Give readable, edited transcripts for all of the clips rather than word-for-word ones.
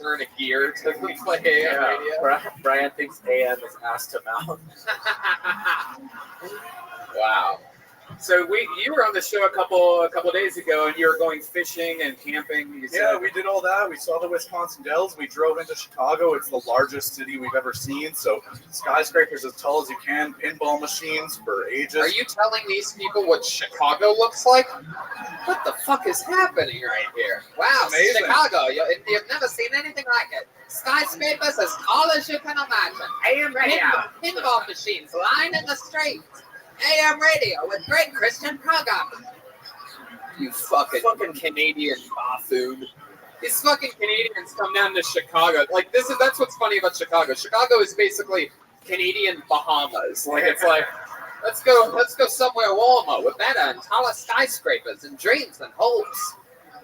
turn a gear to play AM radio. Brian thinks AM is ass to mouth. Wow. So you were on the show a couple days ago, and you were going fishing and camping. Yeah, we did all that. We saw the Wisconsin Dells. We drove into Chicago. It's the largest city we've ever seen. So skyscrapers as tall as you can, pinball machines for ages. Are you telling these people what Chicago looks like? What the fuck is happening right here? Wow, amazing. Chicago. You've never seen anything like it. Skyscrapers as tall as you can imagine. AM radio. Pinball machines lining the streets. AM radio with great Christian programming. You fucking Canadian buffoon. These fucking Canadians come down to Chicago. Like that's what's funny about Chicago. Chicago is basically Canadian Bahamas. Like it's like let's go somewhere warmer with better and taller skyscrapers and dreams and hopes.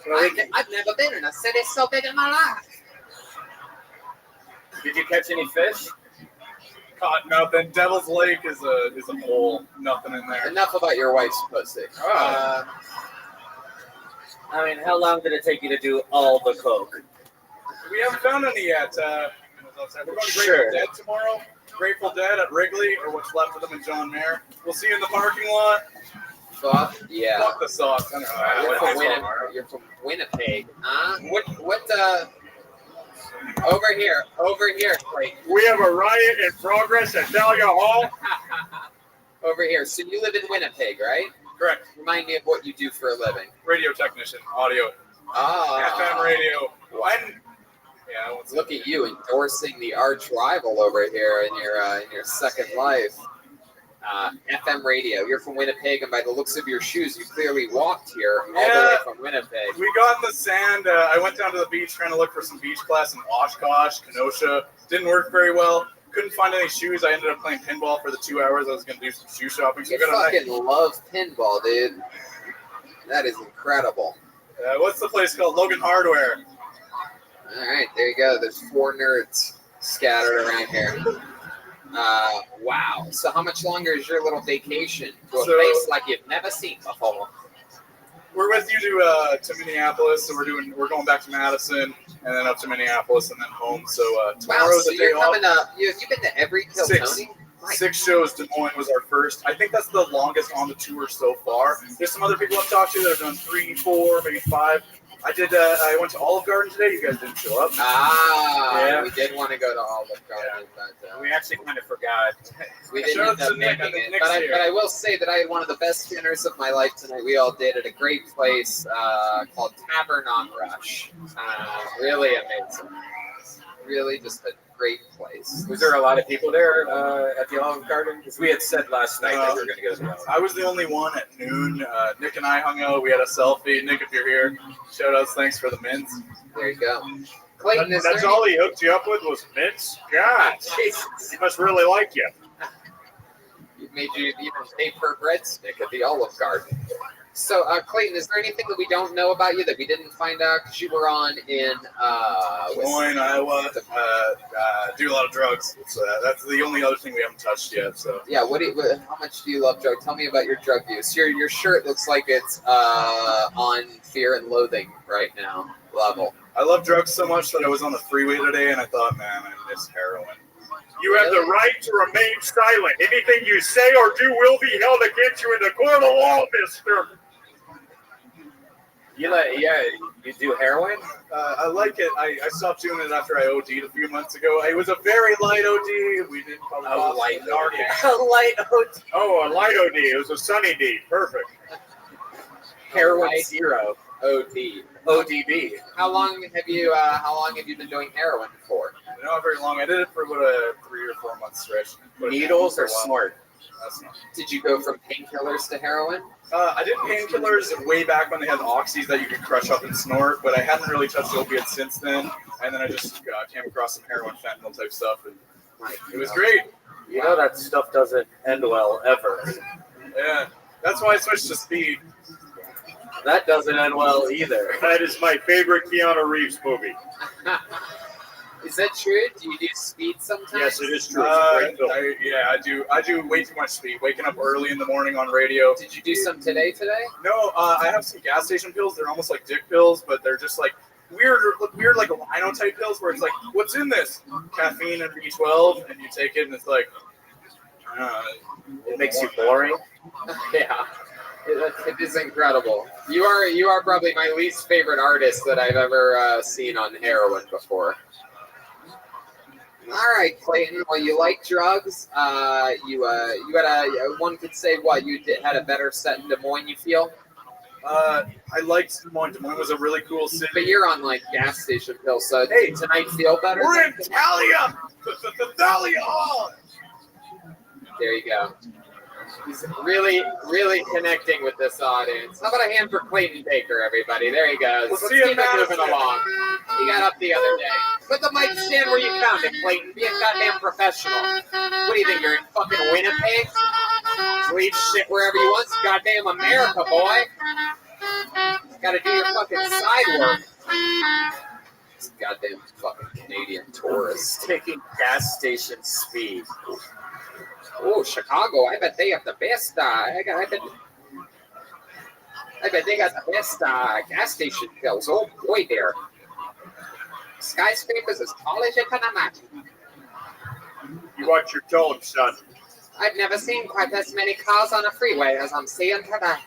I've never been in a city so big in my life. Did you catch any fish? Caught nothing. Devil's Lake is a hole. Nothing in there. Enough about your wife's pussy. I mean, how long did it take you to do all the coke? We haven't done any yet. We're going to Sure. Grateful Dead tomorrow. Grateful Dead at Wrigley, or what's left of them in John Mayer. We'll see you in the parking lot. Fuck yeah. Fuck the socks. I don't know. You're from Winnipeg, huh? What? Over here, Clayton. We have a riot in progress at Dahlia Hall. Over here. So you live in Winnipeg, right? Correct. Remind me of what you do for a living. Radio technician, audio, FM radio. Look at you endorsing the arch rival over here in your second life. FM radio. You're from Winnipeg, and by the looks of your shoes, you clearly walked here all the way from Winnipeg. We got in the sand. I went down to the beach trying to look for some beach class in Oshkosh, Kenosha. Didn't work very well. Couldn't find any shoes. I ended up playing pinball for the 2 hours I was going to do some shoe shopping. So You fucking love pinball, dude. That is incredible. What's the place called? Logan Hardware. All right, there you go. There's 4 nerds scattered around here. Wow. So how much longer is your little vacation to a place like you've never seen before? We're with you to Minneapolis, so we're going back to Madison and then up to Minneapolis and then home. So tomorrow's so the day you're coming off. up. You've been to every Tony? 6 shows. Des Moines was our first. I think that's the longest on the tour so far. There's some other people I've talked to that have done 3, 4, maybe 5. I went to Olive Garden today. You guys didn't show up. Yeah. We did want to go to Olive Garden, but We actually kind of forgot. we didn't end up making it. But I will say that I had one of the best dinners of my life tonight. We all did at a great place called Tavern on Rush. Really amazing. Really just a great place. Was there a lot of people there at the Olive Garden? Because we had said last night that we were going to go to the Olive Garden. I was the only one at noon. Nick and I hung out. We had a selfie. Nick, if you're here, shout outs. Thanks for the mints. There you go. Clayton, That's all he hooked you up with was mints? God, Jesus. he must really like you. He made you even pay for a breadstick at the Olive Garden. So, Clayton, is there anything that we don't know about you that we didn't find out because you were on in Des Moines, Iowa. Do a lot of drugs. That's the only other thing we haven't touched yet. So yeah, how much do you love drugs? Tell me about your drug use. Your shirt looks like it's on Fear and Loathing right now level. I love drugs so much that I was on the freeway today and I thought, man, I miss heroin. You have the right to remain silent. Anything you say or do will be held against you in the court of law, mister. You do heroin? I like it. I stopped doing it after I OD'd a few months ago. It was a very light OD. We didn't call it light OD. Light OD. Oh, a light OD. It was a sunny D. Perfect. Heroin Light. zero. OD. ODB. How long have you been doing heroin for? Not very long. I did it for about a 3 or 4 month stretch. Needles or snort? That's not. Did you go from painkillers to heroin? I did painkillers way back when they had oxys that you could crush up and snort, but I hadn't really touched opiates since then. And then I just came across some heroin, fentanyl type stuff, and it was great. You know that stuff doesn't end well ever. Yeah, that's why I switched to speed. That doesn't end well either. That is my favorite Keanu Reeves movie. Is that true? Do you do speed sometimes? Yes, it is true. It's a great film. I do way too much speed. Waking up early in the morning on radio. Did you do some today? No, I have some gas station pills. They're almost like dick pills, but they're just like weird like Rhino type pills where it's like, what's in this? Caffeine and B12, and you take it, and it's like, It makes you boring. Yeah, it is incredible. You are probably my least favorite artist that I've ever seen on heroin before. All right, Clayton. Well, you like drugs. You had one could say what had a better set in Des Moines. You feel? I liked Des Moines. Des Moines was a really cool city. But you're on like gas station pills, so hey, tonight feel better. We're in Thalia! Thalia Hall! There you go. He's really, really connecting with this audience. How about a hand for Clayton Baker, everybody? There he goes. We'll Let's see you keep it in moving Madison. along. He got up the other day. Put the mic stand where you found it, Clayton. Be a goddamn professional. What do you think? You're in fucking Winnipeg? Just leave shit wherever you want. It's goddamn America, boy. Gotta do your fucking side work. This goddamn fucking Canadian tourist Taking gas station speed. Oh, Chicago! I bet they have the best. I bet they got the best gas station pills. Oh boy, there. Skyscrapers as tall as you can imagine. You watch your tone, son. I've never seen quite as many cars on a freeway as I'm seeing today.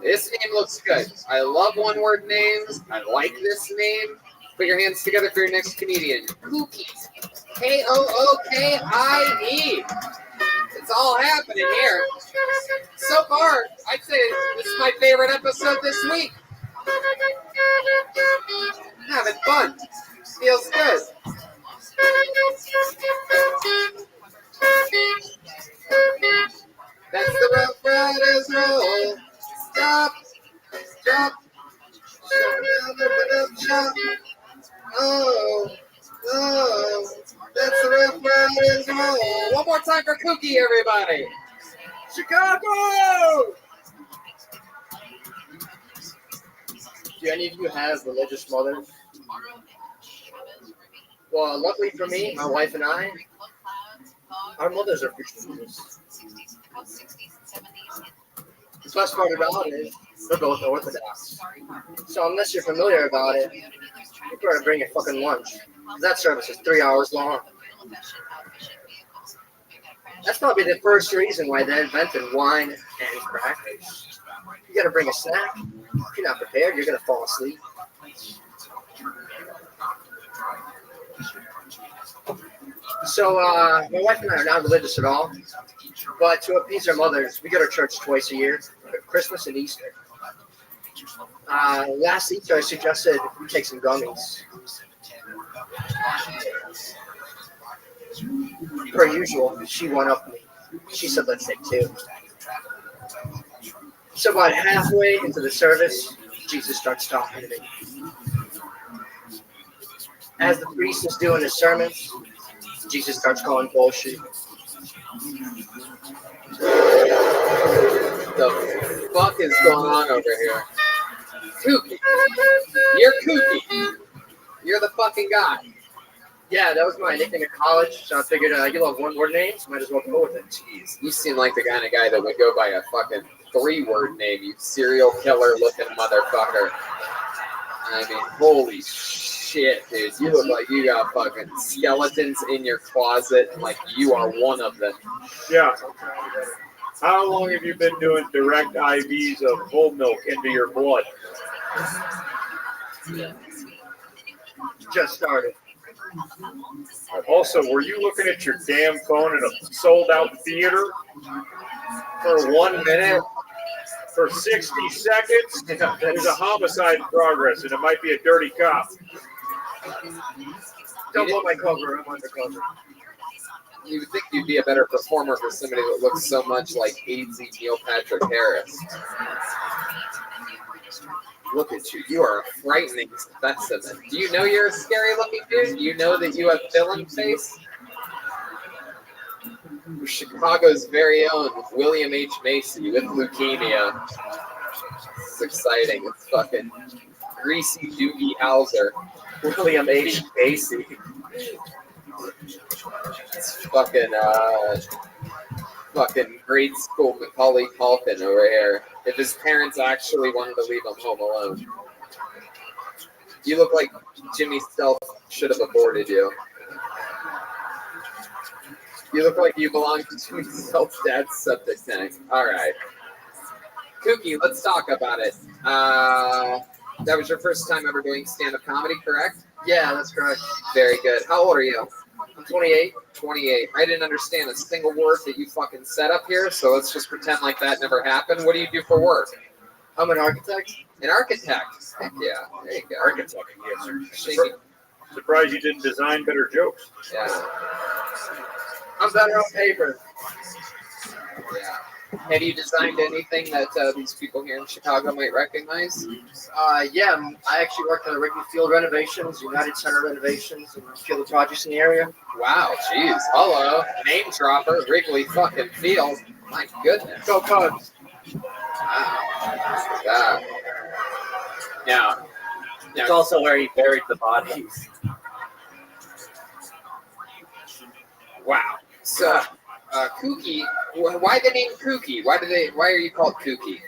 This name looks good. I love one-word names. I like this name. Put your hands together for your next comedian. Kookie. Kookie. It's all happening here. So far, I'd say this is my favorite episode this week. I'm having fun. Feels good. That's the Rough Riders roll. Stop. Stop. Shut. Oh. That's the Rough Riders roll. One more time for Kookie, everybody. Chicago! Do any of you have religious mothers? Well, luckily for me, my wife and I, our mothers are Christians. The best part about it is they're both Orthodox. So unless you're familiar about it, you better bring your fucking lunch. That service is 3 hours long. That's probably the first reason why they invented wine and crackers. You gotta bring a snack. If you're not prepared, you're gonna fall asleep. So, my wife and I are not religious at all, but to appease our mothers, we go to church twice a year, Christmas and Easter. Last Easter, I suggested we take some gummies. Per usual, she one-upped me. She said, let's take 2. So about halfway into the service, Jesus starts talking to me. As the priest is doing his sermon, Jesus starts calling bullshit. The fuck is going on over here? Kookie. You're Kookie. You're the fucking guy. Yeah, that was my nickname in college, so I figured you love one-word names, might as well go with it. Jeez, you seem like the kind of guy that would go by a fucking 3-word name, you serial killer looking motherfucker. I mean, holy shit, dude. You look like you got fucking skeletons in your closet, like you are one of them. Yeah. How long have you been doing direct IVs of whole milk into your blood? Just started. Also, were you looking at your damn phone in a sold-out theater for 1 minute? For 60 seconds? There's a homicide in progress, and it might be a dirty cop. Don't blow my cover, I'm undercover. You would think you'd be a better performer for somebody that looks so much like AIDSy Neil Patrick Harris. Look at you. You are a frightening specimen. Do you know you're a scary looking dude? Do you know that you have villain face? Chicago's very own William H. Macy with leukemia. It's exciting. It's fucking greasy Doogie Howser. William H. Macy. It's fucking grade school Macaulay Culkin over here. if his parents actually wanted to leave him home alone. You look like Jimmy Stealth should have aborted you. You look like you belong to Jimmy Stealth's dad's septic tank. All right. Kooky, let's talk about it. That was your first time ever doing stand-up comedy, correct? Yeah, that's correct. Very good. How old are you? I'm 28. 28. I didn't understand a single word that you fucking said up here, so let's just pretend like that never happened. What do you do for work? I'm an architect. An architect. Heck yeah. There you go. Architect, yes, sir. Shady. Surprised you didn't design better jokes. Yeah. I'm better on paper. Yeah. Have you designed anything that these people here in Chicago might recognize? Yeah, I actually worked on the Wrigley Field renovations, United Center renovations, and a few other projects in the area. Wow, jeez. Hello. Name dropper, Wrigley fucking Field. My goodness. Go Cubs. Wow. Yeah. Now, It's also where he buried the bodies. wow. So, Kooky, why the name Kooky? Why are you called Kooky?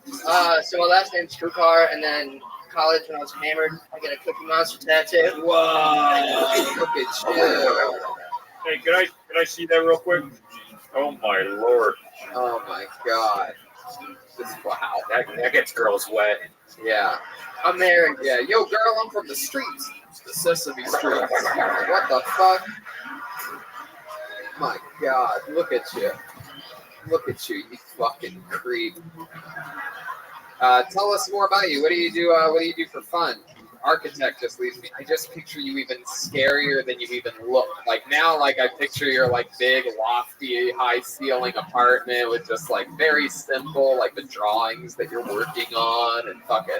So my last name's Kukar, and then college when I was hammered, I got a Cookie Monster tattoo. Whoa. Look at you. Hey, can I see that real quick? Oh my lord. Oh my god. Wow. That gets girls wet. Yeah. I'm married. Yeah. Yo, girl, I'm from the streets. The Sesame Streets. What the fuck? My god. Look at you. Look at you, you fucking creep. Tell us more about you. What do you do? What do you do for fun? Architect just leaves me. I just picture you even scarier than you even look. Like now, like I picture your like big, lofty, high-ceiling apartment with just like very simple, like the drawings that you're working on, and fucking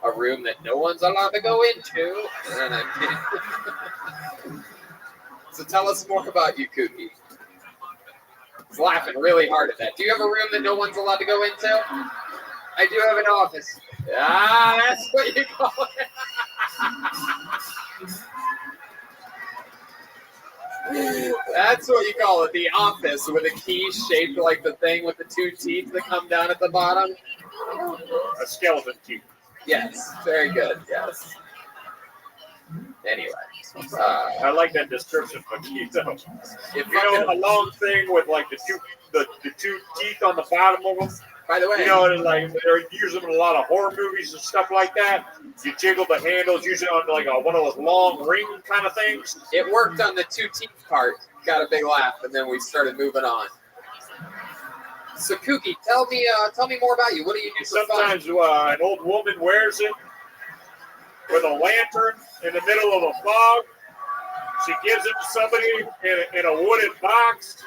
a room that no one's allowed to go into. And I'm kidding. So tell us more about you, Kooky. He's laughing really hard at that. Do you have a room that no one's allowed to go into? I do have an office. Ah, that's what you call it. That's what you call it, the office, with a key shaped like the thing with the two teeth that come down at the bottom. A skeleton teeth. Yes, very good. Yes. Anyway, I like that description for keys though. if You know, fucking, a long thing with like the two teeth on the bottom of them. by the way, You know, and like they're using them in a lot of horror movies and stuff like that. You jiggle the handles, usually on like one of those long ring kind of things. it worked on the two teeth part. Got a big laugh, and then we started moving on. So, Kooky, tell me more about you. What do you do for fun? Sometimes an old woman wears it with a lantern in the middle of a fog. She gives it to somebody in a wooden box.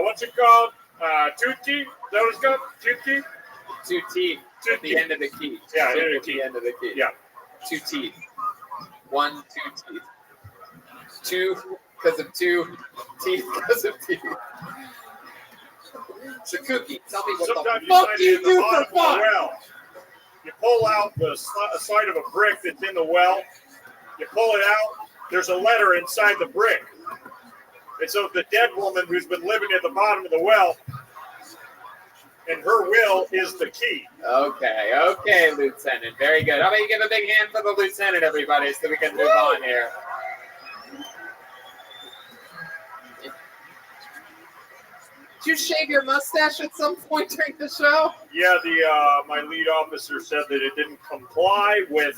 What's it called? Tooth key? Is that what it's called? Tooth key? Two teeth Two at the teeth. end of the key. Yeah, Two end of the at key. the end of the key. Yeah. Two teeth. One, two teeth. Two because of two, teeth because of teeth. So, Kooky, tell me what Sometimes the you fuck find do it you in the do bottom for of the fun? well. You pull out the side of a brick that's in the well. You pull it out. There's a letter inside the brick. And so the dead woman who's been living at the bottom of the well, and her will is the key. Okay, Lieutenant. Very good. How about you give a big hand for the Lieutenant, everybody, so we can move on here. Did you shave your mustache at some point during the show? Yeah, my lead officer said that it didn't comply with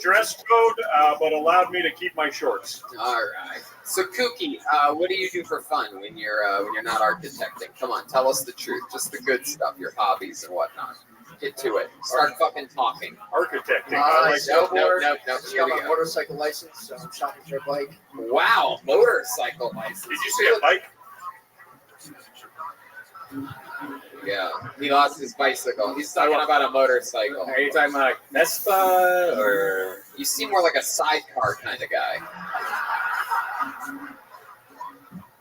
dress code, but allowed me to keep my shorts. All right. So, Kooky, what do you do for fun when you're not architecting? Come on, tell us the truth. Just the good stuff, your hobbies and whatnot. Get to it. Start fucking talking. Architecting. I like Nope. Just Here got we my go. motorcycle license, so I'm shopping for a bike. Wow, motorcycle license. Did you see a bike? Yeah, he lost his bicycle. He's talking about a motorcycle. Are you talking about like Vespa or? You seem more like a sidecar kind of guy.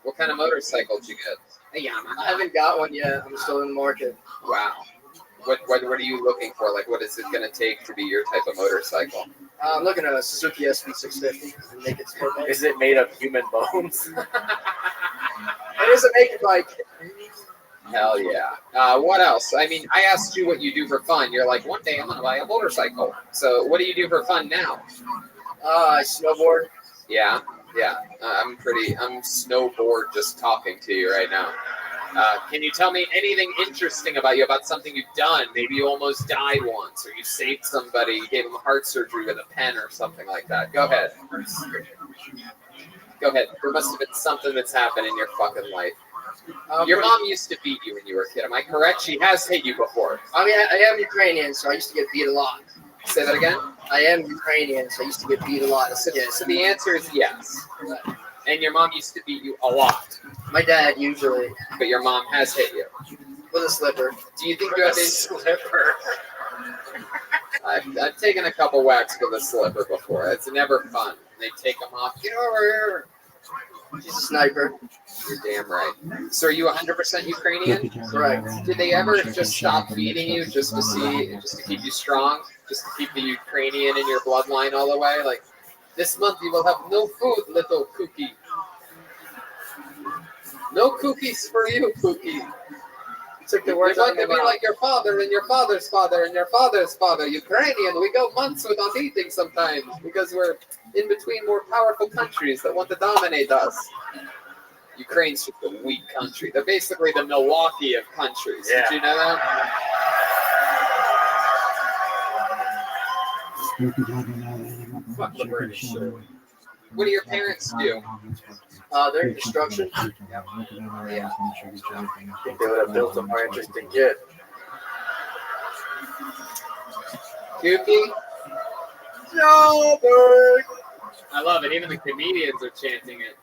What kind of motorcycle did you get? A Yamaha. I haven't got one yet. I'm still in the market. Wow. What are you looking for? Like, what is it going to take to be your type of motorcycle? I'm looking at a Suzuki SV650 and make it sport bike. Is it made of human bones? It is a naked bike. Hell yeah. What else? I mean, I asked you what you do for fun. You're like, one day I'm going to buy a motorcycle. So what do you do for fun now? I snowboard. Yeah. I'm snowboard just talking to you right now. Can you tell me anything interesting about you, about something you've done? Maybe you almost died once, or you saved somebody, you gave them heart surgery with a pen or something like that. Go ahead. Go ahead. There must have been something that's happened in your fucking life. Your mom used to beat you when you were a kid. Am I correct? She has hit you before. I mean, I am Ukrainian, so I used to get beat a lot. Say that again? I am Ukrainian, so I used to get beat a lot as a kid. So the answer is yes. And your mom used to beat you a lot. My dad usually. But your mom has hit you. With a slipper. Do you think you have a slipper? I've taken a couple whacks with a slipper before. It's never fun. They take them off. Get over here. She's a sniper. You're damn right. So are you 100% Ukrainian? Correct. Did they ever just stop feeding you just to keep you strong? Just to keep the Ukrainian in your bloodline all the way? Like, this month you will have no food, little Kookie. No cookies for you, Kookie. Took the You're words going out to of be my like your father and your father's father and your father's father. Ukrainian, we go months without eating sometimes because we're in between more powerful countries that want to dominate us. Ukraine's just a weak country. They're basically the Milwaukee of countries. Yeah. Did you know that? Fuck the British. Sure. What do your parents do? They're in construction. Yeah. I think they would have built a more interesting kid. Kookie? No, bird. I love it. Even the comedians are chanting it.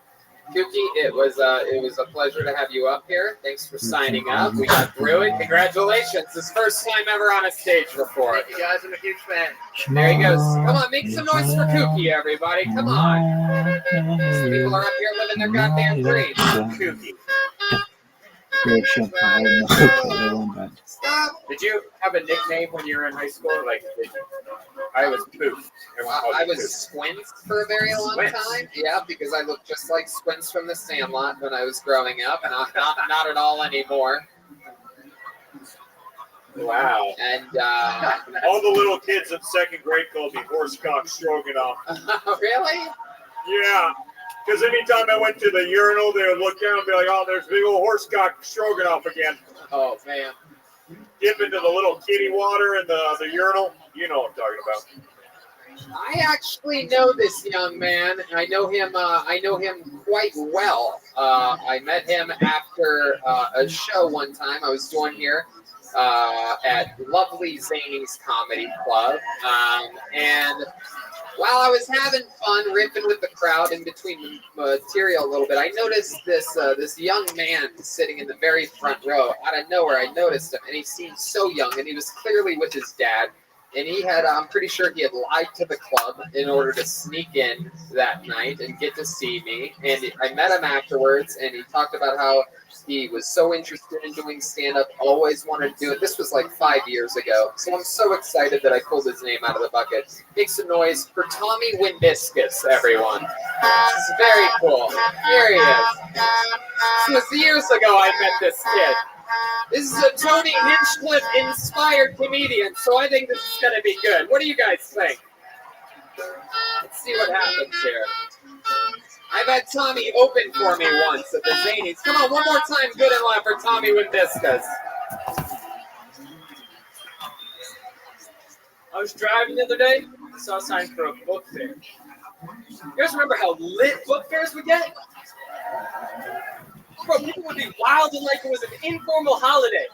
Kookie, it was a pleasure to have you up here. Thanks for signing up. We got through it. Congratulations. This is first time ever on a stage before. Thank you guys. I'm a huge fan. There he goes. Come on, make some noise for Kookie, everybody. Come on. These people are up here living their goddamn dreams. Kookie. Stop. Did you have a nickname when you were in high school? Like, I was Poof. I was Squints for a very long time. Yeah, because I looked just like Squints from The Sandlot when I was growing up, and I'm not at all anymore. Wow. And All the little kids in second grade called me Horsecock Stroganoff. really? Yeah. Because anytime I went to the urinal, they would look down and be like, oh, there's big old Horsecock Stroganoff again. Oh man. Dip into the little kitty water in the urinal. You know what I'm talking about. I actually know this young man. I know him. I know him quite well. I met him after a show one time. I was doing here at lovely Zany's Comedy Club, and while I was having fun ripping with the crowd in between the material a little bit, I noticed this young man sitting in the very front row. Out of nowhere, I noticed him, and he seemed so young, and he was clearly with his dad. And he had, I'm pretty sure he had lied to the club in order to sneak in that night and get to see me. And I met him afterwards, and he talked about how he was so interested in doing stand-up, always wanted to do it. This was like 5 years ago. So I'm so excited that I pulled his name out of the bucket. Make some noise for Tommy Windiscus, everyone. This is very cool. Here he is. This was years ago I met this kid. This is a Tony Hinchcliffe-inspired comedian, so I think this is going to be good. What do you guys think? Let's see what happens here. I've had Tommy open for me once at the Zanies. Come on, one more time, good and loud for Tommy Windiscus. I was driving the other day. I saw a sign for a book fair. You guys remember how lit book fairs would get? Bro, people would be wild and like it was an informal holiday.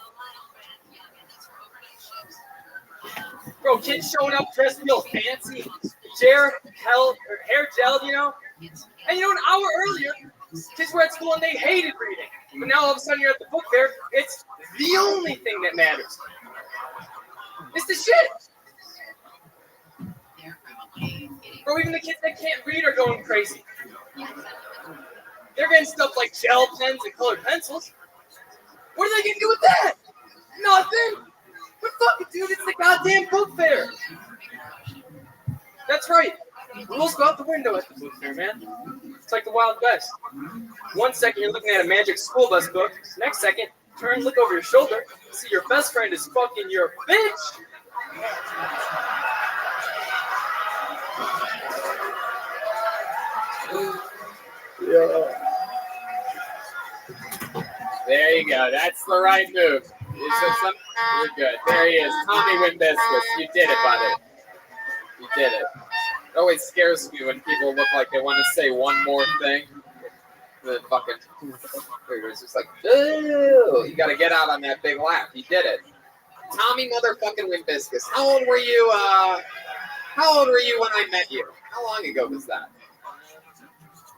Bro, kids showing up dressed real fancy, hair gelled, you know? And you know, an hour earlier, kids were at school and they hated reading. But now all of a sudden you're at the book fair, it's the only thing that matters. It's the shit. Bro, even the kids that can't read are going crazy. They're getting stuff like gel pens and colored pencils. What are they gonna do with that? Nothing. But fuck it, dude, it's the goddamn book fair. That's right. Rules go out the window at the book fair, man. It's like the Wild West. 1 second you're looking at a Magic School Bus book. Next second, turn, look over your shoulder, see your best friend is fucking your bitch. Yeah. There you go. That's the right move. You're good. There he is. Tommy Wimbiscus. You did it, buddy. You did it. It always scares me when people look like they want to say one more thing. The fucking it's just like, ooh, you got to get out on that big laugh. You did it. Tommy motherfucking Wimbiscus. How old were you? How old were you when I met you? How long ago was that?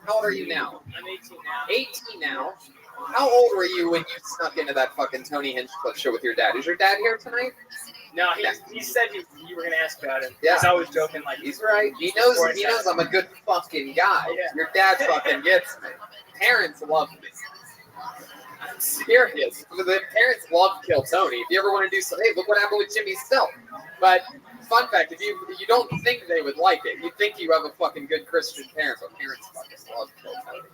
How old are you now? I'm 18 now. 18 now. How old were you when you snuck into that fucking Tony Hinchcliffe show with your dad? Is your dad here tonight? No, he said you were gonna ask about it. Yeah. He's always joking like He's right. He knows I'm a good fucking guy. Yeah. Your dad fucking gets me. Parents love me. I'm serious. The parents love Kill Tony. If you ever want to do something, hey, look what happened with Jimmy Still. But fun fact, if you don't think they would like it, you think you have a fucking good Christian parent, but parents fucking love Kill Tony.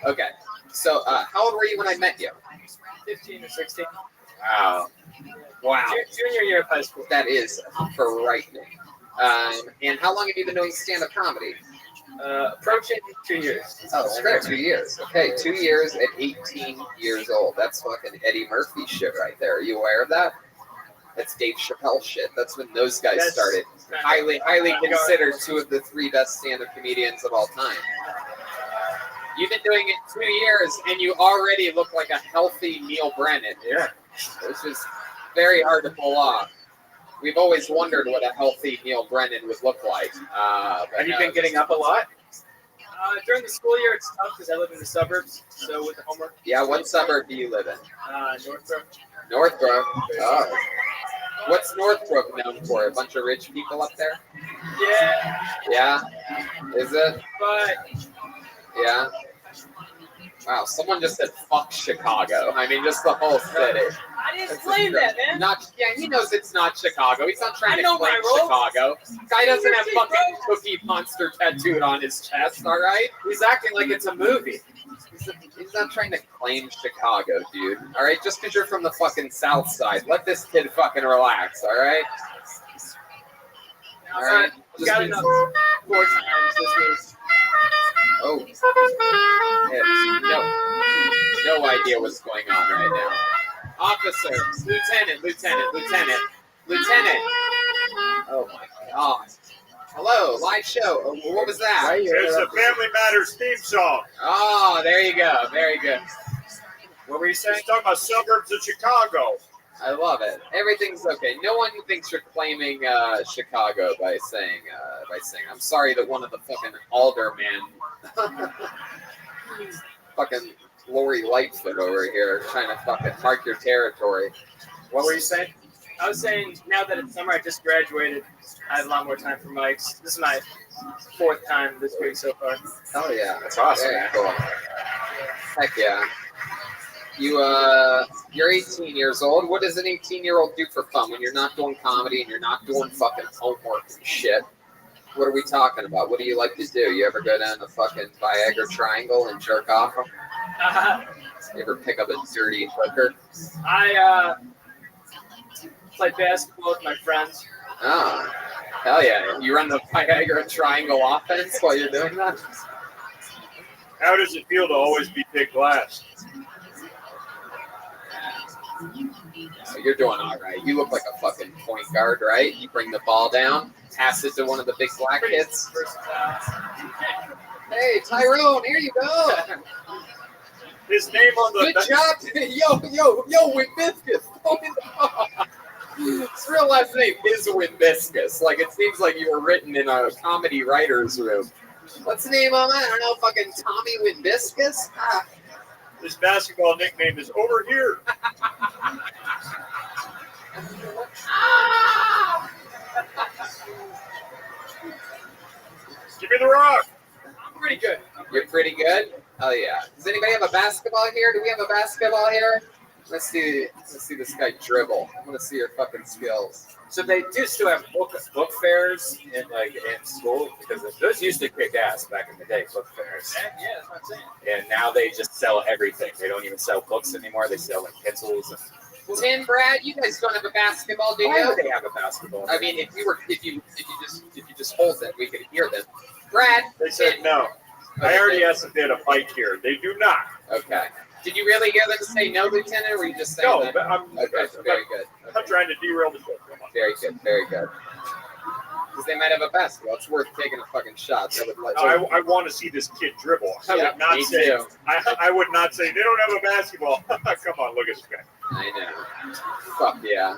Okay. So, how old were you when I met you? 15 or 16. Wow. Wow. Junior year of high school. That is frightening. And how long have you been doing stand-up comedy? Approaching 2 years. Oh, it's great. 2 years. Okay, 2 years at 18 years old. That's fucking Eddie Murphy shit right there. Are you aware of that? That's Dave Chappelle shit. That's when those guys started. Highly considered two of the three best stand-up comedians of all time. You've been doing it 2 years, and you already look like a healthy Neil Brennan. Yeah. Which is very hard to pull off. We've always wondered what a healthy Neil Brennan would look like. Have you been getting up a lot? During the school year, it's tough because I live in the suburbs. So with the homework. Yeah, what suburb do you live in? Northbrook. Northbrook. Oh. What's Northbrook known for? A bunch of rich people up there? Yeah. Yeah? Is it? But Yeah. Wow, someone just said fuck Chicago. I mean, just the whole city. I didn't claim that, man. He knows it's not Chicago. He's not trying I to know claim my role. Chicago. Guy doesn't have fucking Cookie Monster tattooed on his chest, all right? He's acting like it's a movie. He's not trying to claim Chicago, dude. All right, just because you're from the fucking South Side, let this kid fucking relax, all right? All right. Just got enough 4 times this week. Oh, no idea what's going on right now. Officer, lieutenant. Oh my God. Hello, live show. Oh, what was that? It's the Family Matters theme song. Oh, there you go. Very good. What were you saying? He's talking about suburbs of Chicago. I love it. Everything's okay. No one thinks you're claiming Chicago by saying I'm sorry that one of the fucking aldermen, fucking Lori Lightfoot over here, trying to fucking mark your territory. What were you saying? I was saying, now that it's summer, I just graduated. I have a lot more time for mics. This is my 4th time this week so far. Oh yeah, That's awesome. very cool. Heck yeah. You're 18 years old. What does an 18-year-old do for fun when you're not doing comedy and you're not doing fucking homework and shit? What are we talking about? What do you like to do? You ever go down the fucking Viagra Triangle and jerk off them? You ever pick up a dirty hooker? I play basketball with my friends. Oh, hell yeah. You run the Viagra Triangle offense while you're doing that? How does it feel to always be picked last? So you're doing all right. You look like a fucking point guard, right? You bring the ball down, pass it to one of the big black kids. Hey, Tyrone, here you go. His name on the Good job. Yo, Wimbiscus. His real last name is Wimbiscus. Like, it seems like you were written in a comedy writer's room. What's the name of it? I don't know, fucking Tommy Wimbiscus? His basketball nickname is Over Here. Give me the rock. I'm pretty good. You're pretty good? Oh, yeah. Does anybody have a basketball here? Do we have a basketball here? Let's see this guy dribble. I want to see your fucking skills. So they used to have book fairs in school because those used to kick ass back in the day. Book fairs. Yeah, that's what I'm saying. And now they just sell everything. They don't even sell books anymore. They sell like pencils. And, Tim, Brad, you guys don't have a basketball, do why you? would they have a basketball? I mean, if you just hold it, we could hear them. Brad, They said no. I already asked if they had a bike here. They do not. Okay. Did you really hear them say no, Lieutenant, or were you just saying No, that? but I'm Very good. I'm trying to derail the show. Come on. Very good. Because they might have a basketball. It's worth taking a fucking shot. I want to see this kid dribble. I Yeah, would not me say. too. I would not say they don't have a basketball. Come on, look at this guy. I know. Fuck yeah.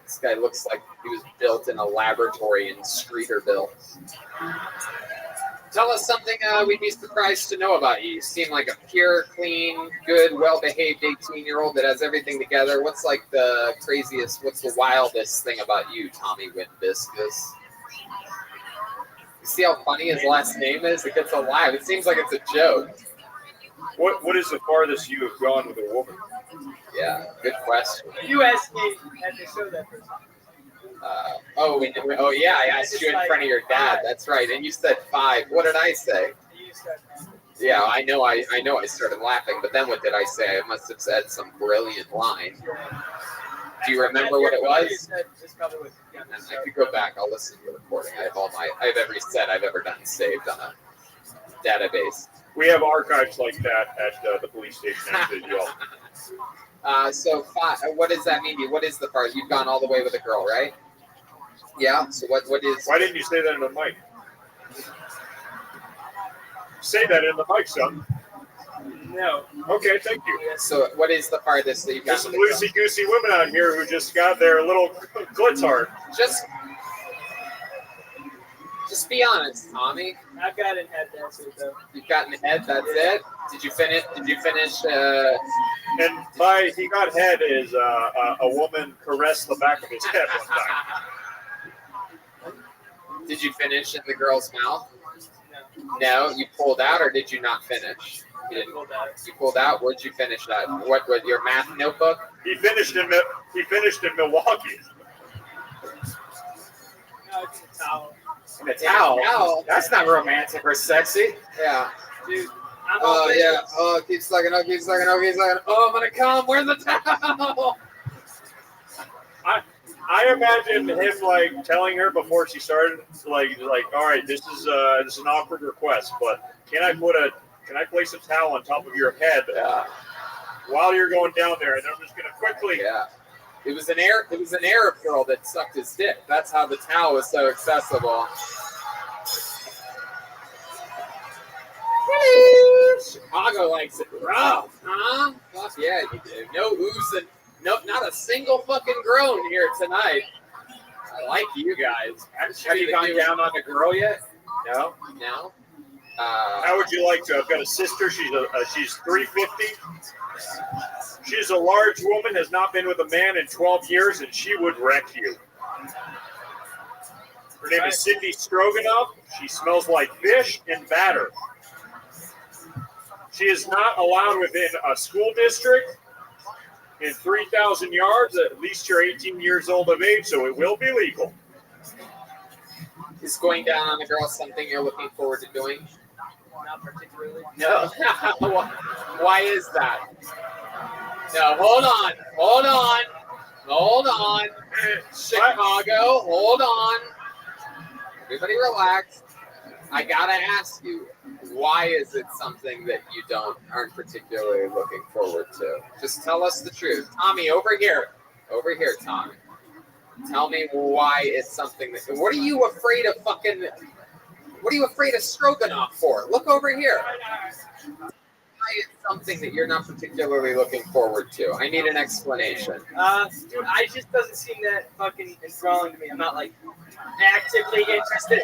This guy looks like he was built in a laboratory in Streeterville. Tell us something we'd be surprised to know about you. You seem like a pure, clean, good, well-behaved 18-year-old that has everything together. What's like the craziest, what's the wildest thing about you, Tommy Windbiscus? You see how funny his last name is? It gets alive. It seems like it's a joke. What is the farthest you have gone with a woman? Yeah, good question. You asked me at the show that first time. Yeah, I asked you in front of your dad. That's right. And you said 5. What did I say? You said, Yeah, I know I started laughing, but then what did I say? I must have said some brilliant line. Do you remember what it was? I could go back. I'll listen to the recording. I have every set I've ever done saved on a database. We have archives like that at the police station as well. So 5, what does that mean to you? What is the part? You've gone all the way with a girl, right? Yeah. So what is? Why didn't you say that in the mic? Say that in the mic, son. no. Okay, thank you. So what is the farthest that you've There's gone some with a girl? loosey-goosey women out here who just got their little glitz hard. Just be honest, Tommy. I've got it head that's it though. You've gotten head. That's it. Did you finish? And by he got head is a woman caressed the back of his head one time. Did you finish in the girl's mouth? No. No, you pulled out, or did you not finish? You didn't. Pulled out. You pulled out. Where'd you finish that? What? Your math notebook? He finished in Milwaukee. No, it's a towel. In a towel. Towel. That's not romantic or sexy. Yeah. Dude, I'm all Oh yeah. Oh, keep sucking. Oh, keep sucking. Oh, keep sucking. Oh, I'm gonna come. Where's the towel? I imagine him like telling her before she started, like, all right, this is an awkward request, but can I place a towel on top of your head while you're going down there, and I'm just gonna quickly. Yeah. It was an Arab girl that sucked his dick. That's how the towel was so accessible. Chicago likes it rough, huh? Fuck yeah, you do. No oozing. Nope, not a single fucking groan here tonight. I like you guys. Have you gone down on a girl yet? No. No. How would you like to? I've got a sister. She's 350. She's a large woman, has not been with a man in 12 years, and she would wreck you. Her name is Cindy Stroganoff. She smells like fish and batter. She is not allowed within a school district in 3,000 yards. At least you're 18 years old of age, so it will be legal. Is going down on a girl something you're looking forward to doing? Not particularly. No. Why is that? No, hold on. Chicago, hold on. Everybody relax. I gotta ask you, why is it something that you aren't particularly looking forward to? Just tell us the truth. Tommy, over here, Tommy. Tell me why it's something that. What are you afraid of Stroganoff for? Look over here. Why it's something that you're not particularly looking forward to? I need an explanation. Dude, I just doesn't seem that fucking enthralling to me. I'm not like actively interested.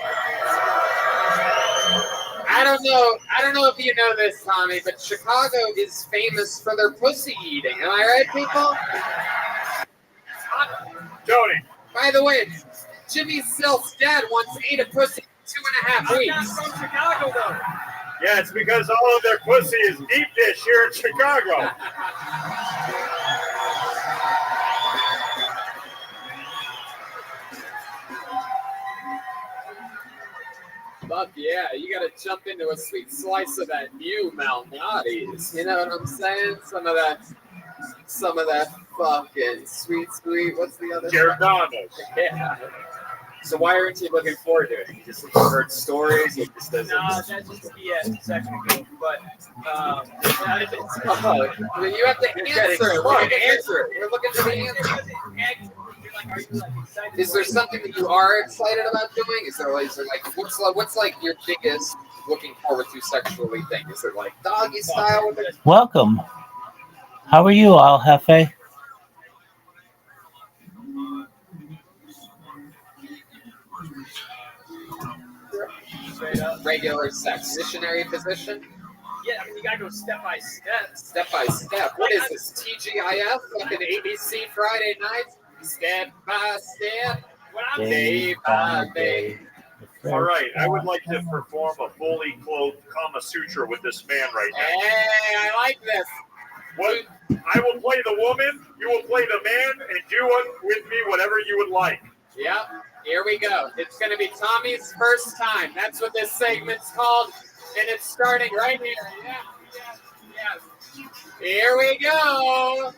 I don't know if you know this, Tommy, but Chicago is famous for their pussy eating. Am I right, people? Tony. By the way, Jimmy Silk's dad once ate a pussy in 2.5 I'm weeks. not from Chicago though. Yeah, it's because all of their pussy is deep dish here in Chicago. Fuck yeah, you gotta jump into a sweet slice of that new Malnati's. You know what I'm saying? Some of that fucking sweet, what's the other? Giordano's. Yeah. So why aren't you looking forward to it? You just heard stories. It just doesn't. No, that's just BS. Technically, but Oh, you have to answer it. We're gonna answer it. We're looking for the answer. Is there something that you are excited about doing? Is there like what's like your biggest looking forward to sexually thing? Is it like doggy style with it? Welcome. How are you all, Hefe? Regular sex, missionary position? yeah, I mean, you gotta go step by step. Step by step. What is this? TGIF? Fucking ABC Friday nights? Step by step. Day by day. All right, I would like to perform a fully clothed Kama Sutra with this man right now. Hey, I like this. What? I will play the woman, you will play the man, and do with me whatever you would like. Yep. Here we go. It's going to be Tommy's first time. That's what this segment's called. And it's starting right here. Yeah. Here we go.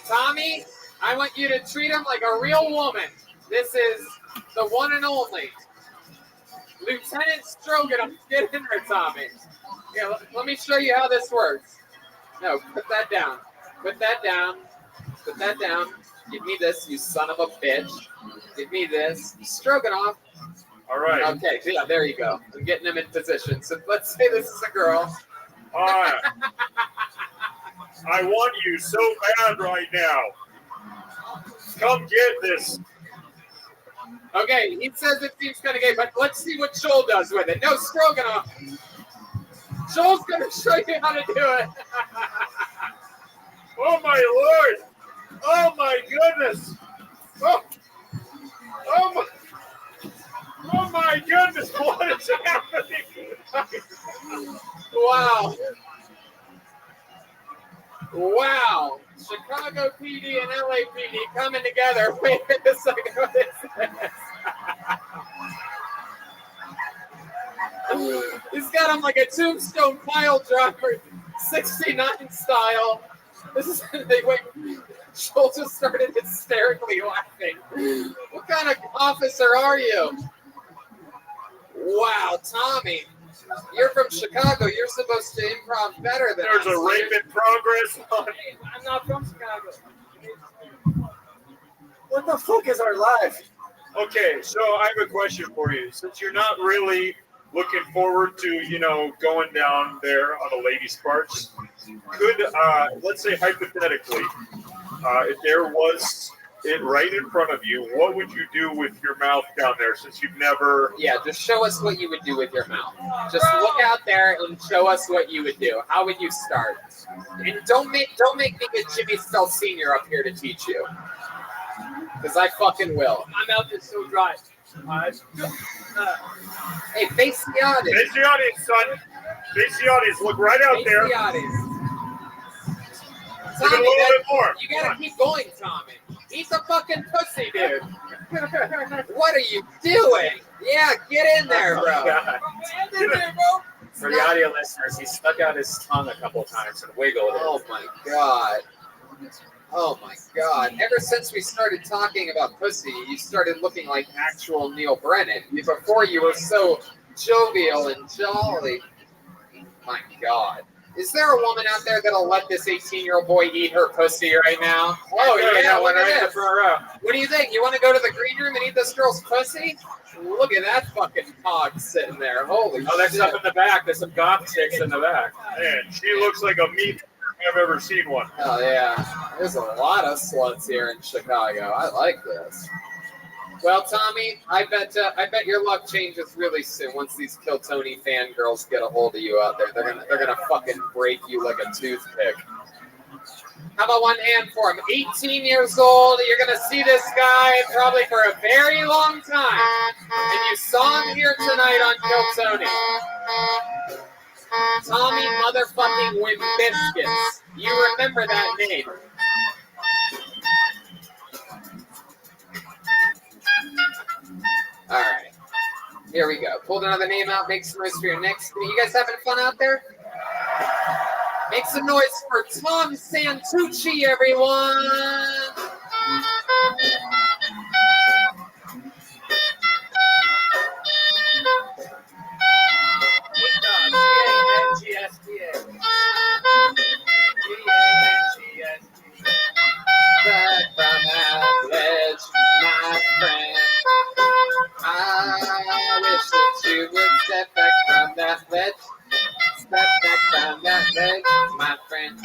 Tommy, I want you to treat him like a real woman. This is the one and only Lieutenant Stroganoff. Get in there, Tommy. Yeah, let me show you how this works. No, put that down. Put that down. Put that down. Give me this, you son of a bitch. Give me this. Stroganoff. All right. Okay, yeah, there you go. I'm getting him in position. So let's say this is a girl. All right. I want you so bad right now. Come get this. Okay, he says it seems kind of gay, but let's see what Joel does with it. No, Stroganoff. Joel's going to show you how to do it. Oh, my Lord. Oh, my goodness. Oh my goodness, what is happening? Wow. Wow. Chicago PD and LAPD coming together. Wait a second. What is this? He's got him like a tombstone pile driver, 69 style. This is wait. Joel just started hysterically laughing. What kind of officer are you? Wow, Tommy. You're from Chicago. You're supposed to improv better than There's us. a rape in progress. Hey, I'm not from Chicago. What the fuck is our life? Okay, so I have a question for you. Since you're not really looking forward to, going down there on a lady's parts, could, let's say hypothetically, if there was it right in front of you, what would you do with your mouth down there since you've never... Yeah, just show us what you would do with your mouth. Just look out there and show us what you would do. How would you start? And don't make me get Jimmy Stell Sr. up here to teach you. Because I fucking will. My mouth is so dry. Hey, face the audience. Face the audience, son. Face the audience. Look right out Face there. the audience. Give it a Tommy, little bit more. you gotta keep going, Tommy. He's a fucking pussy, dude. What are you doing? Yeah, get in there, bro. God. Get in there, bro. For the audio listeners, he stuck out his tongue a couple of times and wiggled it. Oh my god. Oh my god. Ever since we started talking about pussy, you started looking like actual Neil Brennan. Before you were so jovial and jolly. My god. Is there a woman out there that'll let this 18-year-old boy eat her pussy right now? Oh, yeah, look at this. What do you think? You want to go to the green room and eat this girl's pussy? Look at that fucking hog sitting there. Holy shit. Oh, there's stuff in the back. There's some goth chicks in the back. Man, she looks like a meat I've ever seen one. Oh, yeah. There's a lot of sluts here in Chicago. I like this. Well, Tommy, I bet your luck changes really soon once these Kill Tony fangirls get a hold of you out there. They're gonna fucking break you like a toothpick. How about one hand for him? 18 years old. You're gonna see this guy probably for a very long time, and you saw him here tonight on Kill Tony. Tommy motherfucking Wimbiscuits. You remember that name. Alright. Here we go. Pulled another name out. Make some noise for your next. You guys having fun out there? Make some noise for Tom Santucci, everyone. Back from that ledge, my friend. I wish that you would step back from that ledge. Step back from that ledge, my friend.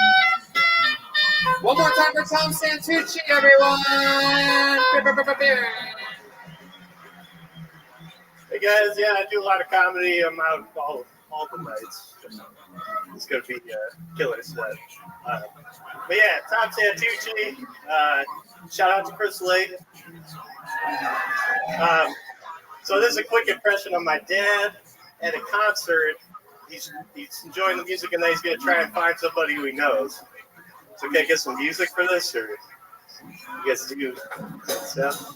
One more time for Tom Santucci, everyone. Hey guys, yeah, I do a lot of comedy. I'm out all the nights. It's gonna be killer set. But yeah, Tom Santucci. Shout out to Chris Lake. So this is a quick impression of my dad at a concert. He's enjoying the music, and then he's gonna try and find somebody who he knows. So can I get some music for this, or you guys do stuff?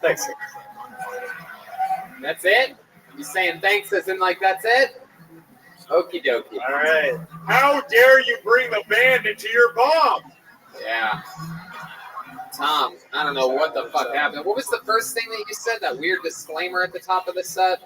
Thanks. That's it? You saying thanks as in like that's it? Okie dokie. All right. How dare you bring the band into your bomb? Yeah. Tom, I don't know what the fuck happened. What was the first thing that you said? That weird disclaimer at the top of the set?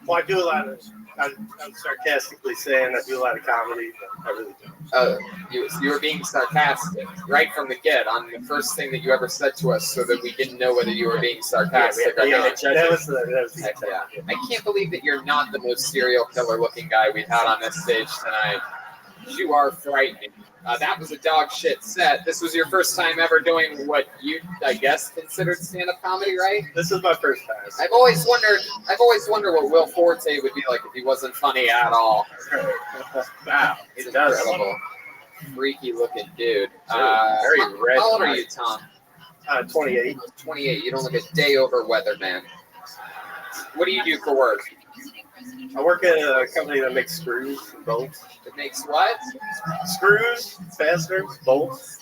Well, I do a lot of. I'm sarcastically saying I do a lot of comedy, but I really don't. Oh, you were being sarcastic right from the get on the first thing that you ever said to us, so that we didn't know whether you were being sarcastic or not. That was the Heck yeah. I can't believe that you're not the most serial killer looking guy we've had on this stage tonight. You are frightening. That was a dog shit set. This was your first time ever doing what you, I guess, considered stand-up comedy, right? This is my first time. I've always wondered what Will Forte would be like if he wasn't funny at all. Wow, He's incredible, freaky looking dude. Very red. How old are you, Tom? 28. 28. You don't look a day over weather, man. What do you do for work? I work at a company that makes screws and bolts. It makes what? Screws, fasteners, bolts.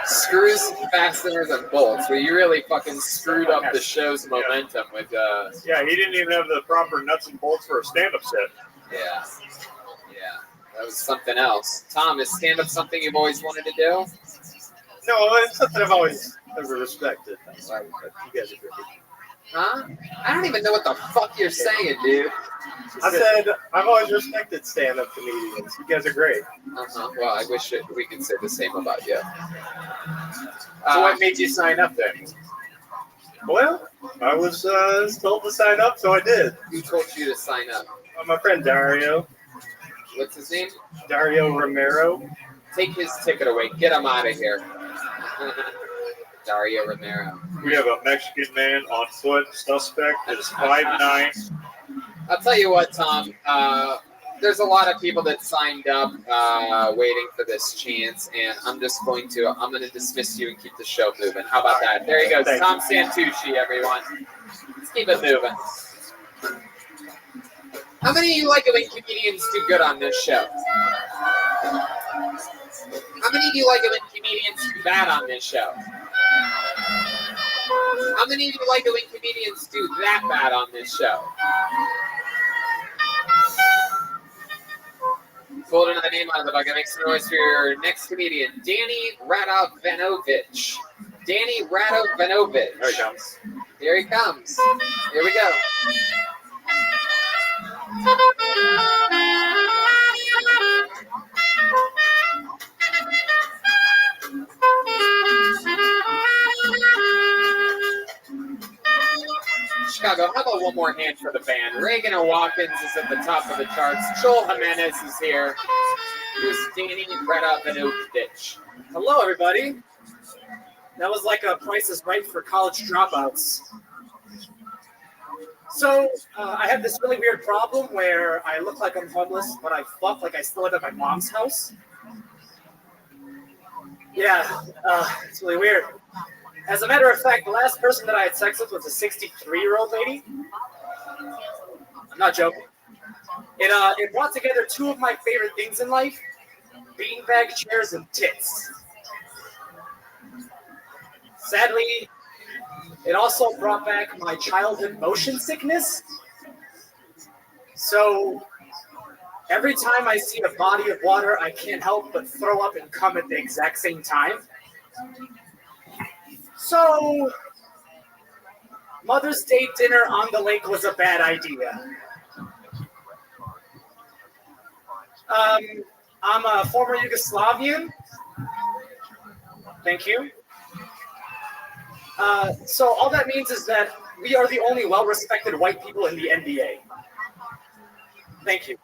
Screws, fasteners, and bolts. Well, you really fucking screwed up the show's momentum with Yeah, he didn't even have the proper nuts and bolts for a stand-up set. Yeah. That was something else. Tom, is stand-up something you've always wanted to do? No, it's something I've always ever respected. You guys are great. Huh? I don't even know what the fuck you're saying, dude. I said I've always respected stand-up comedians. You guys are great. Well, I wish we could say the same about you. So what made you sign up then? Well, I was told to sign up, so I did. Who told you to sign up? My friend Dario. What's his name? Dario Romero. Take his ticket away. Get him out of here. Dario Romero. We have a Mexican man on foot, suspect is 5'9". I'll tell you what, Tom. There's a lot of people that signed up waiting for this chance, and I'm going to dismiss you and keep the show moving. How about that? There he goes. Thank Tom Santucci, everyone. Let's keep it moving. How many of you like it when comedians do good on this show? How many of you like it when comedians do bad on this show? How many of you like it when comedians do that bad on this show? Pulled another name out of the bucket. Make some noise for your next comedian, Danny Radovanovich. Danny Radovanovich. There he comes. Here he comes. Here we go. Chicago, how about one more hand for the band? Reagan and Watkins is at the top of the charts. Joel Jimenez is here. Here's Danny Radovich. Hello, everybody. That was like a Price is Right for college dropouts. So, I have this really weird problem where I look like I'm homeless, but I fuck like I still live at my mom's house. Yeah, it's really weird. As a matter of fact, the last person that I had sex with was a 63-year-old lady. I'm not joking. It brought together two of my favorite things in life: beanbag chairs and tits. Sadly, it also brought back my childhood motion sickness. So every time I see a body of water, I can't help but throw up and come at the exact same time. So Mother's Day dinner on the lake was a bad idea. I'm a former Yugoslavian. Thank you. So all that means is that we are the only well-respected white people in the NBA. Thank you.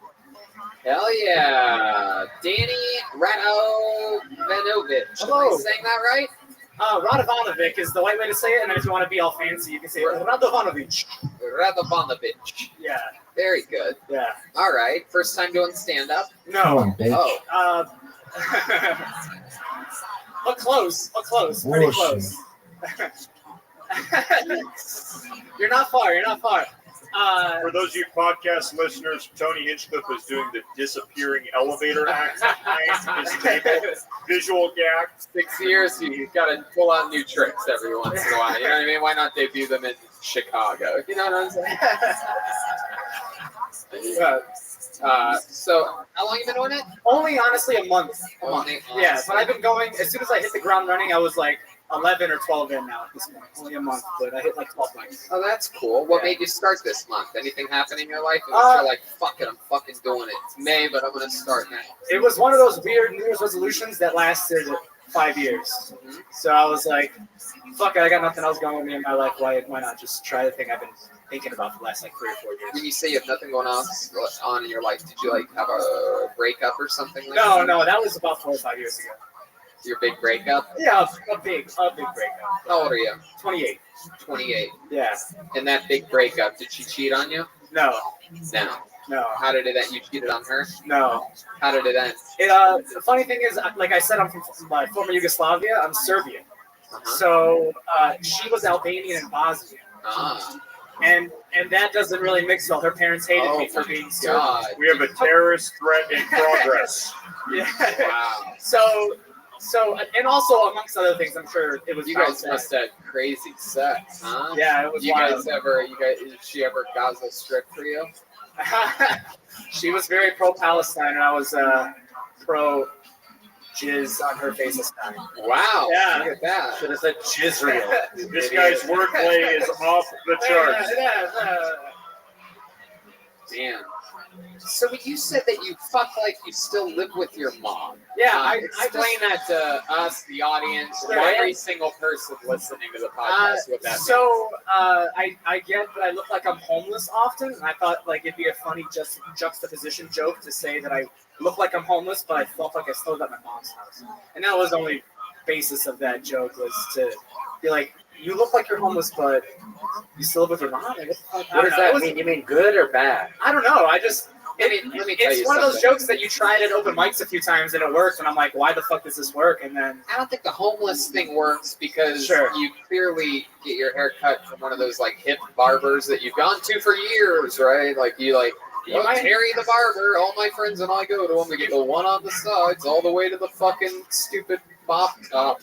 Hell yeah. Danny Radovich. Hello. Am I saying that right? Radovanovic is the white way to say it, and then if you want to be all fancy, you can say Radovanovic. Radovanovic. Yeah. Very good. Yeah. All right. First time doing stand-up? No. Oh. But close. Pretty close. You're not far. For those of you podcast listeners, Tony Hinchcliffe is doing the disappearing elevator act behind his table. Visual gag. 6 years, you got to pull out new tricks every once in a while. You know what I mean? Why not debut them in Chicago? You know what I'm saying? So, how long you been doing it? Only, honestly, a month. Only, Yeah, but I've been going, as soon as I hit the ground running, I was like 11 or 12 in now at this point. Only a month, but I hit like 12 months. Oh, that's cool. What made you start this month? Anything happen in your life? You're like, fuck it, I'm fucking doing it. It's May, but I'm going to start now. It was one of those weird New Year's resolutions that lasted 5 years. Mm-hmm. So I was like, fuck it, I got nothing else going with me in my life. Why not just try the thing I've been thinking about for the last like 3 or 4 years? When you say you have nothing going on in your life, did you like have a breakup or something like that? No, that was about 4 or 5 years ago. Your big breakup? Yeah, a big breakup. How old are you? 28. 28. Yeah. And that big breakup, did she cheat on you? No. No. How did it end? You cheated on her? No. How did it end? The funny thing is, like I said, I'm from my former Yugoslavia. I'm Serbian. Uh-huh. So she was Albanian and Bosnian. Ah. And that doesn't really mix well. Her parents hated me for being Serbian. God. We have a terrorist threat in progress. Yeah. Wow. So, and also amongst other things, I'm sure it was. You guys must have crazy sex, huh? Yeah, it was. You wild. did she ever Gaza Strip for you? She was very pro-Palestine, and I was pro jizz on her face this time. Wow. Yeah. Look at that. Should have said Jizreal. This guy's wordplay is off the charts. Damn. So you said that you fuck like you still live with your mom. Yeah, explain that to us, the audience, Sure. every single person listening to the podcast. What that means. So I get that I look like I'm homeless often, and I thought like it'd be a funny juxtaposition joke to say that I look like I'm homeless, but I felt like I still live at my mom's house. And that was the only basis of that joke, was to be like, you look like you're homeless, but you still live with your mom? Like, What does that mean? You mean good or bad? I don't know. Let me tell you it's one of those something. jokes that you tried at open mics a few times and it worked, and I'm like, why the fuck does this work? And then I don't think the homeless thing works because Sure. you clearly get your hair cut from one of those like hip barbers that you've gone to for years, right? You might- Terry the barber. All my friends and I go to him. We get the one on the sides all the way to the fucking stupid mop top,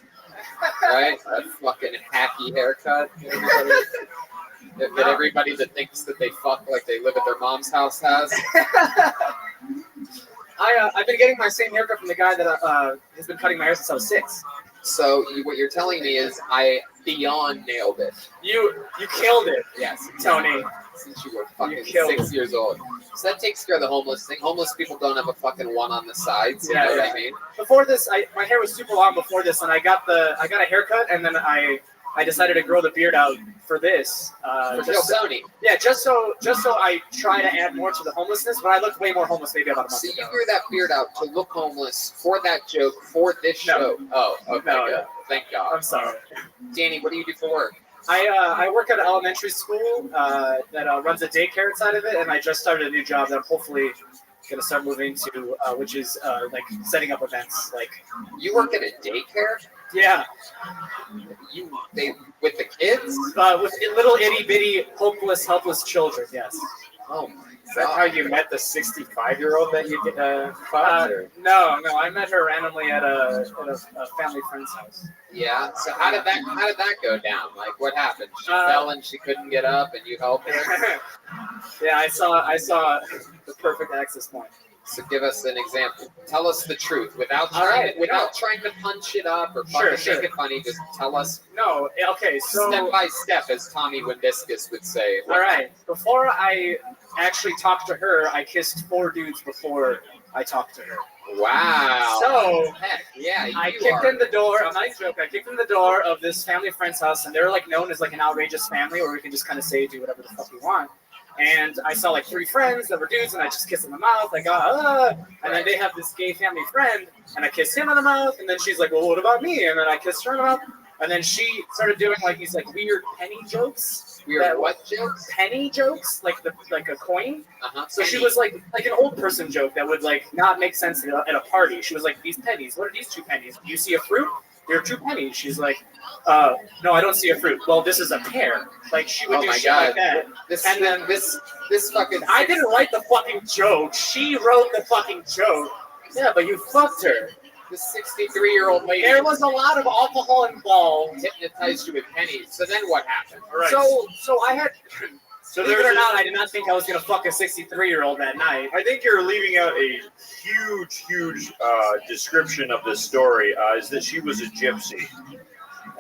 right? That fucking hacky haircut. That everybody that thinks that they fuck like they live at their mom's house has. I've been getting my same haircut from the guy that has been cutting my hair since I was 6. So what you're telling me is I beyond nailed it. You killed it, Yes, Tony. since you were fucking You killed 6 years old. So that takes care of the homeless thing. Homeless people don't have a fucking one on the sides. You know what I mean? Before this, my hair was super long before this, and I got a haircut, and then I I decided to grow the beard out for this. For Jill Sony. Yeah, just so I try to add more to the homelessness, but I looked way more homeless maybe about a month So ago. you grew that beard out to look homeless for that joke, for this show. Oh, okay, No, good. no. Thank God. I'm sorry. Danny, what do you do for work? I work at an elementary school that runs a daycare inside of it, and I just started a new job that I'm hopefully going to start moving to, which is like setting up events. Like, You work at a daycare? yeah, They with the kids? with little itty bitty, hopeless, helpless children. Yes. Oh my Is that how you met the 65-year-old that you fought? No, I met her randomly at a family friend's house. Yeah. So how did that go down? Like what happened? She fell and she couldn't get up, and you helped her. Yeah, I saw the perfect access point. So give us an example. Tell us the truth without trying to punch it up or Sure. make it funny. Just tell us No, okay, so step by step, as Tommy Windiscus would say. all right. Before I actually talked to her, I kissed 4 dudes before I talked to her. Wow. So Heck, yeah. I you kicked are. in the door. I'm not joking. I kicked in the door of this family friend's house, and they're like known as like an outrageous family, where we can just kind of say do whatever the fuck we want. And I saw like 3 friends that were dudes, and I just kissed in the mouth, like and then they have this gay family friend, and I kissed him in the mouth, and then she's like, well, what about me? And then I kissed her in the mouth, and then she started doing like these like weird penny jokes. Weird what jokes? Penny jokes, like a coin. Uh-huh. So she was like an old person joke that would like not make sense at a party. She was like, these pennies, what are these 2 pennies? Do you see a fruit? There are 2 pennies. She's like, no, I don't see a fruit. Well, this is a pear. Like she would Oh do my shit God. like that. This And then this fucking. I didn't write the fucking joke. She wrote the fucking joke. Yeah, but you fucked her. This 63-year-old lady There was a lot of alcohol involved. hypnotized you with pennies. So then what happened? All right. So I had. So Believe it there's or not, I did not think I was gonna fuck a 63-year-old that night. I think you're leaving out a huge description of this story. Is that she was a gypsy?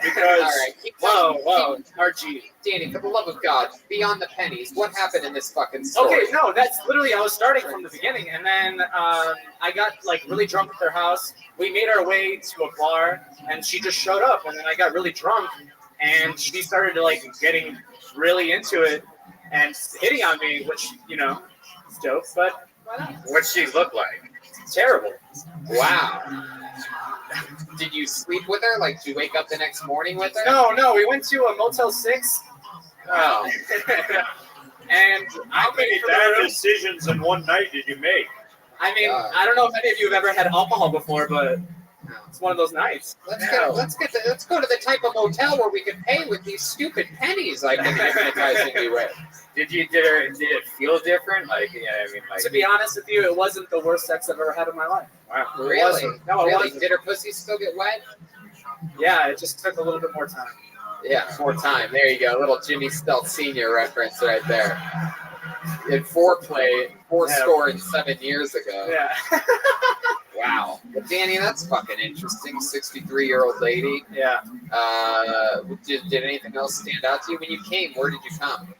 Because All right. Whoa, RG. Danny, for the love of God, beyond the pennies, what happened in this fucking story? Okay, no, that's literally, I was starting from the beginning, and then I got like really drunk at their house. We made our way to a bar, and she just showed up, and then I got really drunk, and she started like getting really into it and hitting on me, which, you know, is dope, but What'd she look like? terrible. Wow. Did you sleep with her? Like, did you wake up the next morning with her? No, we went to a Motel 6. Oh. And how many bad decisions in one night did you make? I mean, I don't know if any of you have ever had alcohol before, but it's one of those nights. Let's go to the type of motel where we can pay with these stupid pennies I've been hypnotizing you with. Did it feel different? Like, yeah, I mean, like. To be honest with you, it wasn't the worst sex I've ever had in my life. Wow. It Really? wasn't. No, it Really? wasn't. Did her pussy still get wet? Yeah, it just took a little bit more time. Yeah, more time. There you go. A little Jimmy Stelt Sr. reference right there. In foreplay, 7 years ago. Yeah. Wow. But Danny, that's fucking interesting. 63-year-old lady. Yeah. Did anything else stand out to you when you came? Where did you come?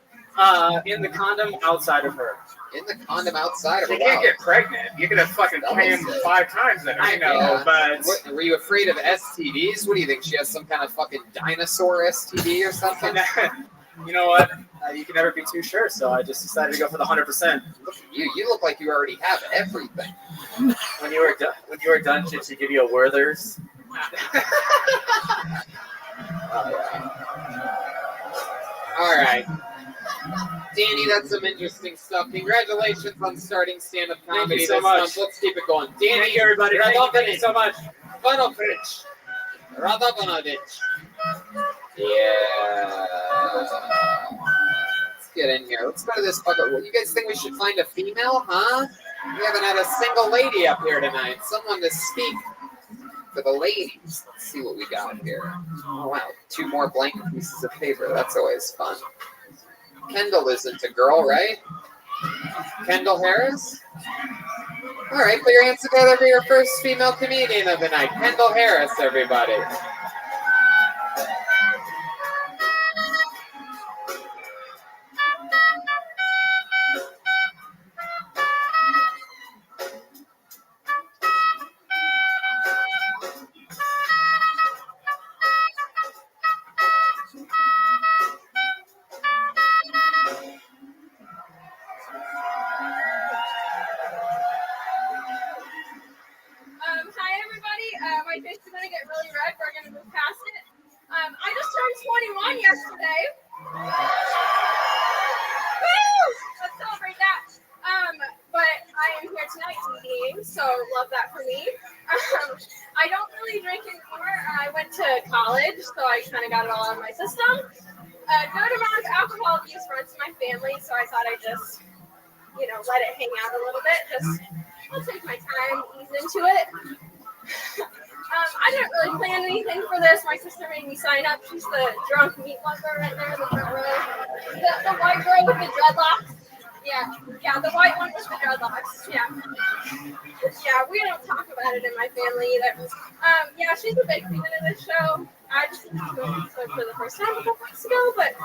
In the condom outside of her. In the condom outside of her. You can't get pregnant. You could have fucking crammed 5 times then. I know, Yeah. but What, were you afraid of STDs? What do you think? She has some kind of fucking dinosaur STD or something? you know what? You can never be too sure, so I just decided to go for the 100%. Look at you. You look like you already have everything. When you were done, did she give you a Werther's? All right. Danny, that's some interesting stuff. Congratulations on starting stand-up comedy you so this much. month. Let's keep it going. Danny, Thank you, everybody. Thank you so much. Radovich. Yeah. Let's get in here. Let's go to this fucker. You guys think we should find a female, huh? We haven't had a single lady up here tonight. Someone to speak for the ladies. Let's see what we got here. Oh, wow. 2 more blank pieces of paper. That's always fun. Kendall isn't a girl, right? Kendall Harris? All right, put your hands together for your first female comedian of the night. Kendall Harris, everybody. my face is gonna get really red. We're gonna move past it. I just turned 21 yesterday. Woo! Let's celebrate that. But I am here tonight to the game, so love that for me. I don't really drink anymore. I went to college, so I kind of got it all out of my system. A good amount of alcohol abuse runs in my family, so I thought I'd just, let it hang out a little bit. I'll take my time, ease into it. I didn't really plan anything for this. My sister made me sign up. She's the drunk meat lover right there in the front row. The white girl with the dreadlocks. Yeah, the white one with the dreadlocks. Yeah, we don't talk about it in my family either. Yeah, she's a big fan of this show. I just went for the first time a couple weeks ago, but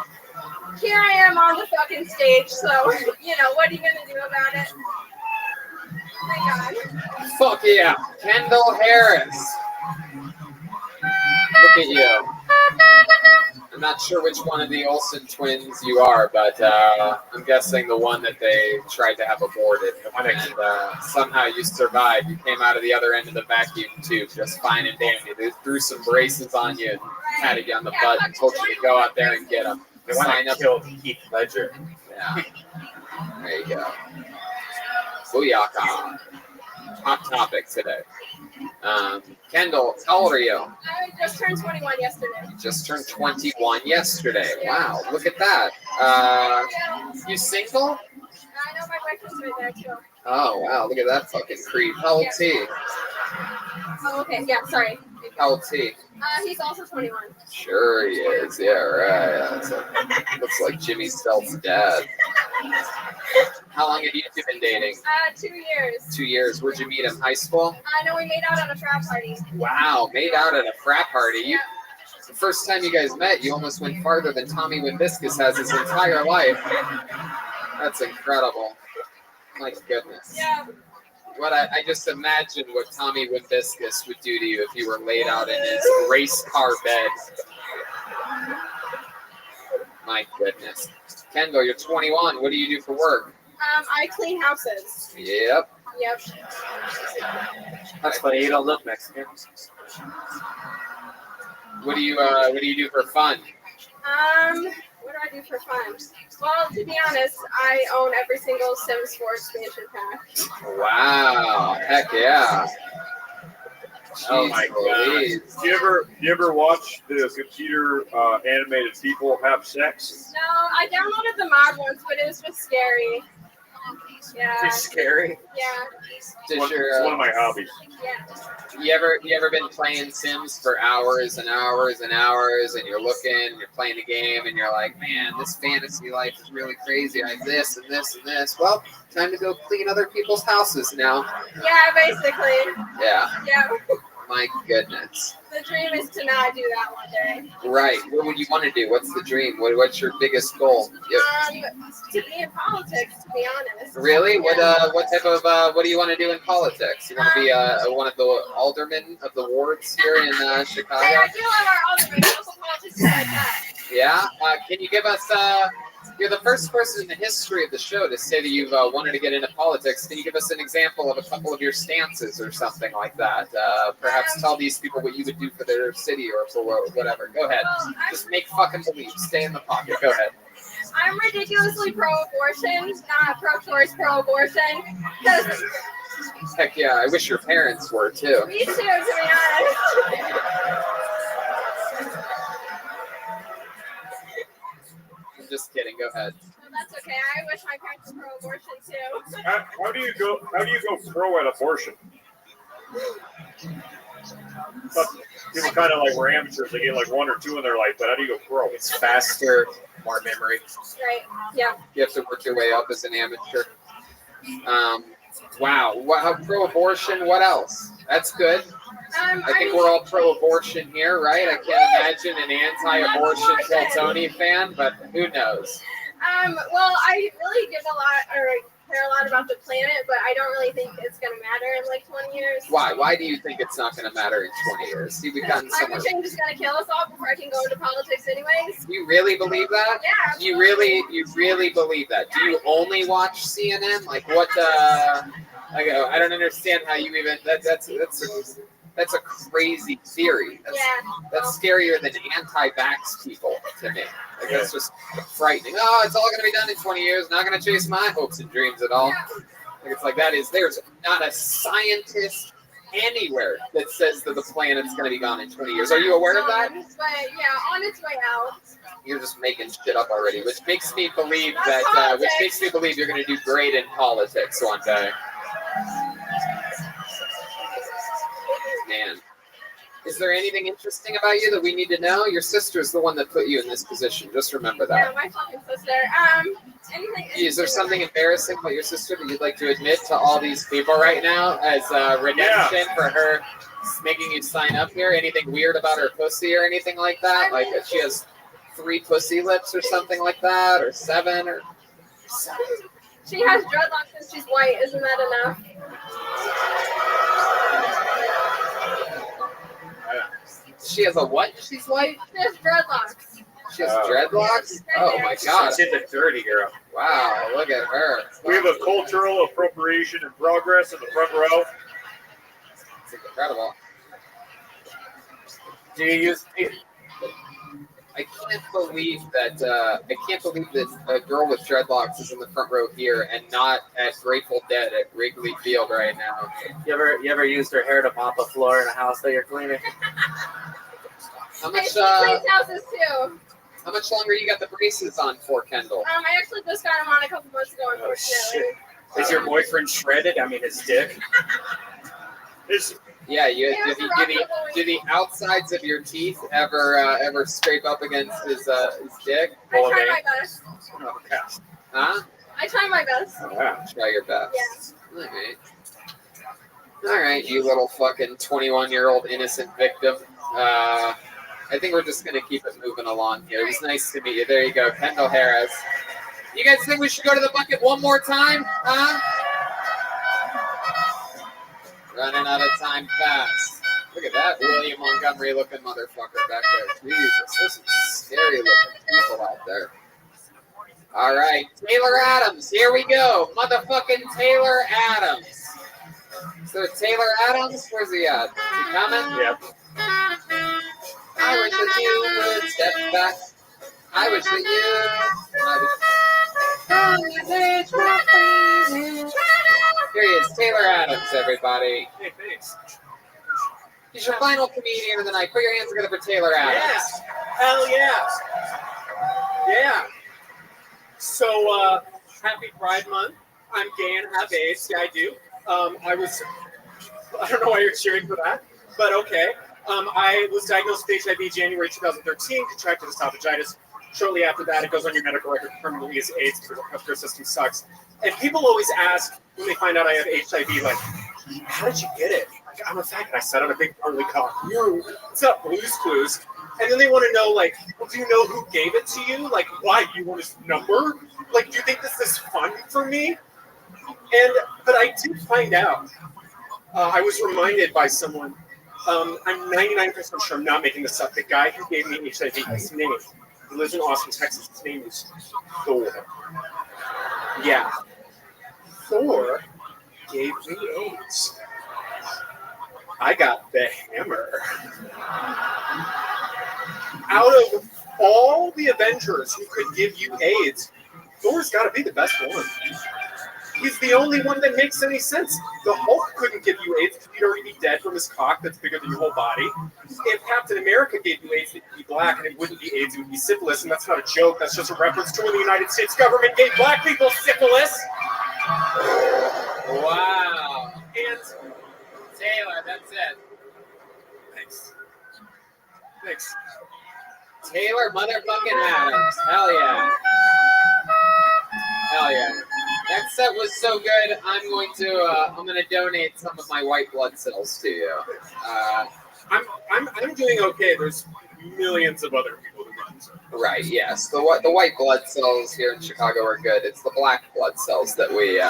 here I am on the fucking stage, so, what are you gonna do about it? Thank God. Fuck yeah. Kendall Harris. Look at you. I'm not sure which one of the Olsen twins you are, but I'm guessing the one that they tried to have aborted. And somehow you survived. You came out of the other end of the vacuum tube just fine and dandy. They threw some braces on you and patted you on the butt and told you to go out there and get them. They want to kill Heath Ledger. Yeah. There you go. Booyaka. Hot topic today. Kendall, how old are you? I just turned 21 yesterday. Just turned 21 yesterday. Wow, look at that. You single? I know my boyfriend's right there too. Oh, wow, look at that fucking creep. How old's he? Oh, okay, yeah, sorry. How old's he? He's also 21. Sure he is. Yeah, right. Yeah, looks like Jimmy Stelz's dad. How long have you two been dating? 2 years. 2 years. Where'd you meet him? High school? No, we made out at a frat party. Wow, made out at a frat party. The first time you guys met, you almost went farther than Tommy Wimbiscus has his entire life. That's incredible. My goodness. Yeah. What I just imagine what Tommy Wimbiscus would do to you if you were laid out in his race car bed. My goodness. Kendall, you're 21. What do you do for work? I clean houses. Yep. That's funny. You don't look Mexican. What do you do for fun? What do I do for fun? Well, to be honest, I own every single Sims 4 expansion pack. Wow. Heck yeah. Oh my God! Do you ever watch the computer animated people have sex? No, I downloaded the mod once, but it was just scary. Yeah. It's scary. Yeah. It's one of my hobbies. Yeah. You ever been playing Sims for hours and hours and hours, and you're playing the game, and you're like, man, this fantasy life is really crazy. I have this and this and this. Well, time to go clean other people's houses now. Yeah, basically. Yeah. Yeah. My goodness. The dream is to not do that one day. Right. What would you want to do? What's the dream? What's your biggest goal? To be in politics, to be honest. Really? Yeah. What type of what do you want to do in politics? You want to be one of the aldermen of the wards here in Chicago? Hey, I do love our aldermen. Local politics is like that. Yeah. Can you give us? You're the first person in the history of the show to say that you've wanted to get into politics. Can you give us an example of a couple of your stances or something like that? Perhaps tell these people what you would do for their city or for whatever. Go ahead. Just make fucking believe. Stay in the pocket. Go ahead. I'm ridiculously pro-abortion, not pro-choice, pro-abortion. Heck yeah, I wish your parents were too. Me too, to be honest. I'm just kidding. Go ahead. No, that's okay. I wish my parents were pro-abortion too. How do you go pro at abortion? People kind of like were amateurs. They get like 1 or 2 in their life, but how do you go pro? It's faster, more memory. Right. Yeah. You have to work your way up as an amateur. Wow. Pro-abortion. What else? That's good. I think we're all pro-abortion here, right? I can't imagine an anti-abortion Phil Tony fan, but who knows? Well, I really give care a lot about the planet, but I don't really think it's going to matter in like 20 years. Why? Why do you think it's not going to matter in 20 years? See, we've gotten so climate much. change is going to kill us all before I can go into politics anyways. You really believe that? Yeah. You really believe that? Do you only watch CNN? Like what? I don't understand how you even. That's That's a crazy theory. That's scarier than anti-vax people to me. Like, that's just frightening. Oh, it's all going to be done in 20 years. Not going to chase my hopes and dreams at all. Like, it's like there's not a scientist anywhere that says that the planet's going to be gone in 20 years. Are you aware of that? But yeah, on its way out. You're just making shit up already, which makes me believe you're going to do great in politics one day. Man, is there anything interesting about you that we need to know? Your sister's the one that put you in this position. Just remember that. Yeah, my fucking sister. Is there something embarrassing about your sister that you'd like to admit to all these people right now as redemption for her making you sign up here? Anything weird about her pussy or anything like that? Like that she has 3 pussy lips or something like that, or 7 or. She has dreadlocks and she's white. Isn't that enough? She has a what? She's white? She has dreadlocks. She has dreadlocks? Oh my god. She's a dirty girl. Wow, look at her. We have a cultural appropriation in progress in the front row. It's incredible. Do you use? I can't believe that a girl with dreadlocks is in the front row here and not at Grateful Dead at Wrigley Field right now. You ever used her hair to mop a floor in a house that you're cleaning? How much? She cleans houses too. How much longer you got the braces on for, Kendall? I actually just got them on a couple months ago. Oh shit! Is your boyfriend shredded? I mean, his dick. Yeah, do the outsides of your teeth ever scrape up against his dick? I try my best. Oh, gosh. Huh? I try my best. Yeah, try your best. Yeah. All right, you little fucking 21-year-old innocent victim. I think we're just gonna keep it moving along here. It was nice to meet you. There you go, Kendall Harris. You guys think we should go to the bucket one more time? Huh? Running out of time fast. Look at that William Montgomery looking motherfucker back there. Jesus, there's some scary looking people out there. All right, Taylor Adams, here we go. Motherfucking Taylor Adams. Is there Taylor Adams? Where's he at? Is he coming? Yep. I wish that you would step back. I wish that you. Here he is, Taylor Adams, everybody. Hey, thanks. He's your final comedian of the night. Put your hands together for Taylor Adams. Yes. Hell yeah. Yeah. So, happy Pride Month. I'm gay and have AIDS. Yeah, I do. I don't know why you're cheering for that, but okay. I was diagnosed with HIV January 2013, contracted esophagitis. Shortly after that, it goes on your medical record permanently as AIDS because the healthcare system sucks. And people always ask when they find out I have HIV, like, how did you get it? Like, I'm a faggot. I sat on a big burly cock. It's not Blue's Clues. And then they want to know, like, well, do you know who gave it to you? Like, why? Do you want his number? Like, do you think this is fun for me? But I did find out. I was reminded by someone. I'm 99% sure I'm not making this up. The guy who gave me HIV, his name, he lives in Austin, Texas. His name is Thor. Yeah. Thor gave me AIDS. I got the hammer. Out of all the Avengers who could give you AIDS, Thor's got to be the best one. He's the only one that makes any sense. The Hulk couldn't give you AIDS because he'd already be dead from his cock that's bigger than your whole body. If Captain America gave you AIDS, it'd be black, and it wouldn't be AIDS, it would be syphilis, and that's not a joke. That's just a reference to when the United States government gave black people syphilis. Wow. And Taylor, that's it. Thanks. Taylor motherfucking Adams. Hell yeah. Hell yeah. That set was so good. I'm going to donate some of my white blood cells to you. I'm doing okay. There's millions of other people who run. Right. Yes. The white blood cells here in Chicago are good. It's the black blood cells that we're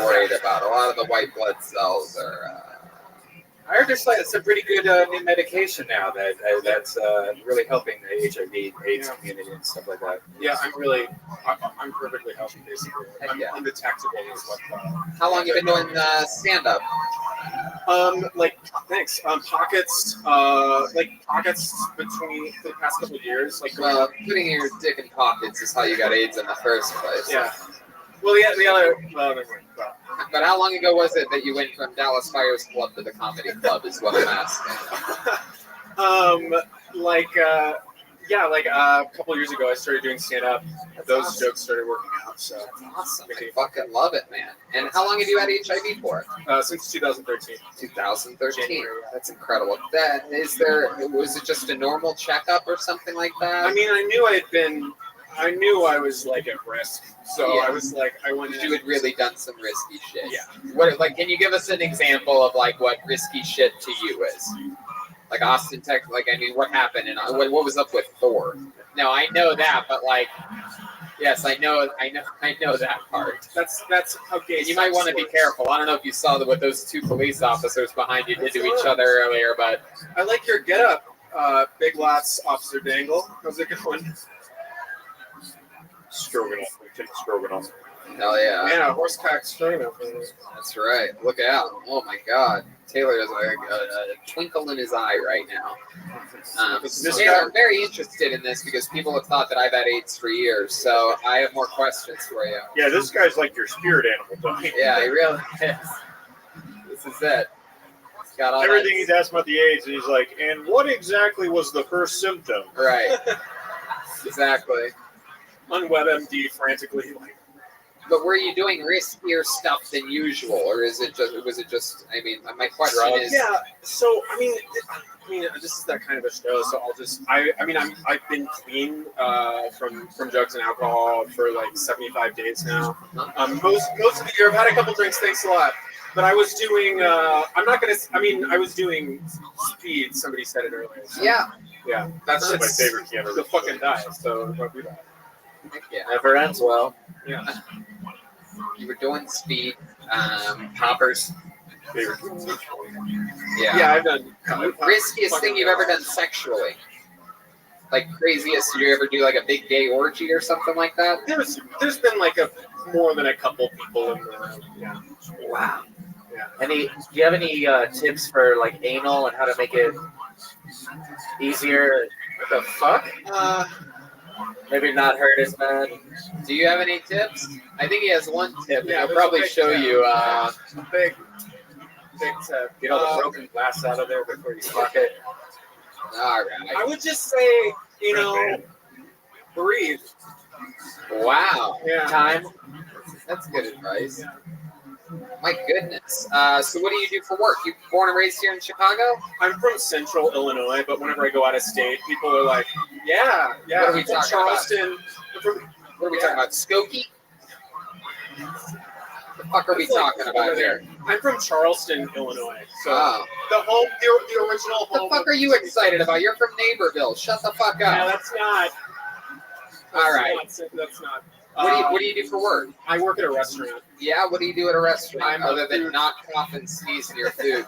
worried about. A lot of the white blood cells are I heard there's like some pretty good new medication now that's really helping the HIV/AIDS community and stuff like that. Yeah, I'm perfectly healthy basically. I'm undetectable is what. How long you been doing stand-up? Thanks. Pockets between the past couple of years. Well, putting your dick in pockets is how you got AIDS in the first place. Yeah. Well, the other. But how long ago was it that you went from Dallas Fires Club to the Comedy Club? Is what I'm asking. A couple of years ago, I started doing stand-up. Those jokes started working out. So awesome! I fucking love it, man. And how long have you had HIV for? Since 2013. 2013. January. That's incredible. Was it just a normal checkup or something like that? I mean, I knew I was like at risk, so yeah. I was like, I wanted. You had really done some risky shit. Yeah. What, like, can you give us an example of like what risky shit to you is? Like Austin, Texas. Like, I mean, what happened and what was up with Thor? No, I know that, but like, yes, I know that part. That's okay. You might want to be careful. I don't know if you saw what those two police officers behind you did to each other earlier, but I like your getup, Big Lots Officer Dangle. How's it going? Stroganoff. Lieutenant Stroganoff. Hell yeah. Yeah, horsecock Stroganoff. That's right. Look out. Oh my God. Taylor has a twinkle in his eye right now. I'm very interested in this because people have thought that I've had AIDS for years, so I have more questions for you. Yeah, this guy's like your spirit animal, don't he? Yeah, he really is. This is it. He's got all everything he's asked about the AIDS, and he's like, and what exactly was the first symptom? Right. Exactly. On WebMD, frantically like. But were you doing riskier stuff than usual, or was it just? I mean, my question is. Yeah. So I mean, this is that kind of a show. So I've been clean from drugs and alcohol for like 75 days now. Most of the year, I've had a couple drinks. Thanks a lot. But I was doing. I was doing speed. Somebody said it earlier. So, yeah. Yeah. That's my favorite candidate. The fucking diet. So don't do that. Yeah. Never ends well. Yeah. You were doing speed, poppers. Yeah, I've done. Riskiest thing you've ever done sexually? Like craziest, did you ever do like a big gay orgy or something like that? There's been like more than a couple people in the. Yeah. Wow. Yeah. Do you have any tips for like anal and how to make it easier? What the fuck? Maybe not hurt as bad. Do you have any tips? I think he has one tip. Yeah, I'll probably show you. Big tip. Get all the broken glass out of there before you fuck it. All right. I would just say, breathe. Wow. Yeah. Time. That's good advice. My goodness. So what do you do for work? You born and raised here in Chicago? I'm from Central Illinois, but whenever I go out of state, people are like, yeah. What are we talking Charleston. What are we talking about? Skokie? The fuck are we talking about here? I'm from Charleston, Illinois. So the original home. What the fuck are you excited about? You're from Naperville. Shut the fuck up. Yeah, that's not. All right. That's not. What do you do for work? I work at a restaurant. Yeah, what do you do at a restaurant other than not cough and sneeze in your food?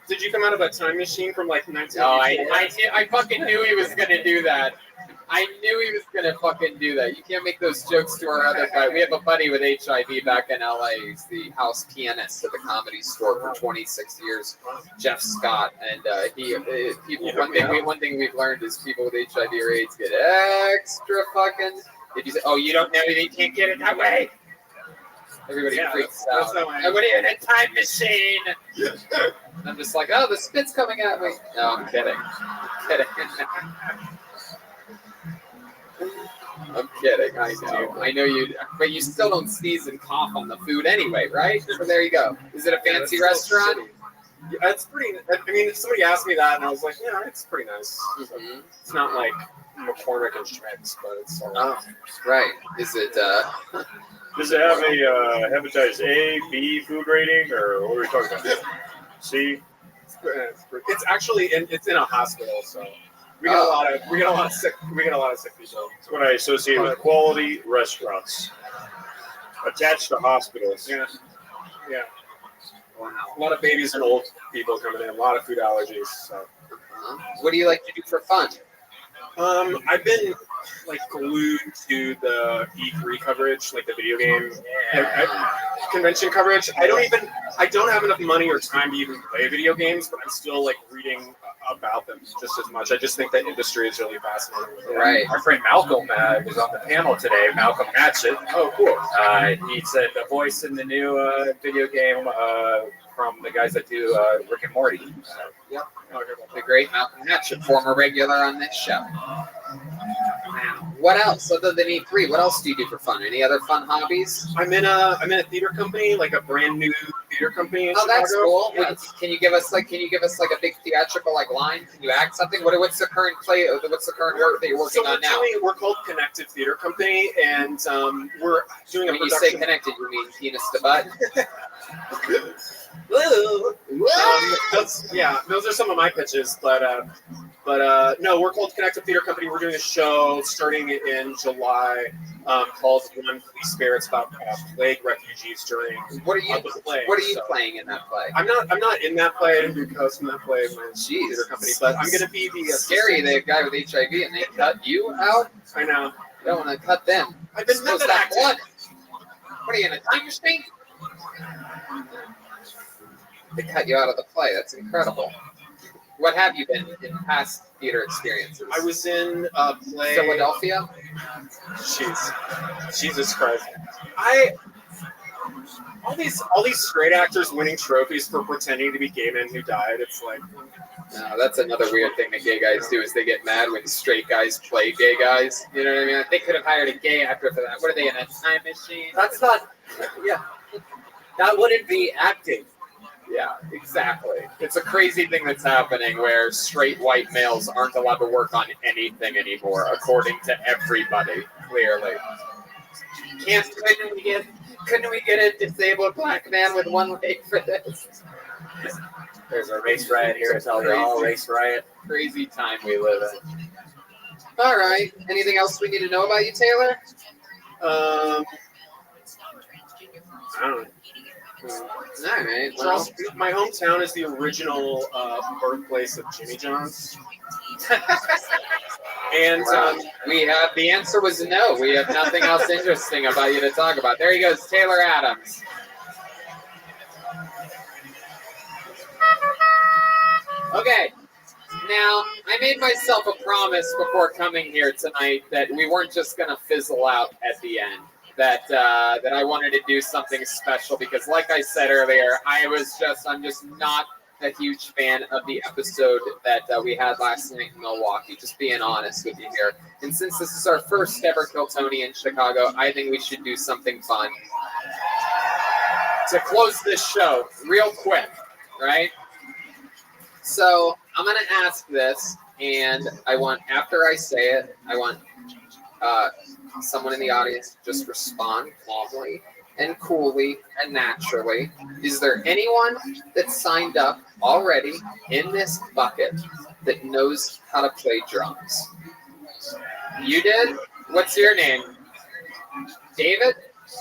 Did you come out of a time machine from like 19? No, I fucking knew he was gonna do that. I knew he was gonna fucking do that. You can't make those jokes to our other guy. We have a buddy with HIV back in LA. He's the house pianist at the Comedy Store for 26 years, Jeff Scott. And one thing we've learned is people with HIV or AIDS get extra fucking. If you say, "Oh, you don't know, they can't get it that way," everybody freaks out. And what are you in a time machine? I'm just like, "Oh, the spit's coming at me." No, I'm kidding. I'm kidding. I know you, but you still don't sneeze and cough on the food anyway, right? So there you go. Is it a fancy restaurant? Yeah, it's pretty. I mean, somebody asked me that, and I was like, yeah, it's pretty nice. Mm-hmm. It's not like McCormick and Schmidt's, but it's. Right. Is it? Does it have a hepatitis A, B food rating, or what are we talking about? C. It's actually it's in a hospital, so. We get a lot of sick people. That's what I associate with quality restaurants attached to hospitals. Yeah. Wow. A lot of babies and old people coming in. A lot of food allergies. So. What do you like to do for fun? I've been like glued to the E3 coverage, like the video game convention coverage. I don't have enough money or time to even play video games, but I'm still like reading about them just as much. I just think that industry is really fascinating. Right. Our friend Malcolm was on the panel today. Malcolm Hatchett. Oh, cool. He said the voice in the new video game from the guys that do Rick and Morty. Yep. The great Malcolm Hatchett, former regular on this show. Wow. What else other than E3? What else do you do for fun? Any other fun hobbies? I'm in a theater company, like a brand new theater company in Oh, Chicago. that's cool. Yeah. Can you give us like a big theatrical like line? Can you act something? What's the current play? What's the current work that you're working on now? We're called Connected Theater Company, and we're doing a When you production. say connected, you mean penis to butt? Those are some of my pitches, but no, we're called Connected Theater Company. We're doing a show starting in July called One Police Spirits about plague refugees during What are you the plague. What are you playing in that play? I'm not in that play. I didn't do coast in that play. My theater company, but I'm gonna be the scary. The guy with HIV and they cut you out. I know. You don't want to cut them. I've been method acting. What are you in a time machine? They cut you out of the play. That's incredible. What have you been in past theater experiences? I was in a play. Philadelphia. Jeez, Jesus Christ! All these straight actors winning trophies for pretending to be gay men who died. It's like. No, that's another weird thing that gay guys do is they get mad when straight guys play gay guys. You know what I mean? Like they could have hired a gay actor for that. What are they in a time machine? That's not. Yeah. That wouldn't be acting. Yeah, exactly. It's a crazy thing that's happening where straight white males aren't allowed to work on anything anymore, according to everybody, clearly. Couldn't we get a disabled black man with one leg for this? There's a race riot here. It's all race riot. Crazy time we live in. All right. Anything else we need to know about you, Taylor? I don't know. All right. Well, My hometown is the original birthplace of Jimmy John's. And we have the answer was no. We have nothing else interesting about you to talk about. There he goes, Taylor Adams. Okay. Now, I made myself a promise before coming here tonight that we weren't just going to fizzle out at the end. That I wanted to do something special because, like I said earlier, I'm just not a huge fan of the episode that we had last night in Milwaukee. Just being honest with you here. And since this is our first ever Kill Tony in Chicago, I think we should do something fun to close this show real quick, right? So I'm gonna ask this, and I want after I say it, I want someone in the audience to just respond calmly and coolly and naturally. Is there anyone that signed up already in this bucket that knows how to play drums? You did? What's your name? David?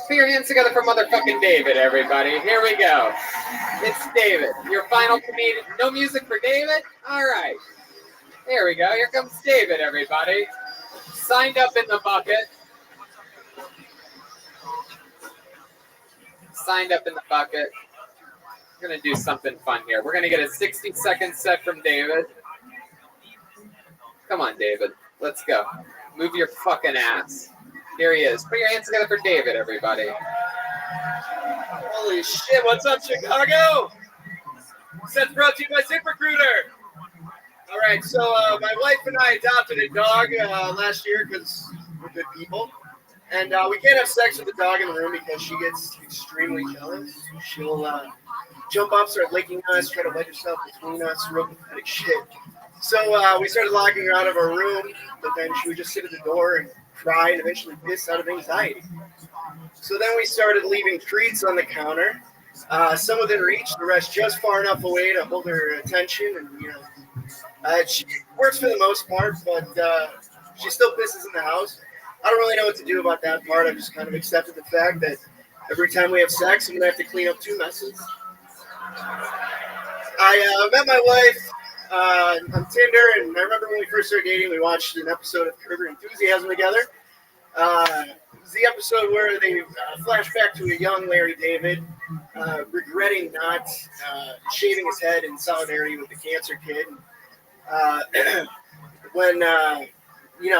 Put your hands together for motherfucking David, everybody. Here we go. It's David. Your final comedian. No music for David? All right. There we go. Here comes David, everybody. Signed up in the bucket. Signed up in the bucket. We're going to do something fun here. We're going to get a 60-second set from David. Come on, David. Let's go. Move your fucking ass. Here he is. Put your hands together for David, everybody. Holy shit, what's up, Chicago? Set's brought to you by ZipRecruiter. All right, so my wife and I adopted a dog last year because we're good people. And we can't have sex with the dog in the room because she gets extremely jealous. She'll jump up, start licking us, try to wedge herself between us, real pathetic shit. So we started locking her out of our room, but then she would just sit at the door and cry and eventually piss out of anxiety. So then we started leaving treats on the counter. Some within reach, the rest just far enough away to hold her attention. And, she works for the most part, but she still pisses in the house. I don't really know what to do about that part. I've just kind of accepted the fact that every time we have sex, I'm going to have to clean up 2 messes. I met my wife on Tinder, and I remember when we first started dating, we watched an episode of Curb Your Enthusiasm together. It was the episode where they flash back to a young Larry David regretting not shaving his head in solidarity with the cancer kid. When,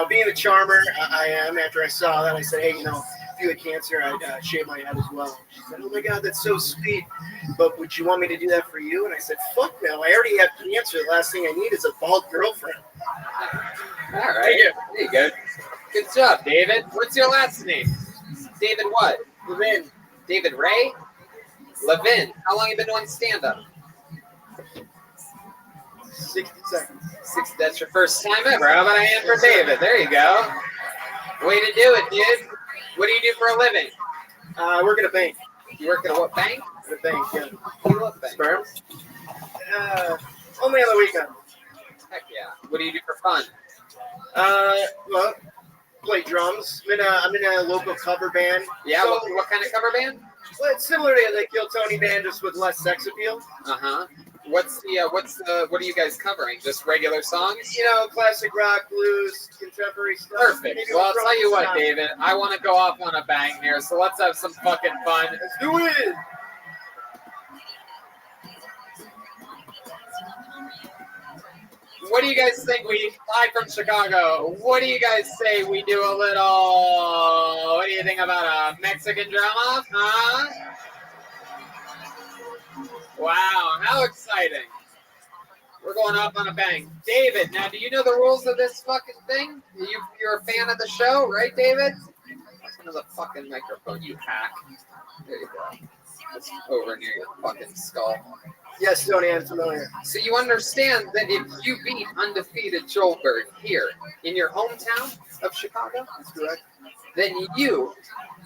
being the charmer I am, after I saw that, I said, hey, if you had cancer, I'd shave my head as well. She said, oh my God, that's so sweet. But would you want me to do that for you? And I said, fuck no, I already have cancer. The last thing I need is a bald girlfriend. All right. There you go. Good job, David. What's your last name? David what? Levin. David Ray? Levin. How long have you been doing stand-up? 60 seconds. That's your first time ever. How about a hand for David? There you go. Way to do it, dude. What do you do for a living? I work at a bank. You work at a what bank? At a bank, yeah. You love bank. Sperm? Only on the weekend. Heck yeah. What do you do for fun? Well, play drums. I'm in a local cover band. Yeah, So, what kind of cover band? well, it's similar to the Kill Tony band, just with less sex appeal. Uh-huh. What are you guys covering? Just regular songs? Classic rock, blues, contemporary stuff. Perfect. Maybe Well, I'll we'll tell you throw what, some David. I want to go off on a bang here, so let's have some fucking fun. Let's do it. What do you guys think we fly from Chicago? What do you guys say we do a little? What do you think about a Mexican drum off? Huh? Wow, how exciting! We're going off on a bang. David, now do you know the rules of this fucking thing? You're a fan of the show, right, David? Listen to the fucking microphone, you hack. There you go. It's over near your fucking skull. Yes, Tony, I'm familiar. So you understand that if you beat undefeated Joelberg here in your hometown of Chicago, That's correct. then you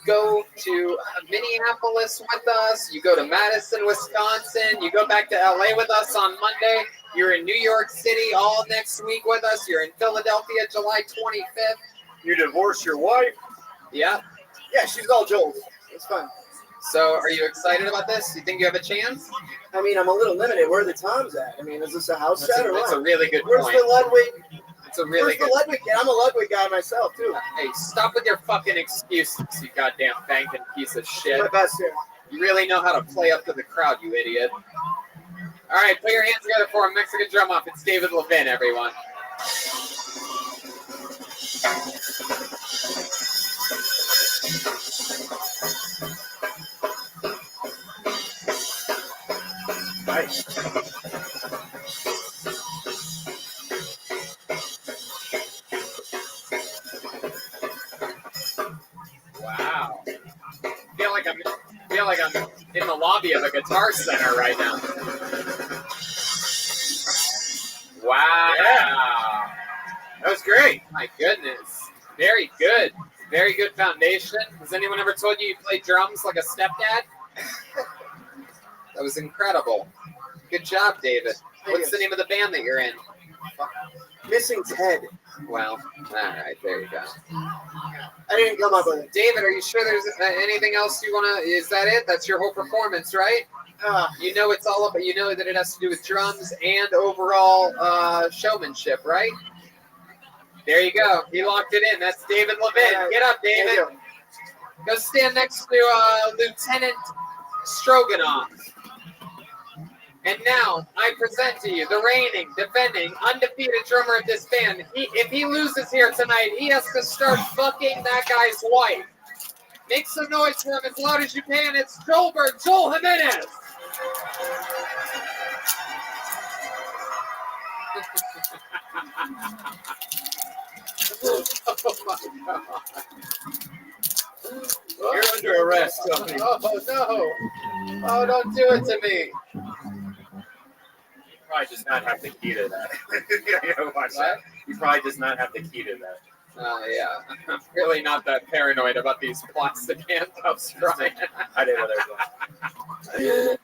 go to Minneapolis with us, you go to Madison, Wisconsin, you go back to LA with us on Monday, you're in New York City all next week with us, you're in Philadelphia July 25th. You divorce your wife? Yeah. Yeah, she's all Joel's. It's fun. So are you excited about this? You think you have a chance? I mean, I'm a little limited. Where are the Toms at? I mean, is this a house set or That's what? a really good Where's point. the Ludwig? It's a really Where's the Ludwig kid? I'm a Ludwig guy myself, too. Hey, stop with your fucking excuses, you goddamn banking piece of shit. My best here. You really know how to play up to the crowd, you idiot. All right, put your hands together for a Mexican drum off. It's David Levin, everyone. Nice. Wow. Feel like I'm in the lobby of a Guitar Center right now. Wow. Yeah. That was great. My goodness. Very good. Very good foundation. Has anyone ever told you played drums like a stepdad? That was incredible. Good job, David. What's the name of the band that you're in? Missing Ted. Well, all right, there you go. I didn't come up with it. David, are you sure there's anything else you want to, is that it? That's your whole performance, right? You know it's all about, you know that it has to do with drums and overall showmanship, right? There you go. He locked it in. That's David Levin. Get up, David. Go stand next to Lieutenant Stroganoff. And now I present to you the reigning, defending, undefeated drummer of this band. If he loses here tonight, he has to start fucking that guy's wife. Make some noise for him as loud as you can. It's Joelberg, Joel Jimenez. Oh my God. You're under arrest, Tony. Oh no. Oh, don't do it to me. You probably does not have the key to that. Watch that. You probably does not have the key to that. Oh, yeah. I'm really not that paranoid about these plastic handcuffs, Brian. I didn't know there was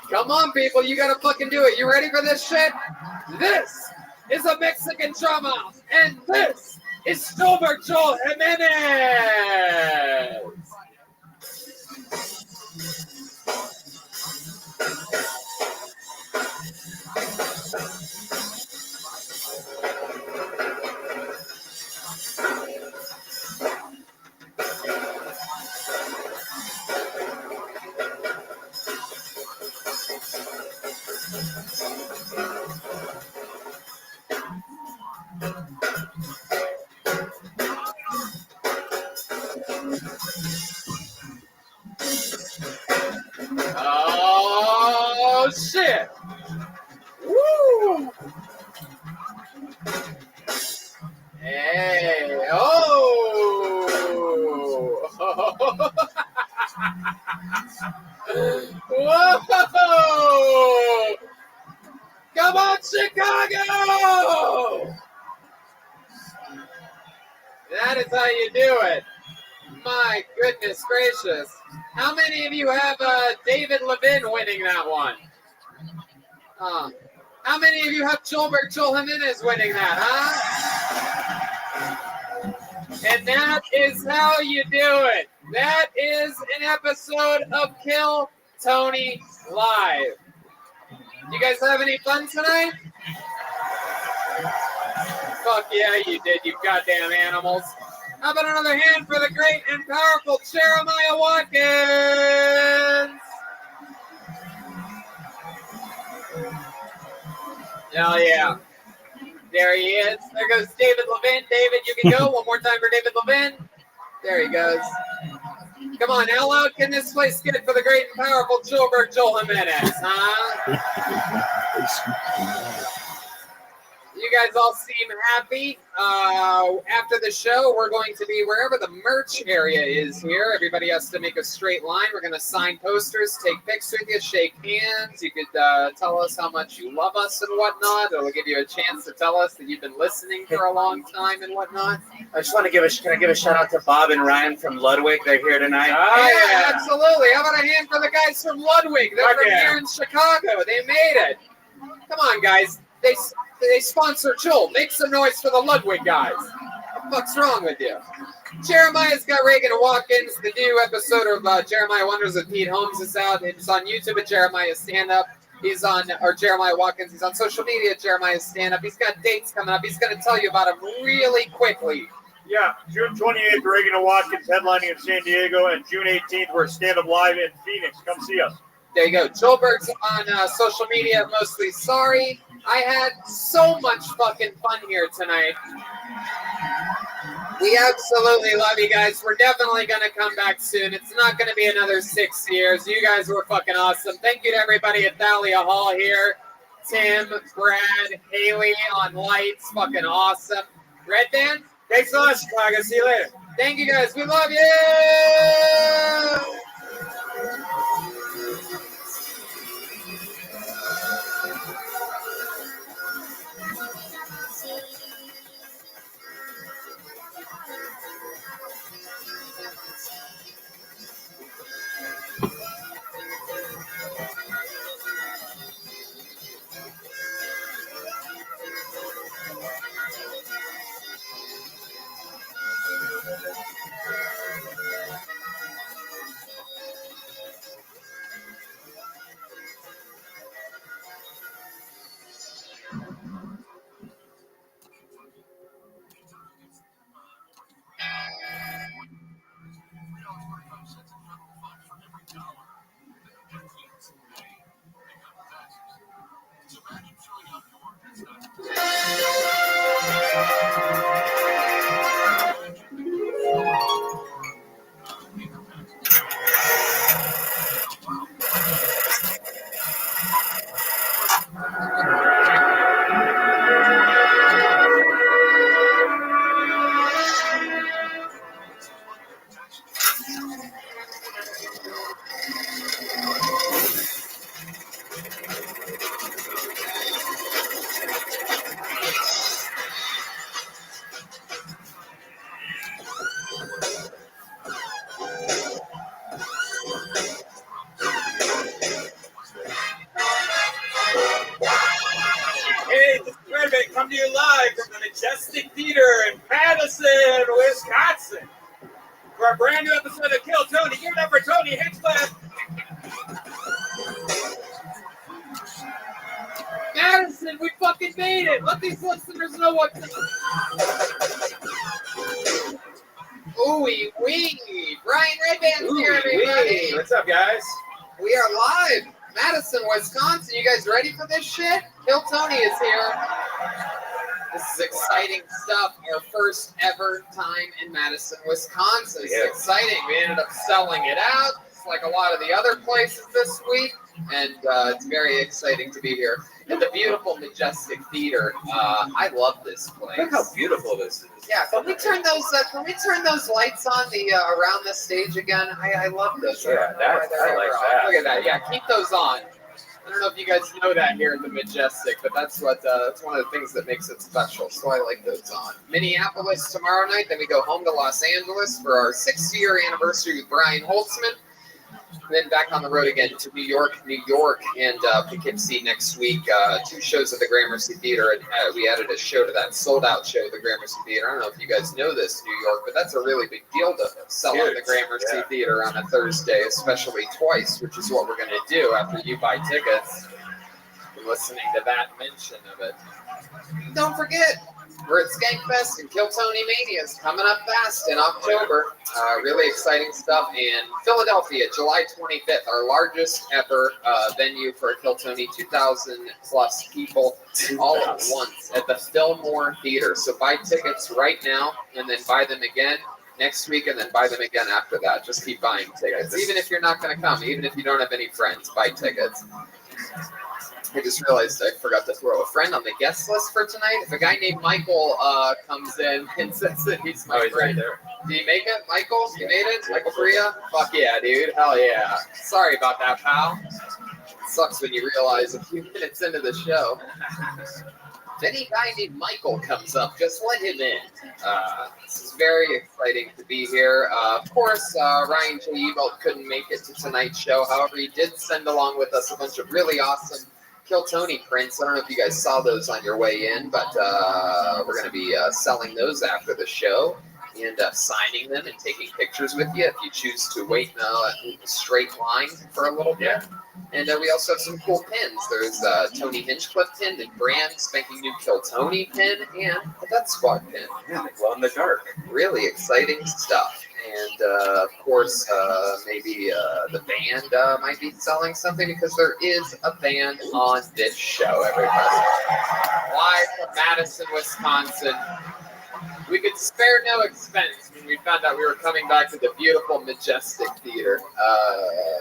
Come on, people. You got to fucking do it. You ready for this shit? This is a Mexican drum off, and this is Joelberg Joel Jimenez. Oh shit! Woo! Hey! Oh! Whoa! Come on, Chicago! That is how you do it. My goodness gracious. How many of you have David Levin winning that one? How many of you have Joel Jimenez winning that, huh? And that is how you do it. That is an episode of Kill Tony Live. You guys have any fun tonight? Fuck yeah, you did, you goddamn animals. How about another hand for the great and powerful Jeremiah Watkins? Hell yeah. There he is. There goes David Levin. David, you can go. One more time for David Levin. There he goes. Come on, how loud can this place get for the great and powerful Joel Jimenez, huh? You guys all seem happy. After the show, we're going to be wherever the merch area is here. Everybody has to make a straight line. We're going to sign posters, take pics with you, shake hands. You could tell us how much you love us and whatnot. It'll give you a chance to tell us that you've been listening for a long time and whatnot. I just want to give a shout out to Bob and Ryan from Ludwig. They're here tonight. Yeah, absolutely. How about a hand for the guys from Ludwig? They're from here in Chicago. They made it. Come on, guys. They sponsor Joel. Make some noise for the Ludwig guys. What the fuck's wrong with you? Jeremiah's got Reagan Watkins. The new episode of Jeremiah Wonders with Pete Holmes is out. It's on YouTube at Jeremiah Stand Up. He's on, or Jeremiah Watkins. He's on social media at Jeremiah Stand Up. He's got dates coming up. He's going to tell you about them really quickly. Yeah, June 28th, Reagan and Watkins headlining in San Diego, and June 18th, we're Stand Up Live in Phoenix. Come see us. There you go. Joelberg's on social media, mostly sorry. I had so much fucking fun here tonight. We absolutely love you guys. We're definitely going to come back soon. It's not going to be another 6 years. You guys were fucking awesome. Thank you to everybody at Thalia Hall here. Tim, Brad, Haley on lights. Fucking awesome. Red Band? Thanks a lot, Chicago. See you later. Thank you guys. We love you. Hey, this is Rabbi coming to you live from the Majestic Theater in Madison, Wisconsin, for a brand new episode of Kill Tony. Give it up for Tony Hinchcliffe. Madison, we fucking made it. Let these listeners know what. Ooh-wee wee. Brian Redband's here, everybody. What's up, guys? We are live. Madison, Wisconsin. You guys ready for this shit? Kill Tony is here. This is exciting stuff. Our first ever time in Madison, Wisconsin. It's exciting. We ended up selling it out, like a lot of the other places this week, and it's very exciting to be here at the beautiful Majestic Theater. I love this place. Look how beautiful this is. Yeah, can we turn those lights on the around the stage again? I love those. Yeah, I like that. Look at that. Yeah, keep those on. I don't know if you guys know that here at the Majestic, but that's one of the things that makes it special. So I like those on. Minneapolis tomorrow night, then we go home to Los Angeles for our 6th-year anniversary with Brian Holtzman. Then back on the road again to New York, and Poughkeepsie next week. 2 shows at the Gramercy Theater, and we added a show to that sold-out show at the Gramercy Theater. I don't know if you guys know this, New York, but that's a really big deal to sell out the Gramercy Theater on a Thursday, especially twice, which is what we're going to do after you buy tickets. You're listening to that mention of it. Don't forget, we're at Skankfest and Kill Tony Mania is coming up fast in October. Really exciting stuff. And Philadelphia, July 25th, our largest ever venue for a Kill Tony, 2,000 plus people all at once at the Fillmore Theater. So buy tickets right now and then buy them again next week and then buy them again after that. Just keep buying tickets. Even if you're not going to come, even if you don't have any friends, buy tickets. I just realized I forgot to throw a friend on the guest list for tonight. If a guy named Michael comes in and says that he's my friend, right there. Did you make it, Michael? You made it? Michael Bria? Fuck yeah, dude. Hell yeah. Sorry about that, pal. It sucks when you realize a few minutes into the show. If any guy named Michael comes up, just let him in. This is very exciting to be here. Of course, Ryan J. Evelt couldn't make it to tonight's show. However, he did send along with us a bunch of really awesome Kill Tony prints. I don't know if you guys saw those on your way in, but we're going to be selling those after the show and signing them and taking pictures with you if you choose to wait in a straight line for a little bit. And we also have some cool pins. There's Tony Hinchcliffe pin, the brand spanking new Kill Tony pin, and a Death Squad pin. Yeah, glow in the dark. Really exciting stuff. And of course, maybe the band might be selling something because there is a band on this show, everybody. Live from Madison, Wisconsin. We could spare no expense when we found out we were coming back to the beautiful Majestic Theater.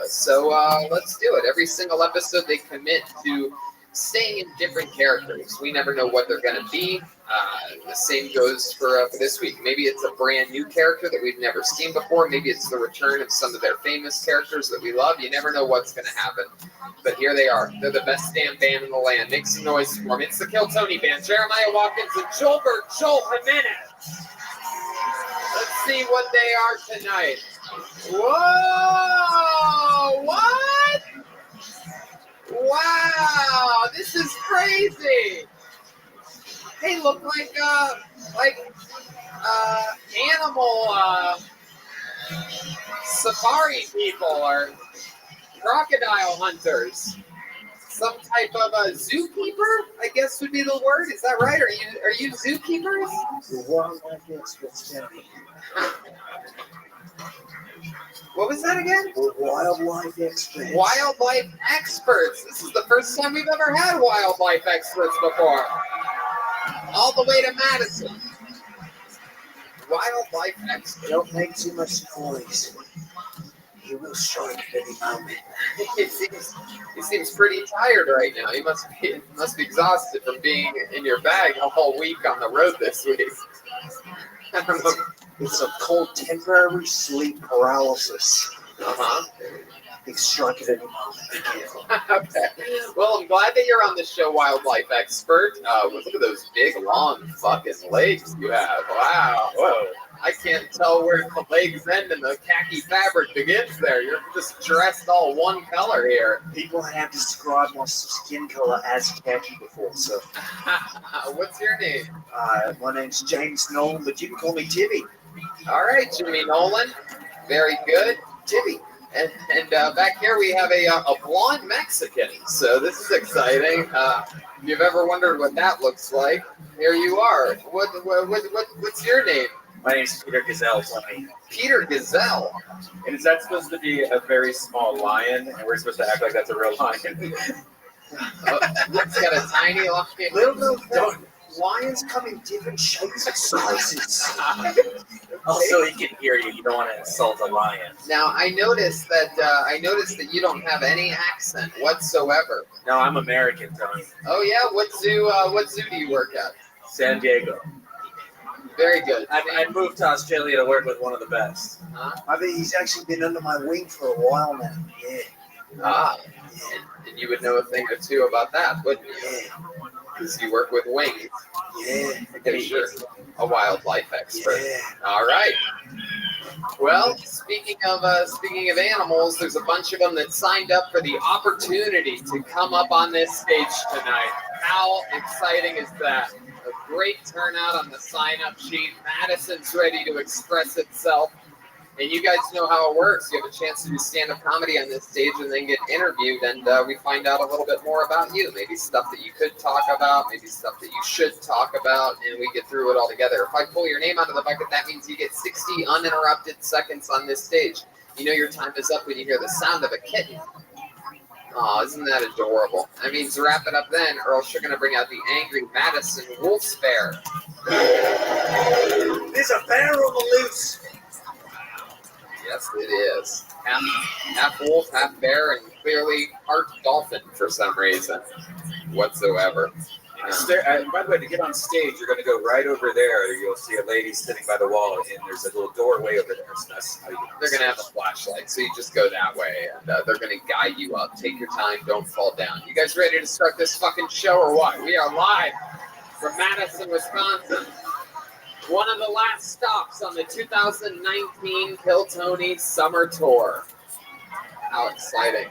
So let's do it. Every single episode they commit to staying in different characters. We never know what they're going to be. The same goes for this week. Maybe it's a brand new character that we've never seen before. Maybe it's the return of some of their famous characters that we love. You never know what's going to happen. But here they are. They're the best damn band in the land. Make some noise for them. It's the Kill Tony Band. Jeremiah Watkins and Joel Jimenez. Let's see what they are tonight. Whoa! What? Wow, this is crazy. They look like animal safari people or crocodile hunters. Some type of a zookeeper, I guess would be the word. Is that right? Are you zookeepers? What was that again? Wildlife experts. Wildlife experts. This is the first time we've ever had wildlife experts before. All the way to Madison. Wildlife experts. Don't make too much noise. He will strike at any moment. He seems pretty tired right now. He must be exhausted from being in your bag a whole week on the road this week. I don't know. It's a cold temporary sleep paralysis. He strike at any moment. Okay. Well, I'm glad that you're on the show, Wildlife Expert. Look at those big, long fucking legs you have. Wow. Whoa. I can't tell where the legs end and the khaki fabric begins there. You're just dressed all one color here. People have described my skin color as khaki before, so. What's your name? My name's James Nolan, but you can call me Tibby. All right, Jimmy Nolan. Very good. Tibby. And back here we have a blonde Mexican. So this is exciting. If you've ever wondered what that looks like, here you are. What's your name? My name's Peter Gazelle, Tony. Peter Gazelle. And is that supposed to be a very small lion? And we're supposed to act like that's a real lion? It's got a tiny lion. lions come in different shapes and sizes. Also, he can hear you. You don't want to insult a lion. Now I noticed that you don't have any accent whatsoever. No, I'm American, Tony. Oh yeah, what zoo do you work at? San Diego. Very good. I moved to Australia to work with one of the best. I think he's actually been under my wing for a while now. Yeah. Ah, and you would know a thing or two about that, wouldn't you? Because you work with wings. Yeah. Because you're a wildlife expert. Yeah. All right. Well, speaking of animals, there's a bunch of them that signed up for the opportunity to come up on this stage tonight. How exciting is that? A great turnout on the sign-up sheet. Madison's ready to express itself. And you guys know how it works. You have a chance to do stand-up comedy on this stage and then get interviewed, and we find out a little bit more about you. Maybe stuff that you could talk about, maybe stuff that you should talk about, and we get through it all together. If I pull your name out of the bucket, that means you get 60 uninterrupted seconds on this stage. You know your time is up when you hear the sound of a kitten. Oh, isn't that adorable? That means wrap it up then, or else you're going to bring out the angry Madison Wolf's Bear. There's a bear on the loose. Yes, it is. Half wolf, half bear, and clearly part dolphin for some reason whatsoever. By the way, to get on stage, you're going to go right over there. You'll see a lady sitting by the wall, and there's a little doorway over there. So that's how you get on They're going to have a flashlight, so you just go that way, and they're going to guide you up. Take your time, don't fall down. You guys ready to start this fucking show or what? We are live from Madison, Wisconsin. One of the last stops on the 2019 Kill Tony Summer Tour. How exciting.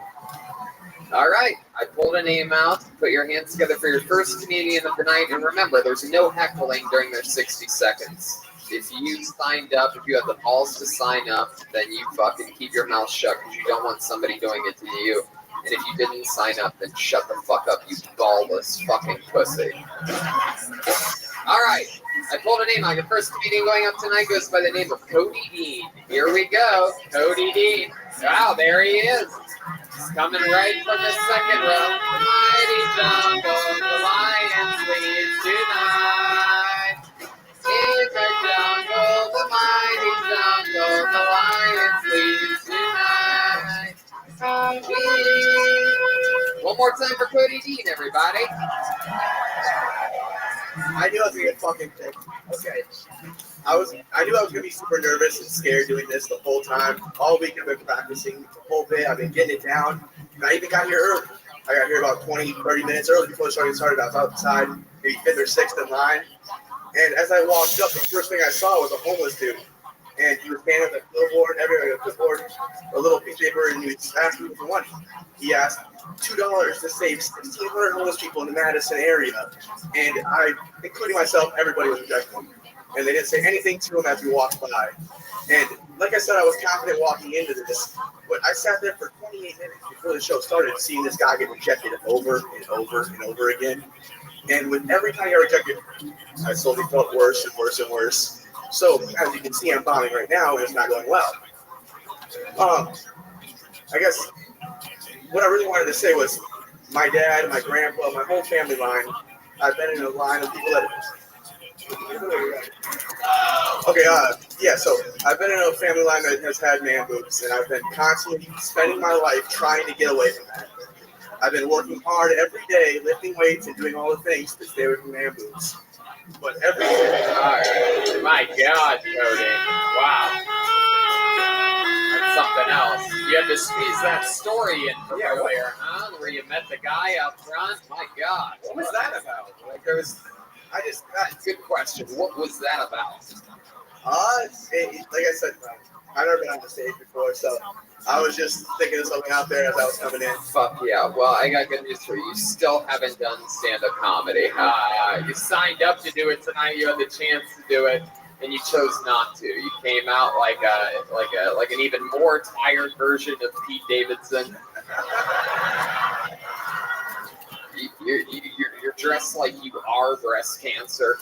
All right, I pulled a name out. Put your hands together for your first comedian of the night. And remember, there's no heckling during their 60 seconds. If you signed up, if you have the balls to sign up, then you fucking keep your mouth shut because you don't want somebody doing it to you. And if you didn't sign up, then shut the fuck up, you ballless fucking pussy. All right, I pulled a name out. Your first comedian going up tonight goes by the name of Cody Dean. Here we go, Cody Dean. Wow, there he is. He's coming right from the second row. The mighty jungle, the lions lead tonight. In the jungle, the mighty jungle, the lions lead tonight. One more time for Cody Dean, everybody. I knew I was gonna get fucking picked. Okay. I knew I was gonna be super nervous and scared doing this the whole time. All week I've been practicing the whole bit. I've been getting it down. And I even got here early. I got here about 20, 30 minutes early before the show started. I was outside, maybe 5th or 6th in line. And as I walked up, the first thing I saw was a homeless dude. And he was handing the billboard, everywhere, the billboard, a little piece of paper, and he was asking me for money. He asked $2 to save 1,600 homeless people in the Madison area. And I, including myself, everybody was rejecting him. And they didn't say anything to him as we walked by. And like I said, I was confident walking into this, but I sat there for 28 minutes before the show started, seeing this guy get rejected over and over and over again. And with every time I got rejected, I slowly felt worse and worse and worse. So as you can see, I'm bombing right now, and it's not going well. I guess what I really wanted to say was my dad, my grandpa, my whole family line. I've been in a line of people that. Okay, so I've been in a family line that has had man boobs, and I've been constantly spending my life trying to get away from that. I've been working hard every day, lifting weights and doing all the things to stay away from man boobs. But every day, my God, Cody. Wow. That's something else. You had to squeeze that story in from earlier, huh? Where you met the guy up front. My God. What was that about? Like, there was. Good question. What was that about? Like I said, I've never been on the stage before, so I was just thinking of something out there as I was coming in. Fuck yeah. Well, I got good news for you. You still haven't done stand-up comedy. You signed up to do it tonight. You had the chance to do it, and you chose not to. You came out like an even more tired version of Pete Davidson. You're dressed like you are breast cancer.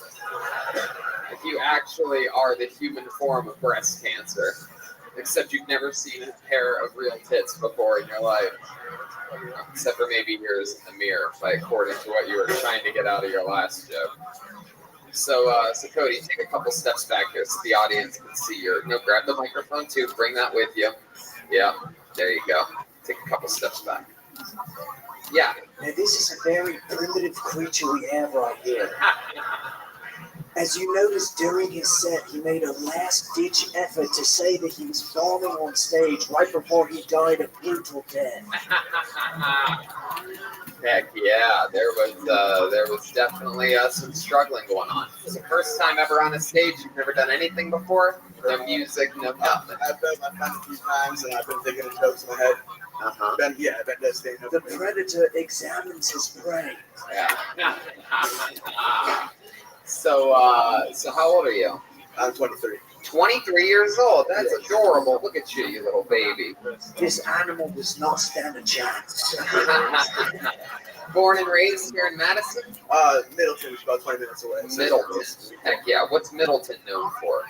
If you actually are the human form of breast cancer. Except you've never seen a pair of real tits before in your life. Except for maybe yours in the mirror, according to what you were trying to get out of your last joke. So Cody, take a couple steps back here so the audience can see your. No, grab the microphone too. Bring that with you. Yeah, there you go. Take a couple steps back. Yeah. Now, this is a very primitive creature we have right here. As you noticed during his set, he made a last-ditch effort to say that he was falling on stage right before he died a brutal death. Heck yeah, there was definitely some struggling going on. It was the first time ever on a stage. You've never done anything before. No music, no nothing. I've done my time a few times, and I've been thinking of jokes in my head. Uh-huh. I've been to stand up. The predator examines his prey. Yeah. So how old are you? I'm 23. 23 years old. That's adorable. Look at you, you little baby. This animal does not stand a chance. Born and raised here in Madison? Middleton, which is about 20 minutes away. Middleton. Heck yeah. What's Middleton known for?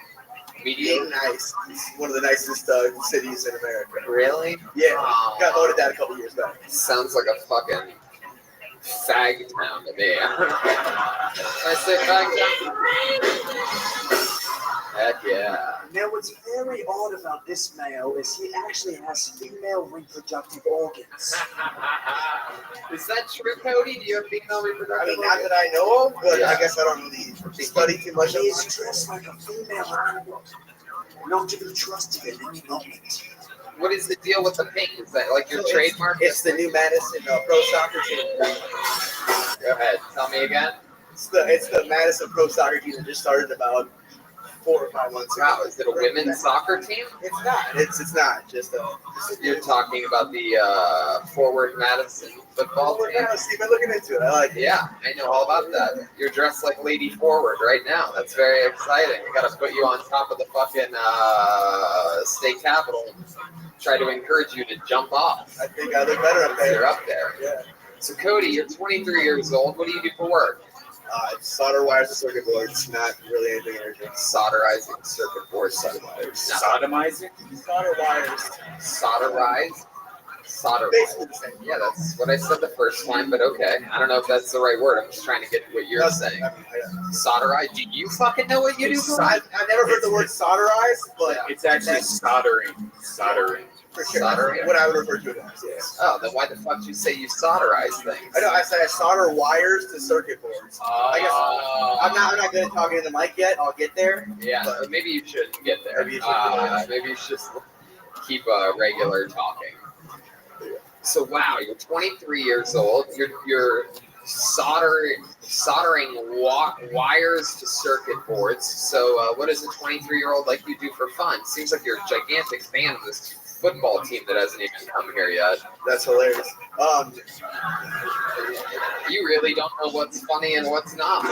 Being nice. It's one of the nicest cities in America. Really? Yeah. Oh. Got voted that a couple years back. Sounds like a fucking fag town to me. I say fag town? Heck yeah. Now, what's very odd about this male is he actually has female reproductive organs. Is that true, Cody? Do you have female reproductive I mean, organs? not that I know of, but Yeah. I guess I don't really study too much. He is dressed like a female animal, not to be trusted at any moment. What is the deal with the pink? Is that like your trademark? It's the new Madison Pro Soccer team. Go ahead. Tell me again. It's the Madison Pro Soccer team that just started about 4 or 5 months ago. Wow, is it a women's soccer team? It's not. It's not. Just You're talking about the Forward Madison football team? Yeah, Steve, I'm looking into it. I like it. Yeah, I know all about that. You're dressed like Lady Forward right now. That's very exciting. I got to put you on top of the fucking state capitol and try to encourage you to jump off. I think I look better up there. You're up there. Yeah. So Cody, you're 23 years old. What do you do for work? Solder wires and circuit boards. Not really anything urgent. Solderizing circuit boards, solder wires. Sodomizing? Solder wires. Solderize? Solder. Basically the same. Yeah, that's what I said the first time, but okay. I don't know if that's the right word. I'm just trying to get what you're saying. Solderize? Do you fucking know what you do for I've never heard the word solderize, but It's actually soldering. Soldering. for sure. Soldering? What I would refer to it as, yes. Oh, then why the fuck did you say you solderize things? I know. I said I solder wires to circuit boards. I guess I'm not good at talking to the mic yet. I'll get there. Yeah, but maybe you shouldn't get there. Maybe you should. Maybe you should just keep regular talking. So wow, you're 23 years old. You're soldering wires to circuit boards. So what does a 23-year-old like you do for fun? Seems like you're a gigantic fan of this football team that hasn't even come here yet. That's hilarious. You really don't know what's funny and what's not.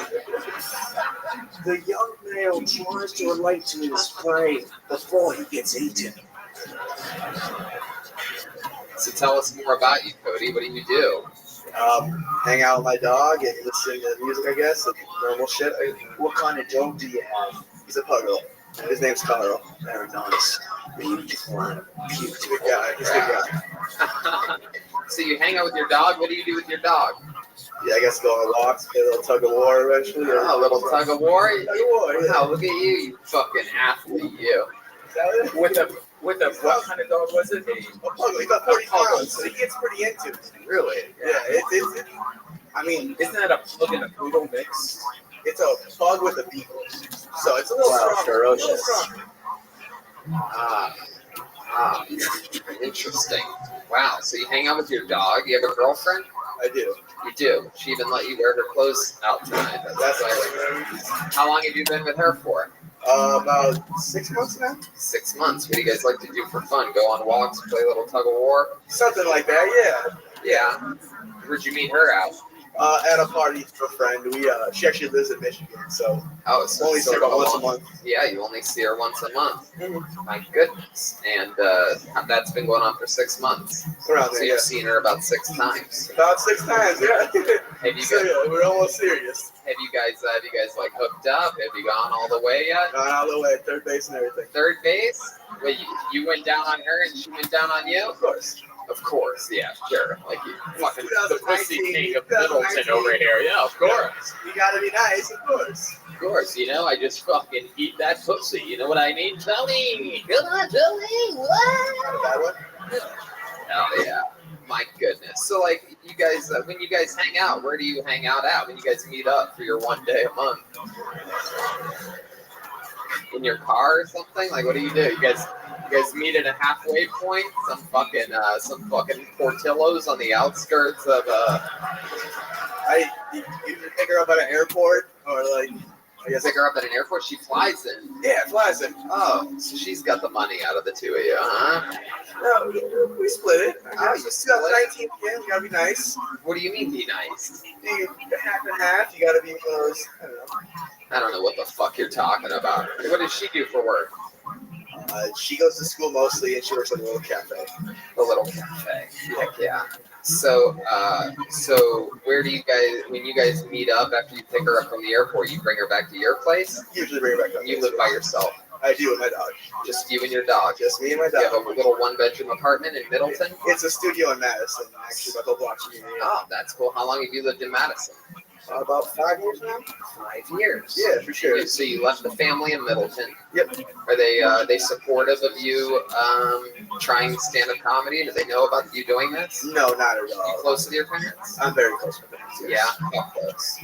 The young male tries to relate to his prey before he gets eaten. So tell us more about you, Cody. What do you do? Hang out with my dog and listen to music, I guess. Like normal shit. What kind of dog do you have? He's a puggle. His name's Carl. Very nice. Beautiful animal. He's a good guy. He's a good guy. So you hang out with your dog. What do you do with your dog? Yeah, I guess go on walks, play a little tug of war eventually. Oh, a little tug of war. Tug of war, yeah. Wow, look at you fucking athlete, you. With a what kind of dog was it? A puggle. He's about 40 pounds, so he gets pretty into it. Really? Yeah, it's I mean, Isn't that a pug and a poodle mix? it's a pug with a beagle. So it's a little stronger. A little stronger. Interesting. Wow. So you hang out with your dog. You have a girlfriend? I do. You do. She even let you wear her clothes out tonight. That's like, How long have you been with her for? about 6 months now. 6 months. What do you guys like to do for fun? Go on walks, play a little tug of war? Something like that, yeah. Yeah. Where'd you meet her at? At a party for a friend. She actually lives in Michigan, so Oh, so only see her about once a month. Yeah, you only see her once a month. My goodness. And that's been going on for 6 months. Around So there, you've yeah. seen her about 6 times. About 6 times, yeah. Have you So guys, yeah, we're almost serious. have you guys like hooked up? Have you gone all the way yet? Not all the way, third base and everything. Third base? Wait, you went down on her and she went down on you? Of course. Of course, yeah, sure. Like you fucking The pussy king of Middleton over here. Yeah, of course. You gotta be nice, of course. Of course, you know, I just fucking eat that pussy. You know what I mean? Tell me. Come on, tell me. What? Oh, yeah. My goodness. So, like, you guys, when you guys hang out, where do you hang out at? When you guys meet up for your one day a month? In your car or something? Like, what do? You guys meet at a halfway point? Some fucking Portillo's on the outskirts of You pick her up at an airport, or like, I guess pick her up at an airport. She flies in. Yeah, flies in. Oh, so she's got the money out of the two of you, huh? No, we split it. Oh, you split it? 19, yeah, you gotta be nice. What do you mean be nice? You half and half. You gotta be one of those. I don't know what the fuck you're talking about. What does she do for work? She goes to school mostly, and she works at a little cafe. A little cafe. Heck yeah. So where do you guys, when you guys meet up after you pick her up from the airport, you bring her back to your place? Usually bring her back up. You live by yourself? I do with my dog. Just you and your dog? Just me and my dog. You have a little one-bedroom apartment in Middleton? It's a studio in Madison, actually, about the block from me. Oh, that's cool. How long have you lived in Madison? About 5 years now. 5 years. Yeah, for sure. So you left the family in Middleton. Yep. Are they supportive of you trying stand-up comedy? Do they know about you doing this? No, not at all. You close with your parents? I'm very close with them. Yes. Yeah, how close?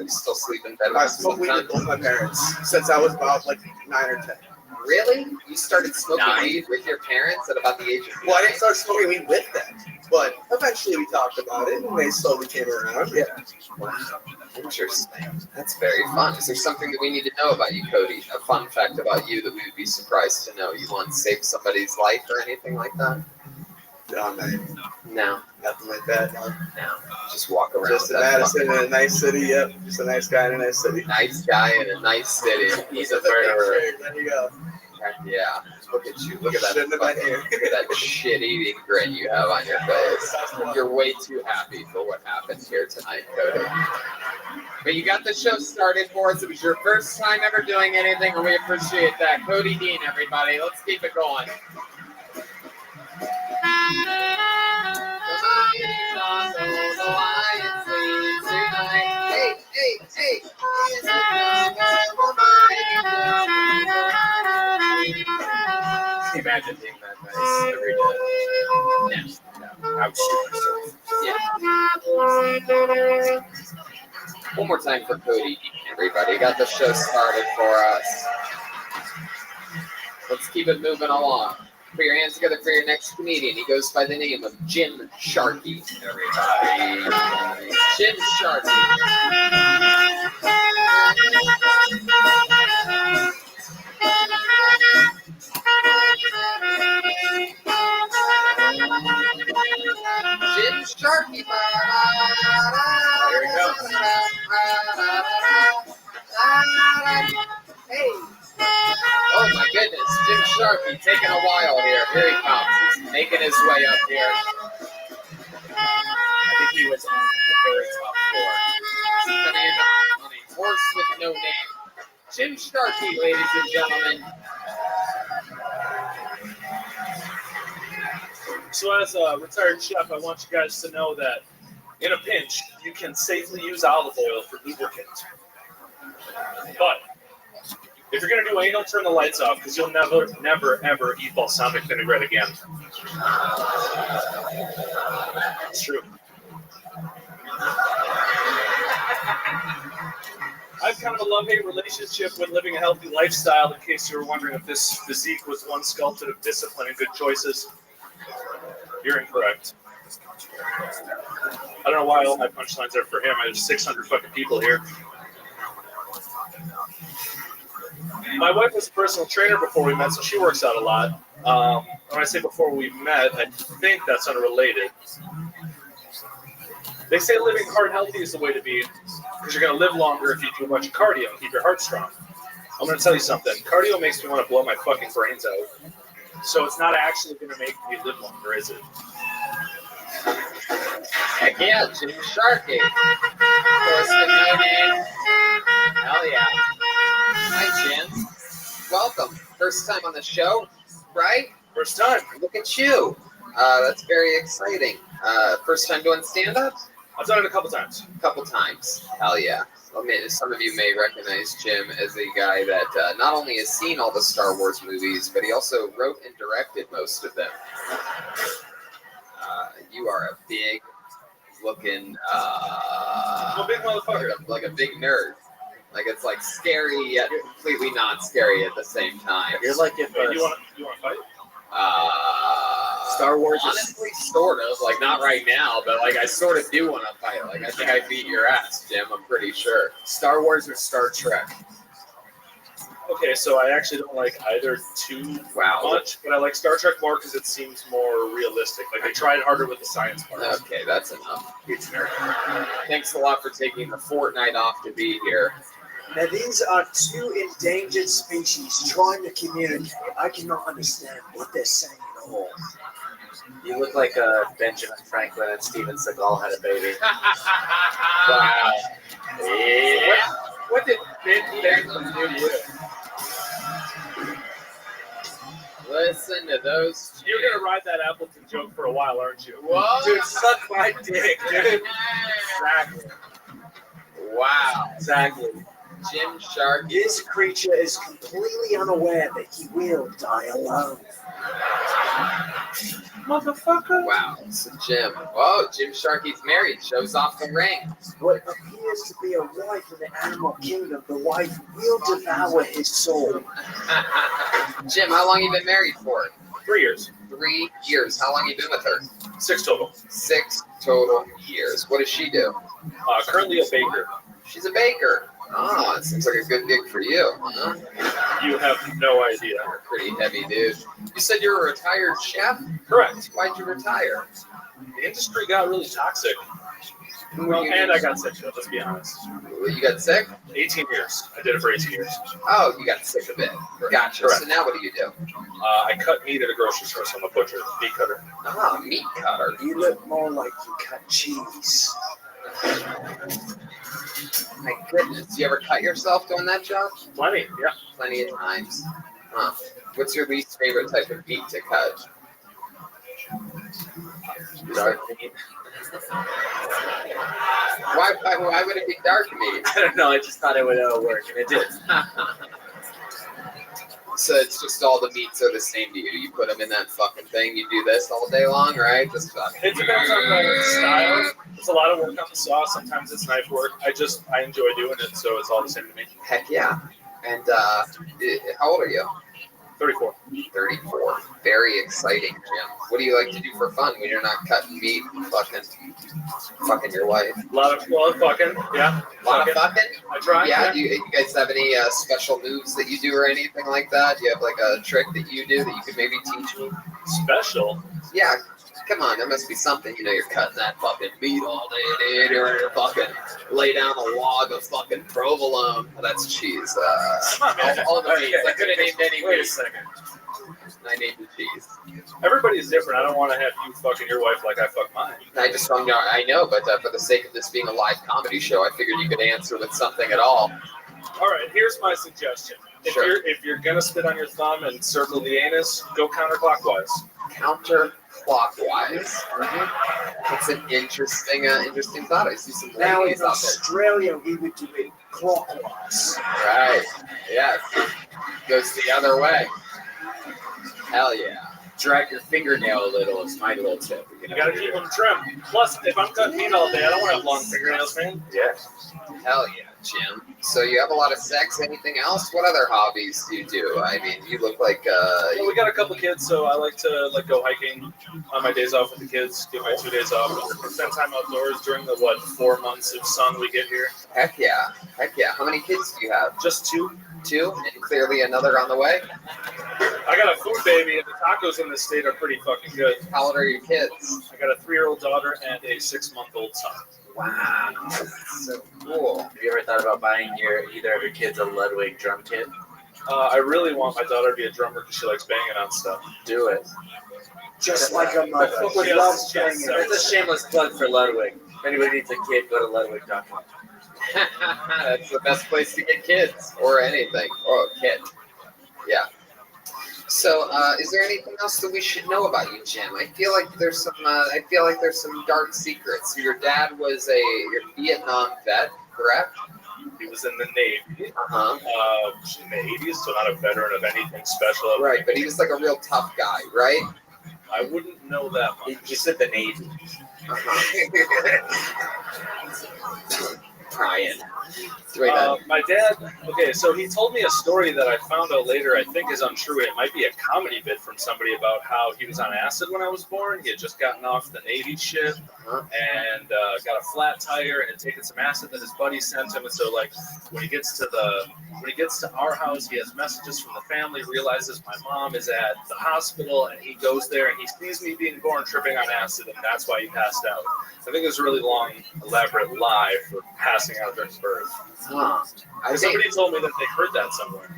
You still sleep in bed with I them smoked weed with sometimes? both my parents since I was about like 9 or 10. Really? You started smoking weed with your parents at about the age of 9? Well, I didn't start smoking weed with them, but eventually we talked about it, and they slowly came around. Yeah. Wow. Interesting. That's very fun. Is there something that we need to know about you, Cody? A fun fact about you that we would be surprised to know? You once saved somebody's life or anything like that? No, No. nothing like that. No. Just walk around. Just in Madison, in a nice city. Yep. Just a nice guy in a nice city. Nice guy in a nice city. He's a murderer. There you go. Yeah. Look at you. Look at that. Shouldn't have been here. Look at that shit-eating grin you have on your face. You're way too happy for what happened here tonight, Cody. But you got the show started for us. It was your first time ever doing anything, and we appreciate that. Cody Dean, everybody. Let's keep it going. Hey. Imagine being that nice every day. No. I would shoot myself. Yeah. One more time for Cody, everybody. Got the show started for us. Let's keep it moving along. Put your hands together for your next comedian. He goes by the name of Jim Sharkey, everybody. Jim Sharkey. Jim Sharkey. Here we go. Hey. Oh my goodness, Jim Sharkey taking a while here. Here he comes. He's making his way up here. I think he was on the very top floor. Coming in on a horse with no name. Jim Sharkey, ladies and gentlemen. So as a retired chef, I want you guys to know that in a pinch, you can safely use olive oil for lubricant. But if you're going to do anal, turn the lights off because you'll never, ever eat balsamic vinaigrette again. It's true. I have kind of a love-hate relationship with living a healthy lifestyle, in case you were wondering if this physique was one sculpted of discipline and good choices. You're incorrect. I don't know why all my punchlines are for him. There's 600 fucking people here. My wife was a personal trainer before we met, so she works out a lot. When I say before we met, I think that's unrelated. They say living heart healthy is the way to be, because you're going to live longer if you do a bunch of cardio and keep your heart strong. I'm going to tell you something. Cardio makes me want to blow my fucking brains out. So it's not actually going to make me live longer, is it? Heck yeah, Jim Sharkey. Horse with no name. Hell yeah. Hi, Jim. Welcome. First time on the show, right? First time. Look at you. That's very exciting. First time doing stand-up? I've done it a couple times. Couple times. Hell yeah. Well, some of you may recognize Jim as a guy that not only has seen all the Star Wars movies, but he also wrote and directed most of them. You are a big looking, I'm a big motherfucker. like a big nerd. Like it's like scary yet completely not scary at the same time. You're like if You want to fight? Star Wars is- honestly, sort of. Like not right now, but like I sort of do want to fight. Like I think I beat your ass, Jim. I'm pretty sure. Star Wars or Star Trek. Okay, so I actually don't like either too much, but I like Star Trek more because it seems more realistic. Like they tried harder with the science part. Okay, that's enough. It's nerd. Thanks a lot for taking the fortnight off to be here. Now, these are two endangered species trying to communicate. I cannot understand what they're saying at all. You look like Benjamin Franklin and Steven Seagal had a baby. Wow. Yeah. What did Ben Franklin do to you? Listen to those. You're gonna ride that Appleton joke for a while, aren't you? Whoa. Dude, suck my dick, dude. Exactly. Wow. Exactly. Jim Shark. This creature is completely unaware that he will die alone. Motherfucker. Wow. So Jim. Whoa, Jim Sharky's married. Shows off the ring. What appears to be a wife in the animal kingdom, the wife will devour his soul. Jim, how long you been married for? 3 years. 3 years. How long you been with her? 6 total. 6 total years. What does she do? Currently a baker. She's a baker. Oh, it seems like a good gig for you. Huh? You have no idea. You're a pretty heavy dude. You said you're a retired chef? Correct. Why'd you retire? The industry got really toxic. Well, and I got sick, let's be honest. You got sick? 18 years. I did it for 18 years. Oh, you got sick of it. Gotcha. Correct. So now what do? I cut meat at a grocery store, so I'm a butcher, meat cutter. Ah, meat cutter. You look more like you cut cheese. My goodness. You ever cut yourself doing that job? Plenty, yeah. Plenty of times. Huh. What's your least favorite type of meat to cut? Dark meat. Why would it be dark meat? I don't know. I just thought it would work, and it did. So it's just all the meats are the same to you. You put them in that fucking thing. You do this all day long, right? Just fucking. It depends on the style. It's a lot of work on the sauce. Sometimes it's knife work. I enjoy doing it, so it's all the same to me. Heck yeah. And how old are you? 34. 34. Very exciting, Jim. What do you like to do for fun when you're not cutting meat and fucking your wife? A lot of fucking, yeah. A lot of fucking? I try. Yeah. Do you guys have any special moves that you do or anything like that? Do you have like a trick that you do that you could maybe teach me? Special? Yeah. Come on, there must be something. You know, you're cutting that fucking meat all day, dude. You're fucking lay down a log of fucking provolone. Well, that's cheese. All the meats. I could have named any Wait a meat. second. I named the cheese. Everybody's different. I don't want to have you fucking your wife like I fuck mine. I know, but for the sake of this being a live comedy show, I figured you could answer with something at all. All right, here's my suggestion. If you're gonna spit on your thumb and circle the anus, go counterclockwise. Counterclockwise. That's an interesting thought. I see some Now in ladies out there. Australia, we would do it clockwise. Right. Yes. Goes the other way. Hell yeah. Drag your fingernail a little. It's my little tip. You gotta keep them trim. Plus, if I'm cutting meat all day, I don't want to have long fingernails, man. Yeah. Hell yeah, Jim. So you have a lot of sex. Anything else? What other hobbies do you do? I mean, you look like Well, we got a couple kids, so I like to go hiking on my days off with the kids. Get my 2 days off. Spend time outdoors during the 4 months of sun we get here. Heck yeah. How many kids do you have? Just 2. 2, and clearly another on the way. I got a food baby, and the tacos in this state are pretty fucking good. How old are your kids? I got a 3-year-old daughter and a 6-month-old son. Wow, so cool. Have you ever thought about buying either of your kids a Ludwig drum kit? I really want my daughter to be a drummer because she likes banging on stuff. Do it. Just like a mother. Yes, It's a shameless plug for Ludwig. If anybody needs a kid, go to Ludwig.com. That's the best place to get kids or anything. Or a kid. Yeah. So, is there anything else that we should know about you, Jim? I feel like there's some. I feel like there's some dark secrets. Your dad was a Vietnam vet, correct? He was in the Navy, Uh-huh. in the 80s, so not a veteran of anything special. Right, but he was like a real tough guy, right? I wouldn't know that much. You said the Navy. Brian. My dad, okay, so he told me a story that I found out later I think is untrue. It might be a comedy bit from somebody about how he was on acid when I was born. He had just gotten off the Navy ship and got a flat tire and had taken some acid that his buddy sent him. And so, like, when he gets to our house, he has messages from the family, realizes my mom is at the hospital, and he goes there and he sees me being born tripping on acid, and that's why he passed out. I think it was a really long, elaborate lie for passing out during birth. Somebody told me that they heard that somewhere.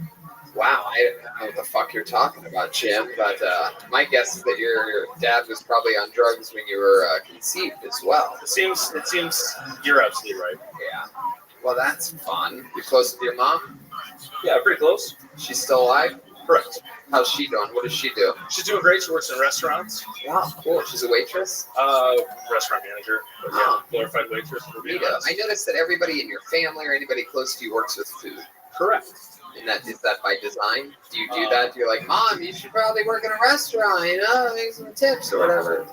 Wow, I don't know what the fuck you're talking about, Jim, but my guess is that your dad was probably on drugs when you were conceived as well. It seems you're absolutely right. Yeah. Well, that's fun. You're close to your mom? Yeah, pretty close. She's still alive? Correct. How's she doing? What does she do? She's doing great. She works in restaurants. Wow, cool. She's a waitress? Restaurant manager. But yeah, glorified waitress for being honest. I noticed that everybody in your family or anybody close to you works with food. Correct. And is that by design? Do you do that? You're like, Mom, you should probably work in a restaurant, make some tips or whatever.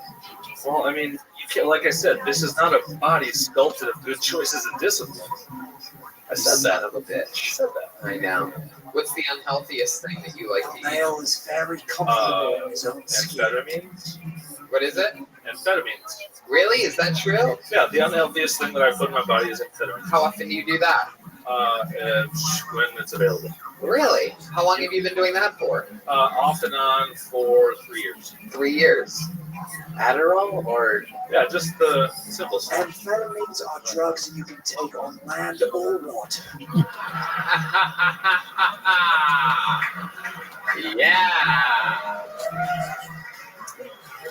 Well, I mean, you can't, like I said, this is not a body sculpted of good choices and discipline. I said that. Son of a bitch. I said that. I know. What's the unhealthiest thing that you like to eat? Male is very comfortable in his own skin. Amphetamines. What is it? Amphetamines. Really? Is that true? Yeah, the unhealthiest thing that I put in my body is amphetamines. How often do you do that? When it's available. Really? How long have you been doing that for? Off and on for 3 years. 3 years. Adderall or? Yeah, just the simple stuff. Amphetamines are drugs that you can take on land or water. Yeah.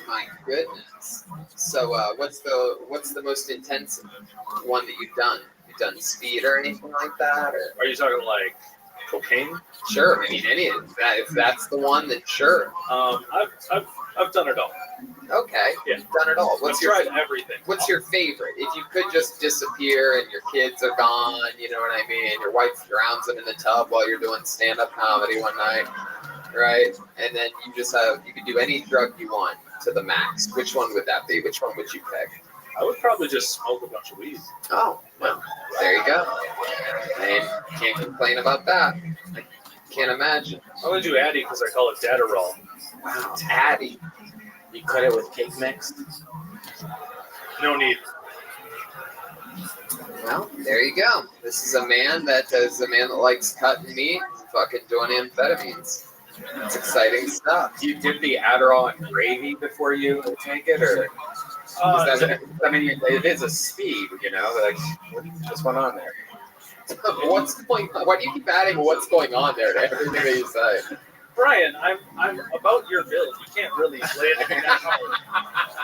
My goodness. So, what's the most intense one that you've done? You've done speed or anything like that, or? Are you talking like cocaine? Sure. I mean, any of that. If that's the one, then sure. I've done it all. Okay. Yeah. You've done it all. I've tried everything. What's your favorite? If you could just disappear and your kids are gone, you know what I mean? Your wife drowns them in the tub while you're doing stand-up comedy one night, right? And then you could do any drug you want to the max. Which one would that be? Which one would you pick? I would probably just smoke a bunch of weed. Oh, well, there you go. I can't complain about that. I can't imagine. I'm going to do Addy because I call it Dadderall. Wow, Addy. You cut it with cake mix? No need. Well, there you go. This is a man that likes cutting meat and fucking doing amphetamines. It's exciting stuff. Do you dip the Adderall in gravy before you take it, or? I mean, it is a speed, like what's going on there? What's going on? Why do you keep adding what's going on there to everything that you say? Brian, I'm about your build. You can't really lay it that hard.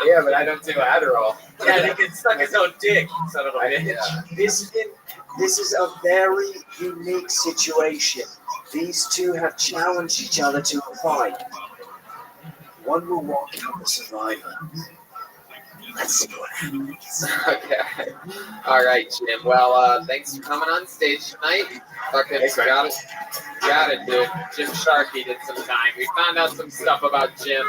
Yeah, but I don't do Adderall. Yeah, he can suck his own dick, son of a bitch. Yeah. This is a very unique situation. These two have challenged each other to a fight. One will walk out the survivor. Let's see what happens. Okay. All right, Jim. Well, thanks for coming on stage tonight. Fucking got it, dude. Jim Sharkey did some time. We found out some stuff about Jim.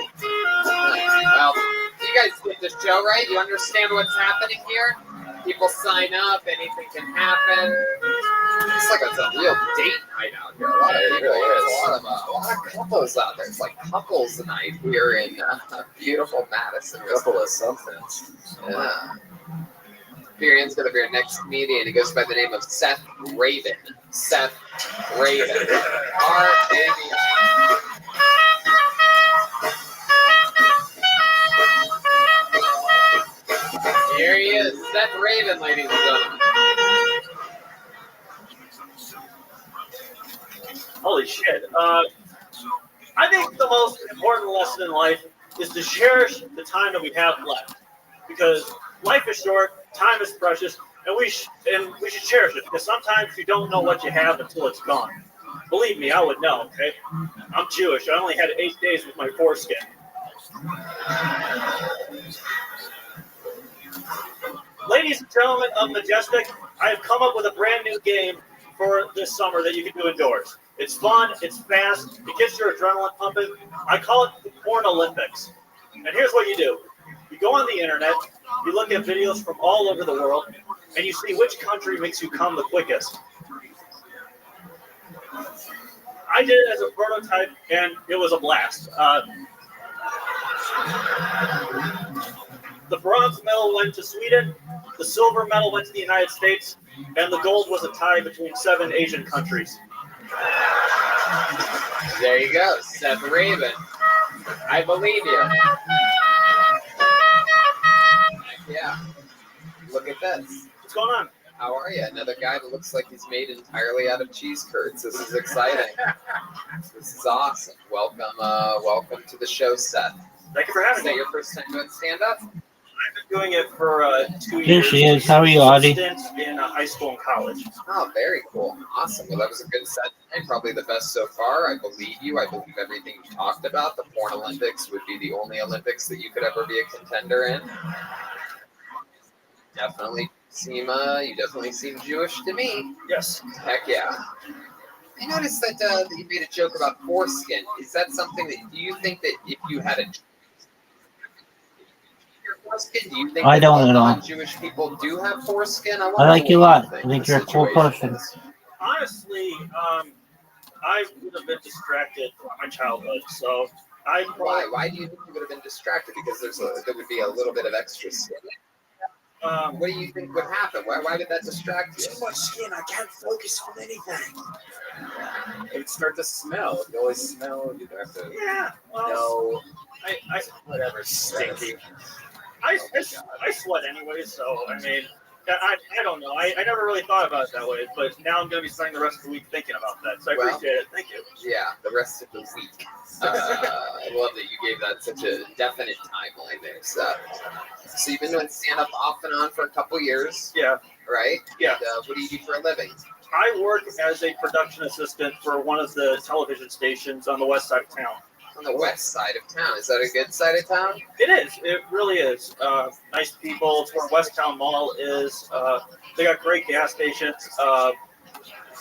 Well, you guys get the show, right? You understand what's happening here? People sign up. Anything can happen. It's like it's a real date night out here. A lot of people. There's a lot of couples out there. It's like couples night here in beautiful Madison. Couple of something. Yeah. Experience of your next comedian. He goes by the name of Seth Raven. Seth Raven. R-A-V-E. Here he is, Seth Raven, ladies and gentlemen. Holy shit. I think the most important lesson in life is to cherish the time that we have left. Because life is short, time is precious, and we should cherish it. Because sometimes you don't know what you have until it's gone. Believe me, I would know, okay? I'm Jewish. I only had 8 days with my foreskin. Ladies and gentlemen of Majestic, I have come up with a brand new game for this summer that you can do indoors. It's fun, it's fast, it gets your adrenaline pumping. I call it the Porn Olympics. And here's what you do. You go on the internet, you look at videos from all over the world, and you see which country makes you come the quickest. I did it as a prototype, and it was a blast. The bronze medal went to Sweden, the silver medal went to the United States, and the gold was a tie between 7 Asian countries. There you go, Seth Raven. I believe you. Yeah. Look at this. What's going on? How are you? Another guy that looks like he's made entirely out of cheese curds. This is exciting. This is awesome. Welcome to the show, Seth. Thank you for having me. Is that your first time doing stand-up? I've been doing it for 2 years. Here she is. How are you, Audie? Stint in high school and college. Oh, very cool. Awesome. Well, that was a good set tonight. Probably the best so far. I believe you. I believe everything you talked about. The Porn Olympics would be the only Olympics that you could ever be a contender in. You definitely seem Jewish to me. Yes. Heck yeah. I noticed that you made a joke about foreskin. Is that something that, do you think that if you had your foreskin, do you think I that don't at all. non-Jewish people do have foreskin? I like you a lot. I think you're a cool situation person. is. Honestly, I would have been distracted from my childhood, so I. Why do you think you would have been distracted? Because there would be a little bit of extra skin. What do you think would happen? Why did that distract you? Too much skin. I can't focus on anything. It would start to smell. You always smell. You have to. Yeah. Well, No. I Whatever. Stinky. I sweat anyway, so I mean, I don't know. I never really thought about it that way, but now I'm going to be spending the rest of the week thinking about that, so I appreciate it. Thank you. Yeah, the rest of the week. I love that you gave that such a definite timeline there. So you've been doing stand-up off and on for a couple years. Yeah. Right? Yeah. And, what do you do for a living? I work as a production assistant for one of the television stations on the west side of town. On the west side of town. Is that a good side of town? It is. It really is. Nice people. It's where West Town Mall is. They got great gas stations.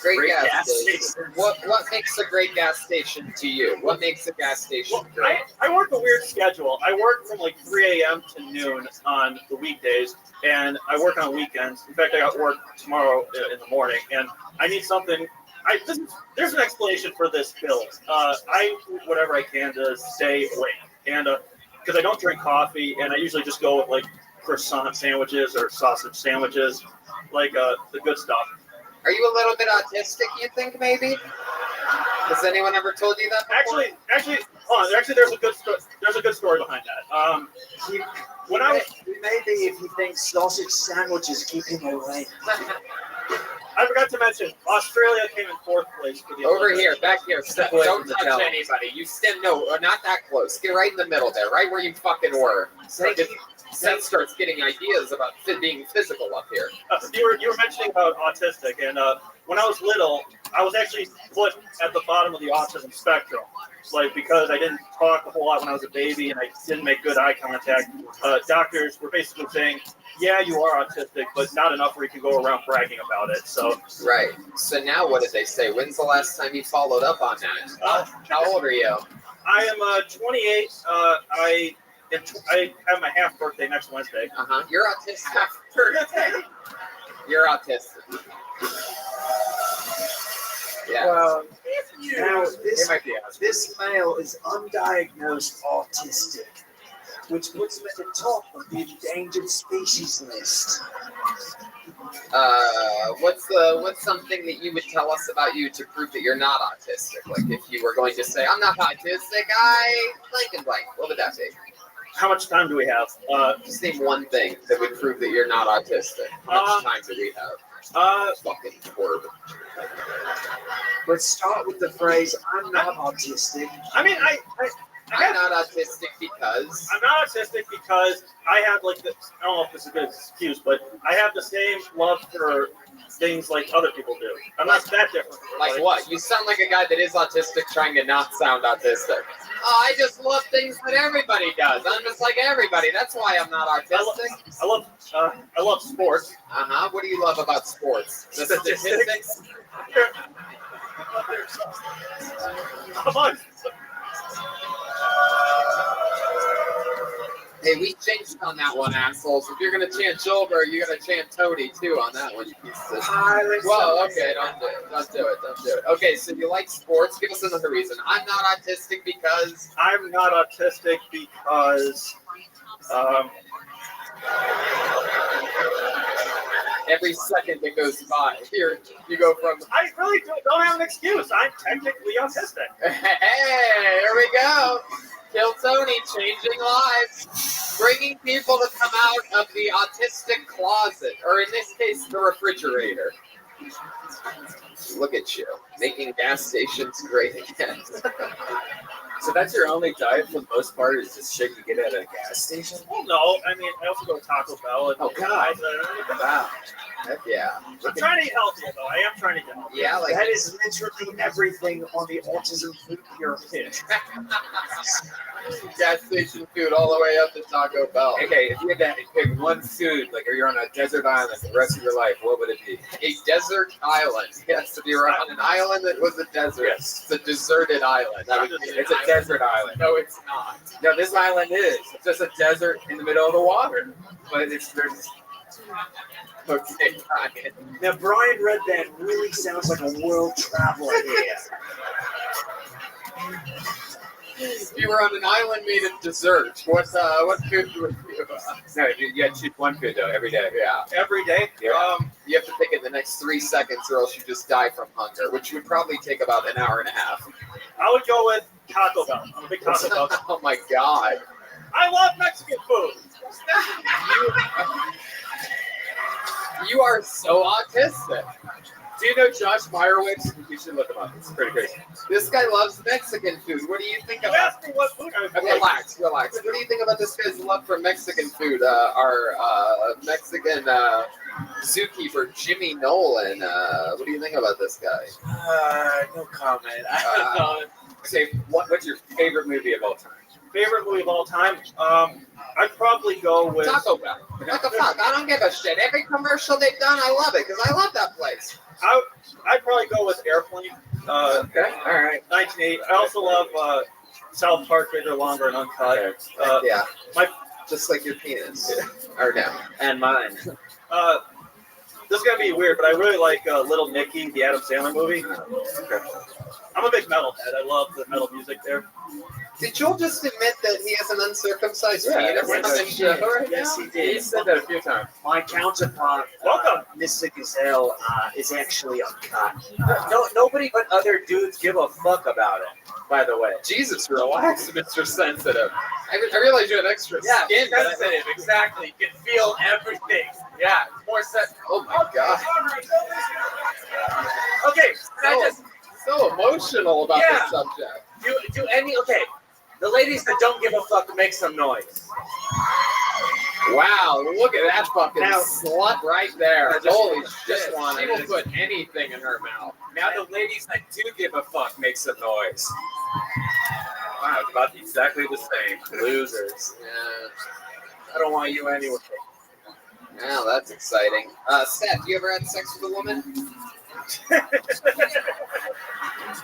Great gas station. What makes a great gas station to you? What makes a gas station great? I work a weird schedule. I work from like 3 a.m. to noon on the weekdays, and I work on weekends. In fact, I got work tomorrow in the morning, and I need something. There's an explanation for this bill. I do whatever I can to stay awake, and because I don't drink coffee, and I usually just go with like croissant sandwiches or sausage sandwiches, like the good stuff. Are you a little bit autistic, you think, maybe? Has anyone ever told you that before? Actually, there's a good story behind that. Maybe if he thinks sausage sandwiches keep him awake. I forgot to mention, Australia came in 4th place for the Over Olympics. here, back here. Don't touch anybody. You stand, no, not that close. Get right in the middle there, right where you fucking were. Seth starts getting ideas about being physical up here. You were mentioning about autistic, and when I was little, I was actually put at the bottom of the autism spectrum. Like, because I didn't talk a whole lot when I was a baby and I didn't make good eye contact, doctors were basically saying, yeah, you are autistic, but not enough where you can go around bragging about it. So right. So now what did they say? When's the last time you followed up on that? How old are you? I am 28. I have my half birthday next Wednesday. You're autistic. Half birthday. You're autistic. Yeah. Well, now this male is undiagnosed autistic, which puts him at the top of the endangered species list. What's something that you would tell us about you to prove that you're not autistic? Like if you were going to say, I'm not autistic, I blank and blank. What would that be? How much time do we have? Just name one thing that would prove that you're not autistic. How much time do we have? Fucking horrible. Let's start with the phrase, I'm not autistic. I mean, I'm not autistic because... I'm not autistic because I have like this, I don't know if this is a good excuse, but I have the same love for things like other people do. I'm not that different. Like what? You sound like a guy that is autistic trying to not sound autistic. Oh, I just love things that everybody does. I'm just like everybody. That's why I'm not autistic. I love sports. Uh-huh. What do you love about sports? The statistics? Hey, we changed on that one, assholes. If you're gonna chant Joelberg, you're gonna chant Toady too on that one, you piece of shit. Whoa, okay, don't do it. Don't do it. Don't do it. Okay, so you like sports? Give us another reason. I'm not autistic because I'm not autistic because every second that goes by, here you go from. I really don't have an excuse. I'm technically autistic. Hey, here we go. Kill Tony, changing lives, bringing people to come out of the autistic closet, or in this case, the refrigerator. Look at you, making gas stations great again. So that's your only diet for the most part is just shit you get at a gas station? Well, no. I mean, I also go to Taco Bell. And Oh, God. Wow. Heck yeah. I'm trying to eat healthier, though. I am trying to get healthier. Yeah, like That is literally everything on the autism food pyramid. gas station food all the way up to Taco Bell. Okay, if you had to pick one food, like if you're on a desert island for the rest of your life, what would it be? A desert island. Yes, if you were on an island that was a desert, Yes. it's a deserted island. That would be an It's a desert island. No, it's not. No, this island is. It's just a desert in the middle of the water. But there's Okay, Brian. Now, Brian Redband really sounds like a world traveler here. If you were on an island made of dessert, what food would you? no, you had to choose one food though every day. Yeah, Every day. Yeah. you have to pick it in the next 3 seconds, or else you just die from hunger, which would probably take about an hour and a half. I would go with Taco Bell. I'm a big Taco Bell guy. Oh my God! I love Mexican food. You are so autistic. Do you know Josh Meyerowitz? You should look him up. It's pretty crazy. This guy loves Mexican food. What do you think You about? asked me what food I would Relax. What do you think about this guy's love for Mexican food? Our Mexican zookeeper, Jimmy Nolan. What do you think about this guy? No comment. I don't know. Say, what's your favorite movie of all time? Favorite movie of all time? I'd probably go with Taco Bell. What the fuck? I don't give a shit. Every commercial they've done, I love it because I love that place. I'd probably go with Airplane. Okay, all right. 1980. I also love South Park, Bigger, Longer, and Uncut. Yeah, my just like your penis. Or no. And mine. This is gonna be weird, but I really like Little Nicky, the Adam Sandler movie. Okay. I'm a big metalhead. I love the metal music there. Did Joel just admit that he has an uncircumcised penis on the he show did. right Yes, now? he did. He said that a few times. My counterpart, Welcome. Mr. Gazelle, is actually uncut. Nobody but other dudes give a fuck about it, by the way. Jesus, relax, Mr. Sensitive. I realize you have extra skin. but I- sensitive, exactly. You can feel everything. Yeah, it's more sensitive. Oh my God. Okay, can I just So emotional about Yeah. this subject. do any, okay, the ladies that don't give a fuck make some noise. Wow, look at that fucking Now- slut right there. Just- Holy just shit. one. She will put anything in her mouth. Now the ladies that do give a fuck make some noise. Wow, it's about exactly the same. Losers. Yeah. I don't want you anyway. Wow, that's exciting. Seth, you ever had sex with a woman?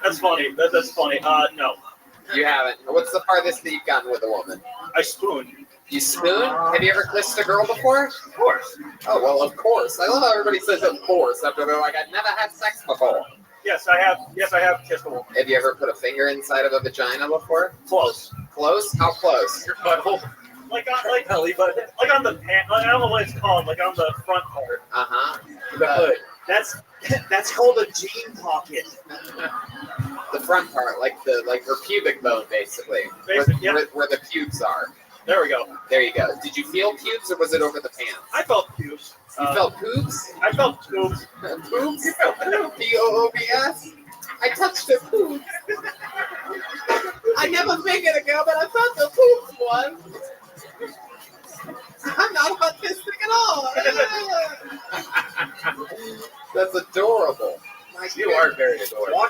That's funny. That's funny. No. You haven't. What's the farthest that you've gotten with a woman? I spoon. You spoon? Have you ever kissed a girl before? Of course. Oh, well, of course. I love how everybody says of course after they're like, I've never had sex before. Yes, I have. Yes, I have kissed a woman. Have you ever put a finger inside of a vagina before? Close. Close? How close? Your butthole. Like belly button. Like on the pant. Like, I don't know what it's called. Like on the front part. Uh-huh. The hood. That's called a jean pocket. The front part, like her pubic bone, basically. Yeah. Where the pubes are. There we go. There you go. Did you feel pubes or was it over the pants? I felt pubes. You felt pubes? I felt pubes. Pubes? You felt pubes? P-O-O-B-S? I touched the pubes. I never fingered a girl, but I felt the pubes once. I'm not autistic at all. That's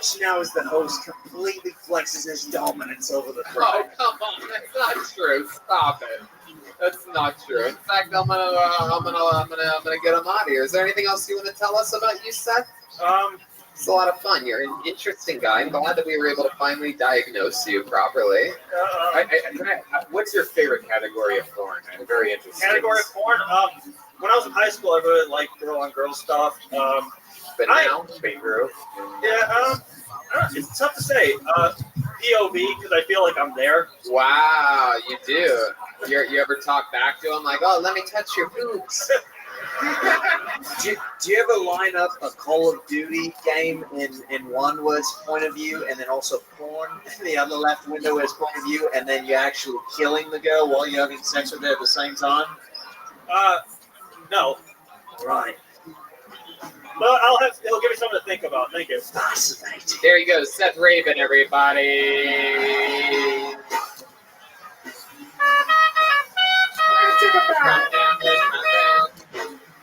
Watch now as the host completely flexes his dominance over the crowd. Oh, come on, that's not true. Stop it. That's not true. In fact, I'm gonna get him out of here. Is there anything else you want to tell us about you, Seth? It's a lot of fun. You're an interesting guy. I'm glad that we were able to finally diagnose you properly. What's your favorite category of porn? I'm very interested. Category of porn? When I was in high school, I really liked girl-on-girl stuff. But now, Big Groove. Yeah, it's tough to say. POV, because I feel like I'm there. Wow, you do. You ever talk back to him like, oh, let me touch your boobs? Do you ever line up a Call of Duty game in one word's point of view and then also porn in the other left window as point of view, and then you're actually killing the girl while you're having sex with her at the same time? No. Right. But it'll give me something to think about. Thank you. Fascinating. There you go, Seth Raven, everybody.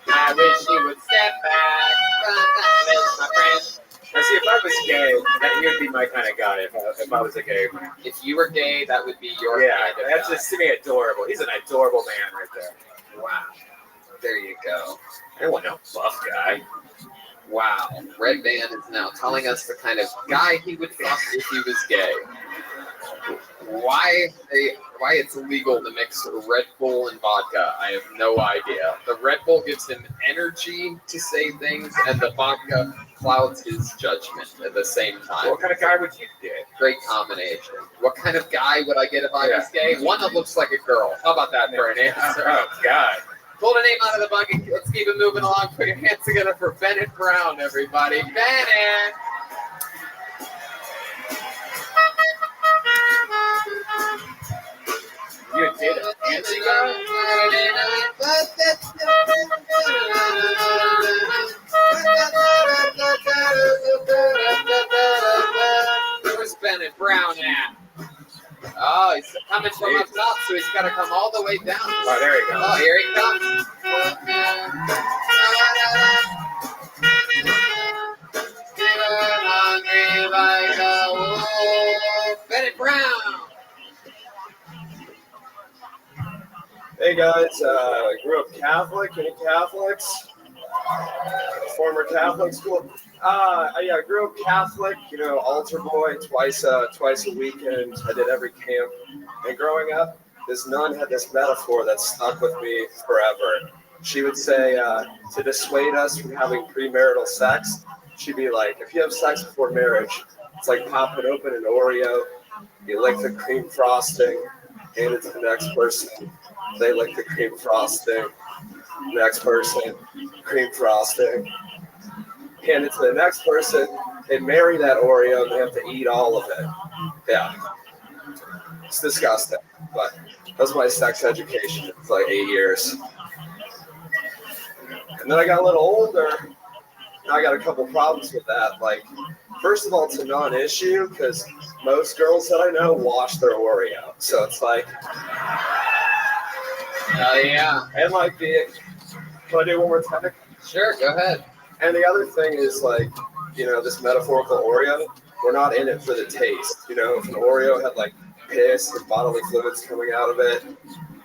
I wish you would step back. My friend. Now, see, if I was gay, he would be my kind of guy. If I was a gay man. If you were gay, that would be your Yeah, kind of that's guy. just to me adorable. He's an adorable man right there. Wow. There you go. I don't want no buff guy. Wow. Red Band is now telling us the kind of guy he would fuck if he was gay. Why it's illegal to mix Red Bull and vodka, I have no idea. The Red Bull gives him energy to say things, and the vodka clouds his judgment at the same time. What kind of guy would you get? Great combination. What kind of guy would I get if I was gay? One that looks like a girl. How about that for an answer? Oh, God. Pull the name out of the bucket. Let's keep it moving along. Put your hands together for Bennett Brown, everybody. Bennett! You a fancy guy? Where's Bennett Brown at? Oh, he's coming from up top, so he's got to come all the way down. Oh, there he goes. Oh, here he comes. Hungry like a wolf. Bennett Brown. Hey guys, I grew up Catholic. Any Catholics? Former Catholic school. I grew up Catholic. Altar boy. Twice a weekend. I did every camp. And growing up, this nun had this metaphor that stuck with me forever. She would say to dissuade us from having premarital sex, she'd be like, if you have sex before marriage, it's like popping open an Oreo. You lick the cream frosting, hand it to the next person. They lick the cream frosting. Next person, cream frosting. Hand it to the next person. They marry that Oreo and they have to eat all of it. Yeah. It's disgusting. But that was my sex education. It's like 8 years. And then I got a little older. I got a couple problems with that. Like, first of all, it's a non-issue because most girls that I know wash their Oreo. So it's like, oh yeah. And like can I do one more time? Sure, go ahead. And the other thing is like, this metaphorical Oreo, we're not in it for the taste. If an Oreo had like piss and bodily fluids coming out of it,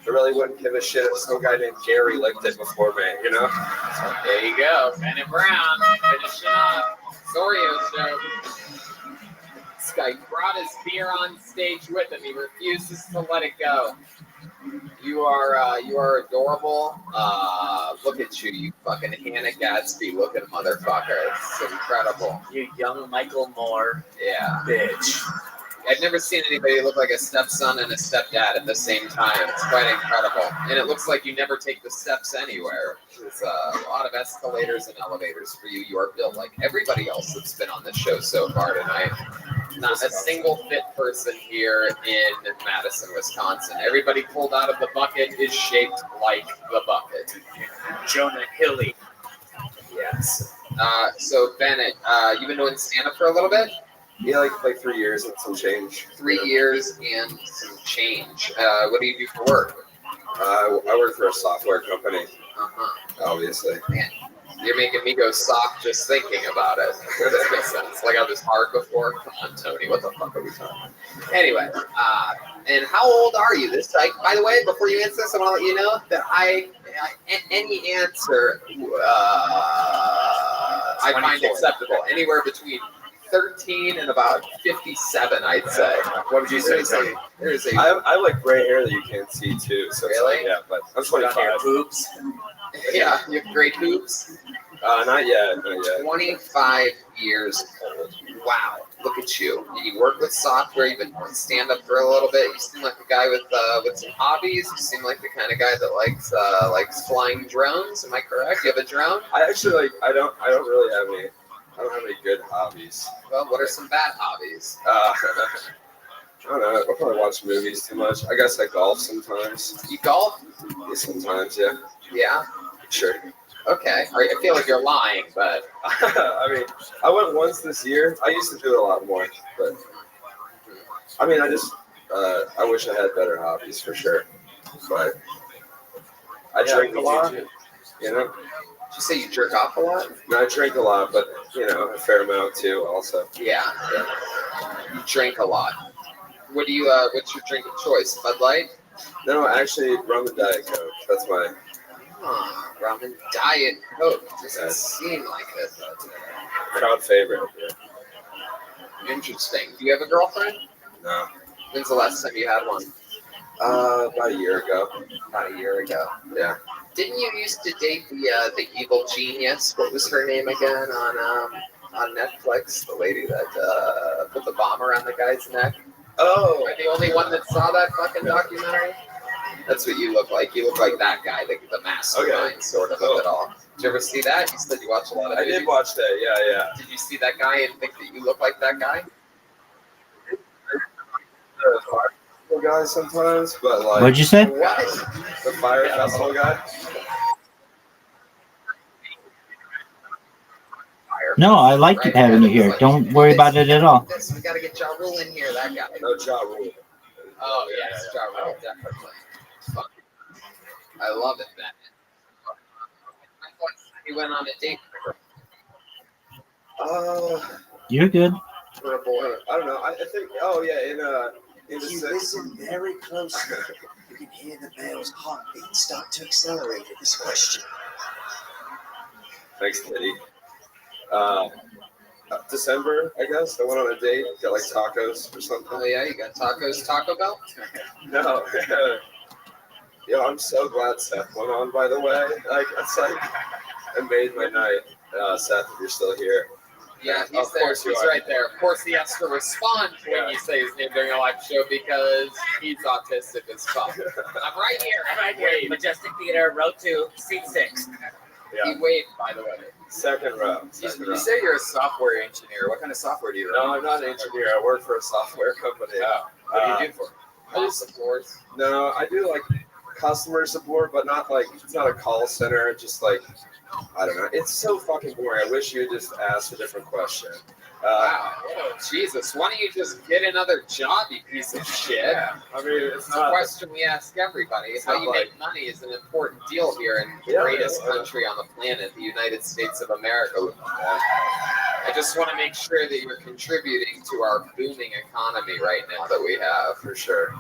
I really wouldn't give a shit if some guy named Gary licked it before me, So there you go. Bennett Brown finishing off. Oreo show. This guy brought his beer on stage with him. He refuses to let it go. You are adorable. Look at you, you fucking Hannah Gadsby looking motherfucker. It's incredible. You young Michael Moore. Yeah. Bitch. I've never seen anybody look like a stepson and a stepdad at the same time. It's quite incredible. And it looks like you never take the steps anywhere. There's a lot of escalators and elevators for you. You are built like everybody else that's been on this show so far tonight. Not a single fit person here in Madison, Wisconsin. Everybody pulled out of the bucket is shaped like the bucket. Jonah Hilly. yes. So Bennett, you've been doing stand-up for a little bit? Yeah, like 3 years and some change. 3 years and some change. What do you do for work? I work for a software company. obviously. Man, you're making me go soft just thinking about it. This makes sense. Like I was hard before. Come on, Tony. What the fuck are we talking about? Anyway, and how old are you? This, like, by the way, before you answer this, I want to let you know that any answer I find acceptable. Anywhere between 13 and about 57, I'd say. What would you say? I have like gray hair that you can't see too. So Really? It's like, yeah, but I'm 25. Hoops. Yeah, you have great hoops. Not yet. Not yet. 25 years old. Wow, look at you. You work with software. You've been doing stand up for a little bit. You seem like a guy with some hobbies. You seem like the kind of guy that likes flying drones. Am I correct? You have a drone? I actually I don't really have any. I don't have any good hobbies. Well, what are some bad hobbies? I don't know. I probably watch movies too much. I guess I golf sometimes. You golf? Yeah, sometimes, yeah. Yeah. Sure. Okay. I feel like you're lying, but I mean, I went once this year. I used to do it a lot more, but I mean, I just I wish I had better hobbies for sure. But I drink a lot. You know. Did you say you jerk off a lot? No, I drink a lot, but you know, a fair amount too. Also. Yeah. You drink a lot. What do you? What's your drink of choice? Bud Light? No, actually, rum and Diet Coke. That's my. Rum and Diet Coke. Doesn't seem like it. Crowd favorite. Yeah. Interesting. Do you have a girlfriend? No. When's the last time you had one? About a year ago. About a year ago. Yeah. Didn't you used to date the evil genius? What was her name again on Netflix? The lady that put the bomb around the guy's neck. Oh. Am I the only one that saw that fucking documentary? That's what you look like. You look like that guy, the mastermind sort of it all. Did you ever see that? You said you watch a lot of movies. I did watch that, yeah. Did you see that guy and think that you look like that guy? The Fire Festival guy sometimes, but like. What'd you say? What? The Fire Festival guy? No, I like having you here. Don't worry about it at all. We gotta get Ja Rule in here, that guy. No Ja Rule. Oh, yes, Ja Rule, definitely. Fun. I love it, man. I thought he went on a date You're good. for a boy. I don't know. I think. Oh yeah, in the If you listen very closely, you can hear the male's heartbeat start to accelerate at this question. Thanks, Teddy. December, I guess. I went on a date, got like tacos or something. Oh yeah, you got tacos, Taco Bell? No. Yo, I'm so glad Seth went on, by the way. Like, it's like, it made my night. Seth, if you're still here. Yeah, he's there. He's right there. Of course, he has to respond when you say his name during a live show because he's autistic as fuck. I'm right here. I'm right here. Majestic Theater, row 2, seat 6. Yeah. He waved, by the way. Second row. You say you're a software engineer. What kind of software do you run? No, I'm not an engineer. I work for a software company. What do you do for? I do support. No, I do like customer support, but not like, it's not a call center. Just like, I don't know. It's so fucking boring. I wish you would just ask a different question. Wow. Oh, Jesus. Why don't you just get another job, you piece of shit? Yeah. I mean, it's a question we ask everybody. How you make money is an important deal here in the greatest country on the planet, the United States of America. I just want to make sure that you're contributing to our booming economy right now that we have. For sure.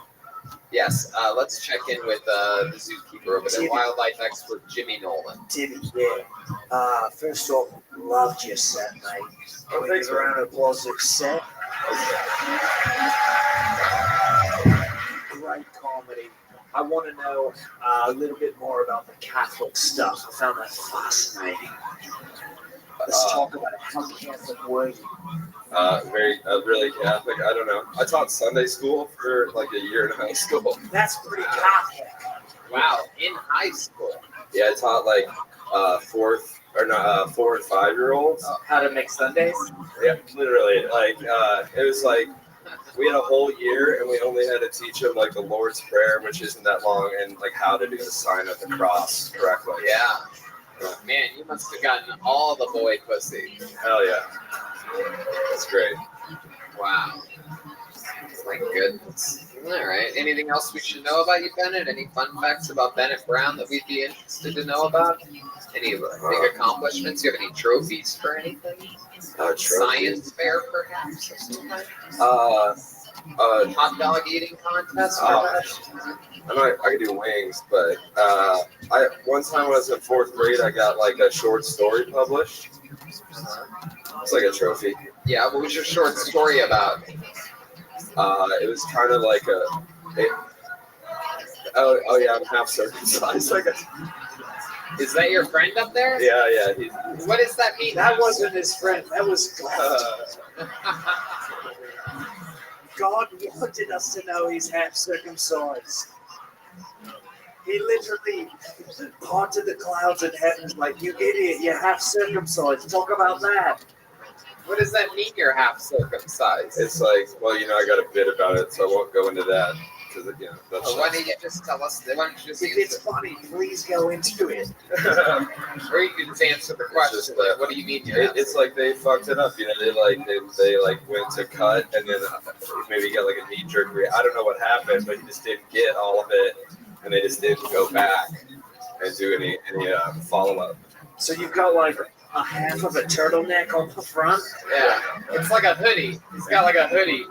Yes, let's check in with the zookeeper over there, wildlife expert Jimmy Nolan. Timmy, yeah. First off, loved your set, mate. Can we give a round of applause to set? Great comedy. I want to know a little bit more about the Catholic stuff. I found that fascinating. Let's talk about it. How Catholic were you? Really Catholic. I don't know. I taught Sunday school for like a year in high school. That's pretty Catholic. Wow, in high school. Yeah, I taught like 4 and 5 year olds. How to make Sundays? Yeah, literally. Like it was like we had a whole year and we only had to teach them like the Lord's Prayer, which isn't that long, and like how to do the sign of the cross correctly. Yeah. Man, you must have gotten all the boy pussy. Hell yeah. It's great. Wow. My goodness. All right. Anything else we should know about you, Bennett? Any fun facts about Bennett Brown that we'd be interested to know about? Any big accomplishments? You have any trophies for anything? Science fair, perhaps, or something? Hot dog eating contest, perhaps? I could do wings, but one time when I was in 4th grade, I got like a short story published. It's like a trophy. Yeah, what was your short story about? It was kind of like yeah, I'm half circumcised. Is that your friend up there? Yeah. What does that mean? That wasn't his friend. That was God. God wanted us to know he's half circumcised. He literally parted the clouds in heaven like, you idiot, you're half circumcised. Talk about that. What does that mean, you're half circumcised? It's like, well, I got a bit about it, so I won't go into that. Because, that's why don't you just tell us? Why don't you just if it's funny, please go into it. Or you can just answer the question. What do you mean? It's like they fucked it up. They went to cut and then maybe got like a knee jerk reaction. I don't know what happened, but he just didn't get all of it, and they just didn't go back and do any follow up. So you've got like a half of a turtleneck on the front. Yeah, it's like a hoodie. He's got like a hoodie.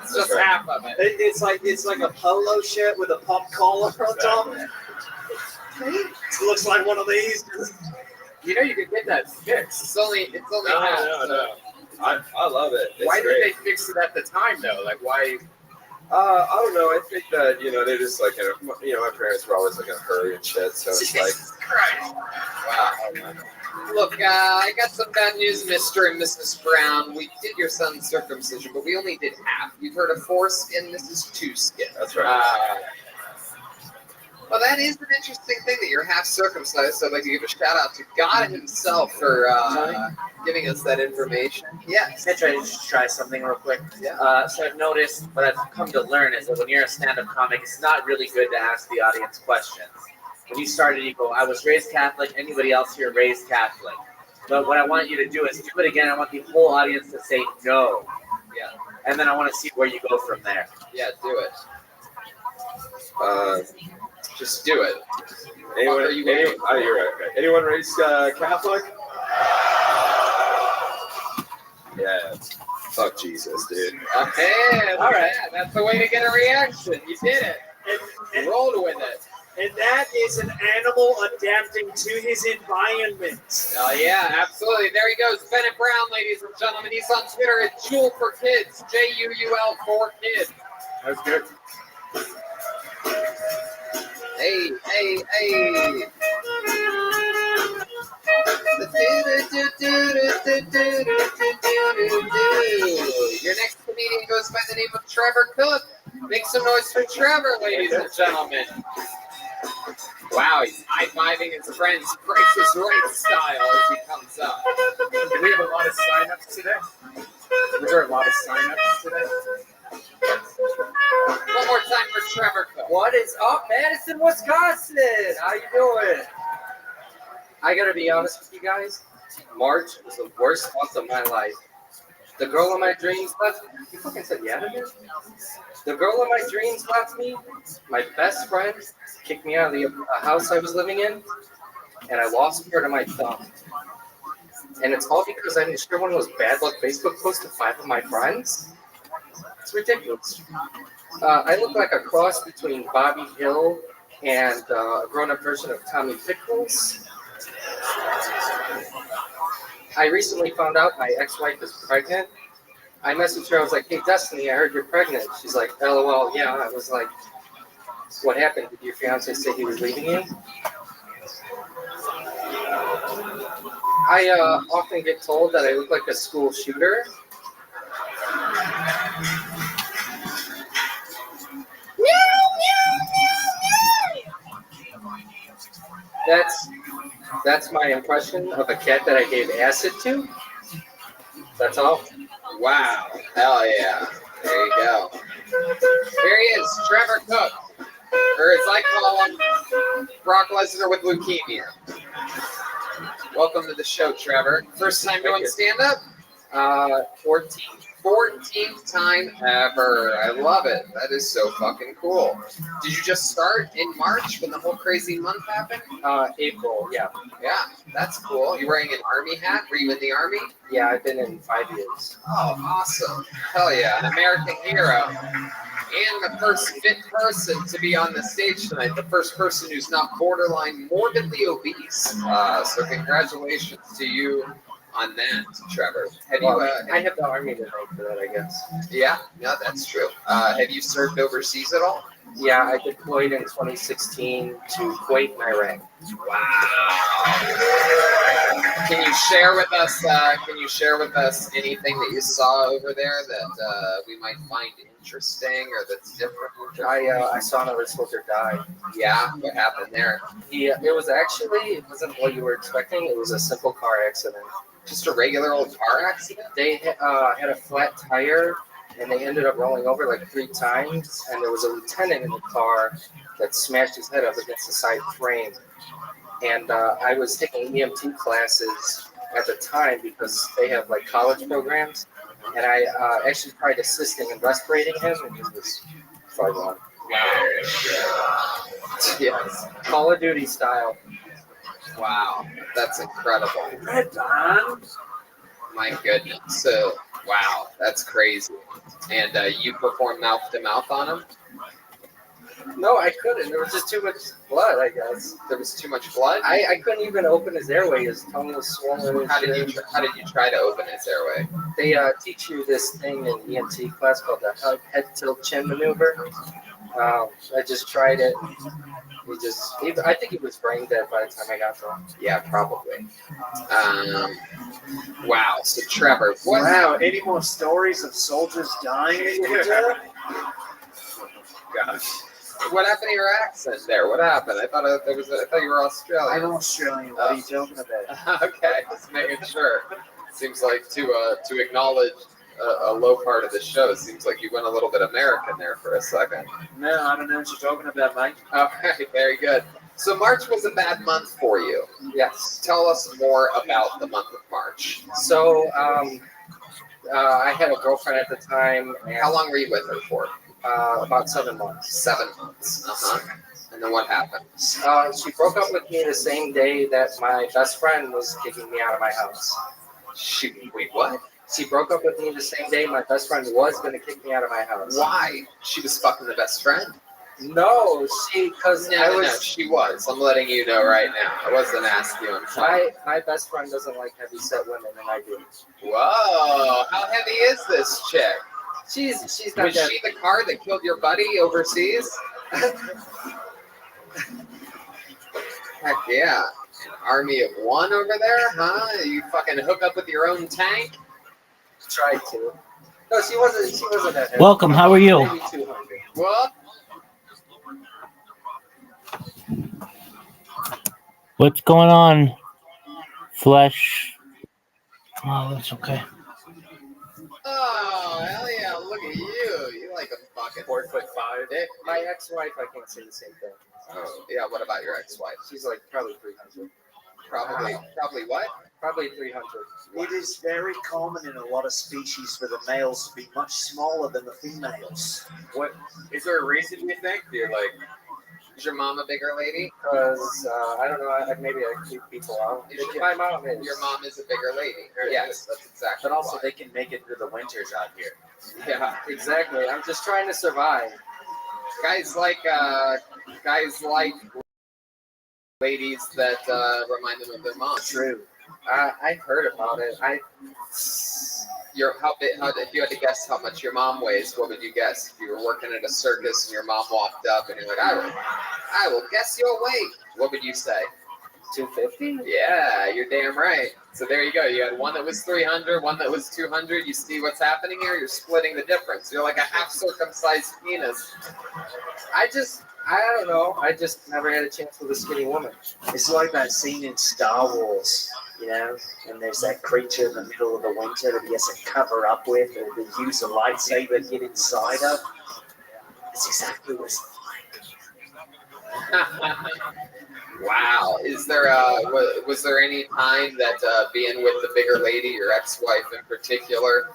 It's just half of it. It's like a polo shirt with a pop collar on top. It looks like one of these. You can get that fixed. It's only half. No. I love it. It's why great. did they fix it at the time though? Like why? I don't know. I think that they're just like my parents were always like in a hurry and shit. So it's Jesus Christ. Wow. Look, I got some bad news, Mr. and Mrs. Brown. We did your son's circumcision, but we only did half. You've heard of foreskin. This is 2 skin. That's right. Well, that is an interesting thing that you're half circumcised. So I'd like to give a shout out to God himself for giving us that information. Yes. Can I just try something real quick? Yeah. So I've noticed, what I've come to learn is that when you're a stand-up comic, it's not really good to ask the audience questions. When you started, you go, I was raised Catholic. Anybody else here raised Catholic? But what I want you to do is do it again. I want the whole audience to say no. Yeah. And then I want to see where you go from there. Yeah, do it. Just do it. You're right. Okay. Anyone raised Catholic? Yeah. Fuck Jesus, dude. Okay. All right. That's the way to get a reaction. You did it. You rolled with it. And that is an animal adapting to his environment. Oh, yeah, absolutely. There he goes. Bennett Brown, ladies and gentlemen. He's on Twitter at Jewel for Kids. JUUL for Kids. That was good. Hey. Your next comedian goes by the name of Trevor Cook. Make some noise for Trevor, ladies and gentlemen. Wow, he's high-fiving his friends, Price is Right style as he comes up. Do we have a lot of sign-ups today? Was there a lot of sign-ups today? One more time for Trevor Cook. What is up, Madison, Wisconsin? How you doing? I gotta be honest with you guys. March was the worst month of my life. The girl of my dreams left. You fucking said yeah to me? The girl of my dreams left me. My best friend kicked me out of the house I was living in, and I lost her to my thumb. And it's all because I didn't share one of those bad luck Facebook posts to 5 of my friends. It's ridiculous. I look like a cross between Bobby Hill and a grown-up version of Tommy Pickles. I recently found out my ex-wife is pregnant. I messaged her. I was like, hey, Destiny, I heard you're pregnant. She's like, LOL, yeah. I was like, what happened? Did your fiance say he was leaving you? I often get told that I look like a school shooter. That's my impression of a cat that I gave acid to. That's all. Wow. Hell yeah. There you go. Here he is, Trevor Cook. Or as I call him, Brock Lesnar with leukemia. Welcome to the show, Trevor. First time doing stand-up? 14. 14th time ever. I love it. That is so fucking cool. Did you just start in March when the whole crazy month happened? April, yeah. Yeah, that's cool. You wearing an army hat? Were you in the army? Yeah, I've been in 5 years. Oh, awesome. Hell yeah, an American hero. And the first fit person to be on the stage tonight, the first person who's not borderline morbidly obese. So congratulations to you on that, Trevor. Have you? I have the army tonight for that, I guess. Yeah, that's true. Have you served overseas at all? Yeah, I deployed in 2016 to Kuwait and Iraq. Wow. Can you share with us? Anything that you saw over there that we might find interesting or that's different? I saw another soldier die. Yeah, what happened there? It wasn't what you were expecting. It was a simple car accident. Just a regular old car accident? They had a flat tire, and they ended up rolling over like 3 times, and there was a lieutenant in the car that smashed his head up against the side frame. And I was taking EMT classes at the time because they have like college programs, and I actually tried assisting and respirating him, and he was far gone. Wow. Yes, Call of Duty style. Wow, that's incredible. Red on. My goodness. So, wow, that's crazy. And you performed mouth to mouth on him? No, I couldn't. There was just too much blood, I guess. There was too much blood? I couldn't even open his airway. His tongue was swollen. How did you try to open his airway? They teach you this thing in EMT class called the head tilt chin maneuver. I just tried it. I think he was brain dead by the time I got to him. Yeah, probably. Wow. So Trevor, wow. Any more stories of soldiers dying? Gosh. What happened to your accent there? What happened? I thought you were Australian. I'm Australian. What are you talking about? Okay, just making sure. Seems like to acknowledge a low part of the show. Seems like you went a little bit American there for a second. No, I don't know what you're talking about, Mike. Okay, very good. So March was a bad month for you. Yes. Tell us more about the month of March. So I had a girlfriend at the time. How long were you with her for? About 7 months. 7 months. And then what happened? She broke up with me the same day that my best friend was kicking me out of my house. Wait, what? She broke up with me the same day my best friend was going to kick me out of my house. Why? She was fucking the best friend? No, she was. I'm letting you know right now. I wasn't asking you. My best friend doesn't like heavy set women, and I do. Whoa! How heavy is this chick? She's not. Was she the car that killed your buddy overseas? Heck yeah! An army of one over there, huh? You fucking hook up with your own tank? Tried to. No, she wasn't that heavy. Welcome. How are you? Maybe 200. What? What's going on? Flesh. Oh, that's okay. Oh, hell yeah, look at you. You like a fucking 4'5". My ex-wife, I can't say the same thing. Oh, yeah, what about your ex-wife? She's like probably 300. Probably what? Probably 300. It is very common in a lot of species for the males to be much smaller than the females. What is there a reason you think? You're like, is your mom a bigger lady? Because I don't know. Maybe I keep people out. My mom is. Your mom is a bigger lady. Yes, that's exactly. But also, why. they can make it through the winters out here. Yeah, exactly. I'm just trying to survive. Guys like ladies that remind them of their moms. True. I've heard about it. If you had to guess how much your mom weighs, what would you guess? If you were working at a circus and your mom walked up and you're like, I will guess your weight. What would you say? 250? Yeah, you're damn right. So there you go. You had one that was 300, one that was 200. You see what's happening here? You're splitting the difference. You're like a half circumcised penis. I don't know. I just never had a chance with a skinny woman. It's like that scene in Star Wars, you know, and there's that creature in the middle of the winter that he has to cover up with, or they use a lightsaber to get inside of. It's exactly what it's like. Wow. Was there any time that being with the bigger lady, your ex-wife in particular,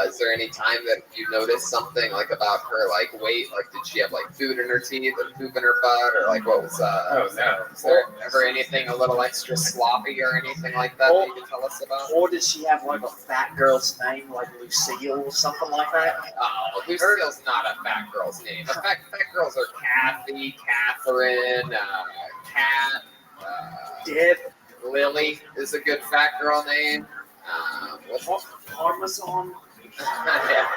Is there any time that you noticed something like about her like weight? Like did she have like food in her teeth or poop in her butt or like what was Oh no. is there ever anything a little extra sloppy or anything like that that you can tell us about? Or did she have like a fat girl's name, like Lucille or something like that? Oh, Lucille's not a fat girl's name. Fat girls are Kathy, Catherine, Kat, Deb, Lily is a good fat girl name. What's Parmesan? yeah.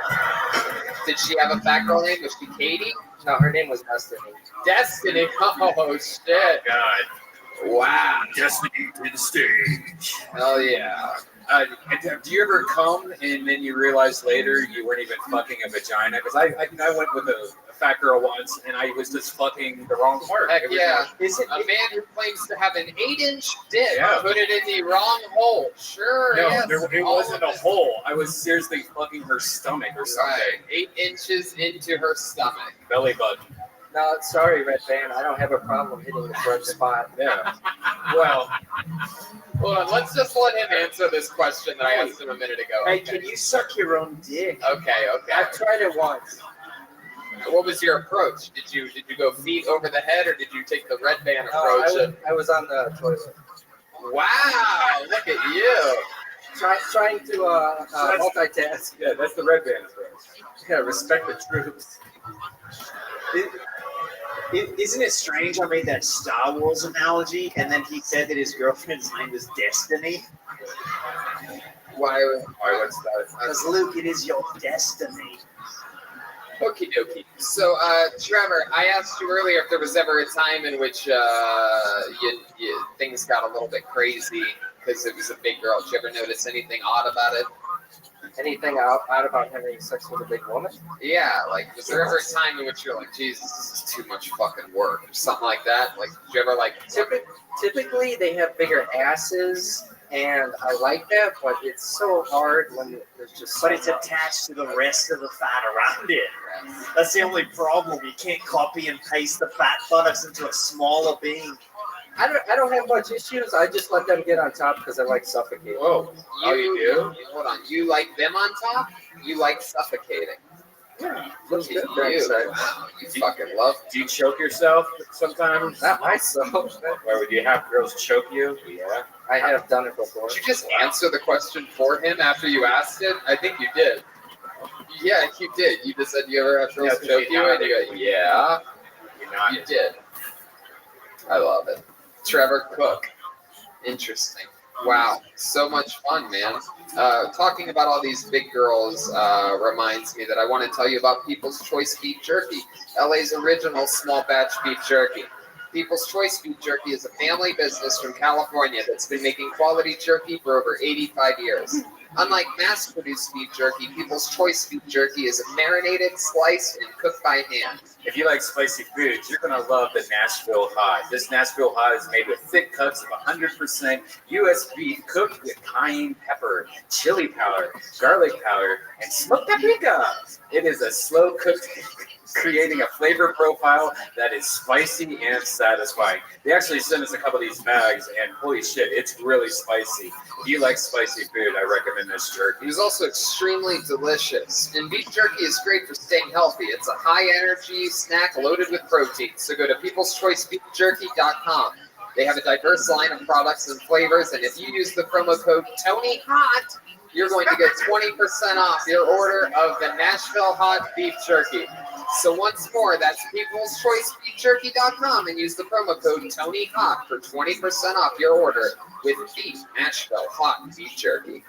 Did she have a fat girl name? Was she Katie? No, her name was Destiny. Destiny. Oh shit. God. Wow. Destiny to the stage. Hell yeah. Do you ever come and then you realize later you weren't even fucking a vagina? Because I went with a fat girl once and I was just fucking the wrong part. Heck yeah. Is it A man who claims to have an 8-inch dick Yeah. put it in the wrong hole. Sure. No, yes. it wasn't a hole. I was seriously fucking her stomach or something. Right. 8 inches into her stomach. Belly button. No, sorry, Red Band. I don't have a problem hitting the correct spot. Yeah. Well, Hold on, let's just let him answer this question that I asked him a minute ago. Hey, Okay. can you suck your own dick? Okay. I've tried it once. What was your approach? Did you go feet over the head, or did you take the red band No, approach? I was on the toilet. Wow, look at you! Trying to multitask. yeah, that's the red band approach. Yeah, respect the troops. Isn't it strange I made that Star Wars analogy and then he said that his girlfriend's name is Destiny? Why? What's that? Because Luke, it is your destiny. Okie dokie. So, Trevor, I asked you earlier if there was ever a time in which things got a little bit crazy because it was a big girl. Did you ever notice anything odd about it? Anything out about having sex with a big woman? Yeah, like, was there ever a time in which you're like, Jesus, this is too much fucking work, or something like that? Like, did you ever, like... Typically, they have bigger asses, and I like that, but it's so hard when there's just... But it's attached to the rest of the fat around it. That's the only problem. You can't copy and paste the fat buttocks into a smaller being. I don't have much issues. I just let them get on top because I like suffocating. Whoa. You do? Hold on. You like them on top? You like suffocating? Yeah. Look at you. Wow, you fucking love it. Do you choke yourself sometimes? Not myself. Or would you have girls choke you? Yeah. I have done it before. Did you just answer the question for him after you asked it? I think you did. Yeah, you did. You just said you ever have girls choke you? And you go, yeah. You did. I love it. Trevor Cook. Interesting. Wow. So much fun, man. Talking about all these big girls reminds me that I want to tell you about People's Choice Beef Jerky, LA's original small batch beef jerky. People's Choice Beef Jerky is a family business from California that's been making quality jerky for over 85 years. Unlike mass-produced beef jerky, People's Choice Beef Jerky is marinated, sliced, and cooked by hand. If you like spicy foods, you're going to love the Nashville Hot. This Nashville Hot is made with thick cuts of 100% U.S. beef cooked with cayenne pepper, chili powder, garlic powder, and smoked paprika. It is a slow cooked, creating a flavor profile that is spicy and satisfying. They actually sent us a couple of these bags, and holy shit, it's really spicy. If you like spicy food, I recommend this jerky. It is also extremely delicious. And beef jerky is great for staying healthy. It's a high-energy snack loaded with protein. So go to peopleschoicebeefjerky.com. They have a diverse line of products and flavors, and if you use the promo code TONYHOT, you're going to get 20% off your order of the Nashville Hot Beef Jerky. So once more, that's peopleschoicebeefjerky.com and use the promo code TONYHOT for 20% off your order with beef Nashville Hot Beef Jerky.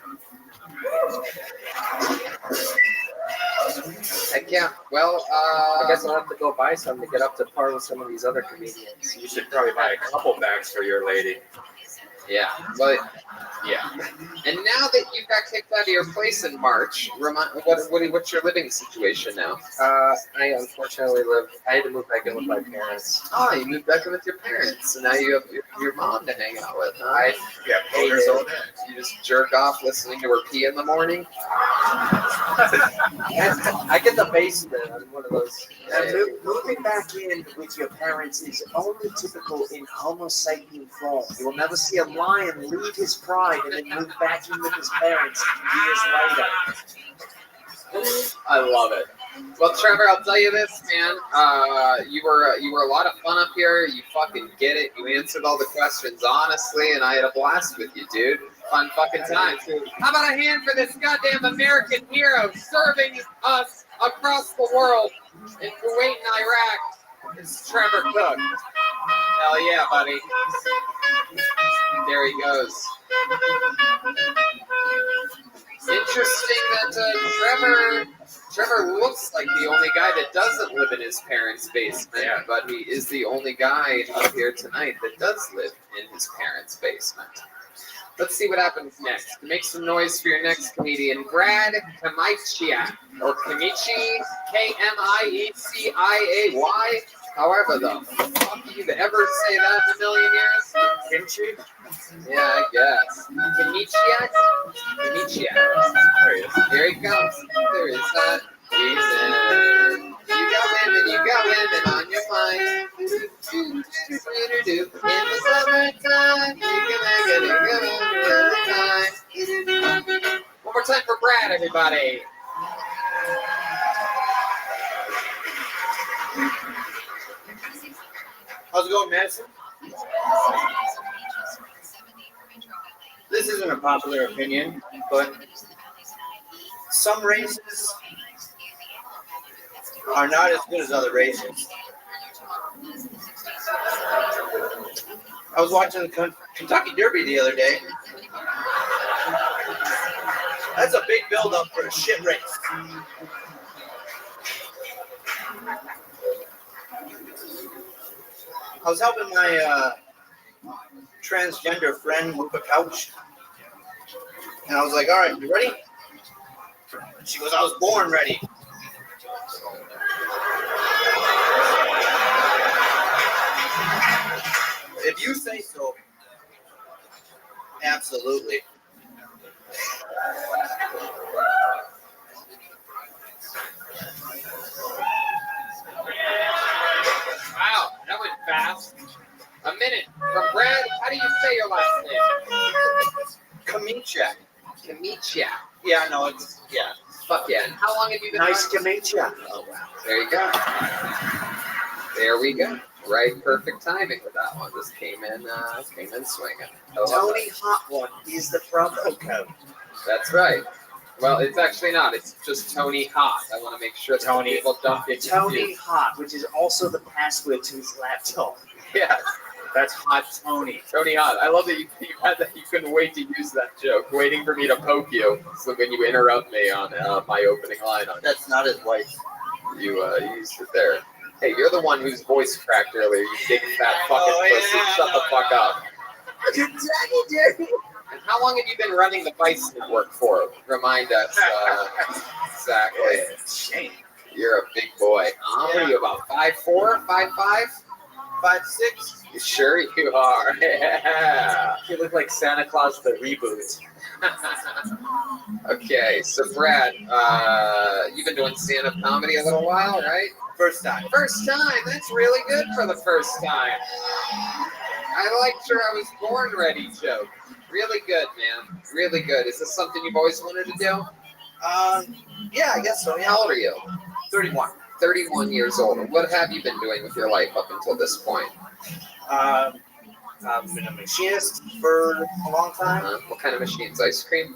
Heck yeah. Well, I guess I'll have to go buy some to get up to par with some of these other comedians. You should probably buy a couple bags for your lady. Yeah, but yeah. And now that you got kicked out of your place in March, what's your living situation now? I unfortunately I had to move back in with my parents. Oh, you moved back in with your parents, so now you have your mom to hang out with, huh? You just jerk off listening to her pee in the morning? I get the basement. I'm one of those. Moving back in with your parents is only typical in Homo sapien form. You will never see a lion leave his pride and then move back in with his parents years later. I love it. Well, Trevor, I'll tell you this, man. You were a lot of fun up here. You fucking get it. You answered all the questions honestly, and I had a blast with you, dude. Fun fucking times. How about a hand for this goddamn American hero serving us across the world in Kuwait and Iraq? It's Trevor Cook. Hell yeah, buddy. There he goes. Interesting that Trevor looks like the only guy that doesn't live in his parents' basement, but he is the only guy up here tonight that does live in his parents' basement. Let's see what happens next. Make some noise for your next comedian, Brad Kamichiak, or Kamichi, K-M-I-E-C-I-A-Y. However the fuck you'd ever say that in a million years? Kimchi? Yeah, I guess. Kamichiak? Kamichiak. There he is. Here he comes. There he is. He's in. You got women on your mind. In the summertime, you can make it a good time. One more time for Brad, everybody. How's it going, Madison? This isn't a popular opinion, but some races are not as good as other races. I was watching the Kentucky Derby the other day. That's a big build-up for a shit race. I was helping my transgender friend move a couch. And I was like, all right, you ready? She goes, I was born ready. If you say so, absolutely. Wow, that went fast. A minute. From Brad, how do you say your last name? Kamicha. Kamicha. Yeah, no, it's, yeah. Fuck yeah. And how long have you been Nice to meet you. Oh, wow. There you go. There we go. Right, perfect timing with that one. This came in swinging. Tony Hot One is the promo code. That's right. Well, it's actually not. It's just Tony Hot. I want to make sure that people don't get Tony confused. Hot, which is also the password to his laptop. Yeah, that's Hot Tony. Tony Hot. I love that you had that. You couldn't wait to use that joke, waiting for me to poke you. So when you interrupt me on my opening line on That's not his wife. you used it there. Hey, you're the one whose voice cracked earlier. You big fat fucking pussy. Shut the fuck up. Kentucky Derby. And how long have you been running the Vice Network for? Remind us exactly. Shame. You're a big boy. What are you, about 5'4", 5'5"? 5'6". You sure you are? Yeah. You look like Santa Claus the reboot. Okay, so Brad, you've been doing stand-up comedy a little while, right? First time. First time. That's really good for the first time. I liked your I was born ready joke. Really good, man. Really good. Is this something you've always wanted to do? Yeah, I guess so. Yeah. How old are you? 31. 31 years old. What have you been doing with your life up until this point? I've been a machinist for a long time. What kind of machines? Ice cream?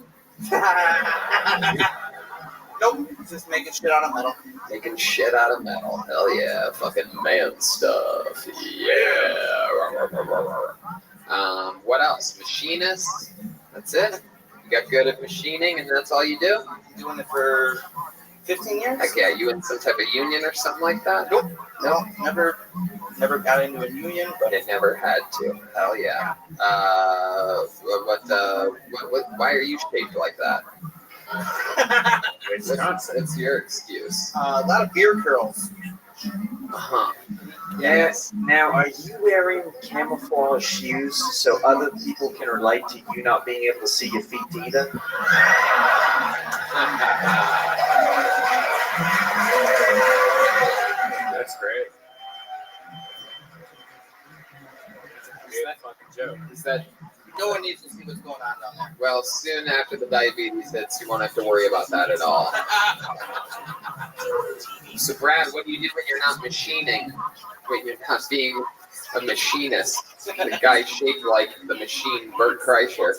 Nope, just making shit out of metal. Making shit out of metal. Hell yeah. Fucking man stuff. Yeah. What else? Machinist? That's it? You got good at machining and that's all you do? Doing it for 15 years? Heck yeah. You in some type of union or something like that? Nope. No, never got into a union, but it never had to. Hell yeah. Why are you shaped like that? It's your excuse. A lot of beer curls. Uh-huh. Yes. Now, are you wearing camouflage shoes so other people can relate to you not being able to see your feet either? That's great. That fucking joke. Is that No one needs to see what's going on down there. Well, soon after the diabetes hits, you won't have to worry about that at all. So, Brad, what do you do when you're not machining? When you're not being a machinist? The guy shaped like the machine, Bert Kreischer.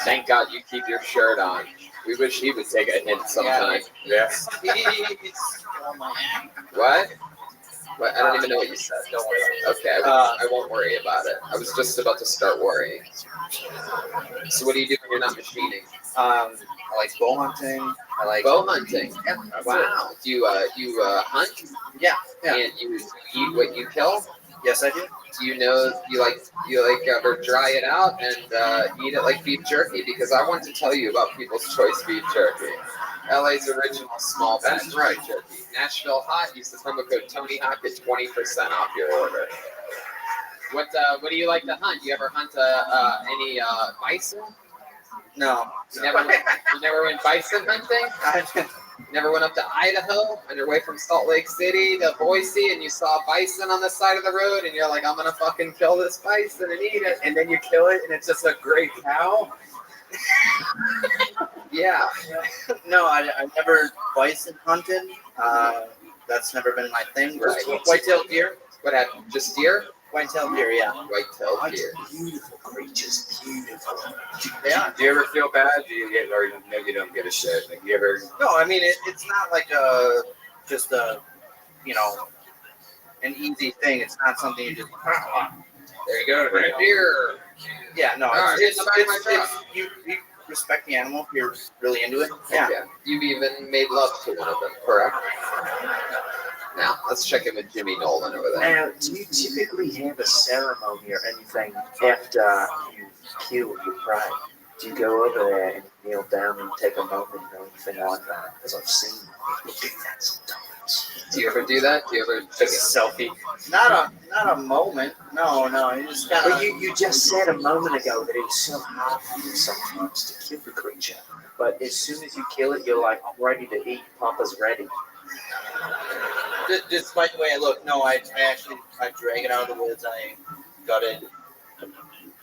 Thank God you keep your shirt on. We wish he would take a hint sometime. Yeah. What? What? I don't even know what you said. Don't worry. Okay, I won't worry about it. I was just about to start worrying. So what do you do when you're not machining? I like bow hunting. I like bow hunting. Yeah. Wow. Do you hunt? Yeah. Yeah. And you eat what you kill? Yes, I do. Do you know you ever dry it out and eat it like beef jerky? Because I want to tell you about People's Choice beef jerky. LA's original small batch beef jerky. Nashville Hot. Use the promo code TonyHawk, get 20% off your order. What do you like to hunt? You ever hunt any bison? No. You never went bison hunting? Never went up to Idaho on your way from Salt Lake City to Boise and you saw a bison on the side of the road and you're like, I'm gonna fucking kill this bison and eat it, and then you kill it and it's just a great cow? Yeah. No, I never bison hunted. That's never been my thing. Right. White-tailed deer. What happened? Just deer? White-tailed deer, yeah. White-tailed deer. Beautiful creatures, beautiful. Yeah. Do you ever feel bad? Do you get, or you don't give a shit? Like, you ever? No, I mean it's not like just a an easy thing. It's not something you just. There you go. Right. Deer. Yeah, no, It's you respect the animal if you're really into it. Yeah. Okay. You've even made love to one of them, correct? Now, let's check in with Jimmy Nolan over there. Now, do you typically have a ceremony or anything after you kill your prey? Do you go over there and kneel down and take a moment or anything like that? Because I've seen people do that sometimes. Do you ever do that? Do you ever take a selfie? Not a moment. No. You just gotta. But you just said a moment ago that it's so hard for you sometimes to kill the creature. But as soon as you kill it, you're like, I'm ready to eat. Papa's ready. Despite the way I look, no, I drag it out of the woods. I gut it.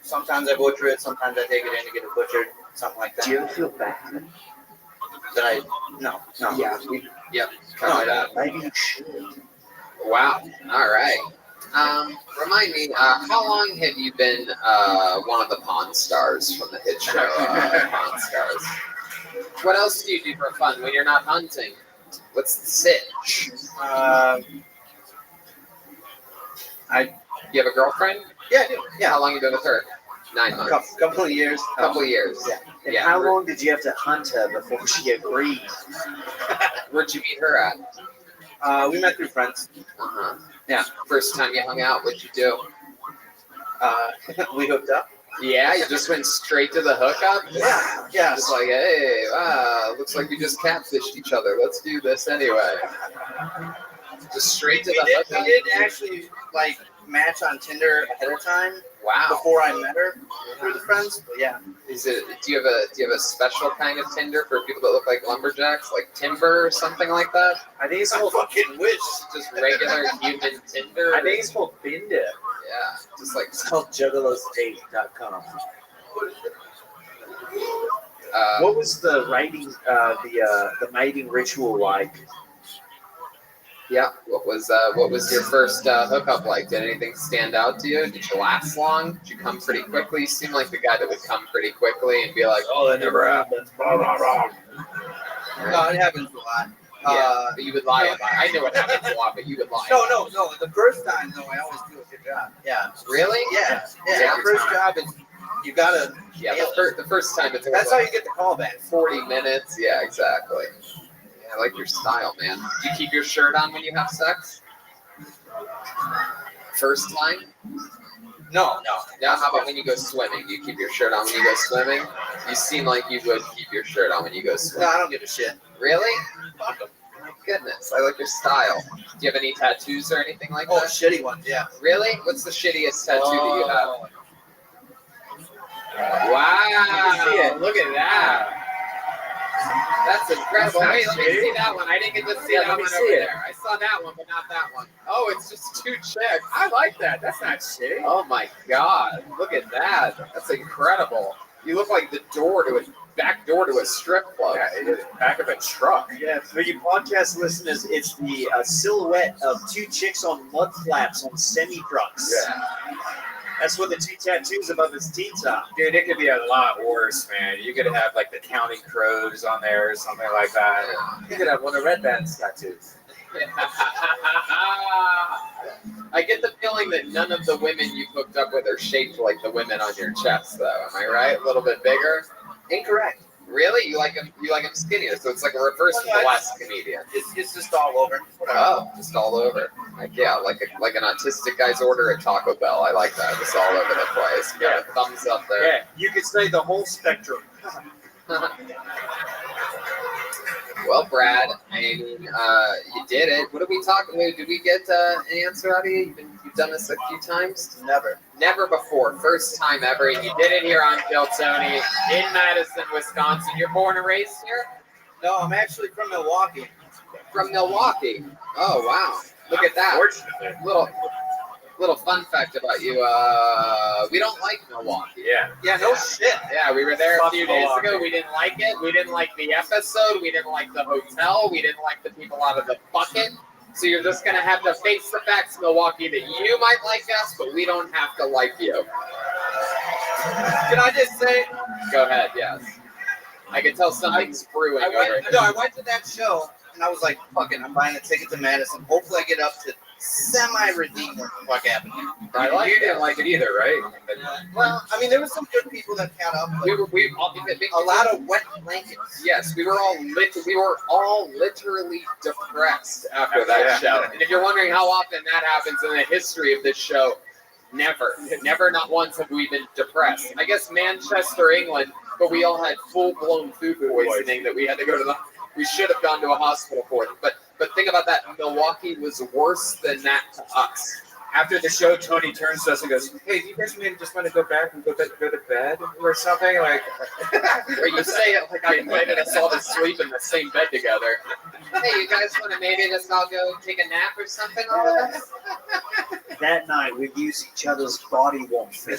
Sometimes I butcher it. Sometimes I take it in to get it butchered. Something like that. Do you ever feel bad? No. Yeah. Yep. No, maybe you should. Wow. All right. Remind me, how long have you been one of the Pawn Stars from the hit show Pawn Stars? What else do you do for fun when you're not hunting? What's the sitch? You have a girlfriend? Yeah, I do. Yeah. How long you been with her? 9 months. Couple of years. Couple of years. Yeah. And how long did you have to hunt her before she agreed? Where'd you meet her at? We met through friends. Uh-huh. Yeah. First time you hung out, what'd you do? We hooked up. Yeah, you just went straight to the hookup? Yeah. Just like, hey, wow, looks like we just catfished each other. Let's do this anyway. Just straight to the hookup? We did actually, match on Tinder ahead of time. Wow. Before I met her through the friends. But yeah. Do you have a special kind of Tinder for people that look like lumberjacks, like Timber or something like that? I think it's called fucking wish. Just regular human Tinder. I think it's called Binder. Yeah, just like it's called juggalosdate.com. What was the writing, the mating ritual like? Yeah. What was your first hookup like? Did anything stand out to you? Did you last long? Did you come pretty quickly? You seem like the guy that would come pretty quickly and be like, "Oh, that never happened." Blah, blah, blah. No, it happens a lot. Yeah, but you would lie about it. I know it happens a lot, but you would lie. No. The first time, though, I always do a good job. Yeah. Really? Yeah. The first job is you gotta. Yeah. The first time it's. That's how you get the call back. 40 minutes. Yeah, exactly. I like your style, man. Do you keep your shirt on when you have sex? First time? No. Now, how about when you go swimming? Do you keep your shirt on when you go swimming? You seem like you would keep your shirt on when you go swimming. No, I don't give a shit. Really? My goodness, I like your style. Do you have any tattoos or anything like that? Oh, shitty ones, yeah. Really? What's the shittiest tattoo that you have? Wow! Look at that. That's incredible. That's Wait, not let me shady. see that one. I didn't get to see Yeah, that let me one see over it. there. I saw that one, but not that one. Oh, it's just two chicks. I like that. That's not shitty. Oh my God! Look at that. That's incredible. You look like the back door to a strip club. Yeah, it is back of a truck. Yeah, for you podcast listeners, it's the silhouette of two chicks on mud flaps on semi-trucks. Yeah. That's what the two tattoos above his teeth are. Dude, it could be a lot worse, man. You could have like the Counting Crows on there or something like that. You could have one of Red Band's tattoos. I get the feeling that none of the women you hooked up with are shaped like the women on your chest, though. Am I right? A little bit bigger? Incorrect. Really? You like them skinnier? So it's like a reverse of the last comedian. It's just all over. Oh, just all over. Like like an autistic guy's order at Taco Bell. I like that. Just all over the place. You got a thumbs up there. Yeah, you could say the whole spectrum. Well, Brad, I mean, you did it. What are we talking about? Did we get an answer out of you? You've done this a few times? Never. Never before. First time ever. And you did it here on Kill Tony in Madison, Wisconsin. You're born and raised here? No, I'm actually from Milwaukee. From Milwaukee. Oh, wow. Look at that. Little fun fact about you. We don't like Milwaukee. Yeah, no shit. Yeah, we were there a Fuck few days Milwaukee. ago. We didn't like it. We didn't like the episode. We didn't like the hotel. We didn't like the people out of the bucket. So you're just going to have to face the facts, Milwaukee, that you might like us, but we don't have to like you. Can I just say? Go ahead, yes. I can tell something's brewing. I over went to that show, and I was like, fucking, I'm buying a ticket to Madison. Hopefully I get up to semi-redeem what the fuck happened. You didn't like it either, right? Well, I mean, there were some good people that got up. But a lot of wet blankets. Yes, we were all literally depressed after that show. And if you're wondering how often that happens in the history of this show, never, not once have we been depressed. I guess Manchester, England, but we all had full-blown food poisoning that we had to go to we should have gone to a hospital for it. But think about that. Milwaukee was worse than that to us. After the show, Tony turns to us and goes, "Hey, do you guys maybe just want to go back and go to bed or something?" Like, or you say it like I invited us all to sleep in the same bed together. Hey, you guys want to maybe just all go take a nap or something? All of us? That night, we used each other's body warmth. Yeah.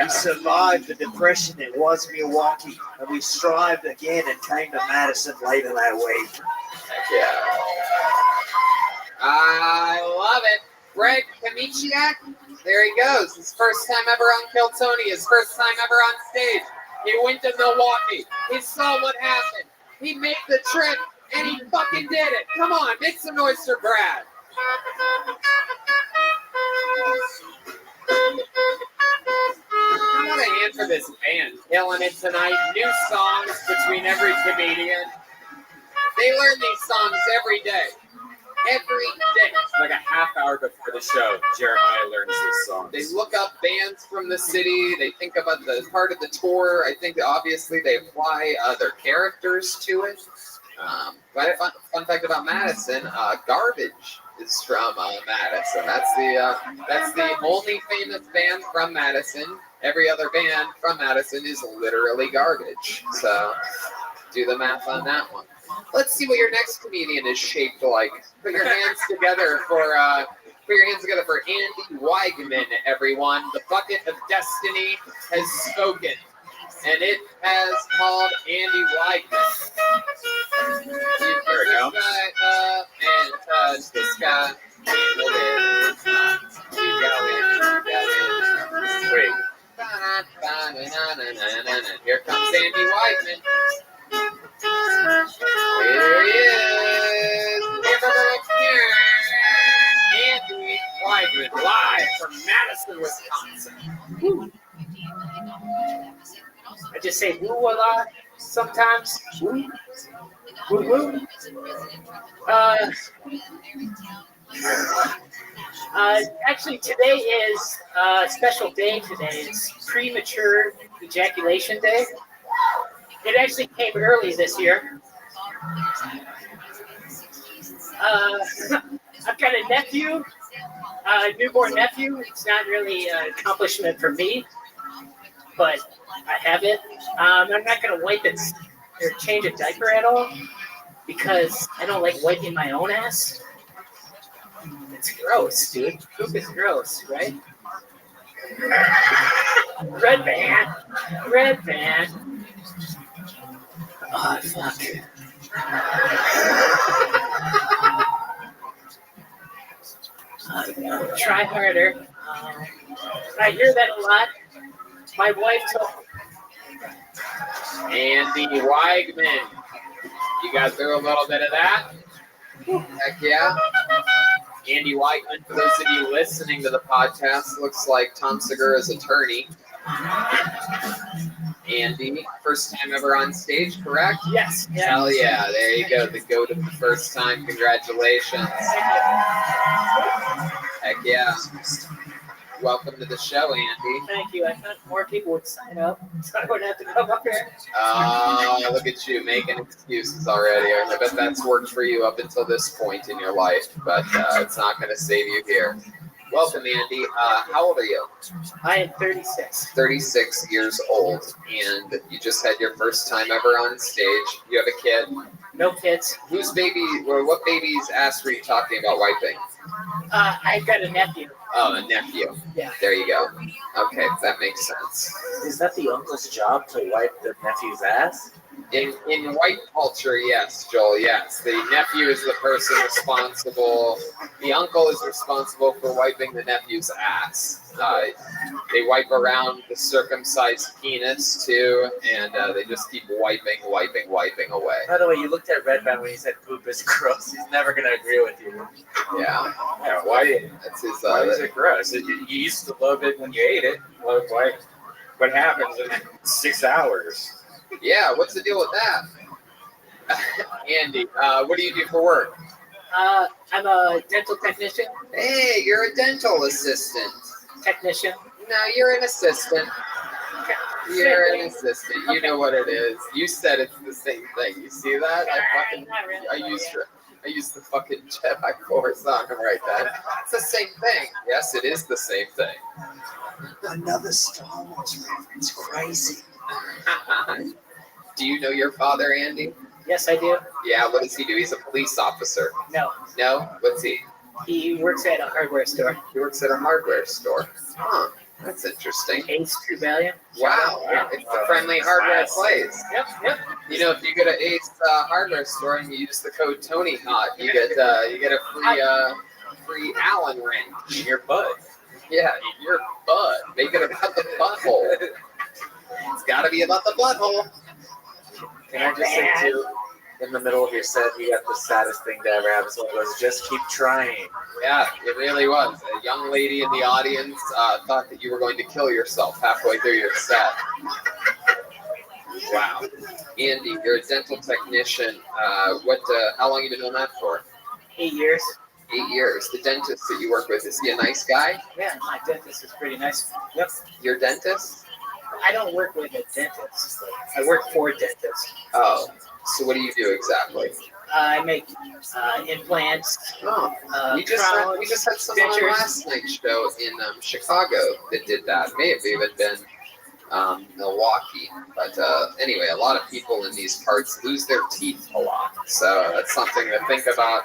We survived the depression that was Milwaukee, and we strived again and came to Madison later that week. Heck yeah. I love it. Greg Kamichiak, there he goes. His first time ever on Kill Tony, his first time ever on stage. He went to Milwaukee. He saw what happened. He made the trip, and he fucking did it. Come on, make some noise for Brad. How about a hand for this band? Killing it tonight. New songs between every comedian. They learn these songs every day. Every day. like a half hour before the show, Jeremiah learns these songs. They look up bands from the city. They think about the part of the tour. I think obviously they apply their characters to it. But a fun fact about Madison, Garbage is from Madison. That's the only famous band from Madison. Every other band from Madison is literally Garbage. So do the math on that one. Let's see what your next comedian is shaped like. Put your hands together for Andy Weigman, everyone. The bucket of destiny has spoken, and it has called Andy Weigman. You There we go. this guy up and touch the sky. Wait. Here comes Andy Weigman. Here he is. Andy Weigman, live from Madison, Wisconsin. I just say woo a lot sometimes. Woo. Woo woo. Actually, today is a special day today. It's premature ejaculation day. It actually came early this year. I've got a nephew, a newborn nephew. It's not really an accomplishment for me, but I have it. I'm not going to wipe its or change a diaper at all because I don't like wiping my own ass. It's gross, dude. Poop is gross, right? Red band. Red band. Oh, fuck. Try harder. I hear that a lot. My wife told Andy Weigman. You got through a little bit of that? Heck yeah. Andy Weigman, for those of you listening to the podcast, looks like Tom Segura's attorney. Andy, first time ever on stage, correct? Yes. Hell yeah, there you go. The goat of the first time. Congratulations. Heck yeah. Welcome to the show, Andy. Thank you. I thought more people would sign up, so I wouldn't have to come up here. Look at you making excuses already. I bet that's worked for you up until this point in your life, but it's not going to save you here. Welcome, Andy. How old are you? I am 36. 36 years old, and you just had your first time ever on stage. You have a kid? No kids. Whose baby, or what baby's ass were you talking about wiping? I got a nephew. Oh, a nephew. Yeah. There you go. Okay, that makes sense. Is that the uncle's job to wipe the nephew's ass? In white culture, yes, Joel, yes. The nephew is the person responsible. The uncle is responsible for wiping the nephew's ass. They wipe around the circumcised penis, too, and they just keep wiping away. By the way, you looked at Redbound when he said poop is gross. He's never going to agree with you. Yeah. Yeah, why? That's his, Why is it gross? You used to love it when you ate it. Why? What happens in 6 hours? Yeah, what's the deal with that? Andy, what do you do for work? I'm a dental technician. Hey, you're a dental assistant. Technician. No, you're an assistant. You're an assistant. You know what it is. You said it's the same thing. You see that? I used the fucking Jedi Force on him right then. It's the same thing. Yes, it is the same thing. Another Star Wars reference. Crazy. Do you know your father, Andy? Yes, I do. Yeah, what does he do? He's a police officer. No. No? What's he? He works at a hardware store. He works at a hardware store. Huh. That's interesting. Ace Rebellion. Wow. It's a friendly hardware place. Yep. You know, if you go to Ace hardware store and you use the code TonyHot, you get a free Allen wrench in your butt. Yeah, your butt. Make it about the butthole. It's got to be about the butthole. Can I just say, too, in the middle of your set, you got the saddest thing to ever happen. So it was just keep trying. Yeah, it really was. A young lady in the audience thought that you were going to kill yourself halfway through your set. Wow. Andy, you're a dental technician. How long have you been doing that for? 8 years. 8 years. The dentist that you work with, is he a nice guy? Yeah, my dentist is pretty nice. Yep. Your dentist? I don't work with a dentist. I work for dentists. Oh, so what do you do exactly? I make implants. Oh, we just had someone on last night's show in Chicago that did that. May have even been Milwaukee, but anyway, a lot of people in these parts lose their teeth a lot, so that's something to think about.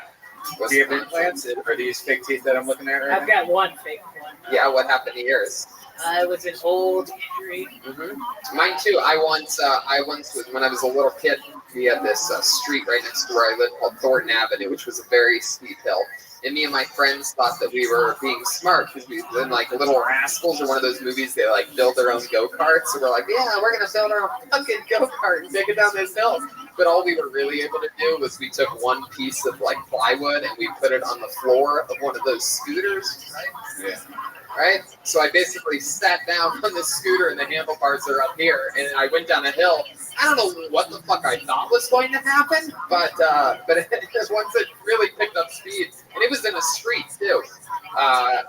Do you have implants? Are these fake teeth that I'm looking at right now? I've got one fake one. Yeah, what happened to yours? It was an old injury. Mm-hmm. Mine too. I once, when I was a little kid, we had this street right next to where I lived called Thornton Avenue, which was a very steep hill. And me and my friends thought that we were being smart because we've been like Little Rascals or one of those movies. They like build their own go-karts. So we're like, yeah, we're going to build our own fucking go-kart and take it down this hill. But all we were really able to do was we took one piece of like plywood and we put it on the floor of one of those scooters. Right? Yeah. Right? So I basically sat down on the scooter and the handlebars are up here. And I went down a hill. I don't know what the fuck I thought was going to happen, but once it really picked up speed, and it was in a street too.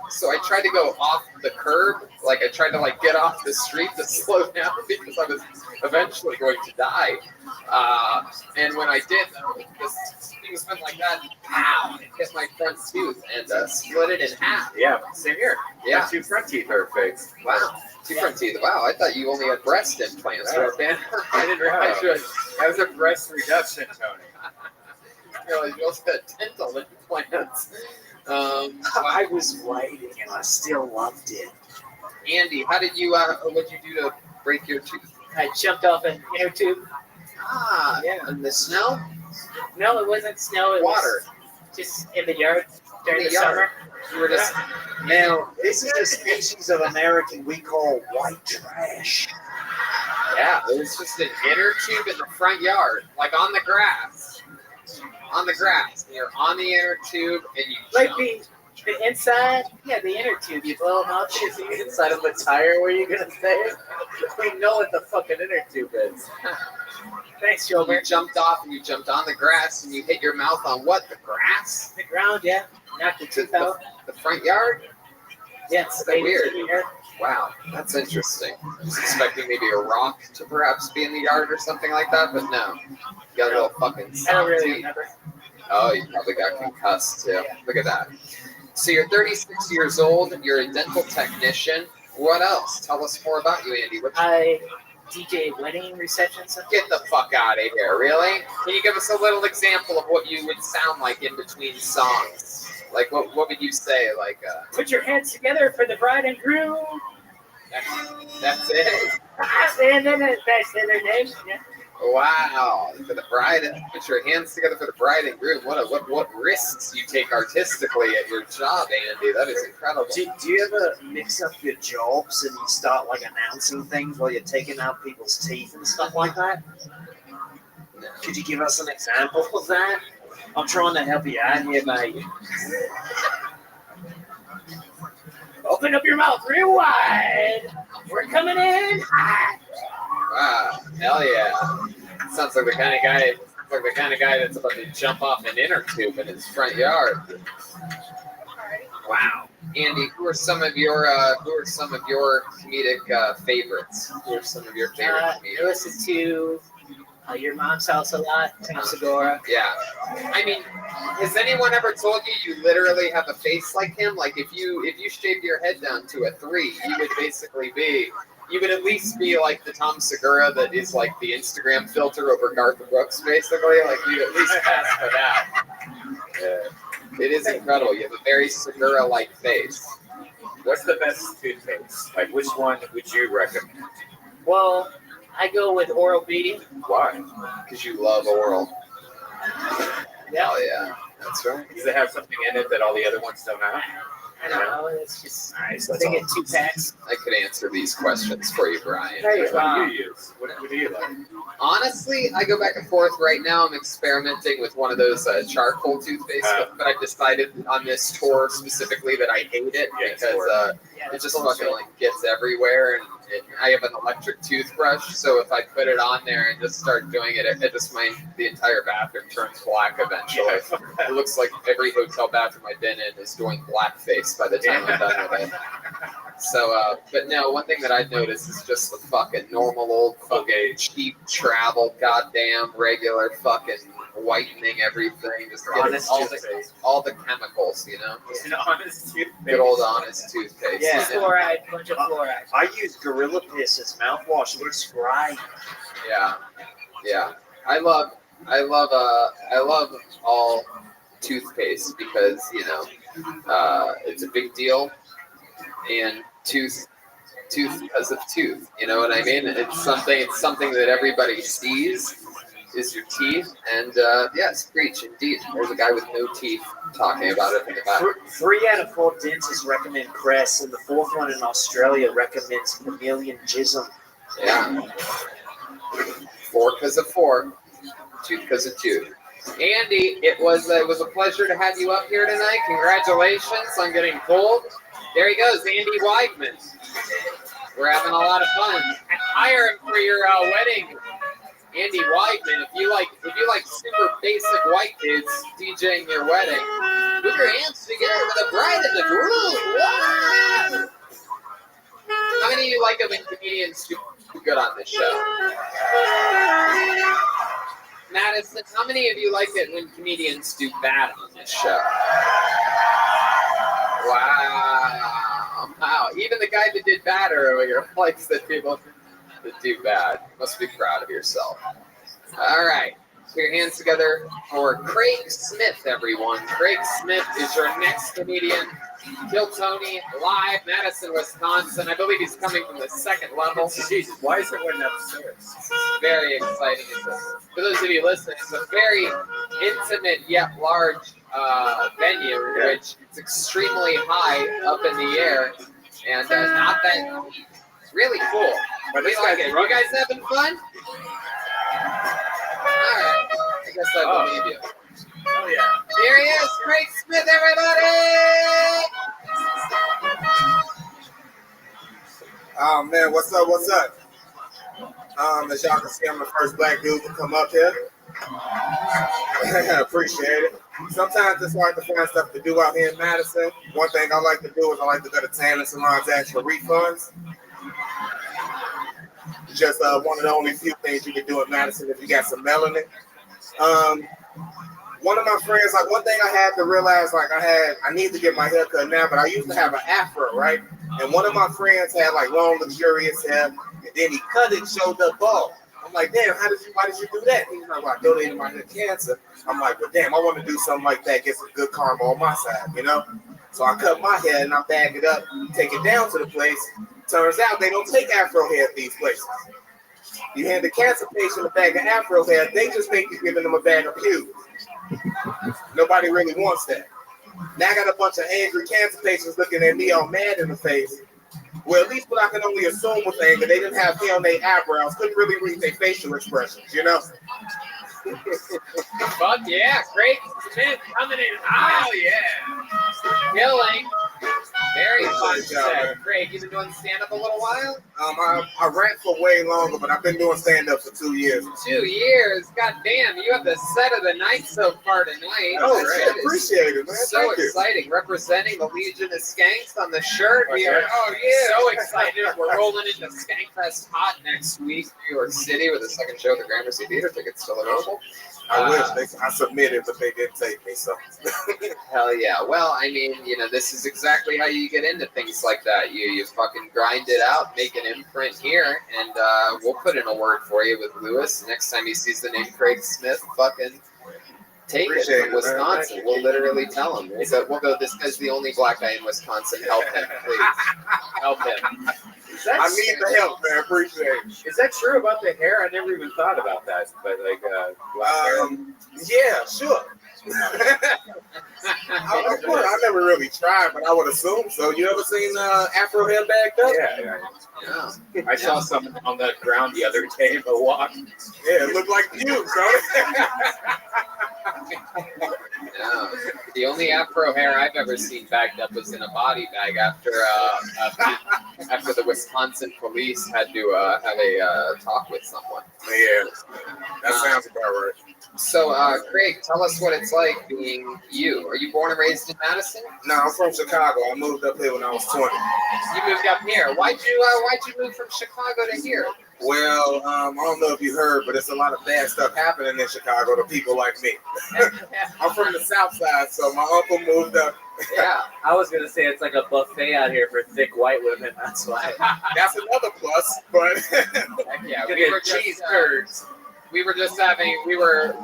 So I tried to go off the curb, like I tried to like get off the street to slow down because I was eventually going to die. And when I did, this thing went like that, pow, it hit my front tooth and split it in half. Yeah, same here. Yeah. My 2 front teeth are fixed. Wow, 2 front teeth. Wow, I thought you only had breast implants, right, man? I didn't realize you had. That was a breast reduction, Tony. You also had dental implants. I was waiting and I still loved it. Andy, how did you? What did you do to break your tooth? I jumped off an inner tube. Ah, yeah. In the snow? No, it wasn't snow. It Water. was just in the yard during In the the yard. summer. You were just. Now, this is a species of American we call white trash. Yeah, it was just an inner tube in the front yard, like on the grass. On the grass. And you're on the inner tube and you Like jump. the inside, yeah, the inner tube. You blow them out. Is the inside of the tire where you gonna say? We know what the fucking inner tube is. Thanks, You Gilbert. jumped off and you jumped on the grass and you hit your mouth on what? The grass? The ground, yeah. Knocked the tooth out. The front yard? Yeah, That's weird. Wow, that's interesting. I was expecting maybe a rock to perhaps be in the yard or something like that, but no. You got a little fucking I don't soft really teeth. remember. Oh, you probably got concussed too. Look at that. So you're 36 years old. You're a dental technician. What else? Tell us more about you, Andy. What I DJ wedding receptions. Get the fuck out of here, really? Can you give us a little example of what you would sound like in between songs? Like, what would you say? Like, Put your hands together for the bride and groom. that's it? And then that's their names. Yeah. Wow. For the bride, put your hands together for the bride and groom. What risks you take artistically at your job, Andy? That is incredible. Do you ever mix up your jobs and you start like announcing things while you're taking out people's teeth and stuff like that? No. Could you give us an example of that? I'm trying to help you out here, mate. Open up your mouth real wide. We're coming in hot. Wow, hell yeah. Sounds like the kind of guy. Like the kind of guy that's about to jump off an inner tube in his front yard. Wow, Andy, who are some of your comedic favorites? Who are some of your favorite I comedians? listen to Your Mom's House a lot. Tom Segura. Yeah, I mean, has anyone ever told you you literally have a face like him? Like if you shaved your head down to a 3, you would basically be. You would at least be like the Tom Segura that is like the Instagram filter over Garth Brooks, basically. Like you'd at least pass for that. Yeah. It is incredible. You have a very Segura-like face. What's the best toothpaste? Like, which one would you recommend? Well, I go with Oral-B. Why? Because you love oral. Yeah. Oh yeah, that's right. Does it have something in it that all the other ones don't have? I don't know. It's just Nice. they get 2 packs. I could answer these questions for you, Brian. There you What go. do you use? What do you like? Honestly, I go back and forth. Right now, I'm experimenting with one of those charcoal toothpaste, but I've decided on this tour specifically that I hate it because it just fucking like gets everywhere, and I have an electric toothbrush. So if I put it on there and just start doing it, the entire bathroom turns black eventually. It looks like every hotel bathroom I've been in is doing blackface by the time I'm done with it. So, but no, one thing that I've noticed is just the fucking normal old fucking cheap travel, goddamn regular fucking whitening everything, just Honest all the chemicals, you know. An honest toothpaste. Good old honest toothpaste. Yeah. you know? Fluoride, bunch of fluoride. I use Gorilla Piss as mouthwash. It looks great. Yeah. I love all toothpaste because it's a big deal, and tooth because of tooth. You know what I mean? It's something that everybody sees is your teeth, and yes, preach indeed. There's a guy with no teeth talking about it in the back. 3 out of 4 dentists recommend Crest, and the 4th one in Australia recommends Chameleon Jism. Yeah. 4 because of 4, tooth because of tooth. Andy, it was a pleasure to have you up here tonight. Congratulations on getting pulled. There he goes, Andy Weidman. We're having a lot of fun. Hire him for your wedding Andy Weidman, if you like super basic white kids DJing your wedding, put your hands together for the bride and the groom. Wow. How many of you like it when comedians do good on this show? Madison, how many of you like it when comedians do bad on this show? Wow. Even the guy that did bad earlier likes that people that do bad. You must be proud of yourself. All right. Put your hands together for Craig Smith, everyone. Craig Smith is your next comedian. Kill Tony, live, Madison, Wisconsin. I believe he's coming from the second level. Jesus, why is it went upstairs? Very exciting. For those of you listening, it's a very intimate yet large venue, which is extremely high up in the air, and not that it's really cool. But we like it. You guys having fun? All right. I guess I believe you. Oh yeah. Here he is, Craig Smith, everybody! Oh man, what's up? What's up? As y'all can see, I'm the first black dude to come up here. Appreciate it. Sometimes it's hard to find stuff to do out here in Madison. One thing I like to do is I like to go to tanning salons, ask for refunds. Just one of the only few things you can do in Madison if you got some melanin. One of my friends, like one thing I had to realize, like I need to get my hair cut now, but I used to have an afro, right? And one of my friends had like long, luxurious hair, and then he cut it, showed the bald. I'm like, damn, why did you do that? He's like, well, I donated my hair to cancer. I'm like, well, damn, I want to do something like that, get some good karma on my side, you know? So I cut my hair and I bag it up, take it down to the place. Turns out they don't take afro hair at these places. You hand the cancer patient a bag of afro hair, they just think you're giving them a bag of pubes. Nobody really wants that. Now I got a bunch of angry cancer patients looking at me all mad in the face. Well, at least what I can only assume was anger, they didn't have hair on their eyebrows, couldn't really read their facial expressions, you know? Fuck yeah, Craig Smith coming in hot. Oh yeah. Killing. Very fun set. Craig, you've been doing stand-up a little while? I rap for way longer, but I've been doing stand-up for 2 years. 2 years? God damn, you have the set of the night so far tonight. Oh, I appreciate it, man. So Thank you. exciting. Representing the Legion of Skanks on the shirt. We are so excited. We're rolling into Skankfest Hot next week, New York City, with the second show at the Gramercy Theater. Tickets still available. I wish. I submitted, but they didn't take me, so. Hell yeah. Well, I mean, you know, this is exactly how you get into things like that. You fucking grind it out, make an imprint here, and we'll put in a word for you with Lewis. Next time he sees the name Craig Smith, fucking take it from Wisconsin. Man. We'll literally tell him. We'll go, this guy's the only black guy in Wisconsin. Help him, please. Help him. I need the help, man. Appreciate it. Is that true about the hair? I never even thought about that. But like, black hair. Yeah, sure. I never really tried, but I would assume so. You ever seen afro hair bagged up? Yeah. I saw something on the ground the other day in the walk. Yeah, it looked like you, No. The only afro hair I've ever seen bagged up was in a body bag after the Wisconsin police had to have a talk with someone. Yeah, that sounds about right. So, Craig, tell us what it's like being you. Are you born and raised in Madison? No, I'm from Chicago. I moved up here when I was 20. You moved up here. Why'd you move from Chicago to here? Well, I don't know if you heard, but it's a lot of bad stuff happening in Chicago to people like me. I'm from the South Side, so my uncle moved up. Yeah, I was gonna say it's like a buffet out here for thick white women. That's why. That's another plus, but yeah, we were cheese curds. We were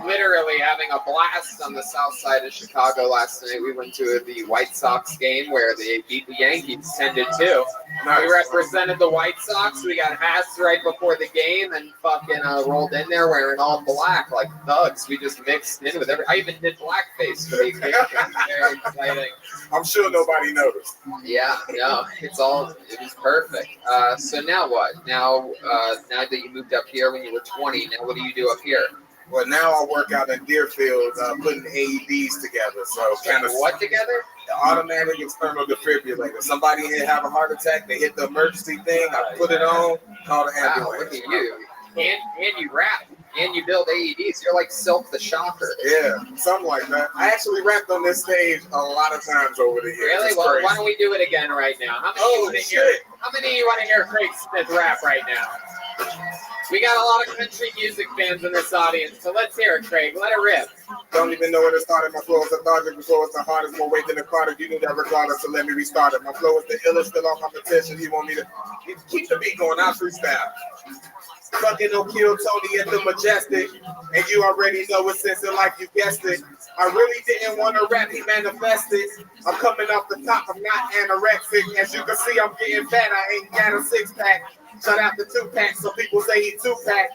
literally having a blast on the south side of Chicago last night. We went to the White Sox game where they beat the Yankees 10-2. Nice. We represented the White Sox. We got hats right before the game and fucking rolled in there wearing all black like thugs. We just mixed in with I even did blackface for the occasion. Very exciting. I'm sure nobody noticed. Yeah, no, it was perfect. So now what? Now that you moved up here when you were 20, now what do you do up here? Well, now I work out in Deerfield putting AEDs together. So kind of what together? The automatic external defibrillator. Somebody here have a heart attack, they hit the emergency thing, I put it on, call the ambulance. Wow, look at you. And you rap. And you build AEDs. You're like Silk the Shocker. Yeah, something like that. I actually rapped on this stage a lot of times over the years. Really? It's Well, crazy. why don't we do it again right now? How many of you want to hear Craig Smith rap right now? We got a lot of country music fans in this audience, so let's hear it, Craig. Let it rip. Don't even know where to start it. My flow is lethargic, my flow is the hardest, more weight than the Carter. You knew that regardless, so let me restart it. My flow is the illest, still on competition. You want me to keep the beat going, I'll freestyle. Fucking no kill Tony at the Majestic, and you already know it since in life, you guessed it. I really didn't want to rap, he manifested. I'm coming off the top, I'm not anorexic. As you can see, I'm getting fat, I ain't got a six-pack. Shout out to 2-pack, so people say he 2-pack.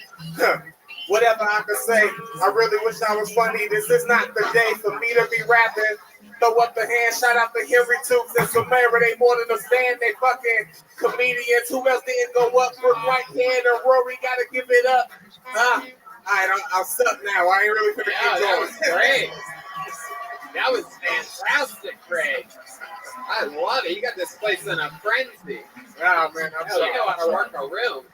Whatever I can say, I really wish I was funny. This is not the day for me to be rapping. Throw up the hand, shout out to Henry Toops and Samara. They more than a stand, they fucking comedians. Who else didn't go up for Whitehead or Rory? Gotta give it up. Alright, I'm stuck now. I ain't really gonna keep going. That was great. That was fantastic, Craig. I love it. You got this place in a frenzy. Oh man, I'm sorry. You know how to work a room.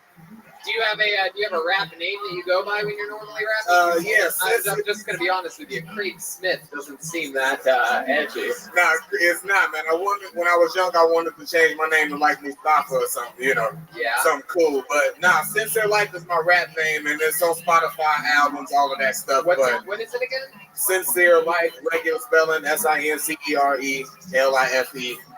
Do you have a rap name that you go by when you're normally rapping? Yes. I'm just gonna be honest with you. Craig Smith doesn't seem that edgy. Nah, it's not, man. When I was young, I wanted to change my name to like Mustafa or something, something cool. But nah, Sincere Life is my rap name, and it's on Spotify albums, all of that stuff. What is it again? Sincere Life, regular spelling, SINCERELIFE,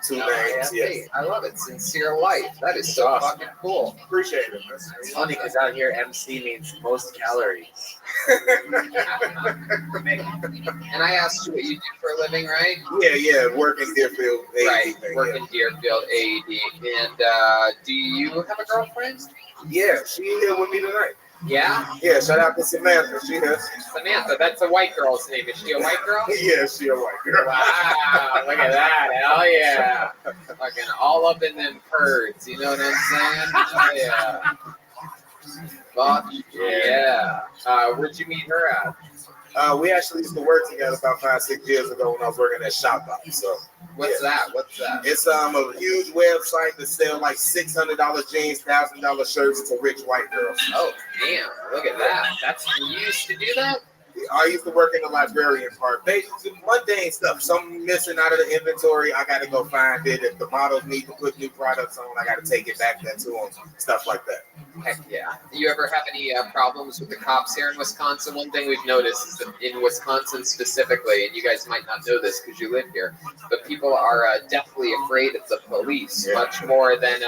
2 names. Yes. I love it. Sincere Life. That is so fucking cool. Appreciate it. It's funny because out here MC means most calories. And I asked you what you do for a living, right? Yeah. Work in Deerfield. AED Right. thing, Work in Deerfield AED. And do you have a girlfriend? Yeah, she here with me tonight. Yeah? Yeah, shout out to Samantha. She here. Samantha, that's a white girl's name. Is she a white girl? Yeah, she a white girl. Wow, look at that. Hell yeah. Fucking all up in them curds. You know what I'm saying? Hell yeah. Fuck yeah. Where'd you meet her at? We actually used to work together about 5-6 years ago when I was working at Shopbox. So What's that? It's a huge website that sells like $600 jeans, $1,000 shirts to rich white girls. Oh damn! Look at that. You used to do that? I used to work in the librarian part. Basically, mundane stuff. Something missing out of the inventory, I got to go find it. If the models need to put new products on, I got to take it back there to them. Stuff like that. Heck yeah. Do you ever have any problems with the cops here in Wisconsin? One thing we've noticed is that in Wisconsin specifically, and you guys might not know this because you live here, but people are deathly afraid of the police much more than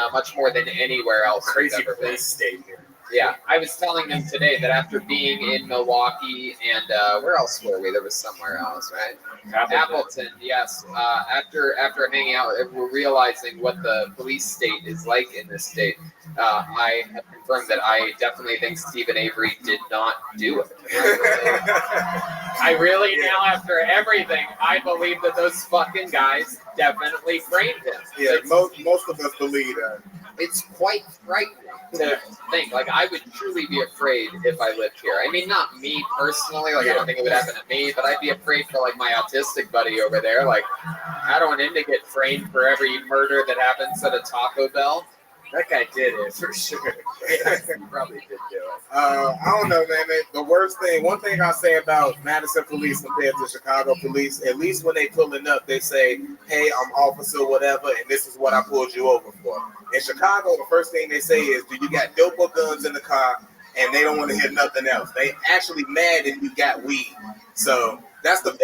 anywhere else. Crazy police state here. Yeah, I was telling them today that after being in Milwaukee and where else were we? There was somewhere else, right? Appleton, yes. After hanging out, we're realizing what the police state is like in this state. I have confirmed that I definitely think Stephen Avery did not do it. I really now, after everything, I believe that those fucking guys definitely framed him. Yeah, most of us believe that. It's quite frightening to think. Like, I would truly be afraid if I lived here. I mean, not me personally. Like, I don't think it would happen to me, but I'd be afraid for, like, my autistic buddy over there. Like, I don't want him to get framed for every murder that happens at a Taco Bell. That guy did it, for sure. Yeah, he probably did do it. I don't know, man. One thing I'll say about Madison police compared to Chicago police, at least when they pulling up, they say, hey, I'm officer whatever, and this is what I pulled you over for. In Chicago, the first thing they say is, do you got dope or guns in the car? And they don't want to hear nothing else. They actually mad if you got weed. So that's the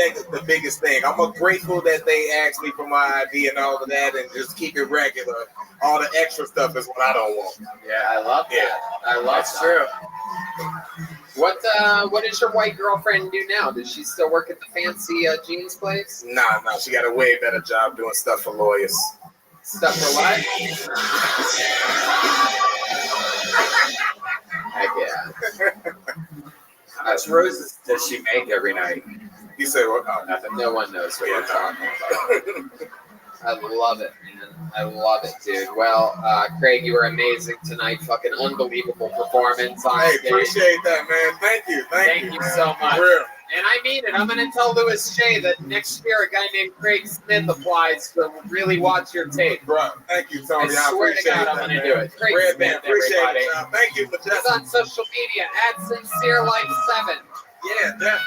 biggest thing. I'm grateful that they asked me for my ID and all of that and just keep it regular. All the extra stuff is what I don't want. Yeah, I love that. I love That's that. True. What does your white girlfriend do now? Does she still work at the fancy jeans place? Nah, she got a way better job doing stuff for lawyers. Stuff for what? Heck yeah. How much roses does she make every night? You say what? Oh, nothing. No one knows what you're talking about. I love it, man. I love it, dude. Well, Craig, you were amazing tonight. Fucking unbelievable performance on stage. Appreciate that, man. Thank you. Thank you so much. And I mean it. I'm going to tell Louis Shea that next year a guy named Craig Smith applies to really watch your tape. Bro, thank you, Tony. I swear to God, I'm going to do it. Craig Red Smith, man, appreciate everybody. it. Thank you for He's that. on social media at Sincere Life 7. Yeah, definitely.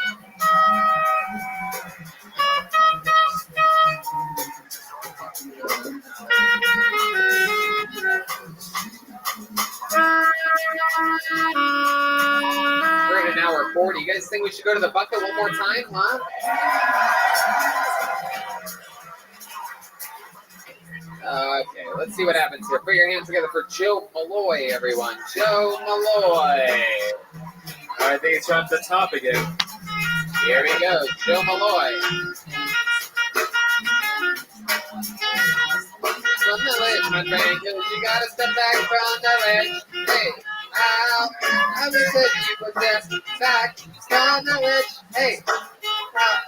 We're at an hour 40. You guys think we should go to the bucket one more time, huh? Okay, let's see what happens here. Put your hands together for Joe Malloy, everyone. Joe Malloy. I think it's off the top again. Here we go, Joe Malloy. From the ledge, my friend, 'cause you gotta step back from the ledge. Hey, I wish that you would just back from the ledge. Hey,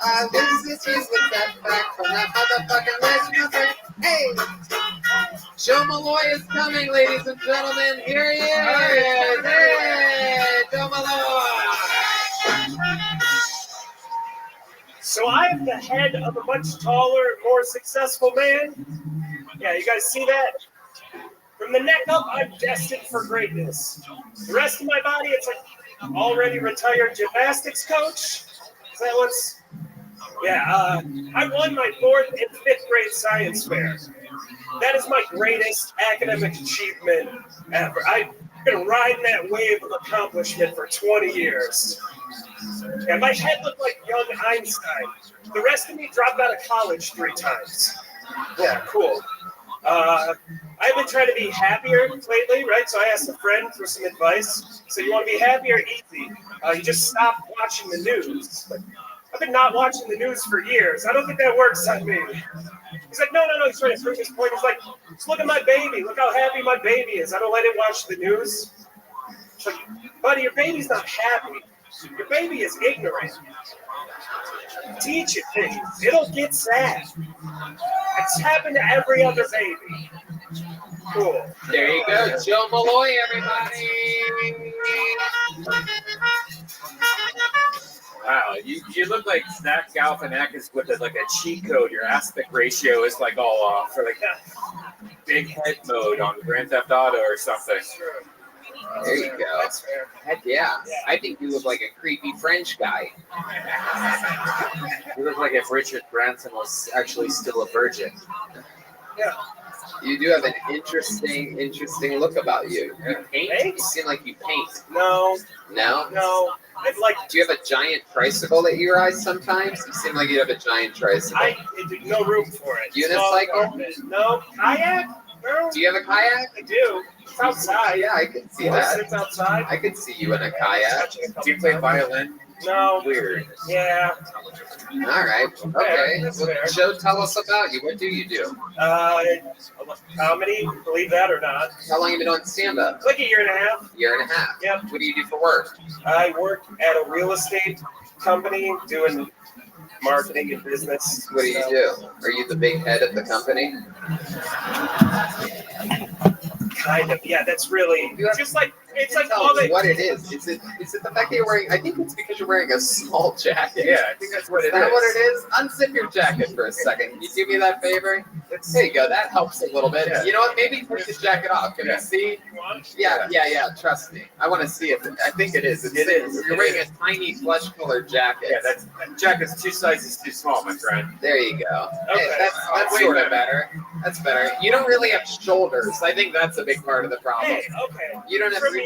I wish that you would step back from that motherfucking ledge, my friend. Hey, Joe Malloy is coming, ladies and gentlemen. Here he is. Hey, Joe Malloy. So I am the head of a much taller, more successful man. Yeah, you guys see that? From the neck up, I'm destined for greatness. The rest of my body, it's like I'm already retired gymnastics coach. Is that what's... Yeah, I won my 4th and 5th grade science fair. That is my greatest academic achievement ever. I've been riding that wave of accomplishment for 20 years. And my head looked like young Einstein. The rest of me dropped out of college 3 times. Yeah, cool. I've been trying to be happier lately, right? So I asked a friend for some advice. So you want to be happy or easy? You just stop watching the news. Like, I've been not watching the news for years. I don't think that works on me. He's like, no. He's trying to prove his point. He's like, just look at my baby. Look how happy my baby is. I don't let it watch the news. It's like, buddy, your baby's not happy. Your baby is ignorant. Teach it things. It'll get sad. It's happened to every other baby. Cool. There you go, Joe Malloy, everybody. Wow, you look like Zach Galifianakis with like a cheat code. Your aspect ratio is like all off, or like big head mode on Grand Theft Auto or something. There you go. Heck yeah. I think you look like a creepy French guy. You look like if Richard Branson was actually still a virgin. Yeah. You do have an interesting look about you. Paint? You seem like you paint. No. No? No. I'd like. Do you have a giant tricycle that you ride sometimes? You seem like you have a giant tricycle. No room for it. Unicycle? No. Kayak? No. Do you have a kayak? I do. It's outside. Yeah, I can see that. It's outside. I can see you in a kayak. Do you play violin? No. Weird. Yeah. All right. Okay. Well, Joe, tell us about you. What do you do? Comedy, believe that or not. How long have you been doing stand-up? Like a year and a half. Year and a half. Yep. What do you do for work? I work at a real estate company doing marketing and business. What do you do? Are you the big head of the company? Kind of. Yeah, that's really just like it's like Tell us what it is. Is it the fact that you're wearing? I think it's because you're wearing a small jacket. Yeah, I think that's what it is. Is that what it is? Unzip your jacket for a second. Can you do me that favor? There you go. That helps a little bit. Yeah. You know what? Maybe take the jacket off. Can you see? Yeah. Trust me. I want to see it. I think it is. It is. You're wearing a tiny flesh-colored jacket. Yeah, that jacket's 2 sizes too small, my friend. There you go. Okay. Hey, that's way sort of better. better. That's better. You don't really have shoulders. I think that's a big part of the problem. Hey, okay. You don't have From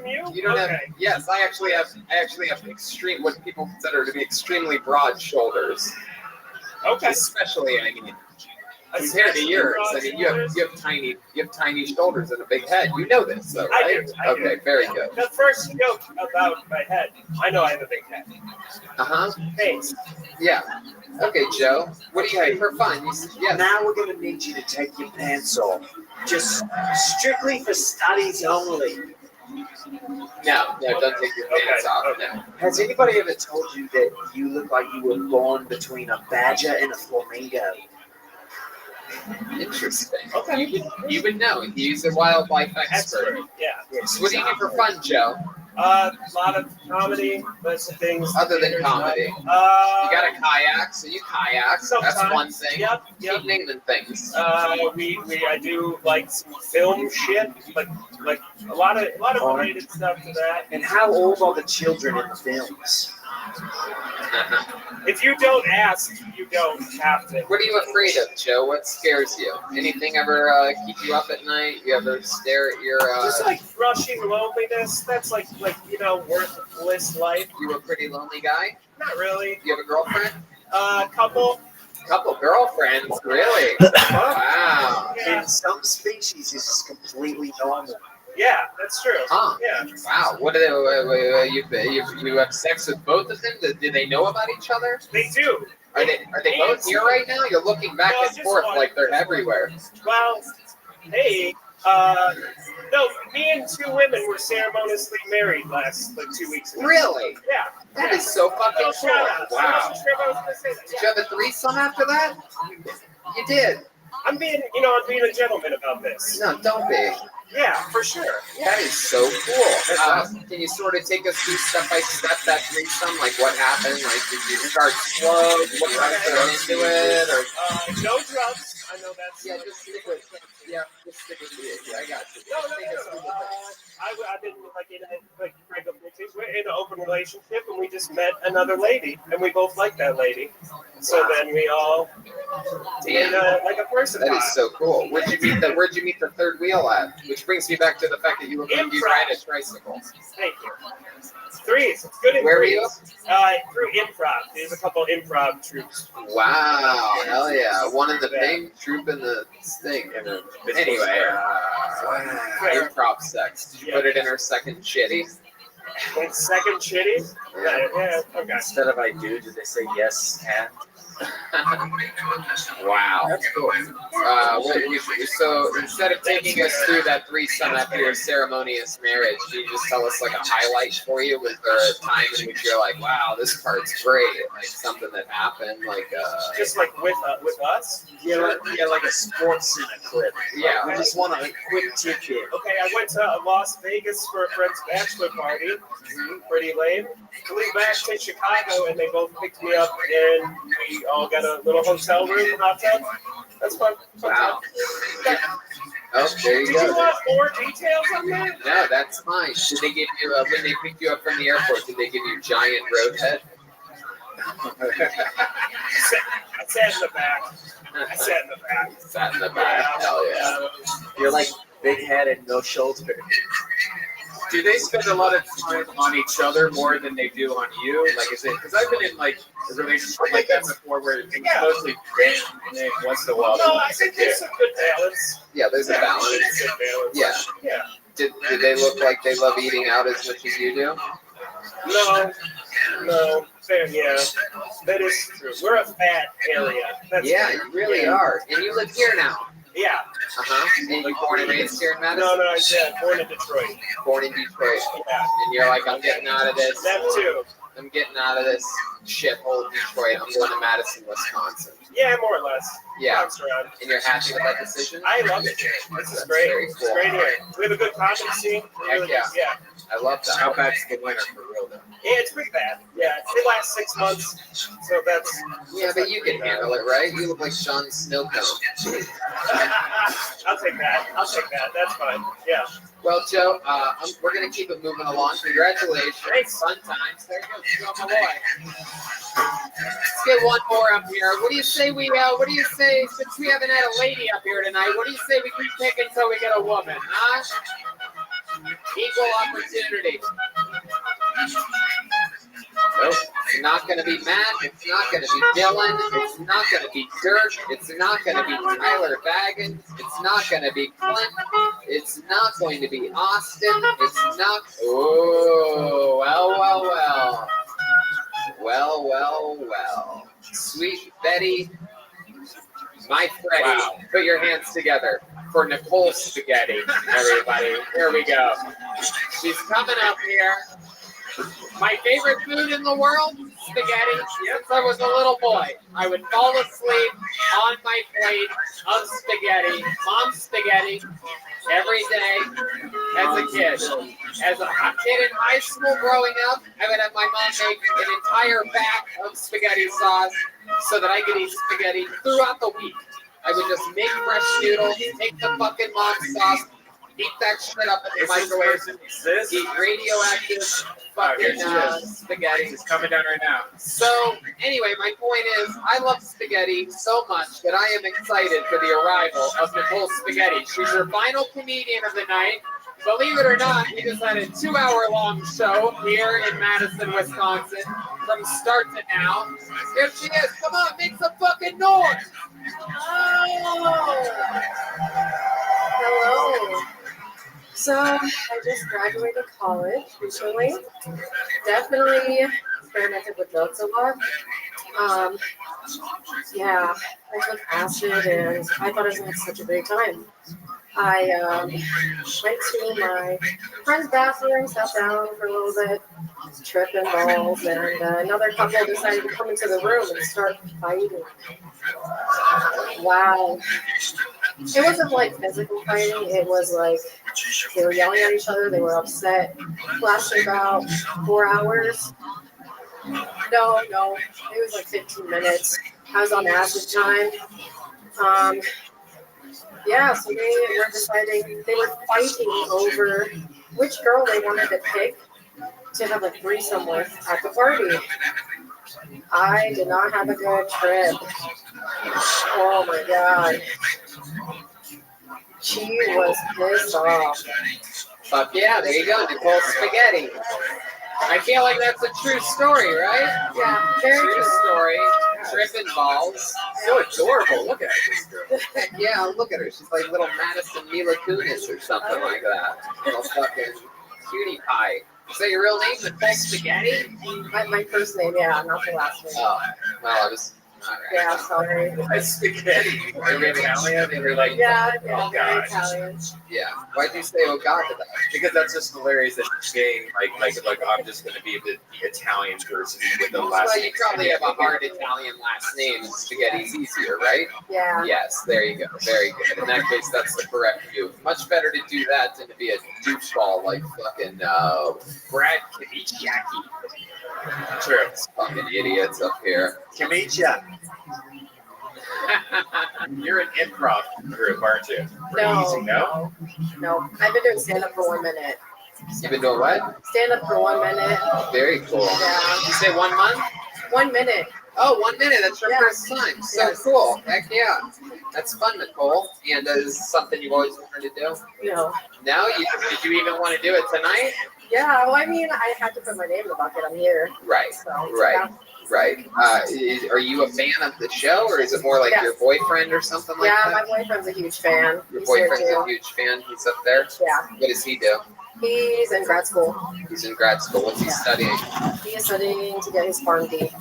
you? You don't okay. have. Yes, I actually have extreme, what people consider to be extremely broad shoulders. Okay. Especially, I mean, compared to yours. I mean, you have tiny shoulders and a big head. You know this, though, right? I do. Okay, very good. The first joke about my head. I know I have a big head. Thanks. Yeah. Okay, Joe. What do you do for fun? Yes. Now we're going to need you to take your pants off. Just strictly for studies only. No, don't take your pants off. No. Has anybody ever told you that you look like you were born between a badger and a flamingo? Interesting. Okay. You would know. He's a wildlife expert. Yeah. So what do you do for fun, Joe? A lot of comedy, but some things. Other than comedy. You got a kayak, so you kayak. That's one thing. Yep. Keep naming things. I do like some film shit, like a lot of related stuff to that. And how old are the children in the films? If you don't ask, you don't have to. What are you afraid of, Joe? What scares you? Anything ever keep you up at night? You ever stare at your just like crushing loneliness? That's like worthless life. You a pretty lonely guy? Not really. You have a girlfriend? Couple girlfriends, really? Wow. Yeah. In some species, this is completely normal. Yeah, that's true. Huh. Yeah. Wow. What do they? You have sex with both of them? Do they know about each other? They do. Are they both here right now? You're looking back and forth like they're everywhere. Well, hey, no, me and two women were ceremoniously married last 2 weeks ago. Really? Yeah. That is so fucking cool. Wow. Did you have a threesome after that? You did. I'm being a gentleman about this. No, don't be. Yeah, for sure. That is so cool. Can you sort of take us through step by step that threesome? Like what happened? Like did you start slow? What got into it? Or no drugs. I know that's. Yeah, just stick with. Yeah, just stick with it. Yeah, I got you. No. I've been we're in an open relationship, and we just met another lady, and we both like that lady. So then we all like a person. That is so cool. Where'd you meet the third wheel at? Which brings me back to the fact that you ride a tricycle. Thank you. Threes. It's good in Where threes. were you? Through improv. There's a couple improv troops. Wow. Hell yeah. One in the pink, troop in the thing. Anyway, improv sex. Did you put it in her second shitty? Second shitty? Yeah. Okay. Instead of I do, did they say yes and? Wow. That's cool. So instead of taking us through that threesome after your ceremonious marriage, can you just tell us like a highlight for you? Was there a time in which you're like, wow, this part's great? Like something that happened, like just like with us? Yeah, like a sports center clip. Yeah. We just want a quick tidbit. Okay, I went to Las Vegas for a friend's bachelor party. Pretty lame. Flew back to Chicago, and they both picked me up, and we all got a little hotel room, hot tub. That's fun. Wow. Oh, there you Did go. you want more details on that? No, that's fine. Did they give you when they picked you up from the airport? Did they give you giant road head? I sat in the back. Sat in the back. Hell yeah. You're like big head and no shoulder. Do they spend a lot of time on each other more than they do on you? Like, is it? Because I've been in like a relationship like that before, where it's mostly been, and then once in a while. No, I think there's a good balance. Yeah, there's a balance. Good balance. Yeah. Did they look like they love eating out as much as you do? No. Fair, yeah. That is true. We're a fat area. That's You really are. And you live here now. Yeah. And you born and raised here in Madison? No, I said born in Detroit. Born in Detroit. Yeah. And you're like, I'm getting out of this. Them too. I'm getting out of this shithole Detroit. I'm going to Madison, Wisconsin. Yeah, more or less. Yeah. Bounce around. And you're happy with that decision? I love it here. This is great. Very It's cool. great here. We have a good comedy scene. Heck yeah. Yeah. I love that. How bad's the winter for real though? Yeah, it's pretty bad. Yeah, it lasts 6 months, so that's. Yeah, but you can handle it, right? You look like Sean Snowcone. I'll take that. That's fine. Yeah. Well, Joe, we're going to keep it moving along. Congratulations. Thanks. Fun times. There you go, Joe Malloy. Let's get one more up here. What do you say since we haven't had a lady up here tonight, what do you say we keep picking until we get a woman, huh? Equal opportunity. Nope. It's not going to be Matt. It's not going to be Dylan. It's not going to be Dirk. It's not going to be Tyler Baggins. It's not going to be Clint. It's not going to be Austin. It's not. Oh, well. Well. Sweet Betty. My Freddie. Wow. Put your hands together for Nicole Spaghetti, everybody. Here we go. She's coming up here. My favorite food in the world, spaghetti. Since I was a little boy, I would fall asleep on my plate of spaghetti, mom's spaghetti, every day as a kid. As a kid in high school growing up, I would have my mom make an entire vat of spaghetti sauce so that I could eat spaghetti throughout the week. I would just make fresh noodles, take the fucking mom sauce, eat that shit up in the microwave, eat radioactive fucking spaghetti. It's coming down right now. So, anyway, my point is, I love spaghetti so much that I am excited for the arrival of Nicole Spaghetti. She's your final comedian of the night. Believe it or not, we just had a 2-hour-long show here in Madison, Wisconsin, from start to now. Here she is. Come on, make some fucking noise. Hello. So I just graduated college recently. Definitely experimented with drugs a lot. Yeah, I took acid and I thought I was gonna have such a great time. I went to my friend's bathroom, sat down for a little bit, tripping balls, and another couple decided to come into the room and start fighting. Wow. It wasn't like physical fighting, it was like they were yelling at each other, they were upset. Lasted about 4 hours. No, it was like 15 minutes. I was on acid time. Yeah, so they were deciding, they were fighting over which girl they wanted to pick to have a threesome with at the party. I did not have a good trip. Oh my god. She was pissed off. Fuck yeah, there you go, Nicole Spaghetti. I feel like that's a true story, right? Yeah, very true true. story. Tripping balls. So adorable. Look at her. Heck yeah, look at her. She's like little Madison Mila Kunis or something like that. Little fucking cutie pie. Is that your real name, Nicole Spaghetti? My first name, yeah, not the last name. Oh, well, I was. Right. Yeah, sorry. Spaghetti. Are you Italian? And you're like, yeah, oh god. Italian. Yeah. Why'd you say oh god to that? Because that's just hilarious that she's saying like I'm just gonna be the Italian person with the last Well, name. you probably have a hard Italian last name. Spaghetti's easier, right? Yeah. Yes, there you go. Very good. In that case, that's the correct move. Much better to do that than to be a doucheball like fucking Brad Kamichiaki. True. Fucking idiots up here. Kamicha. You're an improv group, aren't you? No. I've been doing stand-up for 1 minute. You've been doing what? Stand-up for 1 minute. Very cool. Yeah. You say 1 month? 1 minute. Oh, 1 minute. That's your first time. So Yes. cool. Heck yeah. That's fun, Nicole. And is this something you've always wanted to do? No. No? Did you even want to do it tonight? Yeah, well, I mean, I had to put my name in the bucket. I'm here. Right. So, Right. Right. Are you a fan of the show, or is it more like Yes. your boyfriend or something like Yeah, that? my boyfriend's a huge fan. Your He's here boyfriend's too. a huge fan. He's up there. Yeah. What does he do? He's in grad school. He's in grad school. What's he studying? He is studying to get his pharmacy.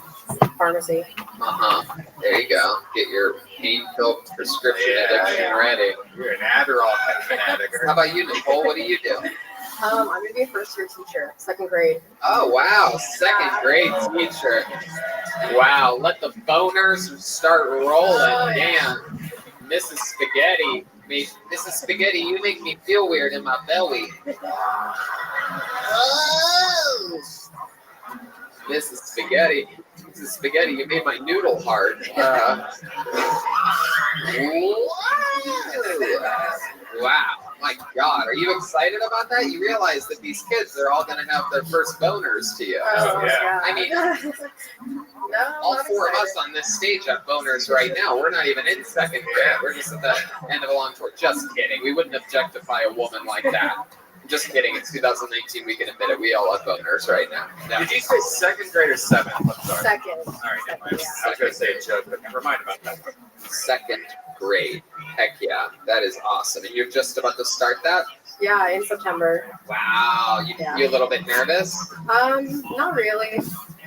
There you go. Get your pain-filled prescription addiction ready. You're an Adderall fanatic. How about you, Nicole? What do you do? I'm going to be a first-year teacher, 2nd grade. Oh, wow. 2nd grade teacher. Wow. Let the boners start rolling. Damn. Mrs. Spaghetti. Mrs. Spaghetti, you make me feel weird in my belly. Oh. Mrs. Spaghetti. Mrs. Spaghetti, you made my noodle hard. Wow. My God. Are you excited about that? You realize that these kids are all going to have their first boners to you. Oh, yeah. I mean, No, all not 4 of excited. us on this stage have boners right now. We're not even in 2nd grade. We're just at the end of a long tour. Just kidding. We wouldn't objectify a woman like that. Just kidding. It's 2019. We can admit it. We all have boners right now. No. Did you say 2nd grade or 7th? I'm sorry. 2nd. All right. I was going to say a joke, but never mind about that. 2nd grade. Heck yeah. That is awesome. And you're just about to start that? Yeah, in September. Wow. You a little bit nervous? Not really.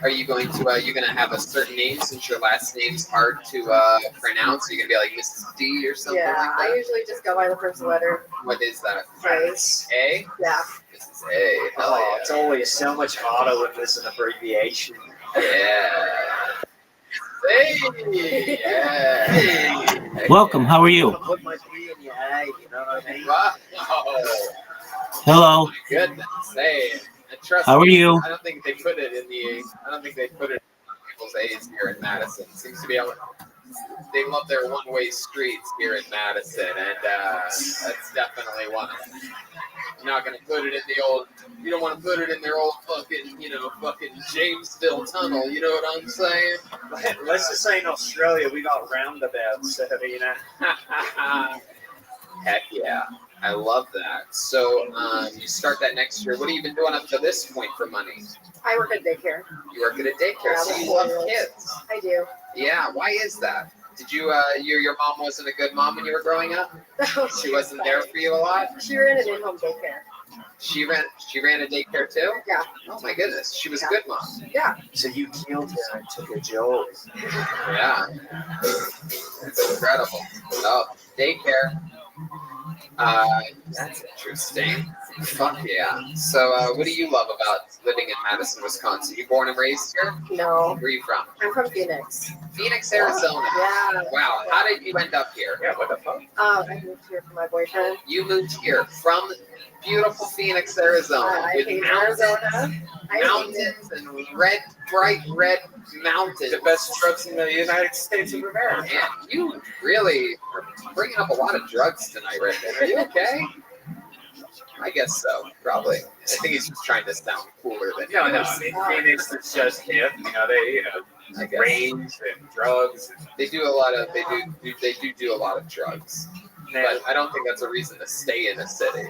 Are you going to have a certain name since your last name's hard to pronounce? Are you going to be like Mrs. D or something Yeah, like I that? usually just go by the first letter. What is that? A. A? Yeah. Mrs. A. Hell Oh, yeah. it's always so much harder when there's an abbreviation. Yeah. Hey, yeah. Welcome. How are you? Put my P in your A, you know what I mean? Wow. Hello. Goodness, hey, and trust How are me, you? I don't think they put it in the. I don't think they put it in people's A's here in Madison. Seems to be able. They love their one-way streets here in Madison, and that's definitely one of them. You're not gonna put it in the old. You don't want to put it in their old fucking, fucking Jamesville tunnel. You know what I'm saying? Let's just say in Australia we got roundabouts, so, you know. Heck yeah. I love that. So you start that next year. What have you been doing up to this point for money? I work at daycare. You work at a daycare, Yeah, so I'm you love 4-year-old. kids. I do. Yeah, why is that? Did you, your mom wasn't a good mom when you were growing up? She wasn't there for you a lot? She ran an in-home daycare. She ran a daycare too? Yeah. Oh my goodness, she was a good mom. Yeah. So you killed her and took her job. Yeah. It's incredible. Oh, daycare. That's interesting. Fuck yeah. So, what do you love about living in Madison, Wisconsin? You born and raised here? No. Where are you from? I'm from Phoenix. Phoenix, Arizona. Yeah. Wow. How did you end up here? Yeah, what the fuck? I moved here for my boyfriend. You moved here from beautiful Phoenix, Arizona, I with hate mountains, Arizona. mountains and bright red mountains. The best drugs in the United States of America. Man, you really are bringing up a lot of drugs tonight, right there. Are you okay? I guess so, probably. I think he's just trying to sound cooler than No, he no. is. I mean, Phoenix is just hip. You know, they range and drugs. They do a lot of do a lot of drugs, but I don't think that's a reason to stay in a city.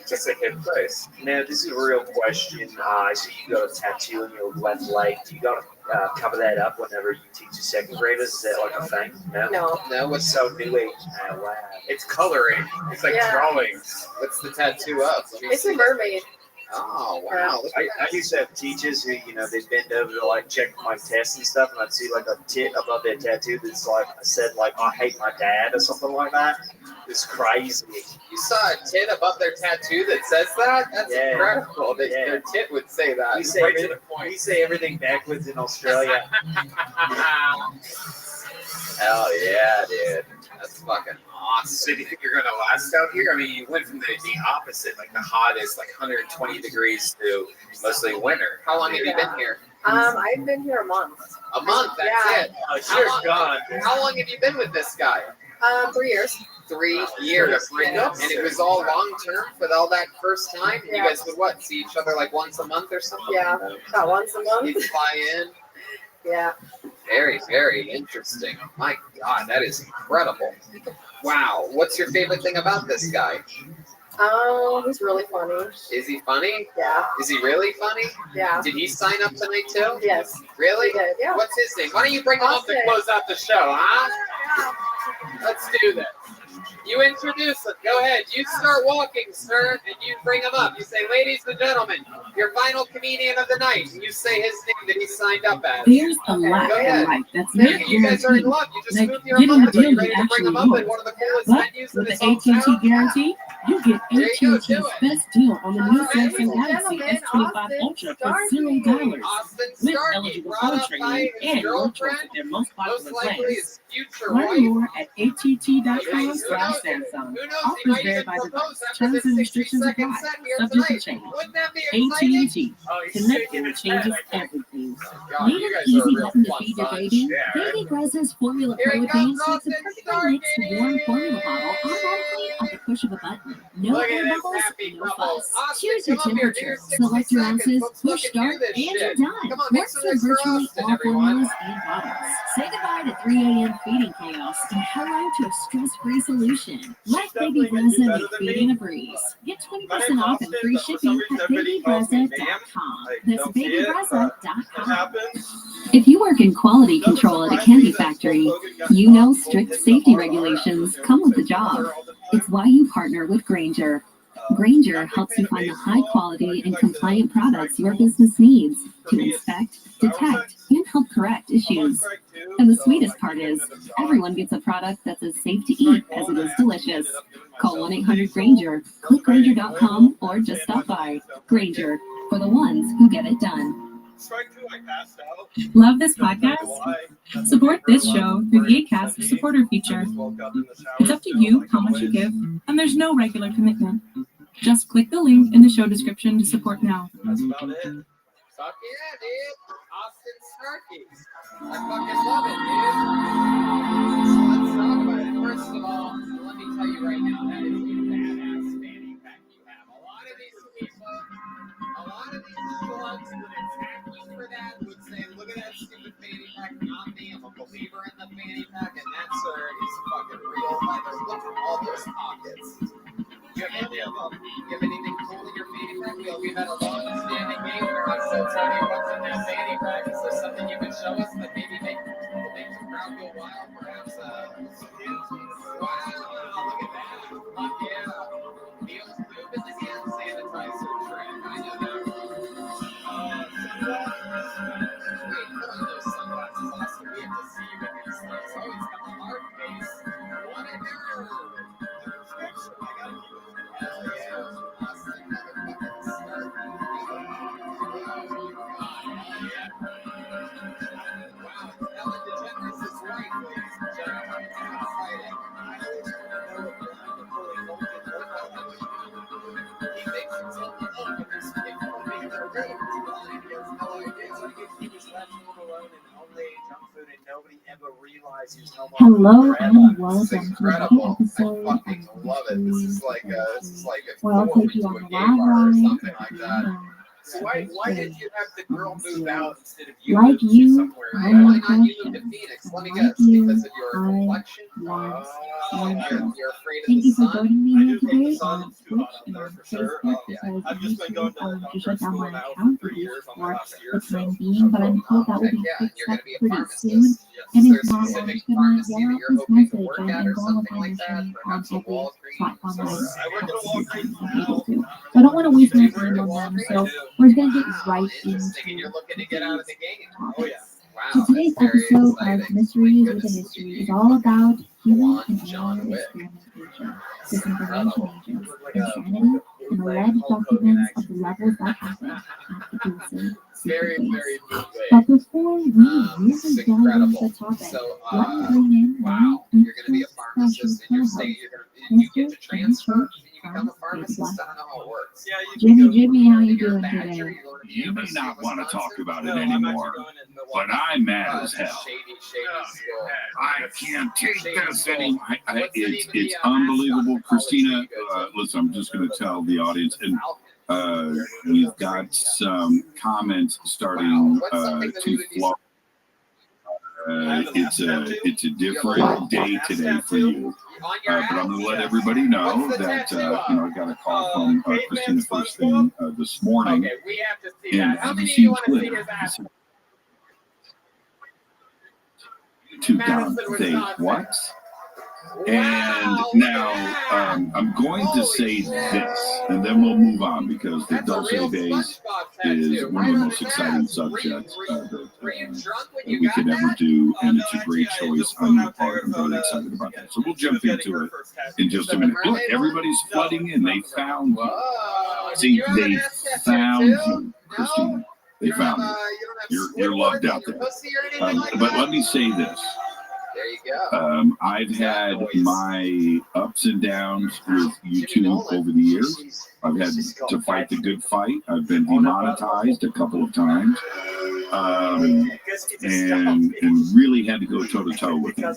Just a hip place. Now, this is a real question. So you got a tattoo on your left leg. Do you got to cover that up whenever you teach your second graders? Is that like a thing? No. No, what's So new age. Wow. It's coloring. It's like Yeah. drawings. What's the tattoo of? Let me It's see. a mermaid. Oh wow! Look at I that. used to have teachers who, they'd bend over to like check my tests and stuff, and I'd see like a tit above their tattoo that's like said like I hate my dad or something like that. It's crazy. You saw a tit above their tattoo that says that? That's Yeah. incredible. Their tit would say that. We say, Right to the point. we say everything backwards in Australia. Hell yeah, dude. That's fucking awesome. So do you think you're going to last out here? I mean, you went from the opposite, like the hottest, like 120 degrees to mostly winter. How long have you been here? I've been here a month. A month, that's Yeah. it. Oh, How long have you been with this guy? 3 years. 3 years. Yep. And it was all long term for all that first time? You Yeah. guys would what? See each other like once a month or something? Yeah, about once a month. You'd fly in. Yeah. Very, very interesting. My God, that is incredible. Wow. What's your favorite thing about this guy? Oh, he's really funny. Is he funny? Yeah. Is he really funny? Yeah. Did he sign up tonight too? Yes. Really? He did, yeah. What's his name? Why don't you bring him up to Austin. close out the show, huh? Let's do this. You introduce him. Go ahead. You start walking, sir, and you bring him up. You say, ladies and gentlemen, your final comedian of the night. And you say his name that he signed up as. There's a lot Go in ahead. life that's There not you guys are in guaranteed. love. You just Like moved here a getting a month ago. deal You is ready to bring actually him up yours. in one of the coolest But venues in with this the whole AT&T town? guarantee, you get There you go, AT&T's do it. best deal on the new All right, Samsung ladies and Galaxy gentlemen, S25 Austin Ultra for Starkey. $0 Austin with Starkey, eligible brought phone up by trade-in his and no choice girlfriend, of their most popular most likely plans. his future Learn wife. more at Who att.com/Samsung. knows? He Offers might vary even by propose device. after Terms this and 60 restrictions second apply. set here Subject to tonight. change. Wouldn't that be exciting? AT&T. Connecting changes everything. God, Need you an guys are a easy real button to fun feed your bunch. baby? Yeah, right? Baby Brezza's formula Here he protein comes, makes the Austin perfect mix to warm formula bottle automatically at the push of a button. No Look air at this bubbles, happy no couple. fuss. Austin, Choose your come up here, do temperature, your 60 select your seconds. ounces, Let's push fucking start, do this and you're shit. done. Come on, make Works some for noise for virtually Austin, all everyone. formulas and bottles. Say goodbye to 3 a.m. feeding chaos and hello to a stress-free solution. Let Baby Brezza make feeding a breeze. Get 20% off and free shipping at babybrezza.com. That's babybrezza.com. If you work in quality control at a candy factory, you know strict safety regulations come with the job. It's why you partner with Grainger. Grainger helps you find the high quality and compliant products your business needs to inspect, detect, and help correct issues. And the sweetest part is, everyone gets a product that's as safe to eat as it is delicious. Call 1-800-GRAINGER, click Grainger.com, or just stop by. Grainger, for the ones who get it done. Love this podcast? Support this show through the Acast supporter feature. It's up to you how much you give, and there's no regular commitment. Just click the link in the show description to support now. That's about it. Fuck yeah, dude. Austin Starkeys. I fucking love it, dude. So let's talk about it. First of all, let me tell you right now, that is a badass fanny pack you have. A lot of these people, a lot of these slugs would attack you for that, would say, look at that stupid fanny pack, not me, I'm a believer in the fanny pack, and that, sir, is fucking real leather. Look at all those pockets. You have anything cool in your fanny pack? We've had a long-standing game where I still tell you what's in that fanny pack. Is there something you can show us that maybe make the crowd go wild? Perhaps wow, look at that. Fuck yeah. Neil's lube in the hand sanitizer trend. I know that. Wait, put on those sunglasses, Austin. We have to see you in these things. Oh, he's got the hard face. What a nerd. Hell yeah. Austin, motherfucking start. Wow, Ellen DeGeneres is right, ladies and gentlemen. Exciting. He thinks it's all the love, but there's people making their way. He's blind. He has no idea. He was left home alone and only ate junk food, and nobody ever realized he was no more. Hello and welcome to Incredible. the episode. I fucking love it. This is like a Well, I'll forward take you to on a the gay live bar or ride. something like that. So why did you have the girl move out instead of you Like move you, somewhere? I Why have not you move to questions. Phoenix? Let me Like guess. you, Because of your I complexion? want You're answers. afraid of Thank the you for sun? joining me I here do think the today sun on is too hot Twitch out and there on for sure. Facebook because I've just been going to to shut down school my now account for 3 years on my for last year. the So time being, but I'm told that will Heck be yeah, fixed you're up going to be a pretty pharmacist. soon. Yes. And Is if there a not, I'm specific just gonna pharmacy get that off you're this hoping to message work and at or go on something my like that? mission on Perhaps a every Walgreens? platform that I work at a Walgreens I'm able now. to. So I don't want to waste my time on them, so we're just gonna get right Interesting. And you're into looking to get out of the game. Oh yeah. Wow. so today's That's very episode exciting. of Mysteries with a Mystery is all about human and John animal Wick. experimentation, disinformation agents, insanity, and alleged documents of the levels that happen at the Dulce Very, secret very base. good way. But before we This is really delve into incredible. the topic, So, let me bring in wow, my you're going to be a pharmacist in your state. You're going to, you get to transfer and you become a pharmacist. I don't know how it works. Yeah, you Jimmy, how you doing today? You may not want to talk about it No, I'm anymore, actually going in but I'm mad as hell. Shady school. I can't take Shady this school. anymore. What's the name It's of the, unbelievable, mascot for college Christina. that you go to? Listen, I'm just going to tell the audience, and we've got some comments starting to flow. It's a different day today for you, but I'm going to let everybody know that I got a call from Christina first thing this morning, Okay, we have to see and that. How have many you of you seen want to see Twitter? his ass? To God, they what? And now I'm going to say this, and then we'll move on because the Dulce Days is one of the most exciting subjects that we could ever do, and it's a great choice on your part. I'm very excited about that. So we'll jump into it in just a minute. Look, everybody's flooding in. They found you. See, they found you, Christina. They found you. You're loved out there. But let me say this. There you go. I've had my ups and downs with YouTube over the years. I've had to fight the good fight. I've been demonetized a couple of times, and really had to go toe to toe with them.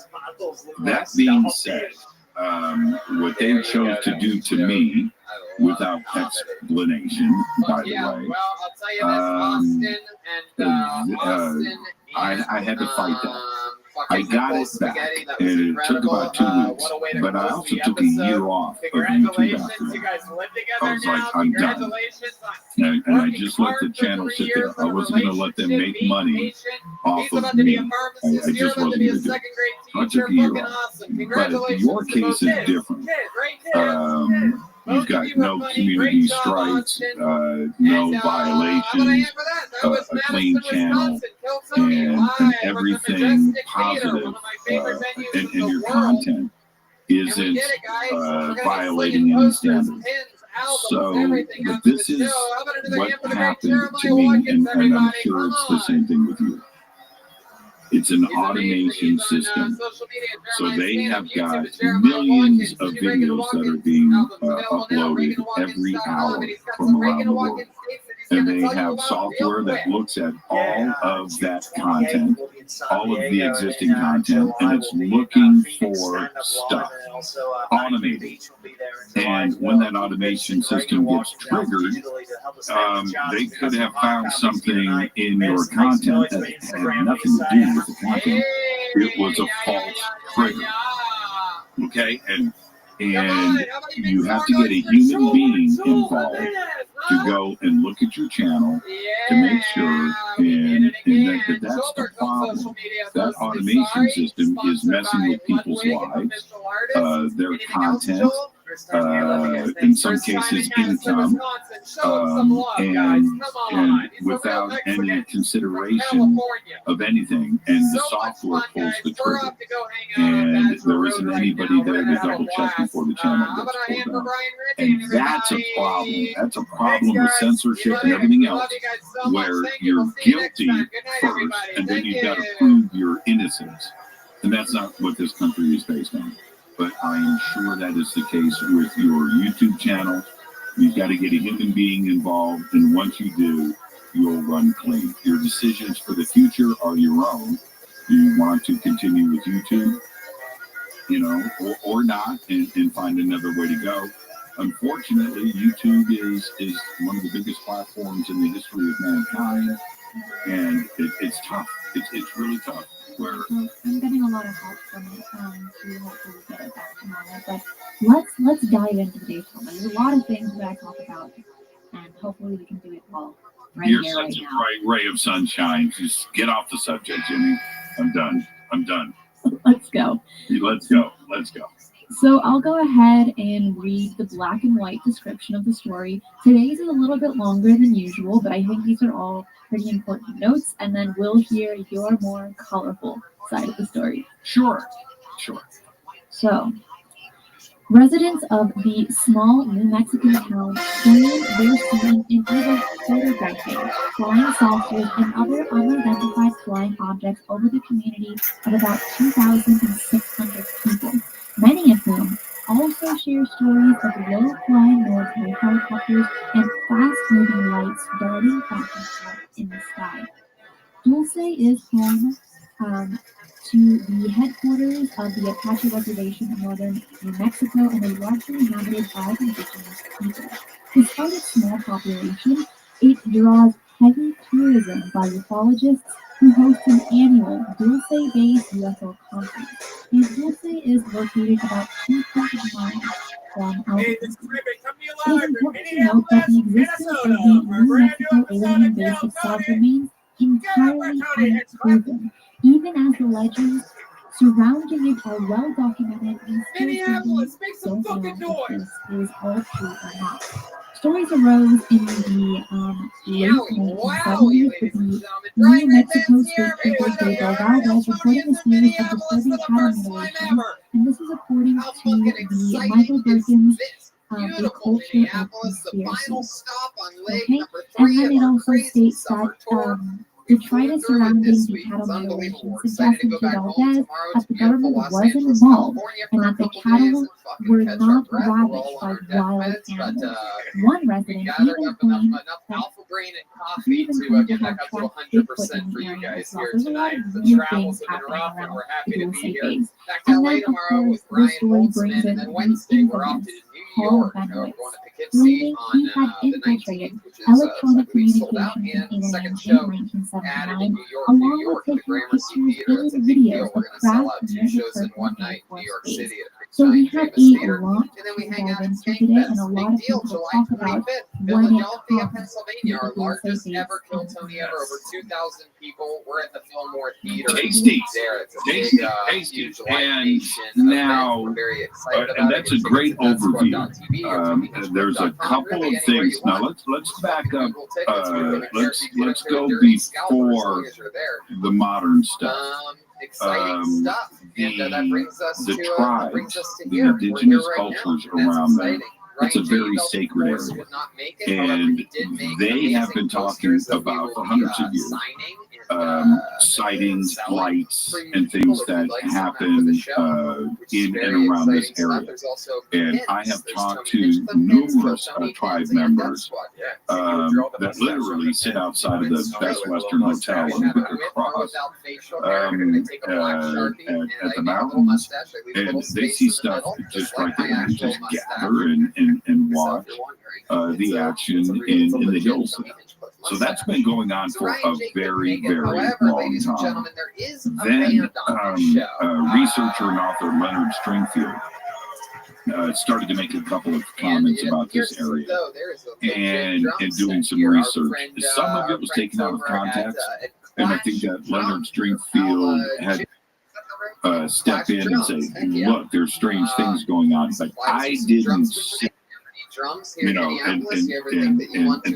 That being said, what they chose to do to me, without explanation, by the way, I had to fight that. I got it back, and it took about 2 weeks, but I also took a year off of YouTube after that. I was like, I'm done. And I just let the channel sit there. I wasn't going to let them make money off of me. I just wasn't going to do it. So I took a year off. But your case is different. You've got no community strikes, no violations, a clean channel, and everything positive, and your content isn't violating any standards. So, but this is what happened to me, and I'm sure it's the same thing with you. It's an automation system. So they have got millions of videos that are being uploaded every hour from around the world. And they have software that looks at all of that content, all of the existing content, and it's looking for stuff, automated. And when that automation system gets triggered, they could have found something in your content that had nothing to do with the content. It was a false trigger. Okay? And you have to get a human being involved to go and look at your channel to make sure, and that's the problem. That automation system is messing with people's lives, their content, in some cases income, and without any consideration of anything, and the software pulls the trigger, and there isn't anybody there to double check before the channel gets pulled down. And that's a problem. That's a problem with censorship and everything else, where you're guilty first, and then you've got to prove your innocence. And that's not what this country is based on. But I am sure that is the case with your YouTube channel. You've got to get a human being involved, and once you do, you'll run clean. Your decisions for the future are your own. Do you want to continue with YouTube, or not, and find another way to go? Unfortunately, YouTube is one of the biggest platforms in the history of mankind, and it's tough. It's really tough. I'm getting a lot of help from it to hopefully get it back to normal. But let's dive into today's topic. There's a lot of things that I talk about, and hopefully we can do it all You're here, such right a now. bright ray of sunshine. Just get off the subject, Jimmy. I'm done. Let's go. Let's go. So I'll go ahead and read the black and white description of the story. Today's is a little bit longer than usual, but I think these are all pretty important notes, and then we'll hear your more colorful side of the story. Sure. So, residents of the small New Mexican town claim they're seeing an evil photographing, flying saucers, and other unidentified flying objects over the community of about 2,600 people, many of whom also share stories of low-flying military helicopters and fast-moving lights darting back and forth in the sky. Dulce is home to the headquarters of the Apache Reservation in northern New Mexico, and is largely inhabited by indigenous people. Despite its small population, it draws heavy tourism by ufologists who host an annual Dulce-based UFO conference. And Dulce is located about 200 miles from Albuquerque. It is important to note that the existence of the New Mexico alien base itself remains entirely unproven, even as the legends surrounding it are well documented and still don't know if this is all true or not. Stories arose in the late 1970s with the New Mexico State Trooper Gabriel Valdez reporting a series of disturbing cattle mutilations, and this is according to the Michael Birkin's A Culture of Conspiracy. Okay, and then it also states that detritus surrounding the cattle mutilation suggesting to Valdez that the government was involved and that the cattle were not ravaged by wild animals. One resident even claimed to have tracked Bigfoot in the area as well. There's a lot of weird things happening around the Dulce base. And then, of course, this story brings in the infamous Paul Benoit, claiming he had infiltrated electronic communications in aliens in 1979, along with taking pictures and videos of crafts near the Kirkland Air Force Base. So we have a lot to dive into today, and a lot of people to talk about when it comes to our the largest Dulce ever base. kill Tony ever, over 2,000 people. We're at the Fillmore Theater. Tasty. There, it's a Tasty. big, huge And nation now, We're very excited about and that's a great overview. TV. There's a couple of things. Now let's back up. Let's go before the modern stuff. Exciting stuff. And that brings us the to tribes, the here. indigenous We're here right cultures now. around there. Exciting. It's a Ryan very J. sacred Belton, of course, area, could not make it. However, and he did make they have amazing been talking posters that we about will for be, hundreds of years signing in sightings, lights, and things that happen in and around this area. And I have talked to numerous tribe members that literally sit outside of the Best Western Hotel and look across at the mountains, and they see stuff just right there. And just gather and watch the action in the hills. So that's been going on for a very, very long time. Then researcher and author Leonard Stringfield started to make a couple of comments about this area and doing some research. Some of it was taken out of context, and I think that Leonard Stringfield had step in and say, look, there's strange things going on, but I didn't see, and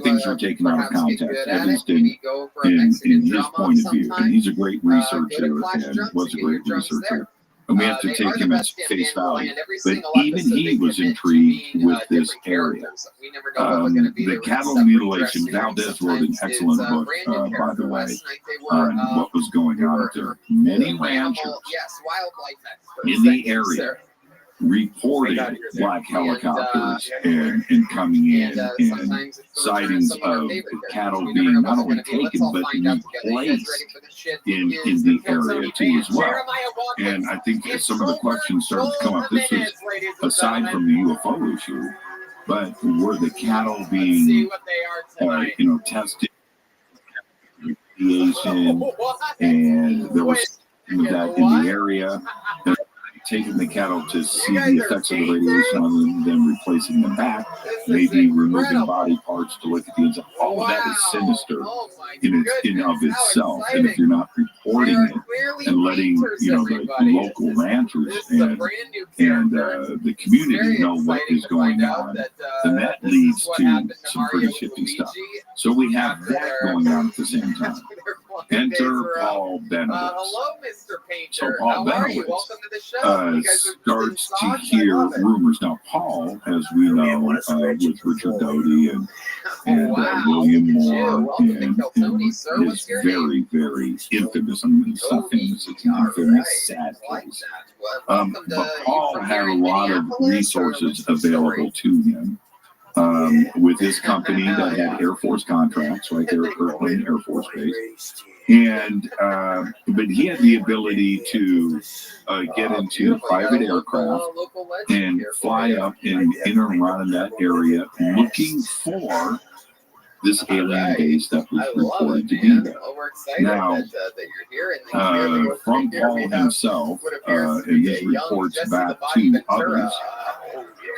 things were taken out of context, evidenced in his point of view. And he's a great researcher and was a great researcher. And we have to take him at face value. But even he was intrigued with this area. The cattle mutilation, Valdez wrote an excellent book, by the way, on what was going on there. Many ranchers in the area reported black helicopters and coming in, and sightings of cattle being not only taken but replaced in the area too as well. And I think that some of the questions started to come up. This is aside from the UFO issue, but were the cattle being tested, and there was that in the area, taking the cattle to see the effects of the radiation on them, then replacing them back, maybe removing body parts to look at the inside. All of that is sinister in of itself. And if you're not reporting it and letting the local ranchers and the community know what is going on, then that leads to some pretty shifty stuff. So we have that going on at the same time. Enter Paul Benowitz. Hello, Mr. Painter. So Paul How are you? Benowitz Welcome to the show. starts to hear rumors. Now, Paul, as we know, with Richard Doty and William Moore, and is very, very infamous. I mean, it's not famous, it's an infamous, sad case. But Paul had a lot of resources available to him. With his company that had Air Force contracts right there at Kirtland Air Force Base. And but he had the ability to get into private aircraft and fly up in and around that area looking for this alien base that was reported to be there. Now, from Paul himself, in his reports back to others,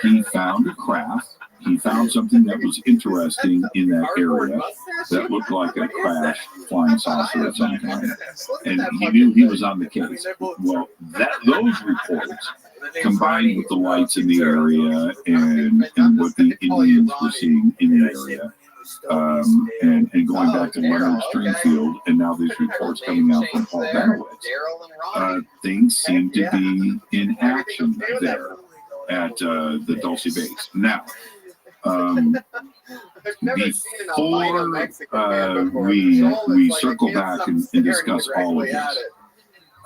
he found a craft. He found something that was interesting in that area that looked like a crashed flying saucer of some kind. And he knew he was on the case. Well, those reports, combined with the lights in the area and what the Indians were seeing in the area, and going back to Leonard Stringfield, and now these reports coming out from Paul Benowitz, things seem to be in action there at the Dulce base. Now, before we circle back and discuss all of this,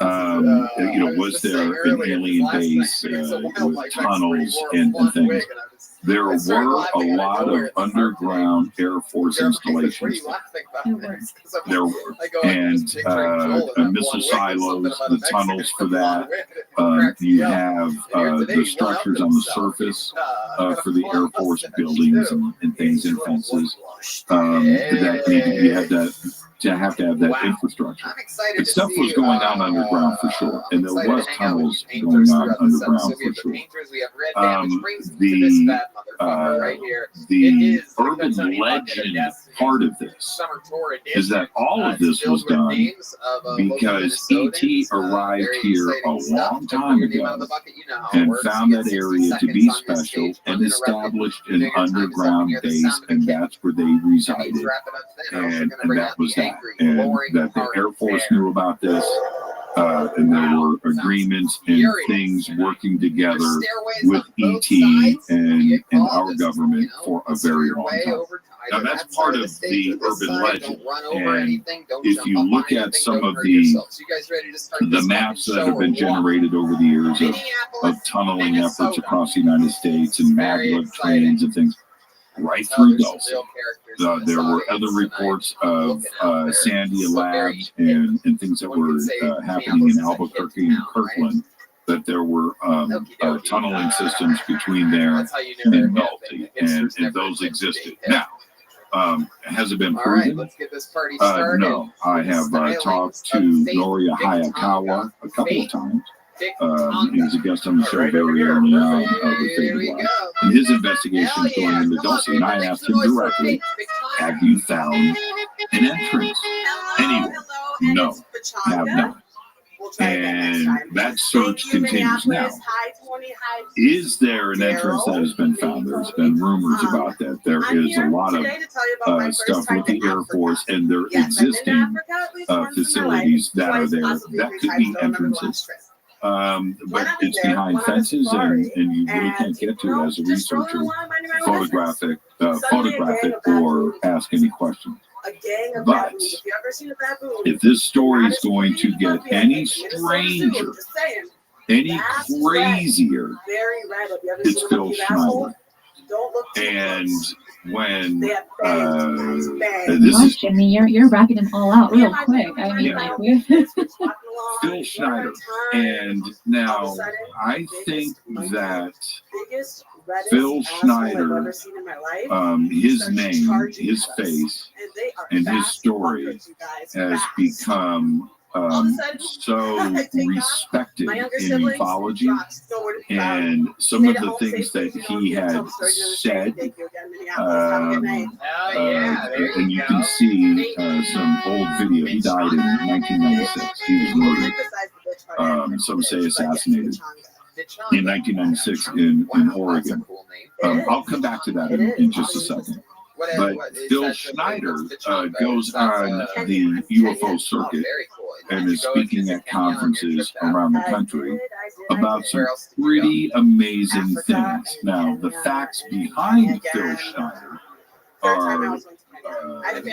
was there an alien base with tunnels and things? There were a lot of underground Air Force installations. There were, and missile silos, the tunnels for that. You have the structures on the surface for the Air Force buildings and things and fences that you have to have that infrastructure. But stuff was going on underground for sure, and there was tunnels going on underground for sure. The urban legend part of this is that all of this was done because E.T. arrived here a long time ago and found that area to be special and established an underground base, and that's where they resided. And that was that. And that the Air Force knew about this. And there were agreements and things working together with ET and our government for a very long time. Now, that's part of the urban legend. And if you look at some of the maps that have been generated over the years of tunneling efforts across the United States and maglev trains and things, right through Dulce. There were other reports of Sandia Labs and things that were happening in Albuquerque and Kirkland, that there were tunneling systems between there and Nolte, and those existed. Now, has it been proven? No. I have talked to Noria Hayakawa a couple of times. He was a guest on the show very early on with David Black. And his investigation is going into Dulce, and I asked him directly, have you found an entrance anywhere? No, have not. And that search continues now. Is there an entrance that has been found? There's been rumors about that. There is a lot of stuff with the Air Force and their existing facilities that are there. That could be entrances. But it's behind fences, and you really can't get to it as a researcher, photograph it or ask any questions. But if this story is going to get any stranger, any crazier, it's Phil Schneider. And when this is Jimmy, you're wrapping them all out real quick. I mean, Phil Schneider, and now I think that Phil Schneider, his name, his face, and his story has become so respected in ufology, and some of the things that he had said, and you can see some old video. He died in 1996. He was murdered. Some say assassinated in 1996 in Oregon. I'll come back to that in just a second. But Phil Schneider goes on the UFO circuit and is speaking at conferences around the country about some pretty amazing things. Now, the facts behind Phil Schneider are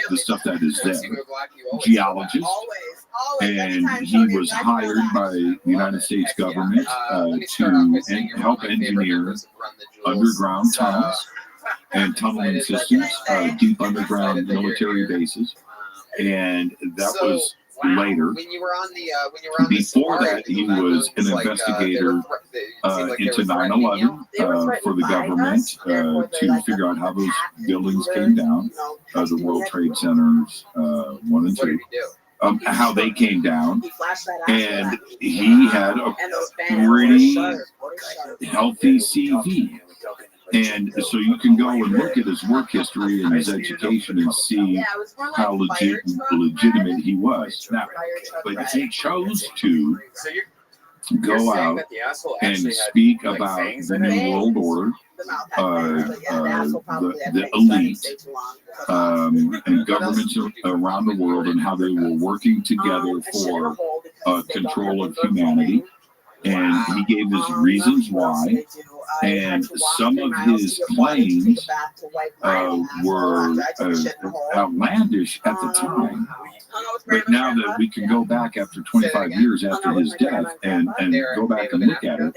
the stuff that is there. Geologist, and he was hired by the United States government to help engineer underground tunnels and tunneling systems, deep underground military bases, and that was later. Before that, he was an investigator into 9/11 for the government to figure out how those buildings came down, the World Trade Centers 1 and 2. How they came down, and he had a pretty healthy CV. And so you can go and look at his work history and his education and see how legitimate he was. Now, but he chose to go out and speak about the New World Order, the elite, and governments around the world, and how they were working together for control of humanity. And he gave his reasons why, and some of his claims were outlandish at the time. But now that we can go back after 25 years after his death and go back and look at it,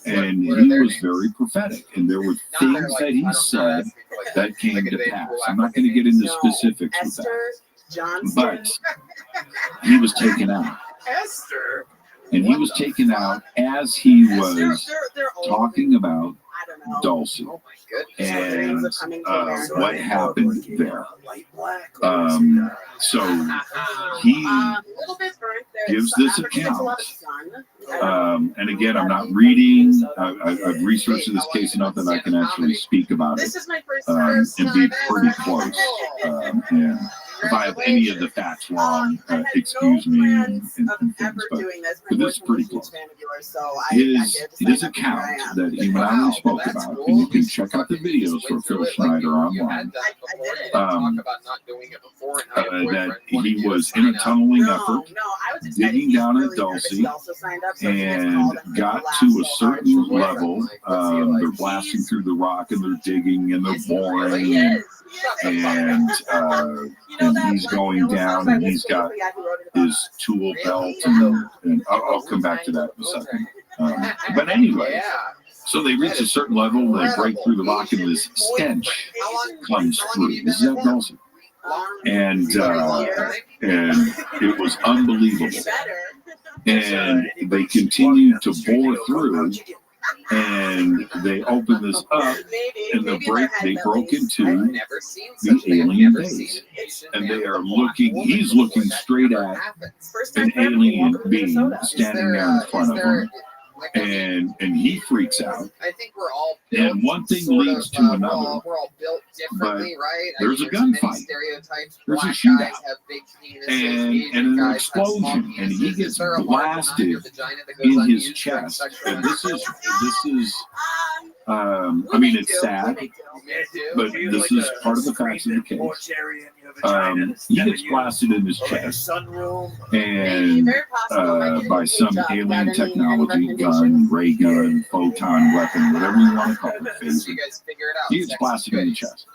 and he was very prophetic, and there were things that he said that came to pass. I'm not going to get into specifics with that, but he was taken out. And he was taken out as he was talking about Dulce and what happened there. So he gives this account. And again, I'm not reading. I've researched this case enough that I can actually speak about it and be pretty close. And if I have any of the facts wrong, excuse me and things, but this is pretty close. His account that he and I spoke about, and you can check out the videos for Phil Schneider online, that he was in a tunneling effort, digging down at Dulcie, and got to a certain level. They're blasting through the rock, and they're digging, and they're boring, and he's going down, and he's got his tool belt, and I'll come back to that in a second. But anyway, so they reach a certain level, they break through the rock, and this stench comes through. This is at Dulcie. And it was unbelievable. And they continued to bore through, and they opened this up, and they broke into the alien base, and they are looking. He's looking straight at an alien being standing there in front of him. And he freaks out. I think we're all and one thing leads to another. We're all built differently, right? There's a gunfight. There's a shootout. And an explosion. And he gets blasted in his chest. And this is I mean, it's sad, but this is part of the facts of the case. He gets blasted in his chest, and by some alien technology, gun, ray gun, photon weapon, whatever you want to call it, he gets blasted in the chest.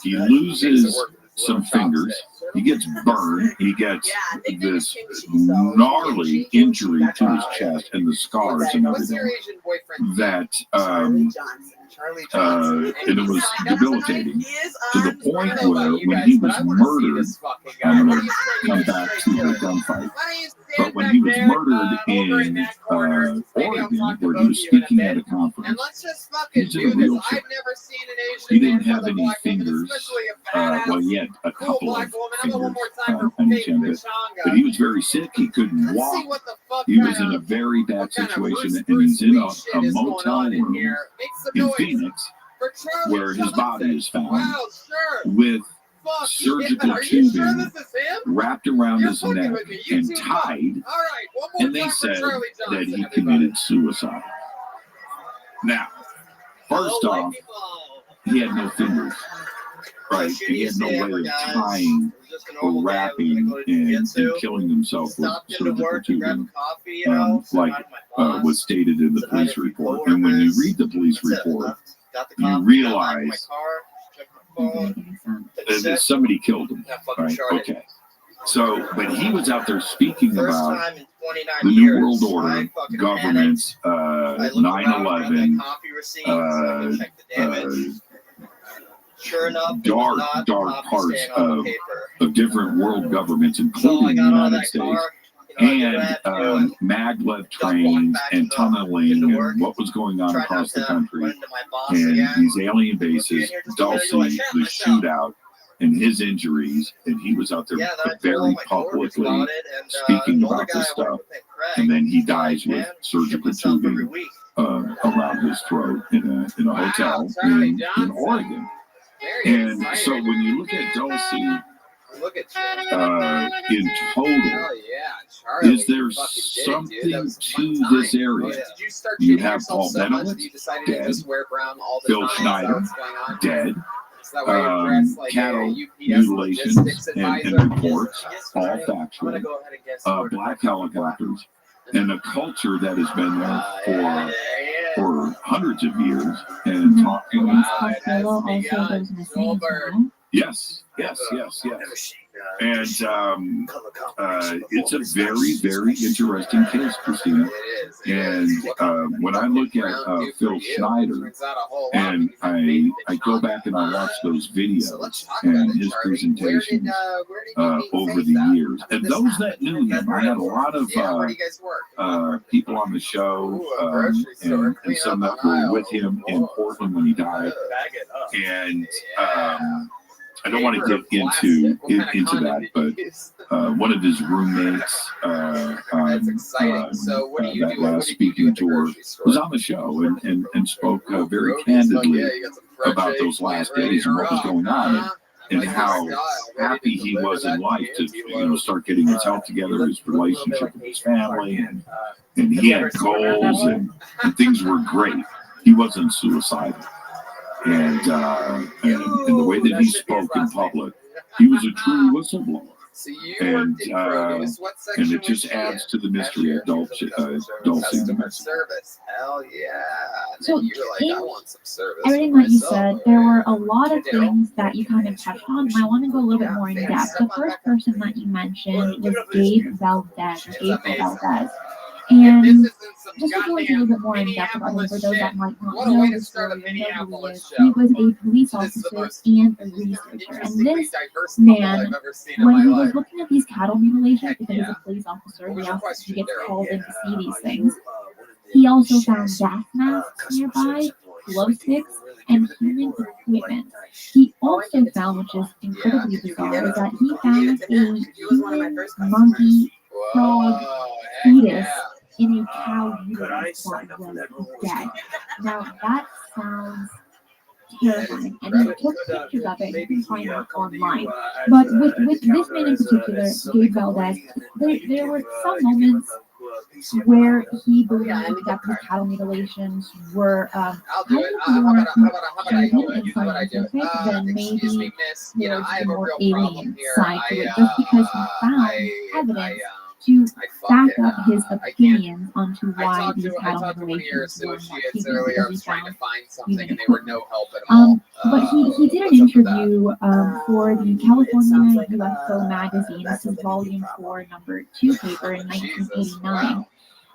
He loses some fingers. He gets burned. He gets this gnarly injury to his chest and the scars and everything that and it was debilitating to the point where when he was murdered, I'm going to come back to the gunfight, but when he was murdered in Oregon, where he was speaking at a conference, he's in a wheelchair. He didn't have any fingers. Well, he had a couple of fingers on each end of it, but he was very sick. He couldn't walk. He was in a very bad situation, and he's in a motel room in Phoenix, where his body is found with surgical tubing wrapped around his neck and tied, and they said that he committed suicide. Now, first off, he had no fingers, right? He had no way of tying or wrapping and killing himself with surgical tubing, like was stated in the police report. And when you read the police report, you realize that somebody killed him, right? Okay. So, but he was out there speaking about the New World Order, governments, 9/11, dark parts of different world governments, including the United States, and maglev trains and tunneling and what was going on across the country, and these alien bases, Dulcie, the shootout, and his injuries, and he was out there very publicly speaking about this stuff, and then he dies with surgical tubing around his throat in a hotel in Oregon. And so when you look at Dulcie in total, is there something to this area? You have Paul Benowitz, dead. Phil Schneider, dead. Cattle mutilations and reports, all factual. Black helicopters, and a culture that has been there for hundreds of years, and talking. Yes. And it's a very, very interesting case, Christina. And when I look at Phil Schneider, and I go back and I watch those videos and his presentations over the years, and those that knew him, I had a lot of people on the show, and some that were with him in Portland when he died, and I don't want to get into that, but one of his roommates that last speaking tour was on the show and spoke very candidly about those last days and what was going on. and how happy he was in life to start getting his health together, his relationship with his family, and he had goals and things were great. He wasn't suicidal, and the way that he spoke in public, he was a true whistleblower. And it just adds to the mystery of Dulcie. Service, hell yeah. So You're like, I want some service. Everything that you said, there were a lot of things that you kind of touched on, and I want to go a little bit more in depth. The first person that you mentioned was Gabe Valdez. And just to go into a little bit more in depth about him, for those that might not know the story or know who he is, he was a police officer and a researcher. And this man, when he was looking at these cattle mutilations, because he's a police officer, he gets called in to see these things. He also found gas masks nearby, glow sticks, and healing equipment. He also found, which is incredibly bizarre, is that he found a human monkey frog fetus in a cow uterus that was dead. Now that sounds terrifying, and he took pictures of it. You can find that online. But with this man in particular, Gabe Valdez, there were some moments where he believed that these cattle mutilations were more scientific than maybe there was a more alien side to it, just because he found evidence to back up his opinions onto why these cattle mutilations were not taken, because he found human equipment. But he did an interview for the California UFO magazine. This is volume 4, number 2 paper in 1989.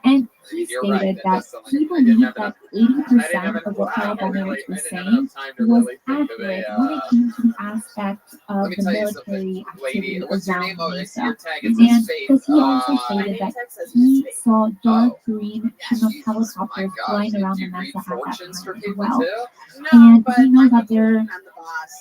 And he stated that he believed that 80% of what Paul Benowitz was saying was accurate when it came to the aspect of the military activity around Mesa. And because he also stated that he saw dark green Chinook helicopters flying around the Mesa at that time as well. And he knows that there's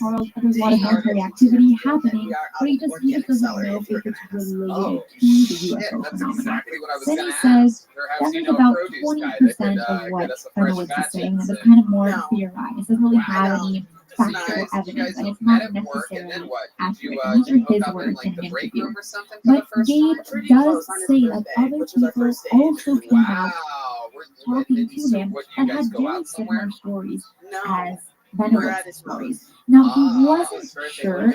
a lot of military activity happening, but he just doesn't know if it's related to the UFO phenomenon. Then he says that is about 20% of what Benowitz is saying. That is kind of more theorized. It doesn't really have any factual evidence, and it's not necessarily accurate. And these are his words in an interview. But Gabe does say that other people also came out talking to him and had very similar stories as Benowitz's stories. Now, he wasn't sure,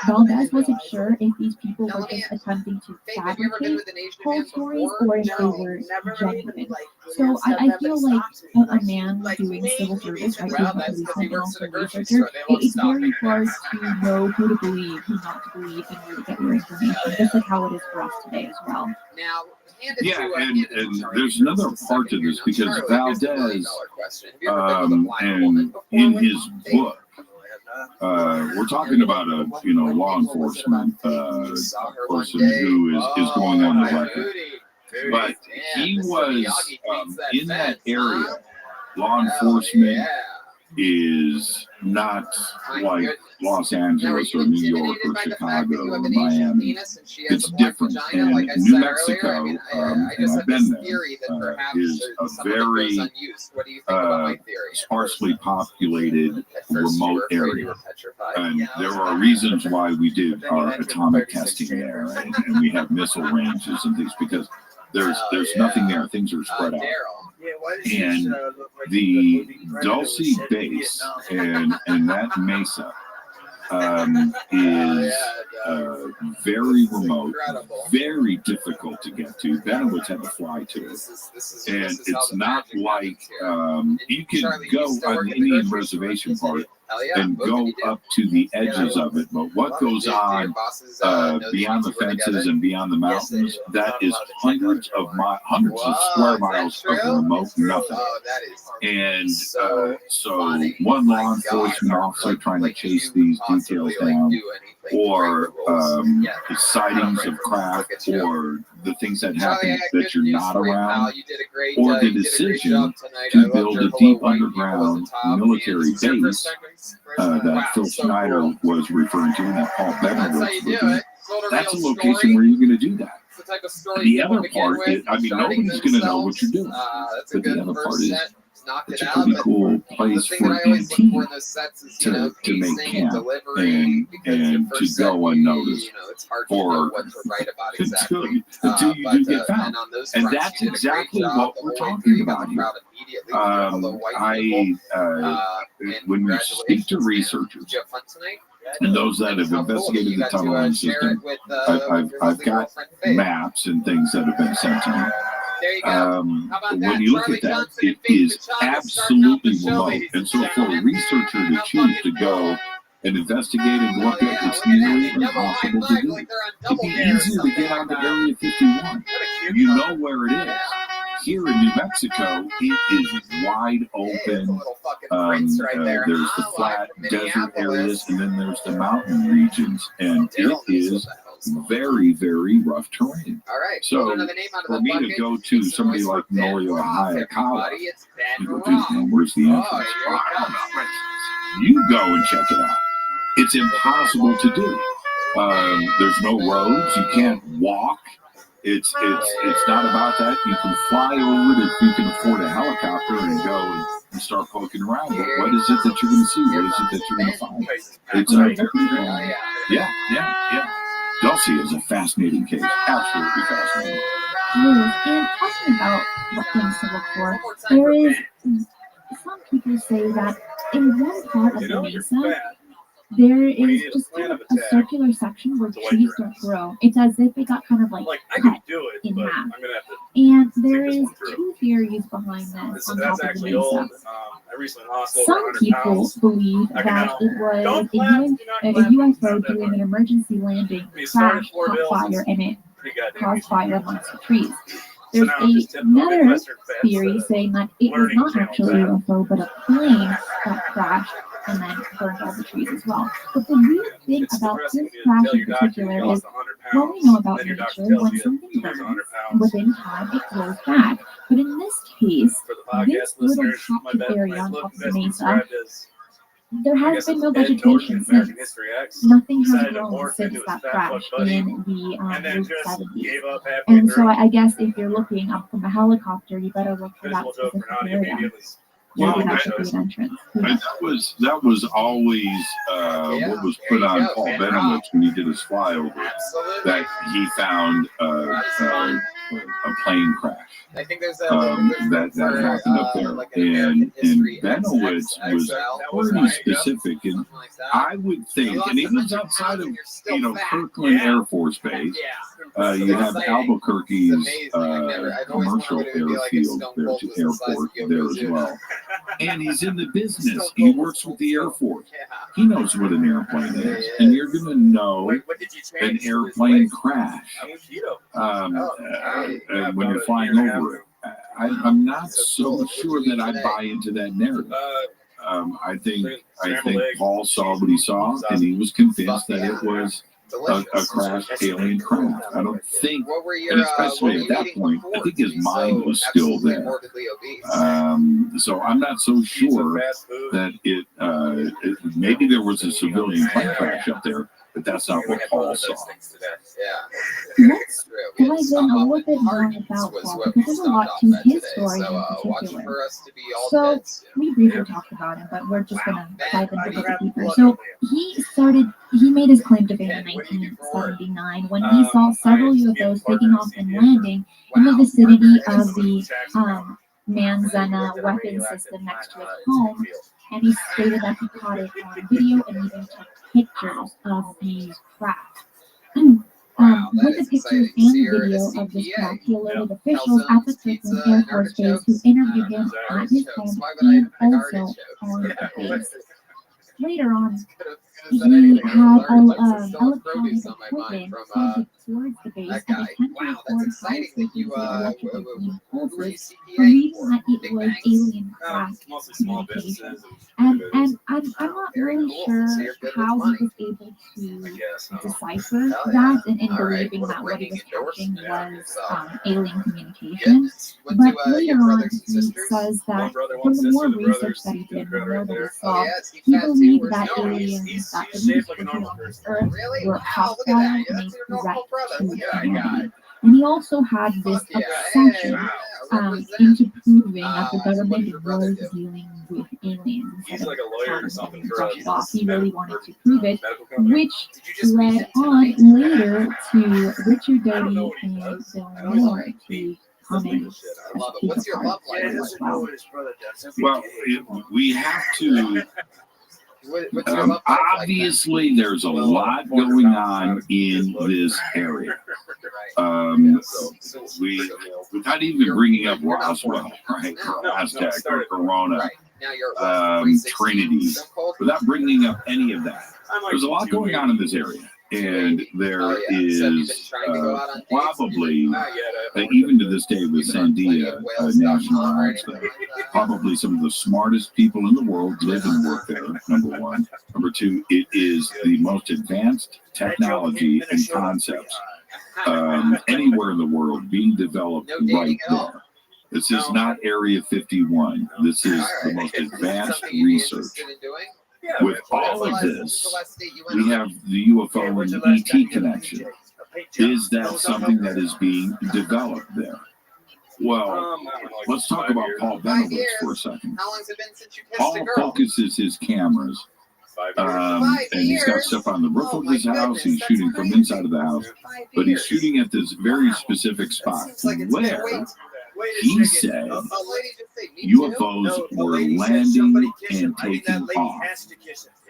Valdez wasn't sure if these people were just attempting to fabricate whole stories or if they were genuine. So I feel like a man doing civil service, right, being a policeman and also a researcher, it's very hard to know who to believe, who not to believe, and where to get your information, just like how it is for us today as well. Yeah, and there's another part to this, because Valdez, and in his book, we're talking about a law enforcement person who is going on the record, but he was in that area. Law enforcement is not like Los Angeles or New York or Chicago or Miami. It's different. And New Mexico, and I've been there, is a very sparsely populated remote area. And there are reasons why we do our atomic testing there, and we have missile ranges and things, because there's nothing there. Things are spread out. And the Dulce base and that mesa is very remote, very difficult to get to. Benowitz had to fly to it. And it's not like you can go on the Indian reservation part and go up to the edges of it, but what goes on beyond the fences and beyond the mountains, that is hundreds of square miles of remote nothing. And so one law enforcement officer trying to chase these details down, or the sightings of craft, or the things that happen that you're not around, or the decision to build a deep underground military base that Phil Schneider was referring to, and that Paul Benowitz was looking at. That's a location where you're going to do that. The other part is, nobody's going to know what you're doing. But the other part is, knocked it's it a out. pretty But cool the place thing for that I an always look EMT for in those sets is, you know, to make pacing and camp delivery. Because your and to first set, go unnoticed you know, it's hard to know for what to write about until exactly. you do get found. And on those And fronts, that's you did a great exactly job what the we're whole way talking through. You got about the here. crowd immediately with your hello white people. When you speak to researchers, Did you have fun tonight? and those that have How cool that investigated you the got to tunneling share system, it with I've got maps and things that have been sent to me. There you go. How about that? When you look Charlie at that, Johnson it and Faith is Machado starting out the absolutely show, remote. ladies And and so for a gentlemen. researcher to choose to go and investigate and look at, it's nearly impossible to do. It'd be easier to get onto Area 51. You know where it is. Here in New Mexico, it is wide open. There's the flat desert areas, and then there's the mountain regions, and it is very, very rough terrain. All right. So for me to go to somebody like Norio Hayakawa, you go, dude, where's the entrance? I don't know. You go and check it out. It's impossible to do. There's no roads. You can't walk. It's not about that. You can fly over it if you can afford a helicopter and go and start poking around. But what is it that you're going to see? What is it that you're going to find? It's yeah. Dulcie is a fascinating case. Absolutely fascinating. And talking about what things to look for, there is some people say that in one part of the mesa, there is just kind of a circular section where trees don't grow. It's as if it got kind of like cut in half. And there is two theories behind this on top of the mesa. Some people believe that it was a UFO doing an emergency landing, crash, caught fire, and it caused fire amongst the trees. There's another theory saying that it was not actually a UFO, but a plane that crashed and then burned all the trees as well. But the weird thing about this crash in particular is what we know about nature, when something burns, within time it grows back. But in this case, this little chopped area on top of the mesa, there has been no vegetation since. Nothing has grown since that crash in the late 70s. And so I guess if you're looking up from a helicopter, you better look for that specific area. Maybe that should be an entrance. And that was always what was put on Paul Benowitz when he did his flyover, that he found a plane crash. I think there's that happened up there, and Benowitz was pretty specific, and I would think, and he was outside of Kirkland Air Force Base. You have Albuquerque's commercial airfield there, airport there as well, and he's in the business. He works with the Air Force. He knows what an airplane is, and you're going to know an airplane crash when you're flying over it. I'm not so sure that I buy into that narrative. I think Paul saw what he saw, and he was convinced that it was a crashed alien craft. I don't think, and especially at that point, I think his mind was still there. So I'm not so sure that it maybe there was a civilian plane crash up there, but that's not what Paul saw. Let's dive in a little bit more about Paul, because there's a lot to his story in particular. So we briefly talked about him, but we're just going to dive in a little bit deeper. So he made his claim to fame in 1979 when he saw several UFOs taking off and landing in the vicinity of the Manzana weapon system next to his home, and he stated that he caught it on video and even took pictures of these craft. With the pictures and video of this craft, he alerted officials at the Kirkland Air Force Base who interviewed him at his home and also on the base. Later on, he had electronic equipment pointed towards the base and attempted to record high-frequency electrical beam pulses, believing that it was alien craft communication. And I'm not really sure how he was able to decipher that and believing that what he was catching was alien communication. But later on, he says that from the more research that he did, the more that he saw, he believed that aliens that existed on Earth were hostile and a threat to humanity. And he also had this obsession into proving that the government was dealing with aliens He's instead like of a lawyer or something for brush it off. us. He really wanted to prove it, Medical company. which led on later to Richard Doty and Bill Moore to come in as a What's your love life as like? well. Well, we have to. What's your love life like? Obviously, there's a lot going on in this area. Without even bringing up Roswell, right, or Aztec, or Corona, Trinity, without bringing up any of that. There's a lot going on in this area. And there is probably, even to this day with Sandia National Labs, probably some of the smartest people in the world live and work there, number one. Number two, it is the most advanced technology and concepts anywhere in the world being developed right there. This is not Area 51. This is the most advanced research. With all of this, we have the UFO and ET connection. Is that something that is being developed there? Well, let's talk about Paul Benowitz for a second. How long's it been since you kissed Paul a girl? focuses his cameras, and he's got stuff on the roof of his house. He's shooting from inside of the house, but he's shooting at this very specific spot where he said UFOs were landing and taking off.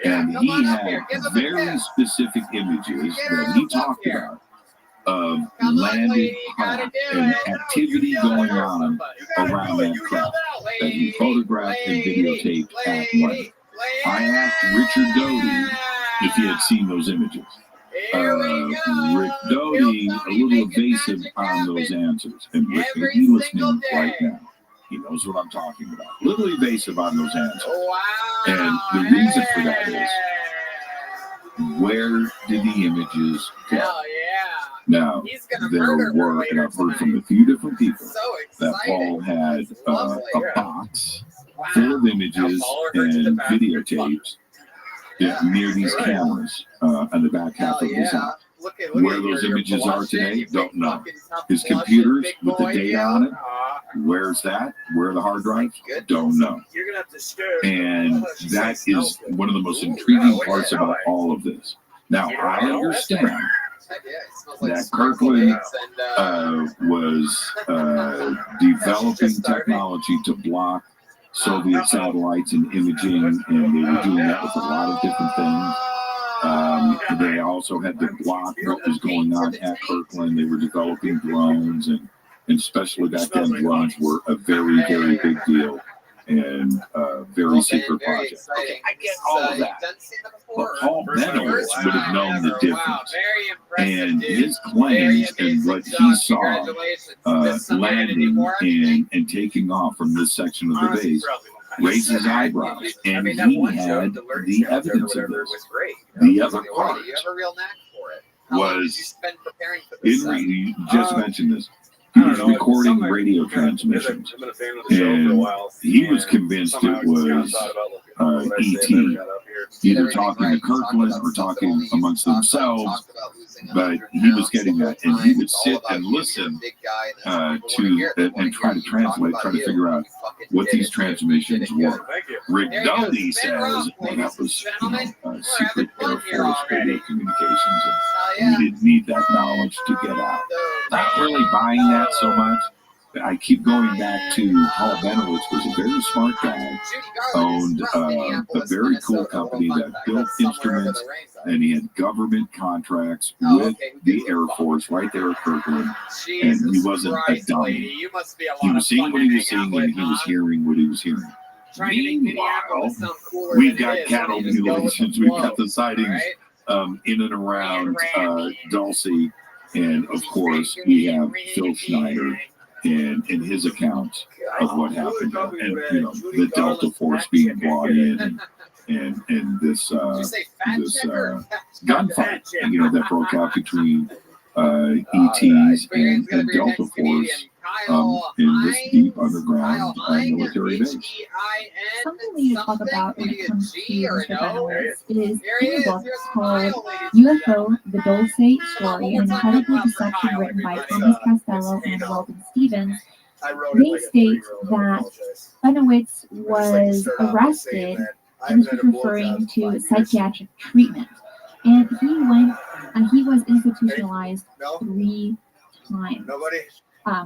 And he had very specific images that he talked about of landed craft and activity going on around that craft that he photographed and videotaped at length. I asked Richard Doty if he had seen those images. Rick Doty, a little evasive on those answers. And Rick may be listening right now. He knows what I'm talking about. A little evasive on those answers. And the reason for that is, where did the images go? Now, there were, and I've heard from a few different people, that Paul had a box full of images and videotapes near these cameras on the back half of his house. Where those images are today, don't know. His computers with the data on it, where's that? Where are the hard drives? Don't know. And that is one of the most intriguing parts about all of this. Now, I understand that Kirkland was developing technology to block Soviet satellites and imaging, and they were doing that with a lot of different things. They also had to block what was going on at Kirkland. They were developing drones, and especially back then, drones were a very, very big deal and very secret project. Okay, I get all of that. But Paul Benowitz would have known the difference. And his claims and what he saw landing and taking off from this section of the base raised his eyebrows. And he had the evidence of this. The other part was, you just mentioned this. He was recording radio transmissions, and he was convinced it was ET, either talking to Kirkland or talking amongst themselves, but he was getting that, and he would sit and listen to and try to translate, try to figure out what these transmissions were. Rick Doty says, well, that was secret Air Force radio communications, and we didn't need that knowledge to get out. Not really buying that so much. I keep going back to Paul Benowitz was a very smart guy, owned a very cool company that built instruments, and he had government contracts with the Air Force right there at Kirkland, and he wasn't a dummy. He was seeing what he was seeing, and he was hearing what he was hearing. Meanwhile, we've got cattle mutilations, we've got the sightings in and around Dulce, and of course, we have Phil Schneider and his account of what happened, and the Delta Force being brought in, and this gunfight, that broke out between ETs and Delta Force in this deep underground military base. Something we need to talk about when it comes to Mr. Benowitz is in a book called UFO, The Dulce Story, an incredible deception written by Thomas Costello and Weldon Stevens. they state that Benowitz was arrested and this was referring to psychiatric treatment. And he was institutionalized 3 times.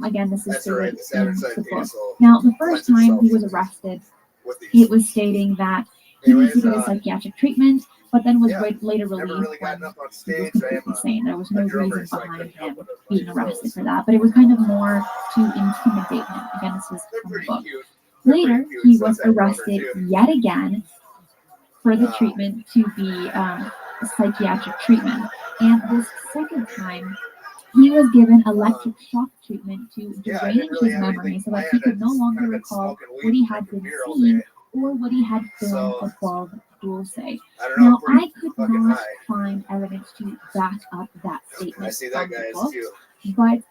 Again, this is stated in the book. Now, the first time he was arrested, it was stating that he needed to get a psychiatric treatment, but then was later released when he was completely sane. There was no reason behind him being arrested for that, but it was kind of more to intimidate him. Again, this was from the book. Later, he was arrested yet again for the treatment to be psychiatric treatment. And this second time, he was given electric shock treatment to derange his memory so that he could no longer recall what he had been seeing or what he had filmed above Dulce. Now, I could not find evidence to back up that statement. I see that guy too. But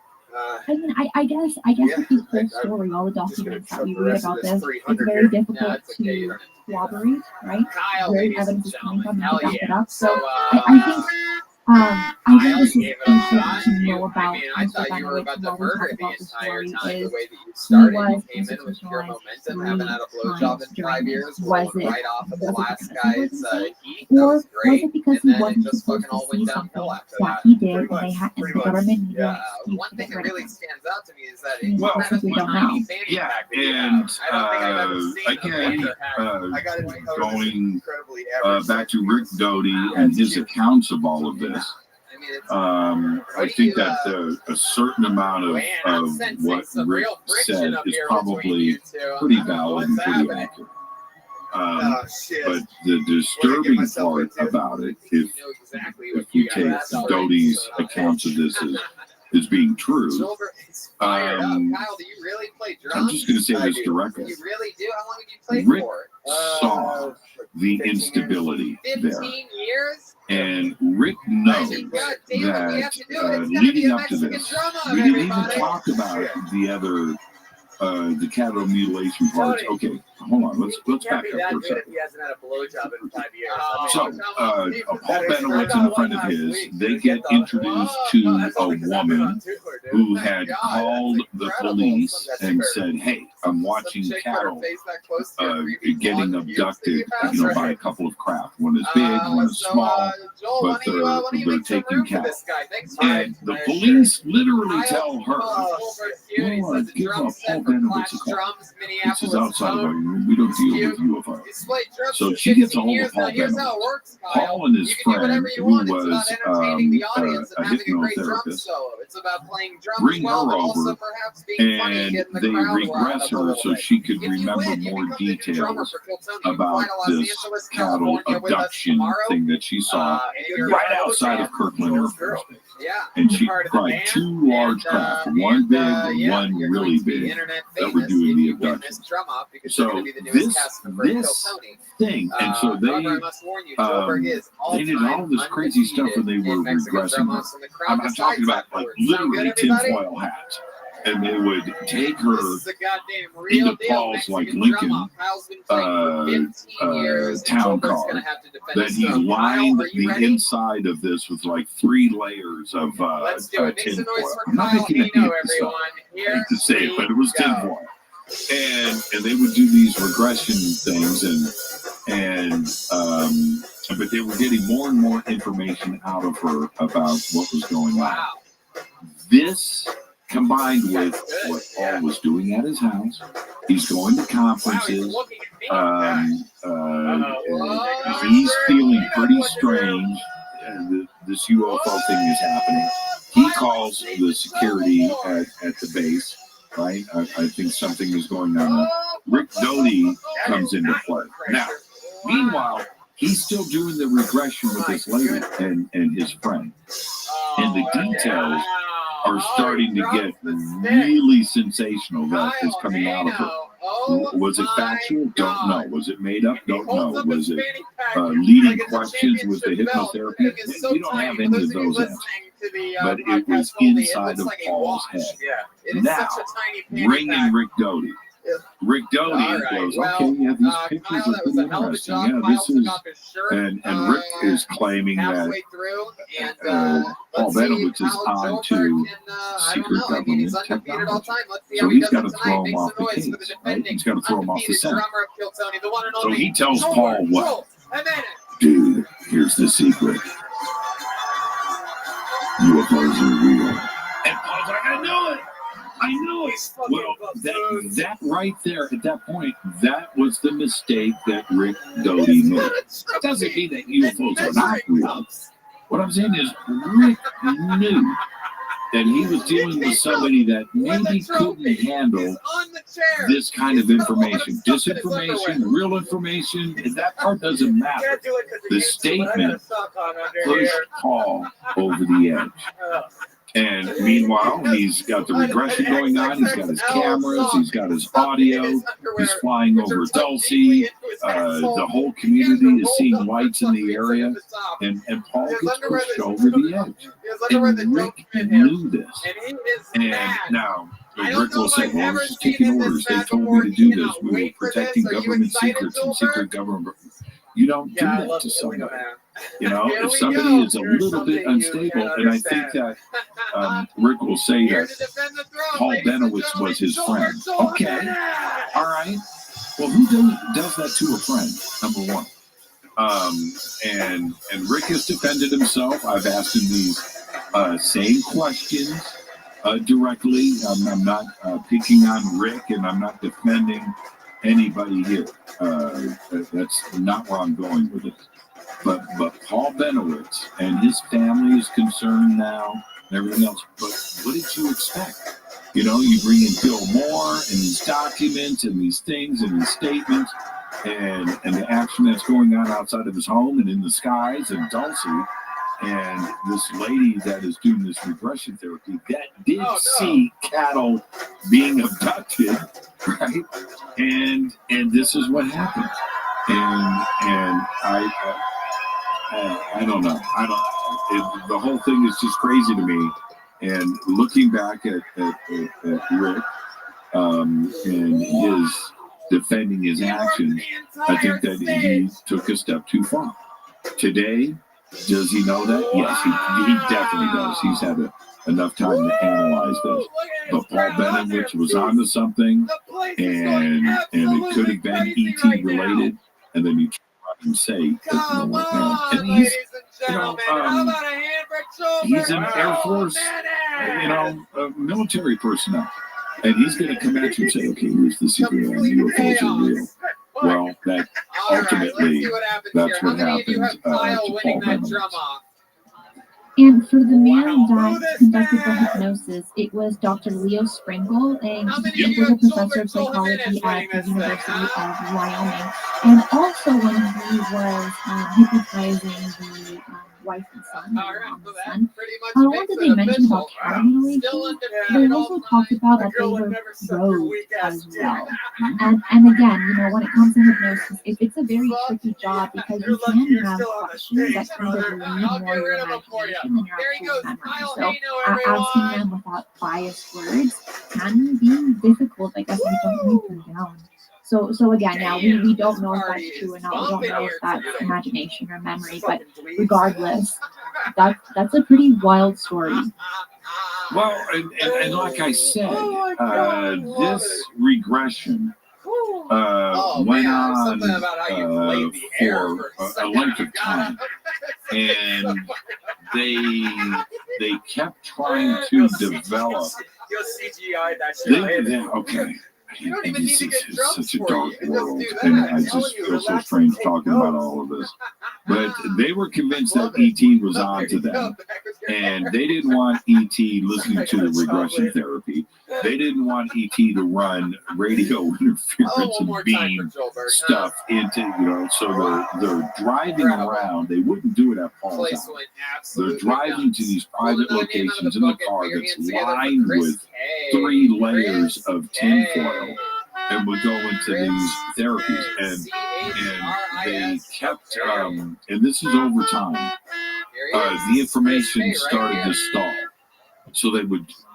I mean, I guess with the whole story, all the documents that we read about this, it's very difficult to corroborate, right? Where the evidence is coming from and to back it up. So I think this is important to know about Mr. Benowitz while we talk about the story is he was institutionalized 3 times during this. Was it or was it because he wasn't supposed to see something that he did and the government needed an excuse one to thing get that rid of really him? stands out to me is that Well, we don't know. Yeah, and again, going back to Rick Doty and his accounts of all of this, I think that a certain amount of what Rick said is probably pretty valid and pretty accurate. But the disturbing part about it, if you take Doty's accounts of this as being true, Kyle, do you really play drums? I'm just going to say this directly. You really do? How long have you played Rick for? saw the instability 15 there. years? And Rick knows that leading up to this, we didn't even talk about the other, the cattle mutilation parts. Okay, hold on, let's back up for a second. He hasn't had a blowjob in 5 years. So, Paul Benowitz and a friend of his, they get introduced to a woman who had called the police and said, "Hey, I'm watching cattle getting abducted, by a couple of craft. One is big, one is small, but they're taking cattle." And the police literally tell her, "Give up Paul Benowitz a call. This is outside of our room. We don't deal with UFOs." So she gets a hold of Paul Benowitz. Paul and his friend, who was a hypnotherapist, bring her over, and they regress her so she could remember more details about this cattle abduction thing that she saw right outside of Kirkland Air Force Base. And she cried 2 large craft, one big and one really big, that were doing the abduction. So this thing, and so they did all this crazy stuff when they were regressing. I'm talking about like literally tinfoil hats. And they would take her into Paul's like Lincoln town car. Then he lined the inside of this with like 3 layers of tinfoil. I'm not making any of this up. I hate to say it, but it was tinfoil. And they would do these regression things, but they were getting more and more information out of her about what was going on. This, combined with what Paul was doing at his house, he's going to conferences. He's feeling pretty strange. This UFO thing is happening. He calls the security at the base. Right? I think something is going on. Rick Doty comes into play. Now, meanwhile, he's still doing the regression with this lady and his friend. And the details are starting to get really sensational that is coming out of her. Was it factual? Don't know. Was it made up? Don't know. Was it leading questions with the hypnotherapy? We don't have any of those answers. But it was inside of Paul's head. Now, bring in Rick Doty. Rick Doty goes, okay, yeah, these pictures are pretty interesting. Yeah, this is, and Rick is claiming that Paul Benowitz is on to secret government technology. So he's got to throw him off the case, right? He's got to throw him off the set. So he tells Paul what? Dude, here's the secret. UFOs are real. And Paul's like, I know it. I know it. Well, that right there, at that point, that was the mistake that Rick Doty made. It doesn't mean that UFOs are not real. What I'm saying is Rick knew that he was dealing with somebody that maybe couldn't handle this kind of information. Disinformation, real information, that part doesn't matter. The statement pushed Paul over the edge. And meanwhile, he's got the regression going on. He's got his cameras. He's got his audio. He's flying over Dulce. The whole community is seeing lights in the area. And Paul gets pushed over the edge. And Rick knew this. And now, Rick will say, well, I was just taking orders. They told me to do this. We were protecting government secrets and secret government. You don't do that to somebody. You know, if somebody is a little bit unstable, and I think that Rick will say that Paul Benowitz was his friend. Okay, all right. Well, who does that to a friend? Number one. And Rick has defended himself. I've asked him these same questions directly. I'm not picking on Rick, and I'm not defending anybody here. That's not where I'm going with it. But Paul Benowitz and his family is concerned now and everything else. But what did you expect? You know, you bring in Bill Moore and these documents and these things and these statements and the action that's going on outside of his home and in the skies and Dulce. And this lady that is doing this regression therapy that did see cattle being abducted, right? And this is what happened. And I don't know. The whole thing is just crazy to me. And looking back at Rick and his defending his actions, I think that he took a step too far. Today, does he know that? Yes, he definitely does. He's had enough time to analyze this. But Paul Benowitz was onto something, and it could have been ET related, and then you and say, and he's, you know, he's an Air Force, you know, military personnel, and he's going to come at you and say, okay, here's the secret on UFOs are real. Well, that ultimately, that's what happened to Paul Benowitz. And for the man that conducted the hypnosis, it was Dr. Leo Springle, and he was a professor of psychology at the University of Wyoming. And also when he was hypnotizing the wife and son, what did they mention about cattle mutilation? They also talked about that they were rogues as well. And again, you know, when it comes to hypnosis, it's a very tricky job because you can have questions that kind of lean more your imagination than your actual memory. So asking them without biased words can be difficult, I guess, if you don't write them down. So again, now we don't know if that's true or not. We don't know if that's imagination or memory, but regardless, that's a pretty wild story. Well, and like I said, this regression went on for a length of time, and they kept trying to develop. Okay. And this is such a dark world, and I just feel so strange talking about all of this. But they were convinced that ET was on to them, and they didn't want ET listening to the regression therapy. They didn't want ET to run radio interference and beam stuff into, you know, so they're driving around. They wouldn't do it at Paul's house. They're driving to these private locations in the car that's lined with 3 layers of tinfoil, and would go into these therapies, and they kept, and this is over time, the information started to stall. So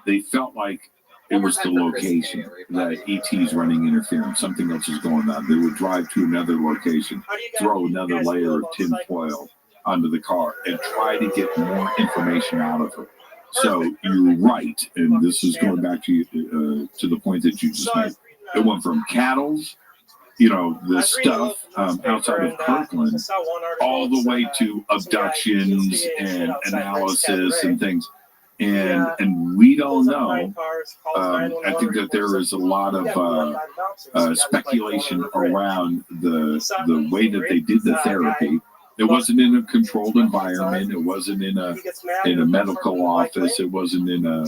they felt like it was the location that ET's running interference. Something else is going on. They would drive to another location, throw another layer of tin foil onto the car, and try to get more information out of her. So you're right, and this is going back to the point that you just made. It went from cattle's, the stuff outside of Kirkland, all the way to abductions and analysis and things. And we don't know. I think that there is a lot of speculation around the way that they did the therapy. It wasn't in a controlled environment. It wasn't in a medical office. It wasn't in a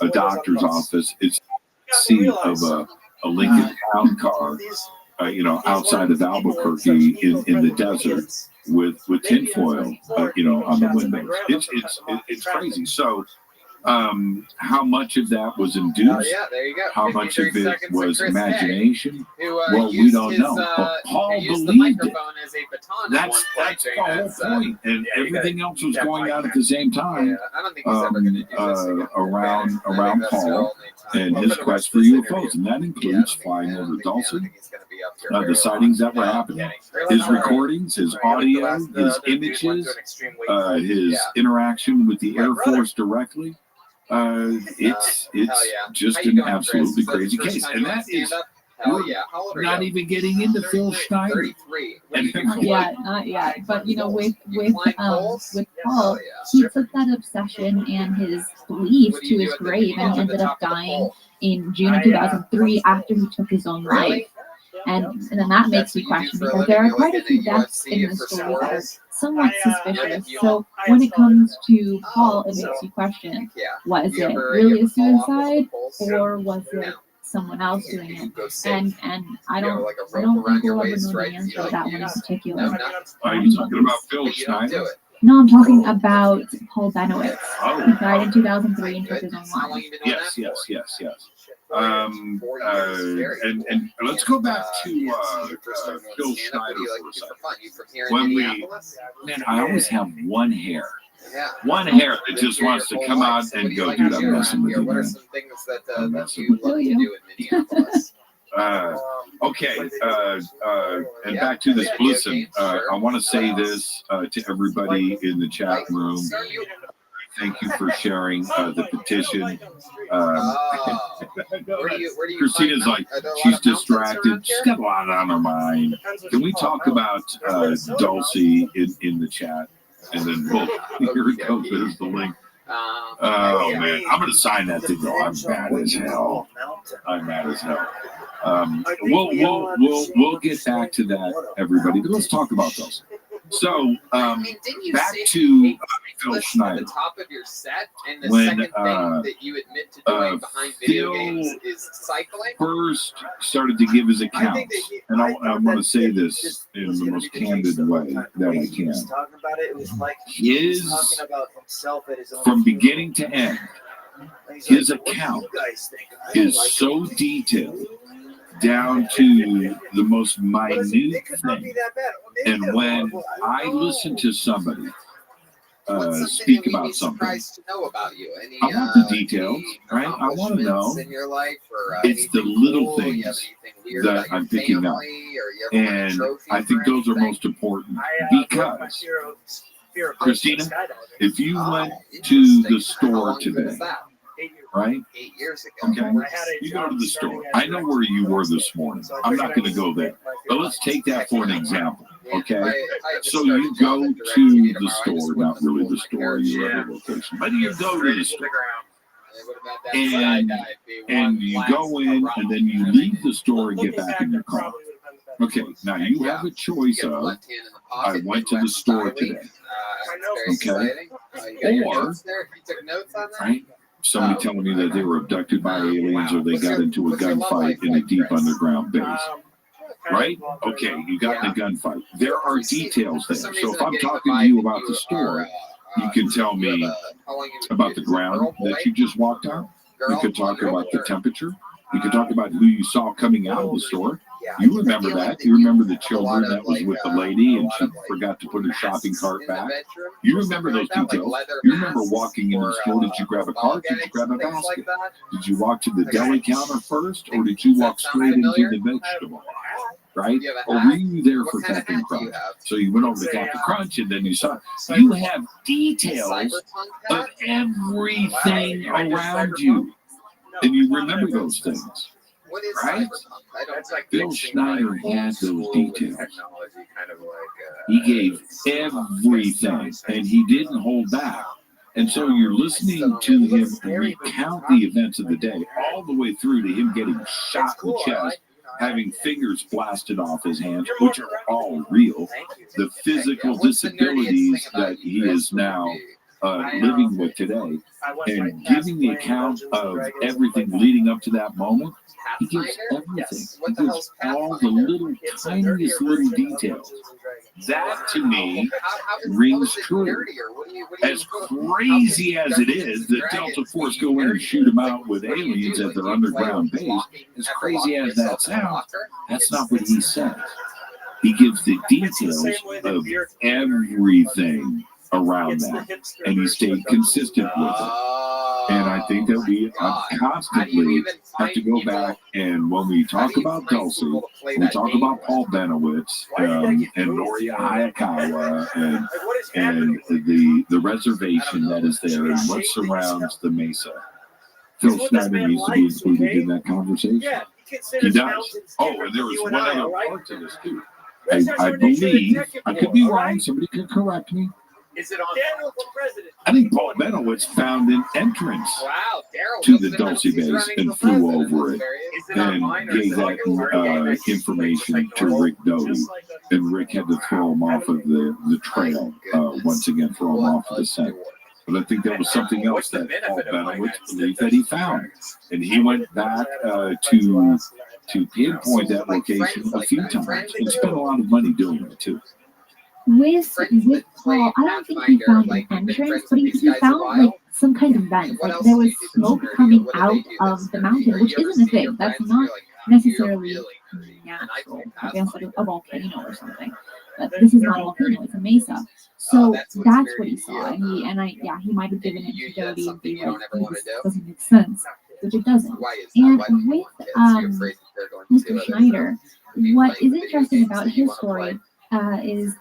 doctor's office. It's a seat of a Lincoln Town car, outside of Albuquerque in the desert with tinfoil, on the windows. It's crazy. So, how much of that was induced? How much of it was imagination? Well, we don't know. But Paul believed it. That's the whole point. And everything else was going on at the same time around Paul and his quest for UFOs. And that includes flying over Dawson, the sightings that were happening, his recordings, his audio, his images, his interaction with the Air Force directly. It's just an absolutely crazy case, and that is not even getting into Phil Schneider. Not yet. But with Paul, he took that obsession and his belief to his grave, and he ended up dying in June of 2003 after he took his own life. And then that makes me question, because there are quite a few deaths in the story that are somewhat suspicious. So when it comes to Paul, it makes you question, was it really a suicide, or was it someone else doing it? And I don't think we'll ever know the answer to that one in particular. Are you talking about Phil Schneider? No, I'm talking about Paul Benowitz. He died in 2003 and took his own life. Yes. And let's go back to Phil Schneider for a second. I always have one hair that just wants to come out and go, dude, I'm messing with you. What are some things that you love to do in Minneapolis? And back to this. Listen, I want to say this to everybody in the chat room. Thank you for sharing the petition. Christina's like, she's distracted. She's got a lot on her mind. Can we talk about Dulcie in the chat? And then, here it goes. There's the link. Oh, man. I'm going to sign that thing, though. I'm mad as hell. We'll get back to that, everybody. But let's talk about those. So, back to Phil Schneider. The top of your set, and the second thing that you admit to doing behind video games is cycling. First started to give his accounts, and I want to say this in the most candid way that I can. His, from beginning to end, his account is so detailed, down to the most minute thing. And when I listen to somebody speak about something, I want the details, right? I want to know. It's the little things that I'm picking up. And I think those are most important, because, Christina, if you went to the store today, right? 8 years ago. Okay. You go to the store. I know where you were this morning. I'm not going to go there. But let's take that for an example. Okay. So you go to the store, not really the store, you have a location, but you go to the store. And you go in, and then you leave the store and get back in your car. Okay, now you have a choice of, I went to the store today. Okay. Or, right? Somebody telling me that they were abducted by aliens, or they got into a gunfight in a deep underground base. Right? Okay, you got in a gunfight. There are details there. So if I'm talking to you about the store, you can tell me about the ground that you just walked on. You could talk about the temperature. You could talk about who you saw coming out of the store. You remember that? You remember the children that was with the lady and she forgot to put her shopping cart back? You remember those details? You remember walking in the store? Did you grab a cart? Did you grab a basket? Did you walk to the deli counter first, or did you walk straight into the vegetable? Right? Or were you there for Captain Crunch? So you went over to Captain Crunch and then you saw. You have details of everything around you, and you remember those things. Right? Bill Schneider had those details. He gave everything, and he didn't hold back. And so you're listening to him recount the events of the day, all the way through to him getting shot in the chest, having fingers blasted off his hands, which are all real. The physical disabilities that he is now living with today, and giving the account of everything leading up to that moment. He gives everything. He gives all the little, tiniest little details. That, to me, rings true. As crazy as it is that Delta Force go in and shoot them out with aliens at their underground base, as crazy as that sounds, that's not what he says. He gives the details of everything around that, and he stayed consistent with it. And I think that we constantly have to go back, and when we talk about Dulcie, when we talk about Paul Benowitz and Noria Hayakawa and the reservation that is there and what surrounds the Mesa, Phil Schneider needs to be included in that conversation. He does. Oh, and there was one other part to this too. I believe, I could be wrong, somebody could correct me. Is it on Daniel for president? I think Paul Benowitz found an entrance to the Dulce base and flew over it and gave that information to Rick Doty. And Rick had to throw him off of the trail, once again, throw him off of the set. But I think that was something else that Paul Benowitz believed that he found. And he went back to pinpoint that location a few times and spent a lot of money doing it, too. With Paul, I don't think he found an entrance, but he found like some kind of vent. Like there was smoke coming out of the mountain, which isn't a thing. That's not necessarily natural. I guess like a volcano or something. But this is not a volcano; it's a mesa. So that's what he saw, and he might have given it to Jody and be like, "This doesn't make sense," which it doesn't. And with Mr. Schneider, what is interesting about his story is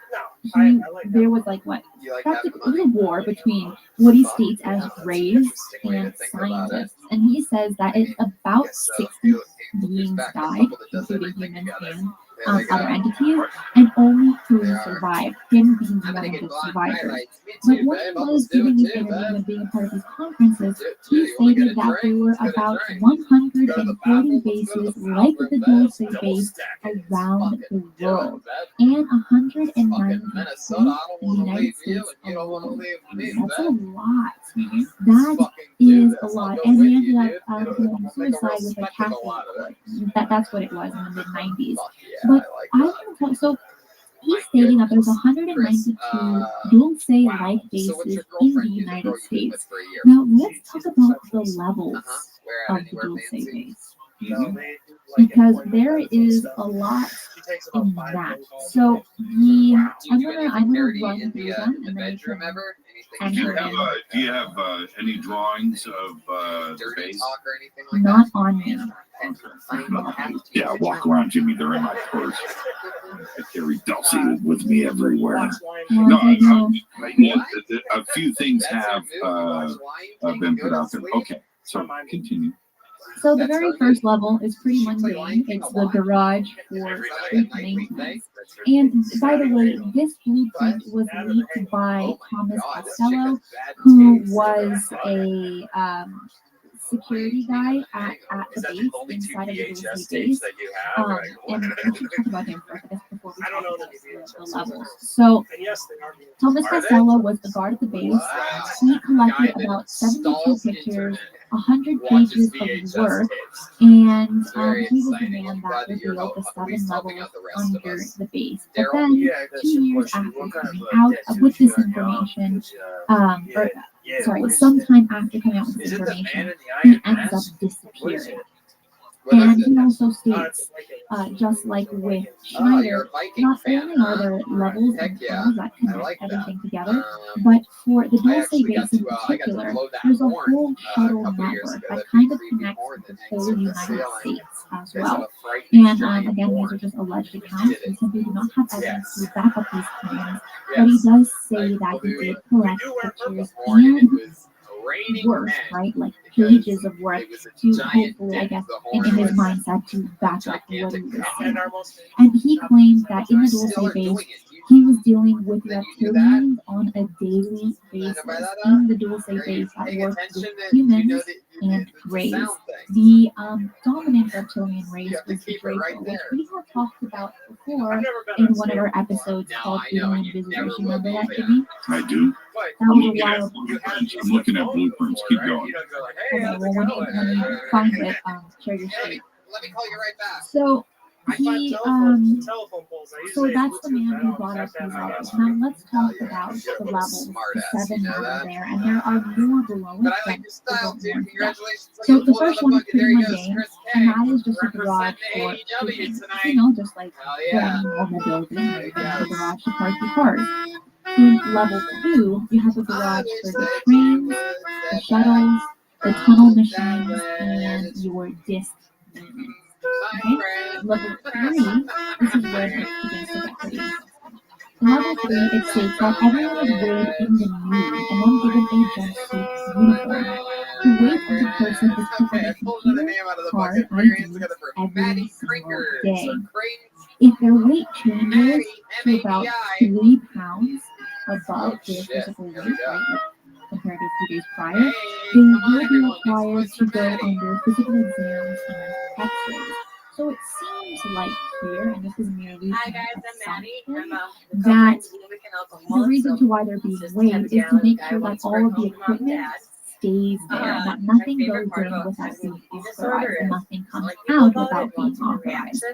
there was like what practically it was a war between what he states as rays and scientists, and he says that it's about 60 beings died, including humans and other entities, and only 3 survived, him being one of the survivors. But when he was giving his interview and being a part of his conferences, he stated that there were about 140 bases like the Dulce base around the world, and 190 in the United States alone. That's a lot. That is a lot. And he ended up committing suicide with a Catholic. That's what it was in the mid-90s. But I want to talk, so he's stating that there's 192 Dulce-like bases in the United States. Now, let's talk about the levels of the Dulce base. Because there is a lot in that. So I'm gonna run through them and then you can do you have any drawings of the base? Not on me. Yeah, I walk around, Jimmy. They're in my purse. I carry Dulce with me everywhere. No, a few things have been put out there. Okay, so continue. So the very first level is pretty mundane. It's the garage for street maintenance. And by the way, this blueprint was leaked by Thomas Costello, who was a security guy at the base, inside of the Dulce base. And we should talk about him first, I guess, before we talk about the levels. So Thomas Costello was the guard at the base. He collected about 72 pictures, 100 pages of work, and he was the man that revealed the 7 levels under the base. But then, 2 years after coming out with this information, sometime after coming out with this information, he ends up disappearing. And he also states, just like with Schneider, not only are there levels and tunnels that connect everything together, but for the Dulce base in particular, there's a whole shuttle network that kind of connects the whole United States as well. And again, these are just alleged accounts. We simply do not have evidence to back up these claims, but he does say that he did collect pictures and work, right? Like pages of work to hopefully, I guess, in his mindset, to back up what he was saying. And he claims that in the Dulce base, he was dealing with reptilians on a daily basis in the Dulce base that worked with humans and race. The dominant reptilian race was the Draco, which we have talked about before in one of our episodes called Alien Visitors. You remember that, Jimmy? I do. That was a while ago. I'm looking at blueprints. Keep going. Okay, well, when you find it, share your screen. Let me call you right back. So he, so that's the man who brought up these levels. Now let's talk about the levels, the 7 levels there, and there are more below it than so the first one is pretty mundane, and that is just a garage for humans. You know, just like the building, a garage to park your cars. In level 2, you have a garage for the trains, the shuttles, the tunnel machines, and your disc maintenance. Okay? Level 3, this is where it begins to get pretty interesting. In level 3, it states that everyone is weighed in the nude and then given a jumpsuit uniform. The weight of the person is put on a computer card IDs every single day. If their weight changes to about 3 pounds above their physical weight, right, like compared to a few days prior, they will be required to go under physical exams and x-rays. So it seems like here, and this is merely an assumption, that the reason to why they're being weighed is to make sure that all of the equipment stays there, that nothing goes in without being authorized, and nothing comes out without being authorized.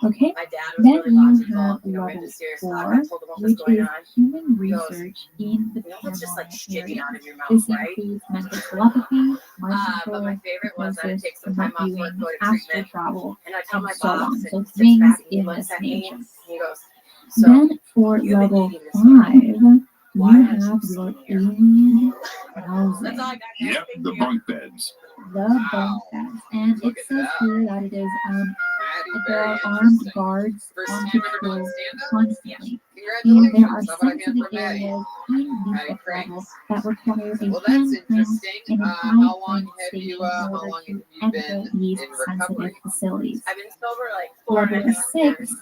Okay, then you have level 4, which is human research in the paranormal area. This includes mental telepathy, mind control, hypnosis, remote viewing, astral travel, and so on. So things in this nature. Then for level 5, you have your alien housing. Yep, the bunk beds. The bunk beds. And it says here that it is there are armed guards on patrol constantly. And there are sensitive areas in the fifth level that require a handprint and a high-print station in order to enter these sensitive facilities. Level 6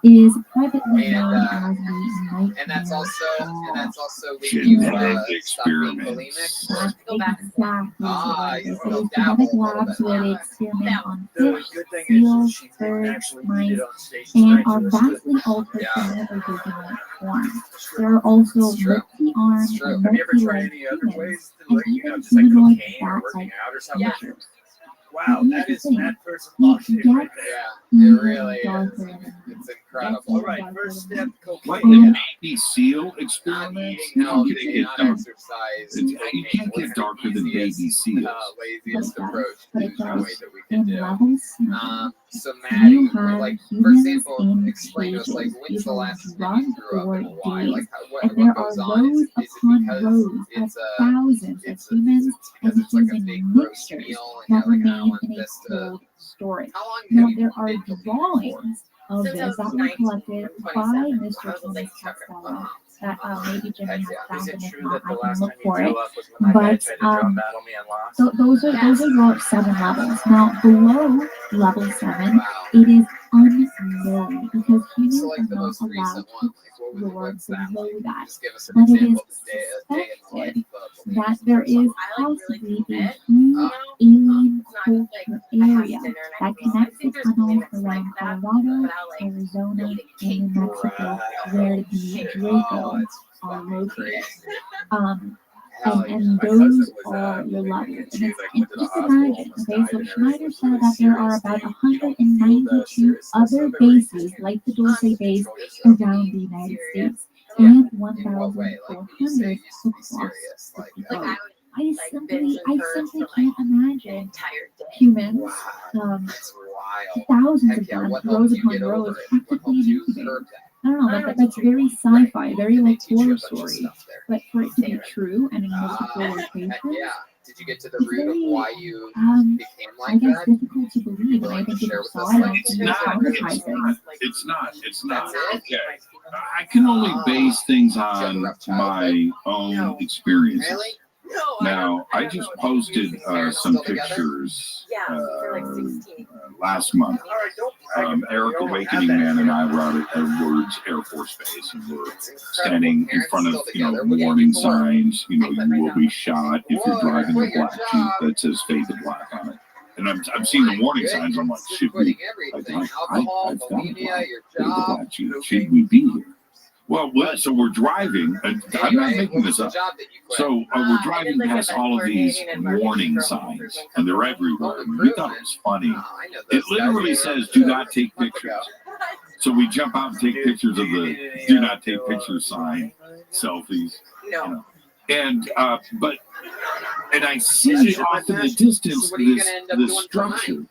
is privately known as the Nightmare And that's also when Genetic you stop being experiments. That's exactly what it is. It is genetic labs where they experiment on fish, seals, birds, mice, and are vastly altered from their original form. There are also multi-armed and multi-legged humans, and even humanoid bat-like creatures. Wow, that is that person really is. It's incredible. All right, first step, Like the Navy SEAL experiments, you How can they get not dark. exercise. You can't get darker than Navy SEAls. Laziest approach But to it the does. way that we can In do. levels 9, So Maddie, you have like for humans example, in explain to us like cages, when's the either last time drugged you grew up or and why? dazed. Like And what there are goes on? rows Is it upon because rows of it's thousands of humans and it's like a human big gross mixtures meal and that you're like, I remain don't want in a this to. cold storage. How long Now, have you there are been to drawings of Since I this was that were 19, collected I'm by 27. Mr. I was a Thomas late checker. Costello that maybe Jimmy has found, Is and it if true not, that I the can last look time you for drew it. up was when my dad But tried to drum battle me on Lost? so those are your 7 levels. Now below level 7, it is unknown because humans So like are the not most allowed recent to one, like what's that? below Like, that. just give us an But it is example of the day in the life suspected of that there is possibly a huge Oh. alien culture area that connects the tunnels around Colorado, Arizona, and New Mexico, where the Draco are located. And those are your levels. And just imagine, okay, so Schneider said that there are about 192 other bases like the Dulce base around the United States and 1,400 across the globe. I simply can't imagine humans thousands of Heck yeah, them, what rows helped you upon get rows, over it? practically an You incubator. curb that. I don't know, that's very sci-fi, very like horror story. But for it to be true and in multiple locations, Yeah. Did you get to the it's root of very, why you became I like guess, that? difficult to believe. And I think if you saw it, It's it's not. traumatizing. It's not. It's not. That's it? Okay. I can only base things on my own experiences. Really? Now, I just posted some pictures last month. Eric Awakening Man and I were out at Edwards Air Force Base, and we're standing in front of warning signs. You will be shot if you're driving a black Jeep that says "Fade to Black" on it. And I'm seeing the warning signs. I'm like, should we? I've got a black Fade to Black Jeep. Should we be here? Well, so we're driving. I'm not making this up. So we're driving past all of these warning signs, and they're everywhere. And we thought it was funny. It literally says, "Do not take pictures." So we jump out and take pictures of the "Do not take pictures" sign, selfies. And and I see off in the distance this structure.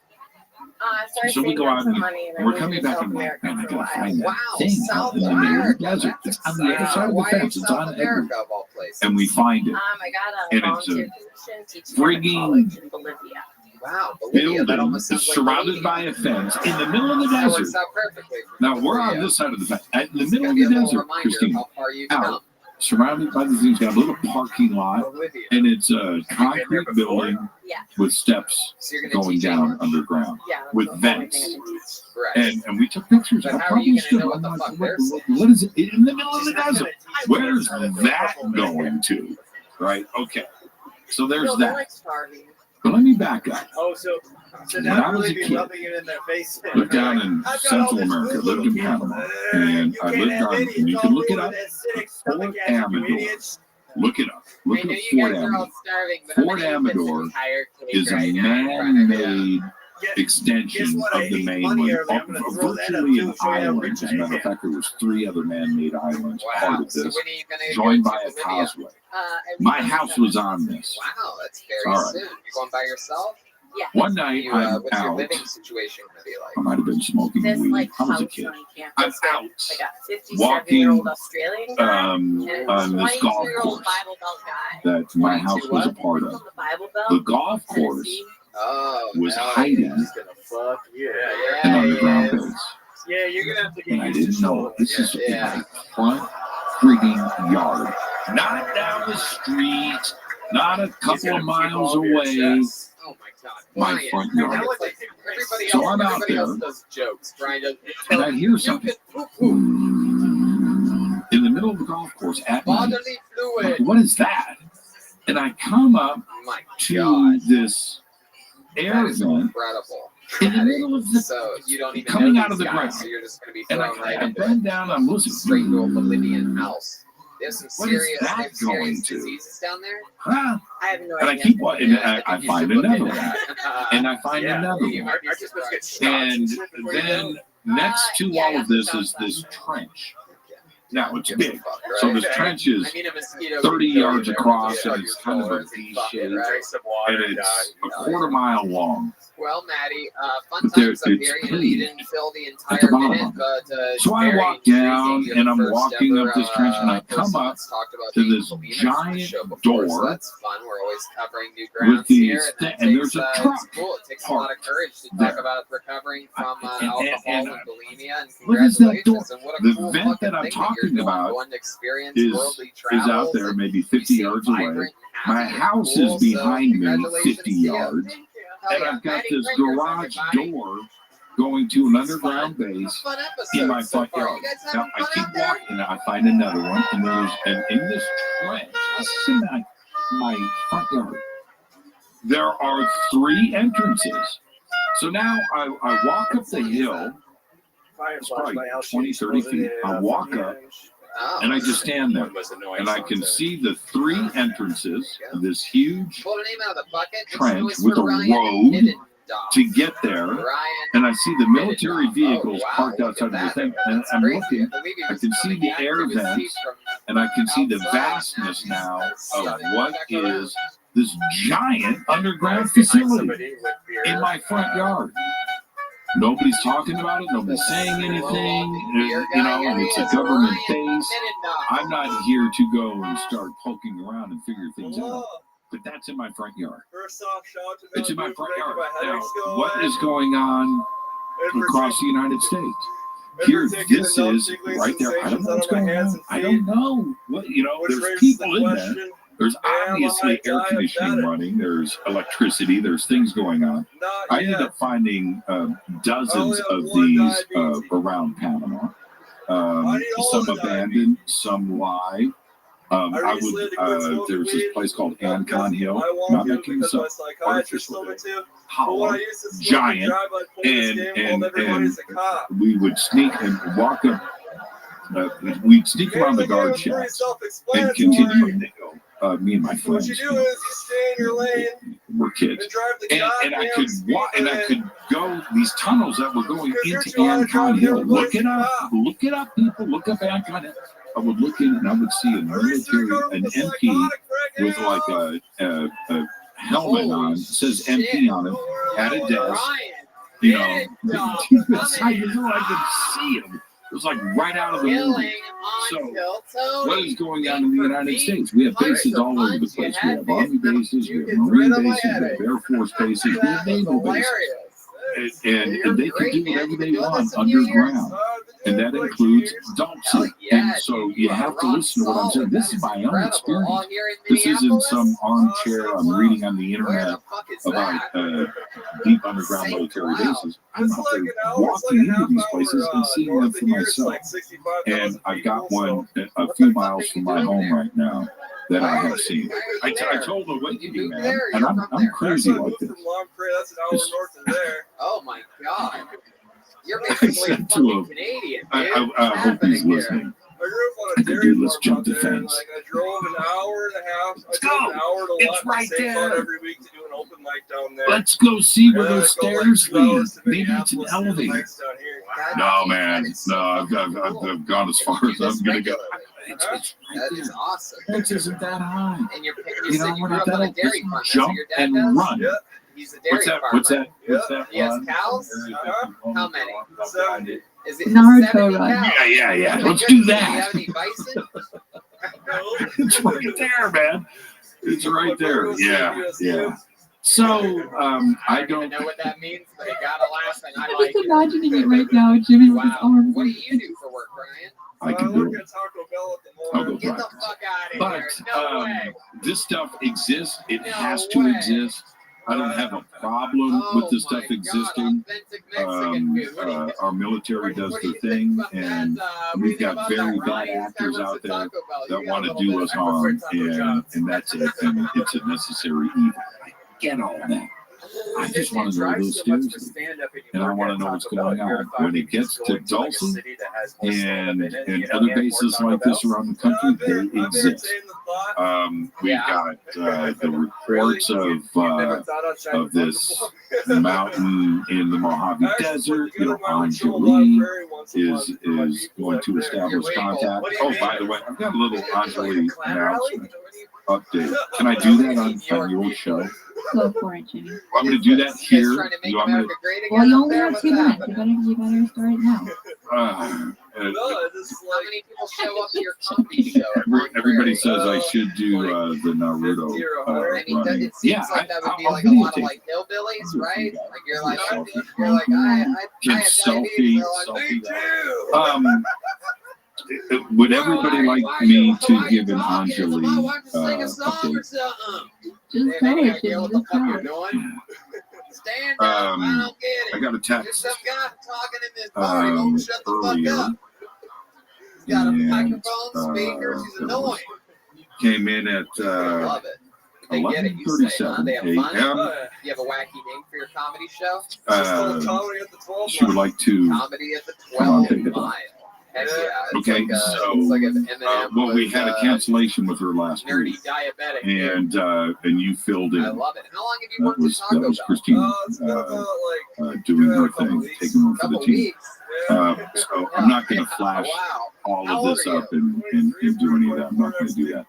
So we go out and we're coming back and man, I gotta find that thing out in the middle of the desert. It's on the other side of the fence. It's on Edward. And we find it. And it's a frigging building surrounded by a fence in the middle of the desert. Now we're on this side of the fence. In the middle of the desert, Christine, out. Surrounded by the things, got a little parking lot, and it's a concrete building with steps going down underground with vents. And we took pictures. I probably stood. I'm like, what is it in the middle of the desert? Where's that going to? Right? Okay. So there's that. But let me back up. Oh, so when I was a kid, lived down in Central America, lived in Panama, and I lived on, and you can look it up, Fort Amador. Look it up. Look at Fort Amador. Fort Amador is a man-made extension of the mainland, virtually an island. As a matter of fact, there was 3 other man-made islands part of this, joined by a causeway. My house was on this. Wow, that's very soon. You're going by yourself? Yeah. One night I'm what's your out. living situation gonna be like? I might have been smoking weed. I was a kid. I'm out walking on this golf course that my house was a part of. The golf course was hiding an underground base. Yeah, you're gonna have to get And I didn't know it. This is my front frigging yard. Not down the street, not a couple of miles away. Oh my God! My front yard. So I'm out there, and I hear something in the middle of the golf course at night. Like, what is that? And I come up to this air vent in the middle of the coming out of the ground. And I bend down, I'm listening. Straight to a Bolivian house. There's some What is serious, that going to? diseases down there. Huh? I have no And I idea. keep watching, and I find another one. And I find another You one. might be surprised. And then next to all of this is this trench. Now it's big. So this trench is 30 yards across, and it's kind of a V shape, and it's a quarter-mile long. Well, Maddie, fun But there- times up it's here. You clean didn't fill the at entire the bottom minute, of it. but So I walk down, and I'm walking up this trench, and I come up to this giant door So that's fun. We're always covering new with grounds these, here. and there's a It's truck cool. It takes a lot of parked courage to talk there. about recovering from alcohol and bulimia. And What is that door? congratulations. And what a The cool vent fucking that I'm thing that you're talking doing, about going to experience is worldly out travels there and maybe 50 yards away. My house is behind me 50 yards. And I've got this garage door going to an underground base in my front yard. Now I keep walking, and I find another one, and in this trench, this is in my front yard, there are 3 entrances. So now I walk up the hill. It's probably 20, 30 feet. I walk up, and I just stand there, and I can see the 3 entrances of this huge Pull the name out of the bucket. trench with a road to get there, and I see the military vehicles parked outside of the thing, and I'm looking, I can see the air vents, and I can see the vastness now of what is this giant underground facility in my front yard. Nobody's talking about it. Nobody's saying anything. And it's a government base. I'm not here to go and start poking around and figure things out. But that's in my front yard. First off, shout out to It's in my Mel front for yard. making my Now, headaches go what away. is going on across the United States? Here, this is right there. I don't know what's going on. I don't know. What there's people in there. There's obviously air conditioning running. There's electricity. There's things going on. I ended up finding dozens of these around Panama. Some abandoned, some live. There's this place called Ancon Hill. Not making this up. Artificial hollow, giant, and we would sneak and walk up. We'd sneak around the guard shacks and continue to go. Me and my friends. What you do is you stay in your lane. We're kids, and I could walk, and I could go these tunnels that were going into Ancon Hill. Look it up, people. Look up Ancon Hill. I would look in and I would see an MP with like a helmet on, says MP on it, at a desk. I could see him. It was like right out of the movie. So, what is going on in the United States? We have bases all over the place. We have Army bases, we have Marine bases, we have Air Force bases, we have naval bases. And they can do whatever they want underground. And that includes Dalton. And so you have to listen to what I'm saying. This is my own experience. This isn't some armchair I'm reading on the internet about deep underground military bases. I'm out there walking into these places and seeing them for myself. And I've got one a few miles from my home right now that I have seen. I told the Awakening man, and I'm crazy like this. Oh my God. You're I basically said to fucking him, Canadian. I hope he's listening. I could do this jump the fence. I drove an hour and a half. Let's go. It's right there. Every week to do an open mic down there. Let's go see where those stairs lead. Maybe it's an elevator. No, man. No, I've gone as far as I'm going to go. It's right That is awesome. Fence isn't that high. And you You said know you what? grew up on a dairy farm. That's what Jump your dad and does? run. He's a dairy farmer. What's that? He has cows? How many? Is it Naruto 70 run. cows? Yeah. Oh my Let's do goodness, that. Do you have any bison? It's right there, man. It's right there. Yeah. So, I don't know what that means, but it gotta laugh, and I I'm like just it. imagining it right now. Jimmy with his Wow. arms. What do you do for work, Brian? I can do it. I'll go Get the practice. fuck out of But here. No way. this stuff exists. It has to exist. I don't have a problem with this stuff existing. Our military does their thing, and we've got very bad actors out there that want to do us harm, and that's it. And it's a necessary evil. I get all that. I just want to know those stairs, and I want to know what's going on. When it gets to Dulce and other bases like this around the country, they exist. We've got the reports of this mountain in the Mojave Desert. Anjali is going to establish contact. Oh, by the way, I've got a little Anjali announcement update. Can I do that on your show? Go for it, Jimmy. I'm going to do that here. You want me to? Well, you only have 2 minutes. You better start it now. How many people show up to your comedy show? Everybody says I should do the Naruto I mean, running. it seems like that would be like a lot of like hillbillies, right? Like you're like I Can have selfie, diabetes. would everybody like me to give an Anjali update? Just go, Jimmy. Just go. Stand up. I don't get it. I got a There's text some guy talking in this bar. He won't shut the fuck earlier, up. He's got a and, microphone, speakers. He's annoying. came in at love it. They get it. You say, huh? 11:37 They have fun. a.m. You have a wacky name for your comedy show? She would like to Comedy at the come on, 12 take it. mile. Heck yeah. It's Okay, like so it's like an Eminem well, we with, had a cancellation with her last nerdy week, diabetic. and you filled in. I love it. How long have you That worked at was Taco Bell? Christine doing her thing, taking one for the team. So I'm not going to flash all of this up and do any of that. I'm not going to do that.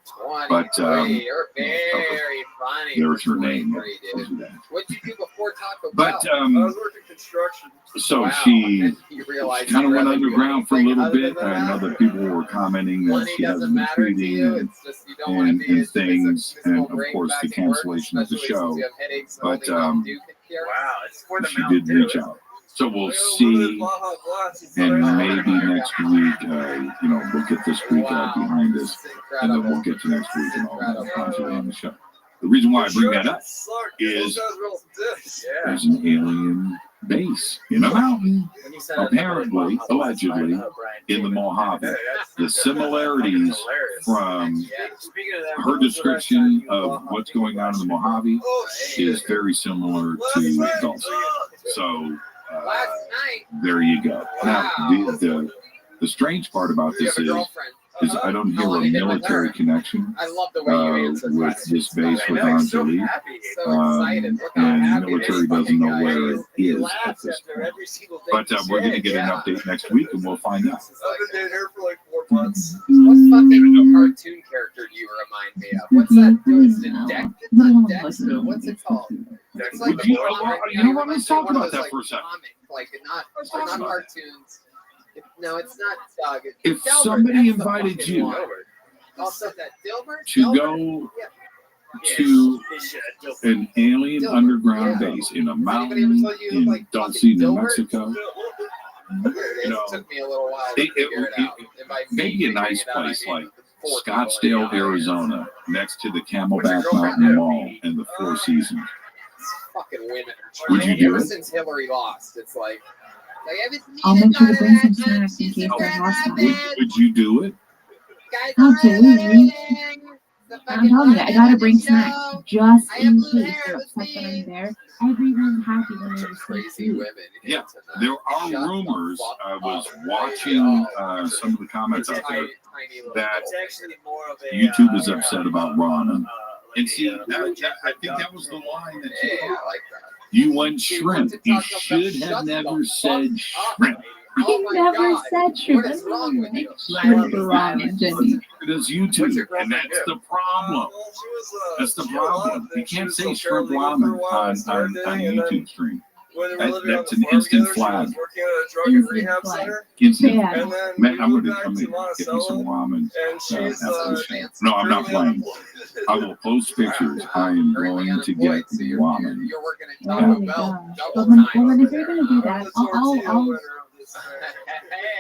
But You're very funny. there's her for name. 23, dude. What'd you do before Taco Bell? But I was working construction. So she You realize kind of you went really underground for a anything little other bit. than I know that. that people were commenting that Money she doesn't hasn't been matter to tweeting you. and, It's just you don't want to be and a things, and of brain course the back at work, cancellation of the especially show. since you have headaches that But only Mountain Dew can cure. Wow, it's for the she Mountain did Dew. reach out. So we'll see, and maybe next week, we'll get this week behind us, and then we'll get to next week and all that content on the show. The reason why I bring that up is there's an alien base in a mountain, apparently, allegedly, in the Mojave. The similarities from her description of what's going on in the Mojave is very similar to Dulce. So there you go. Now, the strange part about this is I don't hear a military connection with this base with Anjali. And the military doesn't know where it is at this point. But we're going to get an update next week, and we'll find out. I've been here for like 4 months. What fucking cartoon character do you remind me of? What's that? Is it Dexter? What's it called? It's like You know what? Let's talk about that for a second. Like not cartoons. No, it's not Doug. If somebody invited you Also, that Dilbert? to go to an alien underground base in a mountain in Dulce, New Mexico, Took me a little while to figure it out. maybe a nice place like Scottsdale, Arizona, next to the Camelback Mountain Mall and the Four Seasons. Fucking women. Would you do Ever it? since Hillary lost, it's like I'll make sure to bring some snacks in case they're hostile. Would you do it? Absolutely. I'm telling you, I gotta bring snacks just in case they're upset that I'm there. Everyone's happy when they're crazy women. Yeah, there are rumors. I was watching some of the comments out there that YouTube is upset about Rana. And see, I think that was the line that you went shrimp. You should have never said shrimp. I never said shrimp. What's wrong with you? Shrimp ramen, Jenny. It is YouTube, and that's the problem. That's the problem. You can't say shrimp ramen on YouTube stream. That's an instant flag. Instant. Man, I'm going to come in and get me some ramen after the show. No, I'm not playing. I will post pictures. I am going to get ramen. Well, then if you're gonna do that,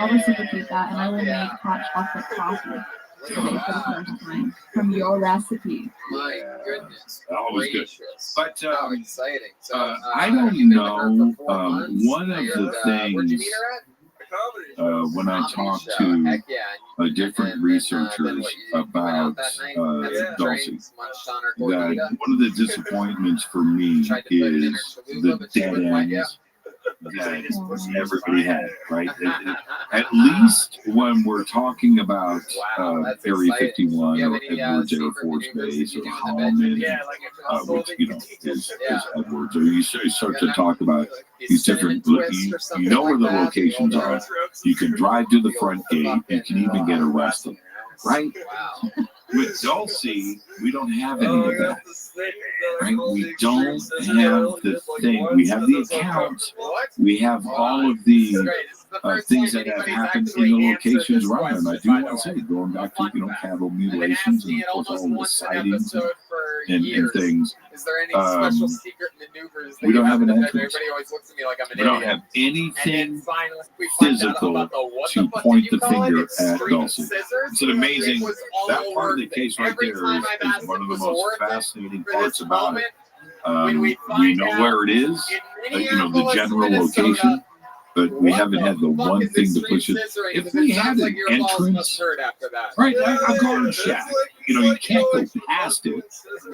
I'll reciprocate that, and I will make hot chocolate coffee for the first time from your recipe. My goodness. Always good. But how exciting. So, I don't know. One of the things when I talk to different researchers about Dulce, that one of the disappointments for me is the dead ends that everybody had, right? At least when we're talking about Area 51 or Edwards Air Force Base or Holloman, which, is Edwards, or you start to talk about these different, you know where the locations are. You can drive to the front gate. You can even get arrested, right? With Dulce, we don't have any of that. Right? We don't have the thing. We have the accounts. We have all of the things that have happened in the locations around them. I do want to say, going back to cattle mutilations and of course all the sightings and things. Is there any special secret maneuvers? We don't have an entrance. Everybody always looks at me like I'm an We don't idiot. have anything physical to point the finger at Dulce. It's an amazing, that part of the case right there is one of the most fascinating parts about it. We know where it is, the general location, but we haven't had the one thing to push it. If we had an entrance, right, like a guard shack, you can't go past it.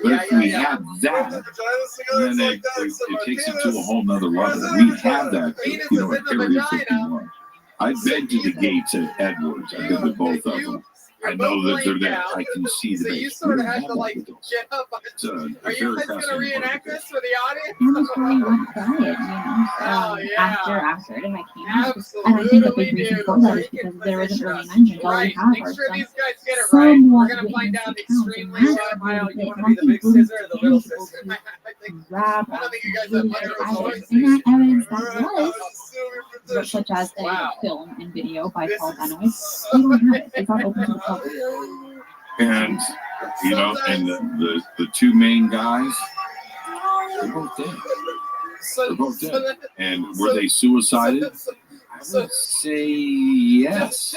But if we had that, then it takes it to a whole nother level. We have that, at Area 51. I've been to the gates at Edwards. I've been to both of them. I know that they're there. I can see the base. You sort of had to like get up. Are you guys going to reenact this for the audience? It was really went quiet, after and I came out. And I think a big reason for that is because there wasn't really mentioned. All we have are somewhat witness accounts. Nothing really tangible to grab on. And that evidence that was such as a film and video by Paul Benowitz. They don't have it. It's not open to the public. And and the two main guys, they're both dead. They're both dead. And were they suicided? I would say yes.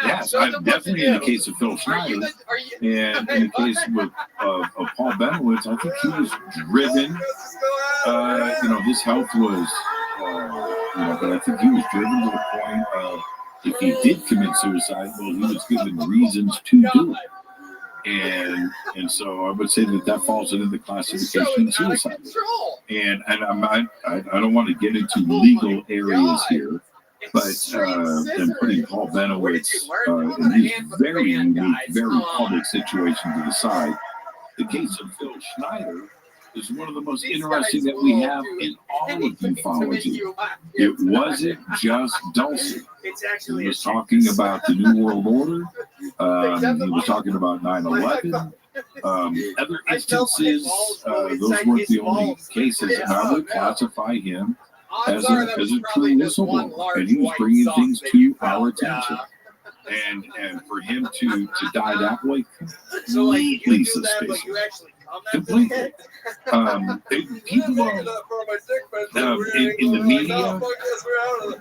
Yes, definitely in the case of Phil Schneider, and in the case of Paul Benowitz, I think he was driven. His health was, but I think he was driven to the point of if he did commit suicide, well, he was given reasons to do it. And so I would say that falls into the classification of suicide. And I don't want to get into legal areas here, but and putting Paul Benowitz in these very unique, very public situations to the side. The case of Phil Schneider is one of the most interesting that we have in all of ufology. It wasn't just Dulcie. He was talking about the New World Order. He was talking about 9/11. Other instances, those weren't the only cases. And I would classify him as a true whistleblower. And he was bringing things to our attention. And for him to die that way, completely suspicious. Completely. People in the media,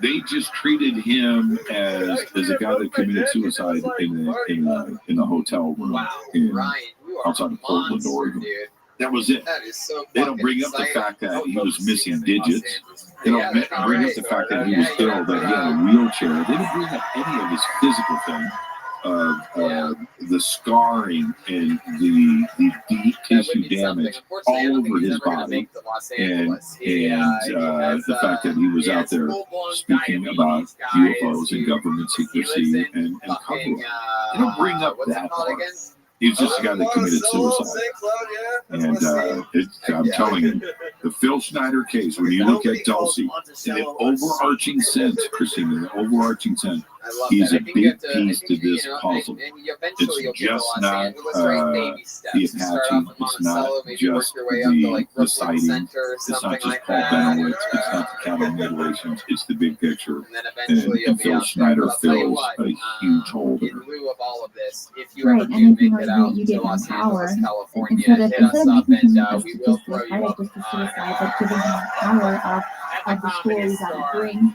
they just treated him as a guy that committed suicide in a hotel room outside of Portland, Oregon. That was it. They don't bring up the fact that he was missing digits. They don't bring up the fact that he was ill, that he had a wheelchair. They don't bring up any of his physical thing. The scarring and the deep tissue damage all over his body, and the fact that he was out there speaking about UFOs and government secrecy and cover-up. They don't bring up that part. He's just a guy that committed suicide. And I'm telling you, the Phil Schneider case, when you look at Dulcie, in the overarching sense, Christina, the overarching sense, he's a big piece to this puzzle. It's just not the Apache. It's not just the sighting. It's not just Paul Benowitz. It's not the cattle mutilations. It's the big picture. And Phil Schneider fills a huge hole there. Right, and if you give him power, instead of making him a statistic, I like just a suicide, but giving him power of the stories that it brings,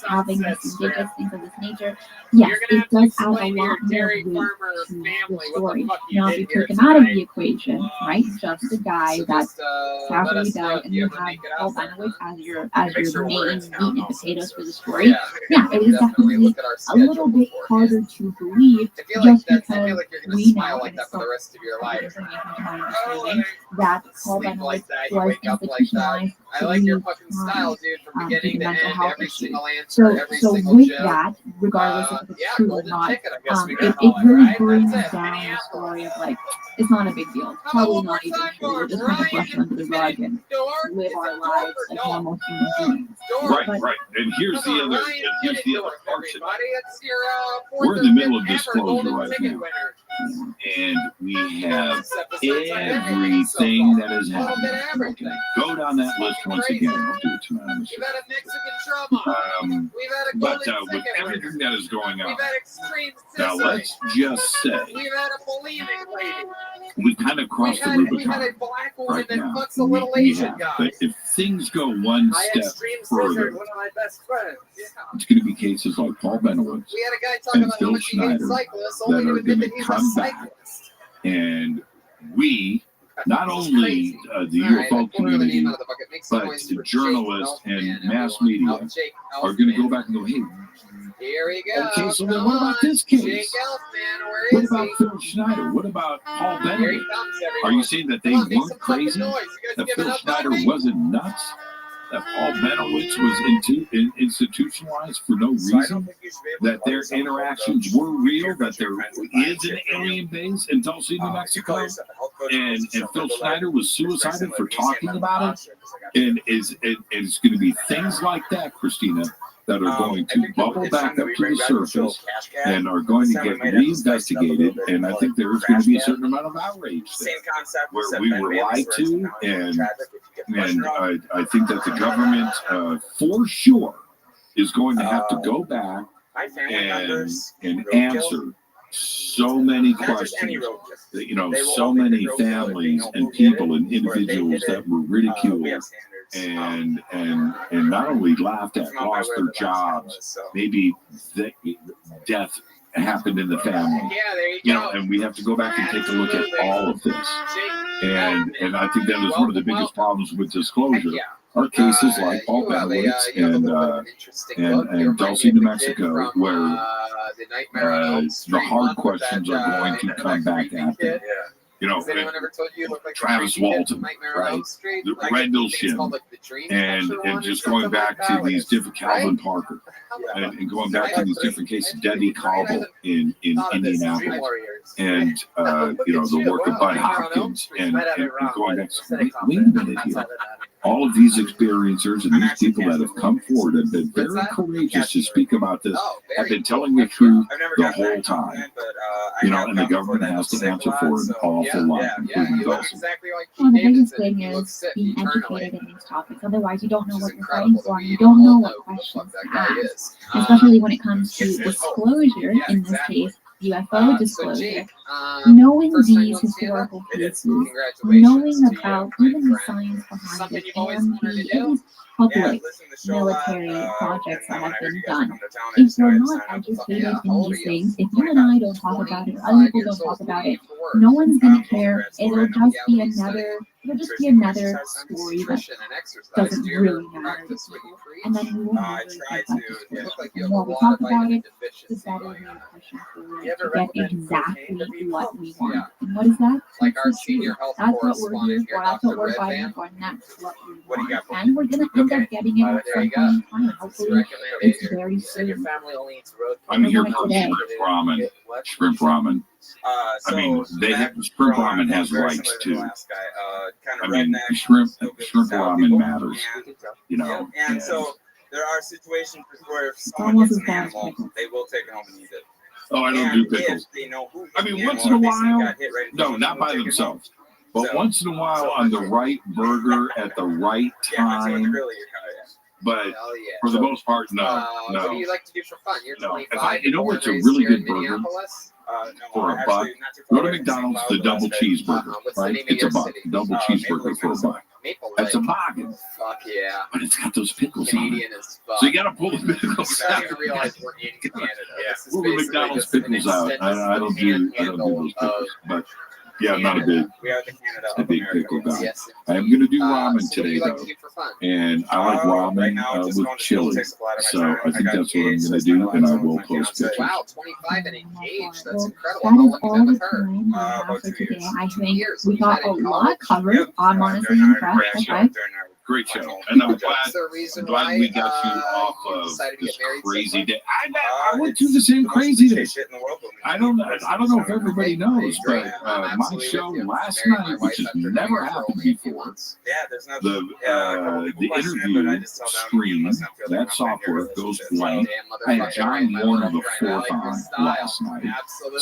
having these digits, things of this nature, yes, it does add a lot more weight to the story. Now, if you take him out of the equation, right, just a guy that casually died, and you have Paul Benowitz as your main meat and potatoes for the story, yeah, it is definitely a little bit harder to believe, just because we know, and it's still that Paul Benowitz was institutionalized to lead mental health issues. So with that, regardless if it's true or not, it really brings down the story of like, it's not a big deal. It's probably not even true. We're just going to brush it under the rug and live our lives like normal human beings. Right. And here's the other part to that. We're in the middle of disclosure right now. And we have everything that has happened. Okay. Go down that list once again. I'll do it tonight. But with everything that is going on, now let's just say we kind of crossed the Rubicon right now. We have. But if things go one step further, it's going to be cases like Paul Benowitz and Phil Schneider that are going to come back. And we, not only the UFO community, but the journalists and mass media are going to go back and go, hey, okay, so then what about this case? What about Phil Schneider? What about Paul Benowitz? Are you saying that they weren't crazy? That Phil Schneider wasn't nuts? That Paul Benowitz was institutionalized for no reason? That their interactions were real? That there is an alien base in Dulce, New Mexico? And Phil Schneider was suicided for talking about it? And it's going to be things like that, Christina, that are going to bubble back up to the surface and are going to get reinvestigated. And I think there is going to be a certain amount of outrage there, where we were lied to. And I think that the government, for sure, is going to have to go back My family and members answer so many Not just questions. any roadkill. That, you know, They will so only many pick roadkill if they families know and who did people and or if they individuals did it, that were we ridiculed have and not only laughed at, From on my lost way their to the last jobs, so. maybe death happened in the family. Yeah, there you You go. know, and we have to go back and take a look at all of this. And I think that is one of the biggest problems with disclosure. Are cases like Paul Benowitz and Dulce, New Mexico, where the hard questions are going to come back at them. You know, Has anyone ever told you look like Travis the crazy kid Walton, from Nightmare on right? Elm Street? The Like, Rendlesham, and just going back to these different Calvin Parker, and going back to these different cases, Debbie Cobble in Indianapolis, and you know, the work of Bud Hopkins, and going back. Wait a minute here. All of these experiencers and these people that have come forward and been very courageous to speak about this have been telling the truth the whole time. You know, and the government has to answer for an awful lot, including Dulce. Well, the biggest thing is being educated in these topics. Otherwise, you don't know what you're fighting for. You don't know what questions to ask, especially when it comes to disclosure. In this case, UFO disclosure. Knowing these historical cases, knowing about even the science behind it, and the public military projects that have been done. If we're not educated in these things, if you and I don't talk about it, other people don't talk about it, no one's gonna care. It'll just be another story that doesn't really matter. And then we will never get that disclosure. The more we talk about it, the better we are pushing forward to get exactly what we want. And what is that? Like our senior health That's what we're here for. That's what we're fighting for. And that's what we want. And we're gonna end up getting it at some point in time. Hopefully, it's very soon. I'm here for shrimp ramen. Shrimp ramen. I mean, they have shrimp ramen has rights too. I mean, shrimp ramen matters. You know. And so there are situations where if someone gets an animal, they will take it home and eat it. Oh, I don't do pickles. I mean, once in a while, no, not by themselves. But once in a while, on the right burger at the right time. But for the most part, no. What do you like to do for fun? You're 25. You know what's a really good burger for a buck? Go to McDonald's, the double cheeseburger, right? It's a buck, double cheeseburger for a buck. That's a bargain. Fuck yeah. But it's got those pickles Canadian on it. as fuck. So you got to pull the pickles You out. don't even realize we're in Canada. This is Pull the basically McDonald's just an pickles out. I don't do those pickles, but yeah, I'm not a big pickle guy. Yes, I am going to do ramen so what do today you like though, to do for fun? and I like ramen with chili. So I think that's what I'm going to do, and I will post pictures. Wow, 25 and engaged. That's incredible. That How is long all have you been the with her? time we have for today. I think we got a lot covered. I'm honestly impressed. Okay. Great show, and I'm reason glad why we got you off of decided to this get married crazy day. I went through the same crazy day. I don't know if everybody knows, but my show last night, which has never happened before, the interview stream, that software goes blank. I had John Warner the fourth on last night,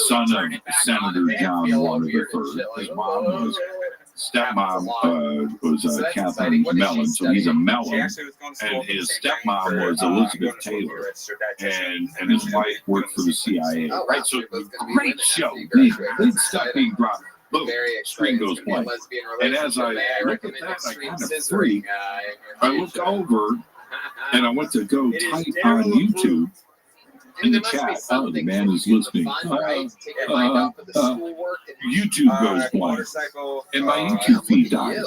son of Senator John Warner the third. His mom was. Stepmom was Catherine Mellon, so he's a Mellon, and his stepmom was Elizabeth Taylor, and his wife worked for the CIA. Right, so great show, big stuff being dropped. Boom, screen goes blank. And as I look at that, I kind of freak. I look over, and I went to go type on YouTube. In the chat, the man is listening. YouTube goes blank, and my YouTube feed dies.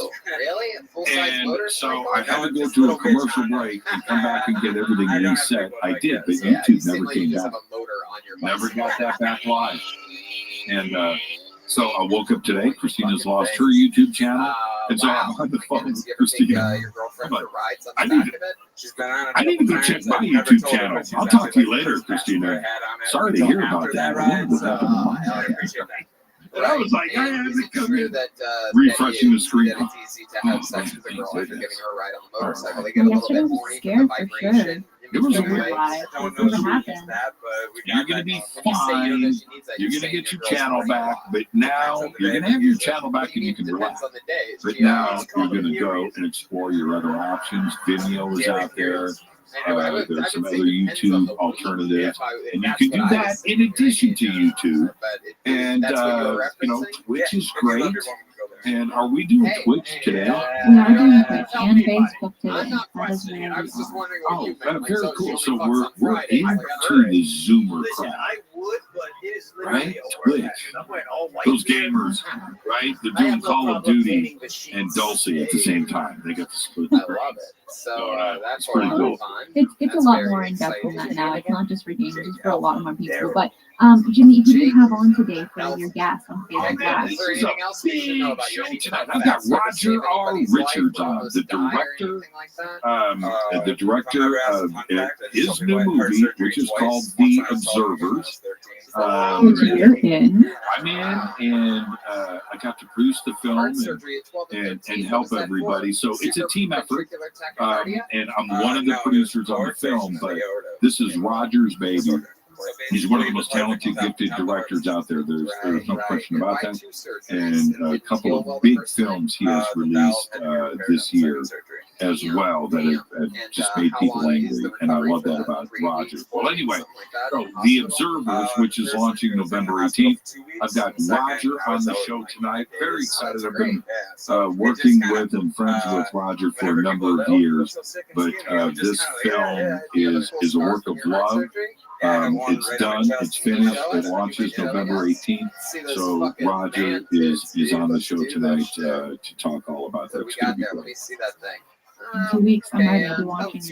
And so I had to go to a commercial break and come back and get everything reset. I did, but YouTube never came back. Never got that back live. And so I woke up today. Christina's lost her YouTube channel, and so I'm on the phone with Christina. I'm like, I need to go check my YouTube channel. I'll talk to you later, Christina. Sorry to hear about that. I wonder what happened to mine. And I was like, I had to come in. Refreshing the screen. It's easy to have sex with a girl after giving her a ride on the motorcycle. They get a little bit horny from the vibration. It was a weird life. You're going to be fine. You're going to get your channel back, but now you're going to have your channel back and you can relax. But now you're going to go and explore your other options. Vimeo is out there. There's some other YouTube alternatives, and you can do that in addition to YouTube. And Twitch is great. And are we doing Twitch today? We are doing Twitch and Facebook today. That is where we are. Oh, very cool. So we're into the Zoomer crowd. Right? Twitch. Those gamers, right? They're doing Call of Duty and Dulce at the same time. They got the split. I love it. So that's pretty cool. It's a lot more in depth than that now. It's not just for gamers, it's for a lot more people. But Jimmy, who do you have on today for your guest on Facebook Live? This is a big show tonight. I've got Roger R. Richards on, the director of his new movie, which is called The Observers. You're in. I'm in, and I got to produce the film and help everybody. So it's a team effort, and I'm one of the producers on the film, but this is Roger's baby. He's one of the most talented, gifted directors out there. There's no question about that. And a couple of big films he has released this year as well that have just made people angry. And I love that about Roger. Well, anyway, The Observers, which is launching November 18th. I've got Roger on the show tonight. Very excited. I've been working with and friends with Roger for a number of years. But this film is a work of love. It's done. It's finished. It launches November 18th. So Roger is on the show tonight to talk all about that. It's going to be great. Let me see that thing. In 2 weeks, I'm ready to be watching it.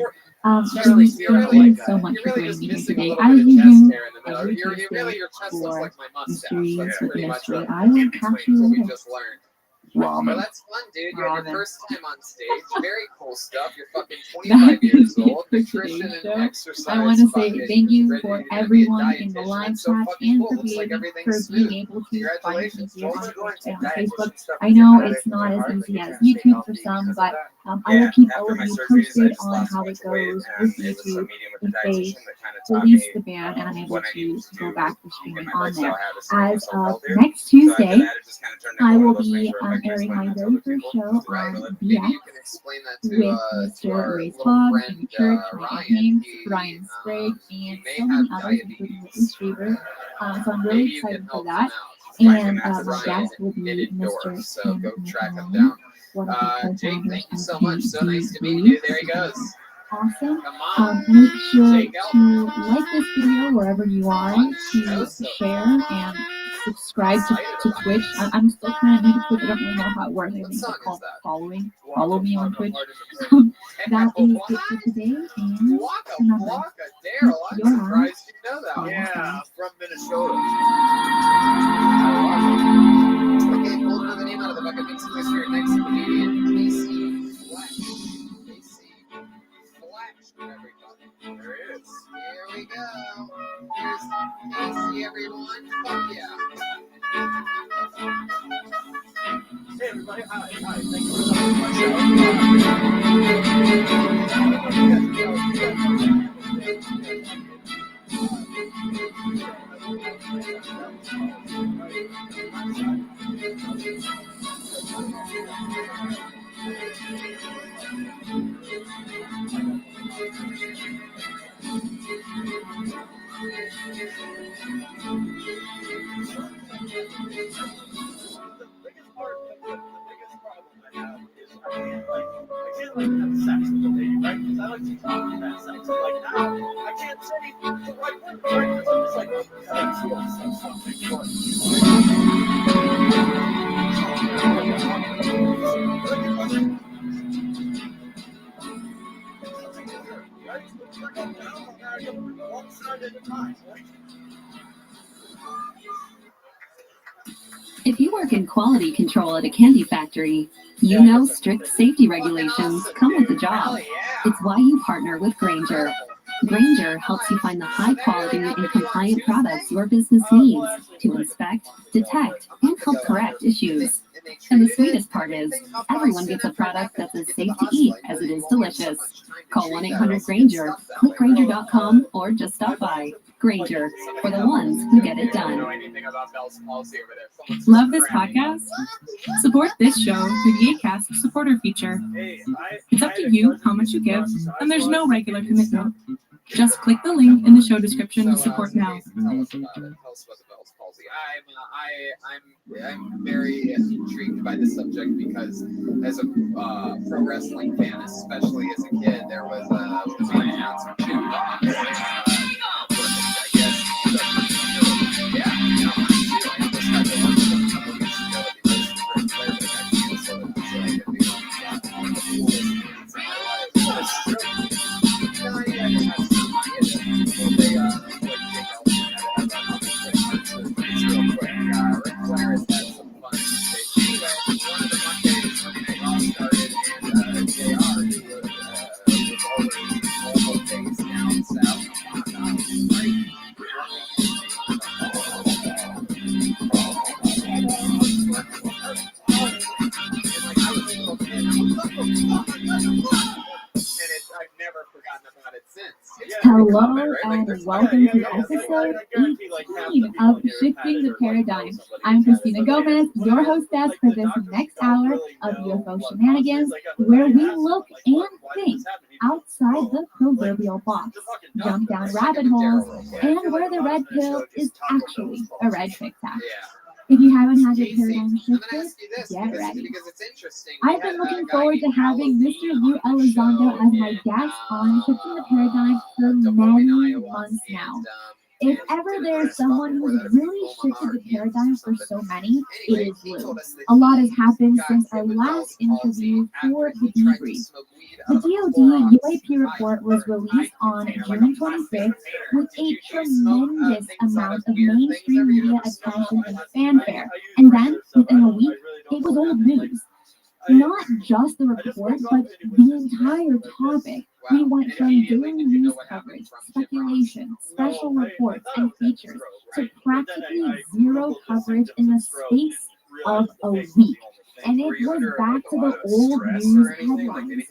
Jimmy, thank you so much for joining me today. As you do every Tuesday for Mysteries with Mystery, I will catch you later. Ramen. Well, that's fun, dude. You're on your first time on stage. Very cool stuff. You're fucking 25 years old. Nutrition and exercise. I want to say thank you for everyone in the live chat and for being able to find me here on Twitch and on Facebook. I know it's not as easy as YouTube for some, but I will keep all of you posted on how it goes with YouTube if they release the ban and I'm able to go back to streaming on there. As of next Tuesday, I will be airing my very first show on BX with Mr. Ray Todd, Amy Church, Michael James, Ryan Sprague, and so many others, including Whitney Strieber. So I'm really excited for that. And my guest will be Mr. Tim McMahon, one of the Jake, co-founders thank you so of much. So nice to meet you. There he goes. Awesome. Make sure to like this video wherever you are, to share and subscribe to Twitch. I'm still kind of new to Twitch. I don't really know how it works. I think it's called following. Follow me on Twitch. That is it for today. And remember, keep your eyes on Yeah, from Minnesota. Okay, pull another name out of the bucket. Makes a mystery. Next comedian, Casey Flash, everybody. There it is. Here we go. Here's Casey, everyone. Fuck yeah. Hey everybody, hi, thank you for I can't have sex with a lady, right? Because I like to talk about sex. Like now, I can't say the right word, right? Because I'm just like, I feel something. If you work in quality control at a candy factory, you know strict safety regulations come with the job. It's why you partner with Grainger. Granger helps you find the high-quality and compliant products your business needs to inspect, detect, and help correct issues. And the sweetest part is, everyone gets a product that's as safe to eat as it is delicious. Call 1-800-GRANGER, click Granger.com, or just stop by. Granger, for the ones who get it done. Love this podcast? Support this show through the Acast supporter feature. It's up to you how much you give, and there's no regular commitment. Just click the link in the show description to support now. I'm very intrigued by this subject because as a pro wrestling fan, especially as a kid, there was an announcer, Jim Ross. Hello and welcome to episode 18 of Shifting the Paradigm. I'm Christina Gomez, your hostess for this next hour of UFO shenanigans, where we look and think outside the proverbial box, jump down rabbit holes, and where the red pill is actually a red Tic Tac. If you haven't had your paradigm shifted, get ready. I've been looking forward to having Mr. Lou Elizondo as my guest on Shifting the Paradigm for many months now. If ever there is someone who's really shifted the paradigm for so many, it is Lou. A lot has happened since our last interview for the debrief. The DoD UAP report was released on June 25th with a tremendous amount of mainstream media attention and fanfare. And then, within a week, it was old news. Not just the report, but the entire topic. We went from daily news coverage, speculation, special reports, and features to practically zero coverage in the space of a week. And it was back to the old news headlines.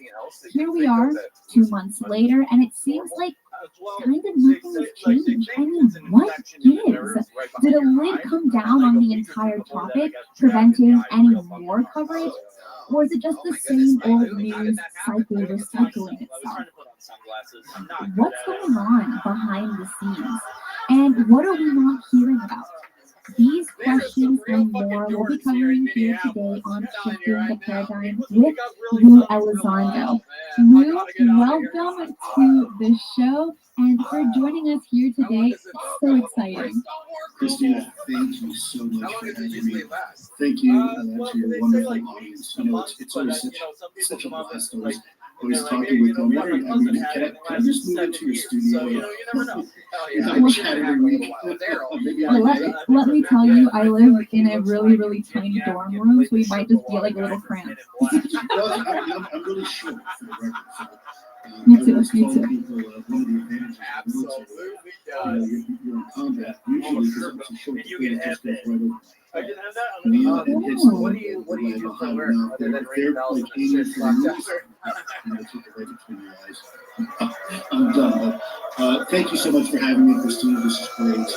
Here we are, 2 months later, and it seems like kind of nothing has changed. I mean, what gives? Did a lid come down on the entire topic, preventing any more coverage? Or is it just the same old news cycle recycling itself? What's going on behind the scenes? And what are we not hearing about? These questions and more will be covering here today on Shifting the Paradigm with Lou Elizondo. Lou, welcome to the show and for joining us here today. It's so exciting. Christina, thank you so much for having me. Thank you to your wonderful audience. You know, it's always such a blast. Always talking with them. I mean, can I just move into your studio? Let me tell you, I live in a really, really tiny dorm room, so we might just be like a little cramped. I'm really short for the record. Me too. Absolutely. You're in combat usually because it's a short thing. What do you do for work other than ring bells and shit locked up? I'm done. Thank you so much for having me, Christina. This is great.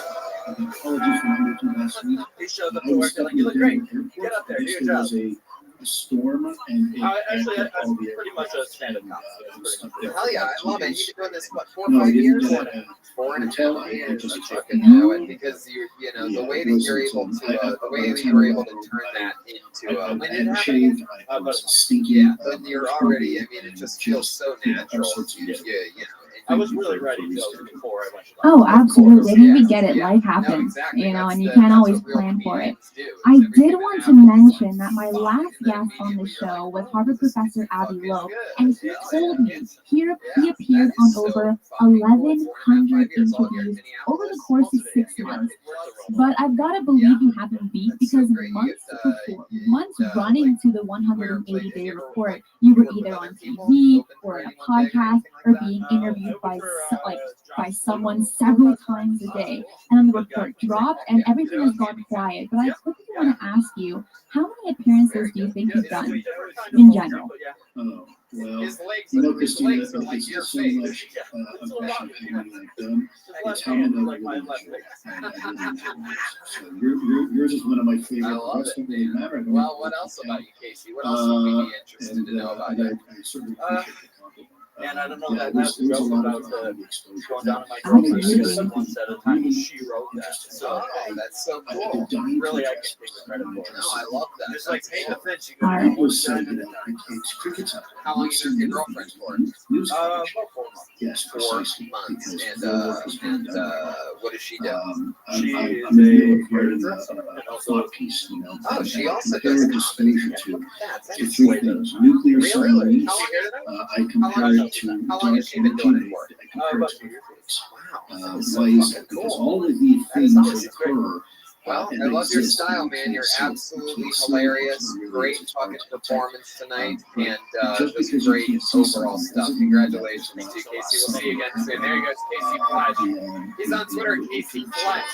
Apologies for not making last week. He shows up to work, like, you look great. Get up there, do your job. A storm and actually, that's pretty much a standard concept. Hell yeah, I love it. You've been doing this, what, 4 or 5 years? 4.5 years. I fucking know it because you know the way that you're able to turn that into when it happens. When you're already, I mean, it just feels so natural. You know. I was really ready before I went. Oh, absolutely. I mean, we get it. Life happens, you know, and you can't always plan for it. I did want to mention that my last guest on the show was Harvard professor Abby Loeb, and he told me he appeared on over 1,100 interviews over the course of 6 months. But I've got to believe you have him beat because months running to the 180-day report, you were either on TV or in a podcast or being interviewed by someone several times a day, and then the report dropped and everything has gone quiet. But I quickly want to ask you, how many appearances do you think you've done in general? Oh, well, His legs, you know, his Christina, legs are like it's your so face. much of how many I've done. It's how many I've really enjoyed. And I really enjoy this. So yours is one of my favorite. I love Rest it, of them man. matter. Well, what else about you, Casey? What else would we be interested to know about you? I certainly appreciate the compliment. And I don't know Yeah, that there's that's a lot about of the going down to my Now, girlfriend's one set of time. She wrote that. So that's so I've cool. been dying to really, I can address take the credit for it. No, I love that. Just like paying the fence, you All got right. to one say, time you at a know, time. it's cricket time. How long you been with your girlfriend for? About 4 months. Yes, 4 precisely. months. Because And the work has been done. what does she do? I'm She in is the middle a of writing hairdresser and a also thought piece, you know. Oh, and she I also compared does exposure That's to three things: nuclear Really? submarines. How long is it? I compare it to How long dark has she been energy. doing it for? I compare About it 2 to years. Wow. why so is fucking it? Because cool. all of these That is things awesome. occur. Well, and I love your exist, style, and man. you You're can't see it. You absolutely can't see it. hilarious. It's really- Great it's hard fucking to detect. performance tonight, But and just just because you great can't see overall something stuff. doesn't mean that Congratulations it's to you, not Casey. We'll see you again soon. something There you go, Casey Fletch. He's on Twitter at Casey Fletch.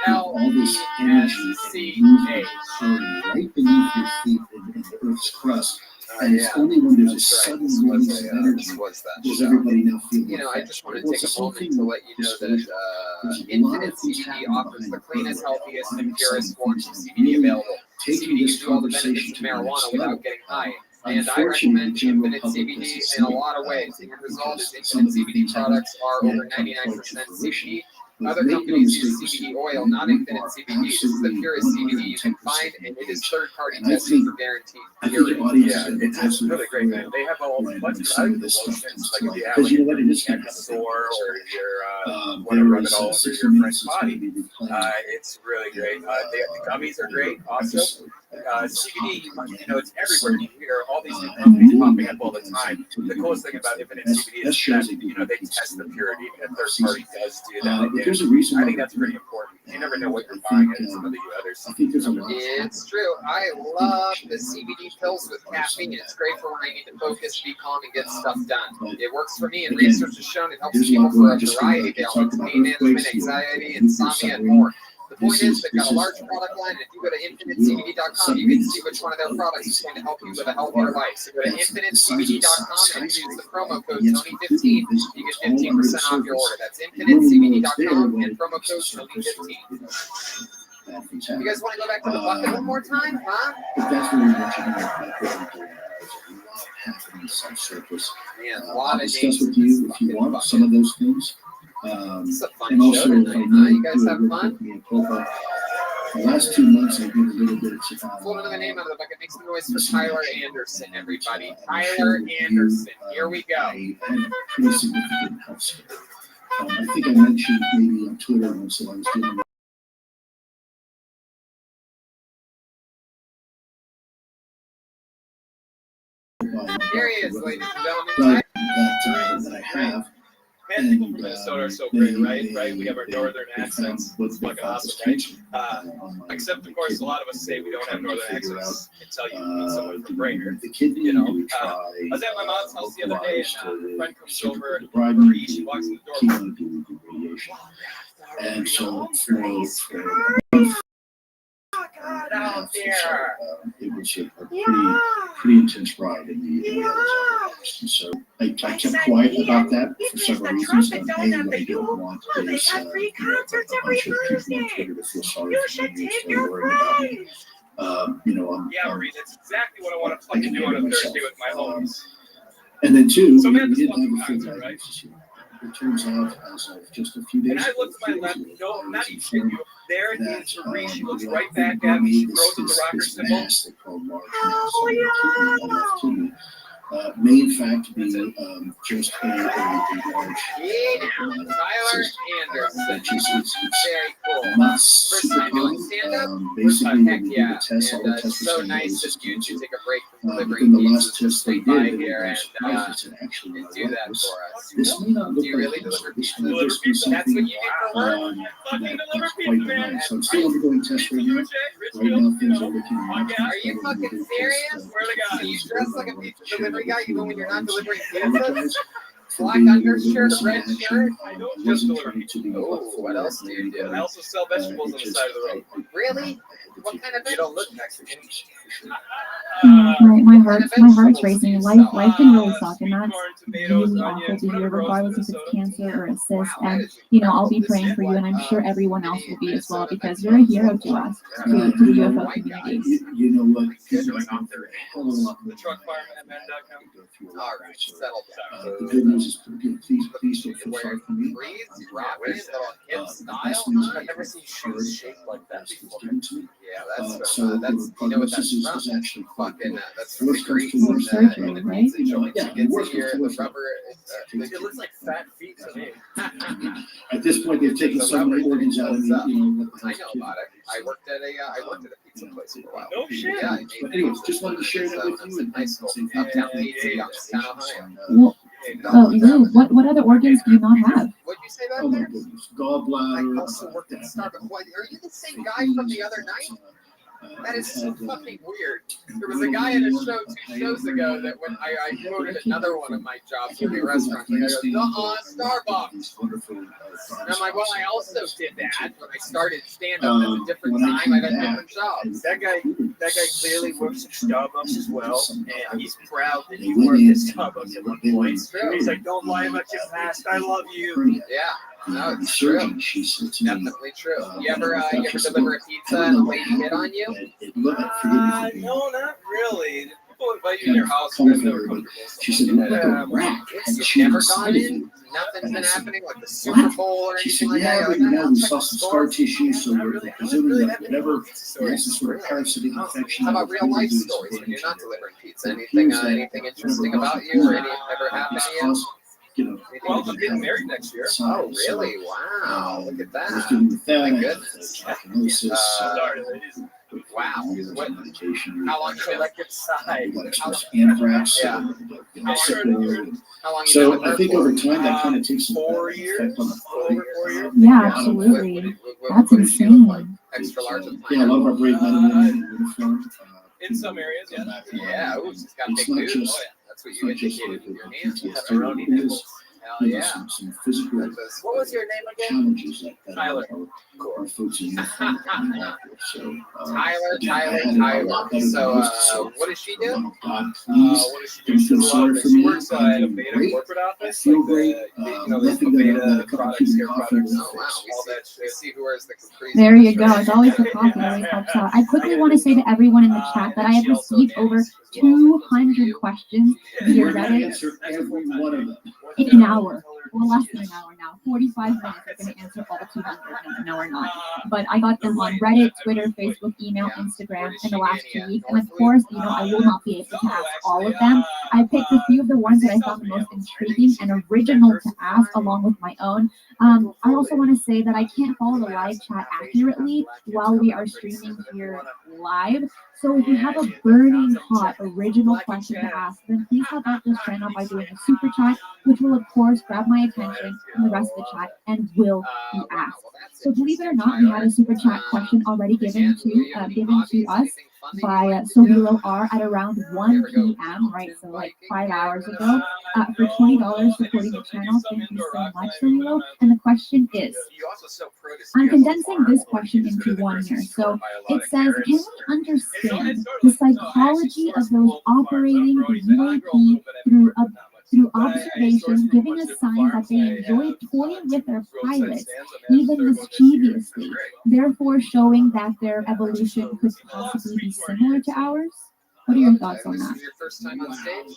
all this energy and movement occurring right beneath your feet in the Earth's crust. And it's only when there's a sudden release of energy does everybody now feel You know, I refreshed. just want to Well, take it's a moment something to with let you know that disclosure. There's a lot of Infinite things CBD happening offers behind the the cleanest, curtain. healthiest, A lot and of purest exciting forms of things CBD really available. taking CBD this gives you all the conversation benefits of to the marijuana next without level. getting high. And I Unfortunately, the recommend general Infinite public CBD, doesn't and see a it, lot of ways. I The end think, result because is some Infinite of the CBD things haven't products are yet over come quite 99% to fruition. CBD. But Other make no companies use mistake, CBD oil, we not Infinite are CBD. This is the absolutely purest CBD you can 110% find, and it is engaged. third-party And I tested think for guaranteed I think the purity. audience Yeah, is going to it's absolutely really great, man. They have all when bunch of some other of this stuff promotions, comes like to if light. you have Because like you know what, it is a going to neck have a big sore impact. or your want to There rub is it all over 60 your minutes friend's that's going body. to be replayed. It's really great. The gummies are great. Also, CBD, you know, it's everywhere. You hear all these new companies popping up all the time. The coolest thing about Infinite CBD is that, you know, they test the purity, and a third party does do that. But there's a reason I why think that's pretty important. You never know what you're buying at some of the other I think there's a lot. It's true. I love the CBD pills with caffeine. It's great for when I need to focus, be calm, and get stuff done. It works for me, and research has shown it helps There's a people lot for going a on just variety of like ailments, talked about pain management, earthquakes, anxiety, nuclear insomnia, and submarine. more. The point This is, is- they've got this a is- large product line, and if you go to infinitecbd.com, you can see which one of their products is going to help you with a healthier life. So go to infinitecbd.com and use the promo code Tony15. You get 15% off your order. That's infinitecbd.com and promo code Tony15. You guys want to go back to the bucket one more time, huh? But that's what we want you to know. There's a lot happening subsurface. Man, a I'll lot of discuss names with in you this if you fucking want bucket. some of those things. This is a fun And show also, tonight, if I huh? may You guys do a have real fun? quick mea culpa. The last 2 months, I've been a little bit. Pull another name out of the bucket. Make some noise for Tyler Anderson, everybody. Tyler Anderson. Here we go. I had pretty significant health scare. I think I mentioned maybe on Twitter once that I was dealing with Here he is, ladies and gentlemen. that I have. Man, people from Minnesota are so great, right? We have our northern accents. It's fucking awesome, right? Except, of course, a lot of us say we don't have northern accents until you meet someone from Brainerd. You know, I was at my mom's house the other day, and a friend comes over, and Marie, she walks in the door. And so for Out there. it was a pretty intense ride in the and so I kept quiet about that for several reasons. And A, what I don't want is a bunch of people on Twitter to feel sorry for me and start worrying about me. You know, Yeah, Marie, that's exactly what I want to fucking do on a Thursday with my homies. and then two, So, man, we this didn't was have a concert, full right? It turns out, as of just a few days And I looked to my left, no, not even shit you. There is Marie. She looks right back at me. She throws up the rocker symbol. May in fact be just a large Tyler Anderson. it's Very cool. not First super time doing common. stand-up? Basically, Heck when we do yeah. the test, all And the tests so for nice stand-up of you to is take a break from within delivering the pizzas last to test they swing by did, here and I said, actually, do that for us. this may not look Do you like really this. deliver This pizza? may just be That's what something you do for work? that's quite benign. So I'm still undergoing tests right now. right now things are looking Are you fucking serious? So you dress like a pizza delivery guy even when you're not delivering pizzas? Black undershirt, red shirt. I don't just deliver. Oh, what else do you do? I also sell vegetables on the side of the road. Really? What kind of You don't look Mexican. My heart's racing. Life can really suck, and that's really awful to hear, regardless if it's cancer or a cyst. And I'll be praying for you, and I'm sure everyone else will be as well, because you're a hero to us, to the UFO community. You know what? The truck fireman at men.com. All right, settle down. The good news is, please don't feel sorry for me. I've never seen shoes shaped like that before. Yeah, that's So that's you know what that's from? is actually Fucking that's from from the Greece. surgery, right? Yeah, It gets works in here, with the rubber. It looks like fat feet to me. At this point, they've taken so many organs out of me. I know about it. I worked at a pizza place for a while. No shit. Yeah, But anyways, just wanted to share that with you. And high school, uptown pizza, Youngstown, Ohio. Well, Lou, what other organs do you not have? What'd you say back Oh my there? goodness, gallbladder. I also worked at Starbucks. What, are you the same guy from the other night? That is so fucking weird. There was a guy at a show 2 shows ago that when I quoted another one of my jobs in the restaurant, and I go, Starbucks. And I'm like, well, I also did that when I started stand-up at a different time. I got different jobs. That guy clearly works at Starbucks as well, and he's proud that he worked at Starbucks at one point. He's like, don't lie about your past. I love you. Yeah. No, it's true. Definitely true. You ever deliver a pizza and a lady hit on you? No, not really. People invite you in their house. She said, You've never gone in? Nothing's been happening like the Super Bowl or anything like that? but we saw some scar tissue, so we're presuming that whatever, there's some sort of parasitic infection. How about real life stories when you're not delivering pizza? Anything interesting about you or anything ever happened to you? Well, I'm getting married next year. Oh, really? Wow. Look at that. My goodness. Wow. How long did that get signed? Anthrax. Yeah. How long So I think over time that kind of takes some 4 years. Over 4 years. Yeah, absolutely. That's insane. Extra large. Yeah, a lot of our brave men and women in uniform. In some areas, yeah. Yeah. Ooh, she's got It's big not dudes. just- Oh, yeah. That's what you indicated with your hands. Pepperoni nipples. Hell yeah. Some physical What was your name again? challenges that Tyler. our folks in uniform can have. So, Tyler. So, what does she do? God, please don't feel sorry for me. Works at a Beta corporate office. Feel great. There's Nothing Beta that a cup of products, tea and hair coffee products, will Oh, wow. fix. all that We shit. see who wears the capris. There you go. It's always the coffee that always helps out. I quickly want to say to everyone in the chat that I have received over 200 questions via Reddit Answer every one of them. in an hour. Well, less than an hour now. 45 minutes. I'm going to answer all 200. No, we're not. But I got them on Reddit, Twitter, Facebook, email, Instagram in the last 2 weeks. And of course, I will not be able to ask all of them. I picked a few of the ones that I found the most intriguing and original to ask along with my own. I also want to say that I can't follow the live chat accurately while we are streaming here live. So if you have a burning hot original question to ask, then please help out this channel by doing a super chat, which will of course grab my attention and the rest of the chat and will be asked. So believe it or not, we had a super chat question already given to us by Sobilo R at around 1 p.m. right, so like 5 hours ago, for $20 supporting the channel. Thank you so much, Sobilo. And the question is, I'm condensing this question into one here. So it says, can we understand the psychology of those operating the UAP through observation, giving us signs that they enjoy toying with their pilots, even mischievously, therefore showing that their evolution could possibly be similar to ours? What are your thoughts on that? This is your first time on stage?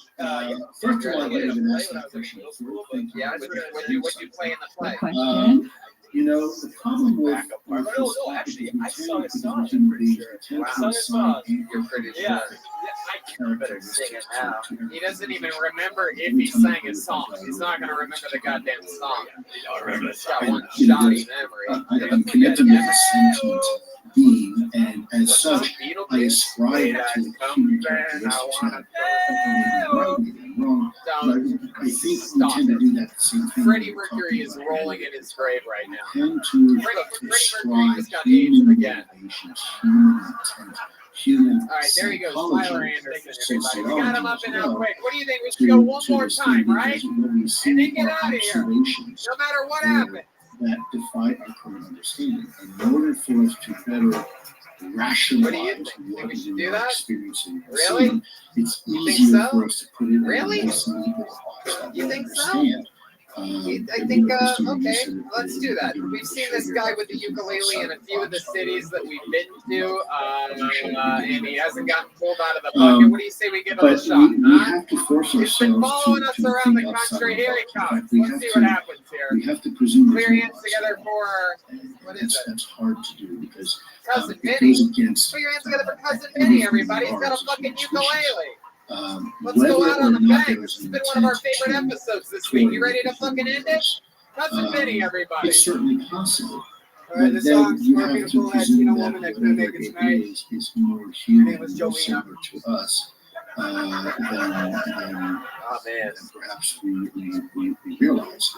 First of all, I didn't ask that question before. Thank you. Yeah, what do you play in the play? Question. The problem with Actually, I sung a song, I'm pretty sure. I sung a song. You're pretty sure. Yeah. I better sing it now. He doesn't even remember if he sang a song. He's not going to remember the goddamn song. He's got one shoddy memory. I am connected with a sentient being, and as such, I ascribe to human characteristics. Right and wrong. I think we tend to do that same thing. Freddie Mercury is rolling in his grave right now. Tend to describe human motivations, human intent, human All right, there he goes, psychology. Tyler Anderson, everybody. We got him up and out quick. What do you think? We should go one more time, right? And then get out of here. No matter what happened. That defy our current understanding. In order for us to better rationalize what we are experiencing, Really? it's You think easier so? for us to put it in Really? a nice neat little box that You we think so? understand. I think, okay, let's do that. We've seen this guy with the ukulele in a few of the cities that we've been to, and he hasn't gotten pulled out of the bucket. What do you say we give him a shot? We have to force He's been ourselves following to us around the think outside country. the Here he box. comes. We Let's have see to- what happens here. We have to presume Clear there's no hands together for, what is it? That's hard to do because Cousin it Vinny. goes against Put your hands together for Cousin Vinny, everybody. He's got a fucking ukulele. Let's whether go out or on a not bang. there This is has an been one of our intent favorite to episodes this week. You ready to toy fucking end it? Cousin Vinny, everybody. It's certainly possible. All right, But this then song's you for a have to beautiful presume Latino that woman that couldn't whatever make it it tonight. is more human, name was more Jolena. similar to us than perhaps we realize.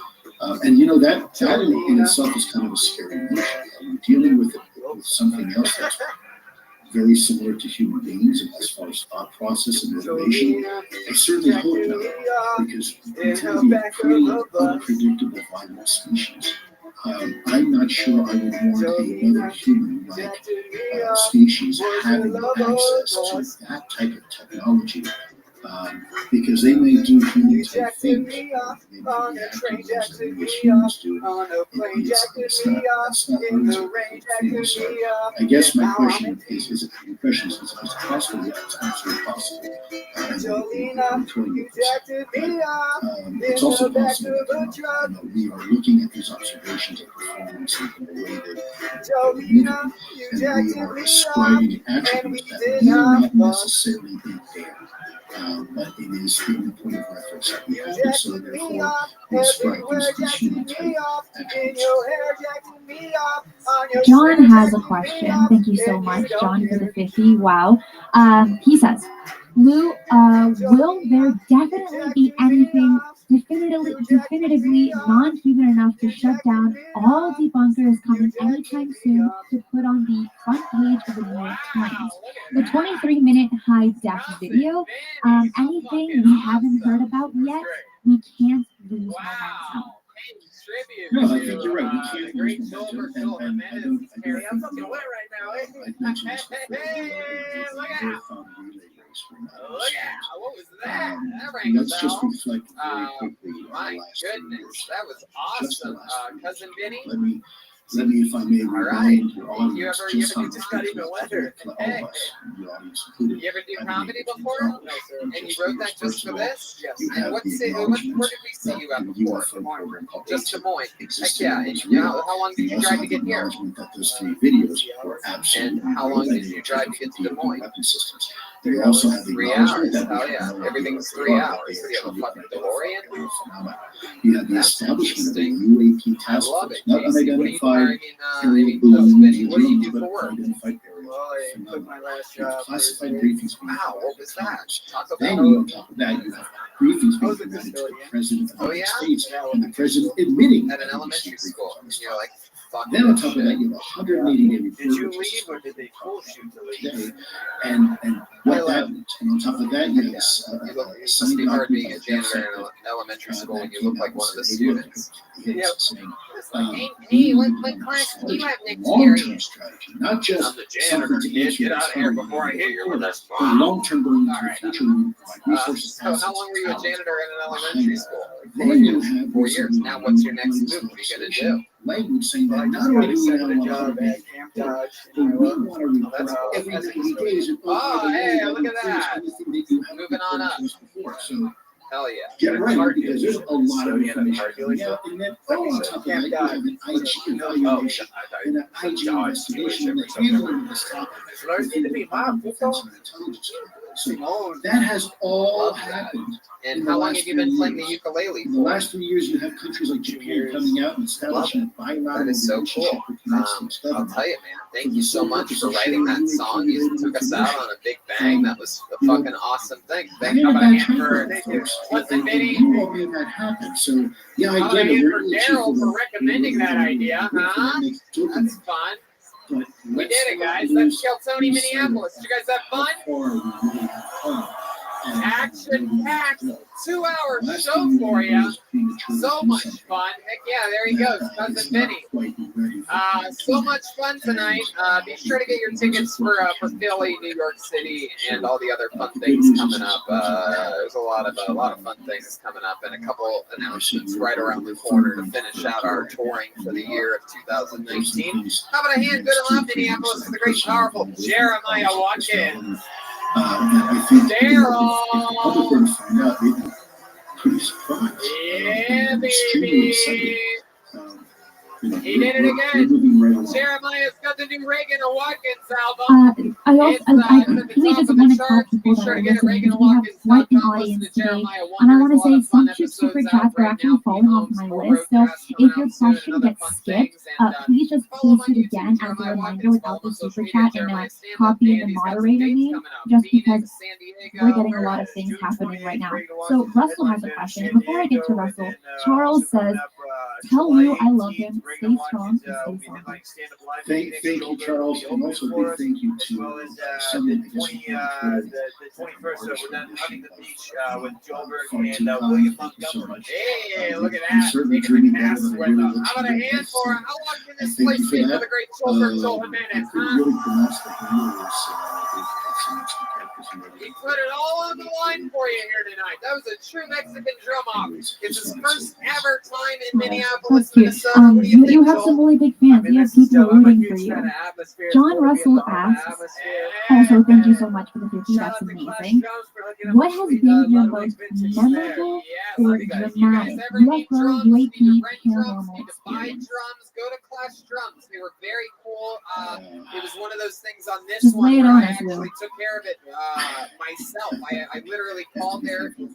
And you know that in itself is kind of a scary notion. You're dealing with something else that's very similar to human beings as far as thought process and motivation. I certainly hope not, because we tend to be a pretty unpredictable violent species. I'm not sure I would want another human-like species having access to that type of technology, because they may do human-type things. They may react as humans do. It's not those things. So I guess my question is it possible? Yeah, it's absolutely possible. It's also possible that we are looking at these observations of performance in a way that and we are ascribing attributes that may not necessarily be there. But it is the point of reference that we have, so therefore we ascribe these human type attributes. John has a question. Thank you so much, John, for the 50. Wow. He says, Lou, will there definitely be anything definitively non-human enough to shut down all debunkers coming anytime soon to put on the front page of the New York Times? The 23-minute high-def video, anything we haven't heard about yet, we can't lose momentum. No, I think you're right. We can't lose momentum, and I don't think I've mentioned this before. Look out! What was that? That rang a Let's just bell. reflect very quickly on the My last 2 goodness, years. that was awesome, Cousin Vinny. Let me, if I may, remind your audience You ever just how do this just not could even all weather? of us, the audience included. You ever do have comedy been able to before? accomplish. And you Just wrote that first just of for all, this? Yes. you And have where the did we acknowledgement see you at that before? UFO program called Just Des Moines. Heck existed yeah. and And was you know, real. how long did You you also drive have to the get here? acknowledgement that those 3 videos were absolutely And how real, long and did they you were drive to taken get to from Des Moines? weapon systems. You also have the 3 acknowledgement hours. that we Oh have yeah. no Everything's idea 3 what hours. they What do you have, a actually fucking are DeLorean? phenomena. You have the That's establishment of the interesting. UAP I task love force, it. not JC, what do you do? unidentified I aerial mean, balloons, Vinny, what do you do but for work? unidentified aerial Well, I took phenomena. my last You have job. classified briefings being Wow, what provided was to that? Congress. Talk about Then on top of that, you have briefings being provided to the President of the United States and the President admitting at an elementary school. You're like, fuck. then on top of that, you have 180-day report. Did you leave or did they force you to leave? And what that meant. And on top of that, you have It must be hard being a janitor in an elementary school when you look like one of the students. Yep. Hey, what class do you have next year? Long-term strategy, not just I'm the janitor, kid. Get out of here before I hit you with this. long-term going into the future, we provide resources. So how long were you a janitor in an elementary school? Then you have 4 years. Now what's your next move? What are you gonna do? Language saying that not only do we now want to but we want to report every 90 days. Oh, hey, look at that. Moving on up. So Hell yeah. get ready, because there's a lot of information coming out. And then on top of that, you have an IG evaluation and an IG investigation and the handling of this topic. Defense and intelligence. So that has all happened. And in how the long last have you been 3 playing the years. ukulele In the for? last 3 years, you have countries like Japan coming out and establishing a bilateral That is so relationship cool. with the United States I'll government. tell you, man. Thank For you the so sole much purpose for of writing sharing that new song. You accumulated took us out information. on a big bang. That was a You know, fucking awesome thing. I Thank ain't you a for bad tracker, Thank you. folks. Listen, And Vinny. you all made that happen. So, yeah, How I about a get it. hand We're for itchy Daryl for the recommending that idea, huh? That's fun. But We did it, guys. let's That's Skeltoni, Minneapolis. Did you guys have fun? Action-packed 2-hour show for you. So much fun. Heck yeah, there he goes, Cousin Vinny. So much fun tonight. Be sure to get your tickets for Philly, New York City, and all the other fun things coming up. There's a lot of fun things coming up, and a couple announcements right around the corner to finish out our touring for the year of 2019. How about a hand good and loud, Minneapolis, for the great, powerful Jeremiah Watkins. Daryl! Yeah, baby! He did it again. Jeremiah's got the new Reagan and Watkins album. I also, It's at the really top just of want the to tell charts. people Be that sure are to get a listening Reagan because and we have quite an Watkins.com. Listen audience to today. Jeremiah And I Wonders. want A to lot say of fun some super episodes chats out are right actually now. falling off Homes, my full list. So roadcasts if coming your out soon, and question other gets fun skipped, things. And please just follow post my it YouTube, again as a Jeremiah reminder Watkins. without Follow him the on super social media, chat and Jeremiah Stand-Up. copy the And he's got some moderator dates name coming up. just because Phoenix, San Diego. we're getting a Where lot is of it? things June happening right 28th, now. Reagan So Watkins, Russell has a Edmonton, question. San Before I get to Diego, and Russell, then Charles also coming says, up tell July Lou I love 18th, him. Reagan Stay strong Watkins and will stay be solid. headlining stand-up live in Thank Phoenix. you, Shoulder will Charles, be and opening also a for big us, thank you as to well as someone the 21st with Huntington Beach with Joburg and William Montgomery. Hey, look at that. Taking the cast with them. How about a hand for how long can this place be for the great Joel Jimenez, huh? He put it all on the line for you here tonight. That was a true Mexican drum off. It's his first ever time in Minneapolis, That's cute. Minnesota. What do you think, You have some Joel? really big fans. You have people rooting for you. John Russell asks, also thank you so much for the 50. That's amazing. What has been your most memorable or dramatic UFO, UAP, paranormal experience? Drums, go to Clash Drums. They were very cool. It was one of those things on this Just one lay it where on I us, Lou. actually took care of it myself. I literally called there. There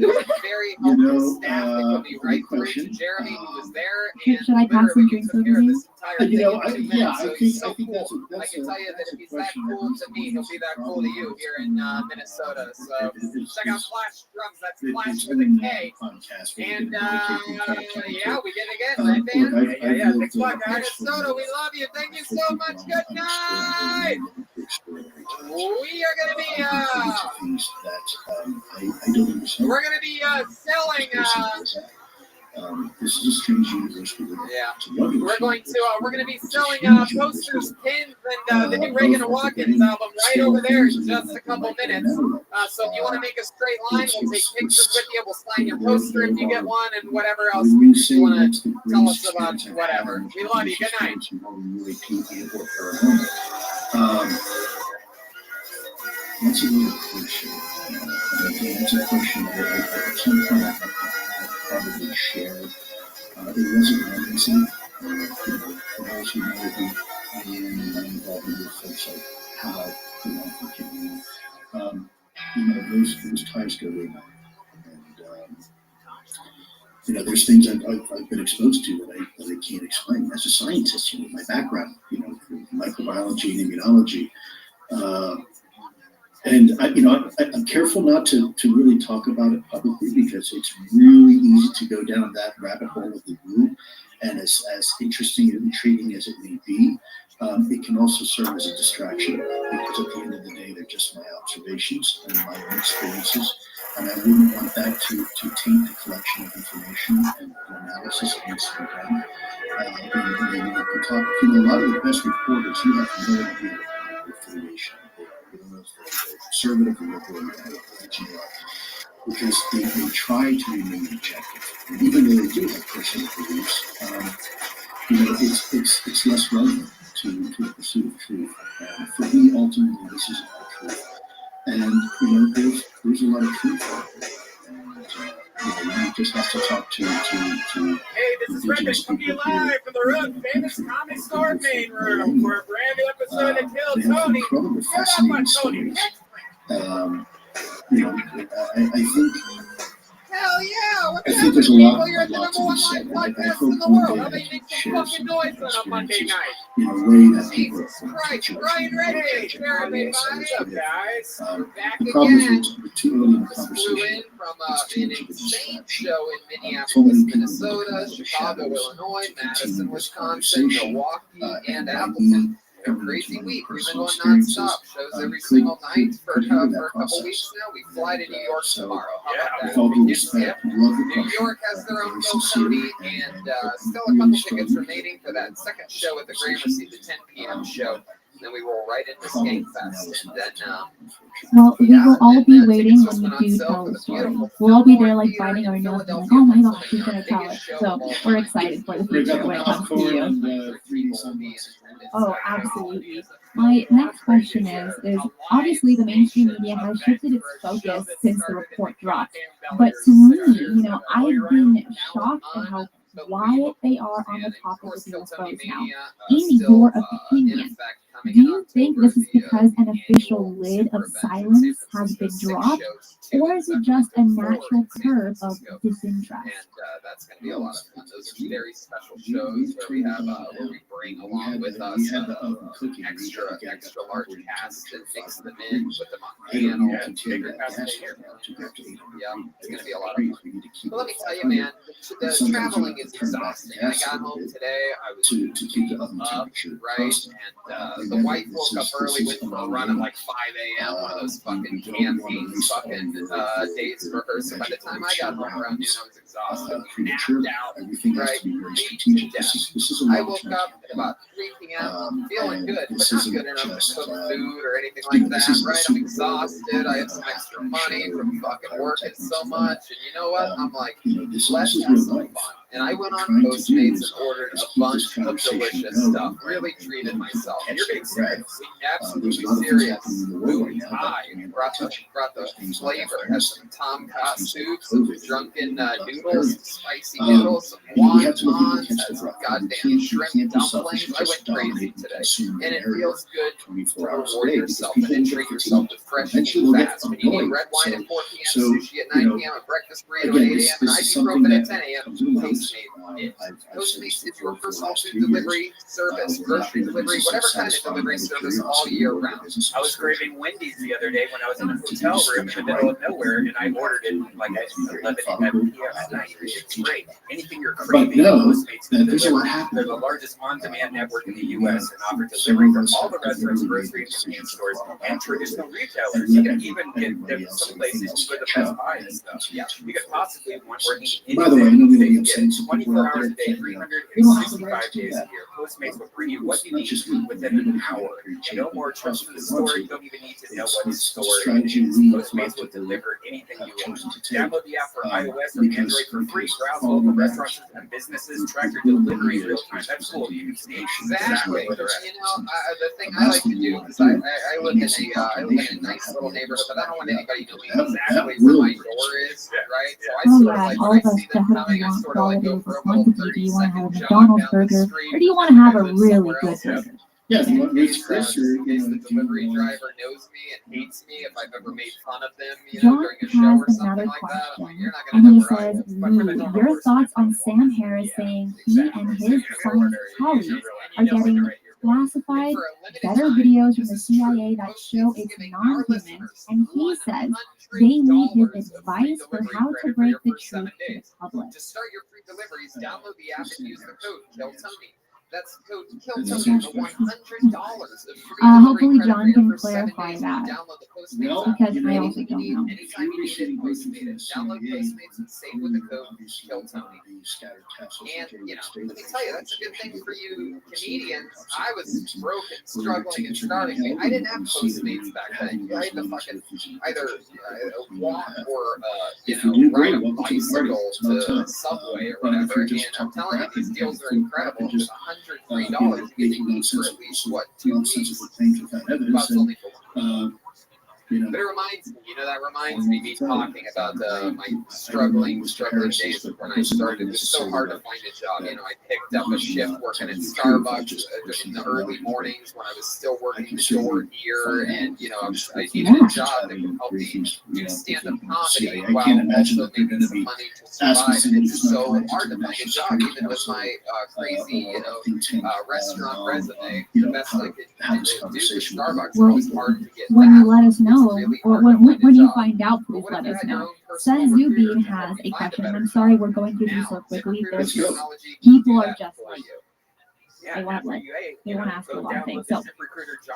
was a very helpful staff that put me right through to Jeremy, who was there, and Should I pass some drinks over to you? so he's so cool. I can tell you that if he's that cool to me, he'll be that cool to you here in Minnesota. So check out Clash Drums. That's Clash with a K. And yeah, we did it again, right, man? Yeah. Thanks a lot, guys. Minnesota, we love you. Thank you so much. Good night. We are gonna be we're gonna be selling this is a strange universe we live in. yeah. It's a wonderful We're going to selling universe. posters, pins, and the new Reagan and Watkins album right over there in just a couple minutes. So if you want to make a straight line, we'll take pictures with you. We'll sign your poster if you get one, and whatever else you want to tell us about whatever. We love you. Good night. That's a really question. That's a question that at some point I probably shared. It wasn't one incident. For those who know who I am and my involvement with folks like how those ties go way back. And there's things I've been exposed to that I can't explain. As a scientist, my background, microbiology and immunology. And I'm careful not to really talk about it publicly because it's really easy to go down that rabbit hole of the group. And as interesting and intriguing as it may be, it can also serve as a distraction because at the end of the day, they're just my observations and my own experiences. And I wouldn't want that to taint the collection of information and analysis that needs to be done. A lot of the best reporters, you have no idea what affiliation they are. You don't know if they're conservative or liberal or because they try to remain objective. And even though they do have personal beliefs, it's less relevant to the pursuit of truth. For me, ultimately, this is about truth. And, there's a lot of truth out there. And, you just have to talk to Hey, this is Rabbi coming to you live from the Road Famous Comedy Store main room for a brand new episode of Kill Tony. You're not my Tony. You know, I think. Hell yeah! What I the think there's a people? lot, You're a the lot number to be one said. live I podcast hope in the one world. day How I about you can make some share fucking some noise on a Monday experiences night? in a way that people Jesus are Christ, judging Brian me. Reddy, here everybody. What's up, guys? We're back The problem again. is we're too early in the Just flew conversation. in from It's too an much of a insane distraction. show in Too Minneapolis, many people Minnesota, looking out of the Chicago, shadows Illinois, to continue Madison, this Wisconsin, conversation. Milwaukee, and And by Appleton. me A coming crazy into my week. We've been personal going experiences, nonstop. Shows every could single night for hinder that a couple process. weeks now. We fly to New York tomorrow. How about With that? all due Yeah. respect, we love the New question. York has their own Very Bill sincere, Cody, and still a couple tickets remaining for that second show at the Gramercy, the 10 p.m. show. Then we roll right into Skankfest, and then Well, we will all be waiting when you do tell the story. We'll all be there like biting our nails and like, oh my gosh, he's gonna tell it. So we're excited for the future when it comes to you. Oh, absolutely. My next question is obviously the mainstream media has shifted its focus since the report dropped. But to me, you know, I've been shocked at how quiet they are on the topic of UFOs now. In your opinion, do you think this is because an official lid of silence has been dropped, or is it just a natural curve of disinterest? that's going to be a lot of fun. Those are very special shows where we have where we bring along with us extra large cast and mix them in, put them on panel, bigger cast. Yeah, it's going to be a lot of fun. But let me tell you, man, the traveling is exhausting. I got home today. I was up, right, and the wife woke up early, went for a run at like 5 a.m. One of those fucking campaign fucking days for her. So by the time I got home around noon, I was exhausted, napped out, right, beat to death. I woke up at about 3 p.m. feeling good, but not good enough to cook food or anything like that, right? I'm exhausted. I have some extra money from fucking working so much, and you know what? I'm like, let's have some fun. And I went on Postmates and ordered a bunch of delicious stuff. Really treated myself. And you're being serious. Absolutely serious. Food high. Brought the flavor. Has some tomcat soup, some drunken noodles, spicy noodles, some wontons, has some goddamn shrimp dumplings. I went crazy today. And it feels good to reward yourself and then treat yourself with fresh food fast. When you need red wine at 4 p.m., sushi at 9 p.m., a breakfast burrito at 8 a.m., and ibuprofen at 10 a.m., Postmates is your personal food delivery service, grocery delivery, whatever kind of delivery service all year round. I was craving Wendy's the other day when I was in a hotel room in the middle of nowhere, and I ordered it like at 11 p.m. at night. It's great. Anything you're craving, Postmates can deliver. They're the largest on-demand network in the U.S. and offer delivery from all the restaurants, grocery and convenience stores, and traditional retailers. You can even get them some places you can go to Best Buy and stuff. Yeah, you could possibly want working anything. They get 24 hours a day, 365 days a year. Postmates will bring you what you need within an hour. No more trips to the store. You don't even need to know what store it is. Postmates will deliver anything you want. Download the app for iOS or Android for free. Browse local restaurants and businesses. Track your delivery in real time. That's cool. You can see exactly where they're at. You know, the thing I like to do, because I live in a nice little neighborhood, but I don't want anybody knowing exactly where my door is, right? So I Oh sort of yeah, like, all when of I us see them definitely coming, I want sort of like quality go over for a little quantity. Do you want to 30-second have a jog McDonald's down the burger, street. or do you want to have a really good burger? Yeah, In case the delivery driver knows me and hates me if I've ever made fun of them, you know, John during a show or has something another like that. I'm like, question, you're not and gonna he know where I says, live. Lou, your thoughts on Sam Harris saying he and his science colleagues are getting classified, better videos from the CIA that show it's non-human, and he says they need his advice for how to break the truth to the public. To start your free deliveries, download the app and use the code KILLTONY. That's code KILLTONY for $100 of free Hopefully John can clarify that, Download the Postmates app. because I also don't know. Anytime you need it, Postmate it. Download Postmates and save with the code KILLTONY. And, you know, let me tell you, that's a good thing for you comedians. I was broken, struggling, and starving. I didn't have Postmates back then. I had to fucking either walk or, ride a bicycle to Subway or whatever. And I'm telling you, these deals are incredible. With $103, you get to eat for at least, what, 2 weeks? Well, it's only for 1. But it reminds me, that reminds me talking about my struggling days of when I started. It was so hard to find a job. I picked up a shift working at Starbucks in the early mornings when I was still working the door here, and I needed a job that would help me do stand-up comedy while also making some money to survive. And it's so hard to find a job, even with my crazy, restaurant resume. The best I could do for Starbucks. It was hard to get when that. you let us know, or when you find out, please let us know. Senzubi has a question. I'm sorry we're going through these so quickly. People are just like they want to ask a lot of things. So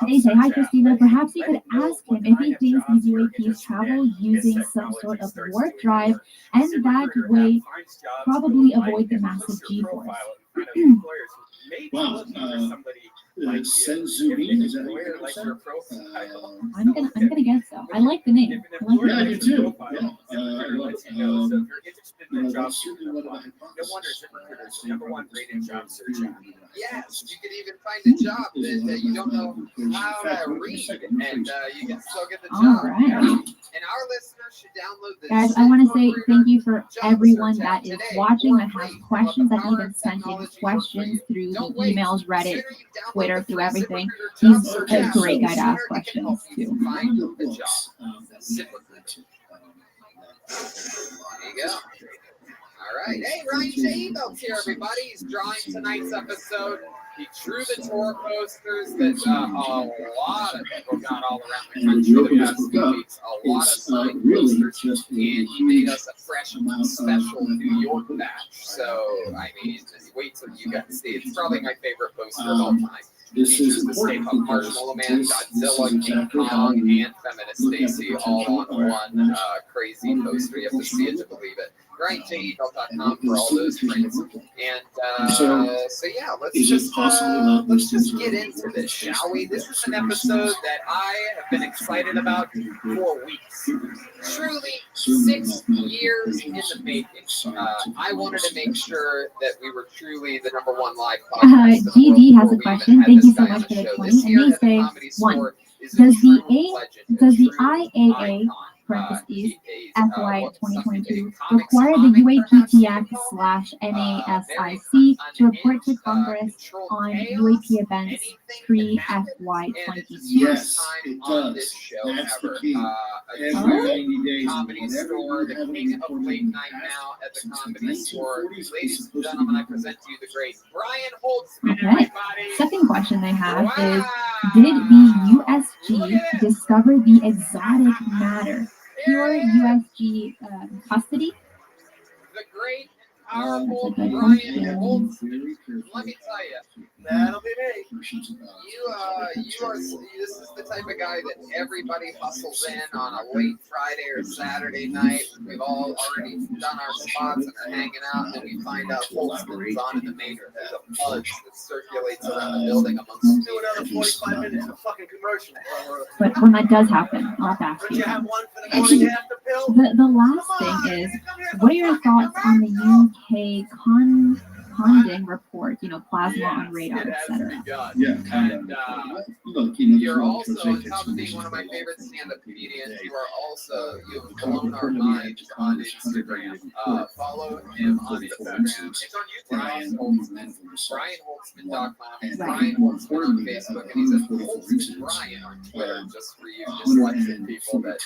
they say, hi Christina, perhaps you could ask him if he thinks these UAPs travel using some sort of warp drive, and that way probably avoid the massive G-force. Wow. Senzubi, is that what you're saying? I'm gonna guess so. I like the name. I do too. Yes, you can even find a job that you don't know how to read, and you can still get the job. All right. And our listeners should download this. Guys, I want to say thank you for everyone that is watching, that has questions, that even sent in questions through the emails, Reddit, Twitter, through everything. He's a great guy to ask questions to. Find the job. There you go. All right. Hey, Ryan J. Evel's here, everybody. He's drawing tonight's episode. He drew the tour posters that a lot of people got all around the country the past few weeks. A lot of signed posters. And he made us a fresh, special New York batch. So, I mean, wait till you guys see it. It's probably my favorite poster of all time. Features the Stay Puft Marshmallow Man, Godzilla, King Kong, and Feminist Stacy all on one crazy poster. You have to see it to believe it. GrindJEvel.com for all those prints. And so yeah, let's just get into this, shall we? This is an episode that I have been excited about for weeks. Truly 6 years in the making. I wanted to make sure that we were truly the #1 live podcast. GD has a question. Thank you so much for the 20. And they say, 1, does the IAA parentheses FY 2022 require the UAPTX/NASIC to report to Congress on UAP events pre-FY22? Yes, it does. That's the key. Every 90 days. Comedy Store, the king of late night now at the Comedy Store. Ladies and gentlemen, I present to you the great Brian Holtzman, Okay. everybody. Second question they have is, did the USG discover the exotic matter? Pure USG custody? The great, powerful Brian Holtzman. Let me tell you, that'll be me. You are. This is the type of guy that everybody hustles in on a late Friday or Saturday night. We've all already done our spots and are hanging out, and then we find out Holtzman's on in the major. There's a buzz that circulates around the building amongst the Do another 45 minutes of fucking commercial. But when that does happen, I'll have to ask Would you you. have one for the morning after pill? The last thing is, what are your thoughts on the UK Condon report, plasma on radar, etc.? And you're also, on top of being one of my favorite stand-up comedians, you've blown our minds on Instagram. Follow him on Instagram. It's on YouTube. BrianHoltzman.com. Brian Holtzman on Facebook, and he's at Holtzman Brian on Twitter, just for you dyslexic people that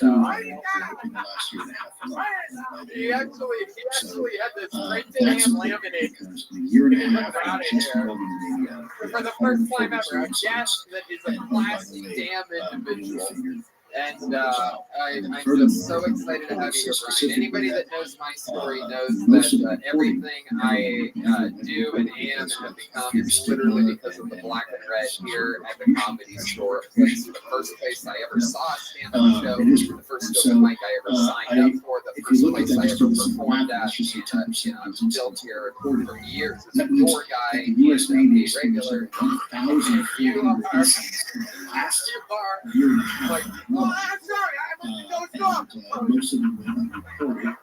he actually had this printed and laminated. For the first time ever, a guest that is a classy damn individual. And I'm just so excited to have you here, Brian. Anybody that knows my story knows that everything I do and am and have become is literally because of the Black and Red here at the Comedy Store. It's the first place I ever saw a stand-up show, the first open mic I ever signed up for, the first place I ever performed at. And I was built here for years as a tour guy and a regular. You are like, oh, I'm sorry, I was so strong. Most of them went unreported.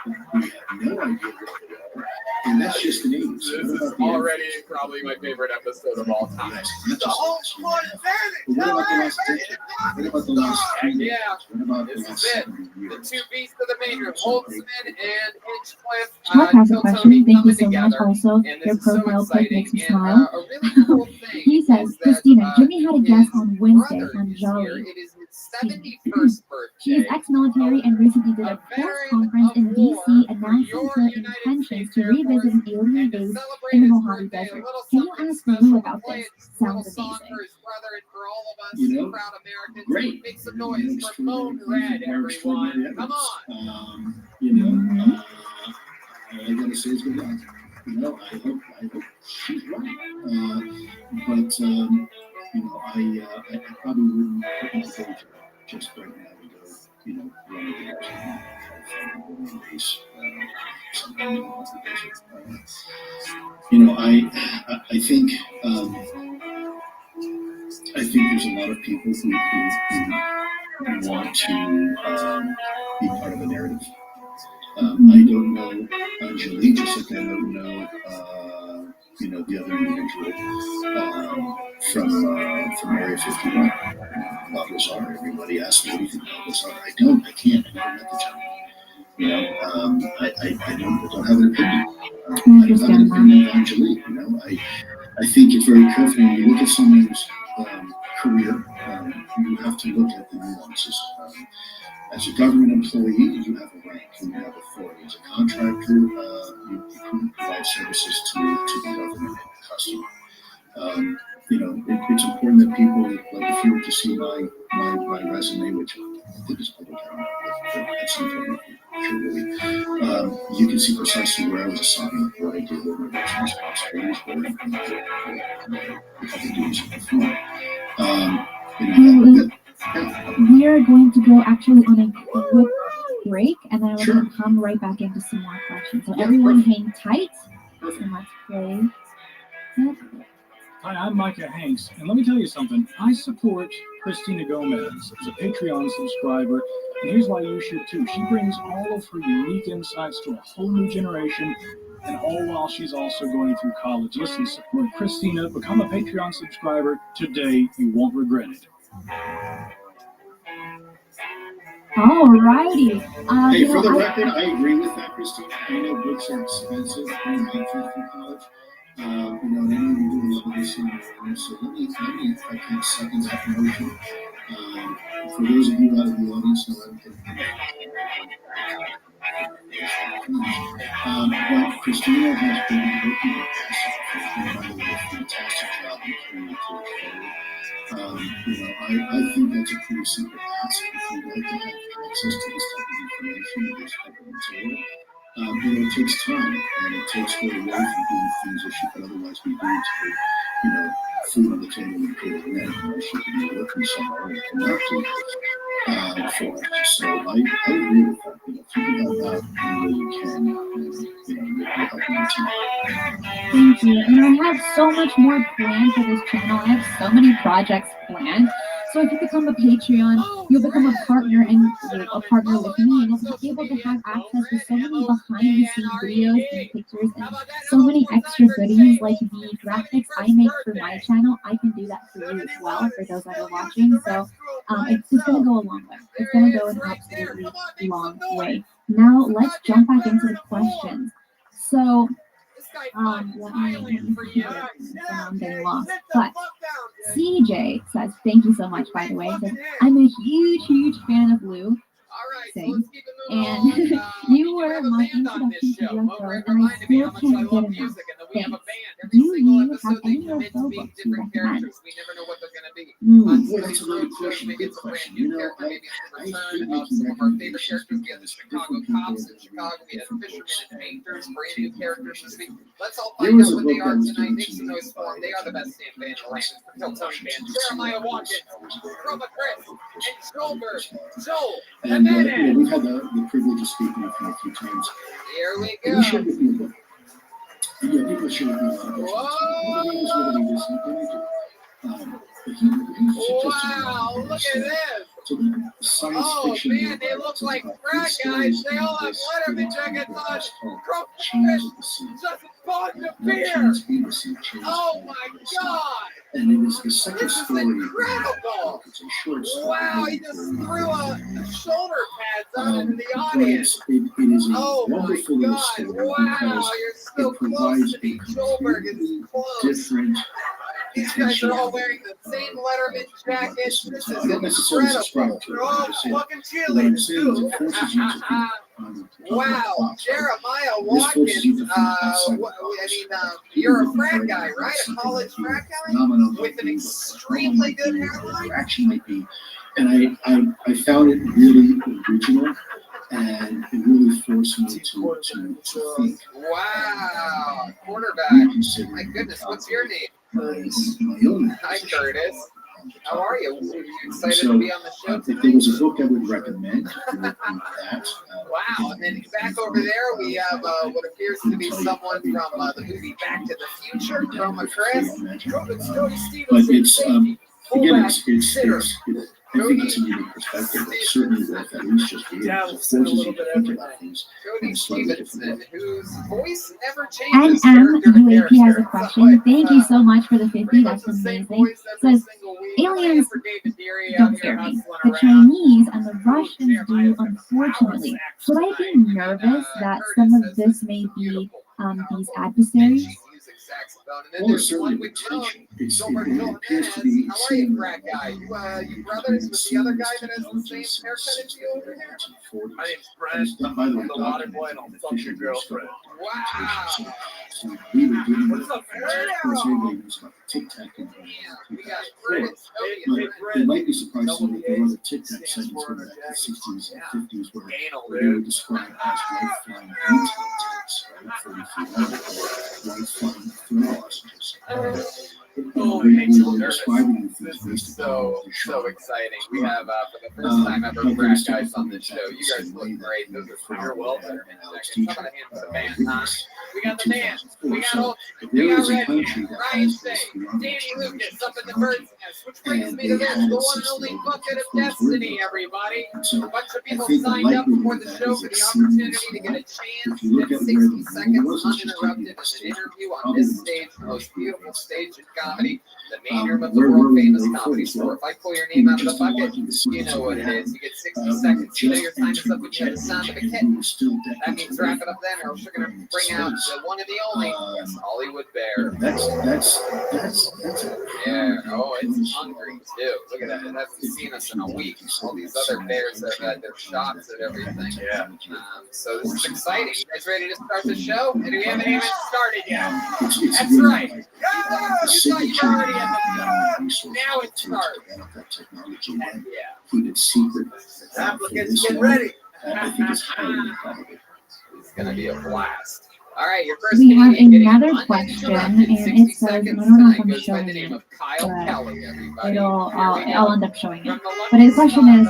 We have no idea what they are. And that's just the name. This is already probably my favorite episode of all time. The whole sport is there. What about the last decade? What about the last few years? Yeah, What about the this last is it. 7 The years? two beasts of the main room, Holtzman and Hinchcliffe, Chuck has a question. Tony Thank you coming so much. together. Also, And your this is so profile pic exciting. makes me And smile. a really cool thing He says, is that Christina, Jimmy had a guest on Wednesday brother on is here. Jolly. It is his 71st birthday. She is ex-military and recently did a press conference in D.C. announcing her intentions to revisit an alien base in the Mojave Desert. Can you ask Lou about this? Sounds amazing. You know, great. Make some noise for Moan Red, everyone. Come on. You know, all I gotta say is good luck. You know, I hope she's right. But you know, I probably wouldn't put my faith just right now to go, you know, run a California base, something in the desert. You know, I think there's a lot of people who want to be part of a narrative. I don't know Angelique, just like I don't know, you know, the other individual from Area 51, Bob Lazar. Everybody asks me what do you think about Lazar. I can't. I never met the gentleman. You know, I don't have an opinion. I don't have an opinion of Angelique. You know, I think it's very careful when you look at someone's career. You have to look at the nuances. As a government employee, you have a rank and you have authority. As a contractor, you provide services to the government and the customer. You know, it's important that people, like if you were to see my resume, which I think is public, at some point, you can see precisely where I was assigned, what I did, what my responsibilities were, and what the duties of the We are going to go actually on a quick break, and then we're going to come right back into some more questions. So everyone hang tight, and let's play. Hi, I'm Micah Hanks, and let me tell you something. I support Christina Gomez as a Patreon subscriber, and here's why you should too. She brings all of her unique insights to a whole new generation, and all while she's also going through college. Listen, support Christina, become a Patreon subscriber today. You won't regret it. Alrighty. Hey, for the record, I agree with that, Christina. I know books are expensive when you get through college. You know, and I know you do a lot of this in your room, so let me if I can second that motion. For those of you out of the audience, no, but Christina has been working with us, and by the way, a fantastic job in carrying the coach forward. You know, I think that's a pretty simple ask if you'd like to have access to this type of information and this type of material. You know, it takes time, and it takes her away from doing things that she could otherwise be doing to put, you know, food on the table and pay the rent. You know, she could be working somewhere and connect to for us. So I agree with that. You know, think about that any way you can, and you know, you're helping your team. Thank you. And I have so much more planned for this channel. I have so many projects planned. So if you become a Patreon, you'll become a partner and a partner with me, and you'll be able to have access to so many behind-the-scenes videos and pictures and so many extra goodies like the graphics I make for my channel. I can do that for you as well, for those that are watching. So it's just going to go a long way. It's going to go an absolutely long way. Now let's jump back into the questions. So let me I'm getting lost. But CJ says, thank you so much, by the way. Says, I'm a huge fan of Lou. Sing. And you were my introduction to UFO, and I still can't get enough. Thanks. Do you have any UFO books you recommend? Well, that's a really good question. You know, I hate making recommendations because different people have different books. There was a book that was given to me by they are the best stand band in the land. It's the Tony Band. Jeremiah Watkins, Roma Chris, and Schulberg, Joel, and you know, we've had the privilege of speaking with him a few times. Here we go. He shared with me a book. And yeah, people share with me a lot of books. Nobody knows whether he listens. But he wow, look at this. So the science fiction. Man, they look like frat guys. They all have Letterman jackets on. Chains of the Sea. Just bought the Not beer. Chains in the Sea, Chains Oh of my the Sea. God. And it is the second This is story. incredible. It's a short story. Wow, he just threw a shoulder pads out into the audience. It is a Oh my wonderful little God. story Wow, because you're so it close provides to a me. Joelberg is completely close. different These guys are all wearing the same Letterman jackets. This is I don't necessarily subscribe incredible. to it. They're all I'm just saying- fucking what I'm cheerleaders saying is too. it forces you to think on the Wow, Jeremiah This forces you Watkins. to think outside the You're a frat guy, right? A college frat guy with an extremely good hairline. Actually might be, and I found it really original, and it really forced me to think. Wow, quarterback. My goodness, what's your name? My own. Hi, Curtis. How are you? Are you excited So, to be on the show if there tonight? was a book I would recommend, it would be that. Wow, and then back over there we have what appears to be someone from the movie Back to the Future, Chroma Chris. But it's again, I think it's a unique perspective. It's certainly worth at least just being able to forces you to think about things in a slightly different way. Whose voice never changes. UAP has a question. Thank you so much for the 50. That's amazing. Says aliens don't scare me. The Chinese and the Russians do, unfortunately. Should I be nervous that some of this may be these adversaries? Well, there's certainly potential. It appears to be How are you, frat guy? You brothers with the other guy that has the same haircut as you over here? My name's Brent. I'm the water boy, and I'll fuck your girlfriend. Wow. So we were doing What's up, of course, everybody knows about the Tic Tac and Hey, you might be surprised to know that there was a Tic Tac segment from the 60s and 50s where they were described as white flying retail tax, right? 30 feet long, white flying through lozenges. We were describing things based upon the So exciting. We have, for the first time ever, frat guys on the show. You guys look great. Those are your well better. How about a hand for the band, huh? We got the band. We got Old. We got Red. Ryan Shea. Danny Lucas up in the bird's nest. Which brings me to this, the one and only bucket of destiny, everybody. A bunch of people signed up before the show for the opportunity to get a chance at 60 seconds uninterrupted in an interview on this stage, the most beautiful stage in comedy, the main room of the world famous comedy store. If I pull your name out of the bucket, you know what it is. You get 60 seconds. You know your time is up when you have the sound of a kitten. That means wrap it up then, or else we're going to bring out the one and the only Hollywood Bear. That's Yeah, oh, it's hungry too. Look at that. It hasn't seen us in a week. All these other bears have had their shots and everything. Yeah. So this is exciting. You guys ready to start the show? And we haven't even started yet. That's right. You thought you were already at the show. Now it starts. Keep it secret. Applicants, get ready. I think it's highly improbable. It's going to be a blast. All right, your first We have Canadian another question, and it says, I don't know if I'm showing it, but I'll end up showing it. But the question is,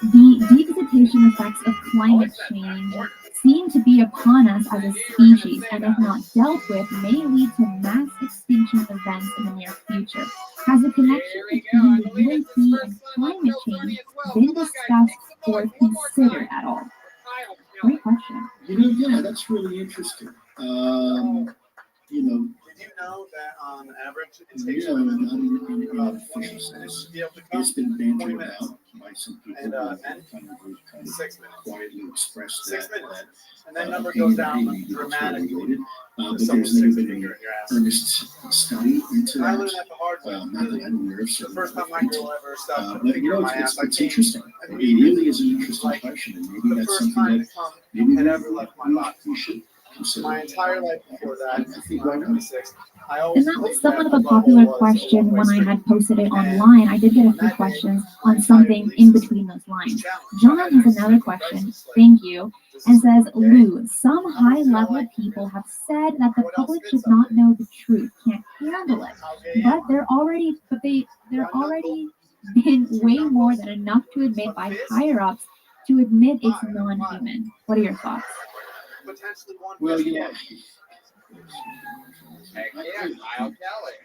the devisitation effects of climate change seem to be upon us as a species, and if not dealt with, may lead to mass extinction events in the near future. Has the connection between the UAP and climate change been discussed or considered at all? Great question. Yeah, that's really interesting. Did you know that on average it takes Yeah, women in about official 20 sense, minutes to be able to come? it's been 20 bantered minutes. about by some people And who men, kind of 6 minutes. quietly express 6 that. minutes. And that number goes down dramatically. But there's never been an earnest study into I that. learned that the hard way. Not that I'm aware of. The first time my girl ever stopped But figuring my it's ass, I came interesting. It really is an interesting question, and maybe the that's first something time that to come maybe had ever left my body. we should consider. My entire life before that, I think when I was why not? 26, I always And that was believed somewhat of that a the popular bubble was a question when one-way I street. had posted it online. I did get a few questions on something in between those lines. John has another question, thank you, and says, Lou, some high-level people have said that the public should not know the truth, can't handle it, but they're already been way more than enough to admit by higher-ups to admit it's non-human. What are your thoughts? Potentially one Well, yeah. Heck yeah, Kyle Kelly.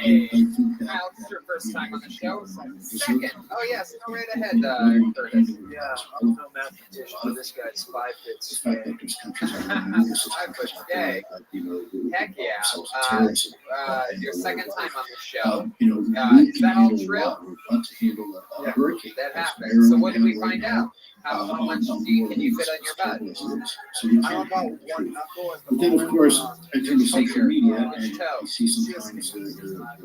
Hey, Kyle, this is your first time on the show. Second. Oh, yes, go right ahead, Curtis. Yeah, I'm no mathematician, but this guy's 5 foot gay. 5 foot gay. Heck yeah. Your second time on the show. Is that all true? Yeah, that happened. So what did we find out? How much can you fit on your bed? I'm about one knuckle at the But then, of moment. course, I turn to social media and Which toe? you see sometimes the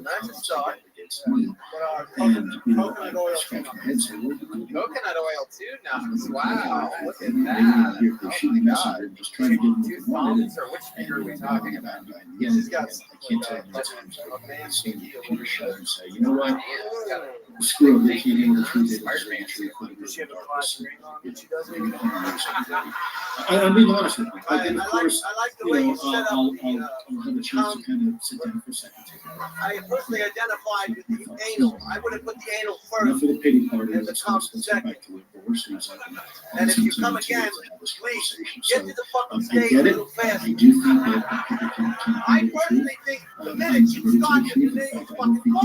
That's a start. against me. But And, you know, coconut I oil scratch my head, so what do you do? Coconut oil too, nuts. Wow, look at And that. you're Oh shooting my messenger, God. just trying to get them Two to want it. thumbs, or which finger are we talking about? Yeah, I can't tell you how many times I've seen the computer shut and say, you know what? Screw it, they can't handle the truth. They don't say the truth. I'm being honest with you. And of course, you know, I'll have a chance to kind of sit down for a second. I personally identified with the anal. I would have put the anal Enough first for the pity party. and the tongue second. And if you come again, please get to the fucking I stage get a it. little faster. I do think that people can I personally think the minute you start, the minute you fucking go.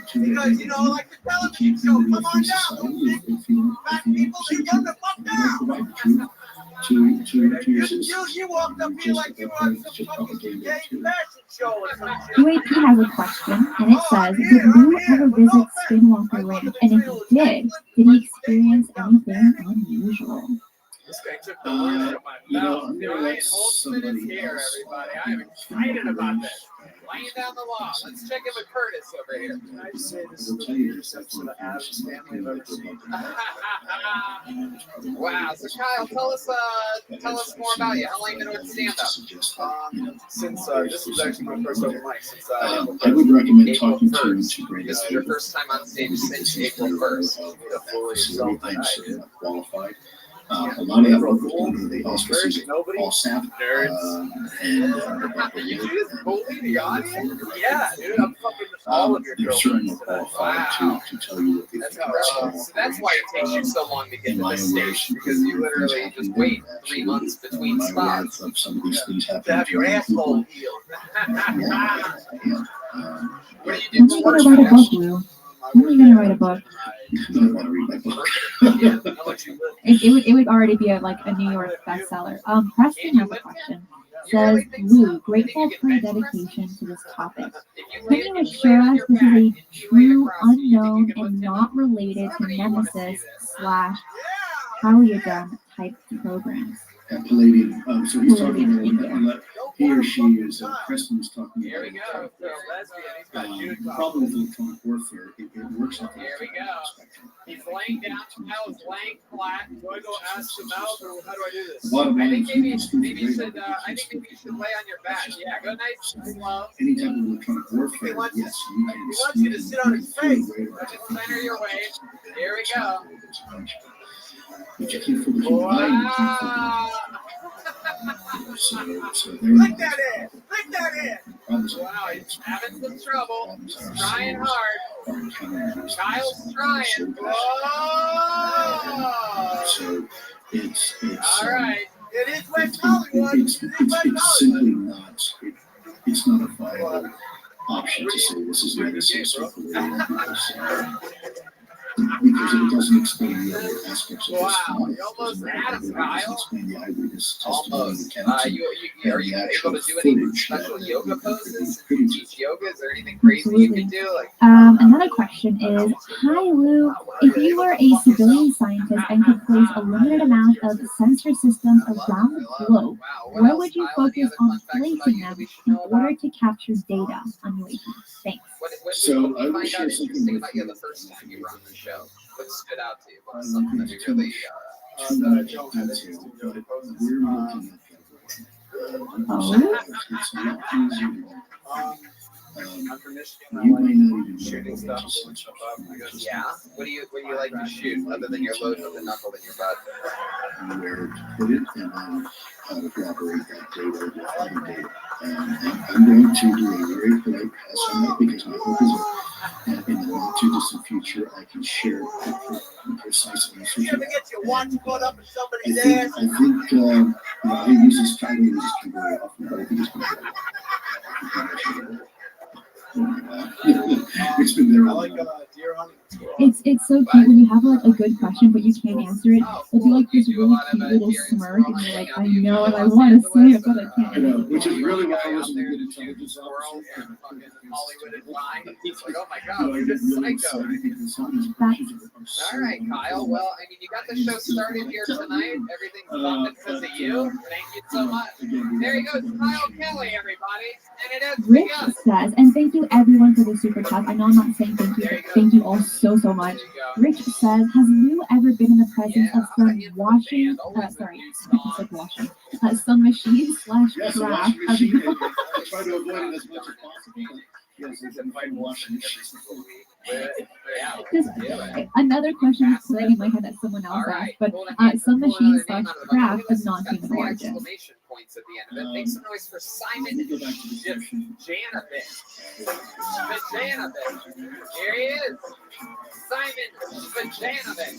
Because, you know, like the television show, come on down, little big fat people, they run the fuck down. To your citizens. You walked up here like you were on some fucking gay fashion show or some shit. UAP has a question, and it says, did Lou ever visit Skinwalker Ranch? And if he did he experience anything unusual? This guy took the words from my mouth. Ryan Holtzman is here, everybody. I'm excited about this. Laying down the law. Let's check in with Curtis over here. Can I just say this is the weirdest episode of Adam's Family I've ever seen? Wow. So Kyle, tell us more about you. How long have you been doing stand-up? Since this was actually my first open mic since I would recommend April talking to 1st. great This is your first time on stage since April 1st. I'm certainly qualified. A lot of that work was done in the auspices of all staff. You just bully the audience? Yeah, dude, I'm fucking all of your They're certainly girlfriends tonight. qualified to tell you what they That's think. incredible. So that's why it takes you so long to get to the stage, because you literally just wait 3 months between spots. Some of these things happen. To have your asshole healed. What do you When do are for you work? gonna write a book, Lou? When are you gonna write a book? It would already be a New York bestseller. Preston has a question. Says, Lou, grateful for your dedication to this topic. Can you assure us this is a true, unknown, and not related to Nemesis / How You Done type programs? Palladium. So he's talking about he or she is Preston was talking Here we about. go. So lesbian. He's got Jude. The problem with electronic warfare, it works like Here we go. He's laying down. Kyle's laying flat. Do I go ass to mouth, or how do I do this? A lot of I think maybe you should. I I think maybe you should lay on your back. Yeah, go nice and slow. any type of electronic warfare, yes, you can. He wants you to sit on his face. Just center your weight. Here we go. But you can't forget your Wow. So Lick that ass. Lick that ass. Wow, he's having some trouble. He's trying hard. Kyle's trying. Whoa! So it's All right. It is West Hollywood. it's simply not it's not a viable option to say this is Nemesis or because it doesn't explain the other aspects of this. Wow, you almost had him, Kyle. Explain the eyewitness testimony, Almost. the accounts, Are you able to do any special yoga poses? Do you teach yoga? Is there anything crazy you can do? Another question is, hi Lou, if you were a civilian scientist and could place a limited amount of sensor systems around the globe, where would you focus on placing them in order to capture data on UAP? Thanks. So I will share something about you the first time you were on the show. What stood out to you? What was something that you really we're looking at you might not even shooting stuff, pulling stuff up. Yeah. What do you like to shoot other than your load of the knuckle in your butt? where to put it and then how to corroborate that data with other data. I'm going to do a very polite pass on that because my hope is that in the not too distant future I can share watch going up in somebody's I ass. think I use this kind of very often, but I think it's been it's been there. I like deer hunting. It's so cute when you have like a good question but you can't answer it. It'll be like this really cute little smirk and you're like, I know and I want to say it but I can't. I know, which is really why I listen to good intelligence Squirrels and fucking Hollywood and Vine. It's like, oh my You god, know, I we're get just really psycho. excited because some of these questions are so All right, Kyle. Well, I mean, you got the show started here tonight. Everything's bumping because of you. Thank you so much. There he goes, Kyle Kelly, everybody. And it has Rich begun. says, and thank you everyone for the super chat. I know I'm not saying thank you, but thank you all so much. Rich says, has Lou ever been in the presence of some washing, some machine / Yes, a craft? washing machine. I try to avoid it as much as possible. Yes, I can find washing machines. Another question is playing in my head that someone else asked, but some machine / craft of non-human origin. Exclamation points at the end of it. Make some noise for Simon Janovic. Vajanovic. Here he is. Simon Vajanovic.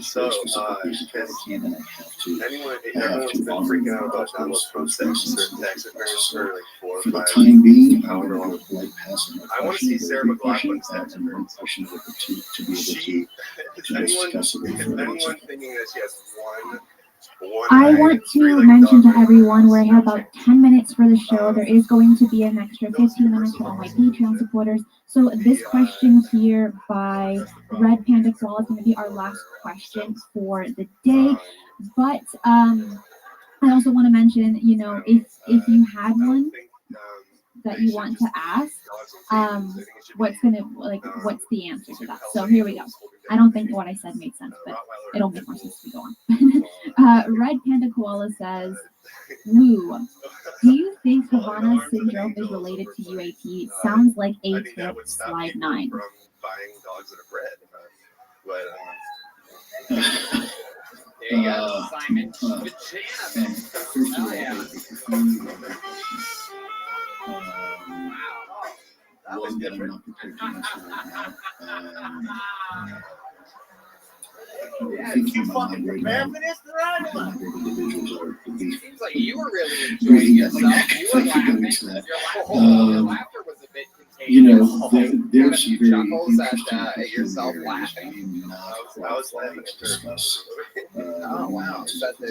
So, everyone's been freaking out about Donald Trump's certain tax returns for like 4 or 5, Time being, however long. I want to see Sarah McLachlan's tax returns. She, is anyone thinking that she has one I want to mention to everyone we're here about 10 minutes for the show. There is going to be an extra 15 minutes for all my Patreon supporters. So this question here by Red Panda Koala is going to be our last question for the day. But I also want to mention, you know, if you had one that you want to ask, what's the answer to that? So here we go. I don't think what I said made sense, but it'll make more sense as we go on. Red Panda Koala says, Lou, do you think Havana syndrome is related to UAP? Sounds like A-tip slide 9. From buying dogs that are bred, but there you go, Simon Vajanovic. Oh yeah. That was different. Did you fucking prepare for this, Seems like you were really enjoying yourself. You were laughing. Your laughter was a bit contagious. You know, there's some very chuckles at yourself laughing. I was laughing at discuss. Oh wow! Is that my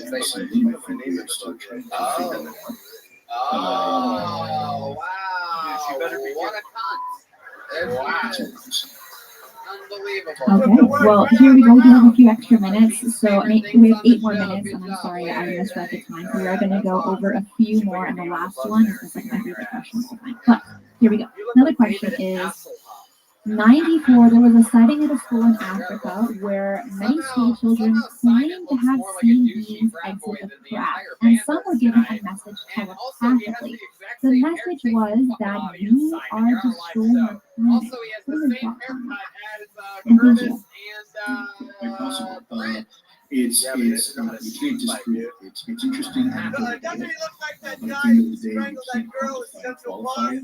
name in the book? Oh wow! She better be what a cunt! Wow! Unbelievable. Okay, well, here we go. We have a few extra minutes. So we have 8 more minutes, and I'm sorry I misread the time. So we are going to go over a few more, and the last one is like my favorite question of time. But here we go. Another question is, 94, there was a sighting at a school in Africa where many school children claimed to have seen beings exit a crack, and some were given a message telepathically. The message was that we are destroying our planet. Also, he has the same haircut as Curtis and It's you can't disprove it. It's interesting. Doesn't he look like that guy who strangled that girl in Central Park? It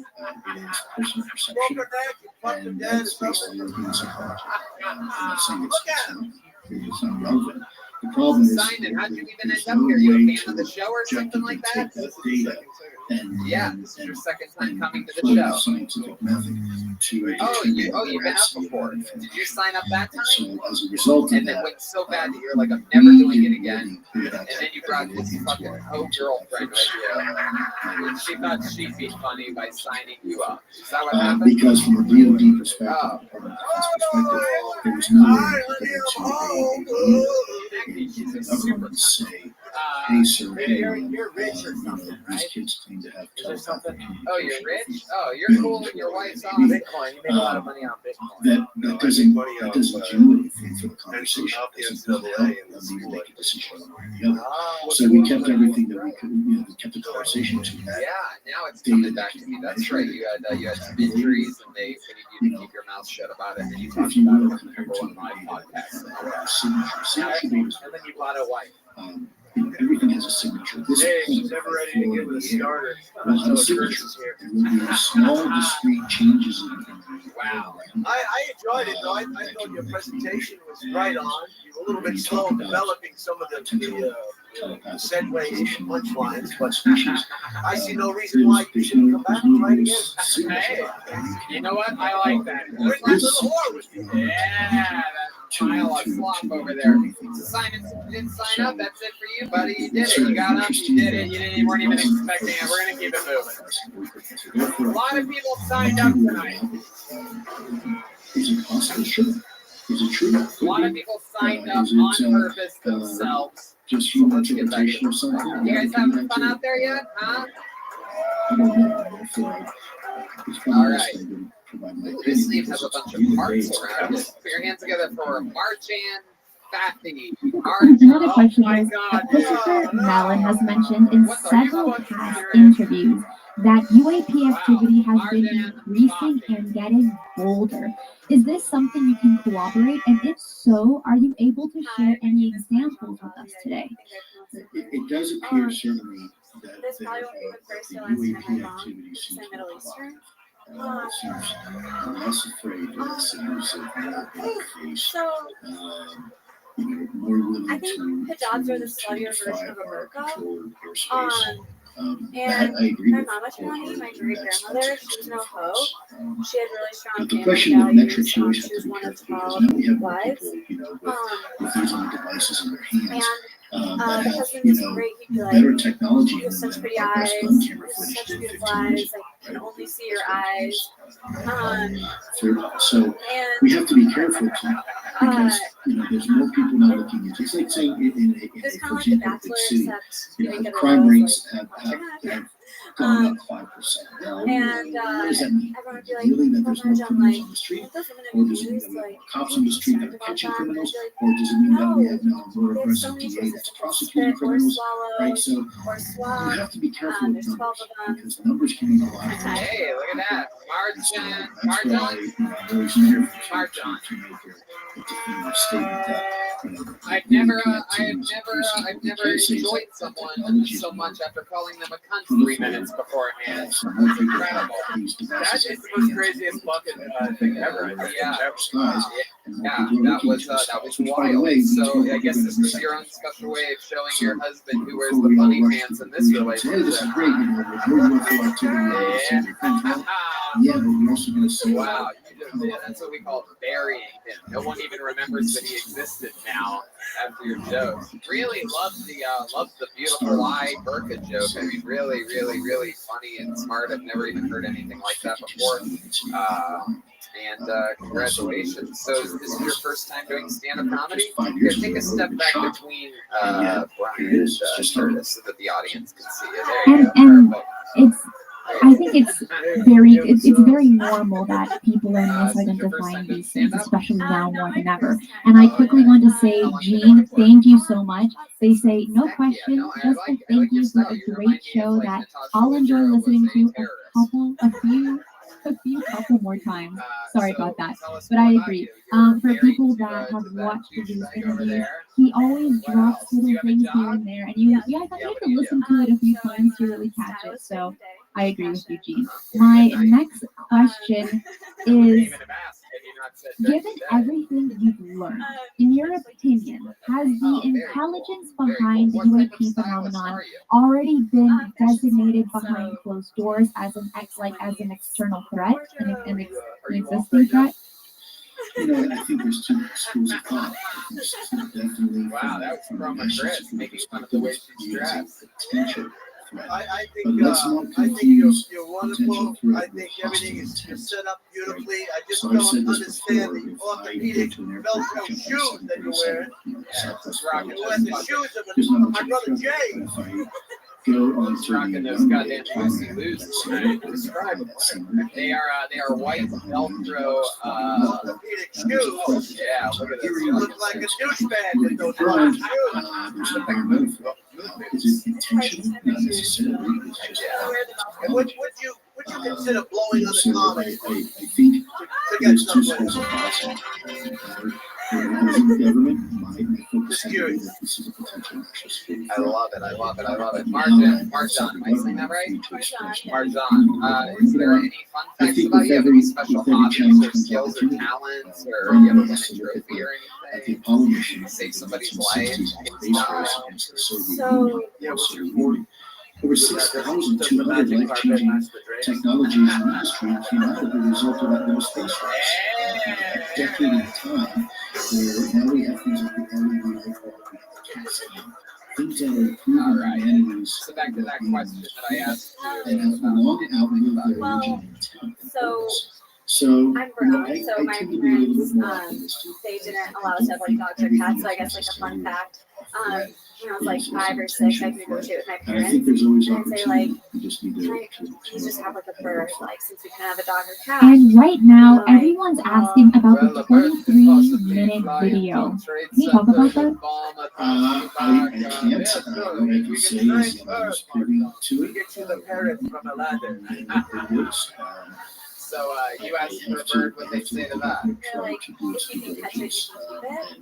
is personal perception, Broke her neck and fucked her and dead or that's based on something. your human psychology. I'm not saying Look at him. it's not relevant. The problem is Simon, how'd you even there's end up no here? You way a fan of the to show or something like that? objectively take that data Yeah, and this is your second time coming to apply the a show. scientific method to You've been up before. Did you sign up that time? So as a result of And then that, went so bad that you're like, I'm never doing it again. And then you brought this fucking girlfriend with you. And she thought she'd be funny by signing you up. Is that what happened? because from a DoD perspective, from a defense perspective, there was no way for them to the government say, hey sir, hey, You're rich or something, these right? kids claim to have Something. Oh, you're rich? Oh, you're cool and your wife's on Bitcoin. You make a lot of money on Bitcoin. that doesn't do anything for the conversation. It doesn't help them even make a decision one way or the other. So we kept everything that we could, we kept the conversation to that. Yeah, now it's coming back to me. That's right. You had some injuries, and they needed you to keep your mouth shut about it. And then you talked about it on my podcast. And then you bought a wife. everything has a signature. This Hey, point, she's never ready to give it a starter. will have a signature. There will be small, discrete changes in Wow. I enjoyed it, though. I thought your presentation was right on. You were a little bit slow in developing some of the segues and punchlines, but I see no reason why you shouldn't come back and try it again. Hey, you know what? I like that. Bring that little whore with you. Yeah, that pile of slop over there. So Simon, you didn't sign up. That's it for you, buddy. You did it. You got up. You did it. You weren't even expecting it. We're gonna keep it moving. A lot of people signed up tonight. Is it possible? Sure. Is it true? A lot of people signed up on purpose themselves. Just human interpretation or something? You guys having fun out there yet? Huh? I don't know. I feel like it's probably All right. provide my This opinion sleeve because has a it's bunch of really parts vague. around it. Put your hands together for Marjan Fatty. Another Oh question my is, God, Christopher dude. Mellon has mentioned in What the several fuck past is interviews that UAP activity has been increasing and getting bolder. Is this something you can corroborate? And if so, are you able to share any examples with us today? It does appear certainly that This the probably won't be the first or last UAP time I'm wrong. activity It's seems in Middle Eastern. seems less afraid of seductive, more face. So, More willing I think hijabs are the sluttier version of a burqa. That I agree My with. mama Chani, my great grandmother, she was no hoe. She had really strong But the family question of values. metrics you always She have was to be one of careful because 12 now we have more wives. people, with these other devices in their hands. My That have, husband was great. He'd be like, better technology you have than such pretty our best eyes. gun You camera have footage such did beautiful 15 years eyes. ago. I can only see your eyes. So we have to be careful because there's more people now looking into. It's like saying It's for kind of like The example, a big Bachelor, city, except the crime rates have gone up 5%. Now, and what does that mean? everyone would be like, Really that there's more I'm criminals like, on the street, aren't those women or in does it mean movies, that we have like, more cops on the street that are about catching that? criminals, Like, or does it mean that we have now more there's so aggressive many DA choices. that's It's prosecuting spit or criminals, swallow right? So or you swab. have to be careful with There's 12 numbers of them. because numbers can mean a lot. Hey, look at that. So Marjan. that's why Marjan. I'm always careful Marjan. to make a definitive statement that I've never enjoyed someone so much after calling them a cunt 3 minutes beforehand. It's incredible. That is the most craziest fucking thing ever. Yeah, that was By the wild. way, So I guess this was your own special way of showing your husband who wears the bunny pants in this relationship. This is great. We're yeah, but we're also going to see. Wow, that's what we call burying him. No one even remembers that he existed now after your joke. Really loved the beautiful lie burqa joke. I mean, really, really, really funny and smart. I've never even heard anything like that before. Congratulations. So this is your first time doing stand-up comedy? Here, take a step back between Brian and Curtis so that the audience can see you. There you go. And Perfect. I think it's very normal that people are misidentifying these things, especially now more than ever. And I quickly want to say, Jean, thank you so much. They say, no question, just a thank you for a great show that I'll enjoy listening to a few couple more times. Sorry about that, but I agree. For people that have watched these interviews, he always drops little things here and there, and you have to listen to it a few times to really catch it. So I agree with you, Gene. My next question is, given everything you've learned, in your opinion, has the intelligence behind the UAP phenomenon already been designated behind closed doors as an external threat, an existing threat? I think there's two schools of thought. There's definitely wow, that was from Chris making fun of the way she's dressed. I think you're wonderful. I think everything is set up beautifully. I just don't understand the orthopedic Velcro shoes that you're wearing. You're wearing the shoes of my brother Jay. He's rocking those goddamn Lucy Loos tonight. Describe them. They are white Velcro orthopedic shoes. Yeah, look at this. You look like a douchebag with those white shoes. Is it intentional? Not necessarily. It's just And would you consider blowing on the comedy I think to get there's two somewhere? schools of thought. As in government, my focus has been that this is a potential national security I love it. Marjan, am I saying that right? Marjan. Is there any fun facts about you? Have any special hobbies or skills or talents, or you ever win a trophy or anything? Save somebody's life? So, Yeah, what's your 40? Over 6,200 life-changing technologies in the industry came out as a result of that little space race. A decade at a time, where now we have things like the LED things that are improving humanity's. So back to that question that I asked you. And have long outlived their original intent. So, I'm brown, so my parents, they didn't allow us to have like dogs or cats, so I guess like a fun fact, when I was like 5 or 6, I could negotiate with my parents and say like, can you just have like a bird, like since we can have a dog or cat. And right now, everyone's asking about the 23-minute video. Can you talk about that? I can't. What I can say is I was privy to it. Get you the parrot from a ladder. So you asked for a bird, what they say to that? They're like, if you can catch it, you can keep it.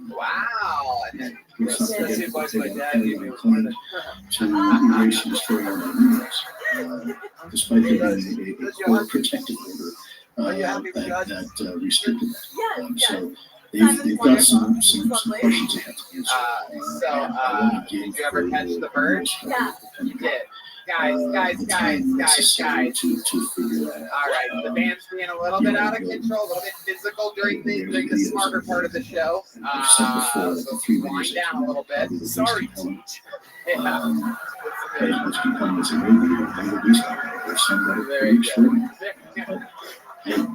Wow. And then That's the advice my dad gave me. Was to erase and destroy all the animals, despite there being a court protective order that restricted that. So they've got some questions they have to answer. Did you ever catch the bird? Yeah. You did. Guys. To figure that out. All right, the band's being a little bit out of control, a little bit physical during the smarter part of the show. So wind down a little bit. Sorry, Teach. It's become as a radio, there's somebody pretty extraordinary.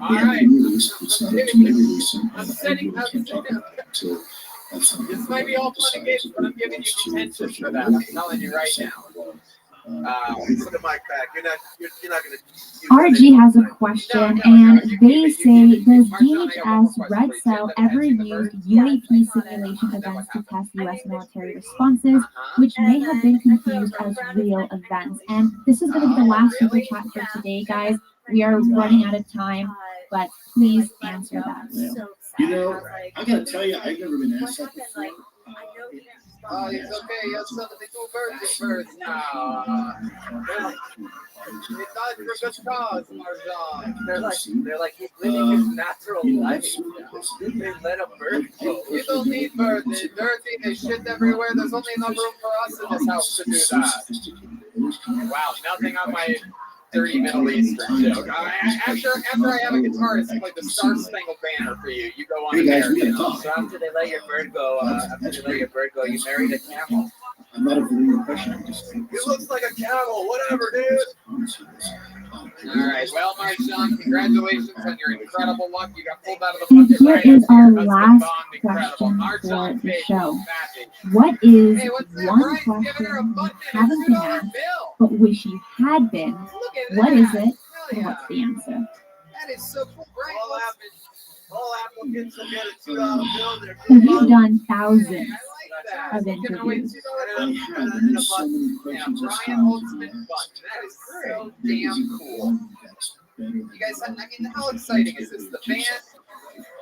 All right. It's not up to me to release them. I can't talk about it until that's something. This might be all fun and games, but I'm giving you detention for that. I'm telling you right now. Put the mic back. You're not gonna. RG has a question, and they say, does DHS Red Cell ever use UAP simulation events to test U.S. military responses, which may have been confused as real events? And this is going to be the last super chat for today, guys. We are running out of time, but please answer that. You know, I gotta tell you, I've never been asked that before. Oh, it's okay. You have 72 birds now. He died for good cause, Marjan. They're like he's living his natural life. They let a bird go. You don't need birds. They're dirty. They shit everywhere. There's only enough room for us in this house to do that. Wow, nothing on my dirty Middle Eastern joke. After I have a guitarist sing like the Star Spangled Banner for you, you go on American. So after they let your bird go, you married a camel. I'm not a balloon question. I just think It looks like a camel. Whatever, dude. All right. Well, Marjan, congratulations on your incredible luck. You got pulled out of the And bucket. here right is after our your last husband bombed. question for the show. Matthew. What is Hey, what's that? one Brian's giving question her a you button and a haven't been $2 asked, bill. but wish you had been? Look at What that. is it, Hell and yeah. what's the answer? That is so cool. Brian, All applicants will get a $2 bill. They're So you've done thousands that. of Giving away interviews. $2 bills. so many questions. Brian Holtzman button. That is so damn cool. You guys, I mean, how exciting is this? The band,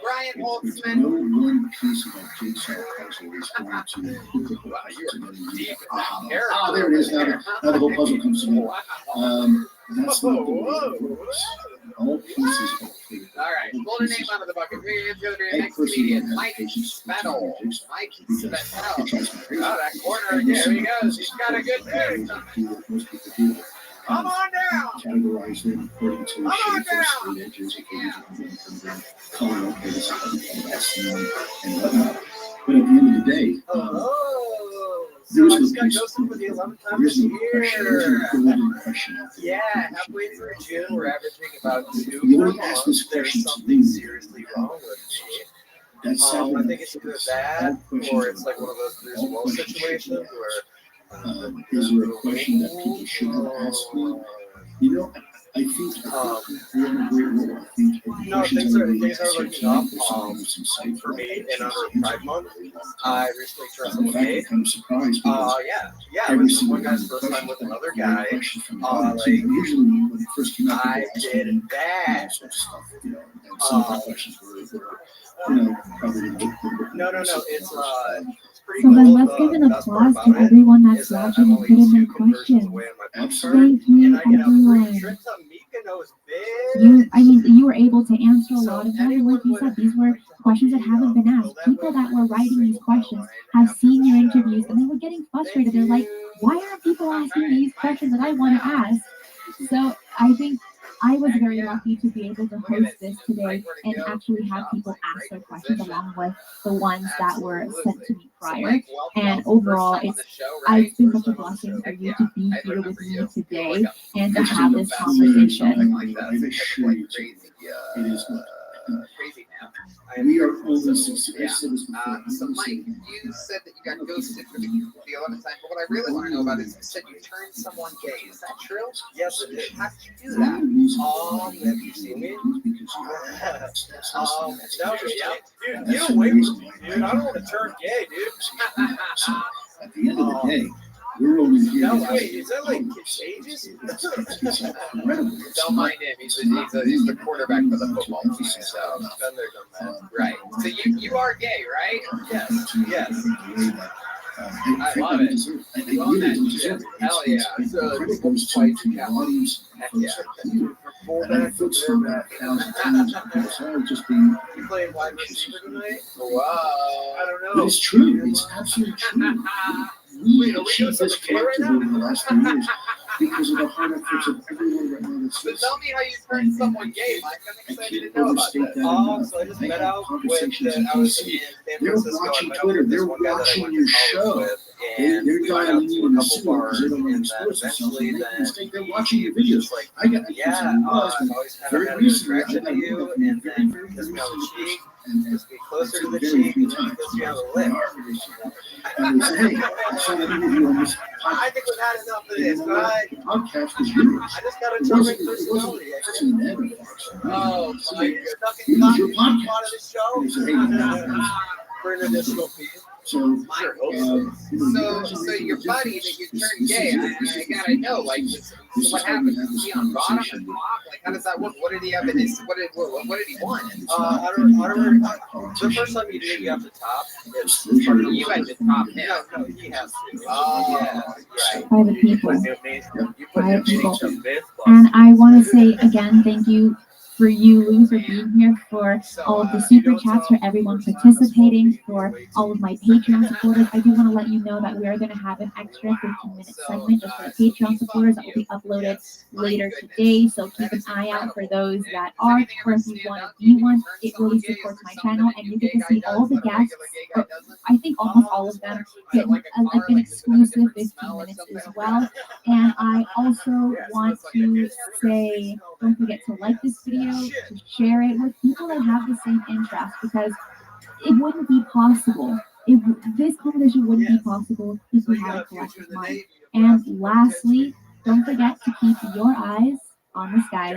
Brian No Holtzman. one piece of that jigsaw puzzle is going to. Wow, you're deep in that Ah, character. there it is. Now the whole puzzle comes together. Wow. That's not the way it works. All pieces are clear. All right, pull your name out of the bucket. It's going to be your next comedian, Mike Spettle. Mike Spettle. Oh, that corner. There he goes. He's got a good pick. Come on down. Categorize them according to the shape of straight edges, color of his and whatnot. But at the end of the day, there is no piece. There is no question. There is no golden question out there. Yeah, halfway through June, we're averaging about 2 You per want to ask month. this There's question to something me. seriously wrong with me. That's I think it's either that, or it's like one of those there's low situations where is there a question that people should have asked me? You know, I think we're in a great role. I think No, things are looking up for me in honor of Pride Month. I recently turned In fact, I'm 28. kind of surprised because Yeah. It was one guy's first time with another guy. Usually when it first came out, I did that. sort of stuff, you know, and some of the questions were, you know, probably No. It's pretty So then cool. let's give an The best part applause to about it everyone that's is that watching I'm and only put in their 2 conversions questions. away on my bus card, Thank you, and I get a free everyone. trip to Mykonos, You were able to answer a lot of them. And like you said, these were questions that haven't been asked. People that were writing these questions have seen your interviews and they were getting frustrated. They're like, why aren't people asking these questions that I want to ask? So I think I was very lucky to be able to host this today and actually have people ask their questions along with the ones that were sent to me prior. And overall, it's been such a blessing for you to be here with me today and to have this conversation. I assure you, it is not. We are always So Mike, you said that you got ghosted for the 11th time, but what I really want to know about is you said you turned someone gay. Is that true? Yes, it is. How did you do that? Have you seen me? No, yeah. Dude, get away from me, dude. I don't want to turn gay, dude. At the end of the day, we're only here. No, wait, is that like contagious? Don't mind him. He's the quarterback for the football team. So Been there, done that. right. So you are gay, right? Yes, yes. I love it. You own that shit. Hell yeah. So it's quite heck yeah. And folks from that just being. You playing wide receiver tonight? Whoa. I don't know. But it's true. It's absolutely true. We achieved this collectively in the last 3 years because of the hard efforts of everyone right now. So tell me how you turned someone gay, Mike. I'm excited to know about that. So I just met out with I was in San They're Francisco. watching Twitter. They're watching your show. They're dialing you in the sewer because they don't want to expose themselves. They make a mistake. They're watching your videos. I got I've always kind of had a good attraction to you, and then kiss me on the cheek, kiss me closer to the cheek, and then kiss me on the lip. And they say, hey, I saw that interview on this I think we've had enough of this, right? podcast was yours. I just got a It charming wasn't personality. actually an ad. Oh, Mike. It was your Part of podcast. the show And they said, hey, for an additional fee. so your buddy that you turned gay, I gotta know, like, so what happened? Was he on bottom or top? Like, how does that work? What did he have in his? What did he want? The first time you did, you have to top. You had to top him. No, he has to. Oh, yeah. Private people. Private people. And I want to say again, thank you for you, Lou, for being here, for all of the super chats, for everyone participating, for all of my Patreon supporters. I do want to let you know that we are going to have an extra 15-minute segment just for the Patreon supporters that will be uploaded later today. So keep an eye out for those that are, or if you want to be one, it really supports my channel, and you get to see all the guests. I think almost all of them get like an exclusive 15 minutes as well. And I also want to say, don't forget to like this video, to share it with people that have the same interest, because it wouldn't be possible. This conversation wouldn't be possible if we had a collective mind. And lastly, don't forget to keep your eyes on the skies.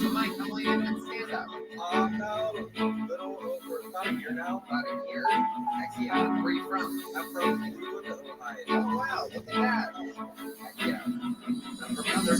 So Mike, how long have you been stand up? About a little over about a year now. About a year. Heck yeah. Where are you from? I'm from Cleveland, Ohio. Oh wow, look at that. Heck yeah. I'm from another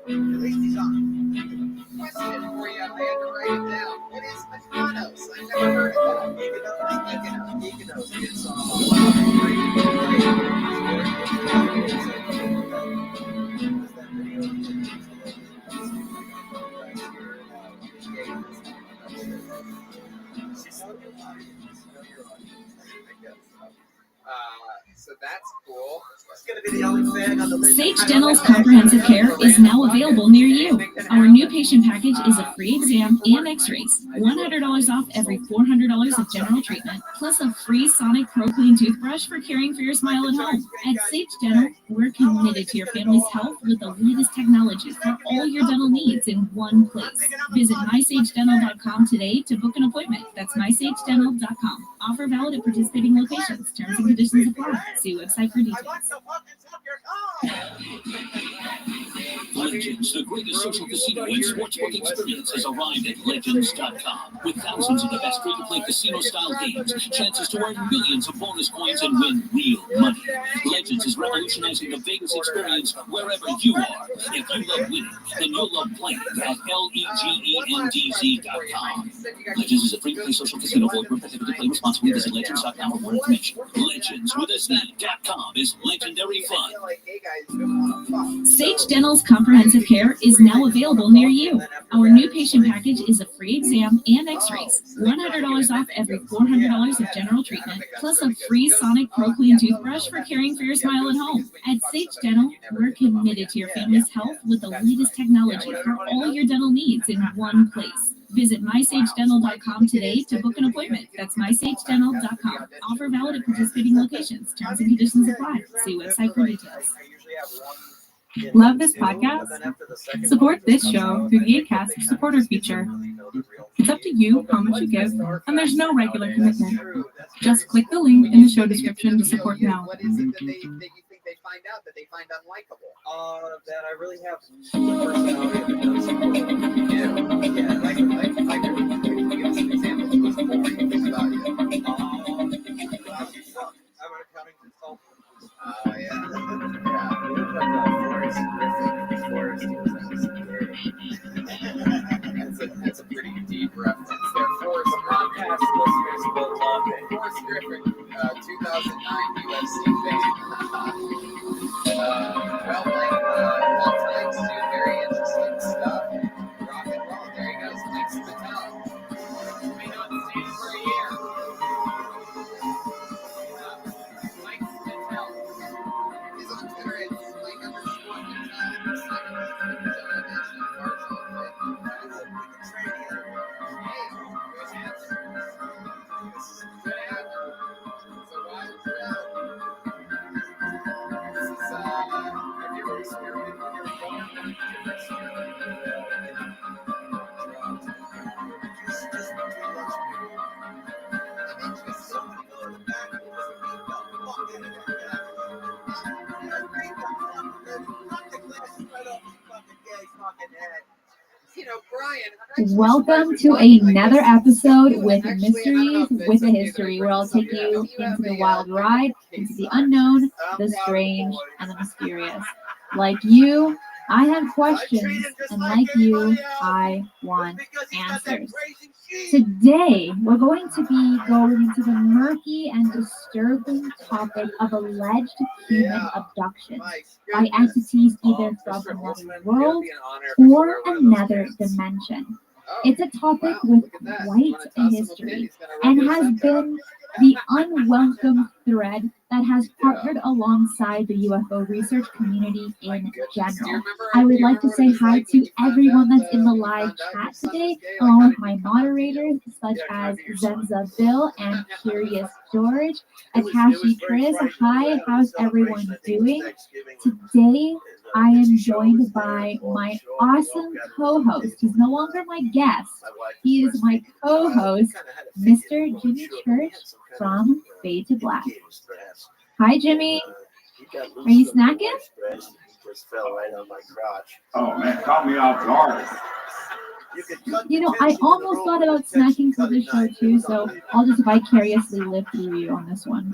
At least he's on. Question for you. I had to write it down. What is Mykonos? I've never heard of that. Mykonos. It's so that's cool. It's gonna be the only thing on the list. Sage Dental's comprehensive care is now available near you. Our new patient package is a free exam and x-rays, $100 off every $400 of general treatment, plus a free Sonic Pro Clean toothbrush for caring for your smile at home. At Sage Dental, we're committed to your family's health with the latest technology for all your dental needs in one place. Visit mysagedental.com today to book an appointment. That's mysagedental.com. Offer valid at participating locations. Terms and conditions apply. See website for details. Legends, the greatest social casino and sportsbook experience, has arrived at Legends.com. With thousands of the best free-to-play casino-style games, chances to earn millions of bonus coins and win real money. Legends is revolutionizing the Vegas experience wherever you are. If you love winning, then you'll love playing at LEGENDZ.com. Legends is a free-to-play social casino. Void where prohibited. Play responsibly. Visit Legends.com for more information. Legends with a Z.com is legendary fun. Sage Dental's comprehensive care is now available near you. Our new patient package is a free exam and x-rays, $100 off every $400 of general treatment, plus a free Sonic Pro Clean toothbrush for caring for your smile at home. At Sage Dental, we're committed to your family's health with the latest technology for all your dental needs in one place. Visit mysagedental.com today to book an appointment. That's mysagedental.com. Offer valid at participating locations. Terms and conditions apply. See website for details. Love this podcast? Support this show through the Acast supporter feature. It's up to you how much you give, and there's no regular commitment. Just click the link in the show description to support now. What is it that you think they find out that they find unlikable? That I really have the personality that does support you. Yeah, like give us an example of what's boring things about you. I'm an accounting consultant. Yeah. We look like Forrest Griffin. Forrest was that's a pretty deep reference there. Forrest podcast listeners will love it. Forrest Griffin, 2009 UFC fame. Well, all thanks to very interesting stuff. Rock and roll. There he goes. Thanks to tell. You may not see him for a year. Thanks to tell. He's on Twitter at Welcome to another episode with Mysteries with a History, where I'll take you into the wild ride, into the unknown, the strange, and the mysterious. Like you, I have questions, and like you, I want answers. Today, we're going to be going into the murky and disturbing topic of alleged human abductions by entities either from another world or another dimension. It's a topic with quite a history and has been the unwelcome thread that has partnered alongside the UFO research community in general. I would like to say hi to everyone that's in the live chat today, along with my moderators, such as Zenza Bill and Curious George, Akashi Chris. Hi, how's everyone doing? Today, I am joined by my awesome co-host. He's no longer my guest. He is my co-host, Mr. Jimmy Church from Fade to Black. Hi, Jimmy. Are you snacking? Just fell right on my crotch. Oh man, caught me off guard. You know, I almost thought about snacking for this show too, so I'll just vicariously live through you on this one.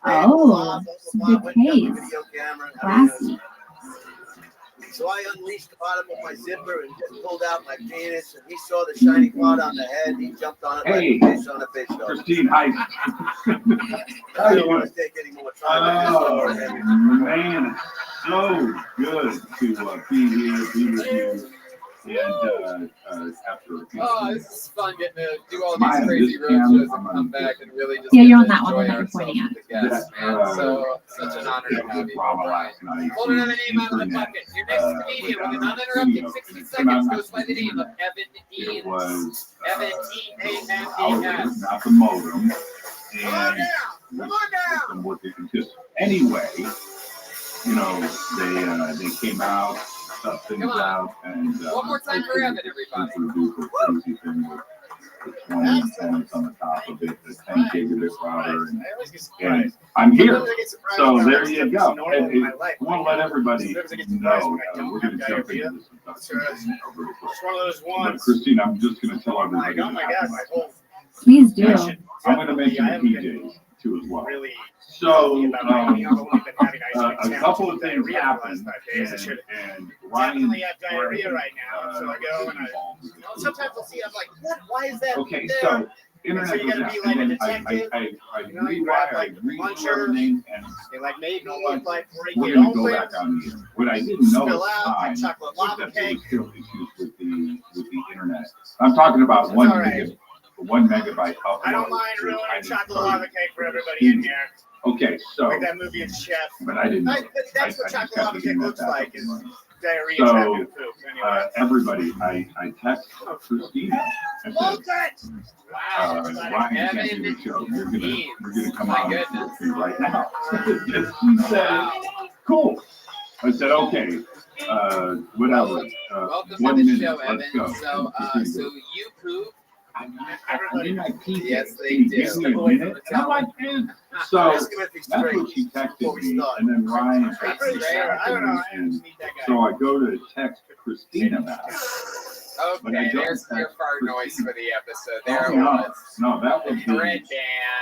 Oh, some good taste. Classy. So I unleashed the bottom of my zipper and just pulled out my penis, and he saw the shiny part on the head. He jumped on it like a fish on a fish hook. Christine, hi. I don't want to take any more time. Man, it's so good to be here, be with you. And after this is fun getting to do all these crazy road shows and come back and really just you're on that one that you're pointing at. Yes, man. So such an honor to have you. drama last night. Pull another name out of the bucket. Your next comedian with an uninterrupted 60 seconds goes by the name of Evan It Eanes. was Evan E-A-N-E-S. not the modem. Come on down. Come on down. Working just anyway, you know, they came out, stuff things out, and one more time for Evan, everybody. Crazy thing with the 20 antennas on the top of it, the 10 gigabit router, and I'm here. So there you go. And I want to let everybody know we're going to jump into this real quick. But Christine, I'm just going to tell everybody. Please do. I'm going to mention the PJs too as well. So a couple of things happened, and Ryan have diarrhea right now, so I go and sometimes I'll see, I'm like, what? Why is that? Okay, there? so internet so you gotta be like a detective. I you know, you grab grab like luncher, and they like made me like break we're it going to go open, back on here. What I didn't know spill at the out, time like chocolate was lava that there cake. was still issues with the internet. I'm talking about That's 1 all right. 1 megabyte upload. I don't mind ruining I didn't chocolate start lava cake for everybody in here. Okay, so Like that movie of Chef. but I didn't know. That's what I just chocolate got lava to cake do looks that like. back Is up. diarrhea So, trapped in poop. Anyway. Everybody, I text Christina and said, Ryan can't do the show. We're gonna come on with you right now. She said, cool. I said, okay, whatever. Welcome 1 to the minute, show, let's Evan. go. So, Christina so goes, you poop. I mean, I peed. Yes, they Can you do. give me a minute? And I'm like, man. So that's what she texted me, and then Ryan texted me back, and so I go to text Christina back. Okay, there's your fart noise for the episode. There it No, was. no, that was The red the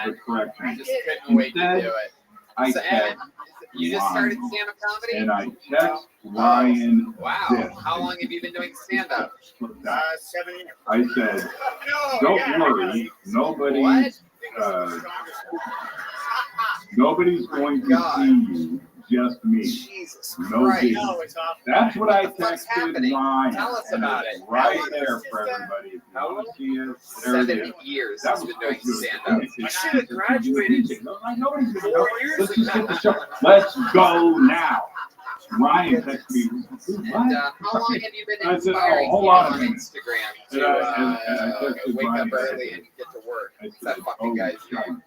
band. correct I one. just couldn't wait to Instead, do it. I So, Evan, text you just started stand-up comedy? and I text Ryan Wow. this. How long have you been doing stand-up? 7 years. I said, don't worry, nobody, nobody's going to see you, just me. Jesus No Christ. big. No, it's awful. That's what I What the fuck's texted happening? Ryan. Tell us and about it's it. right there for everybody. If you want to see it, there it 7 is. years That he's was been doing supposed to stand-up. be- I should have graduated Nobody's gonna 4 know. years Let's just get the ago. show. Let's go now. Ryan texted me. And how long have you been I said, inspiring hold people on a on minute. Instagram And to I texted wake Ryan up early and get to work? What's that fucking guy's name?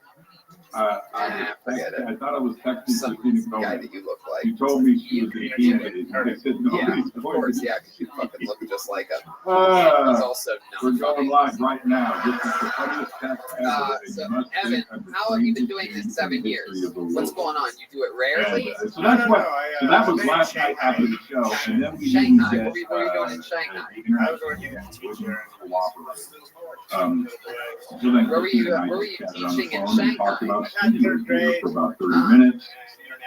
Forget it. I thought I was texting Some Christina guy Gomez. that you look like. She told me she was in Canada. I said, Yeah, nobody's of going course, to. yeah, because you fucking look just like him. He's also We're not going funny. live right now. This is the funniest text ever. and So, you must Evan, think I'm the how have you been strangest doing man this in 7 the years? history of the What's world. going on? You do it rarely? And, so that's what. So that was last night after the show, and then we didn't Shanghai. get, What were you doing in Shanghai? the internet wasn't cooperating. So then Where were you Christina and I teaching in chatted on the phone and talked Shanghai? about studios here for about 30 minutes.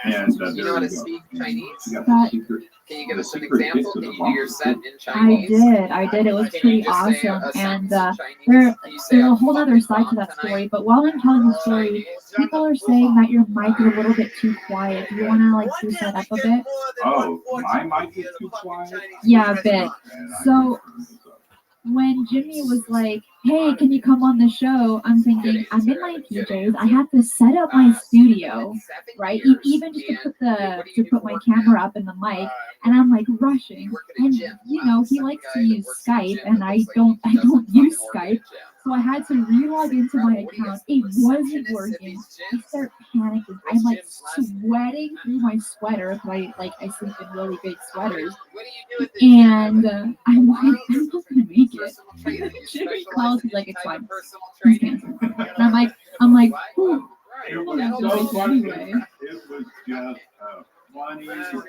And Do you know there how to we go. speak Chinese? She got the secret. Can you give us an secret example? hit to Can the you do your bumper. set in I Chinese? did. It was Can pretty you just say awesome. a And sentence in Chinese? there's Can you say a a whole other side to that story. But while I'm telling the story, people are saying that your mic is a little bit too quiet. Do you want to like boost that up a bit? Oh, my mic is too quiet? Yeah, a bit. So when Jimmy was like, hey, can you come on the show? I'm thinking, I'm in my PJs. I have to set up my studio, right? Even just to put my camera up and the mic. And I'm like rushing. And you know, he likes to use Skype and I don't use Skype. So I had to relog into my account. It wasn't working. I start panicking. I'm like sweating through my sweater. I sleep in really big sweaters. And I'm like, I'm not gonna make it. Jimmy calls, he's like, it's fine. He's canceled. And I'm like, whew. It was so funny. It was just funny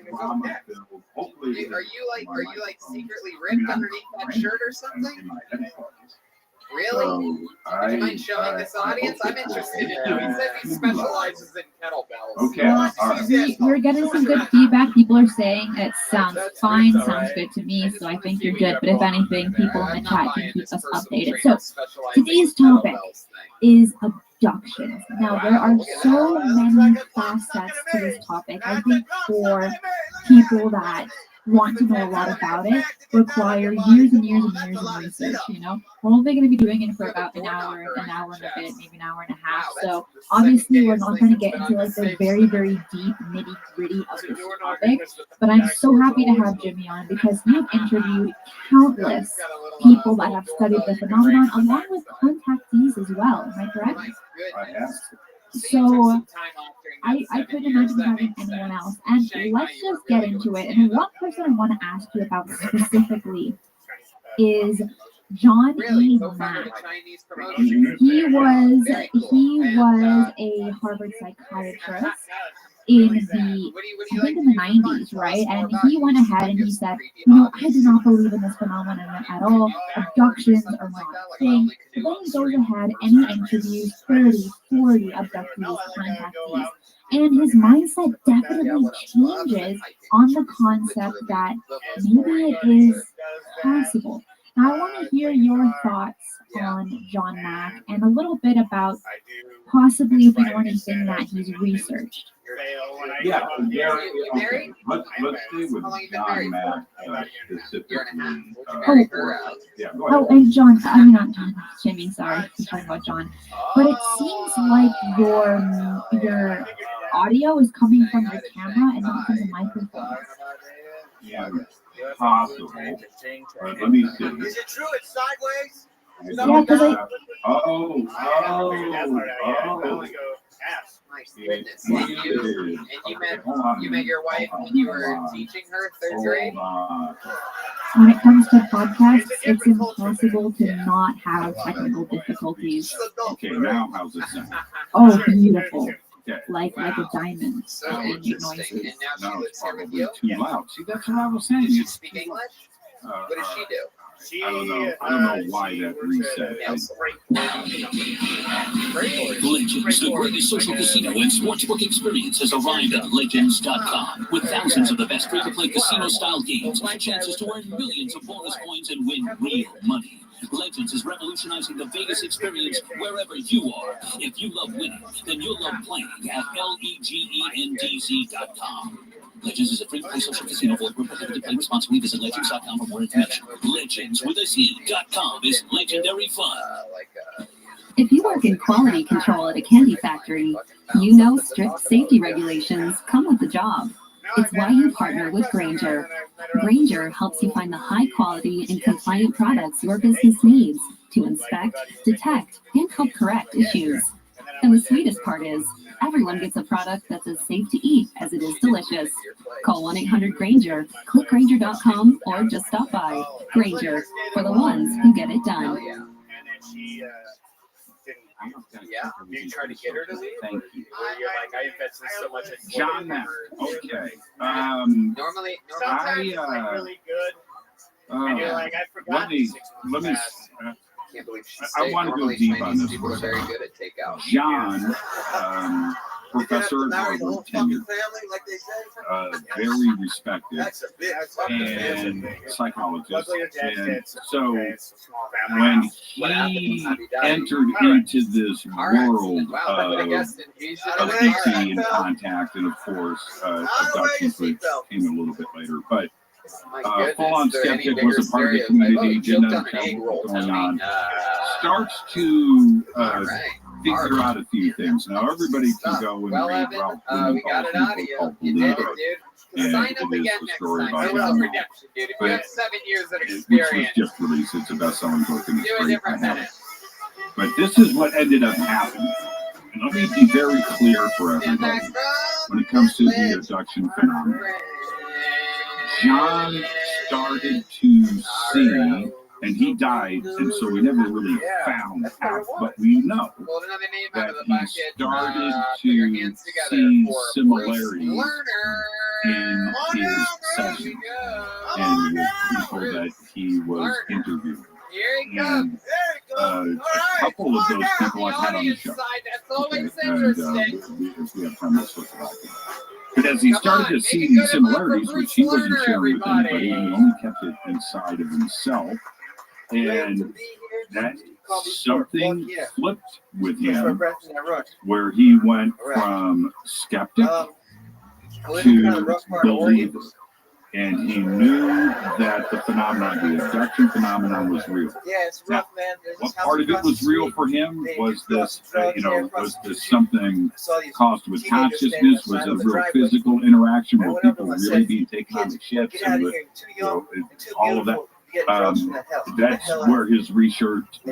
drama filled. Hopefully, Are you like secretly ripped underneath that shirt or something? Really? Would you mind showing this audience? I'm interested in him. He says he specializes in kettlebells. Okay. Well, we're getting some good feedback. People are saying it sounds fine, sounds good to me, so I think you're good. But if anything, people in the chat can keep us updated. So today's topic is abductions. Now, there are so many facets to this topic. I think for people that want to know a lot about it require years and years and years of research, you know. We're only going to be doing it for about an hour and a bit, maybe an hour and a half. So obviously we're not going to get into like the very, very deep nitty gritty of this topic, but I'm so happy to have Jimmy on because you've interviewed countless people that have studied the phenomenon along with contactees as well. Am I correct? So I couldn't imagine having anyone else. And let's just get into it. And one person I want to ask you about specifically is John E. Mack. He was a Harvard psychiatrist in the 90s, right? And he went ahead and he said, you know, I do not believe in this phenomenon at all. Abductions are not a thing. But then he goes ahead and he interviews 30, 40 abductees, contactees. And his mindset definitely changes on the concept that maybe it is possible. Now, I want to hear your thoughts on John Mack and a little bit about possibly if you know anything that he's researched. Yeah, okay. Let's stay with John Mack specifically. Oh, and John, I mean not John, Jimmy, sorry, I'm talking about John. But it seems like your audio is coming from your camera and not from the microphone. Yeah, possible. But let me see. Is it true it's sideways? Yeah, because My goodness. And you met your wife when you were teaching her third grade? When it comes to podcasts, it's impossible to not have technical difficulties. Okay, now how's it sound? Oh, beautiful. Okay. Like a diamond. So interesting. And now she lives here with you? Too loud. See, that's what I was saying. Does she speak English? What does she do? I don't know why that reset. Legends, the greatest social casino and sportsbook experience has arrived at Legends.com. With thousands of the best free-to-play casino-style games, chances to earn millions of bonus coins and win real money. Legends is revolutionizing the Vegas experience wherever you are. If you love winning, then you'll love playing at LEGENDZ.com. Legends is a free-to-play social casino for prohibited play responsibly. Visit Legends.com for more information. Legends with a Z.com is legendary fun. If you work in quality control at a candy factory, you know strict safety regulations come with the job. It's why you partner with Grainger. Grainger helps you find the high quality and compliant products your business needs to inspect, detect, and help correct issues. And the sweetest part is, everyone gets a product that's as safe to eat as it is delicious. Call 1-800-GRAINGER, click Grainger.com, or just stop by. Grainger, for the ones who get it done. And then she you try to get her to leave? Thank you. Or you're like, I invested so much in John Mack. Okay. Normally, sometimes it's like really good. And you're like, I forgot. Let me. Can't believe she I want to go deep on this people for are a very second. good at takeout. John, professor of Harvard, tenured, very respected, and psychologist. And so when he entered into this world of ET and contact, and of course, abductions, which came a little bit later, but full-on skeptic was a part of the community, didn't understand what was going on, starts to figure out a few things. Now, everybody can go and read Ralph we got it out of you. You did it, dude. Sign up again next time. It was redemption, dude. If you have 7 years of experience, which was just released, it's a best-selling book, and it's do a great. different minute. But this is what ended up happening. And let me be very clear for everybody when it comes to the abduction phenomenon. John started to see, and he died, and so we never really found out, but we know that he started to see similarities in his sessions and with people that he was interviewing. And a couple of those people I've had on the show. Okay, and if we have time, let's look about it. But as he started to see these similarities, which he wasn't sharing with anybody, he only kept it inside of himself, and that something flipped with him, where he went from skeptic to believer. and he knew that the phenomenon, the abduction phenomenon, was real. Yeah, it's rough, man. What part of it was real for him? Was this, was this something caused with consciousness? Was it a real physical interaction where people were really being taken on the ships and with, all of that? That's where his research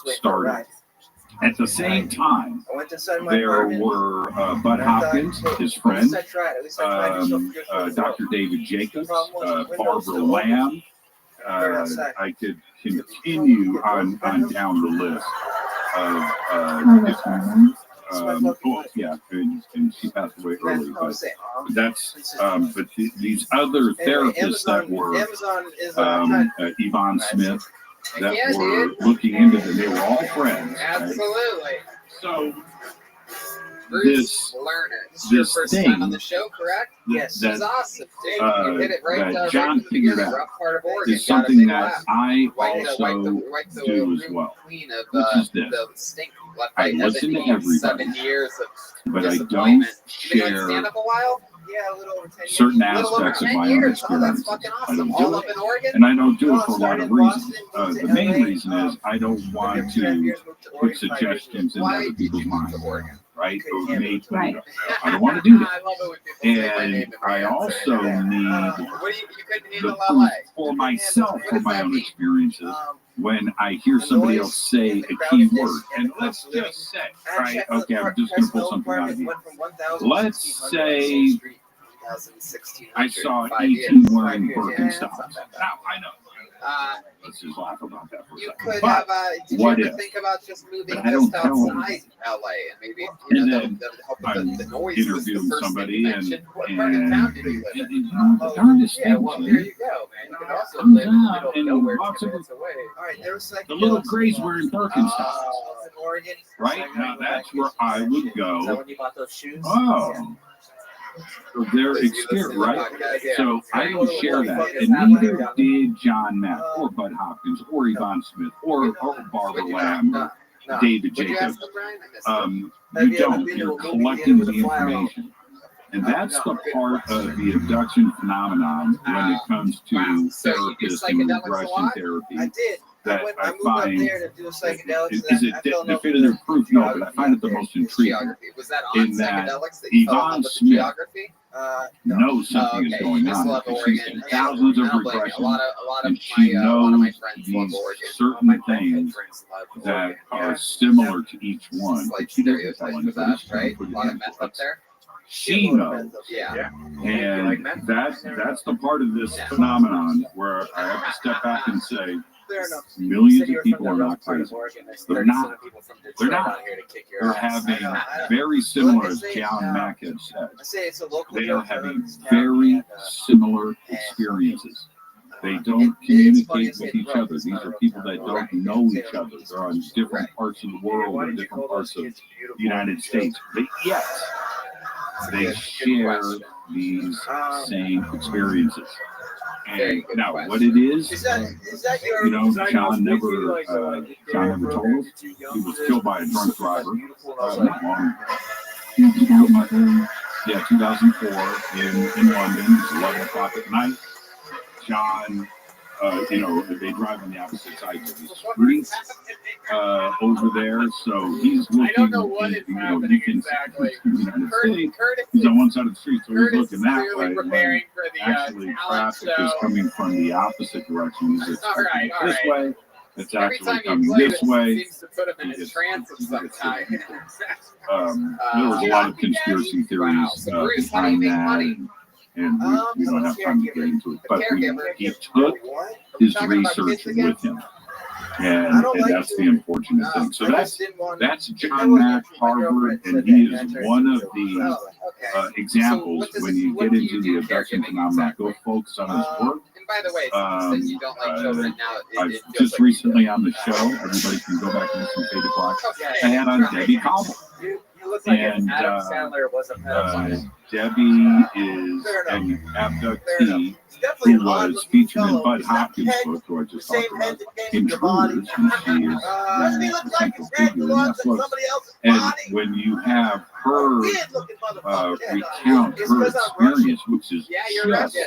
started. At the same time, there were Bud Hopkins, his friend, Dr. David Jacobs, Barbara Lamb. I could continue on down the list and she passed away early. But that's but these other therapists that were Yvonne Smith, that were looking into them. They were all friends. Absolutely. Right? So Bruce Lerner. This is your first time on the show, correct? Yes. This is awesome. You hit it right. That John figured out is something that I also do as well. Which is this. I listen to everybody, 7 years of but I don't share stand up a while? Yeah, a little over 10 years. certain aspects of my own experience. I don't do it, and I don't do it for a lot of reasons. The main reason is I don't want to put suggestions in other people's minds, right? Or make, I don't want to do that. And I also need the proof for myself, for my own experiences, when I hear somebody else say a key word. And let's just say, right, okay, I'm just going to pull something out of here. Let's say I saw E.T. wearing Birkenstocks. Now, I know. Let's just laugh about that for a second. Could But have, did you what ever if? think about just moving But I don't just tell them. outside LA and maybe And then help the noise was the interviewing first somebody, thing and you mentioned. What part of town did you live in? the darndest Yeah, thing, well, man, there you go, man. You could also comes live in the out middle of and nowhere walks 2 over minutes away. All right, there was like the little Grays wearing Birkenstocks. in Oregon. Right? Now that's where I would Is that go. when you bought those shoes? Oh. So they're exterior, right? Yeah. So I don't share that. And neither did John Mack or Bud Hopkins or Yvonne Smith or Barbara Lamb or David Jacobs. You don't. You're collecting the information. And that's the part of the abduction phenomenon when it comes to therapists and regression therapy that I find, is it definitive proof? No, but I find it the most intriguing. Was that on In that psychedelics that you fell in love Yvonne with the Smith geography? knows something is going on. She's seen thousands of regressions, and she knows these certain things that are similar to each one. But she doesn't tell anybody. She's going to put it in the books. She knows. Yeah. And that's the part of this phenomenon where I have to step back and say, millions of people are not crazy. They're not. They're not. They're having very similar, as John Mack had said, they are having very similar experiences. They don't communicate with each other. These are people that don't know each other. They're on different parts of the world or different parts of the United States. But yet, they share these same experiences. And now, what it is, John never told us. He was killed by a drunk driver not long ago. Yeah, 2004 in London. It's 11 o'clock at night. John, they drive on the opposite sides of the streets over there, so he's looking. I don't know what is happening exactly. He's on one side of the street, so he's looking that way. Actually, traffic is coming from the opposite direction. It's this way. It's actually coming this way. Seems to put him in a trance of some kind. There was a lot of conspiracy theories behind that. And we don't have time to get into it, but he took his research with him, and that's the unfortunate thing. So that's John Mack, Harvard, and he is one of the examples when you get into the abduction phenomenon. Go focus on his work. And by the way, since you don't like children now, I've just recently on the show, everybody can go back and listen to Faded Block. I had on Debbie Cobble. And Debbie is an abductee who was featured in Bud Hopkins' book, who I just talked about, Intruders, and she is the central figure in that book. And when you have her recount her experience, which is just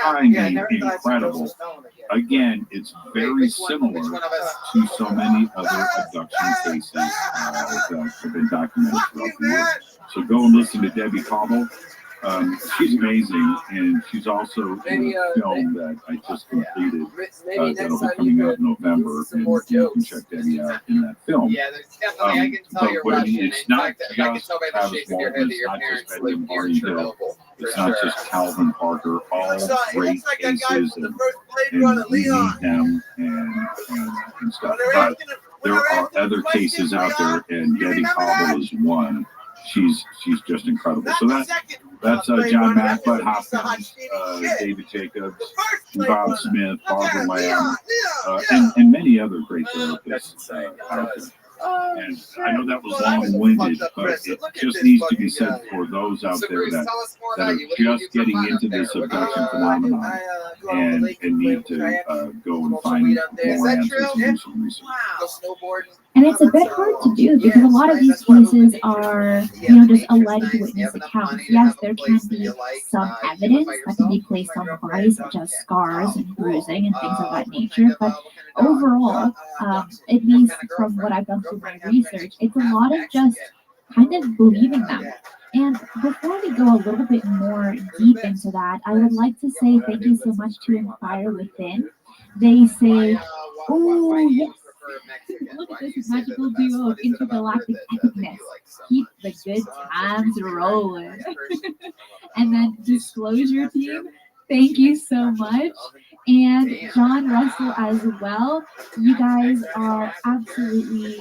finding incredible. Again, it's very similar to so many other abduction cases that have been documented throughout the years. So go and listen to Debbie Cobble. She's amazing, and she's also in a film that I just completed that'll be coming out in November, and you can check Debbie out in that film. Yeah, there's definitely, I can tell But you're what I Russian. mean, In it's not fact, I can just tell by the Travis shape of your head Walton, that it's your not just parents Edwin lived near Barney Hill, Chernobyl. it's not just Calvin Parker, all great cases and you meet them and stuff. But there are other cases out there, and Debbie Cobble is one. She's just incredible. So that's John Mack, Bud Hopkins, David Jacobs, Bob Smith, Barbara Lamb, and many other great therapists out there. And I know that was long-winded, but it just needs to be said for those out there that are just getting into this abduction phenomenon and need to go and find more answers and do some research. And it's a bit hard to do because a lot of these cases are, just alleged witness accounts. Yes, there can be some evidence that can be placed on the body, such as scars and bruising and things of that nature. But overall, at least from what I've done through my research, it's a lot of just kind of believing them. And before we go a little bit more deep into that, I would like to say thank you so much to Inquire Within. They say, oh, yes. Look at this magical duo of intergalactic epicness. Keep the good times rolling. And then Disclosure Team, thank you so much. And John Russell as well. You guys are absolutely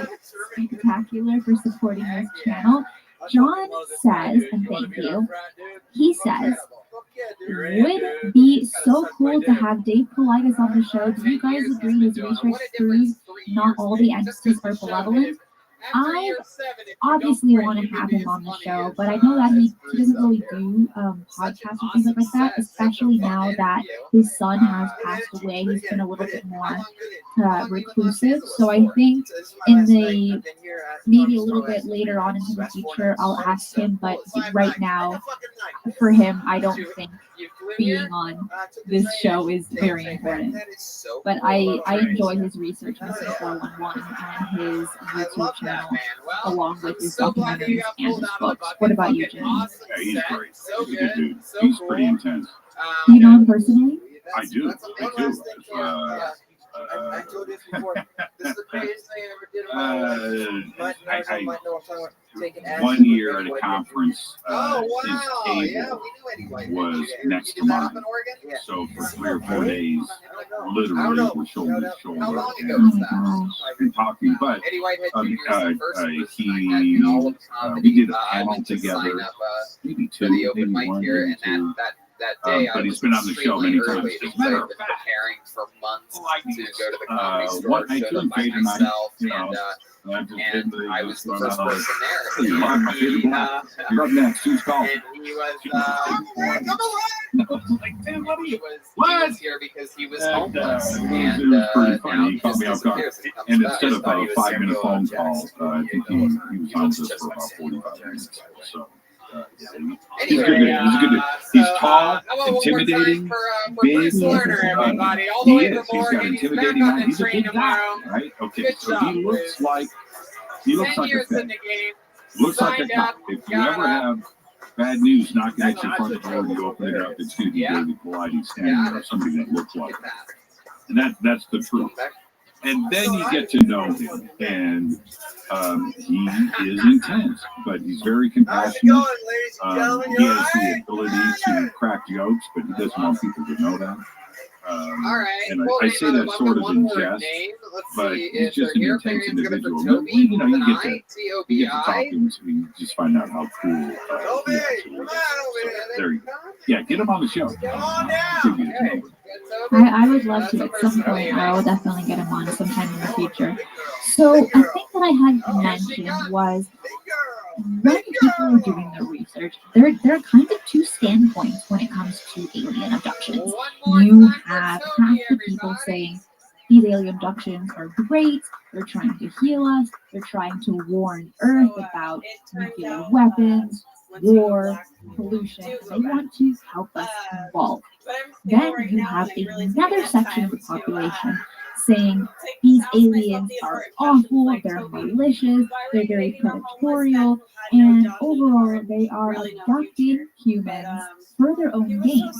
spectacular for supporting this channel. John says, and thank you, he says, would it be so cool to have Dave Paulides on the show? Do you guys agree his research proves not all the entities are malevolent? I obviously want to have him on the show, but I know that he doesn't really do podcasts or things like that, especially now that his son has passed away. He's been a little bit more reclusive. So I think maybe a little bit later on into the future, I'll ask him, but right now, for him, I don't think being on this show is very important. But I enjoy his research on 411 and his YouTube channel, along with his documentaries and his books. What about you, Jimmy? Yeah, he's great. He's a good dude. He's pretty intense. Do you know him personally? I do. I told you before, this is the craziest thing I ever did in my life. 1 year at a conference, his table was next to mine. So for 3 or 4 days, literally we're shoulder to shoulder and talking. But we did a panel together, maybe 2, maybe 1, maybe 2. But he's been on the show many times. As a matter of fact, preparing for months to go to the comedy store, one night show them by Kate and myself, and I was the first person there. You're up next. Who's calling? And he was, he was here because he was homeless. It was pretty funny. He caught me off guard. And instead of a 5-minute phone call, I think he was on this for about 45 minutes. So. He's a good dude. He's a good dude. He's tall, intimidating, big. He is. He's got intimidating eyes. He's a big guy, right? Okay, so he looks like a fed. Looks like a cop. If you ever have bad news knocking at your front door and you open it up, it's going to be David Paulides standing there, or somebody that looks like that. And that's the truth. And then you get to know him, and he is intense, but he's very compassionate. He has the ability to crack jokes, but he doesn't want people to know that. And I say that sort of in jest, but he's just an intense individual. But, you get to talk to him, so you just find out how cool he actually is. So, there you go. Yeah, get him on the show. I would love to at some point. I will definitely get him on sometime in the future. So a thing that I had mentioned was when people are doing their research, there are kind of 2 standpoints when it comes to alien abductions. You have half the people saying these alien abductions are great, they're trying to heal us, they're trying to warn Earth about nuclear weapons, war, pollution. They want to help us evolve. Then you have another section of the population saying these aliens are awful, they're malicious, they're very predatorial, and overall they are abducting humans for their own gain.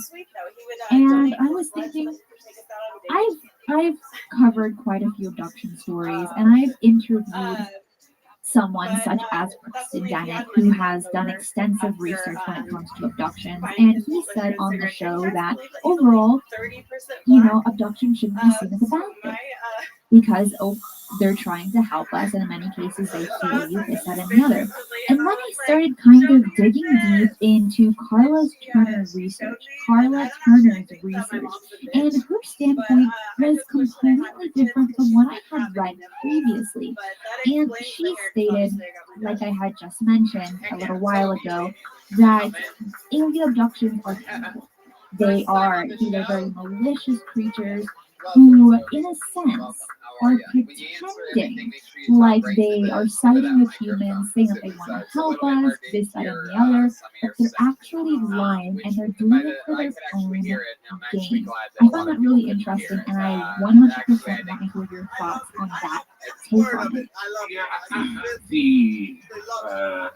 And I was thinking, I've covered quite a few abduction stories, and I've interviewed someone such as Preston Dennett, who has done extensive research when it comes to abductions, and he said on the show that overall, abduction shouldn't be seen as a bad thing because they're trying to help us, and in many cases they kill you, this, that, and the other. And then I started kind of digging deep into Carla Turner's research, and her standpoint was completely different from what I had read previously. And she stated, like I had just mentioned a little while ago, that alien abductions are terrible. These are very malicious creatures who, in a sense, are pretending like they are siding with humans, saying that they want to help us, this, that, and the other, but they're actually lying, and they're doing it for their own gain. I found that really interesting, and I 100% want to hear your thoughts on that take on it.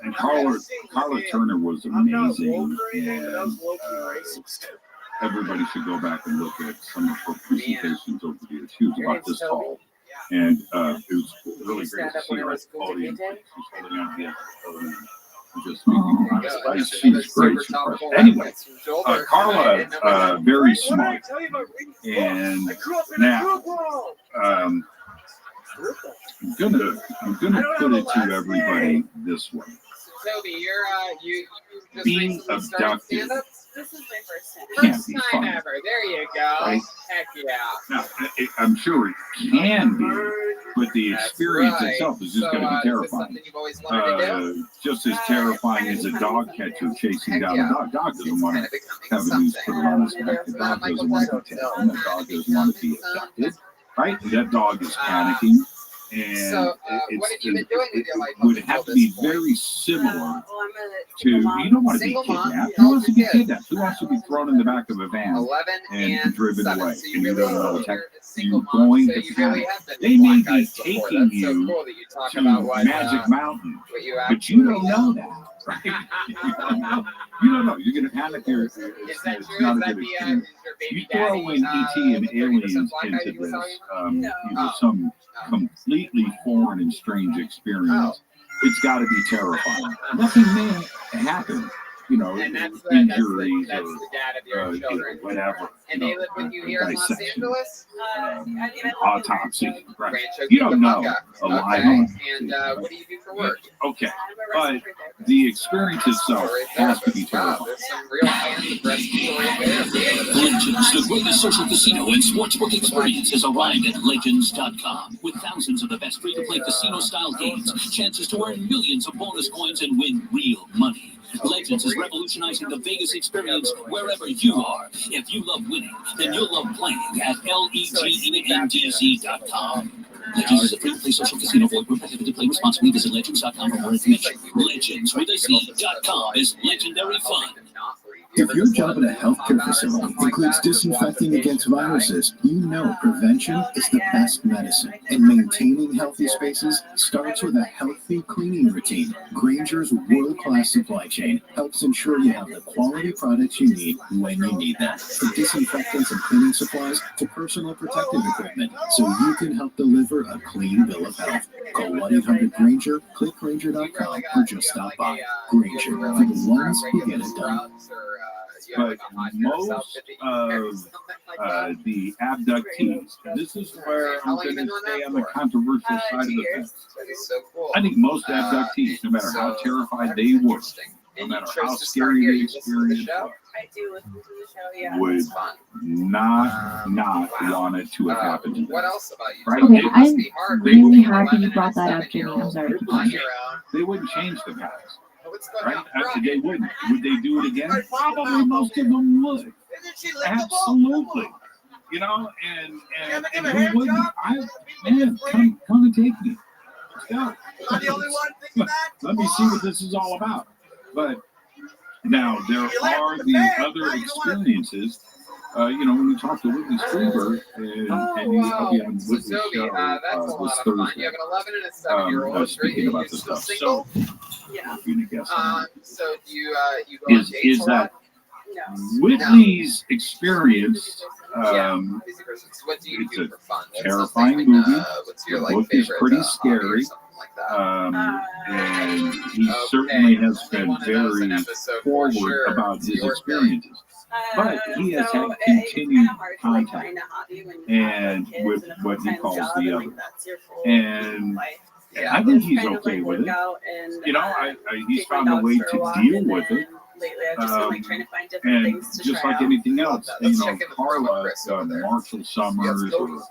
And Carla Turner was amazing, and everybody should go back and look at some of her presentations over the years. She was about this tall, and it was really great to see her at the podium. She's holding out the podium. She was great. Anyway, Carla, very smart, and now I'm gonna put it to everybody this way. Toby, you just being abducted. This is my first time. First time ever. There you go. Right? Heck yeah. Now, I'm sure it can be, but the experience itself is just going to be terrifying. Just as terrifying as a dog catcher chasing down a dog. Dog doesn't want to have a noose put around his neck. The dog doesn't want to be taken. The dog doesn't want to be abducted. Right? That dog is panicking. And what have you been doing with your life? It would have to be very similar to, you don't want to be kidnapped. Who wants to be kidnapped? Who wants to be thrown in the back of a van and driven away? And you don't know you're going to panic. They may be taking you to Magic Mountain, but you don't know that. Right? You don't know. You're going to panic here. It's not a good experience. You throw in E.T. and aliens into this, some completely foreign and strange experience. It's got to be terrifying. Nothing may happen, injuries or whatever. And they live with you here in Los Angeles? Autopsy. Right. You don't know. Alive. And what do you do for work? Okay. But the experience itself has to be terrifying. There's some real fans of respiratory therapy. Legends, the greatest social casino and sportsbook experience has arrived at Legends.com. With thousands of the best free-to-play casino-style games, chances to earn millions of bonus coins and win real money. Legends is revolutionizing the Vegas experience wherever you are. If you love winning, then you'll love playing at LEGENDZ.com. Legends is a free-to-play social casino. Void where prohibited. Play responsibly. Visit Legends.com for more information. Legends with a Z.com is legendary fun. If your job at a healthcare facility includes disinfecting against viruses, you know prevention is the best medicine. And maintaining healthy spaces starts with a healthy cleaning routine. Grainger's world-class supply chain helps ensure you have the quality products you need when you need them. From disinfectants and cleaning supplies to personal protective equipment, so you can help deliver a clean bill of health. Call 1-800-GRAINGER, click Grainger.com, or just stop by. Grainger, for the ones who get it done. But most of the abductees, this is where I'm going to stay on the controversial side of the fence. I think most abductees, no matter how terrified they were, no matter how scary the experience was, I do listen to the show, yeah. would not want it to have happened to them. What else about you? Right? Okay, I'm really happy you brought that up, Jimmy. I'm sorry. They wouldn't change the past. Right? They wouldn't. Would they do it again? Probably most of them would. Absolutely. And who wouldn't? Come and take me. Let's go. I'm the only one thinking that. Let me see what this is all about. But Now, there are the other experiences. When you talk to Whitney Strieber, and I'll be on Whitney's show this Thursday. You have an 11 and a 7-year-old. Speaking about this stuff. So, yeah. So do you go on dates is a that lot? Whitney's experience? What do you do for fun? What's Terrifying something, movie. What's your The like book favorite is pretty hobby or scary. something like that? And he certainly has been very forward about his experiences. But he has had continued contact and with what he calls the other. And I think he's okay with it. He's found a way to deal with it. Lately, I've just been like trying to find different And things to just try like out. anything else, Carla, Marshall Summers, or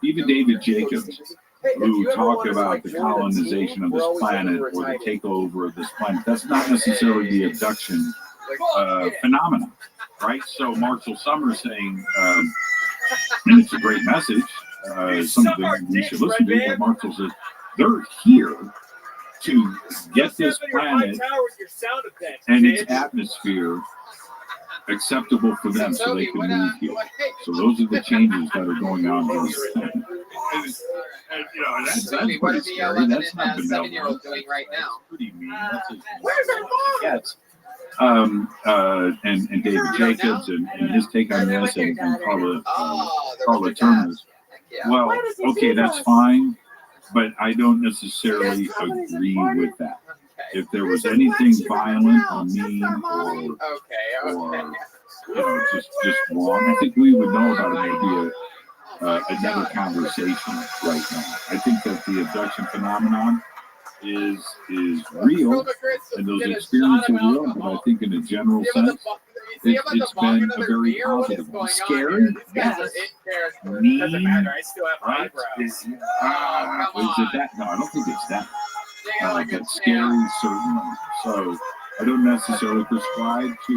even David Jacobs, who talk about the colonization of this planet or the takeover of this planet. That's not necessarily the abduction phenomenon, right? So Marshall Summers saying, and it's a great message, something we should listen to, but Marshall says, they're here to get this planet and its atmosphere acceptable for them so they can move here. So those are the changes that are going on on this planet. And that's pretty scary. That's not been 7-year-old doing right now? Pretty mean. Where's our mom? And David Jacobs and his take on this and Carla Turner's. Well, okay, that's fine, but I don't necessarily agree with that. If there was anything violent or mean or just wrong, I think we would know about it. Maybe another conversation right now. I think that the abduction phenomenon is real, and those experiences are real. But I think in a general sense, it's been a very positive one. Scary, yes. Mean, right? Is it that? No, I don't think it's that. But scary, certainly. So I don't necessarily prescribe to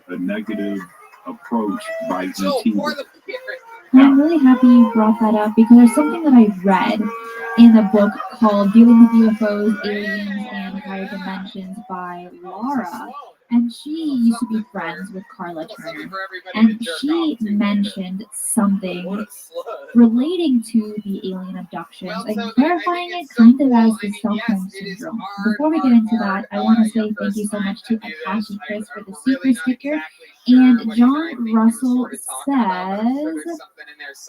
a negative approach by ET. I'm really happy you brought that up because there's something that I read in a book called Dealing with UFOs, Aliens, and Higher Dimensions by Laura. And she used to be friends with Carla Turner. And she mentioned something relating to the alien abductions and clarifying it kind of as the Stockholm Syndrome. Before we get into that, I want to say thank you so much to Akashi Chris for the super sticker. And John Russell says,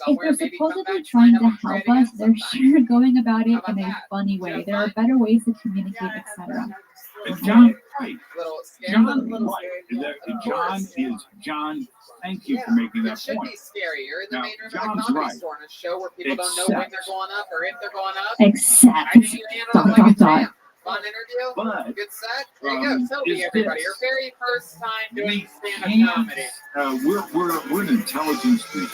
if they're supposedly trying to help us, they're sure going about it in a funny way. There are better ways to communicate, etc. And John, right. John, thank you for making that point. It should be scary. You're in the main room of a John's comedy right. store on a show where people don't know when they're going up or if they're going up. Except. Fun interview? But, good set? There you go. Toby, everybody. Your very first time doing stand-up comedy. We're an intelligent species,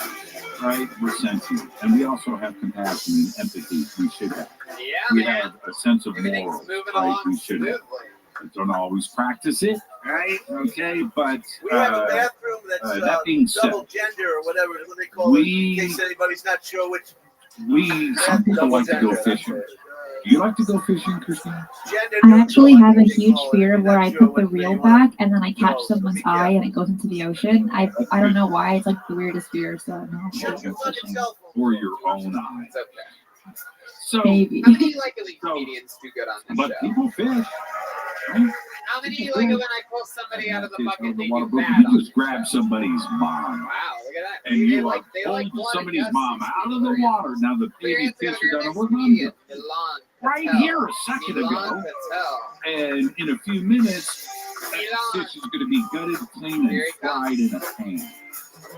right? We're sentient. And we also have compassion and empathy. We should have. Yeah, we man. have a sense of morals, right? We should have. We don't always practice it, right? Okay, but we have a bathroom that's that being double said, gender or whatever what they call it, in case anybody's not sure which. Some people like to go fishing. Do you like to go fishing, Christine? I actually have a huge fear where I put the reel back and then I catch someone's eye and it goes into the ocean. I don't know why. It's like the weirdest fear. So I don't know if I go fishing. Or your own eye. So, maybe. How many like elite comedians do good on this but show? people fish. Right? How many like when I pull somebody out of the bucket, they do But bad you on? just grab somebody's mom. Wow, look at that. And They you like pull somebody's blood mom and out of the water. Now the baby fish are gonna work on right here a second ago. And in a few minutes, that fish is gonna be gutted, clean, and fried in a pan.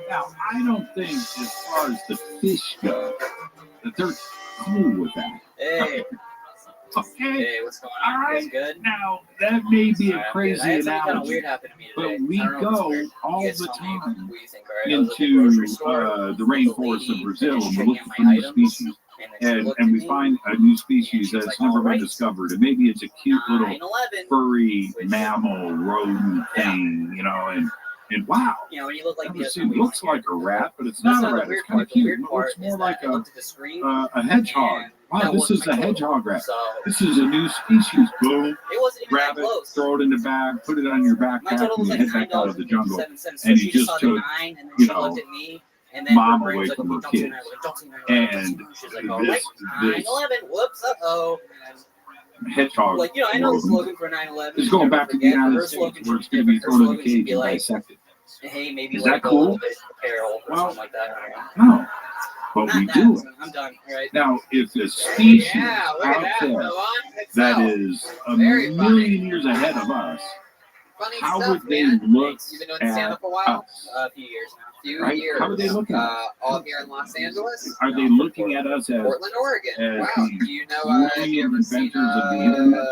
Now, I don't think, as far as the fish go, that they're cool with that. Hey. Okay. Hey, what's going on? All right. You guys good? Now, that may be a crazy I had something kind of analogy, weird happen to me today. but we I don't know if it's go weird. all You guys the tell me time what you think, all right? I was at the grocery store. into the rainforest of Brazil and we're looking for my new items, species. and And we find a new species that's like, never all right. been discovered. And maybe it's a cute little 9/11, furry mammal rodent thing, and wow. You know, when you look like this, It looks like a rat, but it's That's not a not rat. the weird It's kind part. of The cute. weird It part looks more is like that I looked at the screen a hedgehog. and wow, this is a hedgehog rat. This is a new species. Boom. It wasn't even Grab that it, close. throw it in the bag, put it on your My backpack, total and was you like head back out of the jungle. $9.77. So And she he just just saw the took, 9, and then you she know, looked at me, and then mom her away brain's from like, her don't see kids. 9/11, don't see 9/11. And She's like, all right, this 9/11. Whoops, uh-oh. hedgehog Like, you know, I know the rodent slogan for 9/11. is going back to the United Her States, slogan where should it's be going to be different. Her thrown in a slogan should cage be and like, dissected. hey, maybe Is let that go a cool? little bit apparel or something like that. I don't know. No, but Not we that, do it. so I'm done. All right. Now, if the species Yeah, look out at that. there The line that itself. is a Very million years ahead of us, Funny how stuff, would they man. look You've been doing at stand-up a while? us? A few years now. Few Right? years. How are they looking at us? All here in Los Angeles? Are they looking at us as Portland, Oregon. as Wow. the Do you know, have you ever seen, inventors of the internet?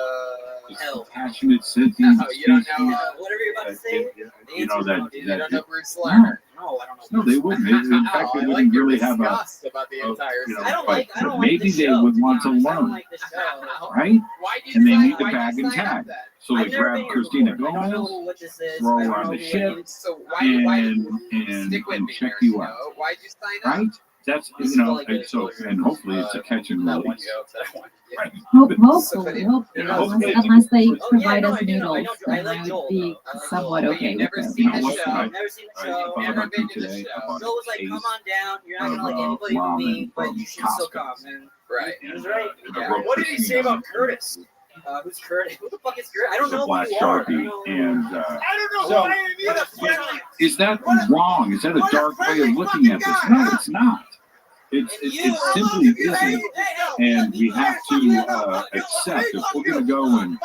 Hell. Passionate, sentient no, you don't species? know, Whatever you're about to say. You know that. you that don't know Bruce Lerner. No, I don't know. no, they wouldn't. In fact, they I like wouldn't your really have a. disgust about the entire You know, I don't but, like. I don't but like maybe the they show, would to be want to honest. I don't learn, like the show. right? Why'd you And they sign- need the why'd bag you and sign up tag. then? So they I've never grab been here Christina before. I don't know Gomez, what this is. throw I her don't on know the who ship, it is. So why and stick with me check there, you out, Why'd you sign up? right? That's you know, and so and hopefully it's a catch and That one release. joke that I want. Right. Hopefully, unless they Oh, yeah, provide no, us I do know. noodles, I then like I would Joel, be though. I like somewhat Joel. okay You've with never it. seen You know the what? show. Never seen the show. thought Never about been you to the today show. about Joel was like, a come case on down. You're not gonna like of, anybody but ramen me, but from you should still Costco. come. And Right. he was right. And I Yeah. wrote What did he Christina say about Gomez. Curtis? Who's Curtis? Who the fuck is Curtis? I don't The know black who you are. I Sharpie, don't know. and I don't know. so why I need a friendly. is that wrong? Is that a dark way of looking at this? No, it's not. It simply isn't, and we have to accept if we're going to go and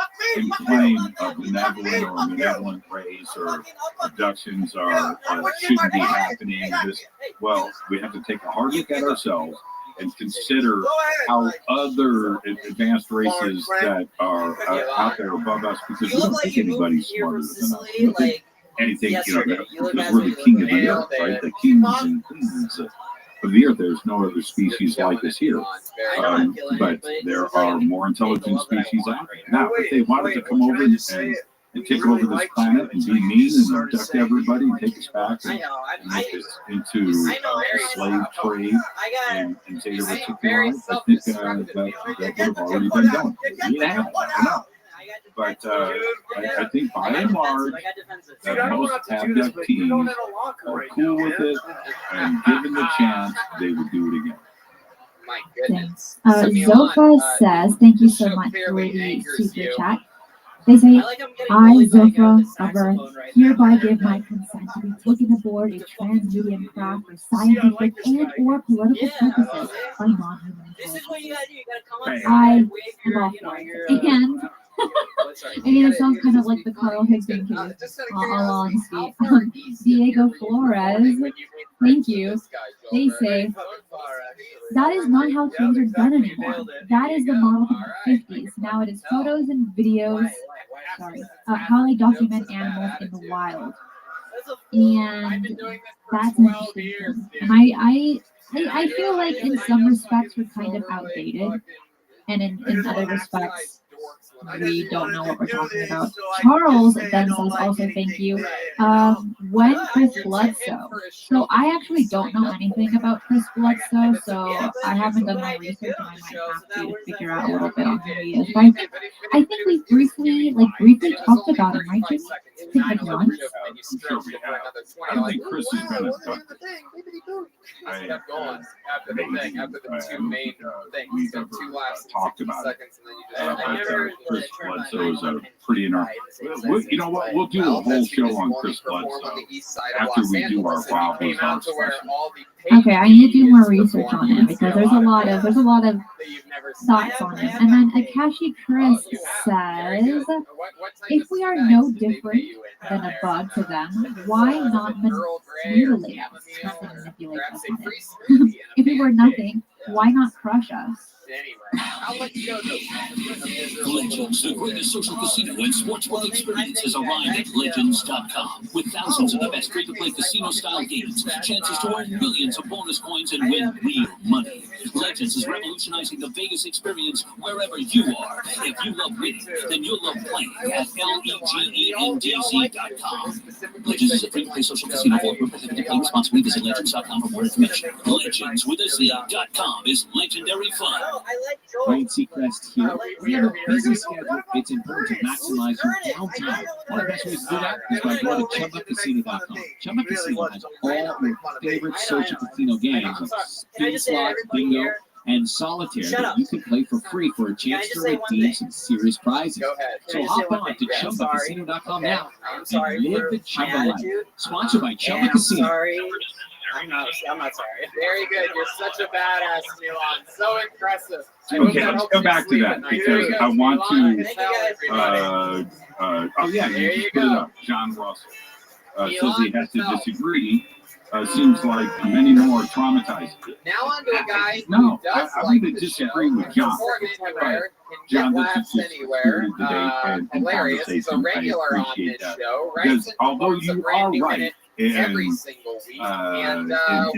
claim a benevolent or malevolent race or abductions shouldn't be happening. Well, we have to take a hard look at ourselves and consider how other advanced races that are out there above us, because we don't think anybody's smarter than us. We don't think anything, because we're the king of the earth, right? The kings and queens of the earth. There's no other species like us here. But there are more intelligent species out there. Now, if they wanted to come over and take over this planet and be mean and abduct everybody and take us back and make us into a slave trade and say they were took their lives, I think that would have already been done. Yeah, I don't know. But I think by and large, that most abductees are cool with it, and given the chance, they would do it again. My goodness. Zofa says, thank you so much for the super chat. They say, I, Zofa of Earth, hereby give my consent to be taken aboard a trans-medium craft for scientific and or political purposes by non-human intelligence. I am all for it. And it sounds kind of like the Carl Higdon case, all honesty. Diego Flores, thank you. They say, that is not how things are done anymore. That is the model from the 50s. Now it is photos and videos, how they document animals in the wild. And that's an interesting thing. And I feel like in some respects we're kind of outdated. And in other respects, we don't know what we're talking about. Charles then says also thank you. When Chris Bledsoe. So I actually don't know anything about Chris Bledsoe, so I haven't done my research and I might have to figure out a little bit on who he is. But I think we briefly talked about him, right, Jimmy? I think like once. I don't think Chris has been abducted. I kept going after the thing, after the two main things. We've So ever 2 laps, talked 60 about it. seconds, and then you just Chris Bledsoe is a pretty interesting. You know what? We'll do a whole show on Chris Bledsoe after we do our Wild Bizarre special. Okay, I need to do more research on him because there's a lot of thoughts on him. And then Akashi Chris says, if we are no different than a bug to them, why not mutilate us? If we were nothing, why not crush us? Legends, the greatest social casino and sportsbook experience, has arrived at Legends.com. With thousands of the best free-to-play casino-style games, chances to earn millions of bonus coins and win real money. Legends is revolutionizing the Vegas experience wherever you are. If you love winning, then you'll love playing at LEGENDZ.com. Legends is a free-to-play social casino for prohibited playing responsibly. Visit legends.com for more information. Legends with a Z.com is legendary fun. Ryan Seacrest here. We have a busy schedule. It's important to maximize your downtime. One of the best ways to do that is by going to ChumbaCasino.com. Chumba Casino has all your favorite social casino games like spin slots, bingo, and solitaire that you can play for free for a chance to redeem some serious prizes. So hop on to ChumbaCasino.com now and live the Chumba life. Sponsored by Chumba Casino. I'm not sorry. Very good. You're such a badass, Milan. So impressive. Okay, let's go back to that because I want to. You just put it up. John Russell says he has to disagree. Seems like many more traumatized. Now on to a guy No, who does I'm like going to the disagree show. with John. John John laughs anywhere. Hilarious. He's a regular on this show. Because Writes although and you brand are new right, in it every and single week, in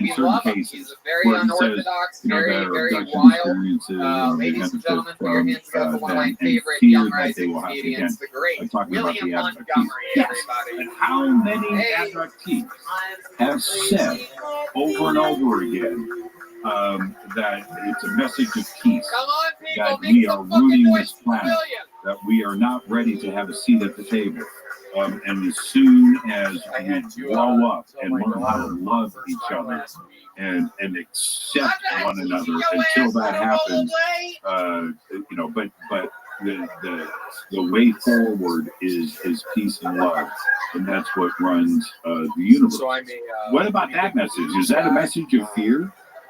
we certain love him. cases, He's a very where it says, unorthodox, very abduction wild. experiences and Ladies and gentlemen, put your hands together for one of my and favorite fear young that they rising will have to comedians, the great talking about William the abductees. Montgomery, Yes. everybody. And how many abductees have said over and over again that it's a message of peace, that we are ruining this planet, that we are not ready to have a seat at the table. And as soon as we grow up and learn how to love each other and accept one another, until that happens, but the way forward is peace and love, and that's what runs the universe. What about that message? Is that a message of fear?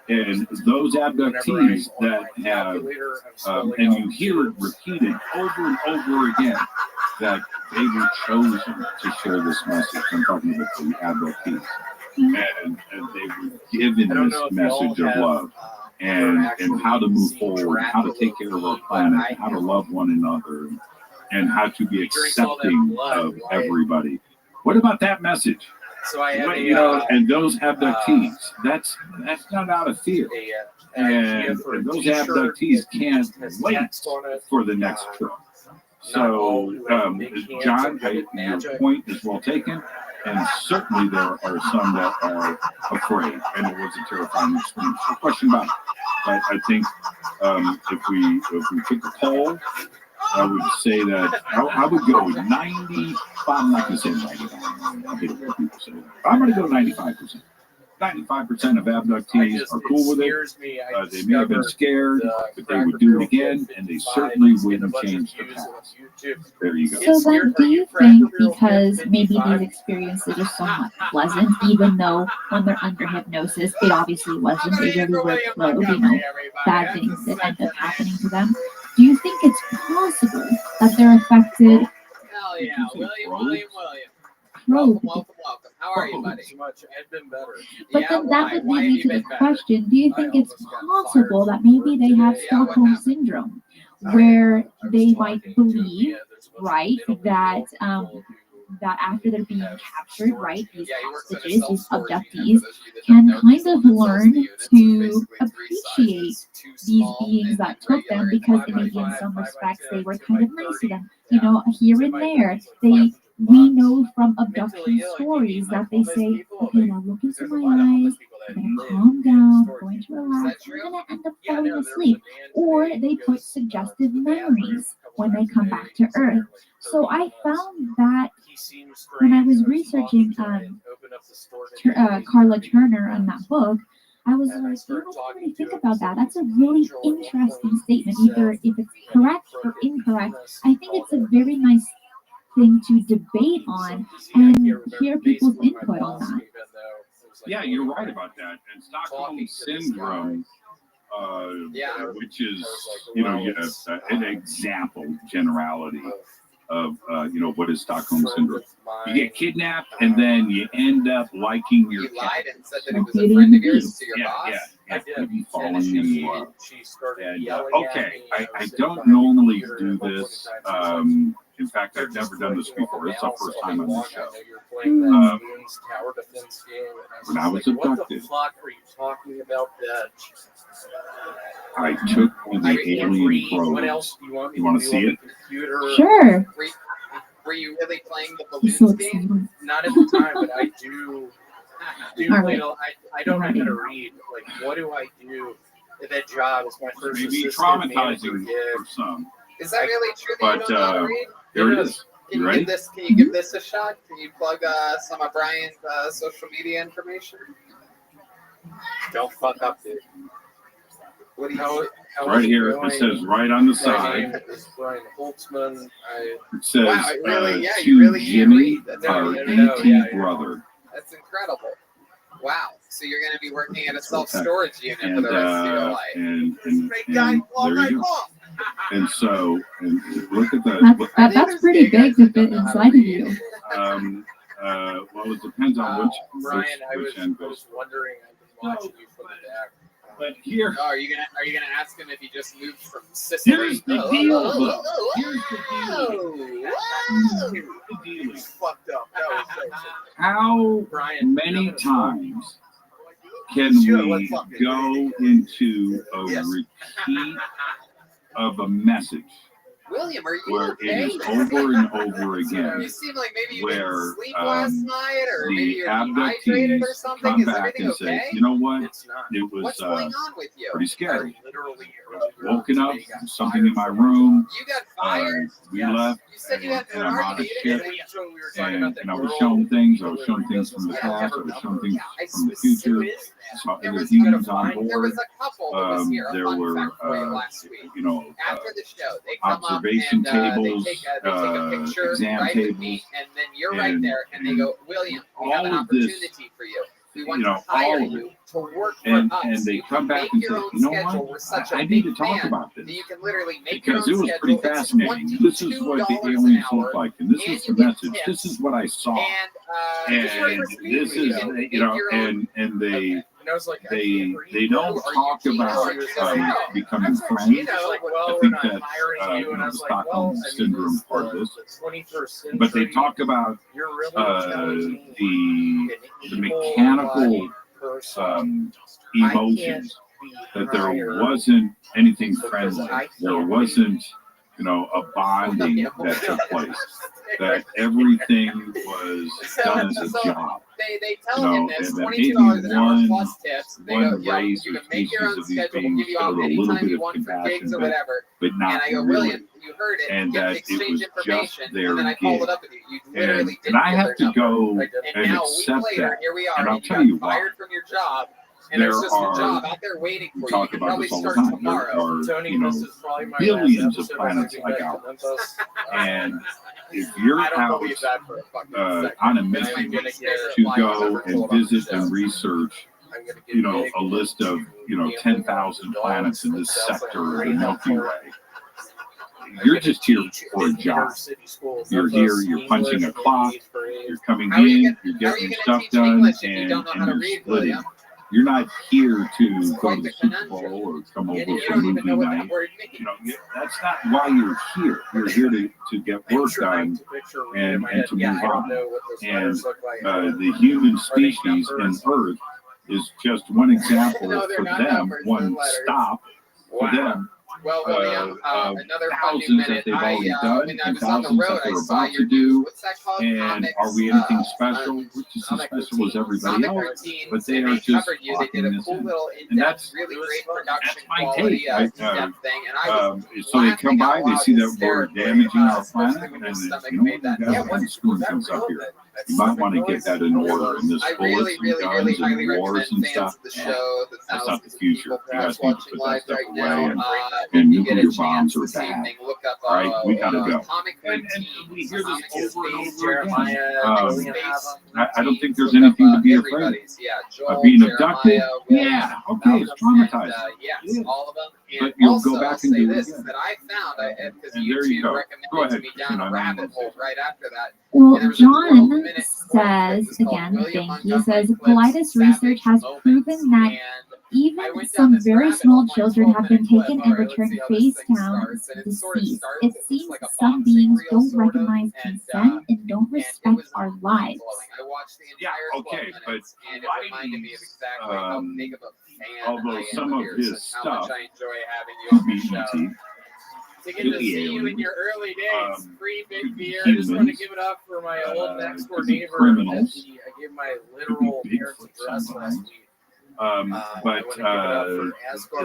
And those abductees that have, and you hear it repeated over and over again, that they were chosen to share this message. I'm talking about the abductees. And they were given this message of love and how to move forward, how to take care of our planet, how to love one another, and how to be accepting of everybody. What about that message? So I have and those abductees, that's not out of fear. And those abductees can't wait for the next trip. So, John, your point is well taken. And certainly there are some that are afraid, and it was a terrifying experience. No question about it. But I think if we took a poll, I would say that I would go 95. I'm not going to say 99. I hate it when people say that. I'm going to go 95%. 95% of abductees are cool with it. They may have been scared, but they would do it again, and they certainly wouldn't change the past. There you go. So then, do you think because maybe these experiences are somewhat pleasant, even though when they're under hypnosis, it obviously wasn't, they really were bad things that end up happening to them? Do you think it's possible that they're affected? Hell yeah, William. Welcome. How are you, buddy? I've been better. But then that would lead me to the question, do you think it's possible that maybe they have Stockholm Syndrome, where they might believe, right, that after they're being captured, right, these hostages, these abductees, can kind of learn to appreciate these beings that took them because maybe in some respects they were kind of nice to them. Here and there, we know from abduction stories that they say, okay, now look into my eyes, I'm going to calm down, I'm going to relax, I'm going to end up falling asleep. Or they put suggestive memories when they come back to Earth. So I found that when I was researching Carla Turner on that book, I was like, I didn't really think about that. That's a really interesting statement. Either if it's correct or incorrect, I think it's a very nice thing to debate on and hear people's input on that. Yeah, you're right about that. And Stockholm Syndrome, which is, an example, generality of, what is Stockholm Syndrome. You get kidnapped and then you end up liking your cat. You lied and said that it was a friend of yours to your boss? Maybe falling in love. And, okay, I don't normally do this, In fact, I've never done this before. It's the first time on this show. Tower defense game. When I was What the abducted, fuck are you talking about? That I took one of the alien what probes. else do you want me You want to to do see on it? the computer? Sure. Were you really playing the He's so balloons game? excited. Not at the time, but I do. All right. You know, I don't know how to read. Like, what do I do? That job is my first Maybe assistant manager traumatizing gig. for some. Is that really true that you But don't know how to read? there it is. Can You you ready? give this? Can you give this a shot? Can you plug some of Brian's social media information? Don't fuck up, dude. What do you? How Right is it here, going? it says right on the My side. name is Brian Holtzman. It says Wow, really? Yeah, you to really can't Jimmy, read. That's our amazing. ET brother. That's incredible. Wow. So you're going to be working at a self-storage unit for the rest of your life. And there you go. And so, and look at That's pretty big to fit inside of you. Well, it depends on Brian, which end I goes. was wondering. I've been watching you from the back. But here, Oh, are you gonna ask him if he just moved from Sicily? here's the deal, though. Here's the deal. You fucked up. That was so sick. How many times can we go into a repeat of a message William, are you where okay? it is over and over again? You seem like maybe you where didn't sleep last night, or maybe the you're dehydrated or abductees something. come Is back everything and okay? say, you know what? It was What's going on with you? pretty scary. Woken up, something in my room. You got fired? We left. You said you had And I'm on a ship, and and I was shown things. I was shown things from the past. I was shown things from the future. Saw other humans on There board. was a couple that was here. A There fun were, fact for you last week. you know, After the show, they come observation up and tables, they take a picture exam right with me, tables, and then you're right and- there, and they go, William, we have an all of this, opportunity for you. We want you know, to hire all of you it. to work for And us. they You come can back make and your say, own you know schedule. what? We're such a I need big to talk fan about this. that you can literally make your Because own it was schedule. pretty It's fascinating. This is what the $22 an aliens hour, look like, and this and is you the get message. tips. This is what I saw. And this is, you know, and they they don't talk about becoming friends. I think that's the Stockholm syndrome part of this. But they talk about the mechanical emotions, that there wasn't anything friendly. There wasn't, you know, a bonding that took place. That everything was done as a job. They tell You know, him this and that $22 an hour maybe plus tips. They go, one yeah, race you or can make your species own of these schedule. We'll give beings you off showed a little anytime bit you of want for compassion, gigs or but whatever. not And I go, really. William, you heard it. And You that it exchange was information. just their And then I followed gig. up with you. You literally And I have to go and and now a week accept later, that. here we are. And I'll you tell got you why. fired from your job. And there's There just a are, job out there waiting we for you. You talk can about probably this all the start time. tomorrow. There are, you know, billions of planets like ours. And if you're out on a mission to go and visit and research, you know, a list of, you know, 10,000 planets in this sector of the Milky Way, you're just here for a job. You're here, you're punching a clock, you're coming in, you're getting your stuff done, and you're splitting. You're not here to go to the Super Bowl or come over for movie night. You know, that's not why you're here. You're here to get work done and to move on. And the human species in Earth is just one example for them, one stop for them. Well, William, another fun new Thousands that minute. they've already done, When I and was on the thousands road, that they're I saw about your to do. what's that called? And Comics, are we anything special? We're just as special as everybody else, but they are just covered you. They did locking a this cool in. little And in-depth, that's really great production my quality take. I, in-depth thing. And I was so they come by, they see that we're damaging our planet, especially when and your then, stomach you know, made that. you guys are screwing things up here. You might want to get that in order. And this I bullets really, and really, guns highly and wars recommend and fans stuff. of the show, the That's not the thousands of future. people You guys perhaps need to watching put live that stuff right away. now. And You get a nuclear bombs chance are this bad. evening. Look up All right, we gotta go. Comic And we hear this over and over again. Jeremiah, I don't think there's anything to be afraid of. Being abducted, yeah, okay, it's traumatizing. Yes, all of them. But you'll also, go back I'll and say do it this again. that I found, because And there you YouTube go. Go recommended ahead, me down Christina, a I rabbit know hole right after that. Well, And there was a John 12-minute says, again, thank you, says Politis research has proven that Even some very small children have been taken and returned face down deceased. It seems some beings don't recognize consent and don't respect our lives. Yeah, okay, but although some of his stuff could be ET, To get to see you in your early days, free big beer. I just want to give it up for my old next door neighbor. Criminals. I gave my literal parents address last week. But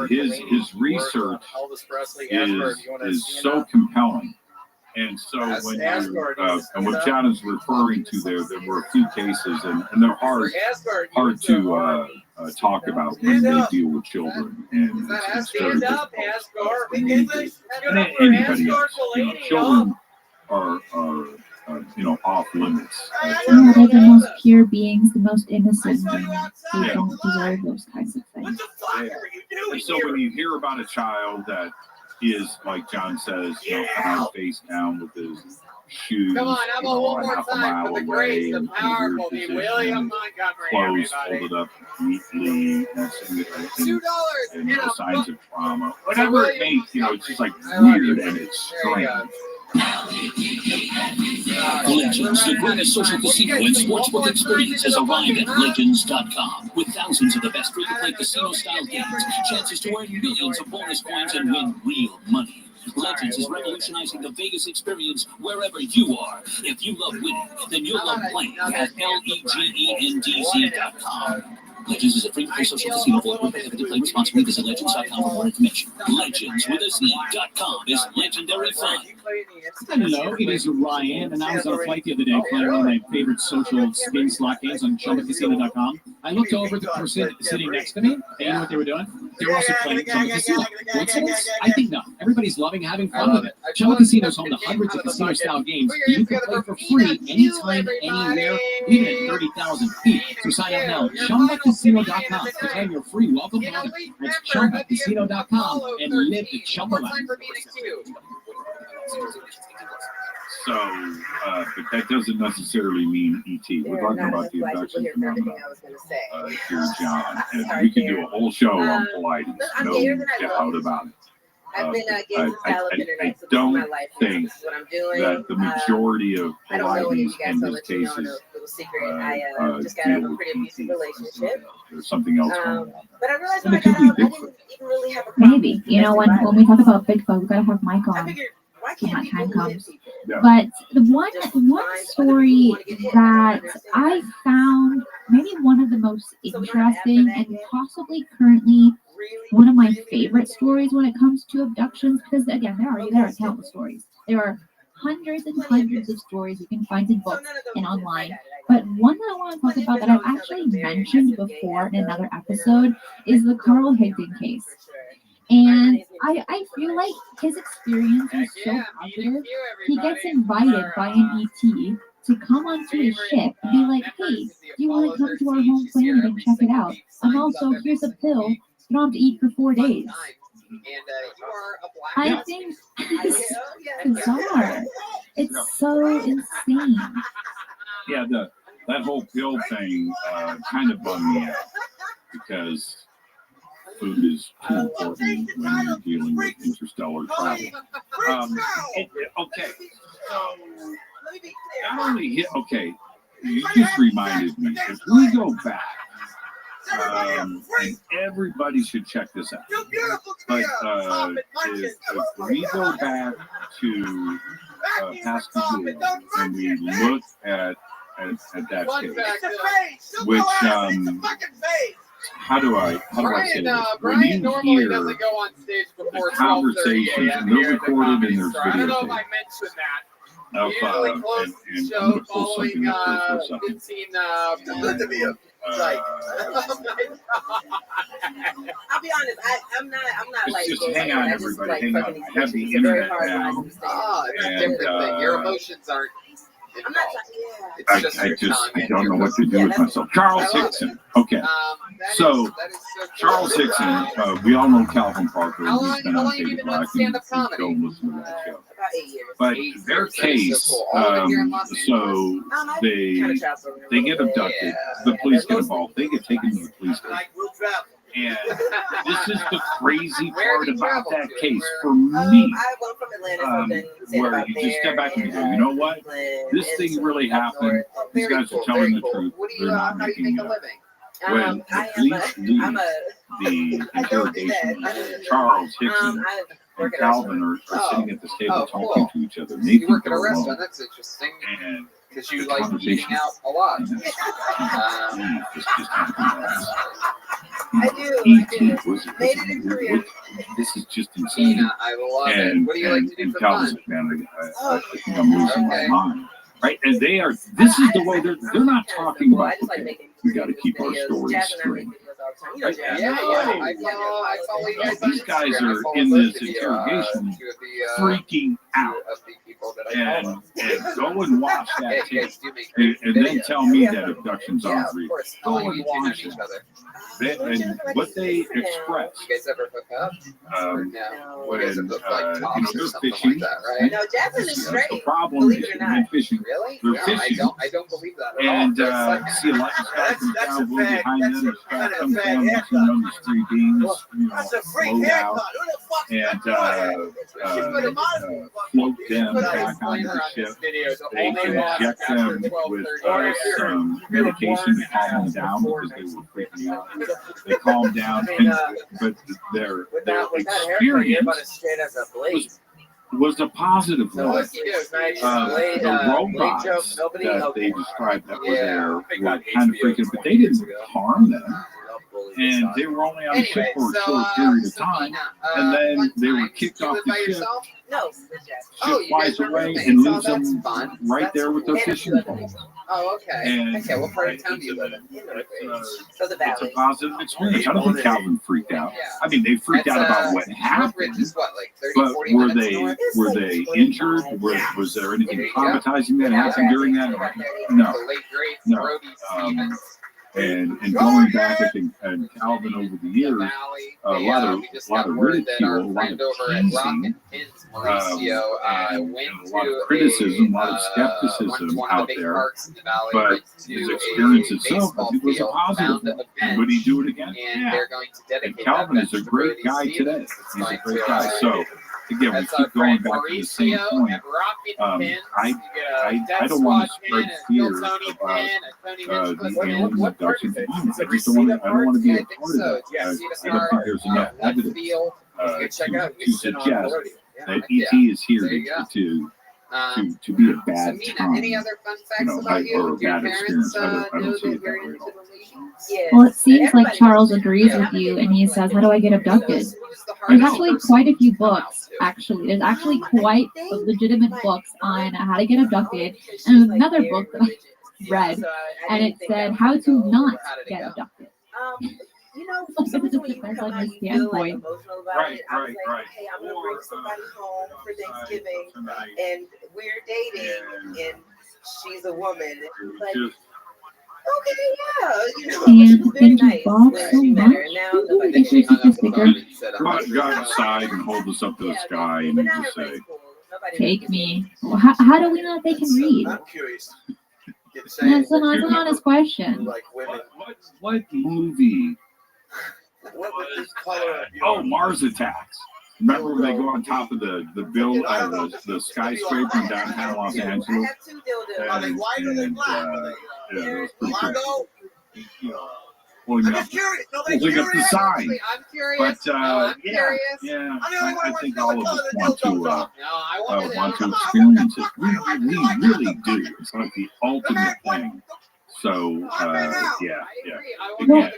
his research is so compelling. And so when and what John is referring to there were a few cases, and they're hard to talk about when they deal with children. And it's very difficult. Anybody else, children are off limits. Yeah, they're the most pure beings, the most innocent beings. They don't deserve those kinds of things. And so when you hear about a child that is, like John says, found face down with his shoes, Come on, how about one more time for the great, the powerful, the William Montgomery, clothes everybody. folded up neatly, and no signs of trauma. So Whatever it may, it's just like weird and it's strange. Legends, the greatest social casino and sportsbook experience has arrived at Legends.com. With thousands of the best free-to-play casino-style games, chances to earn millions of bonus coins and win real money. Legends is revolutionizing the Vegas experience wherever you are. If you love winning, then you'll love playing at LEGENDZ.com. Legends is a free-to-play social casino for prohibited play responsibly. Visit Legends.com for more information. Legends with a Z.com is legendary fun. Hello, it is Ryan, and I was on a flight the other day playing one of my favorite social spin slot games on ChumbaCasino.com. I looked over at the person sitting next to me, and you know what they were doing? They were also playing Chumba Casino. Coincidence? I think not. Everybody's loving having fun with it. Chumba Casino is home to hundreds of casino-style games you can play for free anytime, anywhere, even at 30,000 feet. So sign up now at ChumbaCasino.com to claim your free welcome bonus. That's ChumbaCasino.com and live the Chumba life. So, but that doesn't necessarily mean ET. We're talking about the abduction phenomenon here, John. And we can do a whole show on Pleiades. No doubt about it. I've been gay since I don't my life. think This is what I'm doing. that the majority of I don't know any of Pleiades you guys, in so I'll his let you know in a cases little secret. I just got out of a pretty abusive relationship. There's something else going on. But I realized when I got out, I didn't even really have a problem. Maybe. You know, when we talk about Bigfoot, we gotta have Mike on when that time comes. Yeah. But the one story that I found maybe one of the most interesting and possibly currently one of my favorite stories when it comes to abductions, because again, there are countless stories. There are hundreds and hundreds of stories you can find in books and online. But one that I want to talk about that I've actually mentioned before in another episode is the Carl Higdon case. And I feel like his experience was so positive. He gets invited by an ET to come onto a ship and be like, hey, do you want to come to our home planet and check it out? And also, here's a pill. You don't have to eat for 4 days. I think it's bizarre. It's so insane. Yeah, that whole pill thing kind of bummed me out because food is too important when you're dealing with interstellar travel. Okay, so not only you just reminded me, if we go back, and everybody should check this out. But if we go back to Pascagoula and we look at that case, which how do I say this? When you hear the conversations, and they're recorded and there's I don't know if I videotape mentioned that. of, and I'm going to pull something up here for a second. Good to be a like. I'll be honest. I'm not like. Just hang on, everybody. Hang on. I have the very internet hard now. lines to It's a different thing. Your emotions aren't. I'm not. I don't know what to do with myself. Charles Hickson. Okay. So, Charles Hickson, we all know Calvin Parker. How He's been on long have you David been on Black. stand-up comedy? Don't listen to that show. About 8 years. But their case, so they get abducted. The police get involved. They get taken to the police station. And this is the crazy Where part did you about travel that to? case for me. I went from Atlanta, so then stayed Where about you there. just step back and go, you know what? This thing really happened. These guys are telling the truth. What do They're you, not how do you making make it a up. living? When I the police leave, I'm a the I don't do interrogation, that. Charles Hickson I and work at a Calvin are sitting at this table talking to each other. And they You think work at a they're restaurant. alone. That's interesting. And Because you the like eating conversation out a lot. I do. Made it in Korea. This is just insane. Tina, I love it. What do you like to do for Calvin's fun? like, man, I think I'm losing my mind. Right? And they are, this is the way they're not talking about, okay, we got to keep our stories straight. Right? I follow you guys on These guys Instagram. I are follow in both this of you, interrogation two of the, freaking out. of the people that I follow. And go and watch that Hey, you tape. guys do make great And then videos. tell me that abductions Yeah, aren't of real. course. Go You and two know watch each it. other. And what they express You guys ever hook up? Or no? when You guys have looked like tops or they're something fishing, like that, right? No, Jasmine is straight. the problem Believe is it or when not. they're fishing, Really? they're No, fishing. I don't believe that at all. And For a second. see a lot of stuff comes That's down, a blow bad- behind that's them, a the stuff kind of comes bad down, next haircut. thing you know, there's three beams, That's a freak float haircut. out, Who the fuck and float them back on the ship. They inject them with some medication to calm them down because they were freaking out. They calm down, but their experience was a positive one. The robots that they described that were there were kind of freaking, but they didn't harm them. And they were only on the ship for a short period of time, and then they were kicked off the ship. No. Ship flies away and leaves them right there with their fishing poles. Oh, okay. And Okay, what part of town do you live in? So the It's a valley. positive experience. I don't think Calvin freaked out. I mean, they freaked out about what happened, Northridge is what, like 30, but 40 were minutes they north? were they injured? Was there anything traumatizing that happened during that? No, The late great no. Brody Stevens. And going back, I think, and Calvin over the years, a lot of ridicule, a lot of teasing, Pins Mauricio and went a lot to of criticism, a lot of one skepticism of out the big there. parks in the valley, But went his to experience a itself, I baseball think, was a field, positive found one. a bench, Would he do it again? and Yeah. they're going to dedicate And Calvin that is a bench to great Brody guy Stevens. today. It's He's a going great to, guy. So again, we that's keep our going friend back to the same Mauricio point. and Rocket Pins. I don't want to spread fear about the alien abduction. I just don't want to be a part of that. I don't think there's enough evidence to suggest that ET is here to be a bad time. Any other fun facts Or about you? a Do your bad parents experience. I know don't see that it you're that way at into all. relations? Well, it seems like Charles agrees with you, and he says, "How do I get abducted?" There's actually quite a few books. Actually, there's actually quite legitimate books on how to get abducted, and another book that I read, and it said how to not get abducted. You know, sometimes when you come out, you feel like emotional about it. I was like, hey, I'm gonna bring somebody home for Thanksgiving, and we're dating, and she's a woman. And like, okay, yeah, you know, And very thank you, nice Bob, when so she met her. much. And now nobody Thank you, Sister Sticker. Go outside and hold us up to the sky and you just say, Take me. Well, how do we know if they can read? I'm curious. That's an honest question. Like women. what movie? What was this color of your Oh, Mars Attacks. Remember when they go on top of the skyscraper in downtown Los Angeles? I have two dildos. Are they white or they black? Yeah, that was pretty Mondo? cool. Pulling I'm up, just curious. Nobody's holding up the curious. sign. I'm curious. But I'm yeah, curious. yeah, I'm the only one I who think wants all to of know us the want color of to No, I want to want to know. experience it. We really do. It's like the ultimate thing. So yeah. Well,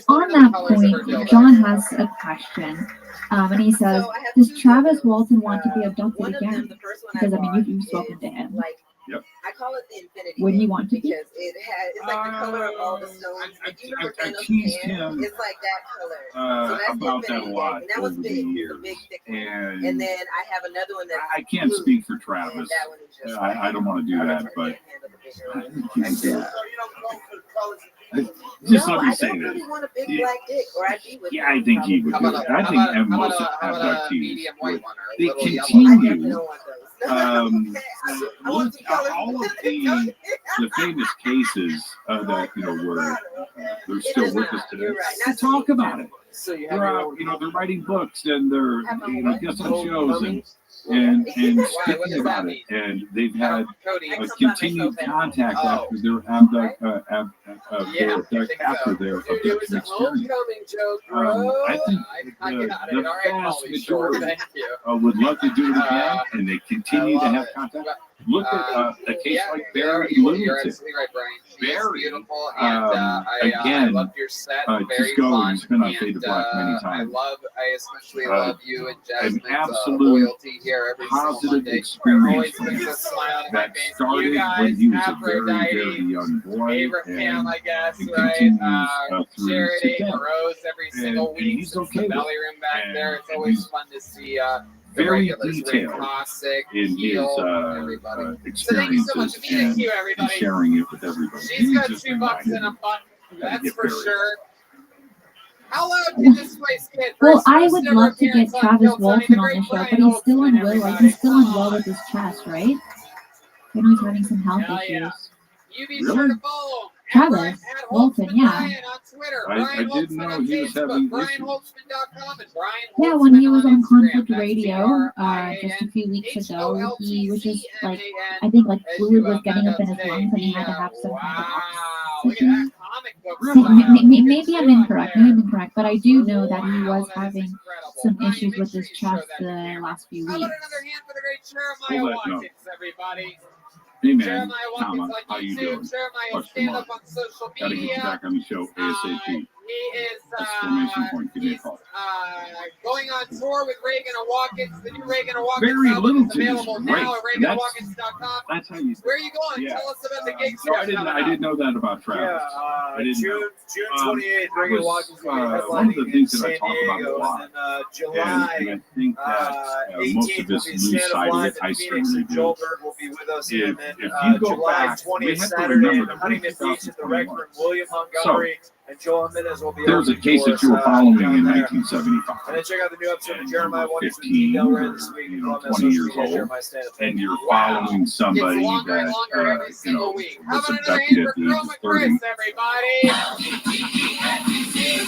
on that point, John has a question, and he says, "Does Travis Walton want to be abducted again?" Because I mean, you've spoken to him. Like, Yep. I call it the infinity. Would he want to be? Because it's like the color of all the stones. Like, you remember I Thanos' teased hand? him It's like that color. So that's the about that a infinity lot egg. And that over was the big. years. It's a big, thick one. And And then I have another one that's I can't blue. speak for And Travis. that one is just I don't want to do that, but So you don't go for the colors. just no, let me I say don't this. really want a big black dick, or I'd be with Yeah, I think he would How do about it. a- I how think about a- most how about a abductees medium white would. one or a They little yellow? I definitely continue. don't want those. I want All of the famous cases that were They're still with us today. They talk about it. So you They're have your out, own. you know, they're writing books and they're guest on shows and speaking about it. And they've had a continued contact after their experience. I think the vast majority would love to do it again, and they continue to have contact. Look at a case like Barry You're Lunatic. absolutely right, Brian. He is Very, beautiful, and I again, loved your set. Very just go. fun. He's been on Fade to Black many times. I especially love you and An Jasmine's absolute loyalty here every single positive Monday. experience Always for brings him a smile to my that face. started You guys, when he was a Aphrodite, very young boy, Abraham, I guess, and right? continues through Charity, today. Rose every single And week. he's Since okay the with belly room back there. It's always fun to see the very regulars, Ray detailed Cossack, in his Heel, everybody. experiences So thank you so much. and, Thank you, and everybody. sharing it with everybody. She's He got just $2 in reminded a butt. me That's get for buried. sure. How loud can this place get? Well, I would love to get Travis Walton on the show, but he's still unwell. Like, he's still unwell with his chest, right? I know he's having some health issues. You be sure to follow Travis Walton, yeah. Brian on Twitter. I didn't know he was having issues. BrianHoltzman.com and Brian Yeah, when he was on Conflict Radio just a few weeks ago, he was just like, I think like fluid was getting up in his lungs and he had to have some kind of oxygen. Maybe I'm incorrect, but I do know that he was having some issues with his chest the last few weeks. Jeremiah Watkins, everybody. Hey man, Jeremiah Watkins Thomas, on how you YouTube. doing? Jeremiah What's stand tomorrow? up on social Gotta get you media. back on the show ASAP. He is Exclamation point, give me a call. going on tour with Reagan and Watkins. The new Reagan and Watkins Very album is Littleton is available great. now at ReaganandWatkins.com. That's how you. Where are you going? Yeah. Tell us about the gigs. No, I didn't know that about Travis. I didn't know. June 28th, Reagan and Watkins will be One of headlining the things in that I San talk about a Diego, lot, and then July and I think that most 18th of will us be lose Stand Up sight of Live it. in I Phoenix, certainly and do. Joelberg will be with us, and then If you go July back, we 20th, have to Saturday, remember in that Huntington Beach at the Rec Room, William So, Montgomery and Joel Jimenez will be there's a opening case for that us, you were following down in there. 1975. And then check out the new episode of Jeremiah Watkins with 15 Del Red or, this week. you know, on that 20 social years media, old, Jeremiah Stand Up. and you're following somebody Gets longer and that longer every single week. How was about another abducted hand at for the age Chroma of 30. Chris, everybody?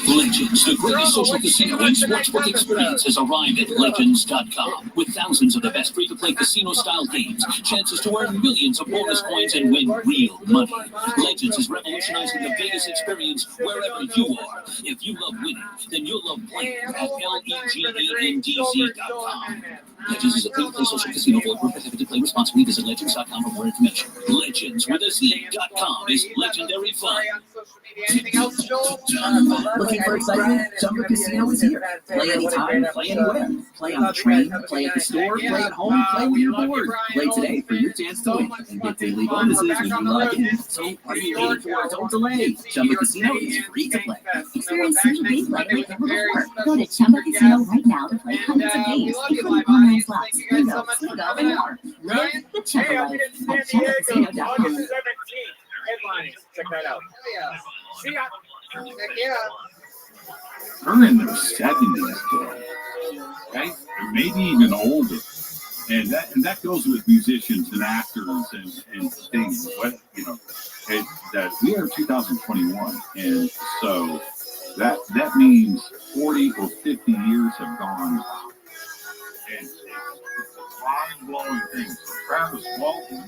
Legends, the greatest social casino and sportsbook experience has arrived at Legends.com. With thousands of the best free-to-play casino-style games, chances to earn millions of bonus coins and win real money. Legends is revolutionizing the Vegas experience wherever you are. If you love winning, then you'll love playing at LEGENDZ.com. Legends is a free-to-play social casino. Void where prohibited. Play responsibly. Visit Legends.com for more information. Legends with a Z.com is legendary fun. Anything else, Joel? Looking for excitement? Chumba Casino is here. Play anytime, play anywhere. Play on the train, play at the store, play at home, play when you're bored. Play today for your chance to win and get daily bonuses when you log in. So what are you waiting for? Don't delay. Chumba Casino is free to play. Experience single game like never before. Go to Chumba Casino right now to play hundreds of games, including online slots, bingo, bingo, and more. Live the Chumba life at ChumbaCasino.com. Headlining. Check that out. See ya. They're in their 70s, right? Or maybe even older. And that goes with musicians and actors and things. What that we are 2021, and so that means 40 or 50 years have gone by. And it's mind-blowing thing. So Travis Walton,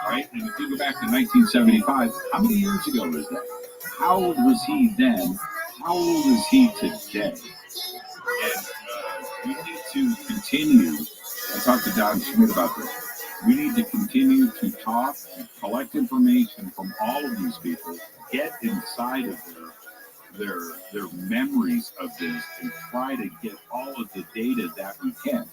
right? And if you go back to 1975, how many years ago is that? How old was he then? How old is he today? And we need to continue. I talked to Don Schmidt about this. We need to continue to talk and collect information from all of these people, get inside of their memories of this, and try to get all of the data that we can.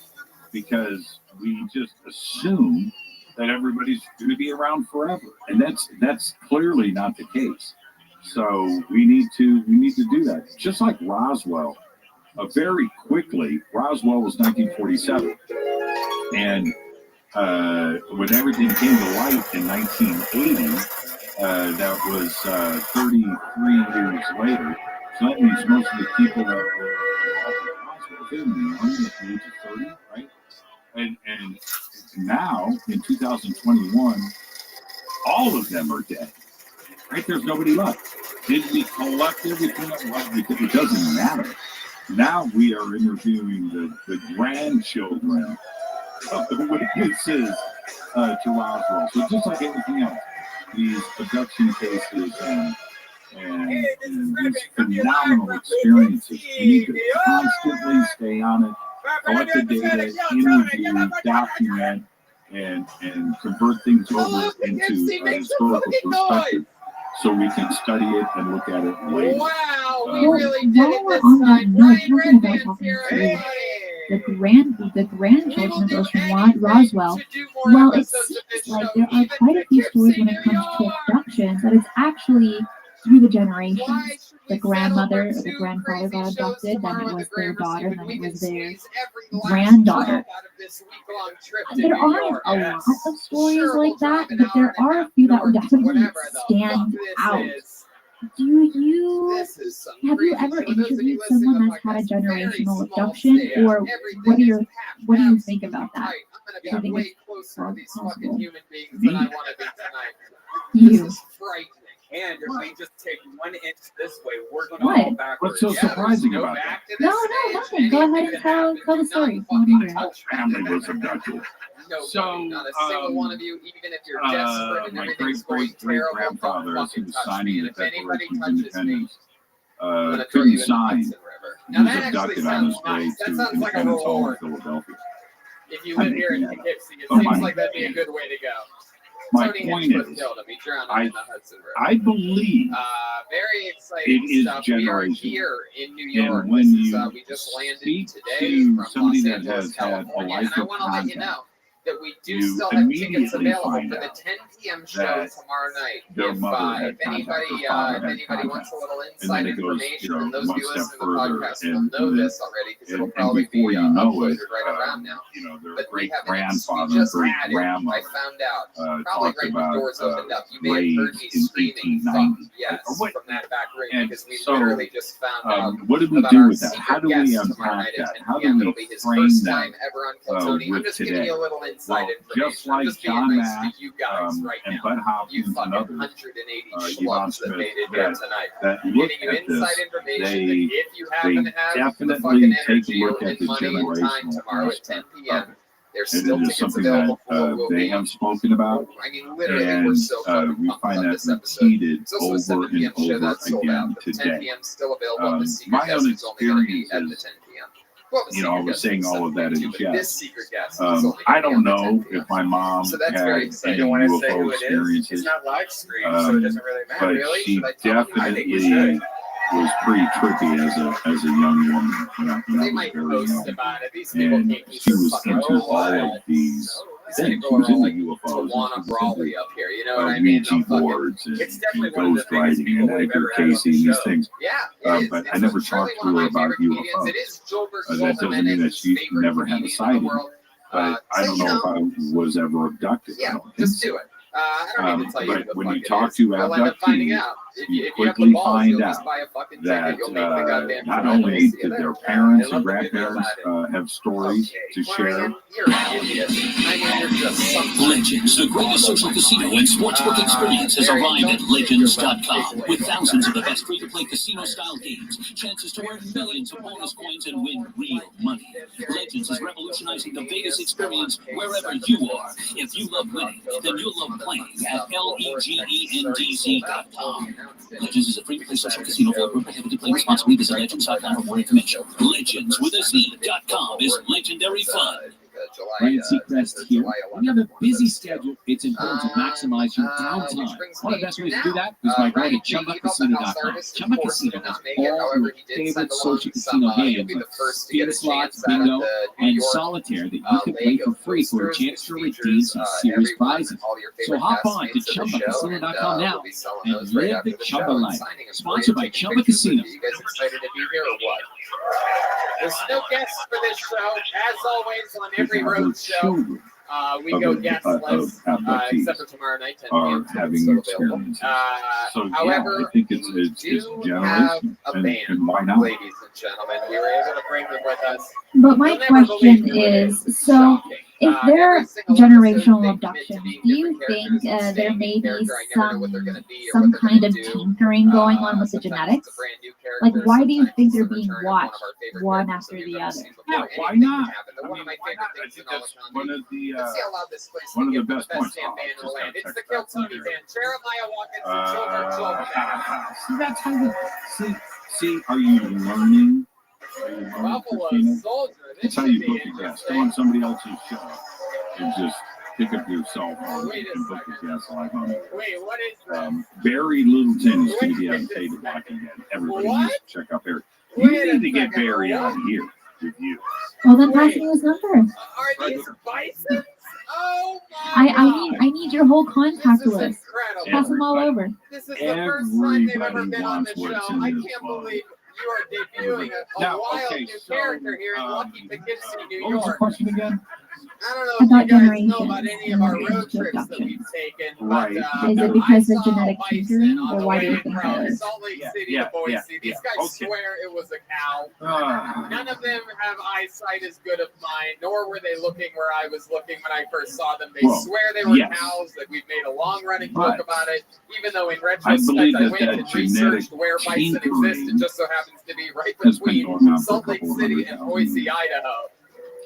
Because we just assume that everybody's going to be around forever, and that's clearly not the case. So we need to do that. Just like Roswell, very quickly, Roswell was 1947, and when everything came to light in 1980, that was 33 years later. So that means most of the people that were Roswell, they were young at the age of 30, right? And now, in 2021, all of them are dead. Right? There's nobody left. Did we collect everything? Well, because it doesn't matter. Now we are interviewing the grandchildren of the witnesses to Roswell. So just like everything else, these abduction cases and these phenomenal experiences, we need to constantly stay on it, collect the data, interview, document, and convert things over into a historical perspective so we can study it and look at it later. Wow, we really did it this on that time. note, Brian talking about Redman's talking here. to Hey. the grandchildren of Ocean Roswell, well, it seems like there are quite a few stories when it comes to abductions that it's actually through the generations. The grandmother or the grandfather got abducted, then it was their daughter, then it was their granddaughter. There aren't a lot of stories like that, but there are a few that would definitely stand out. Have you ever interviewed someone that's had a generational abduction, or what do you think about that? Do you think it's possible? You. And if we just take 1 inch this way, we're going to go backwards. What's so surprising about that? No, nothing. Go ahead and tell the story. My family was abducted. So, not a single one of you, even if you're desperate and my everything's going terrible, grandfather, as he was signing the if anybody Declaration of touches me, Independence, I'm gonna throw you couldn't in the sign. Hudson River. He Now was that actually abducted on his sounds way nice. That to sounds like a Independence Hall in reward. Philadelphia. If you live here in Poughkeepsie, it Oh, seems my like that'd be a good way to go. My Tony point Hinchcliffe is, killed him. He drowned him in the Hudson River. I believe very exciting it is stuff. We are generational. here in New York. And when This is, you we just landed speak today to from somebody Los that Angeles, has had a California, life and I of want to let you contact, know that we do you still have tickets immediately available find for the out 10 p.m. show that tomorrow night. their If, mother had if anybody, contact, their father had anybody wants a little and inside then it goes, information, and those of one you step listening to the further, podcast and will know then- this already because it'll and probably before be you know uploaded it, right around now. their But we great have grandfather, we just great added, grandmother I found out, probably talked right when about doors opened up. You may have heard me raids in screaming, fuck, 1890. yes, Or what? from that back room And because we so, literally just found out what do we about do our with that? secret How do we guest tomorrow unpack night at that? 10 How do p.m. we It'll be his frame first that time ever on Plutonium. I'm with just today? giving you a little inside information. Just like I'm just being John nice Mack, to you guys right and now. Bud You Hopkins and fucking others, 180 Yvonne schlubs that Smith, made it here that tonight. look Giving you at inside this, information that they if you happen to have the definitely fucking take a energy look at and the money and time generational tomorrow at 10 aspect p.m. of it. There's And still it is tickets something available that for what will they be. have spoken about, I mean, literally, and we're so fucking we pumped find about that this episode. repeated It's also a 7 over and p.m. show over that's sold again out. The 10 today. p.m. still available. The secret My guest own is only going to be at the experiences, 10 p.m. Well, the you know, I secret was guest saying is all of that 7:22, in but jest. this secret guest is only I going to don't be on the 10 know p.m. if my mom So that's had very any exciting. You don't want to say UFO who it is? experiences, It's not live stream, so it doesn't really matter. but Really? she Should I tell you? I think we definitely should. was pretty trippy as a young woman. When I They was might very post young. about it. These people And can't keep she their was fucking into all quiet. of these These things. She people was are all into like UFOs. and Tawana she was Brawley into up here. You know what I mean? Ouija boards and It's definitely one of the ghost biggest writing people and we've Edgar ever had on Casey the and these show. things. Yeah, it is. But It's I never truly talked one to of her my about favorite comedians. UFOs. It is Gilbert That doesn't mean that Jimenez's she favorite never had a comedian in the sighting. world. But I So, don't know if I was ever abducted. I Yeah, don't think just so. do it. I don't need to tell you But the when fuck you it talk is. to You'll end up finding abductees, out. If you you have the quickly balls, find you'll just out buy a fucking that ticket. You'll make the goddamn not trip. only We'll see you did there. their parents I'd and love to hear more grandparents about it. have stories to share. Brian, you're an idiot. I mean, you're just some Legends, the greatest social casino and sportsbook experience, has arrived at Legends.com with thousands of the best free-to-play casino-style games, chances to earn millions of bonus coins and win real money. Legends is revolutionizing the Vegas experience wherever you are. If you love winning, then you'll love playing at LEGENDZ.com. Legends is a free-to-play social casino for prohibited play responsibly. Visit Legends.com for more information. Legends with a Z.com is legendary fun. Ryan Seacrest here. When you have a busy schedule, it's important to maximize your downtime. One of the best ways to do that is by going to ChumbaCasino.com. Chumba Casino has all your favorite social casino games like spin slots, bingo, and solitaire that you can play for free for a chance to redeem some serious prizes. So hop on to ChumbaCasino.com now and live the Chumba life. Sponsored by Chumba Casino. You guys excited to be here or what? There's no guests for this show. As always, on every road show, we go guestless, except for tomorrow night, 10 p.m. Having Still available. experiences. So However, yeah, I think it's generational, and why not? ladies and gentlemen, we were able to bring them with us. But my question is, so If there are generational abductions, do you think there may be some kind of tinkering going on with the genetics? Like, why do you think they're being watched one after the other? Yeah, why not? I mean, why not? I think that's one of the best points. It's the Kill TV band. Jeremiah Watkins See, that's how you see. Are you learning? Buffalo Soldier. That's how you book a guest. Go on somebody else's show and just pick up your cell phone and book a guest live on it. Wait, what is that? Barry Littleton is going to be on Fade to Black again. Everybody needs to check out Barry. You need to get Barry on here with you. Well, then pass me his number. Are these bisons? Oh my I need your whole contact list. incredible. Pass them all over. This is the first time they've ever been on the show. I can't believe you are debuting a wild new character here in Lucky Poughkeepsie, New What was the York. question again? I don't know if you guys know about any of our road trips that we've taken, but Is it because of genetic tinkering, or why do you think that is? Salt Lake City to Boise. These guys swear it was a cow. None of them have eyesight as good as mine, nor were they looking where I was looking when I first saw them. They swear they were cows, that we've made a long-running joke about it, even though in retrospect I went and researched where bison exist. It just so happens to be right between Salt Lake City and Boise, Idaho.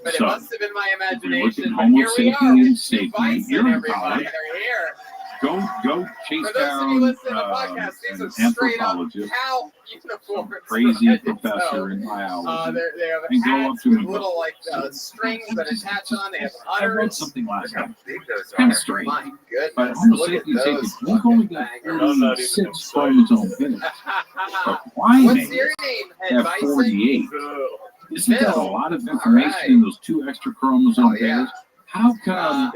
But it must have been my imagination. But here we are with two bison, everybody. They're here. Go chase For those of you down listening to the podcast, these are straight up anthropologist, cow uniforms. crazy right? professor in biology, They have and go up hats to with him. little strings that attach on. They have I read udders. something last night. Those Kind are. of strange. My goodness, But Homo look at sapiens sapiens, those we've only got fucking 36 chromosomes in it. But What's primates your name, Head have Bison? 48. Isn't that a lot of information in those 2 extra chromosome pairs? How come?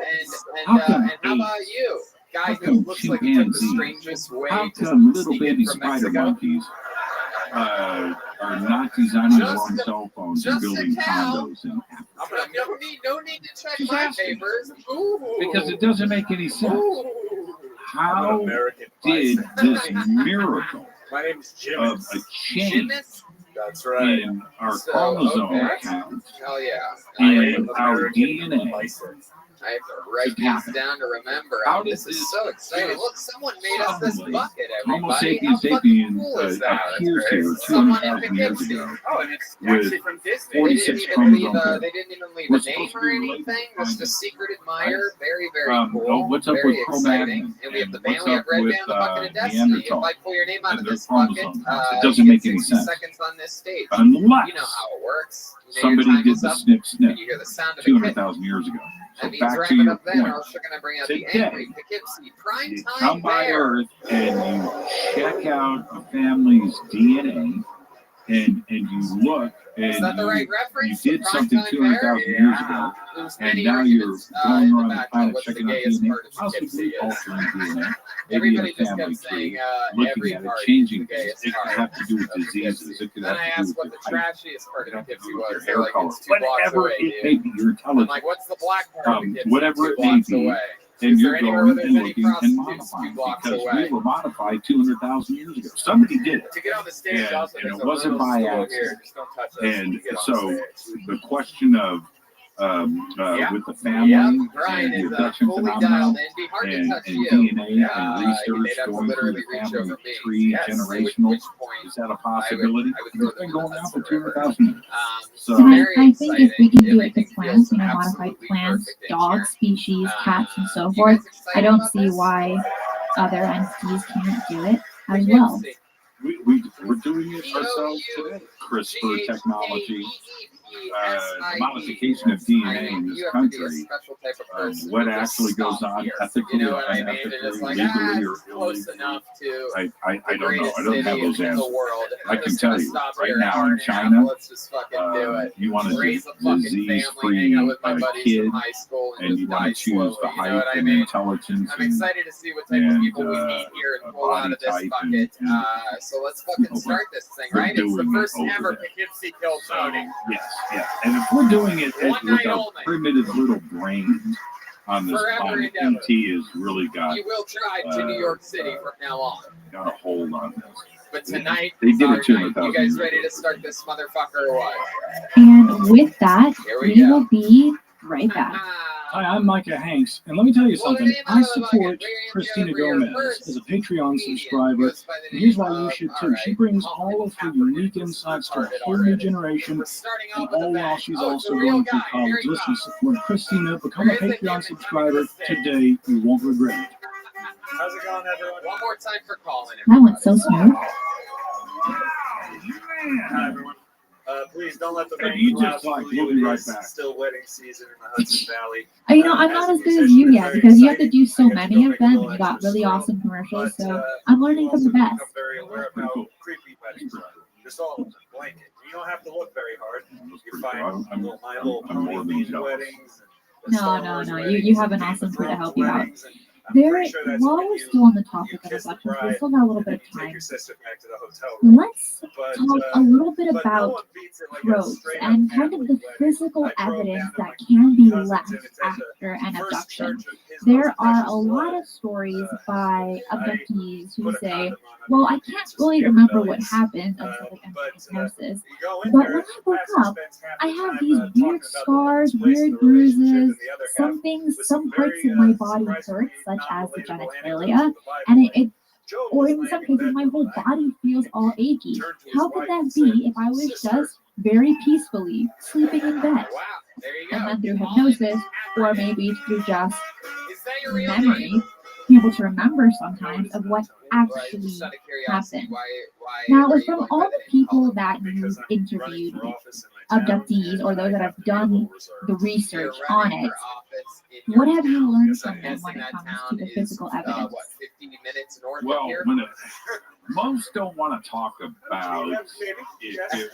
And how about you? Guy who looks like he took the strangest way How to come little sneak in baby from spider Mexico? monkeys are not designing their own cell phones and building condos in Africa? No need to check my papers. Ooh. Because it doesn't make any sense. Ooh. How did this miracle My name's Jim. of a change That's right. in our chromosome count Hell yeah. and our DNA? I have to write these down to remember. How This did is so exciting. Look, someone made us this suddenly bucket, Homo everybody. sapiens How fucking sapiens cool is that? appeared here Someone in 200,000 years Poughkeepsie. ago Oh, and it's with actually from Disney. 46 They chromosome pairs. didn't even leave We're a name supposed to or be related anything. to Just a secret admirer. Very, very Oh, cool. what's up Very with Cro-Magnon? exciting. And we have the And band. what's We have up Red with, Band, the Bucket of Destiny. If Neanderthal I pull your name out of and their this bucket, chromosome counts? It you doesn't get make any 60 sense. seconds on this stage. Unless you know how it works. You know your somebody time did is the up, snip snip and you hear the sound of a kitten. 200,000 years ago. So That means back wrap to it your up then, or point. else you're going to bring out Today, the angry Poughkeepsie prime You time come by bear. Earth and you check out a family's DNA and you look and Is that the right reference? you did Prime something time 200,000 bear? years ago, There's and many now you're arguments, going in the around the back planet about what the checking out gayest DNA, part of possibly Poughkeepsie is. altering DNA. Maybe Everybody a just family kept tree, saying looking every at it, part changing is the things. gayest It could part have to do with of diseases. Poughkeepsie. It could Then have I to do asked with what the your height. trashiest part of Poughkeepsie Your was. They're hair like, color. it's 2 blocks Whatever away, it dude. may be, your I'm intelligence. like, what's the black part of Poughkeepsie? Whatever 2 it may blocks be, away. and Is you're there anywhere where going there's and any looking and prostitutes 2 modifying blocks because away? we were modified 200,000 years ago. Somebody did it. To get on the stage, And, also, and there's it a wasn't little by stool accident. here. Just don't touch us when And you get on so stage. the question of with the family Brian and the is abduction fully phenomenon dialed in. Be hard to and touch you. DNA and They'd research have to going through literally the reach family over me. tree Yes, generational. which point Is that a possibility? I would throw It's them been in going the on for Hudson River. 200,000 years. So And very I think if we can do it exciting. to plants, Feels modified absolutely plants, perfect in dog here. species, cats, and so You forth, guys I excited don't about see this? why other entities can't do it as well. We're doing it ourselves today. CRISPR technology, modification of DNA in this country. What actually goes on ethically or unethically, legally or illegally, I don't know. I don't have those answers. I can tell you right now in China, you want a disease-free kid, and you want to choose the height and intelligence I'm excited to see what type of people we meet here and pull out of this bucket. So let's fucking start this thing, right? It's the first ever Poughkeepsie Kill Tony. Yes. And if we're doing it One with night our only. primitive little brains on this Forever planet, endeavor. ET has really got You will drive to New York City from now on. got a hold on this. But tonight, They did is our it 200,000 night. You guys years ready to start this motherfucker or what? And with that, Here we we go. will be right back. Hi, I'm Micah Hanks, and let me tell you something. I support Christina Gomez as a Patreon subscriber, and here's why you should too. She brings all of her unique insights to a whole new generation, and all while she's also going through college. Listen, support Christina. Become a Patreon subscriber today. You won't regret it. How's it going, everyone? One more time for calling. That went so smooth. Hi, everyone. Please don't let the Hey, rain you clouds just like, fool you. we'll be It right is back. still wedding season in the Hudson Valley. You know, I'm not as good as you yet because you have to do so many of them and you got really awesome commercials. So I'm learning from the best. I'm very aware of how creepy weddings are. Just all over the blanket. You don't have to look very hard. You find My Little Pony themed weddings. No. You have an awesome crew to help you out. While we're still on the topic of abductions, we still got a little bit of time. Let's talk a little bit about tropes and kind of the physical evidence that can be left after an abduction. There are a lot of stories by abductees who say, well, I can't really remember what happened until the hypnosis, but when I woke up, I have these weird scars, weird bruises, some parts of my body hurt, such as the genitalia, and or in some cases, my whole body feels all achy. How could that be if I was just very peacefully sleeping in bed? And then through hypnosis, or maybe through just memory, be able to remember sometimes of what actually happened. Now, from all the people that you've interviewed, abductees, or those that have done the research on it, what have you learned from them when it comes to the physical evidence? Well, most don't want to talk about it was.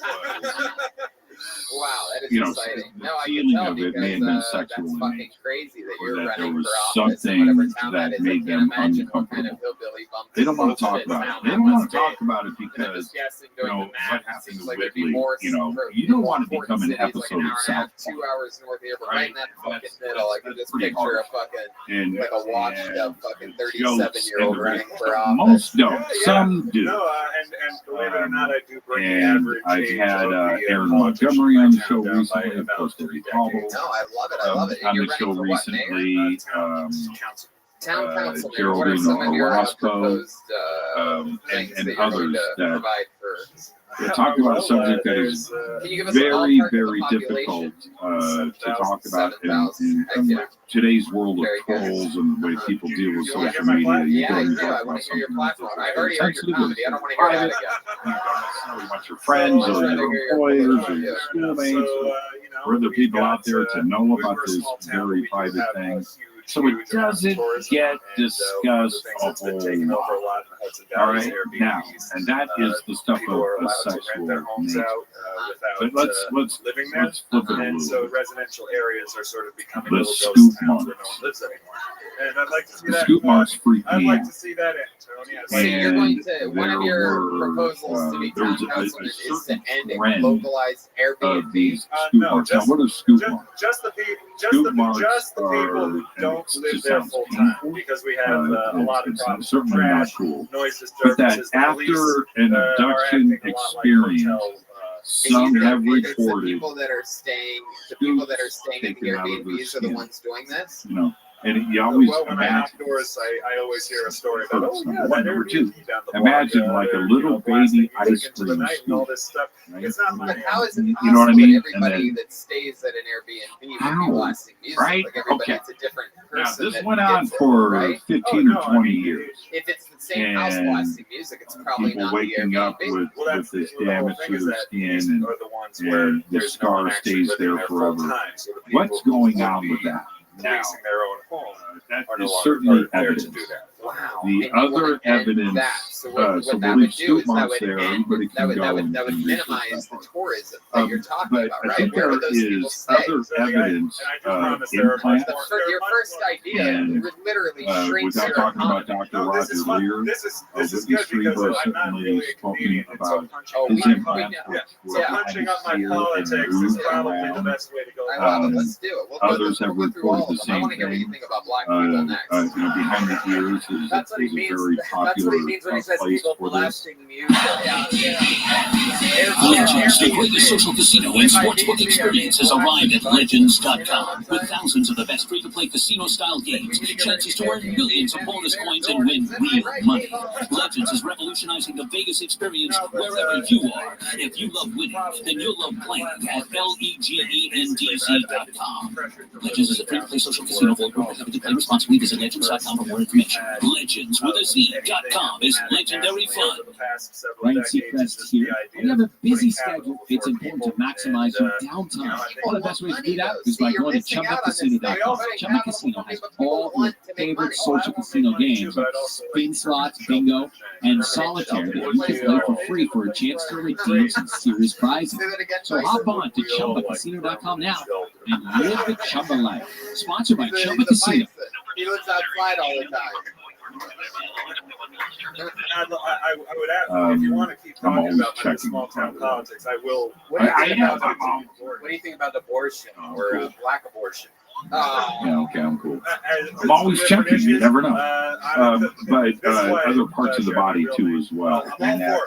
Wow, that is You know, exciting. the No, I can feeling tell of it because may have been sexual that's in fucking nature, crazy that or you're that there running was for office in something whatever town that is. made I them can't imagine what kind of uncomfortable. hillbilly bump They don't want to talk bullshit about it. town They that don't want must to talk be. about it And I'm because, just guessing you doing know, the what math, it happened seems to like it'd be Whitley, more you know, for you don't more want to become important an cities, like episode an of hour and a South half, Park. 2 hours north here, but right Right? in that fucking That's middle, I could just pretty picture harsh. a fucking And, like a washed up fucking 37-year-old running for most office. don't, some do. No, and believe it or not, I do bring the And average I've age had of the Aaron politician Montgomery in on the my show town down by recently, of about course, 3 Debbie decades. No, I love it. I love it. And on you're the show running for what, mayor? recently, Town council, mayor. What are Geraldine some of your Orozco, proposed things and that you're going others to that provide for? We're talking about a subject that is Can you give us a very, ballpark of the very population? difficult to talk about in 7,000. today's world of trolls and the way people deal with social media. You go and talk about something that's I've already heard your comedy. I don't want to hear private. that again. You don't necessarily want your friends or your employers or your schoolmates or other people out there to know about this very private thing. So it doesn't get discussed a whole lot. All right, now, and that is the stuff of a sexual nature. But let's flip it a And so little. residential areas are sort of becoming The little scoop ghost towns where no marks. one lives anymore. And I'd like to see The that. scoop marks freak I'd me like out. to see that end, Tony. So you're going to, And one of there your were, proposals to be there was town councilman is to certain end a trend localized of Airbnb. these scoop marks. Now, what are scoop marks? Just the people, Scoop marks just the people are, who and don't it live just there sounds full time, painful. because we have a lot of It's problems with certainly not trash, cool. noise But that disturbances. The police, after an are abduction acting a lot like experience, hotel, some have It's the reported, people that are staying, the people that are staying in the taken out of their Airbnbs are the skin. ones doing this. you know, and you always well, when I knock imagine. doors, I always hear a story about, First, oh yeah, number one. that Number two, Airbnb down the imagine block, like a they're, little blasting baby music ice into the cream night and all scoop. this stuff. Right? It's not my But how is it You possible know what I mean? that And everybody then, that stays at an Airbnb would how? be blasting music? Right? Like everybody, Okay. it's a different Now, person this that went on gets it, for right? 15 or 20 years. If it's the same house And blasting music, it's probably people not the waking up Airbnb. with this damage to their skin these and, are the ones where and the there's no one scar actually stays living there there full forever. time. So the people What's who going would on be with that? Now, policing their own home that are no is longer certainly there to evidence. do that. Wow. The And you other want to end evidence, that. So so what we'll that leave would do scoop is that marks would there. end, Everybody that can would, go that would, and that would research minimize that the part. tourism that you're talking But about, I right? think Where there would those people is stay? other evidence promise there are implants. Your first idea And, literally shrinks without your talking about economy. Dr. Roger Lear, This is Whitney good because Strieber I'm not certainly really a spoken comedian. And so about Oh, his we implants, know. which were So behind punching his up my ear and politics is moved probably the around. best way to go. I love it. Let's do it. We'll Others have go through all reported of the them. I same want to hear what you thing. think about black people next. Behind the ears is That's what he a means. very That's what popular he means when he says place for this. Legends, the greatest social casino and sportsbook experience has arrived at Legends.com. With thousands of the best free-to-play casino-style games, chances to earn millions of bonus coins and win real money. Legends is revolutionizing the Vegas experience wherever you are. If you love winning, then you'll love playing at LEGENDZ.com. Legends is a free-to-play social casino void where to play responsibly. Visit Legends.com for more information. Legends with a Z.com is legendary fun. Ryan Seacrest here. When you have a busy schedule, it's important to maximize your downtime. One of the best ways to do that is by going to ChumbaCasino.com. Chumba Casino has all your favorite social casino games like spin slots, bingo, and solitaire that you can play for free for a chance to redeem some serious prizes. So hop on to ChumbaCasino.com now and live the Chumba life. Sponsored by Chumba Casino. He lives outside all the time. I would ask, if you want to keep talking about my small town politics, I will. What do you think about abortion or black abortion? Yeah, okay, I'm cool. I'm always checking. You never know. But other parts of the body too, as well. Neck,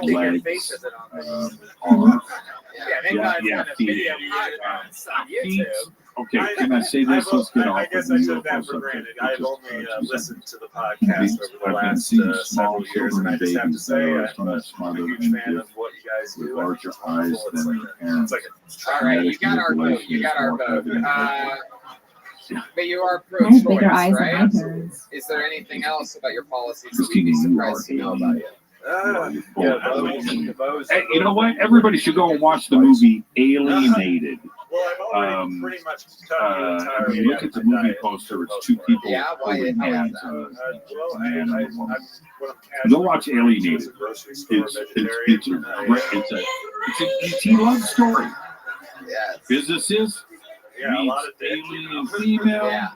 legs, arms. Yeah, feet. Okay, can I say this? Let's get off. I guess I took that for granted. I've only listened to the podcast over the last several years, and I just have to say I'm a huge fan of what you guys do. Larger eyes than it's like all right, you got our vote. You got our vote. But you are I have bigger pro-choice, eyes than right? my parents. Is there anything else about your policies that we'd be surprised to know about you? Hey, you know what? Everybody should go and watch the movie Alienated. Pretty much Look at the movie poster. It's two people holding hands. Go watch Alienated. It's an ET love story. Physicists meet alien female.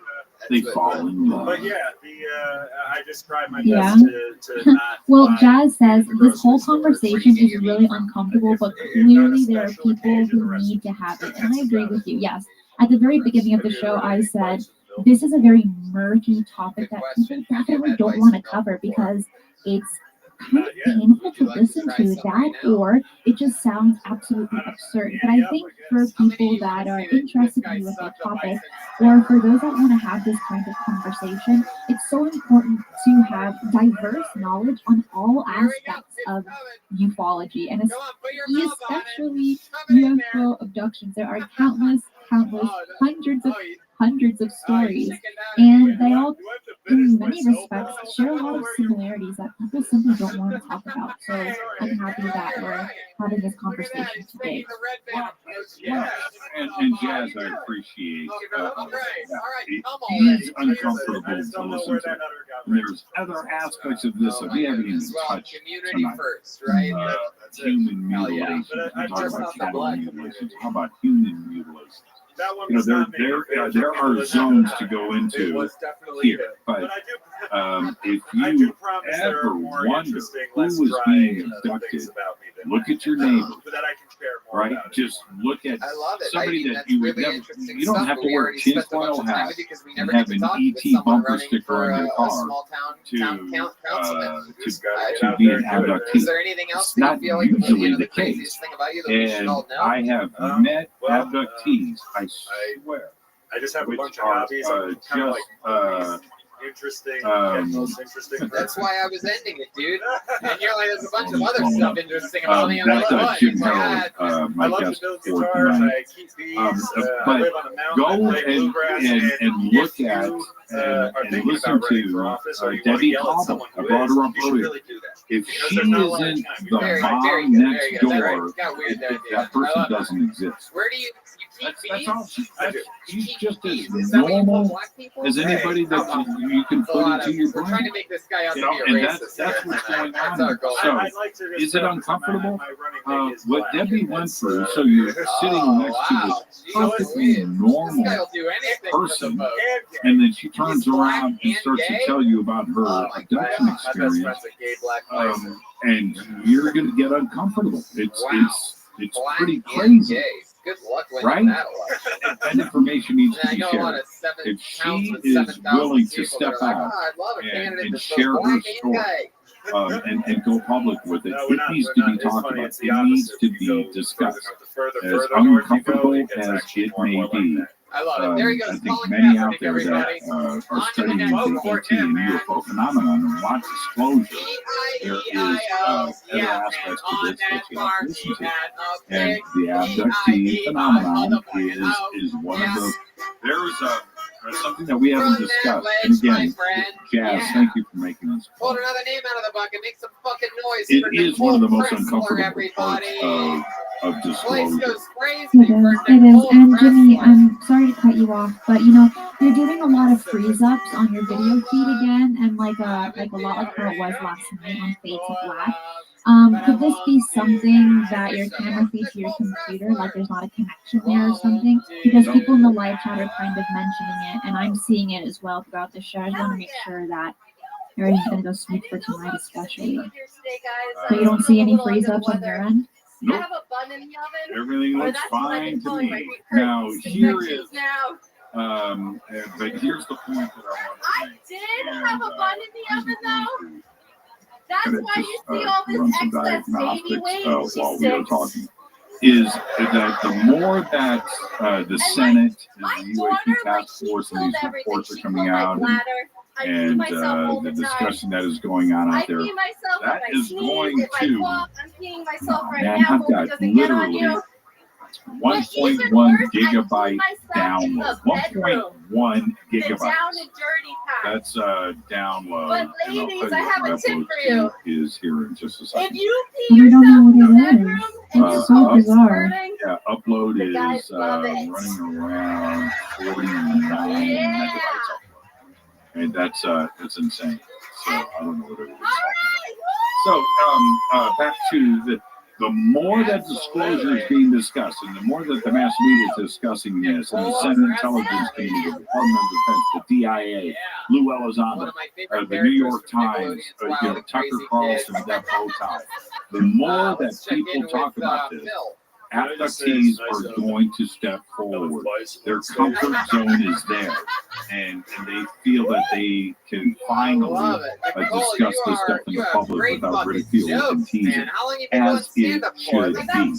They fall in love. But yeah, I just tried my best to not. Well, Jazz says this whole conversation is really uncomfortable, but clearly there are people who need to have it. And I agree with you. Yes. At the very beginning of the show, I said this is a very murky topic that people definitely don't want to cover because it's kind of painful to listen to that, or it just sounds absolutely absurd. But I think for people that are interested in with that topic, or for those that want to have this kind of conversation, it's so important to have diverse knowledge on all aspects of ufology, and especially UFO abductions. There are countless, hundreds of stories, and they all, in many respects, share a lot of similarities that people simply don't want to talk about. So I'm happy that we're having this conversation today. And Jazz, I appreciate. It is uncomfortable to listen to. And there's other aspects of this that we haven't even touched tonight. Human mutilation. I'm talking about child mutilation. How about human mutilation? You know, there are zones to go into here, but if you ever wonder who is being abducted, look at your neighbor, right? Just look at somebody that you would never, you don't have to wear a tinfoil hat and have an ET bumper sticker on your car to be an abductee. It's not usually the case. And I have met abductees, I swear. I just have a bunch of hobbies. I'm kind of like interesting. Most interesting. That's why I was ending it, dude. And you're like, there's a bunch of other stuff interesting about me. I'm like, what? Jim Harold, my guest for tonight. But go and look at and listen to Debbie Cobble. I brought her up earlier. If she isn't the mom next door, that person doesn't exist. Where do you That's all. She's just as normal as anybody that you can put into your brain. We're trying to make this guy out to be a And racist. that's what's going on. So, is it uncomfortable? What Debbie went through, so you're sitting next to this perfectly normal person, and then she turns around and starts to tell you about her abduction experience, and you're going to get uncomfortable. It's pretty crazy. Good luck winning right? that election. That information needs to be I know a lot shared. of seven If she towns with is 7,000 willing to people step that are like, out oh, I'd love a candidate and that's share both her black and story, gay. and go public with it. It needs to be talked about. It needs to be discussed. As uncomfortable as it may be, I love it. There he goes. I think many out there that are studying the ET and UFO phenomenon and want disclosure. There is other aspects to this that you have to listen to. And the abductee phenomenon is one of the. There's something that we haven't discussed. And again, Jazz, thank you for making this point. Pulled another name out of the bucket. Make some fucking noise. It is one of the most uncomfortable parts of disclosure. It is. And Jimmy, I'm sorry to cut you off, but you're doing a lot of freeze-ups on your video feed again, and like a lot like how it was last night on Fade to Black. Could this be something that your camera feeds to your computer, like there's not a connection there or something? Because people in the live chat are kind of mentioning it, and I'm seeing it as well throughout the show. I just want to make sure that everything's going to go smooth for tonight, especially. So you don't see any freeze-ups on your end? Nope. Everything looks fine to me. Now, here is, but here's the point that I want to make. I did have a bun in the oven, though. That's why you see all this excess baby weight. While we were talking, is that the more that the Senate and the UAP task force and these reports are coming out and the discussion that is going on out there, that is going to, man, I've got literally 1.1 gigabyte download. 1.1 gigabytes. That's download. But ladies, I have a tip for you. Is here in just a second. If you pee yourself in the bedroom, it's so bizarre. Yeah, upload is running around 49 megabytes. And that's insane. So I don't know what it is. So back to the more that disclosure is being discussed, and the more that the mass media is discussing this, and the Senate Intelligence Committee, the Department of Defense, the DIA, Lou Elizondo, the New York Times, Tucker Carlson with that bow tie, the more that people talk about this, abductees are going to step forward. Their comfort zone is there, and they feel that they can finally discuss this stuff in the public without ridicule and teasing, as it should be.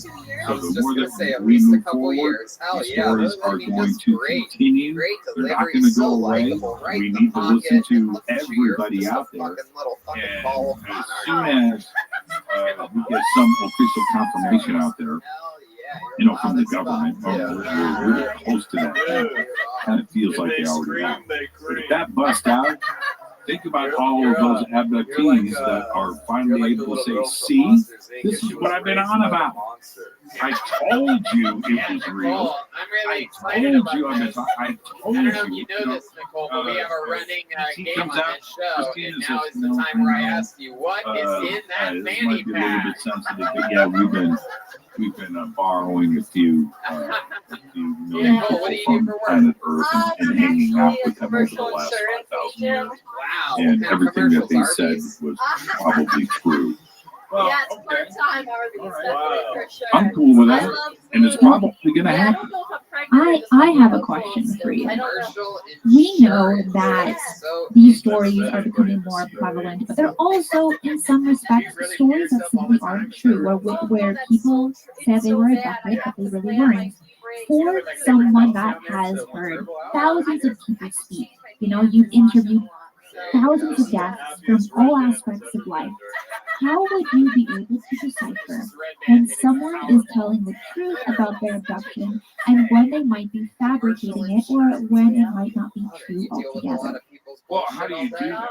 So the more that we move forward, the stories are going to continue. They're not going to go away. We need to listen to everybody out there, and as soon as we get some official confirmation out there, from the government, we're close to that. Kind of feels like they already have. But if that busts out, think about all of those abductees that are finally able to say, see, this is what I've been on about. I told you it was real. I told you I told you. You know this, Nicole, but we have a running game on this show, and now is the time where I ask you, what is in that fanny pack? This might be a little bit sensitive, but yeah, we've been borrowing a few million people from planet Earth and hanging out with them over the last 5,000 years. Wow. And everything that they said was probably true. Yeah, it's part time for sure. I'm cool with that, and it's probably going to happen. I have a question for you. We know that these stories are becoming more prevalent, but they're also, in some respects, stories that simply aren't true, where people said they were abducted, but they really weren't. For someone that has heard thousands of people speak, you've interviewed thousands of guests from all aspects of life, how would you be able to decipher when someone is telling the truth about their abduction and when they might be fabricating it or when it might not be true altogether? Well, how do you do that?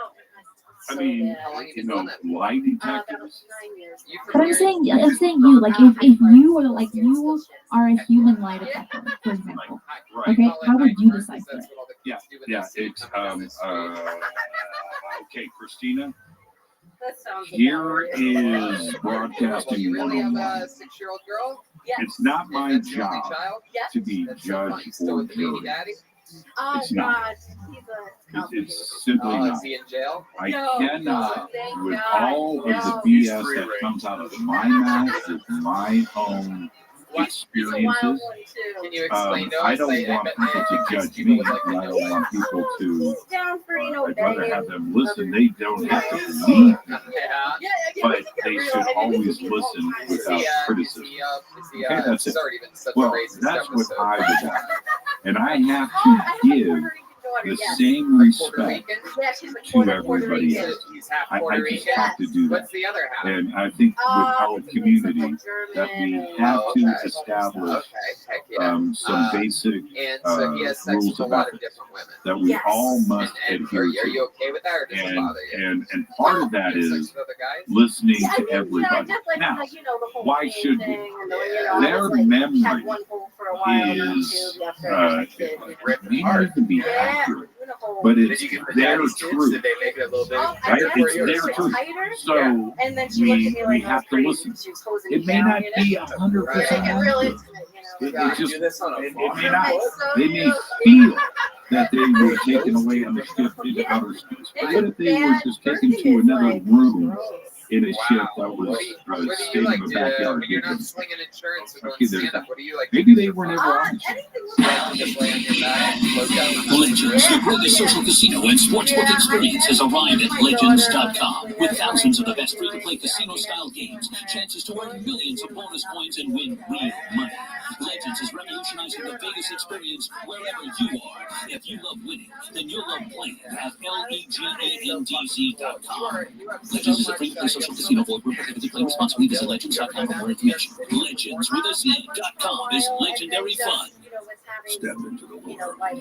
I mean, lie detectors. But I'm saying you, like if you are like you are a human lie detector, for example. Okay, how would you decipher it? Yeah, it's okay, Christina. Here is broadcasting 101. It's not my job to be judge or jury. It's not. It's simply not. I cannot, with all of the BS that comes out of my mouth, with my own experiences. Can you explain to us? I don't want people to judge me, and I don't want people to. I'd rather have them listen. They don't have to believe me, but they should always listen without criticism. Okay, that's it. Well, that's what I would want, and I have to give the same respect to everybody else. I just have to do that. And I think with our community that we have to establish some basic rules of ethics that we all must adhere to. Are you okay with that, or does it bother you? And part of that is listening to everybody. Now, why should we? Their memory is may not even be accurate, but it's their truth. Did they make it a little bit? Right? It's their truth. So we have to listen. It may not be 100% accurate. It just it may not. They may feel that they were taken away on the ship into outer space. But what if they were just taken to another room in a ship that was staying in the backyard? You're not slinging insurance or Okay, stand up. What do you like? maybe they were never on the ship. Just lay on your back, close down the Legends, the greatest social casino and sportsbook experience has arrived at Legends.com. With thousands of the best free-to-play casino-style games, chances to earn millions of bonus coins and win real money. Legends is revolutionizing the Vegas experience wherever you are. If you love winning, then you'll love playing at LEGANDZ.com. Legends is a free-to-play social casino. Void where prohibited. Play responsibly. Visit Legends.com for more information. Legends with a Z.com is legendary fun. Step into the world of I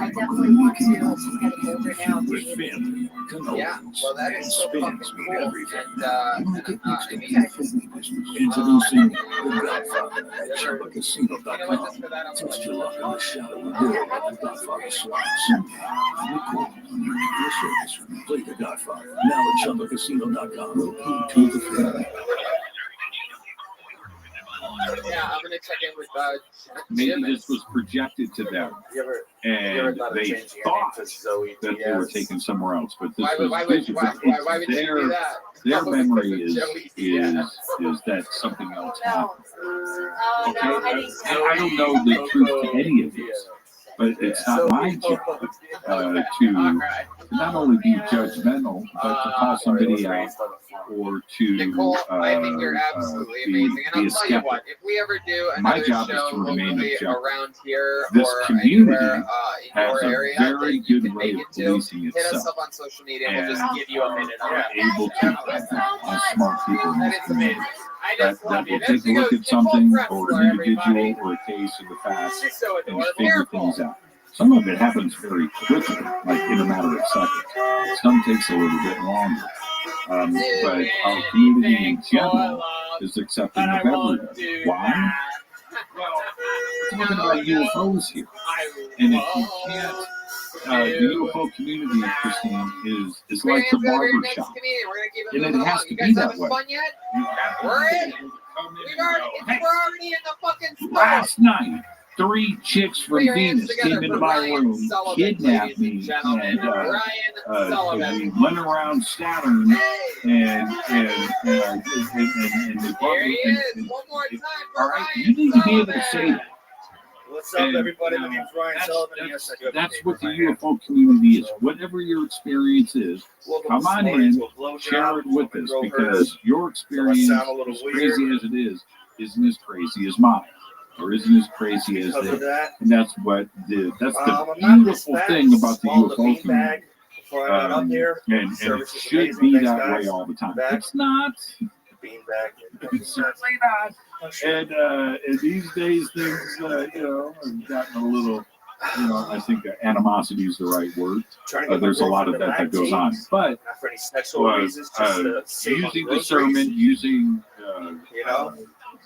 definitely want to get older now. with family. Yeah, well, that is so fucking cool. Introducing The Godfather at ChumbaCasino.com. Test your luck in the shadow of The Godfather slot Sunday. Record on your service. Play The Godfather now at ChumbaCasino.com. To the family. Yeah, I'm gonna check in with Maybe this was projected to them, and they thought that they were taken somewhere else. But this why would you do that? Their memory is that something else happened. Okay? I don't know the truth to any of this, but it's not my job to not only be judgmental, but to call somebody out or to Nicole, I think you're absolutely amazing. And I'll tell you what, if we ever do another show locally around here or anywhere in your area that you can make it to, hit us up on social media and we'll just give you a minute on that. Able to smart people That is amazing. I just that love will you. take a look at something or an individual or a case in the past She's so and adorable. figure things out. Some of it happens very quickly, like in a matter of seconds. Some takes a little bit longer. But our community in general is accepting of everybody. Why? Well, we're talking about UFOs here. And if you can't, the UFO community, Christine, is like the barber shop. And it has to be that way. We're in. We're already in the fucking store. Last night, 3 chicks from Venus came into my room, kidnapped me, and we went around Saturn, and all right, you need to be able to say that. What's up, everybody? My name's Ryan Sullivan. Yes, I do. That's what the UFO community is. Whatever your experience is, come on in, share it with us, because your experience, as crazy as it is, isn't as crazy as mine. Or isn't as crazy as that. And that's what the beautiful thing about the UFO community. And it should be that way all the time. It's not. It's certainly not. And these days things, have gotten a little, I think animosity is the right word. There's a lot of that goes on. But using discernment, using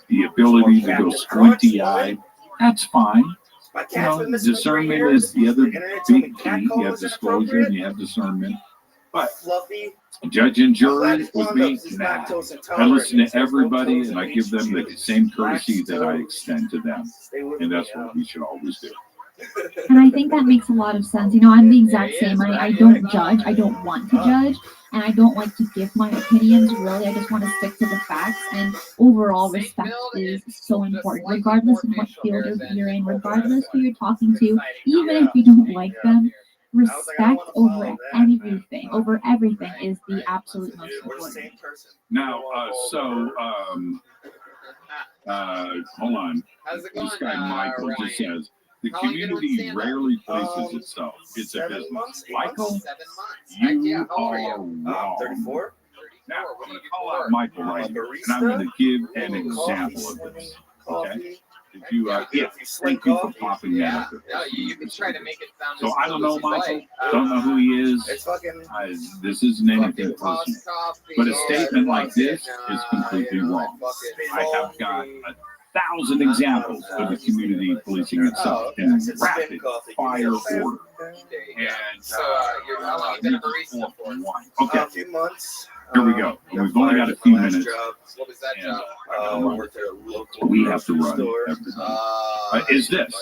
the ability to go squinty-eyed, that's fine. Discernment is the other big key. You have disclosure and you have discernment. But judge and jury with me, nah. I listen to everybody and I give them the same courtesy that I extend to them. And that's what we should always do. And I think that makes a lot of sense. You know, I'm the exact same. I don't judge. I don't want to judge. And I don't like to give my opinions, really. I just want to stick to the facts. And overall, respect is so important, regardless of what field you're in, regardless who you're talking to, even if you don't like them. Respect over everything, is the absolute most important. Now, hold on. This guy Michael just says the community rarely polices itself. It's a business. Michael, you are wrong. 34. Now, I'm going to call out Michael right here, and I'm going to give an example of this. Okay? If you, thank you for popping that up. No, you can try to make it sound. So I don't know Michael. Don't know who he is. This isn't anything personal. But a statement like this is completely wrong. I have got 1,000 examples of the community policing itself in rapid fire order. And you're how been a barista for? Okay. A few months. Here we go. We've only got a few minutes. What was that job? Worked at a local we have to run. store. Is this?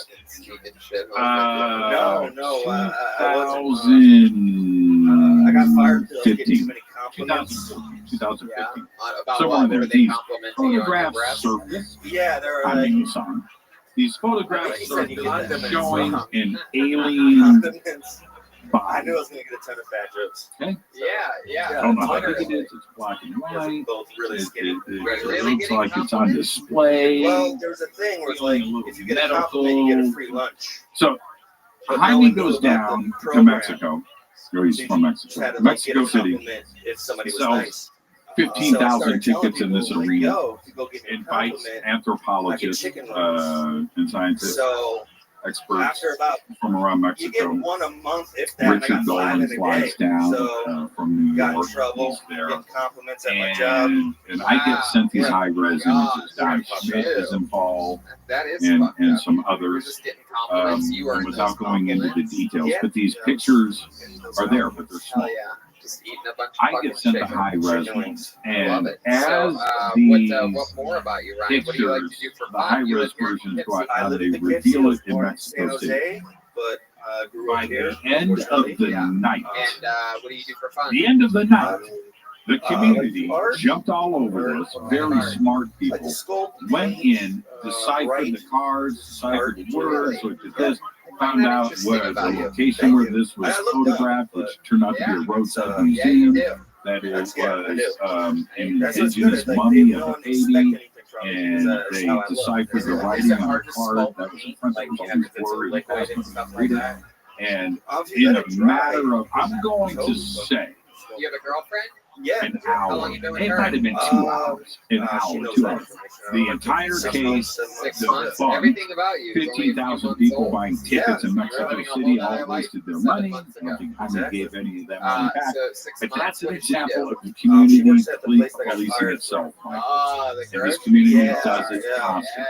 No, I got fired because I was getting too many compliments. 2015. About Somewhere what? there, Were they these complimenting you on your photographs breath? surface. Yeah, they're I like, mean, song. These photographs surface showing wrong. an alien I body. knew I was going to get a ton of fat jokes. Okay. Yeah. I don't know how big it is. It's black and white. Both really skinny. It looks like it's on display. Well, there's a thing where it's like, if you get a compliment, you get a free lunch. So Jaime goes down to Mexico. He's from Mexico. Mexico City. If somebody was sells nice. 15,000 tickets in this Like, arena. yo, if you go get me a Invites compliment, anthropologists and scientists, so experts after about from around you get Mexico. one a month, if that. Richard I got 5 Dolan in a flies day. down So from New got in York. trouble, He's there. getting compliments at my job. And I get sent these high res images. Don Schmidt is involved, That is and some We're others. just getting compliments. You are Without going into the details, Yeah. but these pictures are there, but they're small. Hell yeah. Just eating a bunch of I fucking get sent the chicken. high res ones, and Love it. as So, these what more about you, Ryan? What do you like to do pictures, for the fun? high You res live here in versions go Poughkeepsie. out, I how lived they in Poughkeepsie, reveal it in born in Mexico San City. Jose, but grew By up here. the end of the night, And what do you do for fun? the end of the night, the community art, jumped all over this. Very smart Like people sculpt, went in, deciphered write, the cards, deciphered the words, looked at this, I found find that out interesting where the about you. location where this was I looked up, photographed, which turned out to be a roadside Yeah, you museum. do. That it That's good, I was do. an That's what's good. indigenous It's like mummy they of a don't expect baby, anything from me and because they that's how I look. deciphered the Is writing it on hard the to card sculpt? that was in front. There Like, was you always have to blurry, liquid and and couldn't stuff like read it. that. And Obviously, in let a it dry. matter of, I'm going to say, You have a girlfriend? Yeah. an How hour. long you been with It her? might have been 2 hours. An She hour, knows 2 that hours. information. The entire 6 case, months, 7 6 the months. fun, Everything about you. is only a few 15,000 months people old. buying tickets in You're Mexico living a City, whole all nother life wasted their 7 money. months I ago. don't think Jaime gave any of that money back. So 6 But months. that's an What did she example do? of the She community works at the place that got policing fired itself. Michael. Oh, the And garage? this community Yeah, does it yeah. constantly.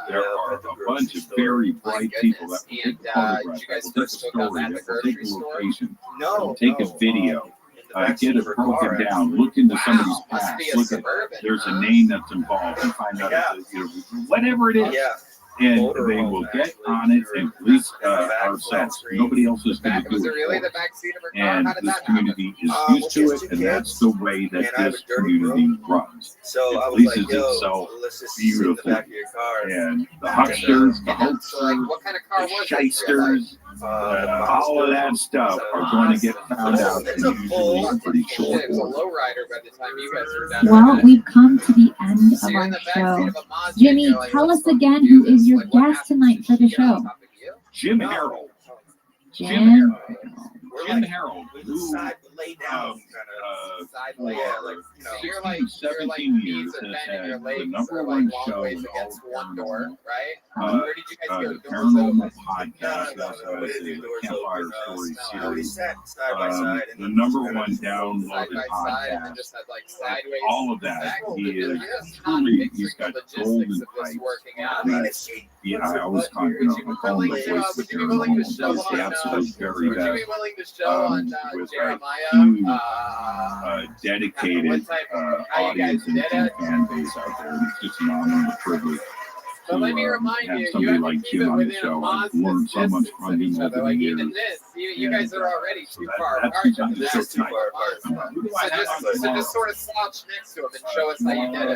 There Yeah, are at the a grocery bunch of store. very My bright people goodness. that will And take a photograph, you that guys will take a first hooked up story, at the that will take grocery a store? location, No, take a no, video, in the backseat get of it her broken car, down, look into somebody's Wow, must past, be a look at Suburban. there's a huh? name that's involved and find out Yeah. if whatever it is. Yeah. And Motor they home, will get actually. on it and police Back ourselves. flat screen. Nobody else is going to Was do it really it. the For us. back seat of her car? And How did this that happen? community is Well, used she to has it, 2 and that's kids, the way that and I have this a dirty community room. runs. So It I was like, polices yo, itself let's just sit in the beautifully. back of your car. And the hucksters, the And so, like, hopesters, what kind of car the was this? You're like, shysters, all of that stuff are going to get found out It's in a usually full- pretty short it was a order. lowrider by the time you guys were done. Well, with it. we've come to the end So of you're in our the back show. seat of a Mazda, Jimmy, and you're like, tell let's us fucking again do who this. is your Like, what guest happens? tonight Does for she the get on show. top of you? Jim No. Harold. Jim. Jim Harold, who Side lay down kind Side for leg, yeah, like, you know, you're like 17 knees years are has bending, your had the legs number are one like long show ways in all against of one door, right? Uh, Where did you guys go? the Doors Paranormal open. Podcast, No, that's no, what we it didn't do is, doors Campfire open. Story No, we Series. sat side by side. and The number kind of one Side downloaded by side, and then podcast. just had like sideways. All of that. back. He is Just not truly, picturing he's the got logistics golden of this pipes. working out. I mean, if she Yeah, I always call Would you be call him willing the to, voice of would you be willing to paranormal. show He's the on, absolute very would you be best. willing to show on With Jeremiah? a huge, What dedicated type of, how you guys audience and did it? fan base out there. And it's just an honor and a privilege But let me remind have you, you somebody have to like keep Jim it on the within a show. I've positive learned so much distance from of him each over other. the Like years. even this, you guys are already too far That's apart. sometimes This just is too tight. far apart. So just sort of slouch next to him and show us how you did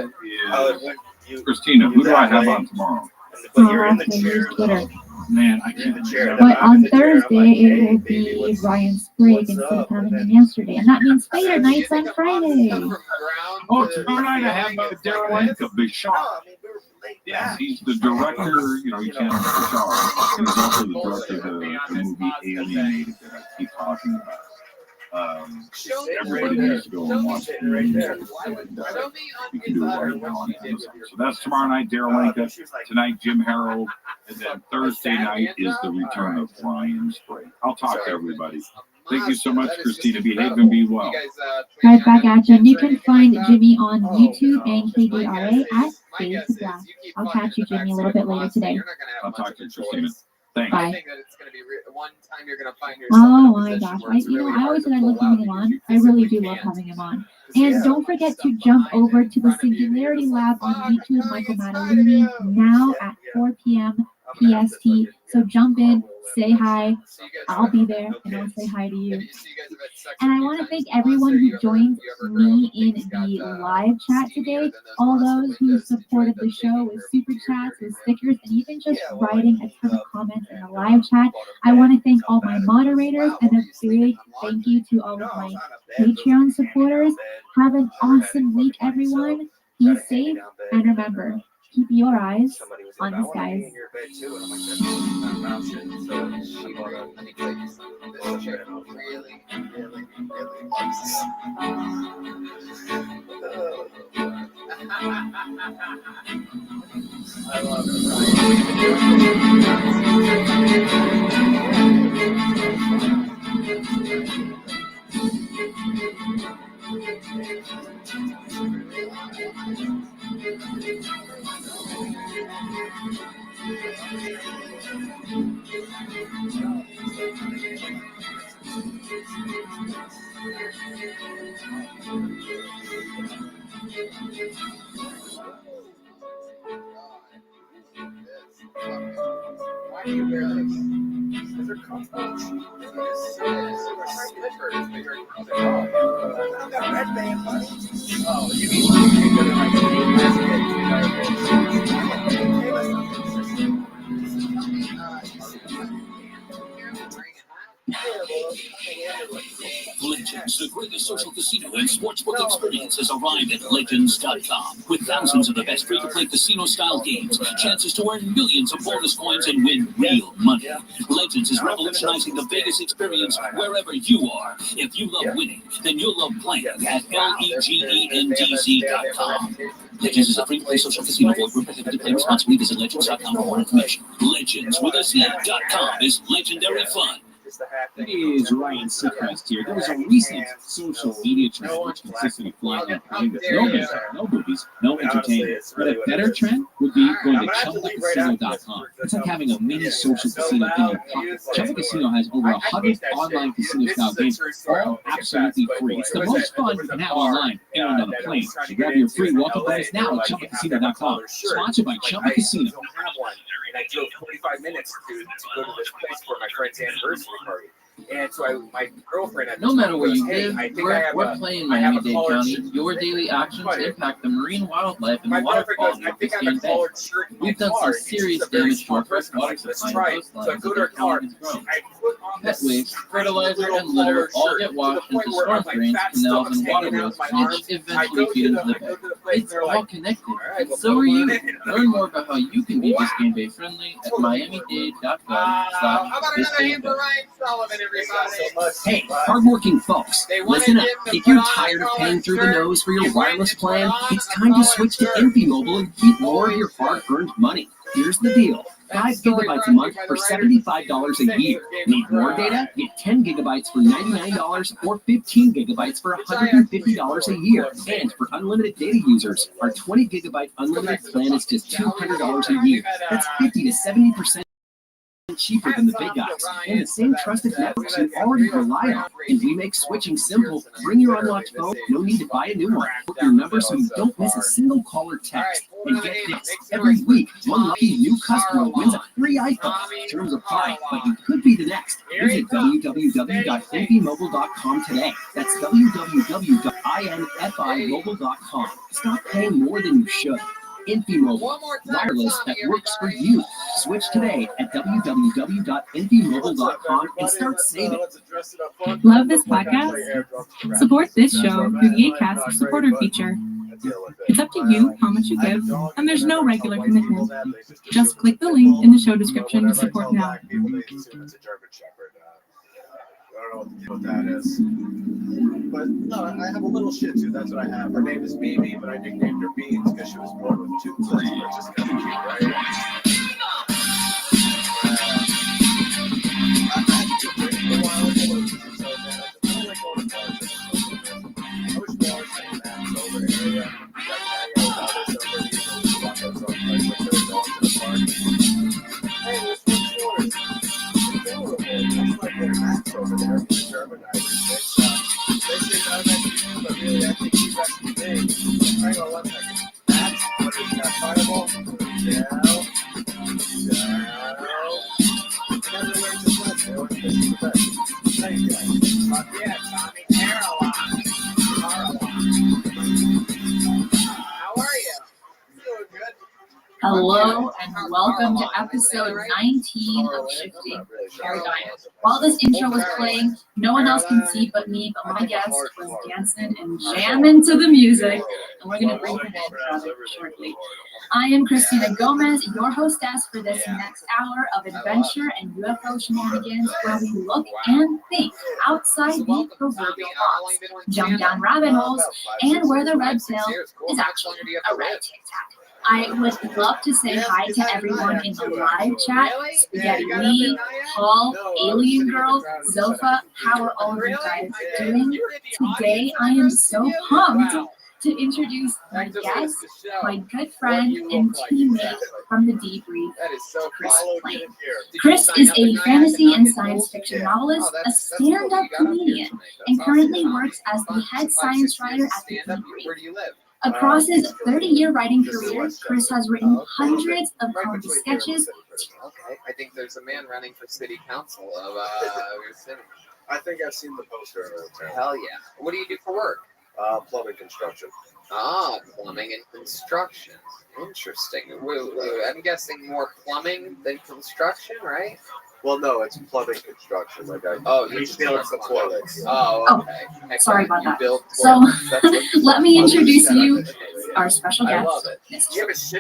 it. Christina, who do I have on tomorrow? But you're in the Okay, chair. here's Twitter. Man, I You're in can't. the chair. But on Thursday, it will be Ryan Sprague instead of having him yesterday. And that means Fader Night's on Friday. Oh, tomorrow night I have Daryl Bishar. Yeah, he's the director. You know, you can't Bishar. And he's also the director of the movie Alienated that I keep talking about. Everybody needs to go and watch it. And, you can do it right now on Amazon. So that's tomorrow night, Daryl Linka. Tonight, Jim Harold. And then Thursday night is the return of Ryan Sprague. I'll talk to everybody. Thank you so much, Christina. Behave and be well. Right back at you. And you can find Jimmy on YouTube and KDRA at Phase the Blast. I'll catch you, Jimmy, a little bit later today. I'll talk to you, Christina. Thanks. Bye. I think that it's going to be one time you're going to find yourself Oh in a my position gosh. where it's really I hard always to said I love pull out having him because on. you I really physically do love can't. having him on. And don't forget to jump over to the Singularity Lab on YouTube, Michael Matalini, now at 4 p.m. PST. So jump in, say hi. I'll be there, and I'll say hi to you. And I want to thank everyone who joined me in the live chat today. All those who supported the show with super chats, with stickers, and even just writing a ton of comments in the live chat. I want to thank all my moderators and a big thank you to all of my Patreon supporters. Have an awesome week, everyone. Be safe, and remember, keep your eyes on the skies. Let me tell you something. This chick really, really, really loves I love Why do you wear this? Because they're comfortable. Slippers, but you're I'm got red band, buddy. Oh, you mean you're gonna like Legends, the greatest social casino and sportsbook experience, has arrived at Legends.com. With thousands of the best free-to-play casino-style games, chances to earn millions of bonus coins and win real money. Legends is revolutionizing the Vegas experience wherever you are. If you love winning, then you'll love playing at LEGENDZ.com. Legends is a free-to-play social casino. Void where prohibited. Play responsibly. Visit Legends.com for more information. Legends with a Z.com is legendary fun. It is Ryan Seacrest here. There was a recent social media trend which consisted of flying out behind us. No music, no movies, no entertainment. But a better trend would be going to ChumbaCasino.com. It's like having a mini social casino in your pocket. Chumba Casino has over 100 online casino-style games, all absolutely free. It's the most fun you can have online and on a plane. So grab your free welcome bonus now at ChumbaCasino.com. Sponsored by Chumba Casino. And I drove 45 minutes to go to this place for my friend's anniversary party. And so my girlfriend at the No matter time where goes, you hey, live, I think I have we're a, playing I have a Miami-Dade collared County. shirt. Your daily actions impact the marine wildlife and My the water boyfriend goes, quality I of think I have a Biscayne Bay. collared shirt in my We've done car. some And she's serious a very damage to our smart person. freshwater Let's supply try and it. So I coastlines go as to our her car. colonies grow. I put on Pet this waste, fertilizer, little and litter collared all shirt get to washed the point into where storm my drains, fat canals, stomach's and hanging out waterways, of my arms. which I eventually go feed to into the the bay. place. It's They're all like, connected. all right, well, So are you. put 'em in. Learn more about how you can be Biscayne Bay friendly at How about another hand for miamidade.gov/Biscayne Ryan Sullivan, everybody? Hey, hardworking folks, They wanted listen up. him to If you're put on a tired of collared paying through the shirt, nose for your he went wireless and put plan, on it's a time to collared switch to shirt. Ampy Mobile and keep more of your hard-earned money. Here's the deal. 5 gigabytes a month for $75 a year. Need more data? Get 10 gigabytes for $99 or 15 gigabytes for $150 a year. And for unlimited data users, our 20 gigabyte unlimited plan is just $200 a year. That's 50 to 70% cheaper than the big guys, and the same trusted networks you already rely on. And we make switching simple. Bring your unlocked phone, no need to buy a new one. Put your number so you don't miss a single call or text. And get this, every week, one lucky new customer wins a free iPhone. Terms apply, but you could be the next. Visit www.infimobile.com today. That's www.infimobile.com. Stop paying more than you should. InfiMobile, wireless that works for you. Switch today at www.infimobile.com and start saving. Love this podcast? Support this show through the Acast supporter feature. It's up to you how much you give, and there's no regular commitment. Just click the link in the show description to support now. I don't know what that is. But no, I have a little Shih Tzu. That's what I have. Her name is Mimi, but I nicknamed her Beans because she was born with two teeth, which is kind of cute, right? I had to drink for a while ago, so man, I don't like going to bars. I wish bars had that sober area. Hey, this one's yours. That's like their max over there for the German Irish mix. They say no, that's you, but really I think you got the thing. Hang on 1 second. Max, what is that? Fireball? Down. Never learned to play, boy. This is the best. Thank you. Yeah, Tommy. Caroline. How are you? Doing good. Hello and welcome to episode 19 of Shifting Paradigm. While this intro was playing, no one else can see but me, but my guest was dancing and jamming to the music, and we're going to bring him in shortly. I am Christina Gomez, your hostess for this next hour of adventure and UFO shenanigans, where we look and think outside the proverbial box, jump down rabbit holes, and where the red pill is actually a red tic-tac. I would love to say hi to everyone in the live chat. Spaghetti Lee, Paul, Alien Girl, Zofa, how are all of you guys doing? Today I am so pumped to introduce my guest, my good friend and teammate from the debrief, Chris Plain. Chris is a fantasy and science fiction novelist, a stand-up comedian, and currently works as the head science writer at the debrief. Across his 30-year writing career, Chris has written hundreds of comedy sketches. Okay, I think there's a man running for city council of your city. I think I've seen the poster. Hell yeah. What do you do for work? Plumbing construction. Ah, plumbing and construction. Interesting. I'm guessing more plumbing than construction, right? Well, no, it's plumbing construction. Like you build the toilets. Oh, okay. Sorry about that. So, let me introduce you, our special guest, Mr. Chris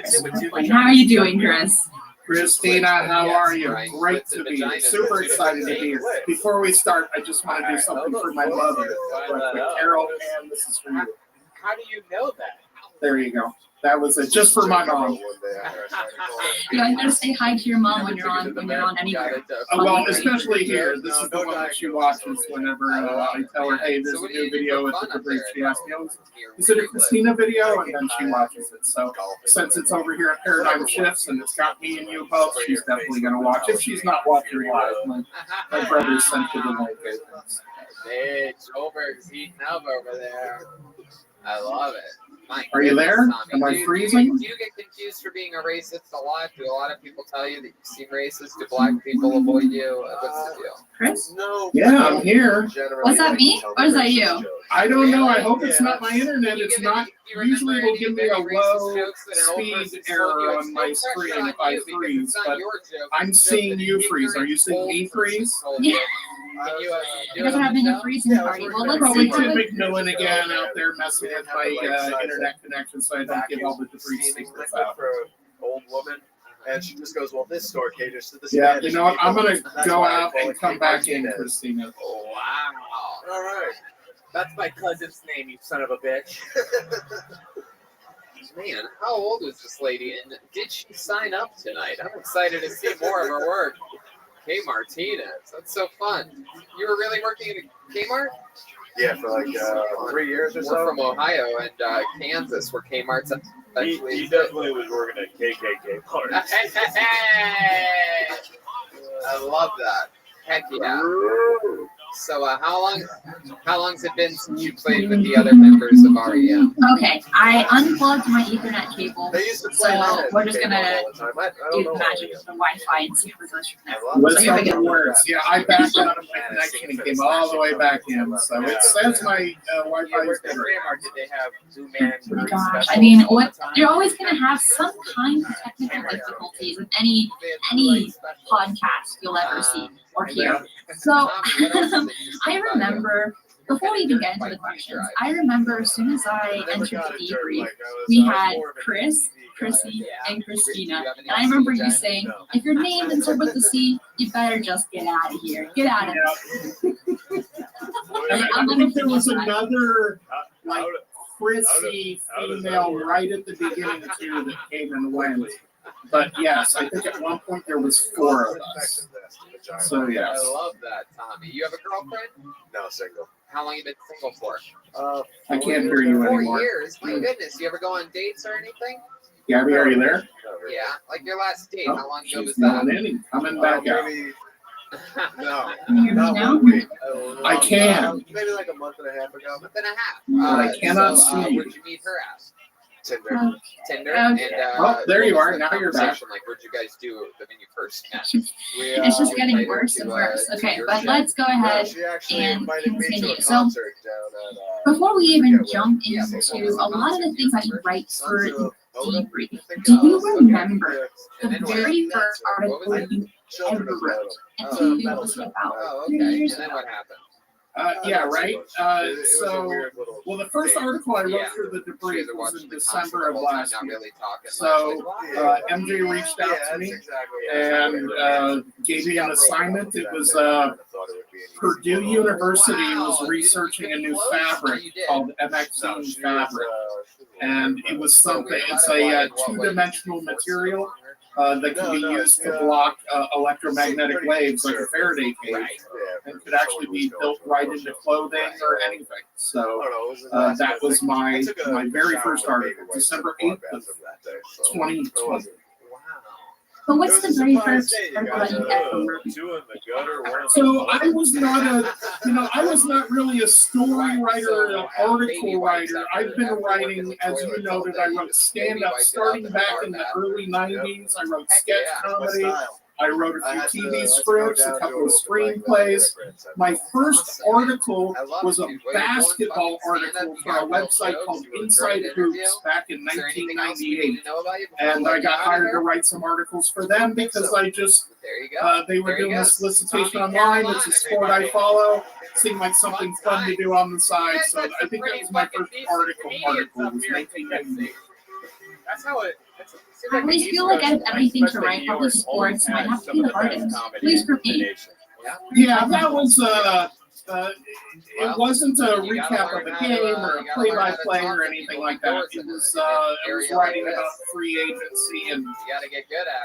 Plain. How are you doing, Chris? Christina, how are you? Great to be here. Super excited to be here. Before we start, I just want to do something for my mother. Carol, and this is for you. How do you know that? There you go. That was it, just for my mom. Yeah, you gotta say hi to your mom when you're on anywhere. Well, especially here. This is the one that she watches whenever I tell her, hey, there's a new video with the brief. She asks me, is it a Christina video? And then she watches it. So since it's over here at Paradigm Shifts and it's got me and you both, she's definitely going to watch. If she's not watching live, my brother sent her the link. Hey, Joburg's heating up over there. I love it. Are you there? Am I freezing? Do you get confused for being a racist a lot? Do a lot of people tell you that you seem racist? Do black people avoid you? What's the deal? Chris? No. Yeah, I'm here. Was that me or is that you? I don't know. I hope it's not my internet. It's not. Usually it'll give me a low speed error on my screen if I freeze, but I'm seeing you freeze. Are you seeing me freeze? Yeah. You guys are having a freezing party. Well, let's probably see. Tim McMillan again out there messing with my internet connection so I don't get all the debris secrets out. For an old woman, and she just goes, well, this store caters to this. Yeah, you know what? I'm going to go out and come back in, Christina. Oh, wow. All right. That's my cousin's name, you son of a bitch. Man, how old is this lady? And did she sign up tonight? I'm excited to see more of her work. K Martinez. That's so fun. You were really working at a Kmart? Yeah, for like 3 years or so. We're from Ohio and Kansas, where Kmart's actually. He definitely was working at KKK parties. I love that. Heck yeah. So how long's it been since you played with the other members of REM? Okay, I unplugged my Ethernet cable, so we're just gonna do the magic of the Wi-Fi and see if it goes from there. Let's hope it works. Yeah, I backed out of my connection and came all the way back in. So it says my Wi-Fi is good. Oh my gosh, I mean, you're always gonna have some kind of technical difficulties with any podcast you'll ever see or hear. So I remember, before we even get into the questions, I remember as soon as I entered the debrief, we had Chris, Chrissy, and Christina. And I remember you saying, if your name didn't start with the C, you better just get out of here. Get out of here. I think there was another, like, Chrissy female right at the beginning, too, that came and went. But yes, I think at one point there was 4 of us. So yes. I love that, Tommy. You have a girlfriend? No, single. How long have you been single for? I can't hear you 4 anymore. years. My goodness. You ever go on dates or anything? Gabby, are you there? Yeah, like your last date. How long ago was She's that? not in. Coming back out. No. Can you hear me now? I can. Maybe like a month and a half ago. Month and a half. But I cannot so, see you. Where'd you meet her at? Tinder. Tinder. Okay. And, Oh, there you what are. was the Now you're back. conversation like? Where'd you guys do when you first met? It's just getting worse and worse. Okay, but let's go ahead and continue. So before we even jump into a lot of the things that you write for debrief, do you remember the very first article you ever wrote? And tell me what was it about? Oh, 3 okay. years And then ago. what happened? Yeah, right. Well, the first article I wrote for the debrief was in December of last year. So MJ reached out to me and gave me an assignment. It was Purdue University was researching a new fabric called MXE fabric, and it was something. It's a 2-dimensional material that can be used to block electromagnetic waves like a Faraday cage, and could actually be built right into clothing or anything. So that was my very first article, December 8th of 2020. But what's the very first article that you ever wrote? So I was not really a story writer or an article writer. I've been writing, as you noted, I wrote stand-up starting back in the early 90s. I wrote sketch comedy. I wrote a few TV scripts, a couple of screenplays. My first article was a basketball article for a website called Inside Hoops back in 1998. And I got hired to write some articles for them because they were doing a solicitation online. It's a sport I follow. Seemed like something fun to do on the side. So I think that was my first article was 1998. That's how it. I always feel like I have everything to write, probably sports might have to be the hardest. Please repeat. Yeah, that was it wasn't a recap of a game or a play-by-play or anything like that. It was writing about free agency and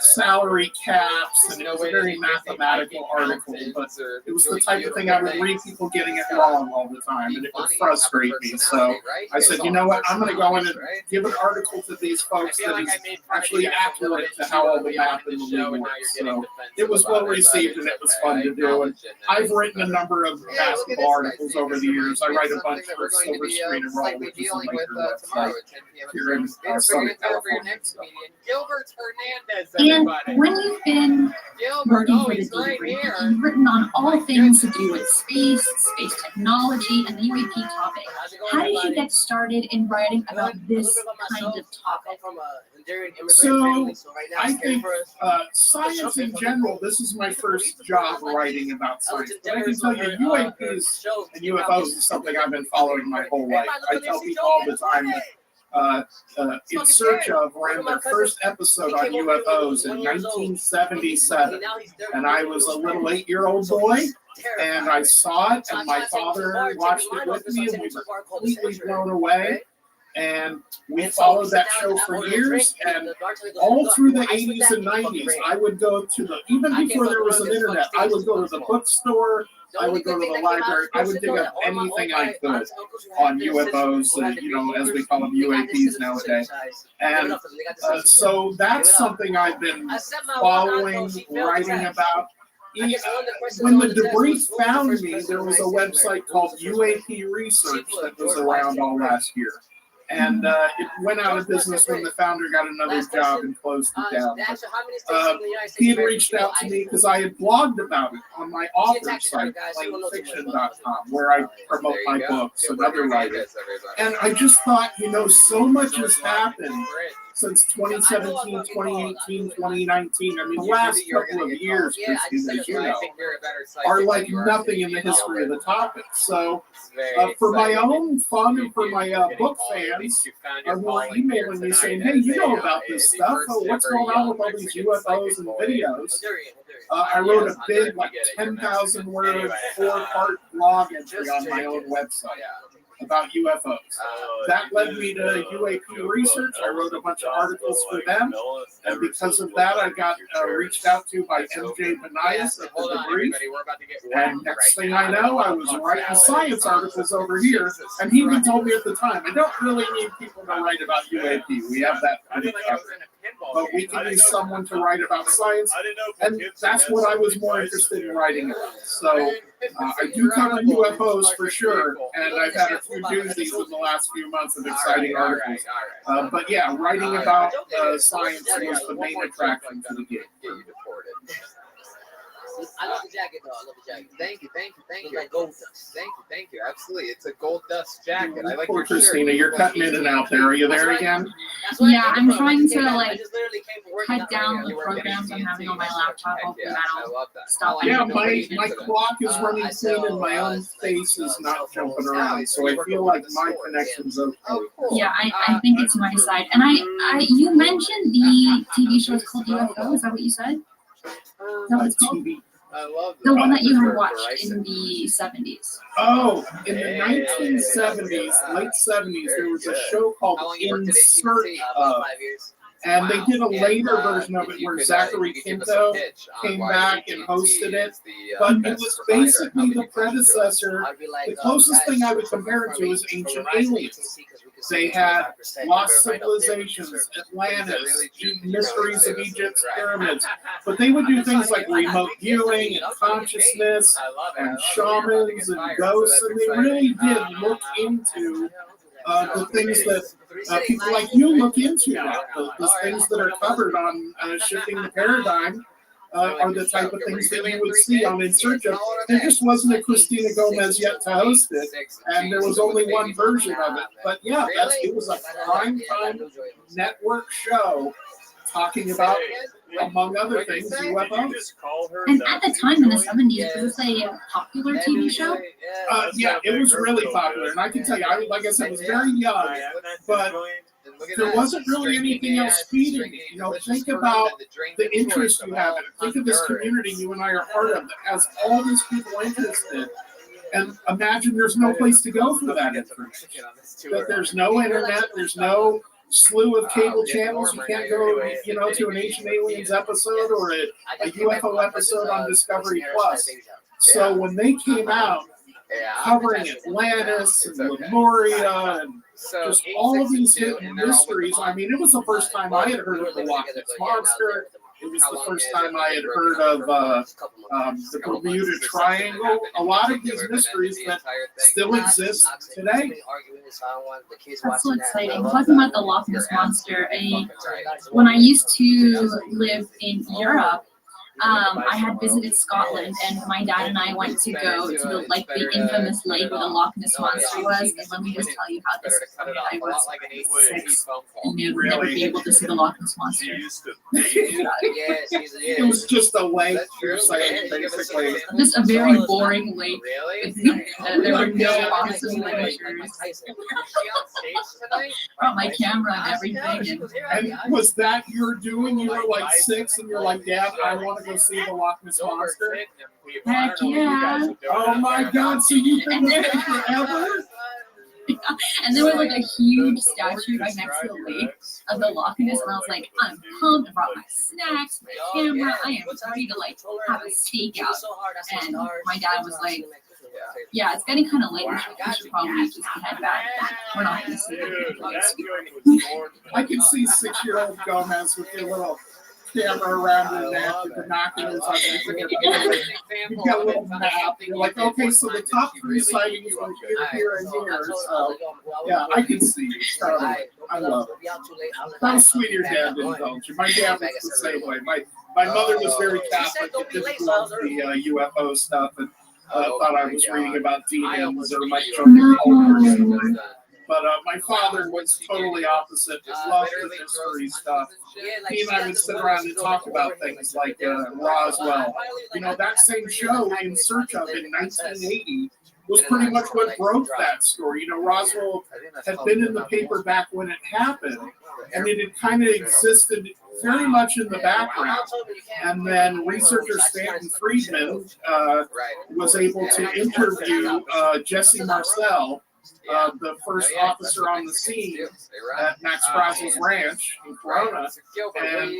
salary caps, and it was a very mathematical article. But it was the type of thing I would read people getting it wrong all the time, and it would frustrate me. So I said, you know what, I'm going to go in and give an article to these folks that is actually accurate to how all the math in the league works. So it was well received, and it was fun to do. And I've written a number of basketball articles over the years. I write a bunch for Silver Screen and Roll, which is a Laker website here in Southern California. Gilbert Hernandez, and when you've been working for the debrief, you've written on all things to do with space technology, and the UAP topic. How did you get started in writing about this kind of topic? So I think science in general, this is my first job writing about science. But I can tell you, UAPs and UFOs is something I've been following my whole life. I tell people all the time that In Search Of ran their first episode on UFOs in 1977. And I was a little 8-year-old boy, and I saw it, and my father watched it with me, and we were completely blown away. And we followed that show for years, and all through the 80s and 90s, I would go to even before there was an internet, I would go to the bookstore, I would go to the library, I would dig up anything I could on UFOs, as we call them, UAPs nowadays. And so that's something I've been following, writing about. when the debris found me, there was a website called UAP Research that was around all last year. And it went out of business when the founder got another job and closed it down. He had reached out to me because I had blogged about it on my author site, plainfiction.com, where I promote my books and other writers. And I just thought, so much has happened since 2017, 2018, 2019. I mean, the last couple of years, Christine, as you know, are like nothing in the history of the topic. So for my own fun and for my book fans who are emailing me saying, hey, you know about this stuff. Oh, what's going on with all these UFOs and videos? I wrote a big, 10,000 word, 4-part blog entry on my own website about UFOs. That led me to UAP Research. I wrote a bunch of articles for them, and because of that, I got reached out to by MJ Benias at the Debrief. And next thing I know, I was writing science articles over here, and he even told me at the time, I don't really need people to write about UAP. We have that pretty covered. But we can use someone to write about science, and that's what I was more interested in writing about. So I do cover UFOs for sure, and I've had a few doozies in the last few months of exciting articles. But yeah, writing about science was the main attraction to the gig. I love the jacket, though. I love the jacket. Thank you. Like gold dust. Thank you. Absolutely. It's a gold dust jacket. I like Poor your shirt. Christina, you're cutting in and out there. Are you there again? Yeah, I'm trying to cut down the programs I'm having on my laptop. Hopefully that'll stop. Yeah, my clock is running clean and my own face is not jumping around, so I feel like my connection's okay. Yeah, I think it's my side. And you mentioned the TV show is called UFO. Is that what you said? Is that what it's called? The one that you had watched in the 70s. Oh, in the 1970s, late 70s, there was a show called In Search Of. And they did a later version of it where Zachary Quinto came back and hosted it. But it was basically the predecessor. The closest thing I would compare it to is Ancient Aliens. They had lost civilizations, Atlantis, mysteries of Egypt's pyramids. But they would do things like remote viewing and consciousness and shamans and ghosts. And they really did look into the things that people like you look into now. The things that are covered on Shifting the Paradigm are the type of things that you would see on In Search Of. There just wasn't a Christina Gomez yet to host it, and there was only one version of it. But yeah, it was a primetime network show talking about, among other things, UFOs. And at the time in the 70s, was this a popular TV show? Yeah, it was really popular. And I can tell you, like I said, I was very young, but there wasn't really anything else feeding it. Think about the interest you have in it. Think of this community you and I are part of that has all these people interested. And imagine there's no place to go for that information. That there's no internet, there's no slew of cable channels. You can't go, to an Ancient Aliens episode or a UFO episode on Discovery Plus. So when they came out covering Atlantis and Lemuria and just all of these hidden mysteries, I mean, it was the first time I had heard of the Loch Ness Monster. It was the first time I had heard of the Bermuda Triangle. A lot of these mysteries that still exist today. That's so exciting. Talking about the Loch Ness Monster, when I used to live in Europe, I had visited Scotland, and my dad and I went to go to the infamous lake where the Loch Ness Monster was. And let me just tell you how this started. I was 6 and knew we'd never be able to see the Loch Ness Monster. It was just a lake, basically. Just a very boring lake. There were no awesome pictures. Brought my camera and everything. And was that your doing? You were like 6 and you're like, Dad, I want to go see the Loch Ness Monster? Heck yeah. Oh my God, so you've been there forever? Yeah. And there was like a huge statue right next to the lake of the Loch Ness, and I was like, I'm pumped. I brought my snacks, my camera. I am ready to have a stakeout. And my dad was like, yeah, it's getting kind of late. We should probably just head back. We're not going to see it. I can see 6-year-old Gomez with your little camera around your neck, with binoculars on your head. You got a little map. You're like, okay, so the top 3 sightings were here, and here. So, yeah, I can see you. Totally. I love it. How sweet your dad indulged you. My dad was the same way. My mother was very Catholic and didn't love the UFO stuff and thought I was reading about demons or my children or something. But my father was totally opposite. Just loved the mystery stuff. He and I would sit around and talk about things like Roswell. You know, that same show, In Search of, in 1980, was pretty much what broke that story. You know, Roswell had been in the paper back when it happened, and it had kind of existed very much in the background. And then researcher Stanton Friedman was able to interview Jesse Marcel, the first officer on the scene at Max Brazel's ranch in Corona. And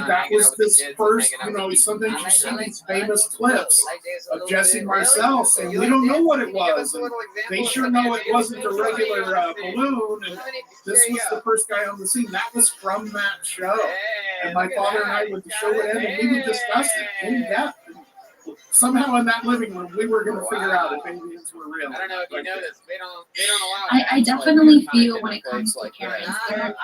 that was this first, you know, sometimes you see these famous clips of Jesse Marcel saying, we don't know what it was. And they sure know it wasn't a regular balloon. And this was the first guy on the scene. That was from that show. And my father and I would show it in, and we would discuss it in depth. Somehow in that living room, we were going to figure out if aliens were real. I don't know if you noticed, they don't allow. I definitely feel when it comes to parents, they're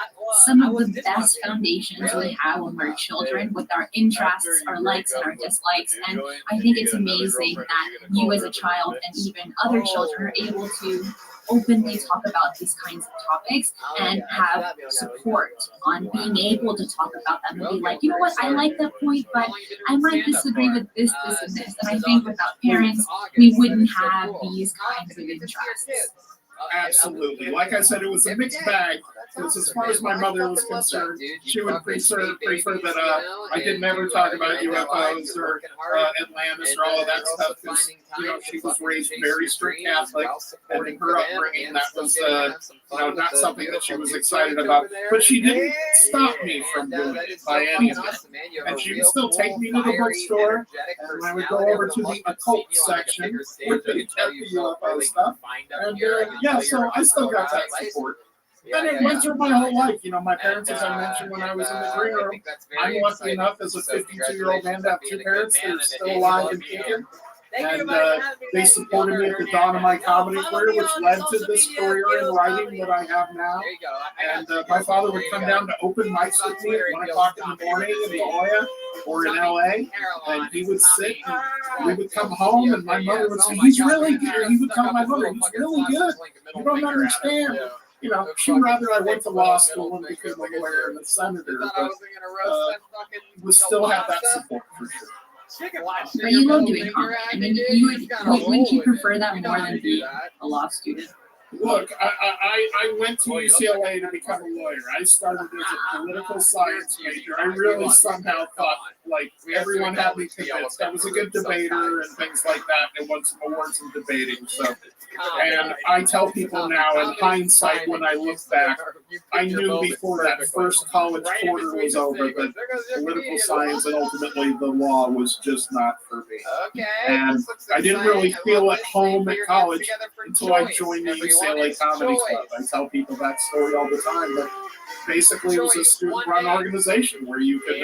some of the best foundations we have when we're children, with our interests, our likes, and our dislikes. And I think it's amazing that you as a child and even other children are able to openly talk about these kinds of topics and have support on being able to talk about them and be like, you know what, I like that point, but I might disagree with this, and this. And I think without parents, we wouldn't have these kinds of interests. Absolutely. Like I said, it was a mixed bag. Because as far as my mother was concerned, she would prefer that I didn't ever talk about UFOs or Atlantis or all of that stuff. Because, you know, she was raised very strict Catholic, and in her upbringing, that was, you know, not something that she was excited about. But she didn't stop me from doing it by any of it. And she would still take me to the bookstore, and I would go over to the occult section where they kept the UFO stuff. And yeah, so I still got that support. And it went through my whole life. You know, my parents, as I mentioned when I was in the green room, I'm lucky enough as a 52-year-old man to have 2 parents that are still alive and kicking. And they supported me at the dawn of my comedy career, which led to this career in writing that I have now. And my father would come down to open mics with me at 1 o'clock in the morning in La Jolla or in LA, and he would sit and we would come home, and my mother would say, he's really good. He would tell my mother, he's really good. You don't understand. You know, she'd rather I went to law school and became a lawyer and a senator, but we still have that support for sure. But you love doing comedy. I mean, wouldn't you prefer that more than being a law student? Look, I went to UCLA to become a lawyer. I started as a political science major. I really somehow thought, like, everyone had me convinced. I was a good debater and things like that. And won some awards in debating. So, and I tell people now, in hindsight, when I look back, I knew before that first college quarter was over that political science and ultimately the law was just not for me. And I didn't really feel at home at college until I joined the UCLA Comedy Club. I tell people that story all the time, but basically it was a student-run organization where you could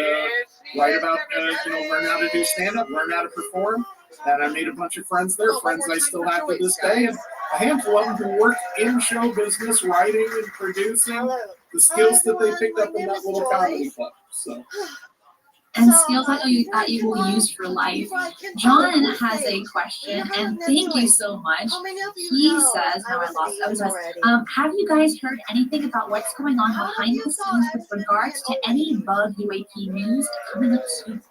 write about, learn how to do stand-up, learn how to perform, and I made a bunch of friends there, friends I still have to this day, and a handful of them who work in show business, writing and producing, the skills that they picked up in that little comedy club. So. And skills that you will use for life. John has a question, and thank you so much. He says, have you guys heard anything about what's going on behind the scenes with regards to any bug UAP news coming up soon?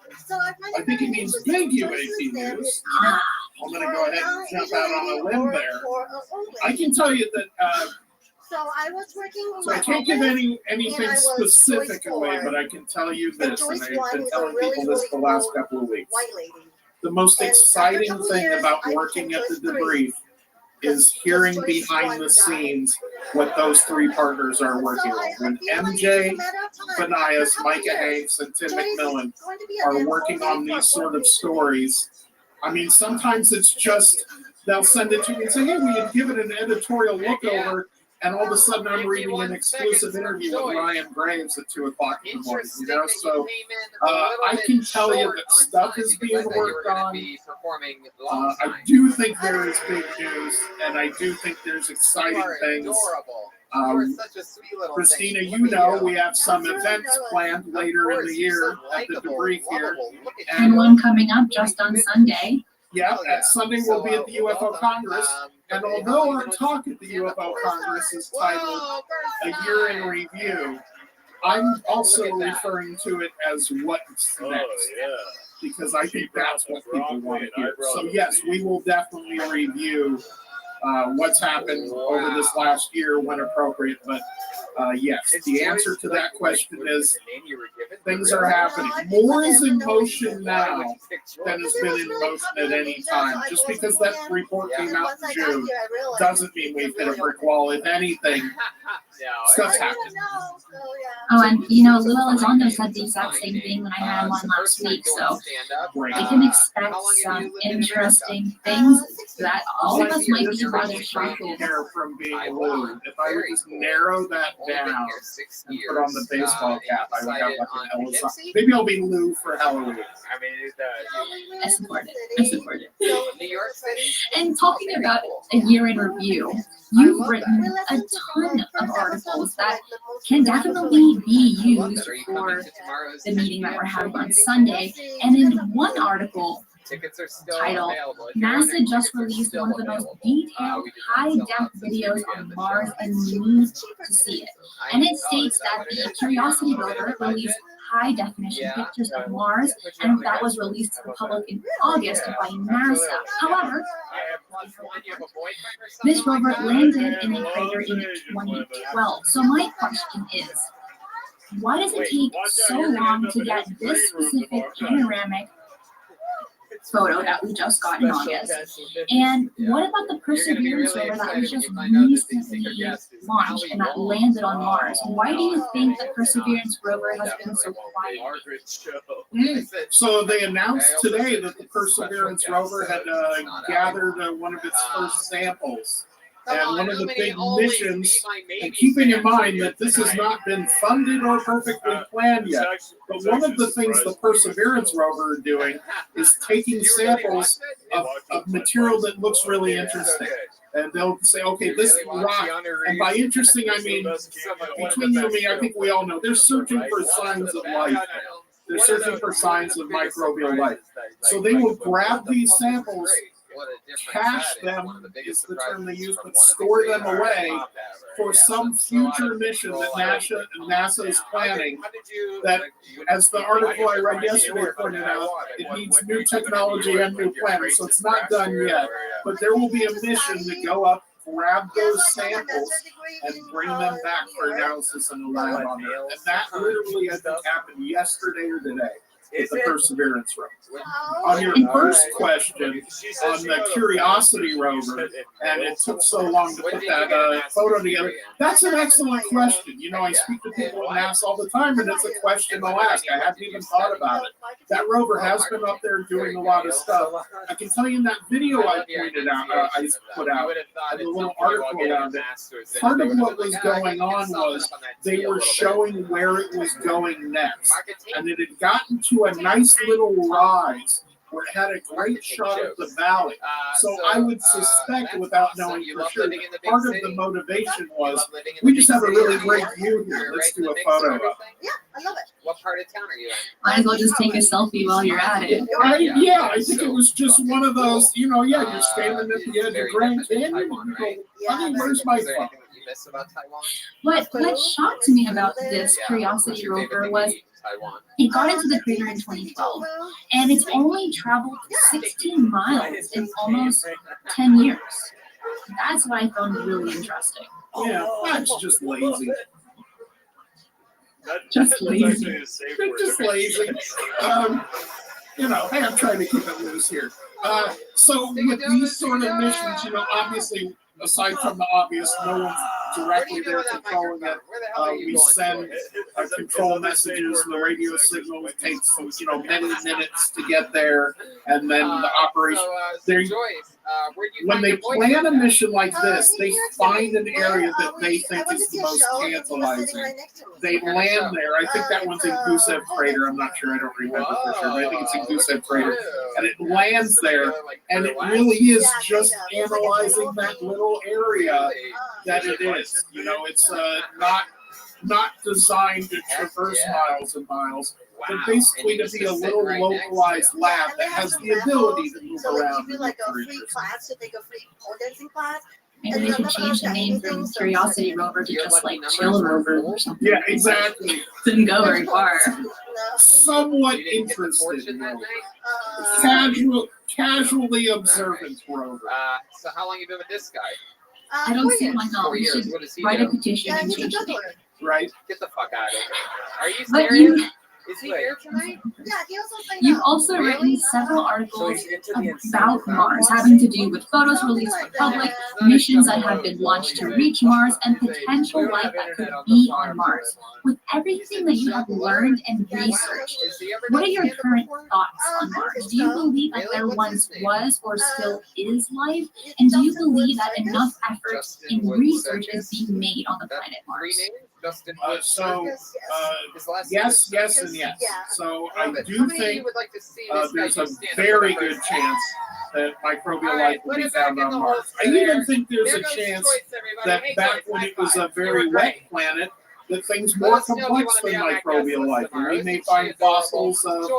I think it means big UAP news. I'm going to go ahead and jump out on a limb there. I can tell you that So I was working. So I can't give anything specific away, but I can tell you this, and I've been telling people this the last couple of weeks. The most exciting thing about working at the debrief is hearing behind the scenes what those 3 partners are working on. When MJ, Benias, Micah Hanks, and Tim McMillan are working on these sort of stories, I mean, sometimes it's just, they'll send it to me and say, hey, we had given an editorial look over And all of a sudden, I'm reading an exclusive interview with Ryan Graves at 2 o'clock in the morning. You know, so I can tell you that stuff is being worked on. I do think there is big news, and I do think there's exciting things. Christina, you know, we have some events planned later in the year at the debrief here. And one coming up just on Sunday. Yeah, that Sunday we'll be at the UFO Congress. And although our talk at the UFO Congress is titled A Year in Review, I'm also referring to it as What's Next. Because I think that's what people want to hear. So yes, we will definitely review what's happened over this last year when appropriate. But yes, the answer to that question is things are happening. More is in motion now than has been in motion at any time. Just because that report came out in June doesn't mean we've hit a brick wall. If anything, stuff's happening. Oh, and you know, Lou Elizondo said the exact same thing when I had one last week, so we can expect some interesting things that all of us might be rather shocked over. From being Lou, if I would just narrow that down and put on the baseball cap, I would have like an Elizondo. Maybe I'll be Lou for Halloween. I support it. I support it. And talking about a year in review, you've written a ton of articles that can definitely be used for the meeting that we're having on Sunday. And in one article titled, NASA just released one of the most detailed high-def videos on Mars and you need to see it. And it states that the Curiosity rover released high-definition pictures of Mars, and that was released to the public in August by NASA. However, this rover landed in a crater in 2012. So my question is, why does it take so long to get this specific panoramic photo that we just got in August? And what about the Perseverance rover that was just recently launched and that landed on Mars? Why do you think the Perseverance rover has been so quiet? So they announced today that the Perseverance rover had gathered one of its first samples. And one of the big missions, and keeping in mind that this has not been funded or perfectly planned yet, but one of the things the Perseverance rover are doing is taking samples of material that looks really interesting. And they'll say, okay, this rock, and by interesting, I mean, between you and me, I think we all know, they're searching for signs of life. They're searching for signs of microbial life. So they will grab these samples, cache them is the term they use, but store them away for some future mission that NASA is planning. That, as the article I read yesterday pointed out, it needs new technology and new plans. So it's not done yet, but there will be a mission to go up, grab those samples, and bring them back for analysis in the lab on Earth. And that literally, I think, happened yesterday or today. With the Perseverance rover. On your first question, on the Curiosity rover, and it took so long to put that photo together, that's an excellent question. You know, I speak to people at NASA all the time, and it's a question they'll ask. I haven't even thought about it. That rover has been up there doing a lot of stuff. I can tell you in that video I pointed out, I put out, and the little article around it, part of what was going on was they were showing where it was going next. And it had gotten to a nice little rise where it had a great shot of the valley. So I would suspect, without knowing for sure, part of the motivation was, we just have a really great view here. Let's do a photo of it. Yeah, I love it. What part of town are you in? Might as well just take a selfie while you're at it. Yeah, I think it was just one of those, you know, yeah, you're standing at the edge of Grand Canyon, and you go, honey, where's my phone? What shocked me about this Curiosity rover was it got into the crater in 2012, and it's only traveled 16 miles in almost 10 years. That's what I found really interesting. Yeah, that's just lazy. Just lazy. They're just lazy. You know, hey, I'm trying to keep it loose here. So with these sort of missions, you know, obviously, aside from the obvious, no one's directly there controlling it. We send control messages, and the radio signal takes many minutes to get there, and then the operation. When they plan a mission like this, they find an area that they think is the most tantalizing. They land there. I think that one's in Gusev Crater. I'm not sure. I don't remember for sure, but I think it's in Gusev Crater. And it lands there, and it really is just analyzing that little area that it is. It's not designed to traverse miles and miles, but basically to be a little localized lab that has the ability to move around. Like a free class to take a free pole dancing class. Maybe we should change the name from Curiosity Rover to just like Chill Rover or something. Yeah, exactly. Didn't go very far. Somewhat interested. Casually observant Rover. So how long you been with this guy? I don't see why not. We should write a petition and change the name. Right. Get the fuck out of here. Are you But serious? Is he here tonight? Yeah, he also You've also written several articles about Mars, having to do with photos released for public, missions that have been launched to reach Mars, and potential life that could be on Mars. With everything that you have learned and researched, what are your current thoughts on Mars? Do you believe that there once was or still is life? And do you believe that enough effort in research is being made on the planet Mars? Yes, and yes. So I do think there's a very good chance that microbial life will be found on Mars. I even think there's a chance that back when it was a very wet planet, that things more complex than microbial life. And we may find fossils of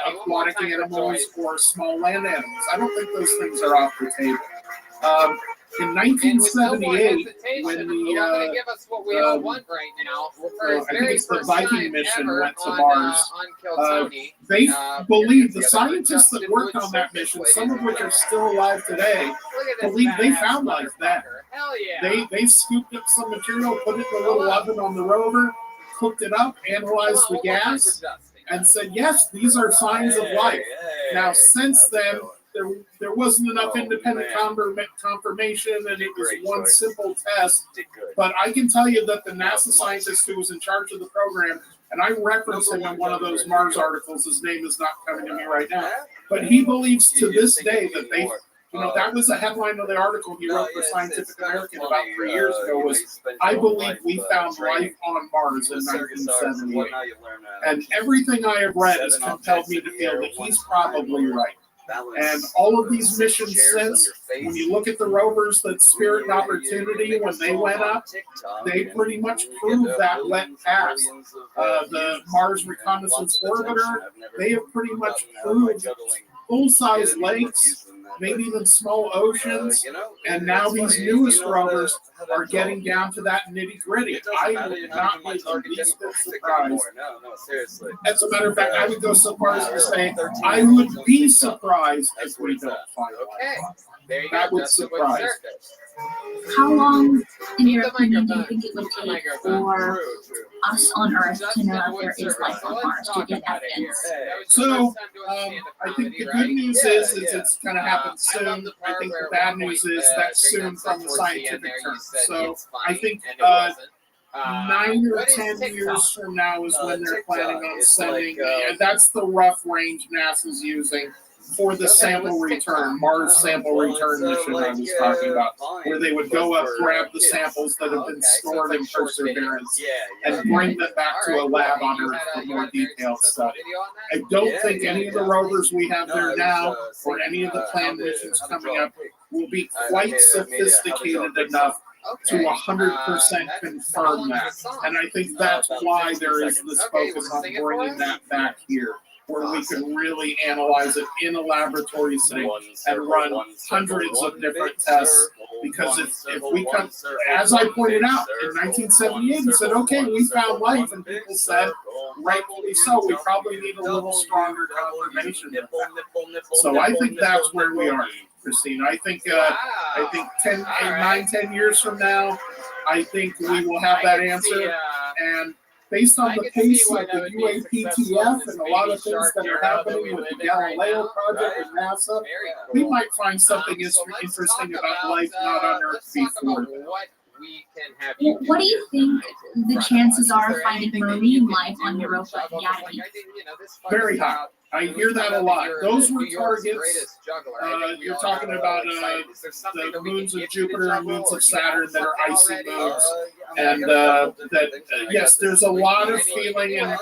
aquatic animals or small land animals. I don't think those things are off the table. In 1978, when the Viking mission went to Mars, they believed, the scientists that worked on that mission, some of which are still alive today, believe they found life then. They scooped up some material, put it in a little oven on the rover, cooked it up, analyzed the gas, and said, yes, these are signs of life. Now, since then, there wasn't enough independent confirmation, and it was one simple test. But I can tell you that the NASA scientist who was in charge of the program, and I referenced him in one of those Mars articles, his name is not coming to me right now, but he believes to this day that they, that was a headline of the article he wrote for Scientific American about 3 years ago, was, I believe we found life on Mars in 1978. And everything I have read has compelled me to feel that he's probably right. And all of these missions since, when you look at the rovers that Spirit and Opportunity, when they went up, they pretty much proved that went past. The Mars Reconnaissance Orbiter, they have pretty much proved full-size lakes, maybe even small oceans, and now these newest rovers are getting down to that nitty-gritty. I would not be the least bit surprised. As a matter of fact, I would go so far as to say I would be surprised if we don't find life. That would surprise. How long, in your opinion, do you think it would take for us on Earth to know that there is life on Mars, to get evidence? So, I think the good news is it's going to happen soon. I think the bad news is that's soon from the scientific term. So, I think 9 or 10 years from now is when they're planning on sending. That's the rough range NASA's using for the sample return, Mars sample return mission I was talking about, where they would go up, grab the samples that have been stored in Perseverance, and bring them back to a lab on Earth for more detailed study. I don't think any of the rovers we have there now, or any of the planned missions coming up, will be quite sophisticated enough to 100% confirm that. And I think that's why there is this focus on bringing that back here, where we can really analyze it in a laboratory setting and run hundreds of different tests. Because if we come, as I pointed out, in 1978, we said, okay, we found life, and people said, rightfully so, we probably need a little stronger confirmation of that. So I think that's where we are, Christine. I think 10 years from now, I think we will have that answer. And based on the pace of the UAPTF and a lot of things that are happening with the Galileo project and NASA, we might find something interesting about life not on Earth before. we can have you What do you think the chances are of finding marine life on Europa and Ganymede? Very high. I hear that a lot. Those were targets. You're talking about the moons of Jupiter and moons of Saturn that are icy moons. And yes, there's a lot of feeling. And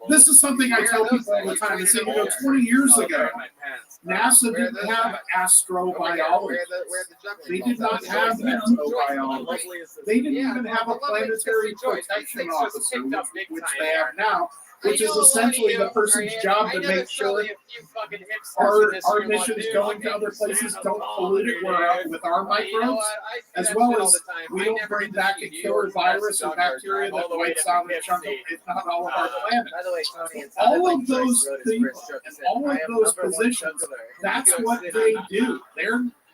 this is something I tell people all the time. I say, 20 years ago, NASA didn't have astrobiology. They did not have astrobiology. They didn't even have a planetary protection officer, which they have now, which is essentially the person's job to make sure our missions going to other places don't pollute it with our microbes, as well as we don't bring back a killer virus or bacteria that wipes out a chunk of, if not all of our planet. All of those things, and all of those positions, that's what they do.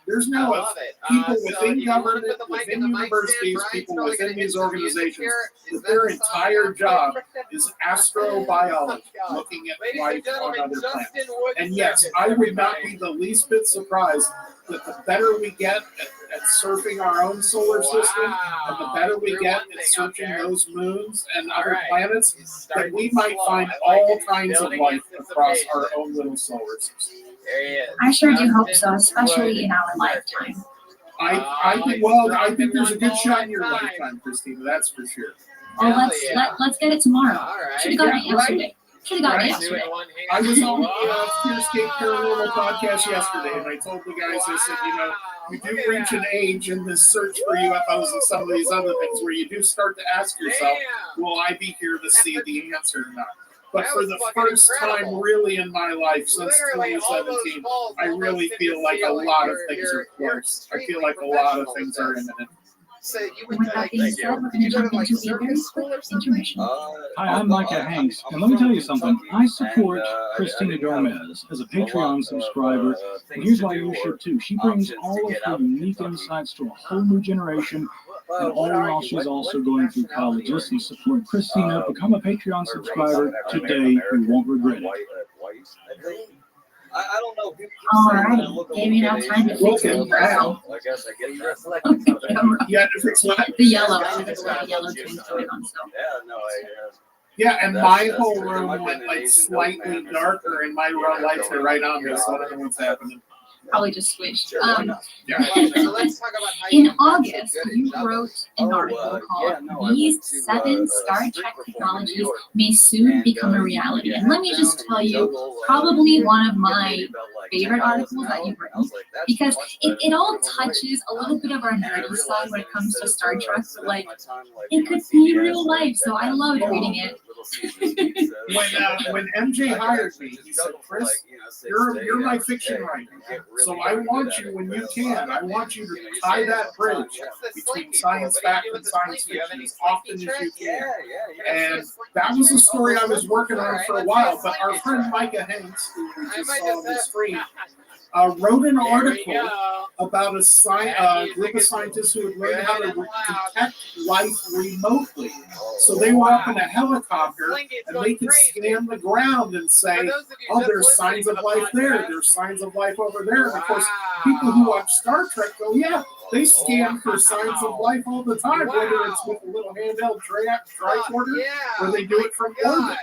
There's now people within government, within universities, people within these organizations, that their entire job is astrobiology, looking at life on other planets. And yes, I would not be the least bit surprised that the better we get at surfing our own solar system, and the better we get at searching those moons and other planets, that we might find all kinds of life across our own little solar system. I sure do hope so, especially in our lifetime. I think there's a good shot in your lifetime, Christina. That's for sure. Well, let's get it tomorrow. Should have gotten it yesterday. I was on the Fearscape Paranormal podcast yesterday, and I told the guys, I said, you do reach an age in this search for UFOs and some of these other things where you do start to ask yourself, will I be here to see the answer or not? But for the first time really in my life since 2017, I really feel like a lot of things are close. I feel like a lot of things are imminent. So you went to like, did you go to like circuit school or something? Hi, I'm Micah Hanks, and let me tell you something. I support Christina Gomez as a Patreon subscriber, and here's why you should too. She brings all of her unique insights to a whole new generation, and all while she's also going through college. Listen, support Christina, become a Patreon subscriber today. You won't regret it. I don't know. Alright, gave me enough time to fix it. I guess I get dressed like Yeah, if it's not the yellow. I think it's a yellow twin going on. So. Yeah, and my whole room went like slightly darker, and my lights are right on me, so I don't know what's happening. Probably just switched. So let's talk about how In August, you wrote an article called These 7 Star Trek Technologies May Soon Become a Reality. And let me just tell you, probably one of my favorite articles that you've written, because it all touches a little bit of our nerdy side when it comes to Star Trek, but like, it could be real life, so I loved reading it. When MJ hired me, he said, "Chris, you're my fiction writer. So I want you, when you can, I want you to tie that bridge between science fact and science fiction as often as you can." And that was a story I was working on for a while. But our friend Micah Hanks, who we just saw on the screen, wrote an article about a group of scientists who had learned how to detect life remotely. So they were up in a helicopter and they could scan the ground and say, oh, there's signs of life there, there's signs of life over there. And of course, people who watch Star Trek go, yeah, they scan for signs of life all the time, whether it's with a little handheld tricorder or they do it from orbit.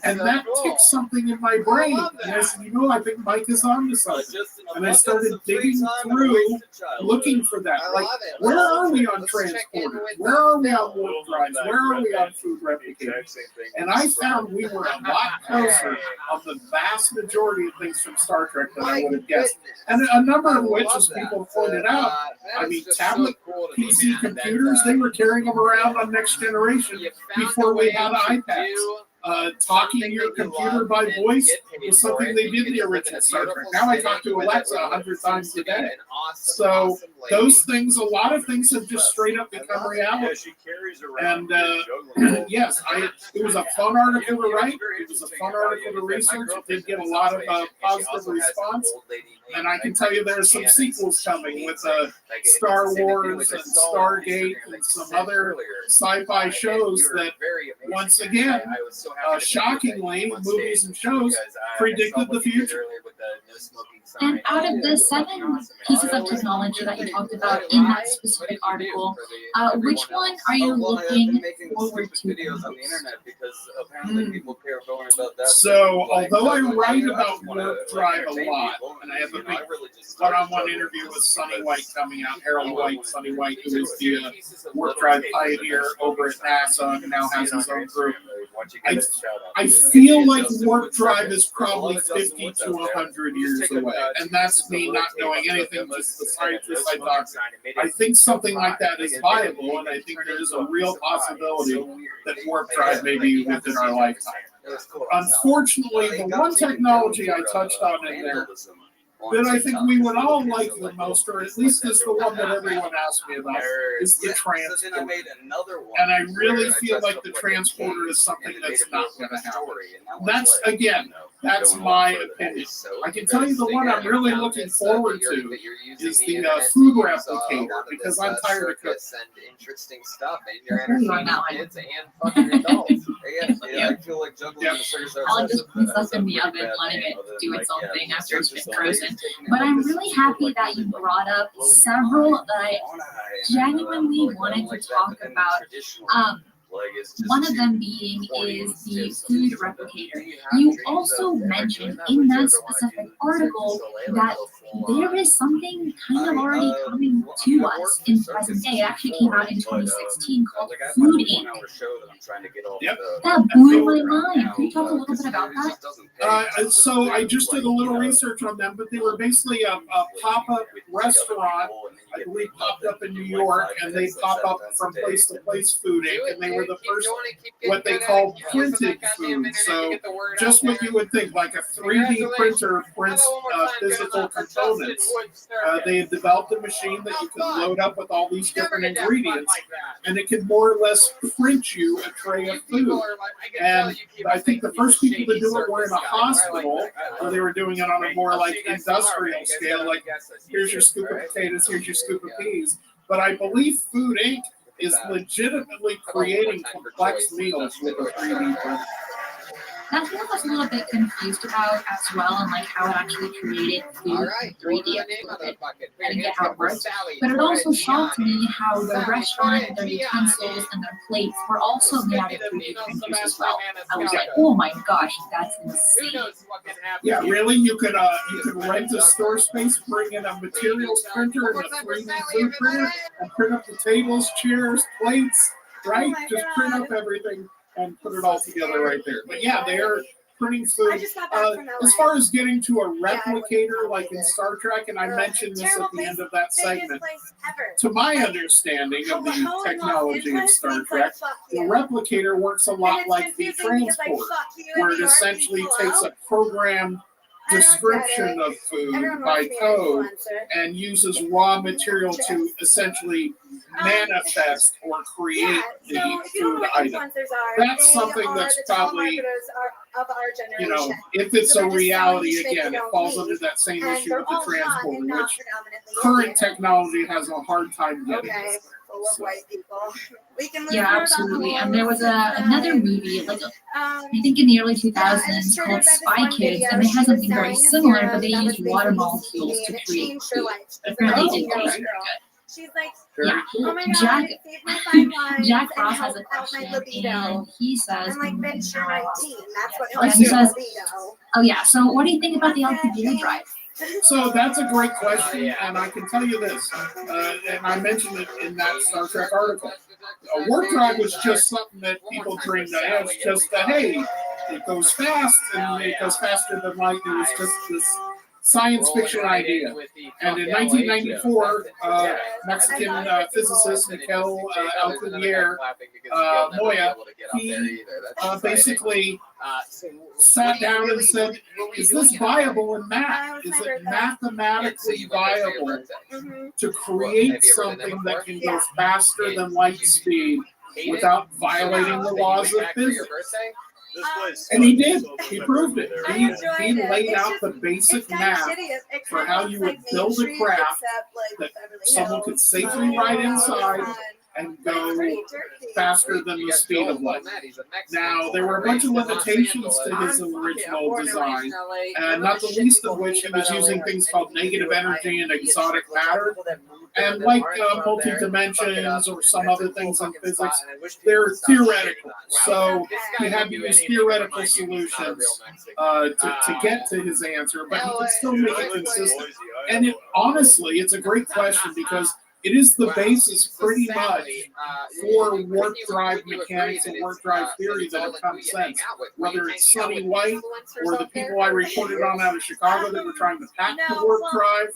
And that ticks something in my brain. And I said, I think Mike is on to something. And I started digging through, looking for that. Like, where are we on transporters? Where are we on warp drives? Where are we on food replicators? And I found we were a lot closer on the vast majority of things from Star Trek than I would have guessed. And a number of which, as people pointed out, I mean, tablet PC computers, they were carrying them around on Next Generation before we had iPads. Talking your computer by voice was something they did in the original Star Trek. Now I talk to Alexa 100 times a day. So those things, a lot of things have just straight up become reality. And yes, it was a fun article to write. It was a fun article to research. It did get a lot of positive response. And I can tell you there's some sequels coming with Star Wars and Stargate and some other sci-fi shows that once again, shockingly, movies and shows predicted the future. And out of the 7 pieces of technology that you talked about in that specific article, which one are you looking forward to the most? So, although I write about warp drive a lot, and I have a big one-on-one interview with Sonny White coming out, Harold White, Sonny White, who is the warp drive pioneer over at NASA and now has his own group. I feel like warp drive is probably 50 to 100 years away, and that's me not knowing anything, just the scientist I talk to. I think something like that is viable, and I think there is a real possibility that warp drive may be within our lifetime. Unfortunately, the one technology I touched on in there that I think we would all like the most, or at least is the one that everyone asked me about, is the transporter. And I really feel like the transporter is something that's not going to happen. That's, again, that's my opinion. I can tell you the one I'm really looking forward to is the food replicator, because I'm tired of cooking. Interesting stuff, and you're entertaining kids and fucking adults. I feel like juggling the figures are I'll just put stuff in the oven, letting it do its own thing after it's been frozen. But I'm really happy that you brought up several that I genuinely wanted to talk about. One of them being is the food replicator. You also mentioned in that specific article that there is something kind of already coming to us in present day. It actually came out in 2016 called Food Inc. That blew my mind. Can you talk a little bit about that? So I just did a little research on them, but they were basically a pop-up restaurant, I believe popped up in New York, and they pop up from place to place, Food Inc., and they were the first, what they call printed food. So just what you would think, like a 3D printer prints physical components. They had developed a machine that you could load up with all these different ingredients, and it could more or less print you a tray of food. And I think the first people to do it were in a hospital, where they were doing it on a more like industrial scale, like here's your scoop of potatoes, here's your scoop of peas. But I believe Food Inc. is legitimately creating complex meals with a 3D printer. That's what I was a little bit confused about as well, and like how it actually created food in 3D. I didn't get how it worked. But it also shocked me how the restaurant, their utensils, and their plates were also made out of 3D printers as well. I was like, oh my gosh, that's insane. Yeah, really? You could rent a store space, bring in a materials printer and a 3D food printer, and print up the tables, chairs, plates, right? Just print up everything and put it all together right there. But yeah, they're printing food. As far as getting to a replicator like in Star Trek, and I mentioned this at the end of that segment, to my understanding of the technology of Star Trek, the replicator works a lot like the transporter, where it essentially takes a programmed description of food by code and uses raw material to essentially manifest or create the food item. That's something that's probably, you know, if it's a reality, again, it falls under that same issue with the transporter, which current technology has a hard time getting. Full of white people. We can live Yeah, absolutely. And there was another movie, like I think in the early 2000s, called Spy Kids, and they had something very similar, but they used water molecules to create food. Apparently, it didn't taste very good. She's like, yeah, oh my God, Jack Frost has a question, and he says, I'm like, bitch, you're 19. That's what helps your libido. Oh yeah, so what do you think about the LPG drive? So that's a great question, and I can tell you this, and I mentioned it in that Star Trek article. A warp drive was just something that people dreamed of. It was just that, hey, it goes fast, and it goes faster than light. It was just this science fiction idea. And in 1994, Mexican physicist Mikel Alcubierre Moya, he basically sat down and said, is this viable in math? Is it mathematically viable to create something that can go faster than light speed without violating the laws of physics? And he did. He proved it. He laid out the basic math for how you would build a craft that someone could safely ride inside and go faster than the speed of light. Now, there were a bunch of limitations to his original design, and not the least of which he was using things called negative energy and exotic matter. And like multi-dimensions or some other things in physics, they're theoretical. So he had to use theoretical solutions to get to his answer, but he could still make it consistent. And honestly, it's a great question because it is the basis pretty much for warp drive mechanics and warp drive theory that have come since. Whether it's Sonny White or the people I reported on out of Chicago that were trying to patent the warp drive,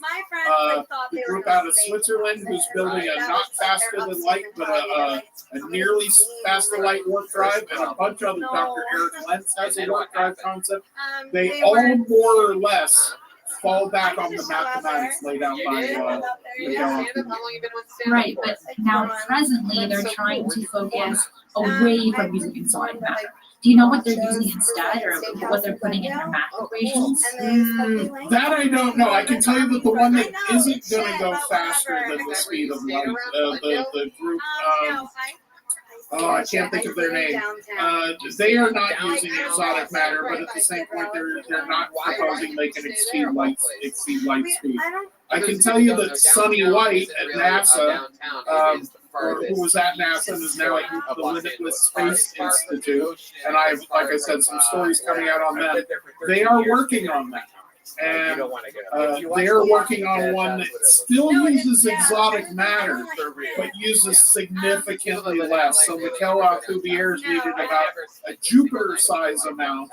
the group out of Switzerland who's building a not faster than light but a nearly faster light warp drive, and a bunch of other Dr. Eric Lentz has a warp drive concept. They all more or less fall back on the mathematics laid out by Right, but now presently they're trying to focus away from using exotic matter. Do you know what they're using instead, or what they're putting in their math equations? That I don't know. I can tell you that the one that isn't going to go faster than the speed of light, the group. I can't think of their name. They are not using exotic matter, but at the same point, they're not proposing they can exceed light speed. I can tell you that Sonny White at NASA, who was at NASA and is now at the Limitless Space Institute, and I have, like I said, some stories coming out on them. They are working on that. And they're working on one that still uses exotic matter, but uses significantly less. So Mikel Alcubierre's needed about a Jupiter-size amount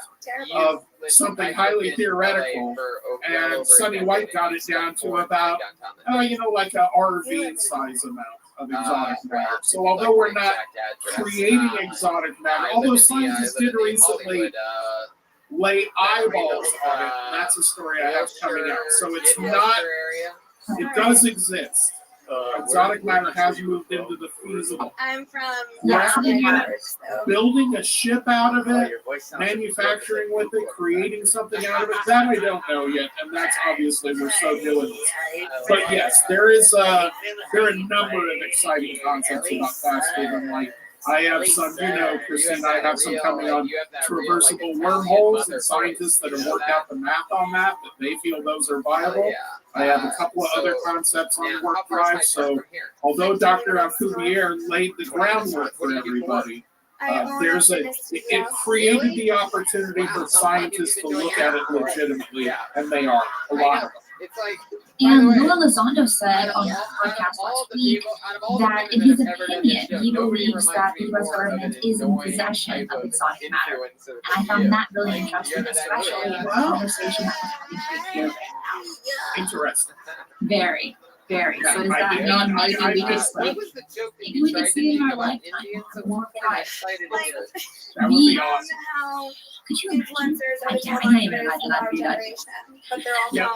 of something highly theoretical, and Sonny White got it down to about, like a RV-size amount of exotic matter. So although we're not creating exotic matter, although scientists did recently lay eyeballs on it. That's a story I have coming out. So it's not, it does exist. Exotic matter has moved into the feasible. I'm from building a ship out of it, manufacturing with it, creating something out of it, that I don't know yet, and that's obviously we're so new in this. But yes, there are a number of exciting concepts about faster than light. I have some, Christine, I have some coming on traversable wormholes and scientists that have worked out the math on that they feel those are viable. I have a couple of other concepts on warp drive. So although Dr. Alcubierre laid the groundwork for everybody, it created the opportunity for scientists to look at it legitimately, and they are, a lot of them. And Lula Elizondo said on the podcast last week that, in his opinion, he believes that the U.S. government is in possession of exotic matter. And I found that really interesting, especially in the conversation that we're having here right now. Interesting. Very. Very. So does that mean maybe we could see in our lifetime more drive? That would be awesome. Could you imagine? I can't even imagine that would be that. Yeah.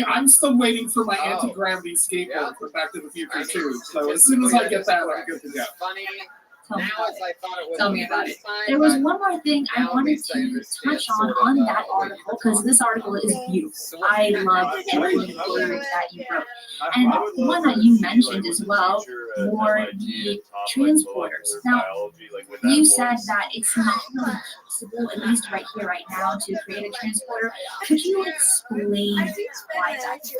I'm still waiting for my anti-gravity skateboard for Back to the Future 2. So as soon as I get that, I'm good to go. Tell me about it. There was one more thing I wanted to touch on that article, because this article is beautiful. I love everything that you wrote. And the one that you mentioned as well were the transporters. Now, you said that it's not really possible, at least right here, right now, to create a transporter. Could you explain why that is?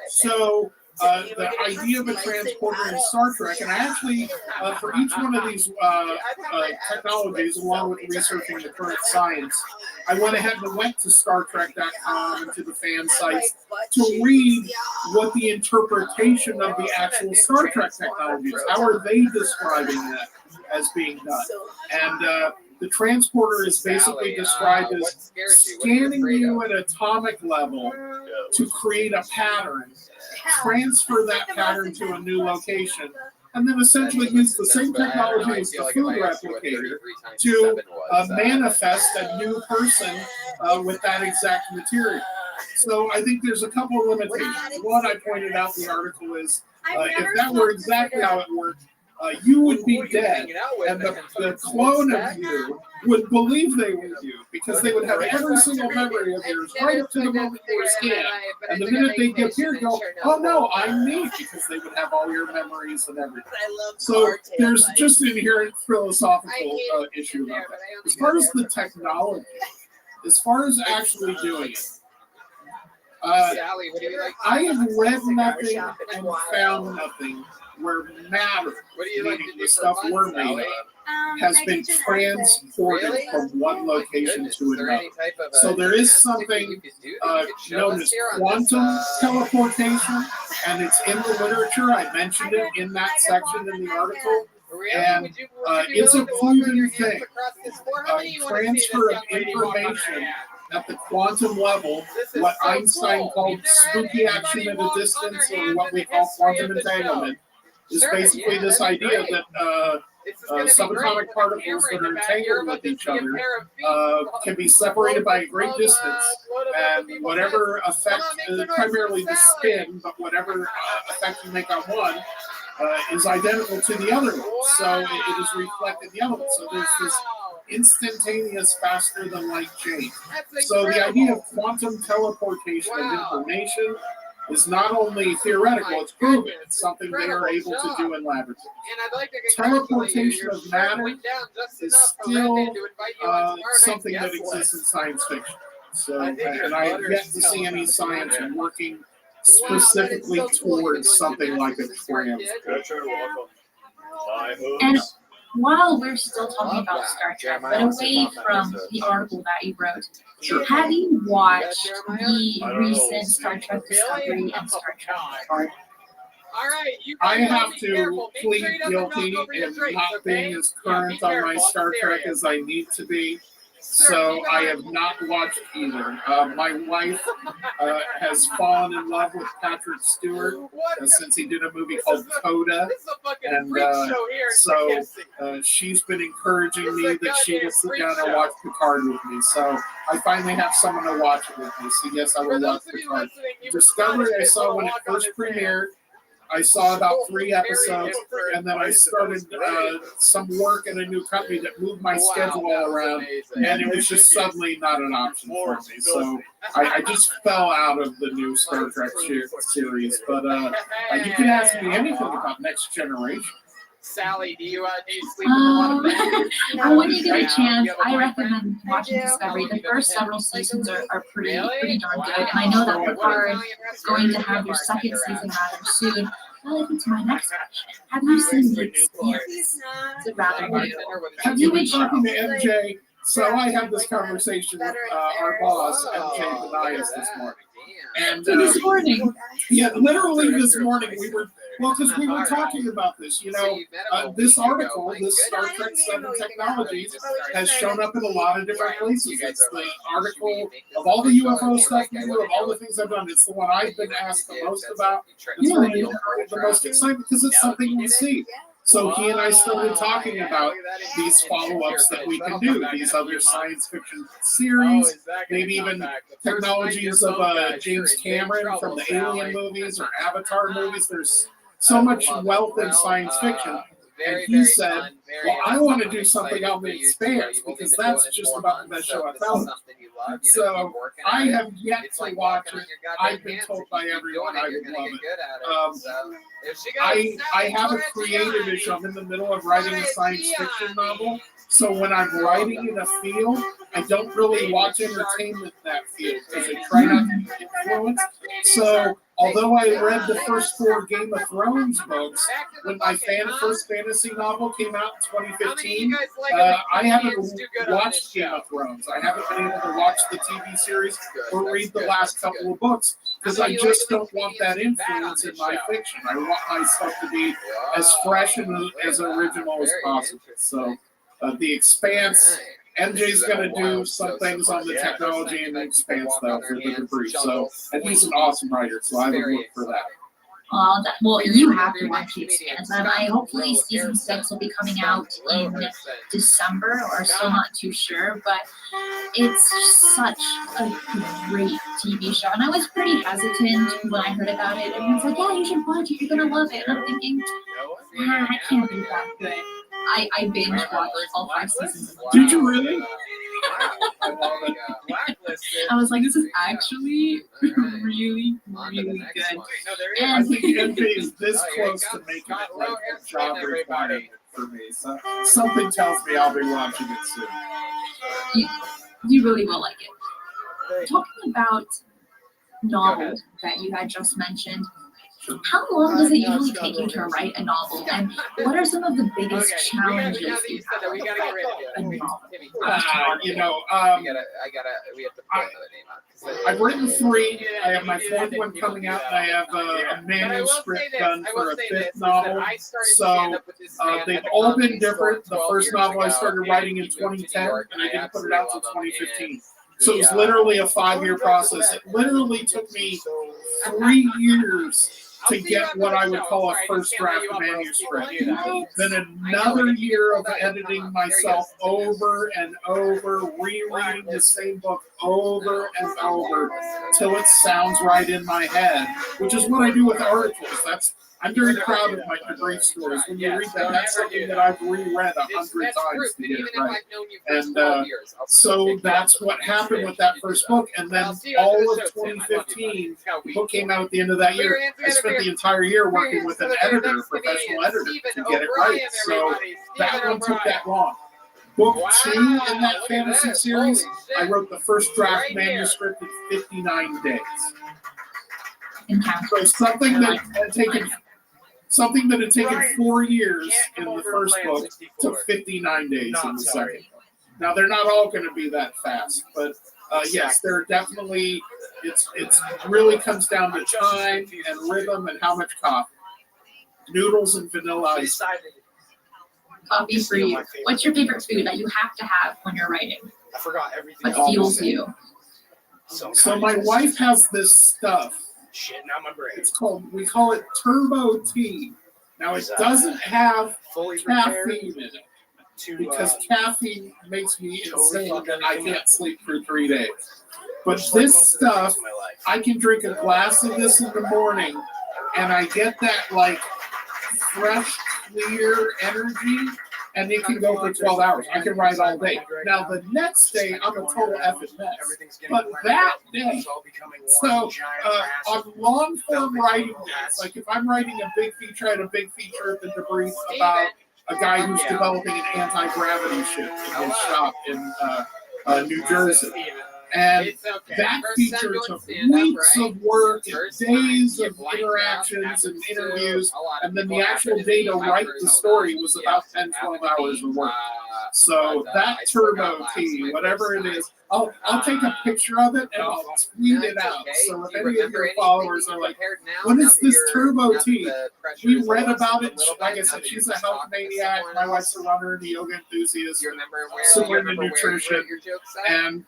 So, the idea of a transporter in Star Trek, and I actually, for each one of these technologies, along with researching the current science, I went ahead and went to StarTrek.com and to the fan sites to read what the interpretation of the actual Star Trek technology is. How are they describing that as being done? And the transporter is basically described as scanning you at atomic level to create a pattern, transfer that pattern to a new location, and then essentially use the same technology as the food replicator to manifest a new person with that exact material. So I think there's a couple of limitations. One I pointed out in the article is if that were exactly how it worked, you would be dead, and the clone of you would believe they were you because they would have every single memory of yours right up to the moment you were scanned. And the minute they appear, go, oh no, I'm me, because they would have all your memories and everything. So there's just an inherent philosophical issue about that. As far as the technology, as far as actually doing it, I have read nothing and found nothing where matter, meaning the stuff we're made of, has been transported from one location to another. So there is something known as quantum teleportation, and it's in the literature. I mentioned it in that section in the article. And it's a proven thing. Transfer of information at the quantum level, what Einstein called spooky action at a distance, or what we call quantum entanglement, is basically this idea that subatomic particles that are entangled with each other can be separated by a great distance, and whatever effect, primarily the spin, but whatever effect you make on one, is identical to the other one. So it is reflected in the other one. So there's this instantaneous, faster than light change. So the idea of quantum teleportation of information is not only theoretical, it's proven. It's something they are able to do in laboratories. Teleportation of matter is still something that exists in science fiction. So, and I have yet to see any science working specifically towards something like a transfer. And while we're still talking about Star Trek, but away from the article that you wrote, have you watched the recent Star Trek Discovery and Star Trek Picard? I have to plead guilty in not being as current on my Star Trek as I need to be. So I have not watched either. My wife has fallen in love with Patrick Stewart since he did a movie called Coda, and so she's been encouraging me that she will sit down and watch Picard with me. So I finally have someone to watch it with me. So yes, I will watch Picard. Discovery I saw when it first premiered. I saw about 3 episodes, and then I started some work in a new company that moved my schedule all around, and it was just suddenly not an option for me. So I just fell out of the new Star Trek series. But you can ask me anything about Next Generation. Sally, do you sleep with a lot of men? When you get a chance, I recommend watching Discovery. The first several seasons are pretty darn good, and I know that Picard is going to have their second season rather soon. That leads me to my next question. Have you seen The Expanse? Is it rather new? Have you been talking to MJ? So I had this conversation with our boss, MJ Benias, this morning. And this morning? Yeah, literally this morning we were, because we were talking about this, this article, this Star Trek 7 Technologies, has shown up in a lot of different places. It's the article of all the UFO stuff we do, of all the things I've done. It's the one I've been asked the most about. It's the most exciting because it's something we see. So he and I started talking about these follow-ups that we can do, these other science fiction series, maybe even technologies of James Cameron from the Alien movies or Avatar movies. There's so much wealth in science fiction. And he said, well, I want to do something on The Expanse because that's just about the best show I've found. So I have yet to watch it. I've been told by everyone I would love it. I have a creative issue. I'm in the middle of writing a science fiction novel. So when I'm writing in a field, I don't really watch entertainment in that field because I try not to influence. So although I read the first 4 Game of Thrones books, when my first fantasy novel came out in 2015, I haven't watched Game of Thrones. I haven't been able to watch the TV series or read the last couple of books because I just don't want that influence in my fiction. I want my stuff to be as fresh and as original as possible. So The Expanse, MJ's going to do some things on the technology and The Expanse, though, for the debrief. So, and he's an awesome writer, so I would look for that. Well, you have to watch The Expanse, and hopefully season 6 will be coming out in December, or still not too sure, but it's such a great TV show, and I was pretty hesitant when I heard about it. Everyone's like, yeah, you should watch it, you're gonna love it, and I'm thinking, I can't be that good. I binge watched all 5 seasons. Did you really? I was like, this is actually really, really good. I think MJ is this close to making it like a job requirement for me. So something tells me I'll be watching it soon. You really will like it. Talking about novels that you had just mentioned, how long does it usually take you to write a novel, and what are some of the biggest challenges you have with a novel? I've written 3. I have my 4th one coming out, and I have a manuscript done for a 5th novel. So they've all been different. The first novel I started writing in 2010, and I didn't put it out until 2015. So it was literally a 5-year process. It literally took me 3 years to get what I would call a first draft manuscript. Then another year of editing myself over and over, rereading the same book over and over till it sounds right in my head, which is what I do with articles. I'm very proud of my debrief stories. When you read that, that's something that I've reread 100 times to get it right. And so that's what happened with that first book. And then all of 2015, the book came out at the end of that year. I spent the entire year working with an editor, professional editor, to get it right. So that one took that long. Book 2 in that fantasy series, I wrote the first draft manuscript in 59 days. So something that had taken 4 years in the first book took 59 days in the second book. Now they're not all going to be that fast, but yes, they're definitely. It really comes down to time and rhythm and how much coffee, noodles and vanilla ice. Coffee for you. What's your favorite food that you have to have when you're writing? I forgot everything. What fuels you? So my wife has this stuff. Shit, now my brain. We call it turbo tea. Now it doesn't have caffeine in it because caffeine makes me insane and I can't sleep for 3 days. But this stuff, I can drink a glass of this in the morning and I get that like fresh, clear energy, and it can go for 12 hours. I can write all day. Now, the next day, I'm a total effing mess. But that day, so on long-form writing days, like if I'm writing a big feature, I had a big feature at the debrief about a guy who's developing an anti-gravity ship in his shop in New Jersey. And that feature took weeks of work and days of interactions and interviews, and then the actual day to write the story was about 10, 12 hours of work. So that turbo tea, whatever it is, I'll take a picture of it and I'll tweet it out. So if any of your followers are like, what is this turbo tea? We read about it. Like I said, she's a health maniac. My wife's a runner and a yoga enthusiast. Super into nutrition. And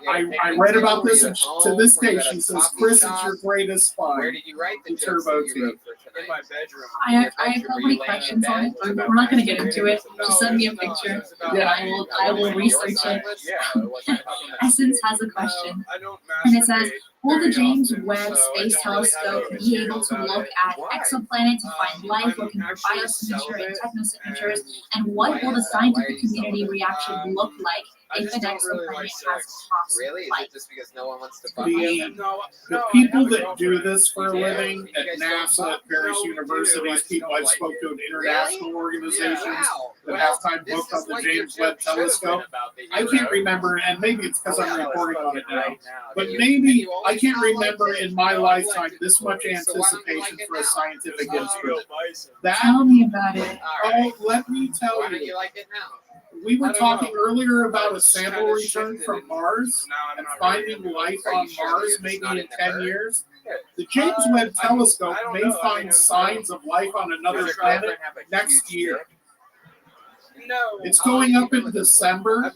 I read about this, and to this day she says, Chris, it's your greatest find. Where did you write the turbo tea? In my bedroom. I have so many questions on it, but we're not going to get into it. Just send me a picture. Yeah, I will research it. Essence has a question, and it says, will the James Webb Space Telescope be able to look at exoplanets to find life, looking for biosignature and technosignatures, and what will the scientific community reaction look like if an exoplanet has possible life? Just because no one wants to The people that do this for a living at NASA, at various universities, people I've spoken to in international organizations that have time booked on the James Webb Telescope, I can't remember, and maybe it's because I'm reporting on it now, but maybe I can't remember in my lifetime this much anticipation for a scientific instrument. Tell me about it. Oh, let me tell you. We were talking earlier about a sample return from Mars and finding life on Mars maybe in 10 years. The James Webb Telescope may find signs of life on another planet next year. It's going up in December.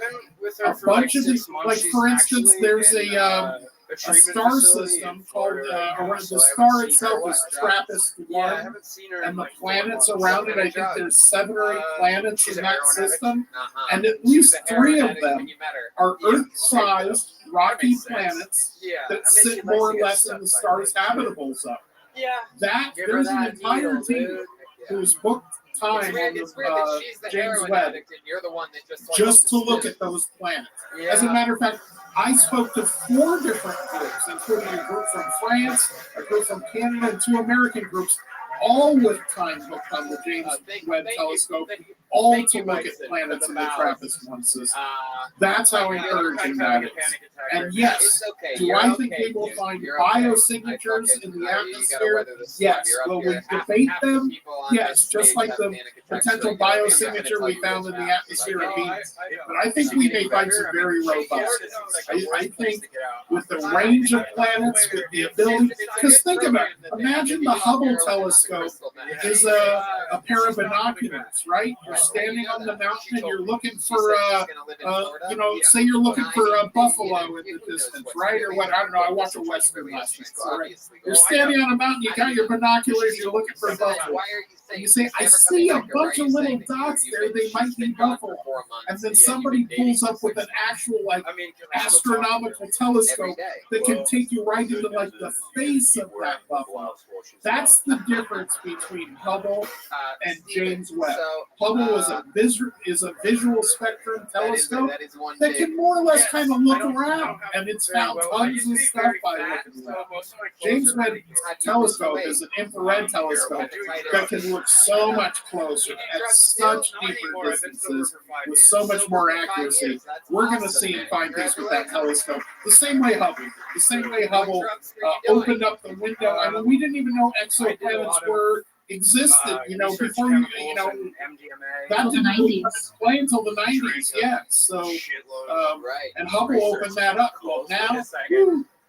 A bunch of these, like for instance, there's a star system called around the star itself is TRAPPIST-1, and the planets around it. I think there's 7 or 8 planets in that system, and at least 3 of them are Earth-sized rocky planets that sit more or less in the star's habitable zone. That there's an entire team who's booked time on James Webb just to look at those planets. As a matter of fact, I spoke to 4 different groups, including a group from France, a group from Canada, and 2 American groups, all with time booked on the James Webb Telescope, all to look at planets in the TRAPPIST-1 system. That's how encouraging that is. And yes, do I think we will find biosignatures in the atmosphere? Yes. Will we debate them? Yes, just like the potential biosignature we found in the atmosphere of Venus. But I think we may find some very robust. I think with the range of planets, with the ability, because think about it, imagine the Hubble telescope is a pair of binoculars, right? You're standing on the mountain and you're looking for, say you're looking for a buffalo in the distance, right? Or what? I don't know. I watched a Western last night. So, right? You're standing on a mountain, you got your binoculars, you're looking for a buffalo. And you say, I see a bunch of little dots there, they might be buffalo. And then somebody pulls up with an actual, astronomical telescope that can take you right into, the face of that buffalo. That's the difference between Hubble and James Webb. Hubble is a visual spectrum telescope that can more or less kind of look around, and it's found tons of stuff by looking around. James Webb telescope is an infrared telescope that can look so much closer at such deeper distances with so much more accuracy. We're going to see and find things with that telescope the same way Hubble opened up the window. I mean, we didn't even know exoplanets existed, before that didn't explain until the 90s, yeah. So, and Hubble opened that up. Well, now,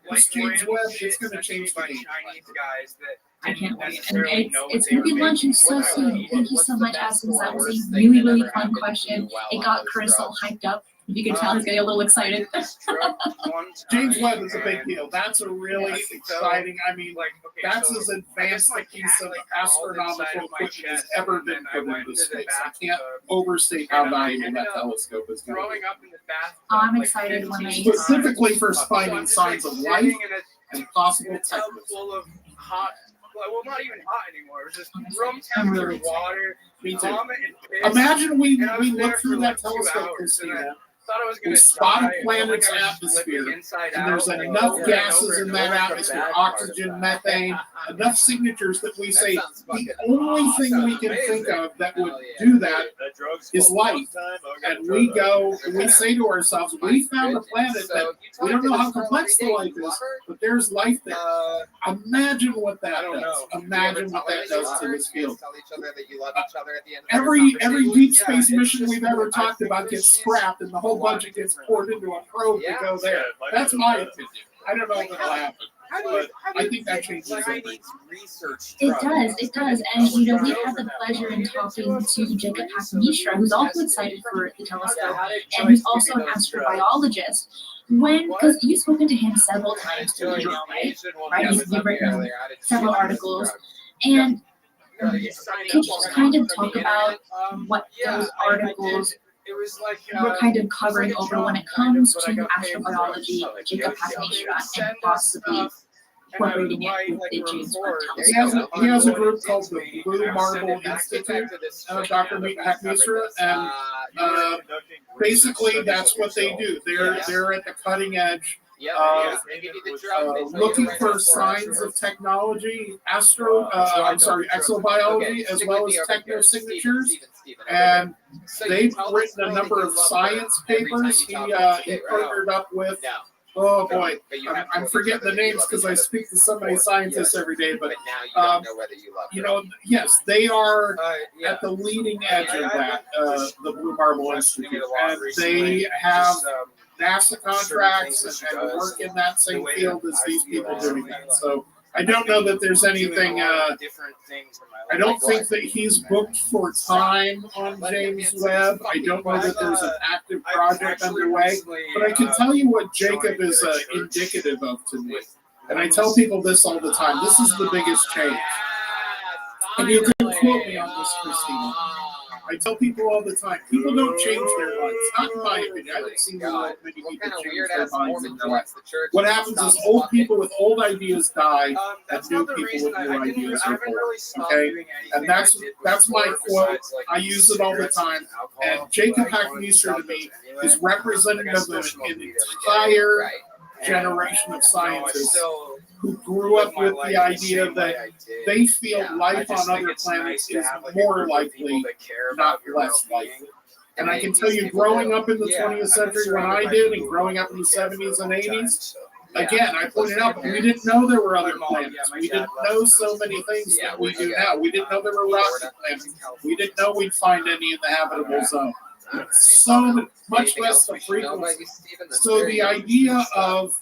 this James Webb, it's going to change the game. I can't wait. And it's going to be launching so soon. Thank you so much, Aston. That was a really, really fun question. It got Chris all hyped up. If you can tell, he's getting a little excited. James Webb is a big deal. That's a really exciting, that's as advanced a piece of astronomical equipment as ever been put into space. I can't overstate how valuable that telescope is going to be. I'm excited when they... Specifically for finding signs of life and possible techniques. Well, not even hot anymore. It was just room temperature water. Me too. Imagine we look through that telescope, Christina. We spot a planet's atmosphere, and there's enough gases in that atmosphere, oxygen, methane, enough signatures that we say the only thing we can think of that would do that is life. And we say to ourselves, we found a planet that we don't know how complex the life is, but there's life there. Imagine what that does. Imagine what that does to this field. Every deep space mission we've ever talked about gets scrapped, and the whole budget gets poured into a probe to go there. That's my opinion. I don't know if it'll happen. But I think that changes everything. It does. And, we had the pleasure in talking to Jacob Hackmishra, who's also excited for the telescope, and who's also an astrobiologist. Because you've spoken to him several times to email, right? You've written several articles. And could you just kind of talk about what those articles we're kind of covering over when it comes to astrobiology, Jacob Hackmishra, and possibly incorporating it with the James Webb telescope? He has a group called the Blue Marble Institute, Dr. Hackmishra, and basically that's what they do. They're at the cutting edge. Looking for signs of technology, exobiology, as well as technosignatures, and they've written a number of science papers. He partnered up with, oh boy, I'm forgetting the names because I speak to so many scientists every day, but yes, they are at the leading edge of that, the Blue Marble Institute, and they have NASA contracts and work in that same field as these people doing that. So I don't know that there's anything. I don't think that he's booked for time on James Webb. I don't know that there's an active project underway. But I can tell you what Jacob is indicative of to me. And I tell people this all the time. This is the biggest change. And you can quote me on this, Christina. I tell people all the time, people don't change their minds. Not in my opinion. I don't see many people change their minds in their life. What happens is old people with old ideas die, and new people with new ideas are born. Okay? And that's my quote. I use it all the time. And Jacob Hackmeister to me is representative of an entire generation of scientists who grew up with the idea that they feel life on other planets is more likely, not less likely. And I can tell you, growing up in the 20th century when I did, and growing up in the 70s and 80s, again, I pointed out, we didn't know there were other planets. We didn't know so many things that we do now. We didn't know there were rocky planets. We didn't know we'd find any in the habitable zone. So much less the frequency. So the idea of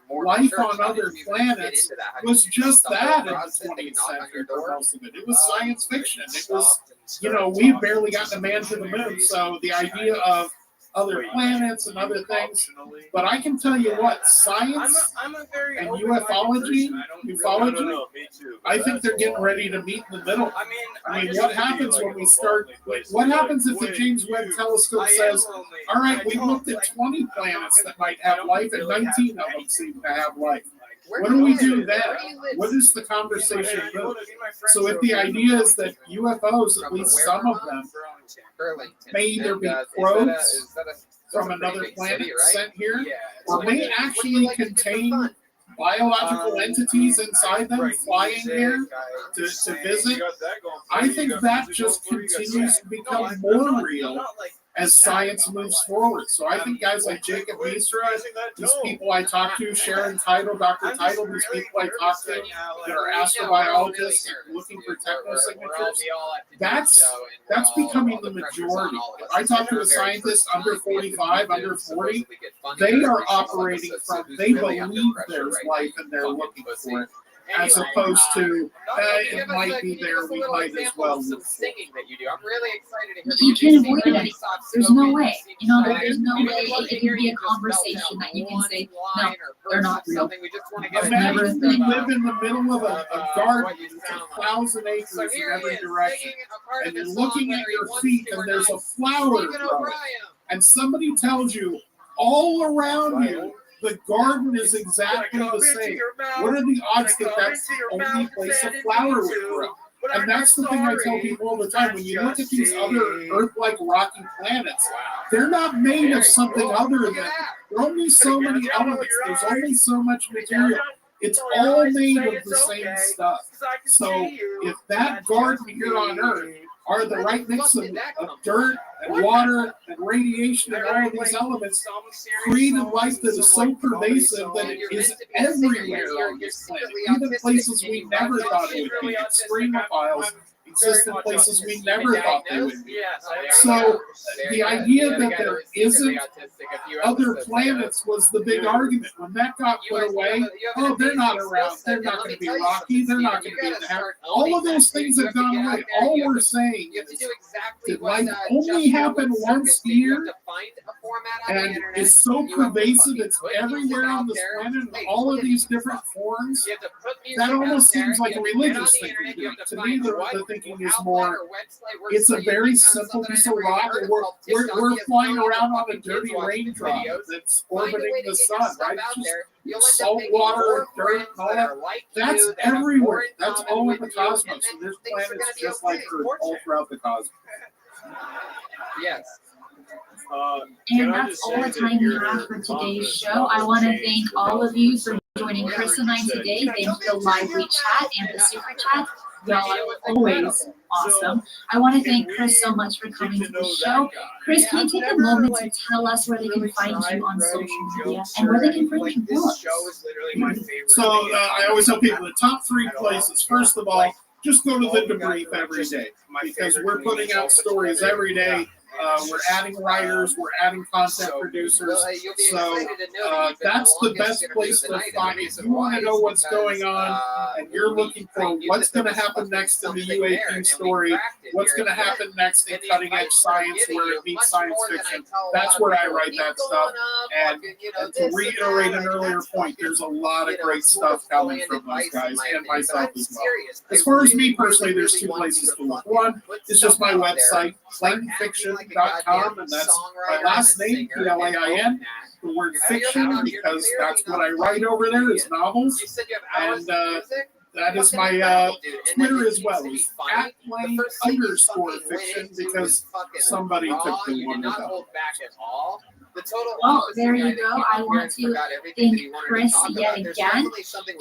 life on other planets was just that in the 20th century for most of it. It was science fiction. It was, we've barely gotten a man to the moon. So the idea of other planets and other things. But I can tell you what, science and ufology, I think they're getting ready to meet in the middle. I mean, what happens when we start, what happens if the James Webb Telescope says, all right, we've looked at 20 planets that might have life and 19 of them seem to have life. What do we do then? What is the conversation move? So if the idea is that UFOs, at least some of them, may either be probes from another planet sent here, or may actually contain biological entities inside them flying here to visit, I think that just continues to become more real as science moves forward. So I think guys like Jacob Misra, these people I talk to, Sharon Title, Dr. Title, these people I talk to that are astrobiologists looking for technosignatures, that's becoming the majority. If I talk to a scientist under 45, under 40, they are operating from, they believe there's life and they're looking for it, as opposed to, it might be there, we might as well look for it. I'm really excited to hear You can't avoid it anymore. There's no way. There's no way it can be a conversation that you can say, no, they're not real. Imagine you live in the middle of a garden with 1,000 acres in every direction, and you're looking at your feet and there's a flower growing, and somebody tells you all around you the garden is exactly the same. What are the odds that that's the only place a flower would grow? And that's the thing I tell people all the time. When you look at these other Earth-like rocky planets, they're not made of something other than, there are only so many elements, there's only so much material. It's all made of the same stuff. So if that garden here on Earth are the right mix of dirt and water and radiation and all of these elements, created life that is so pervasive that it is everywhere on this planet, even places we never thought it would be. Extremophiles exist in places we never thought they would be. So the idea that there isn't other planets was the big argument. When that got put away, oh, they're not around, they're not going to be rocky, they're not going to be in the heaven. All of those things have gone away. All we're saying is, did life only happen once here and is so pervasive, it's everywhere on this planet in all of these different forms? That almost seems like a religious thing to do. To me, the thinking is more, it's a very simple piece of rock, and we're flying around on a dirty raindrop that's orbiting the sun, right? It's just salt water, dirt, and all that. That's everywhere. That's all in the cosmos. And there's planets just like Earth all throughout the cosmos. Yes. And that's all the time we have for today's show. I want to thank all of you for joining Chris and I today. Thank you for the lively chat and the super chat. Y'all are always awesome. I want to thank Chris so much for coming to the show. Chris, can you take a moment to tell us where they can find you on social media and where they can find your books? So I always tell people the top 3 places. First of all, just go to the debrief every day, because we're putting out stories every day We're adding writers. We're adding content producers. So that's the best place to find. If you want to know what's going on and you're looking for what's going to happen next in the UAP story, what's going to happen next in cutting edge science where it meets science fiction, that's where I write that stuff. And to reiterate an earlier point, there's a lot of great stuff coming from those guys and myself as well. As far as me personally, there's two places to look. One is just my website, plainfiction.com, and that's my last name, Plain, the word fiction, because that's what I write over there is novels. And that is my Twitter as well. It's @plain_fiction because somebody took the one without. Well, there you go. I want to thank Chris yet again.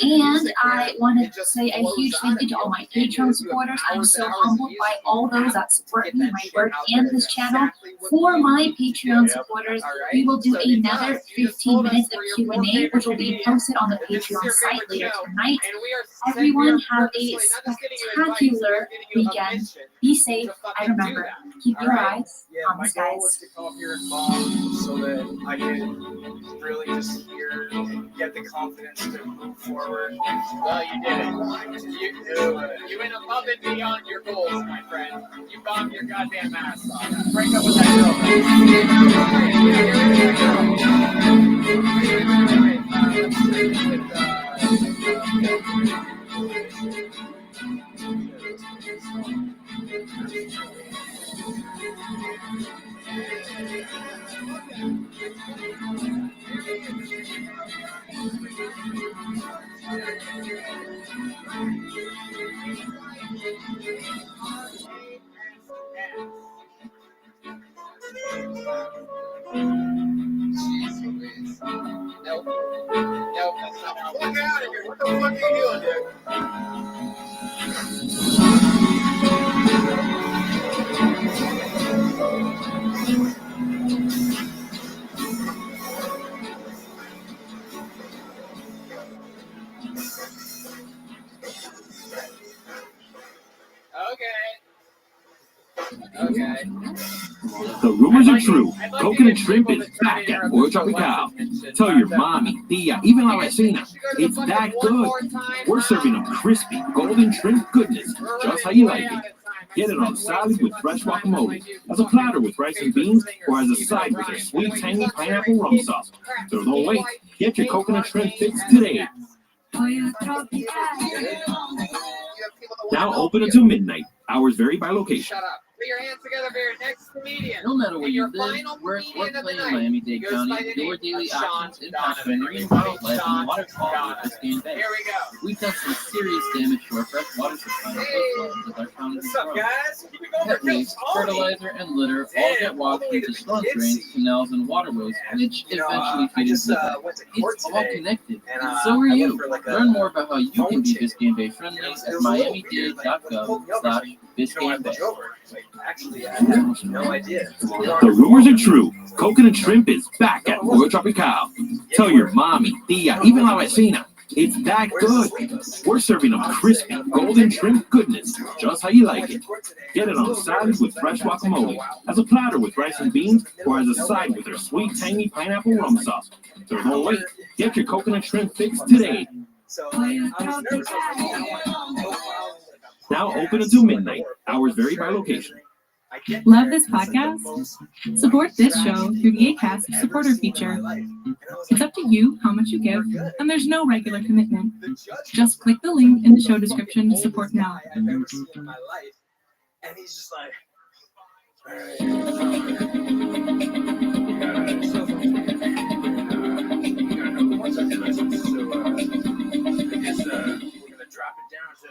And I want to say a huge thank you to all my Patreon supporters. I'm so humbled by all those that support me, my work, and this channel. For my Patreon supporters, we will do another 15 minutes of Q&A, which will be posted on the Patreon site later tonight. Everyone have a spectacular weekend. Be safe. And remember, keep your eyes on the skies. So that I can really just hear and get the confidence to move forward. Well, you did it. You went above and beyond your goals, my friend. You bombed your goddamn ass off. Break up with that Nope, that's not how. Fuck out of here. What the fuck are you doing, dude? Okay. The rumors are true. Coconut shrimp is back at Pollo Tropical. Tell your mommy, tia, even la vecina, it's that good. We're serving up crispy, golden shrimp goodness, just how you like it. Get it on salad with fresh guacamole, as a platter with rice and beans, or as a side with a sweet, tangy pineapple rum sauce. So don't wait. Get your coconut shrimp fix today. Now open until midnight. Hours vary by location. Shut up. Put your hands together for your next comedian. No matter where And you your live, final work, comedian of the play in night Miami-Dade goes by County, the your name daily of Sean actions impact Donovan. marine wildlife Sean and water quality of Biscayne Bay. Here we go. We've done some serious damage to our fresh water supply and coastlines with our county What's up, control. guys? Keep it going. Pet waste, fertilizer, and litter all get walked into storm drains, canals, and waterways, which eventually feed into the bay. It's all connected, and so are you. Learn more about how you can be Biscayne Bay friendly at miamidade.gov/Biscayne Bay. Actually, I have no idea. The rumors are true. Coconut shrimp is back at Pollo Tropical. Tell your mommy, tia, even la vecina, it's that good. We're serving up crispy, golden shrimp goodness, just how you like it. Get it on salad with fresh guacamole, as a platter with rice and beans, or as a side with our sweet, tangy pineapple rum sauce. So don't wait. Get your coconut shrimp fix today. Now open until midnight. Hours vary by location. Love this podcast? Support this show through the Acast supporter feature. It's up to you how much you give, and there's no regular commitment. Just click the link in the show description to support now. I've ever seen in my life, and he's just like, all right. We're gonna drop it down to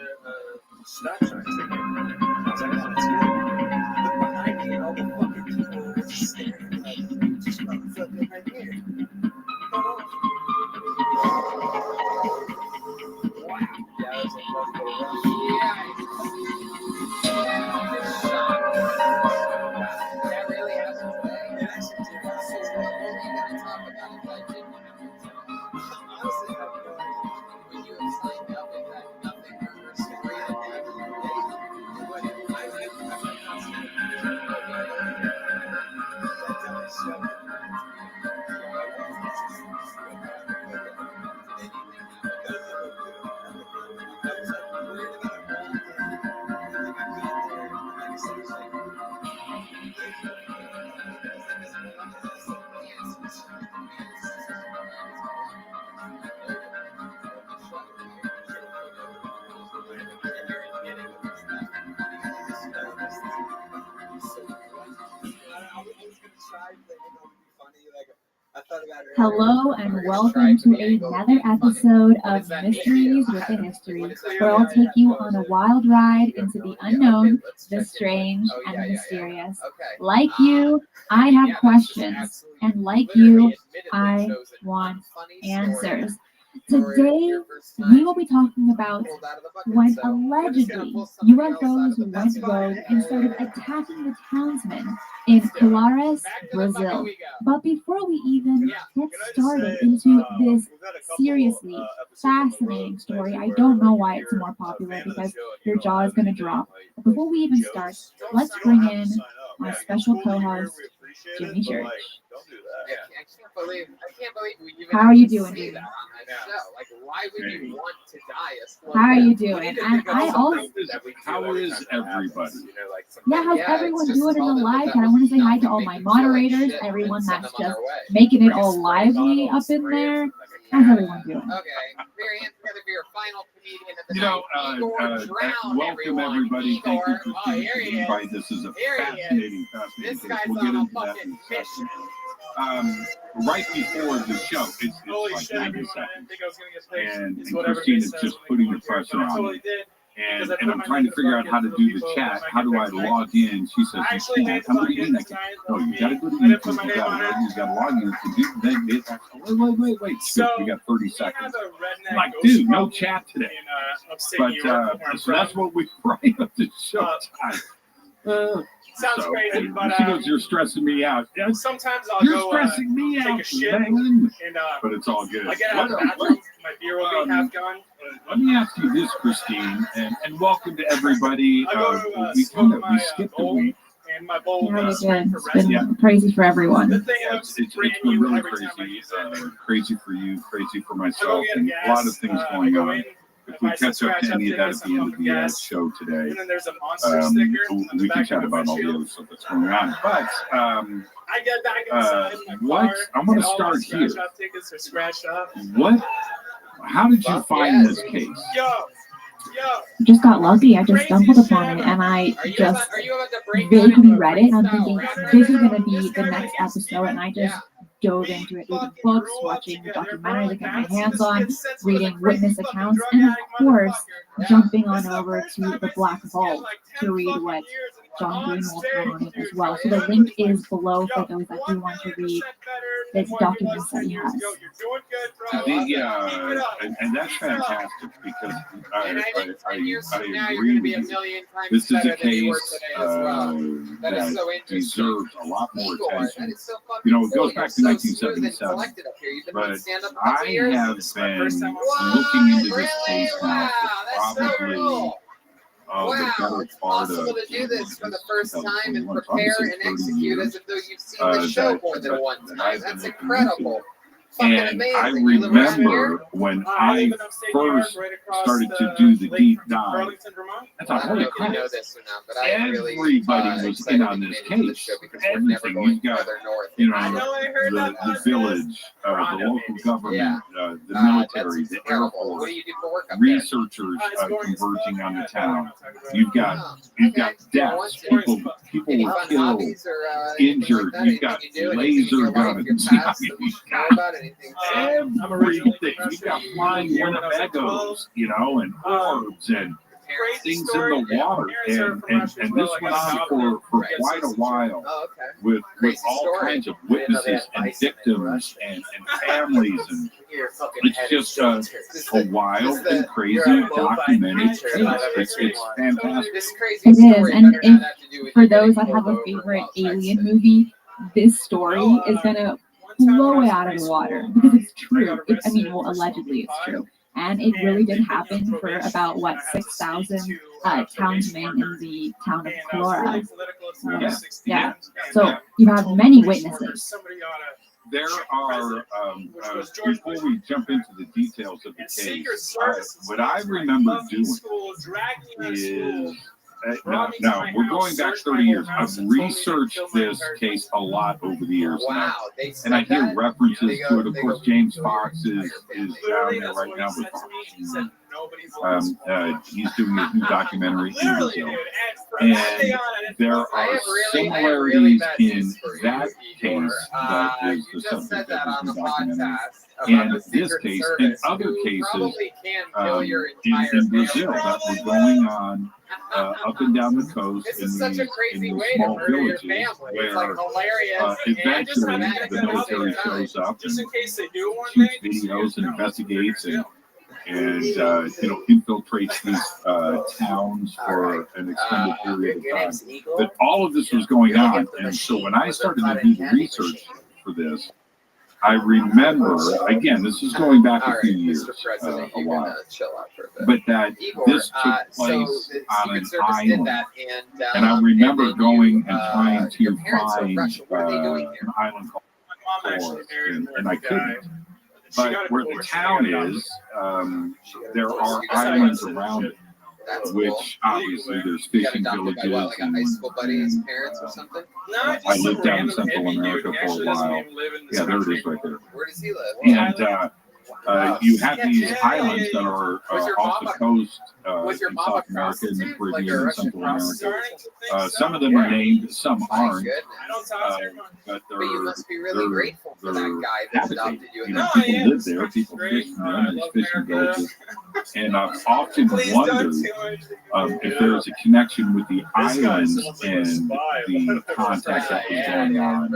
stop signs. I was like, oh, that's good. Look behind me and all the fucking people are just staring like, this motherfucker right here. Wow. Yeah, that was a fun little run. That really has to play. It actually did. So what are you gonna talk about if I didn't have to tell? Honestly, I have no idea. When you had signed up, it had nothing or story that happened. Hello and welcome to another episode of Mysteries with a History, where I'll take you on a wild ride into the unknown, the strange, and the mysterious. Like you, I have questions, and like you, I want answers. Today, we will be talking about when allegedly UFOs went rogue and started attacking the townsmen in Colares, Brazil. But before we even get started into this seriously fascinating story, I don't know why it's more popular because your jaw is going to drop. But before we even start, let's bring in my special co-host, Jimmy Church. I can't believe we even How are you doing, Jimmy? that on that show. Like, why would you want to die? How are you doing? And I also... How is everybody? Yeah, how's everyone doing in the live chat? I want to say hi to all my moderators, everyone that's just making it all lively up in there. How's everyone doing? Okay, Mary Ann, together for your final comedian of the You know, welcome everybody. Thank you for tuning in. This is a fascinating case. We'll get into that in a second. Right before the show, it's like 90 seconds, and Christina's just putting the pressure on me. And I'm trying to figure out how to do the chat. How do I log in? She says, you can't. How do you mean I can't? No, you got to go to YouTube. You got to log in to do that. Wait. We got 30 seconds. I'm like, dude, no chat today. But so that's what we right up to show time. Sounds crazy, but she goes, you're stressing me out. Sometimes I'll you're go stressing me take out, a shit, man. and but it's all good. I get out of the bathroom, my beer will be half gone. Let me ask you this, Christine, and welcome to everybody. We skipped a week. And my bowl It's been crazy for everyone. It's been really crazy. Crazy for you, crazy for myself, and a lot of things going on. If we catch up to any of that at the end of the show today, and then there's a monster sticker we can chat about all the other stuff that's going on. But I get back inside my car, I'm going to start here. Tickets are scratched up. How did you find this case? Just got lucky. I just stumbled upon it and I just vaguely read it. And I'm thinking this is going to be the next episode, and I just dove into it, reading books, watching the documentary to get my hands on, reading witness accounts, and of course, jumping on over to the Black Vault to read what John Greenwald wrote on it as well. So the link is below for those that do want to read the documents that he has. And that's fantastic because I agree. This is a case that deserves a lot more attention. You know, it goes back to 1977, but I have been looking into this case now for probably wow, it's possible to do this for the first time and prepare and execute as if though you've seen the show more than one time. That's incredible. And I remember when I first started to do the deep dive, I thought, holy crap, everybody was in on this case. Everything. You've got, you know, the village, the local government, the military, the Air Force, researchers converging on the town. You've got deaths, people were killed, injured. You've got laser guns. Everything. We got flying Winnebagos, you know, and orbs and things in the water. And this went on for quite a while with all kinds of witnesses and victims and families. And it's just a wild and crazy documented case. It's fantastic. It is. And if, for those that have a favorite alien movie, this story is going to blow it out of the water because it's true. Allegedly it's true. And it really did happen for about, 6,000 townsmen in the town of Flora. Yeah. So you have many witnesses. There are, before we jump into the details of the case, what I remember doing is Now, we're going back 30 years. I've researched this case a lot over the years. Wow, And I hear references to it. Of course, James Fox is down there right now with he's doing a new documentary in Brazil. And there are similarities in that case that is the subject of the documentary. And this case and other cases in Brazil that were going on up and down the coast in these small villages where eventually the military shows up and shoots videos and investigates and infiltrates these towns for an extended period of time. But all of this was going on, and so when I started to do the research for this, I remember, again, this is going back a few years, a while, but that this took place on an island, and I remember going and trying to find an island called Forest, and I couldn't. But where the town is, there are islands around it, which obviously there's fishing villages. And parents or something? I lived down in Central America for a while. Yeah, there it is right there. Where does he live? And you have these islands that are off the coast in South America and the Caribbean and Central America. Some of them are named, some aren't. But you must be really grateful for that guy that adopted you. People live there, people fish from them, there's fishing villages. And I've often wondered if there is a connection with the islands and the contact that was going on.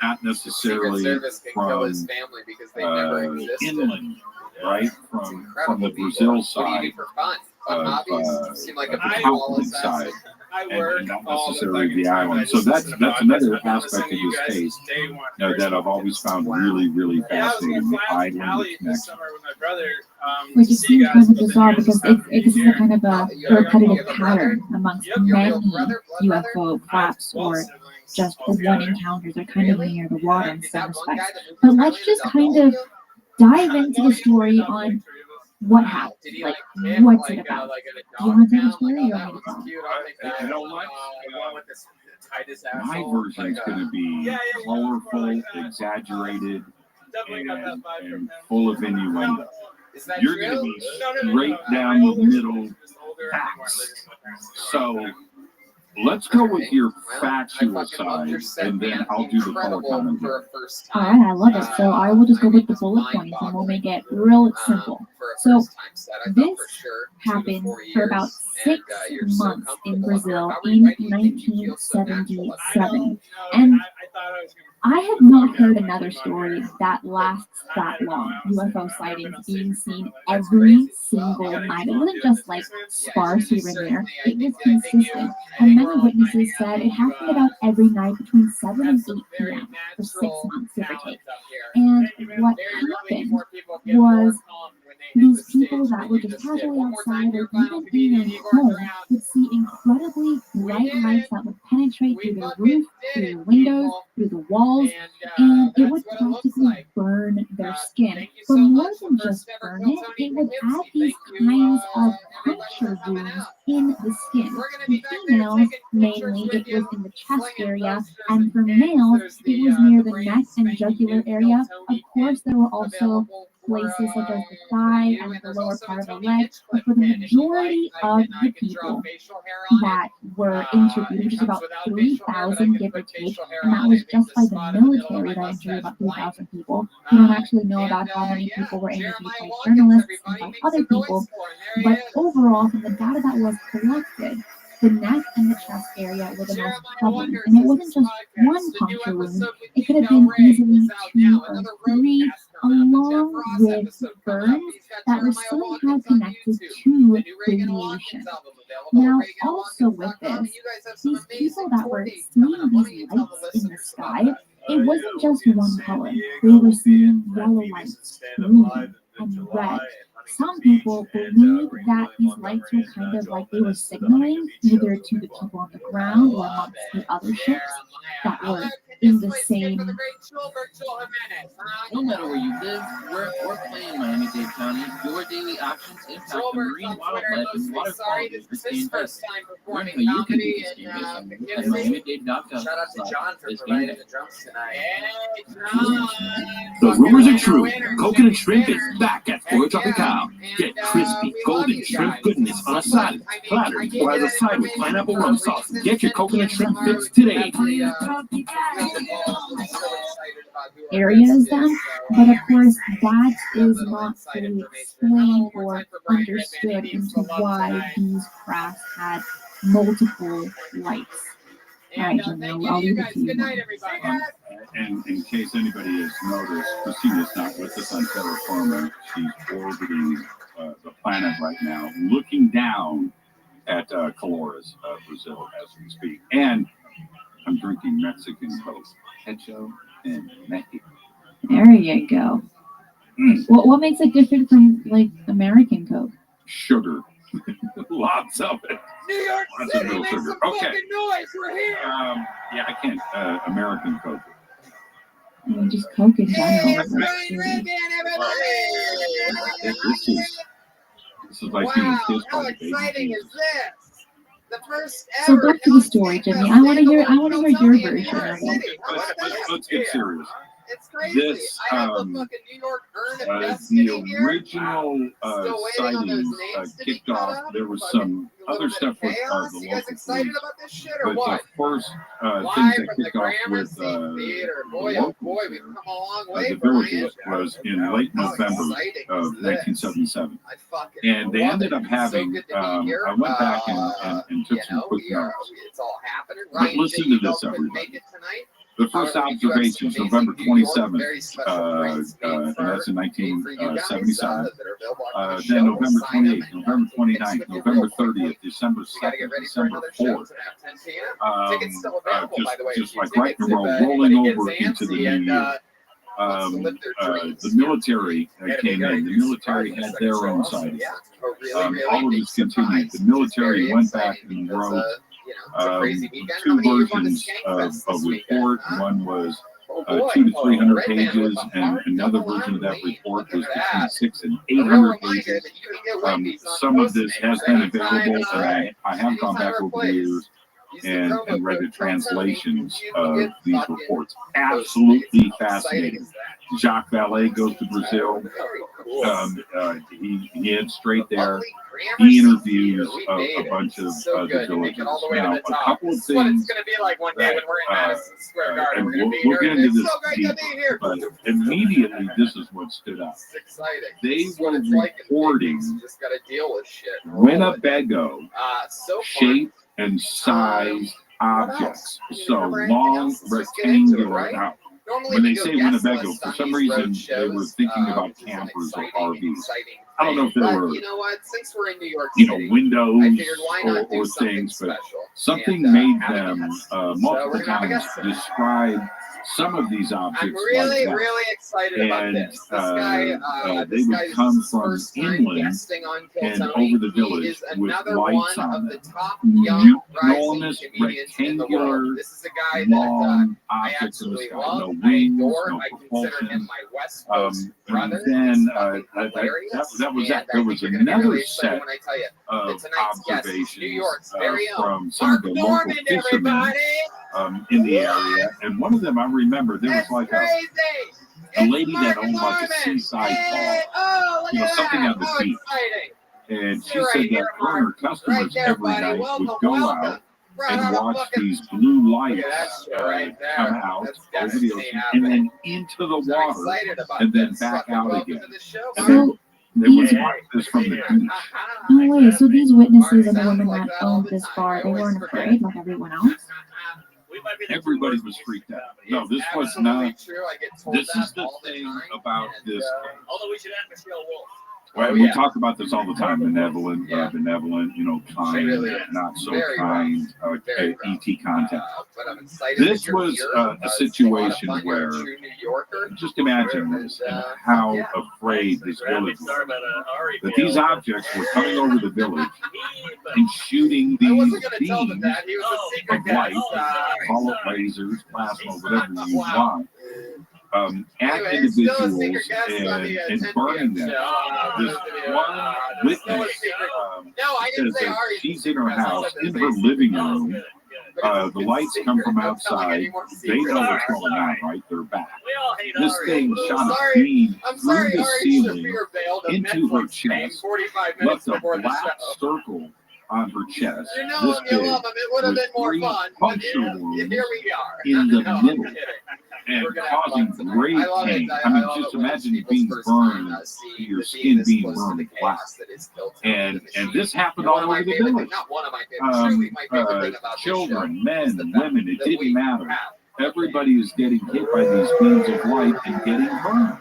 Not necessarily from inland, right? From the Brazil side of the continent side. And not necessarily the island. So that's another aspect of this case that I've always found really, really fascinating, the island connection. Which it seems kind of bizarre because it's a kind of a repetitive pattern amongst many UFO flaps or just the one encounters are kind of near the water in some respects. But let's just kind of dive into the story on what happened. Like, what's it about? Do you want to tell the story or you want me to tell? You know what? My version is going to be colorful, exaggerated, and full of innuendo. You're going to be straight down the middle facts. So let's go with your factual side, and then I'll do the color commentary. All right, I love it. So I will just go with the bullet points, and we'll make it real simple. So this happened for about 6 months in Brazil in 1977, and I have not heard another story that lasts that long. UFO sightings being seen every single night. It wasn't just like sparse here and there. It was consistent. And many witnesses said it happened about every night between 7 and 8 p.m. for 6 months, give or take. And what happened was these people that were just casually outside or even in their home would see incredibly bright lights that would penetrate through the roof, through the windows, through the walls, and it would practically burn their skin. But more than just burn it, it would add these kinds of puncture wounds in the skin. For females, mainly, it was in the chest area, and for males, it was near the neck and jugular area. Of course, there were also places such as the thigh and the lower part of the leg, but for the majority of the people that were interviewed, which is about 3,000 give or take, and that was just by the military that interviewed about 3,000 people. We don't actually know about how many people were interviewed by journalists and by other people, but overall, from the data that was collected, the neck and the chest area were the most prevalent, and it wasn't just one puncture wound, it could have been easily 2 or 3, along with burns that were somehow connected to radiation. Now, also with this, these people that were seeing these lights in the sky, it wasn't just one color. They were seeing yellow lights, green, and red. Some people believe that these lights were kind of like they were signaling either to the people on the ground or amongst the other ships that were in the same. No matter where you live, work, or play in Miami-Dade County, your daily actions impact the marine wildlife and water quality of Biscayne Bay. Learn how you can be Biscayne Bay at miamidade.gov. Shout out to John for Biscayne providing Bay. the drums tonight. The rumors are true. Coconut shrimp is back at Foro Tropical. Get crispy, golden shrimp goodness on a salad, platter, or as a side with pineapple rum sauce. Get your coconut shrimp fix today. Areas then, but of course that is not fully explained or understood into why these crafts had multiple lights. All right, Jimmy, I'll leave it to you now. And in case anybody has noticed, Christina's not with us on terra firma. She's orbiting the planet right now, looking down at Calores, Brazil, as we speak. And I'm drinking Mexican Coke, Hecho and Mexico. There you go. What makes it different from like American Coke? Sugar. Lots of it. New York Lots City, of real make sugar. some Okay. fucking noise. We're here. Yeah, I can't. American Coke. I mean, just Coke in general. Hey, is it's like Brian really- Reagan, everybody. This is like being Wow, kissed how by the baby. exciting is this? The first So ever back to the story, Jimmy. I want to hear your version of it. Let's get serious. It's crazy. This, I have the fucking New York Urn of the Destiny here. original Still waiting on those sightings names to be kicked cut off. up. There was some other stuff with Chaos. the You guys local excited police. about this shit or But what? the first Live things that from the kicked off with Gramercy Theater. Boy, the oh locals boy, we've there, come a long way, the Brian. villages was in late How November exciting of is this? 1977. I fucking And they love ended it. up It's so having, good to be here. I went back and took some quick notes. It's all happening. But Ryan listen J. to Bell this, couldn't everybody. make it tonight. The first However, we do have observation is some November amazing New York, 27th, very special drinks made and for- that's in made for you guys, 1977. that are available on the Then show. November Sign 'em 28th, November 29th, November 30th, December We gotta 2nd, get ready for December another show 4th. tonight at 10 p.m. Tickets still available, by the way. Just If you like right in a tickets, row, if rolling anybody over gets into the antsy new and, year. wants to live their dreams, The military came in. The military surprise had their own sightings. Yeah, a really All of big this continued. surprise. The military Very went back exciting and because, wrote it's a crazy weekend. How two many of you are going to versions Skankfest of this weekend, report. huh? One was Oh boy. 200 to 300 Red Man pages, with a and hard another double version of that arm lead. report Look was at between that. 600 and A real 800 reminder pages. that you can get Wendy's on Some of this Postmates has been anytime, available, and I have gone back anytime over the replaced. years Use the and promo read the code Trump translations you of get these fucking reports. Postmates. Absolutely How exciting fascinating. is that? Jacques Vallée goes to Brazil. Very cool. He heads straight there. Lovely He Gramercy interviews Theater. We a made bunch it. of So the good. You make villagers. it all the way to Now, the a top. couple of This is what it's things going to be like one day that, when we're in Madison Square Garden. and We're going to we'll be get here. into It's this so great to deeper, be here. but immediately this is what stood out. It's exciting. They This is what were it's like in big reporting leagues. You just got to deal with shit. and roll with it. Winnebago So fun. shape and size objects. So remember anything long, else? Let's just get into it, rectangular. right? Now, Normally when we they do say a guest Winnebago, list for on some these reason road they were shows, thinking about which is an campers or exciting RVs. thing. I don't know if they But were, you know what? Since we're in New York City, windows I figured why not do or something things, but special. something And, made have a them guest. So multiple we're gonna have a times guest today. describe some of these objects I'm really, like that. really excited about And this. This guy, they this would guy's come from first time inland guesting on and Kiltony. over the He village is with another lights one on of the them. top young rising Enormous comedians in the rectangular world. This is a guy that long I objects in the absolutely sky. love, No I wings, adore. no I consider propulsion. him my West Coast brother. And then He's that fucking hilarious. was And that. I There think was you're gonna be another really excited set when I tell you of that tonight's guest is observations New York's very own from some Mark of the local Norman, fishermen everybody. in the area. And one of them, I remember, there was like Crazy. a lady that owned like a seaside Hey, bar, oh, look at something that. on the How beach. exciting. And she Sit right said that here, her and her customers Right there, every buddy. night Welcome, would go welcome. out Right and on a watch fucking- these blue lights Look at that shit right there. come out That's over the destiny ocean and then into the I'm water excited about and then this. back Fucking out welcome again. to the show, And Mark. then they would watch this from the beach. No way. So these witnesses and the women that owned this bar, they weren't afraid like everyone else? Everybody was freaked out. No, this was Absolutely not. true. I get told This that is the all the thing time. about And, this. Although we should have Michelle Wolf. Well, we talk about this all the time. Benevolent, kind, not so kind, ET content. But I'm excited This that you're was here. a situation where, just imagine this, and how afraid this village was. That these objects were coming over the village and shooting these beams of light, call it lasers, plasma, whatever you want, at individuals and burning them. This one witness says that she's in her house, in her living room. The lights come from outside. They know what's going on, right? They're back. This thing shot a beam through the ceiling into her chest, left a black circle on her chest. This big, with 3 puncture wounds in the middle, and causing great pain. I mean, just imagine being burned, your skin being burned black. And this happened all over the village. Children, men, women, it didn't matter. Everybody is getting hit by these beams of light and getting burned.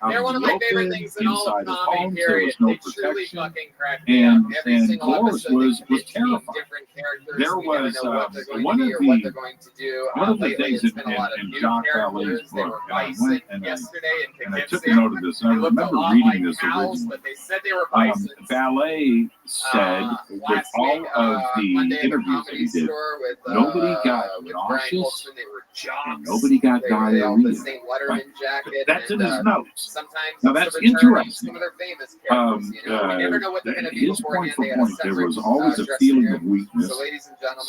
They're one of my favorite things in all of comedy, period. No they truly fucking crack me up. Every single Dolores episode, was they terrified. different characters. There We never was know what they're going one to of do or what they're the going to do. one of the Lately, things it's in been a lot of new Jacques Vallée's characters. They book, were and I bison went and yesterday I in took a Poughkeepsie. note of this, and I They looked a remember lot reading like this cows, originally. but they said they were bison. Ballet said with all of the interviews that he did, nobody got nauseous and nobody got diarrhea. Right. That's in his notes. Now that's interesting. His point for point, there was always a feeling of weakness.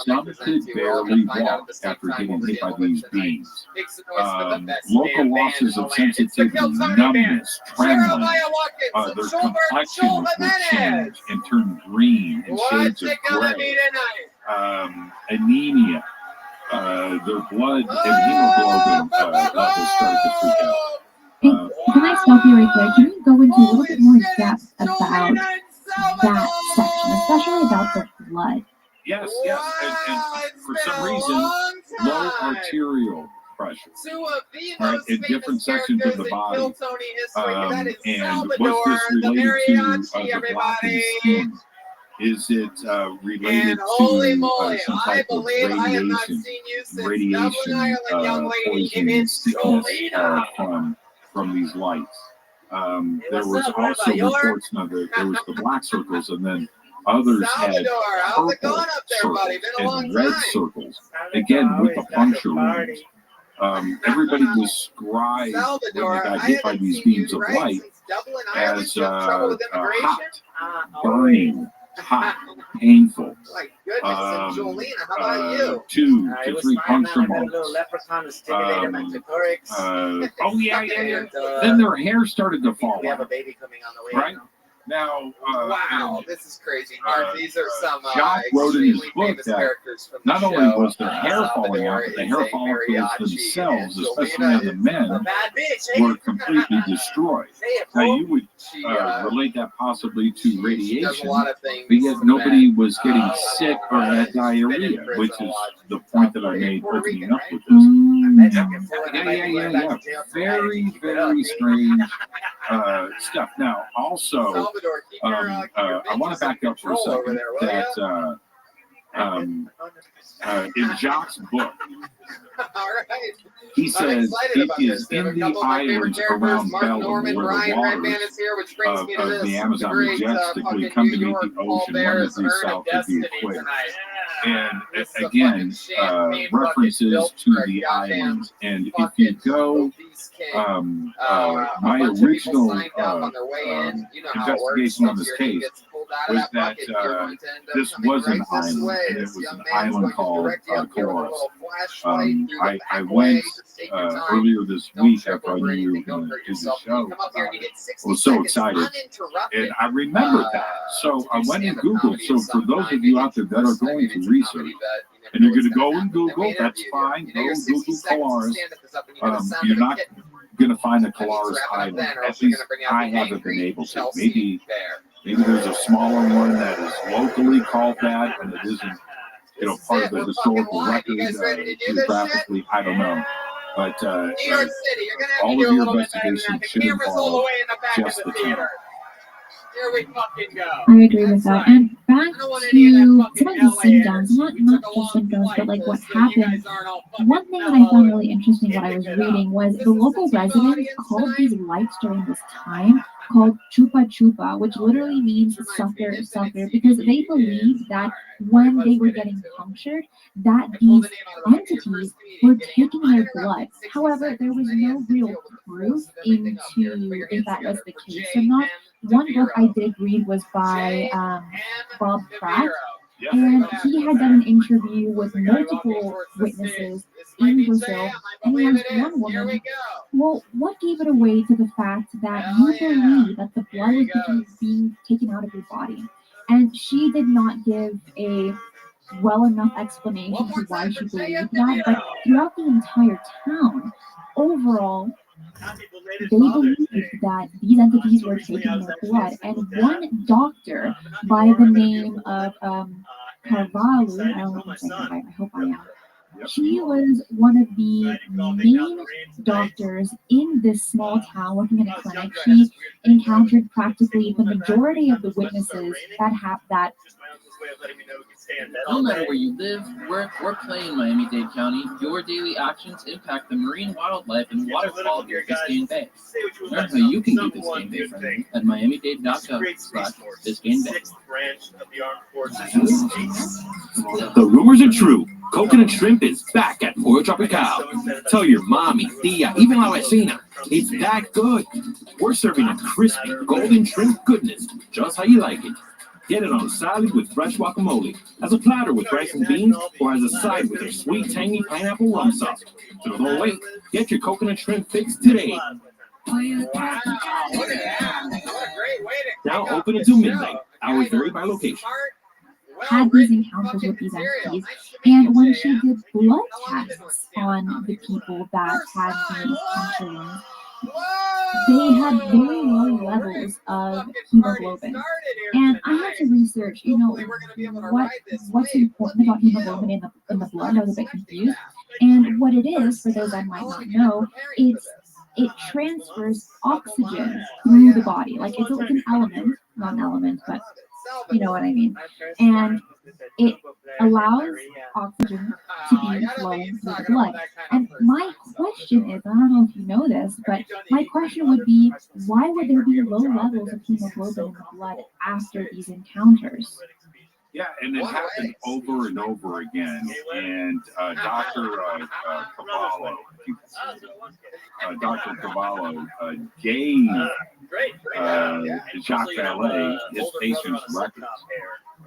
Some could barely walk after getting hit by these beams. Local losses of sensitivity, numbness, trembling, their complexion would change and turn green in shades of gray. Anemia, their blood and hemoglobin levels started to freak out. Can I stop you right there? Can you go into a little bit more depth about that section, especially about the blood? Yes, and for some reason, low arterial pressure, right, in different sections of the body. And was this related to the blocking skin? Is it related to some type of radiation, poisoning, sickness from these lights? There was also reports that there was the black circles, and then others had purple circles and red circles, again with the puncture wounds. Everybody described when they got hit by these beams of light as hot, burning, hot, painful. 2 to 3 puncture marks. Then their hair started to fall out. Right? Now, wow, this is crazy. These are some Jacques wrote in his extremely book famous that characters from the not show. only was their hair falling out, but the hair follicles themselves, especially on the men, were completely destroyed. Now, you would relate that possibly to radiation, but yet nobody was getting sick or had diarrhea, which is the point that I made opening up with this. Yeah. Very, very strange stuff. Now, also, I want to back up for a second that in Jacques' book, he says it is in the islands around Bellum where the waters of the Amazon majestically come to meet the ocean 1 degrees south of the equator. And again, references to the islands. And if you go, my original investigation on this case was that this was an island, and it was an island called Coros. I went earlier this week after I knew you were going to do the show. I was so excited, and I remembered that. So I went and Googled. So for those of you out there that are going to research, and you're going to go and Google, that's fine. Go and Google Colares. You're not going to find a Colares island. At least I haven't been able to. Maybe there's a smaller one that is locally called that, and it isn't, part of the historical record geographically. I don't know. But all of your investigations should involve just the town. Here we fucking go. I agree with that. And back to some of the symptoms, not just symptoms, but like what happened. One thing that I found really interesting that I was reading was the local residents called these lights during this time called chupa chupa, which literally means sucker, because they believed that when they were getting punctured, that these entities were taking their blood. However, there was no real proof into if that was the case or not. One book I did read was by Bob Pratt, and he had done an interview with multiple witnesses in Brazil, and he asked one woman, well, what gave it away to the fact that you believe that the blood was being taken out of your body? And she did not give a well enough explanation to why she believed that, but throughout the entire town, overall, they believed that these entities were taking their blood. And one doctor by the name of Carvalho, I don't know if I'm saying that right, I hope I am. She was one of the main doctors in this small town working in a clinic. She encountered practically the majority of the witnesses that have that. No matter where you live, work, or play in Miami-Dade County, your daily actions impact the marine wildlife and water quality of Biscayne Bay. Learn how you can be Biscayne Bay friendly at miamidade.gov/Biscayne Bay. The rumors are true. Coconut shrimp is back at Pollo Tropical. Tell your mommy, tia, even la vecina, it's that good. We're serving a crispy, golden shrimp goodness, just how you like it. Get it on a salad with fresh guacamole, as a platter with rice and beans, or as a side with our sweet, tangy pineapple rum sauce. So don't wait. Get your coconut shrimp fix today. Now open until midnight. Hours vary by location. Had these encounters with these entities, and when she did blood tests on the people that had these puncturings, they had very low levels of hemoglobin. And I had to research, what's important about hemoglobin in the blood. I was a bit confused. And what it is, for those that might not know, it transfers oxygen through the body. Like it's an element, not an element, but you know what I mean. And it allows oxygen to be flowing through the blood. And my question is, I don't know if you know this, but my question would be, why would there be low levels of hemoglobin in the blood after these encounters? Yeah, and it happened over and over again. And Dr. Cavallo gave Jacques Vallée his patient's records.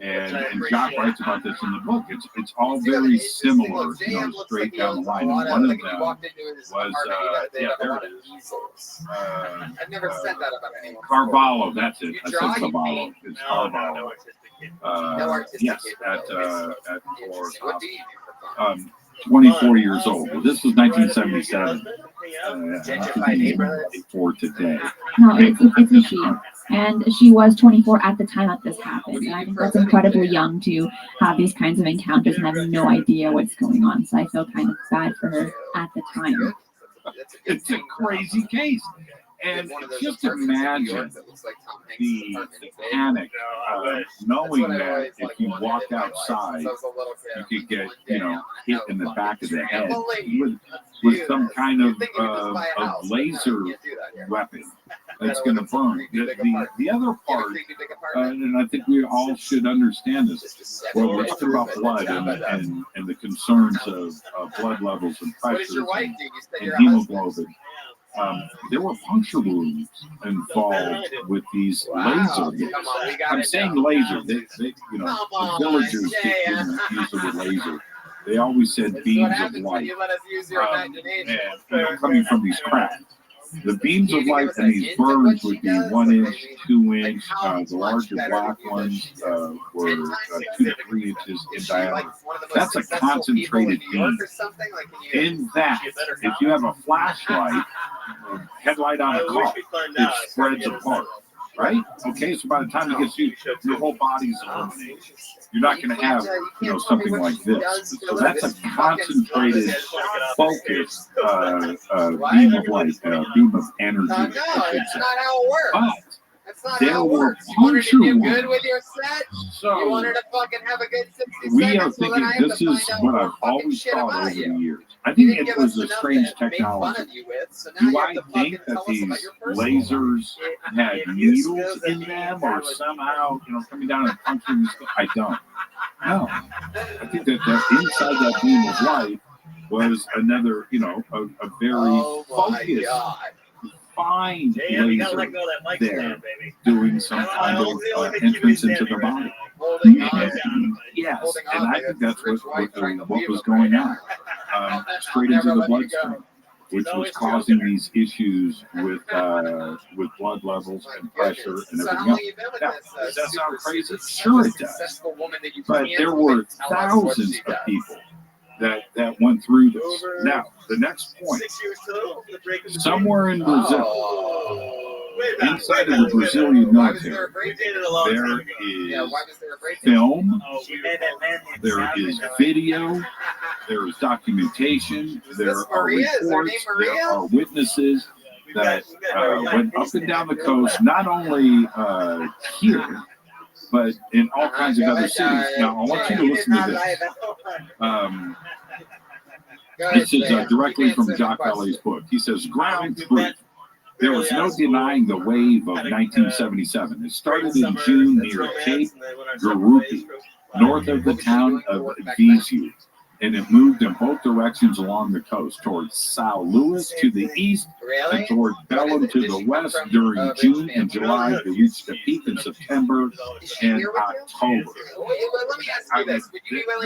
And Jacques writes about this in the book. It's all very similar, straight down the line. And one of them was, there it is. I've never said that about anyone. Carvalho, that's it. I said Cavallo. It's Carvalho. Yes, at Florida. 24 years old. Well, this was 1977. For today. No, it's a she. And she was 24 at the time that this happened. And I think that's incredibly young to have these kinds of encounters and have no idea what's going on. So I feel kind of bad for her at the time. It's a crazy case. And just imagine the panic of knowing that if you walked outside, you could get, hit in the back of the head with some kind of laser weapon that's going to burn. The other part, and I think we all should understand this, well, we're talking about blood and the concerns of blood levels and pressures and hemoglobin. There were puncture wounds involved with these lasers. I'm saying laser. The villagers didn't use the word laser. They always said beams of light. And coming from these cracks. The beams of light and these burns would be 1 inch, 2 inch. The larger black ones were 2 to 3 inches in diameter. That's a concentrated beam. In that, if you have a flashlight, headlight on a car, it spreads apart. Right? Okay, so by the time it gets you, your whole body's illuminated. You're not going to have, something like this. So that's a concentrated, focused beam of light, beam of energy. No, that's not how it works. That's not there how it were works. You wanted to do punctual good with your set? So you wanted to fucking have a good 60 we are seconds? Well, then thinking I have this to is find out what more I've fucking always shit thought about over the you. years. I You think didn't it give was us a enough strange to make fun technology. of you with, so now Do you I have to think fucking that tell us these about your personal lasers had needles in them or somehow, coming down and puncturing the skull? I don't. No. I think that inside that beam of light was another, a very focused, fine laser there doing some kind of entrance into the body. Yes, and I think that's what was going on. Straight into the bloodstream, which was causing these issues with blood levels and pressure and everything else. Now, does that sound crazy? Sure it does. But there were thousands of people that went through this. Now, the next point, somewhere in Brazil, inside of the Brazilian military, there is film, there is video, there is documentation, there are reports, there are witnesses that went up and down the coast, not only here, but in all kinds of other cities. Now, I want you to listen to this. This is directly from Jacques Vallée's book. He says, ground truth. There was no denying the wave of 1977. It started in June near Cape Gurupi, north of the town of Viseu, and it moved in both directions along the coast, towards São Luís to the east and toward Belém to the west during June and July. They reached a peak in September and October. I mean,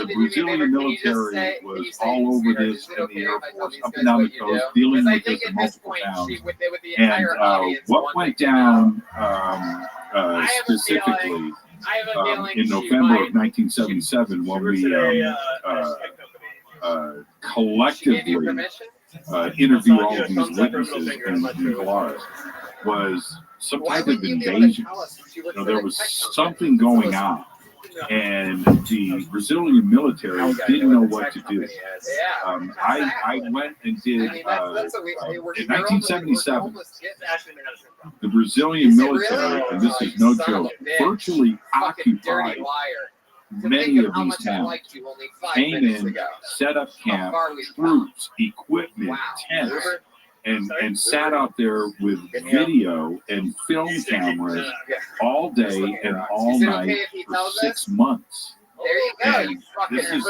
the Brazilian military was all over this in the Air Force, up and down the coast, dealing with this in multiple towns. And what went down specifically in November of 1977, when we collectively interview all of these witnesses in Juarez, was some type of invasion. There was something going on, and the Brazilian military didn't know what to do. I went and did, in 1977, the Brazilian military, and this is no joke, virtually occupied many of these towns, came in, set up camp, troops, equipment, tents, and sat out there with video and film cameras all day and all night for 6 months. There you go. And this is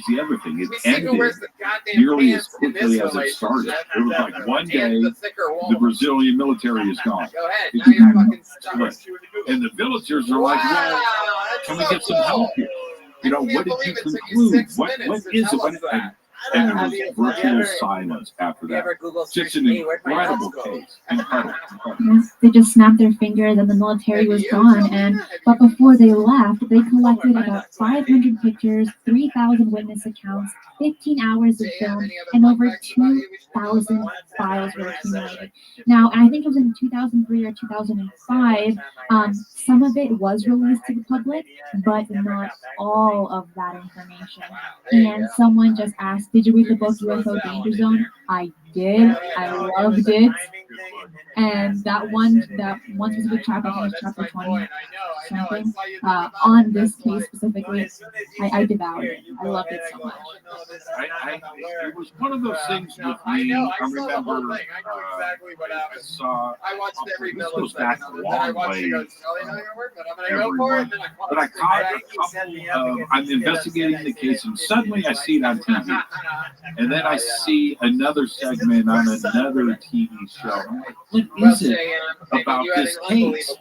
the other thing. It ended nearly as quickly as it started. It was like one day, the Brazilian military is gone. And the villagers are like, well, can we get some help here? What did you conclude? What is it? And there was virtual silence after that. Just an incredible case. Incredible. Yes, they just snapped their fingers and the military was gone. But before they left, they collected about 500 pictures, 3,000 witness accounts, 15 hours of film, and over 2,000 files were accumulated. Now, I think it was in 2003 or 2005, some of it was released to the public, but not all of that information. And someone just asked, did you read the book UFO Danger Zone? I did. I loved it. And that one specific chapter, I think it was chapter 20 something, on this case specifically, I devoured it. I loved it so much. It was one of those things with me. I remember I saw, this goes back a long way, everyone, but I caught a couple, I'm investigating the case, and suddenly I see it on TV. And then I see another segment on another TV show. I'm like, what is it about this case?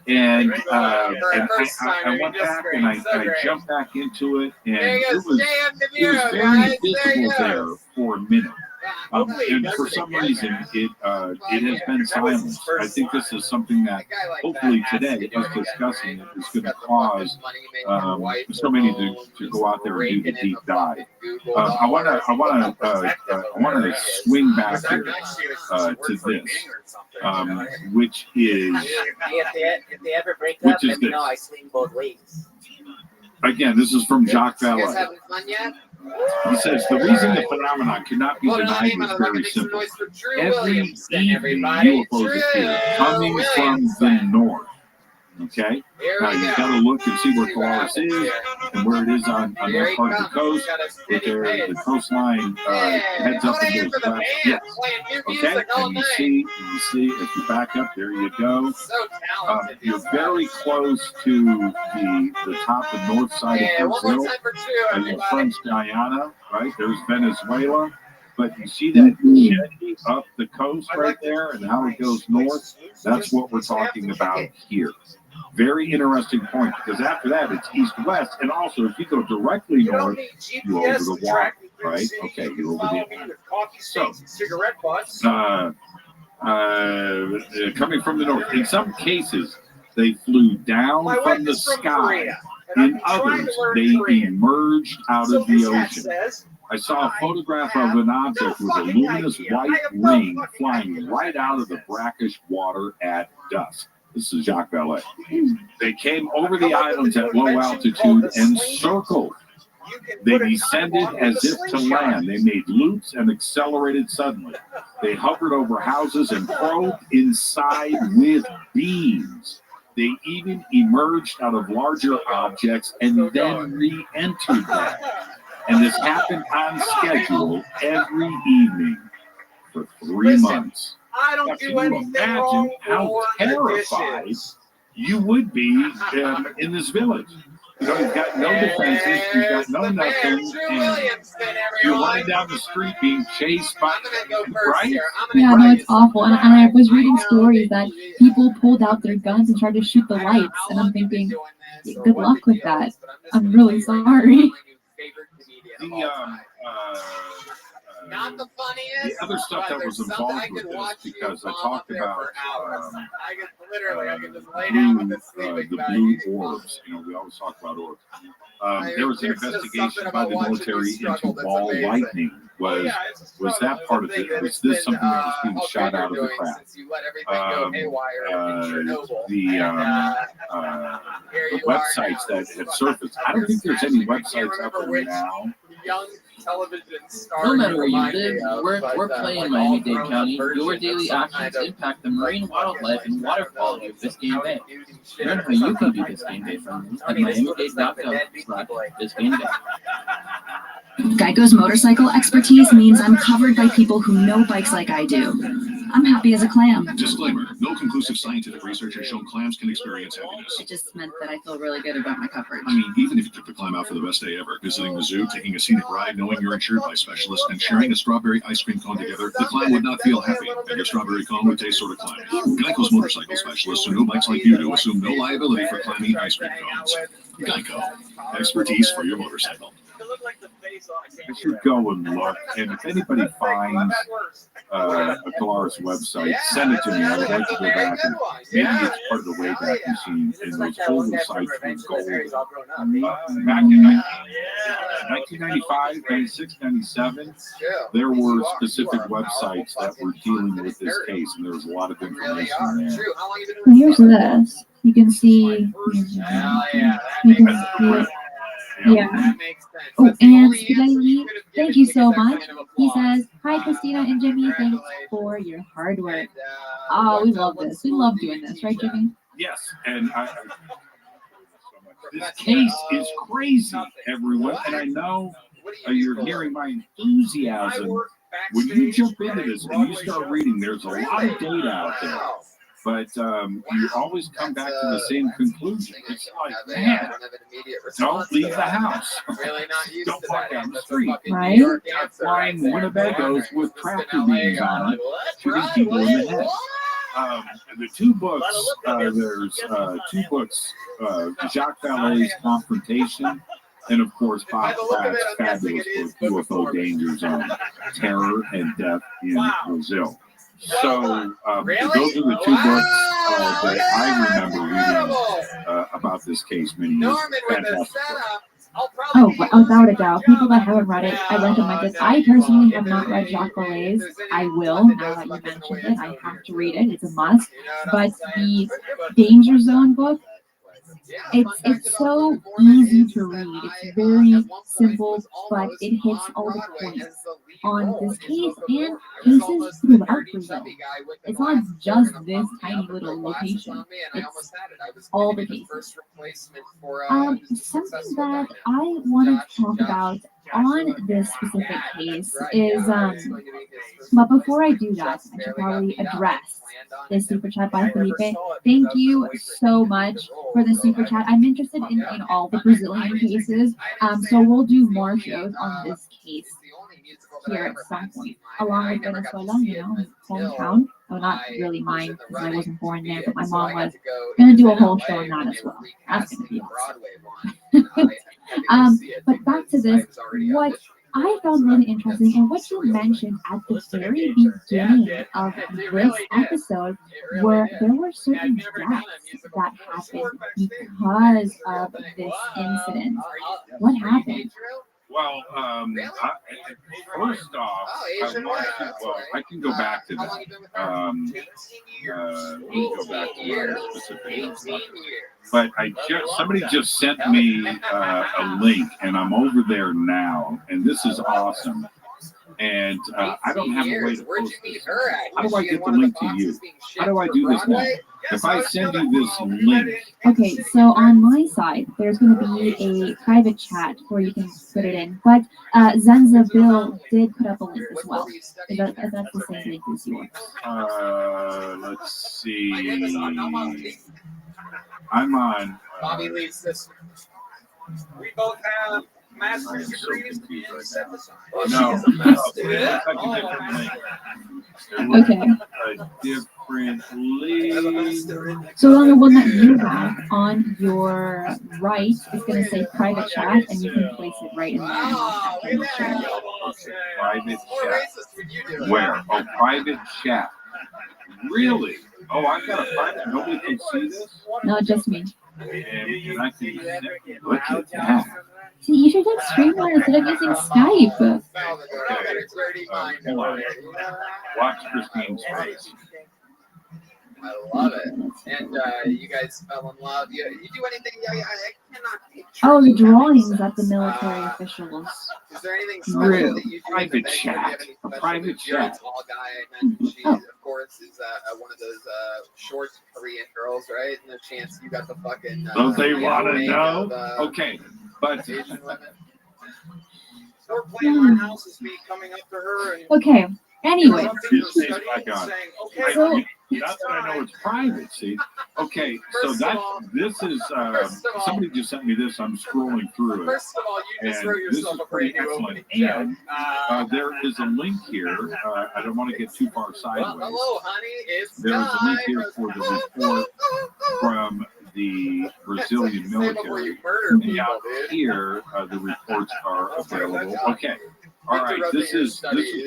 And I went back and I jumped back into it, and it was very visible there for a minute. And for some reason, it has been silenced. I think this is something that hopefully today, us discussing it, is going to cause so many to go out there and do the deep dive. I want to swing back here to this, which is if they ever break up, let me know. I swing both ways. Again, this is from Jacques Vallée. You guys having fun yet? He says the reason the phenomenon cannot be denied is very simple. Every evening UFOs appear coming from the north. Okay? Now you've got to look and see where Polaris is and where it is on that part of the coast. But there, the coastline heads up and goes west. Yes. Okay? And you see, if you back up, there you go. You're very close to the top and north side of Brazil. And you're French Guyana, right? There's Venezuela. But you see that jetty up the coast right there and how it goes north? That's what we're talking about here. Very interesting point, because after that it's east-west, and also if you go directly north, you're over the water, right? Okay, you're over the Atlantic. So, coming from the north, in some cases they flew down from the sky. In others, they emerged out of the ocean. I saw a photograph of an object with a luminous white ring flying right out of the brackish water at dusk. This is Jacques Vallée. They came over the islands at low altitude and circled. They descended as if to land. They made loops and accelerated suddenly. They hovered over houses and probed inside with beams. They even emerged out of larger objects and then re-entered them. And this happened on schedule every evening for 3 months. I don't do anything wrong. Imagine how terrified you would be in this village. You know, you've got no defenses, you've got no nothing, and you're running down the street being chased by, right? Yeah, no, it's awful. And I was reading stories that people pulled out their guns and tried to shoot the lights, and I'm thinking, good luck with that. I'm really sorry. Not the funniest. The other stuff that was involved with this, because I talked about I could just lay down with this sleeping the bag. blue orbs. You know, we always talk about orbs. There was an investigation by the military into ball lightning. Was that part of it? Was this something that was being shot out of the craft? The websites that had surfaced. I don't think there's any websites out there now. Young television star. No matter where you live, we're playing Miami-Dade County. Your daily actions impact the marine wildlife and water quality of Biscayne Bay. Learn how you can be Biscayne Bay friendly at miamidade.gov/Biscayne Bay. Geico's motorcycle expertise means I'm covered by people who know bikes like I do. I'm happy as a clam. Disclaimer: no conclusive scientific research has shown clams can experience happiness. It just meant that I feel really good about my coverage. I mean, even if you took the clam out for the best day ever, visiting the zoo, taking a scenic ride, knowing you're insured by specialists, and sharing a strawberry ice cream cone together, the clam would not feel happy, and your strawberry cone would taste sort of clammy. Geico's motorcycle specialists who know bikes like you do assume no liability for clammy ice cream cones. Geico. Expertise for your motorcycle. I should go and look, and if anybody finds a Polaris website, send it to me. I would like to go back, and maybe it's part of the Wayback Machine, and those older sites were gold. Back in 1995, 96, 97, there were specific websites that were dealing with this case, and there was a lot of information there. Well, here's this. You can see. You can see it. Yeah. Oh, and Spaghetti Lee, thank you so much. He says, "Hi, Christina and Jimmy. Thanks for your hard work." Oh, we love this. We love doing this, right, Jimmy? Yes, and this case is crazy, everyone. And I know you're hearing my enthusiasm. When you jump into this and you start reading, there's a lot of data out there. But you always come back to the same conclusion. It's like, man, don't leave the house. Don't walk down the street. Right? Flying Winnebagos with tractor beams on it, shooting people in the head. The two books, there's two books, Jacques Vallée's Confrontation, and of course Bob Pratt's fabulous book, UFO Danger Zone, Terror and Death in Brazil. So those are the two books that I remember reading about this case many years ago. Fantastic. Oh, without a doubt. People that haven't read it, I recommend it. I personally have not read Jacques Vallée's. I will, now that you mentioned it. I have to read it. It's a must. But the Danger Zone book, It's so easy to read. It's very simple, but it hits all the points on this case and cases throughout Brazil. It's not just this tiny little location. It's all the cases. Something that I wanted to talk about on this specific case is, but before I do that, I should probably address this super chat by Felipe. Thank you so much for the super chat. I'm interested in all the Brazilian cases, so we'll do more shows on this case here at some point, along with Venezuela, hometown. Oh, not really mine, because I wasn't born there, but my mom was gonna do a whole show on that as well. That's gonna be awesome. But back to this, what I found really interesting, and what you mentioned at the very beginning of this episode, were there were certain deaths that happened because of this incident. What happened? Well, first off, I can go back to that. Let me go back to that specific. But somebody just sent me a link, and I'm over there now, and this is awesome. And I don't have a way to post this. How do I get the link to you? How do I do this now? If I send you this link. Okay, so on my side, there's going to be a private chat where you can put it in. But Zenza Bill did put up a link as well. If that's the same link as yours. Let's see. I'm on. Bobby leads this. We both have master's degrees in synthesis. No. Okay. A different link. So on the one that you have on your right is going to say private chat, and you can place it right in there. Private chat. Where? Oh, private chat. Really? Oh, I've got a private. Nobody can see this? No, just me. And I can look at that. See, you should get Streamline instead of using Skype. Hold on. Watch Christine's face. I love it. And you guys fell in love. You do anything? I cannot picture. Oh, the drawings that the military officials Is there anything drew. that you do? Private chat. A private chat. Tall guy I met. She, of course, is one of those short Korean girls, right? And the chance you got the fucking. Don't they want to know? Okay, but. We're playing our houses be coming up to her and. Okay. Anyway. So, that's what I know it's private, see? Okay, so this is, somebody just sent me this, I'm scrolling through it. First of all, you just wrote yourself a pretty brand new excellent. opening. And there is a link here, I don't want to get too far sideways. Well, hello, honey, it's There's a link here for the report from the Brazilian military. And down here, the reports are available. Okay. All right, this is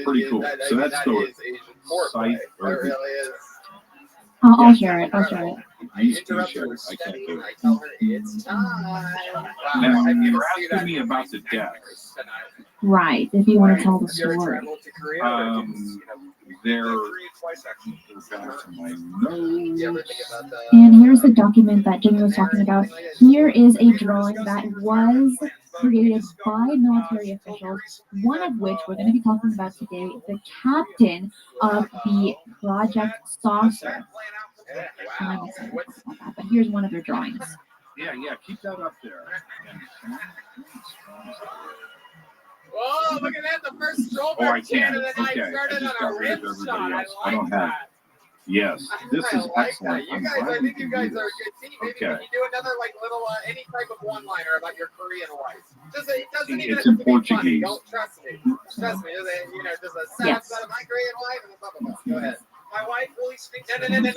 pretty cool. So that's the site. Or I'll share it. I'll share it. I can't do it. Now, you're asking me about the deaths. Right, if you want to tell the story. And here's the document that Jimmy was talking about. Here is a drawing that was created by military officials, one of which we're going to be talking about today, the captain of the Project Saucer. Wow. But here's one of their drawings. Yeah, keep that up there. Oh, look at that! The first Oh, I Strawberry can. can of the night Okay, I started just on got a rid of rim everybody shot. else. I don't have. Yes, this is excellent. I'm glad I we think you can guys do are a this. good team. Maybe Okay. when you do another little any type of one-liner about your Korean wife. It doesn't even It's have in to be funny. Portuguese. Don't trust me. Trust me. Just a sentence out of my Korean wife and blah blah blah. Go ahead. My wife really speaks.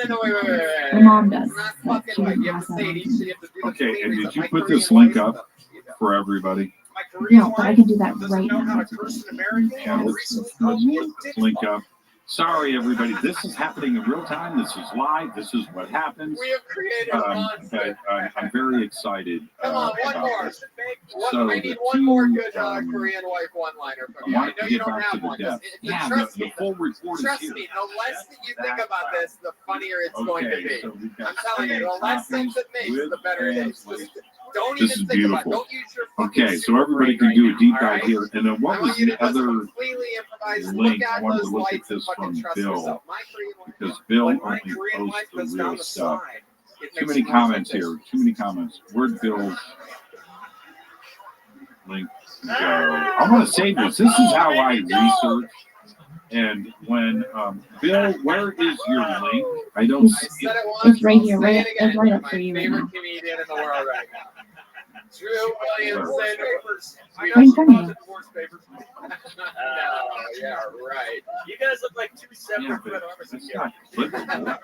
No, wait. My mom does. Not fucking right. You have to say it each. You have to do the Okay, and deliveries did of you my put Korean this link wife. up for everybody? No, but I can do that right now. Yeah, let's put this link up Sorry, everybody. This is happening in real time. This is live. This is what happens. We have created a monster. I'm very excited. Come on, one more. So I need one more good Korean wife one-liner from you. I know you don't have one. Trust the me. full report is Trust here. me. The less that you think about this, the funnier it's going to be. So we've got I'm telling you, the less sense it makes, the better it is. Just don't This even is think about it. beautiful. Don't use your fucking Okay, so everybody can do a deep dive alright? here. And then what I was want you the to just other completely improvise. link? Look I at wanted to those look at lights and this fucking from trust Bill. yourself. My Korean wife, Because Bill when my only Korean wife posts the goes down real the stuff. slide, it Too makes many noise comments like this. here. Too many comments. Where'd Bill's link go? I want to say this. This is how I research. And when Bill, where is your link? I don't see it. It's right here, right? It's right up for you right now. Favorite comedian in the world right now. Drew Williamson. Right in front of you. No, yeah, right. You guys look like two separate Yeah, but photographers. that's not clickable.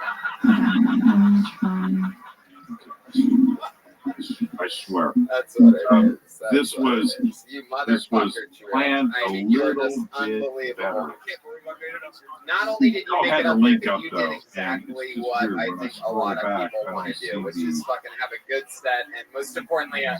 I swear. That's what it is. This was You this was motherfucker, Drew. planned I a mean, you're little just bit unbelievable. better. Not only did you I'll make have it the up, link but up, you though, did and exactly it's just what weird I when I think a scroll lot of back, people I want to don't do, see which the- is fucking have a good set and most importantly a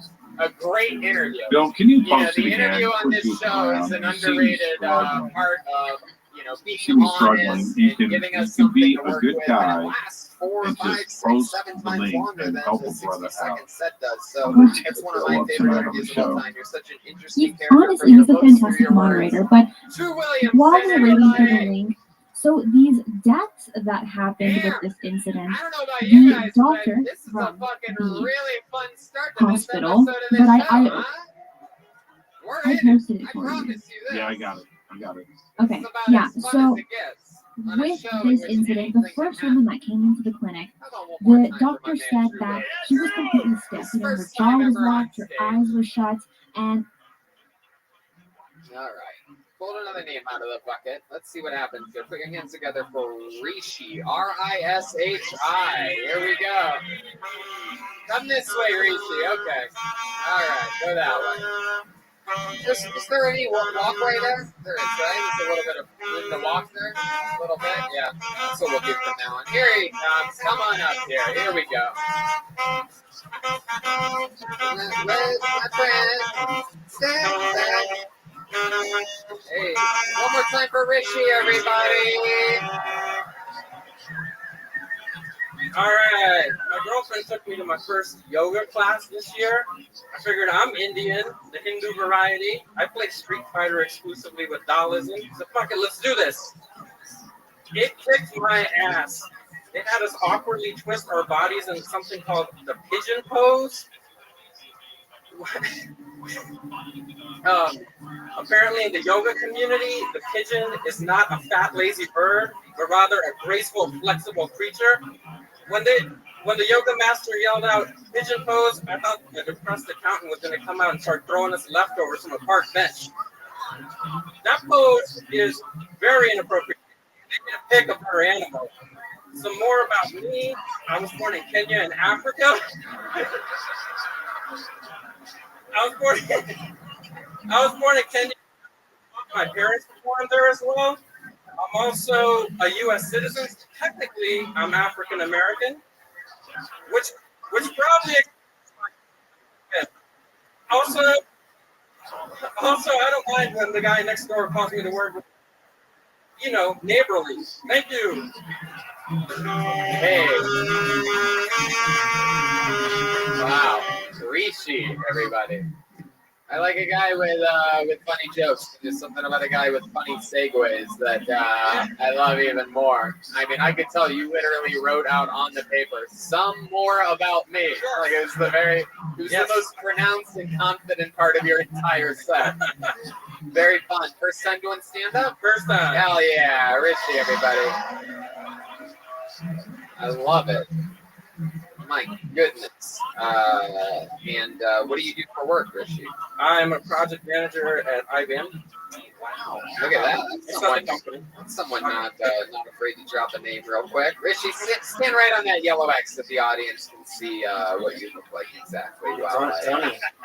great interview. Bill, can you You know, post it the again? interview on Put this you show is around. an You seem underrated struggling. part of You being seem struggling. honest You and can giving us you can be something to a work good with, and guy it lasts 4, and 5, just 6, post 7 the times link longer and than help the a brother 60-second out. set does. So I'm gonna it's one go of my up favorite tonight on the interviews of all show. time. You're such an interesting He's character honest for and your he's a books, for fantastic your words. moderator, but Drew Williamson, while we're waiting for the everybody. link, so these deaths that happened with this incident, I don't know about you guys, the but doctor this is a from fucking the really fun start to this hospital, episode of this but show, huh? We're I in posted it. it I for you. promise you this. Yeah, I got it. I got it. Okay, It's about yeah, as fun so as it gets on a with show in this which incident, anything the can first happen. woman that came into the clinic, How about one more the time for my doctor man, said Drew that Williamson? she was completely stiff. You know, her First jaw time was ever on locked, her stage. eyes were shut, and All right. Pull another name out of the bucket. Let's see what happens here. Put your hands together for Rishi. R-I-S-H-I. Here we go. Come this way, Rishi. Okay. All right. Go that way. Is there any walkway there? There is, right? There's a little bit of room to walk there. A little bit. Yeah. That's what we'll do from now on. Here he comes. Come on up here. Here we go. Where's my friend? Stand back. Hey, one more time for Rishi, everybody. All right. My girlfriend took me to my first yoga class this year. I figured I'm Indian, the Hindu variety. I play Street Fighter exclusively with Taoism. So fuck it, let's do this. It kicked my ass. It had us awkwardly twist our bodies in something called the pigeon pose. Apparently in the yoga community, the pigeon is not a fat, lazy bird, but rather a graceful, flexible creature. When the yoga master yelled out pigeon pose, I thought the depressed accountant was going to come out and start throwing us leftovers from a park bench. That pose is very inappropriate. They need to pick a better animal. Some more about me. I was born in Kenya in Africa. I was born in Kenya. My parents were born there as well. I'm also a U.S. citizen. Technically, I'm African American, which probably also I don't mind when the guy next door calls me the word, neighborly. Thank you. Hey. Wow. Rishi, everybody. I like a guy with funny jokes. There's something about a guy with funny segues that I love even more. I mean, I could tell you literally wrote out on the paper some more about me. Like it was the most pronounced and confident part of your entire set. Very fun. First time doing stand up? First time. Hell yeah, Rishi, everybody. I love it. My goodness. And what do you do for work, Rishi? I'm a project manager at IBM. Wow. Look at that. That's someone not afraid to drop a name real quick. Rishi, stand right on that yellow X that the audience can see what you look like exactly. Wow.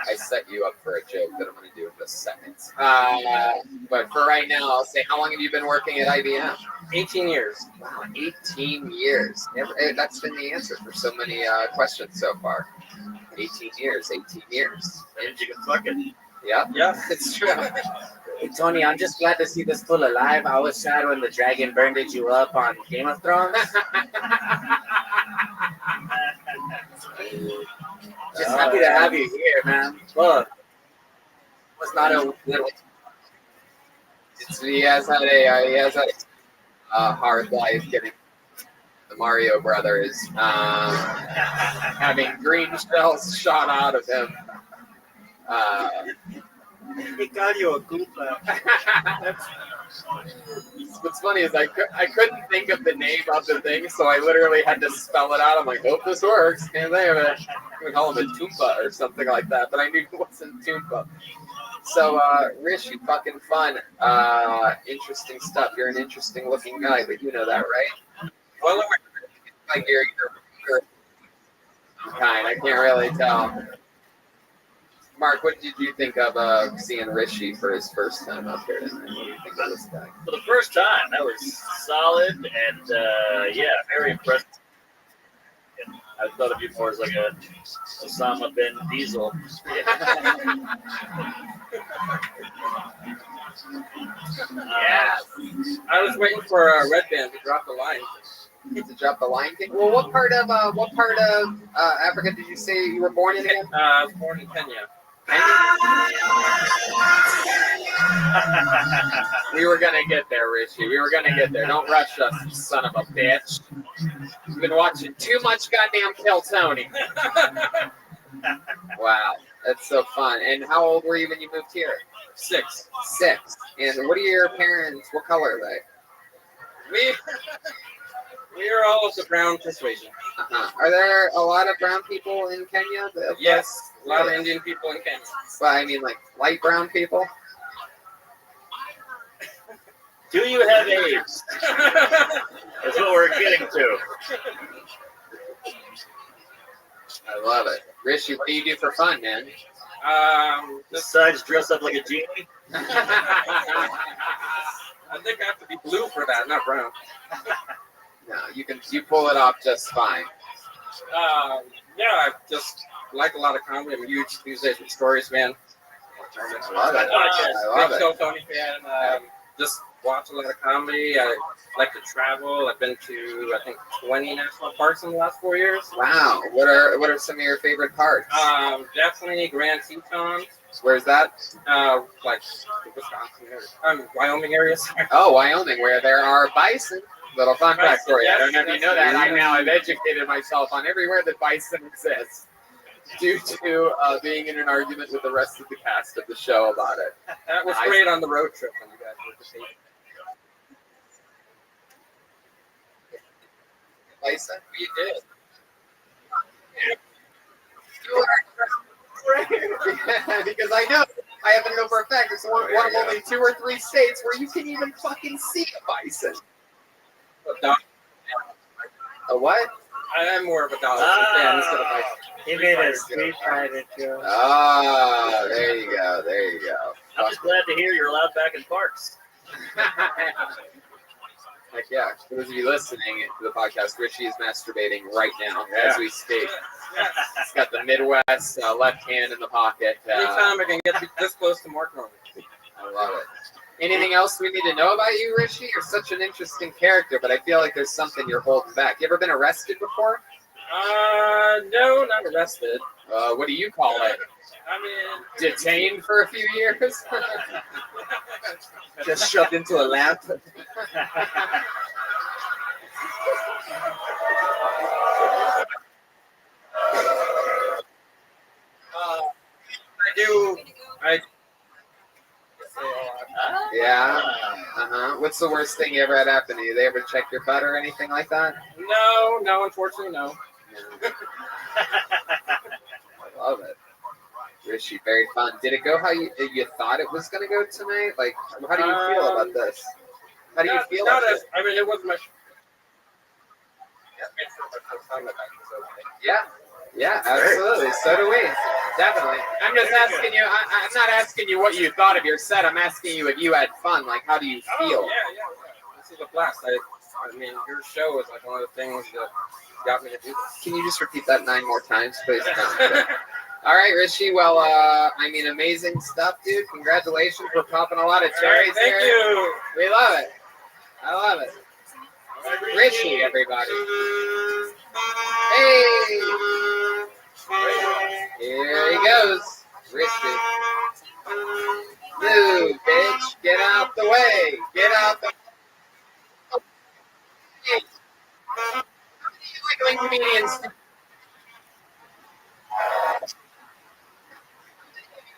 I set you up for a joke that I'm going to do in just seconds. But for right now, I'll say, how long have you been working at IBM? 18 years. Wow, 18 years. That's been the answer for so many questions so far. 18 years, 18 years. And you can fuck it. Yeah, Yeah. it's true. Hey, Tony, I'm just glad to see this still alive. I was sad when the dragon burned you up on Game of Thrones. Just happy to have you here, man. Look, was not a little. He has had a hard life getting the Mario Brothers, having green shells shot out of him. He got you a Goomba. What's funny is I couldn't think of the name of the thing, so I literally had to spell it out. I'm like, hope this works. Can't think of it. We would call him a Toompa or something like that, but I knew it wasn't Toompa. So, Rish, you fucking fun. Interesting stuff. You're an interesting looking guy, but you know that, right? Well, like you're kind. I can't really tell. Mark, what did you think of seeing Rishi for his first time up here tonight? What do you think of this guy? For the first time, that was solid and yeah, very impressive. And I thought of you more as like a Osama bin Diesel. Yeah. I was waiting for Red Band to drop the line. To drop the line kick. Well, what part of Africa did you say you were born in again? I was born in Kenya. We were gonna get there, Richie. We were gonna get there. Don't rush us, you son of a bitch. You've been watching too much goddamn Kill Tony. Wow, that's so fun. And how old were you when you moved here? 6. And what are your parents? What color are they? We are all of the brown persuasion. Are there a lot of brown people in Kenya? Yes, a lot of Indian people in Kenya. Well, I mean, like light brown people. Do you have AIDS? That's what we're getting to. I love it. Rishi, what do you do for fun, man? Besides dress up like a genie? I think I have to be blue for that, not brown. No, you pull it off just fine. Yeah, I just like a lot of comedy. I'm a huge these days with stories, man. I love it. Big Show Tony fan. Just watch a lot of comedy. I like to travel. I've been to I think 20 national parks in the last 4 years. Wow. What are some of your favorite parks? Definitely Grand Teton. Where's that? Like Wisconsin area. Wyoming areas. Oh, Wyoming, where there are bison. Little fun fact for you. I don't know if you know that. I've educated myself on everywhere that bison exists due to being in an argument with the rest of the cast of the show about it. That was great on the road trip when you guys were to see. Bison? We did. Because I know, I happen to know for a fact, it's one of only 2 or 3 states where you can even fucking see a bison. A what? I am more of a dollar fan instead of bison. He made a Street Fighter joke. Ah, there you go. I'm just glad to hear you're allowed back in parks. Heck yeah. For those of you listening to the podcast, Richie is masturbating right now as we speak. He's got the Midwest left hand in the pocket. Anytime I can get this close to Mark Norman. I love it. Anything else we need to know about you, Richie? You're such an interesting character, but I feel like there's something you're holding back. You ever been arrested before? No, not arrested. What do you call it? I mean, detained for a few years? Just shoved into a lamp. Yeah. What's the worst thing you ever had happen to you? They ever check your butt or anything like that? No, unfortunately, no. I love it. Rishi, very fun. Did it go how you thought it was going to go tonight? Like, how do you feel about this? How do you feel about it? I mean, it wasn't much. Yeah, absolutely. So do we. Definitely. I'm just asking you, I'm not asking you what you thought of your set. I'm asking you if you had fun. Like, how do you feel? Yeah. This is a blast. I mean, your show is like one of the things that got me to do this. Can you just repeat that 9 more times, please? All right, Richie. Well, I mean, amazing stuff, dude. Congratulations for popping a lot of cherries. Thank here. you. We love it. I love it. Richie, everybody. Hey. Here he goes. Richie. Move, bitch. Get out the way. Get out the way. Hey. How do you like comedians?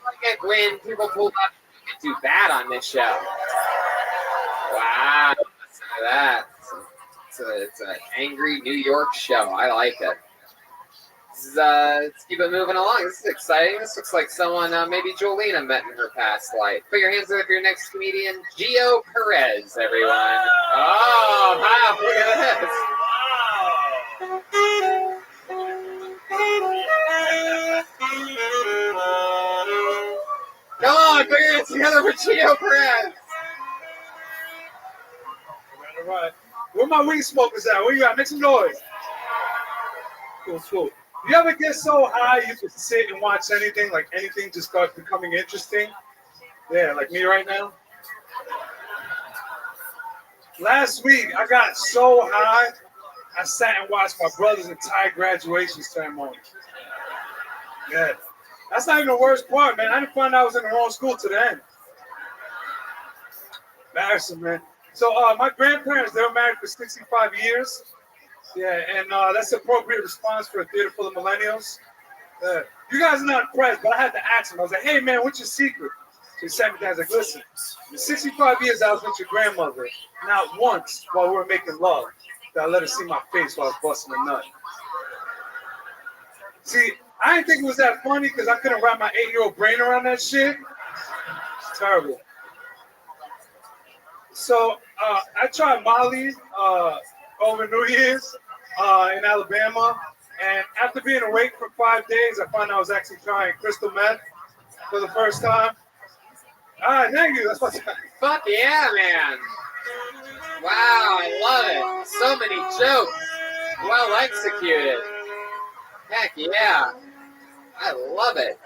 Like it when people pull up and do bad on this show. Wow. Listen to that. It's an angry New York show. I like it. Let's keep it moving along. This is exciting. This looks like someone maybe Jolena met in her past life. Put your hands up for your next comedian, Gio Perez, everyone. Oh, wow. Look at this. Come on, put your hands together for Gio Perez. All right. Where my weed smokers at? Where you at? Make some noise. Cool. You ever get so high you can sit and watch anything, like anything just starts becoming interesting? Yeah, like me right now. Last week, I got so high, I sat and watched my brother's entire graduation ceremony. Yeah. That's not even the worst part, man. I didn't find out I was in the wrong school to the end. Embarrassing, man. So my grandparents, they were married for 65 years. Yeah, and that's the appropriate response for a theater full of millennials. You guys are not impressed, but I had to ask them. I was like, hey, man, what's your secret? So he sat me down. I was like, listen, in 65 years I was with your grandmother, not once while we were making love that I let her see my face while I was busting a nut. See, I didn't think it was that funny because I couldn't wrap my 8-year-old brain around that shit. It's terrible. So I tried Molly over New Year's in Alabama, and after being awake for 5 days, I found I was actually trying crystal meth for the first time. All right, thank you. That's what's Fuck yeah, man. Wow, I love it. So many jokes. Well executed. Heck yeah. I love it.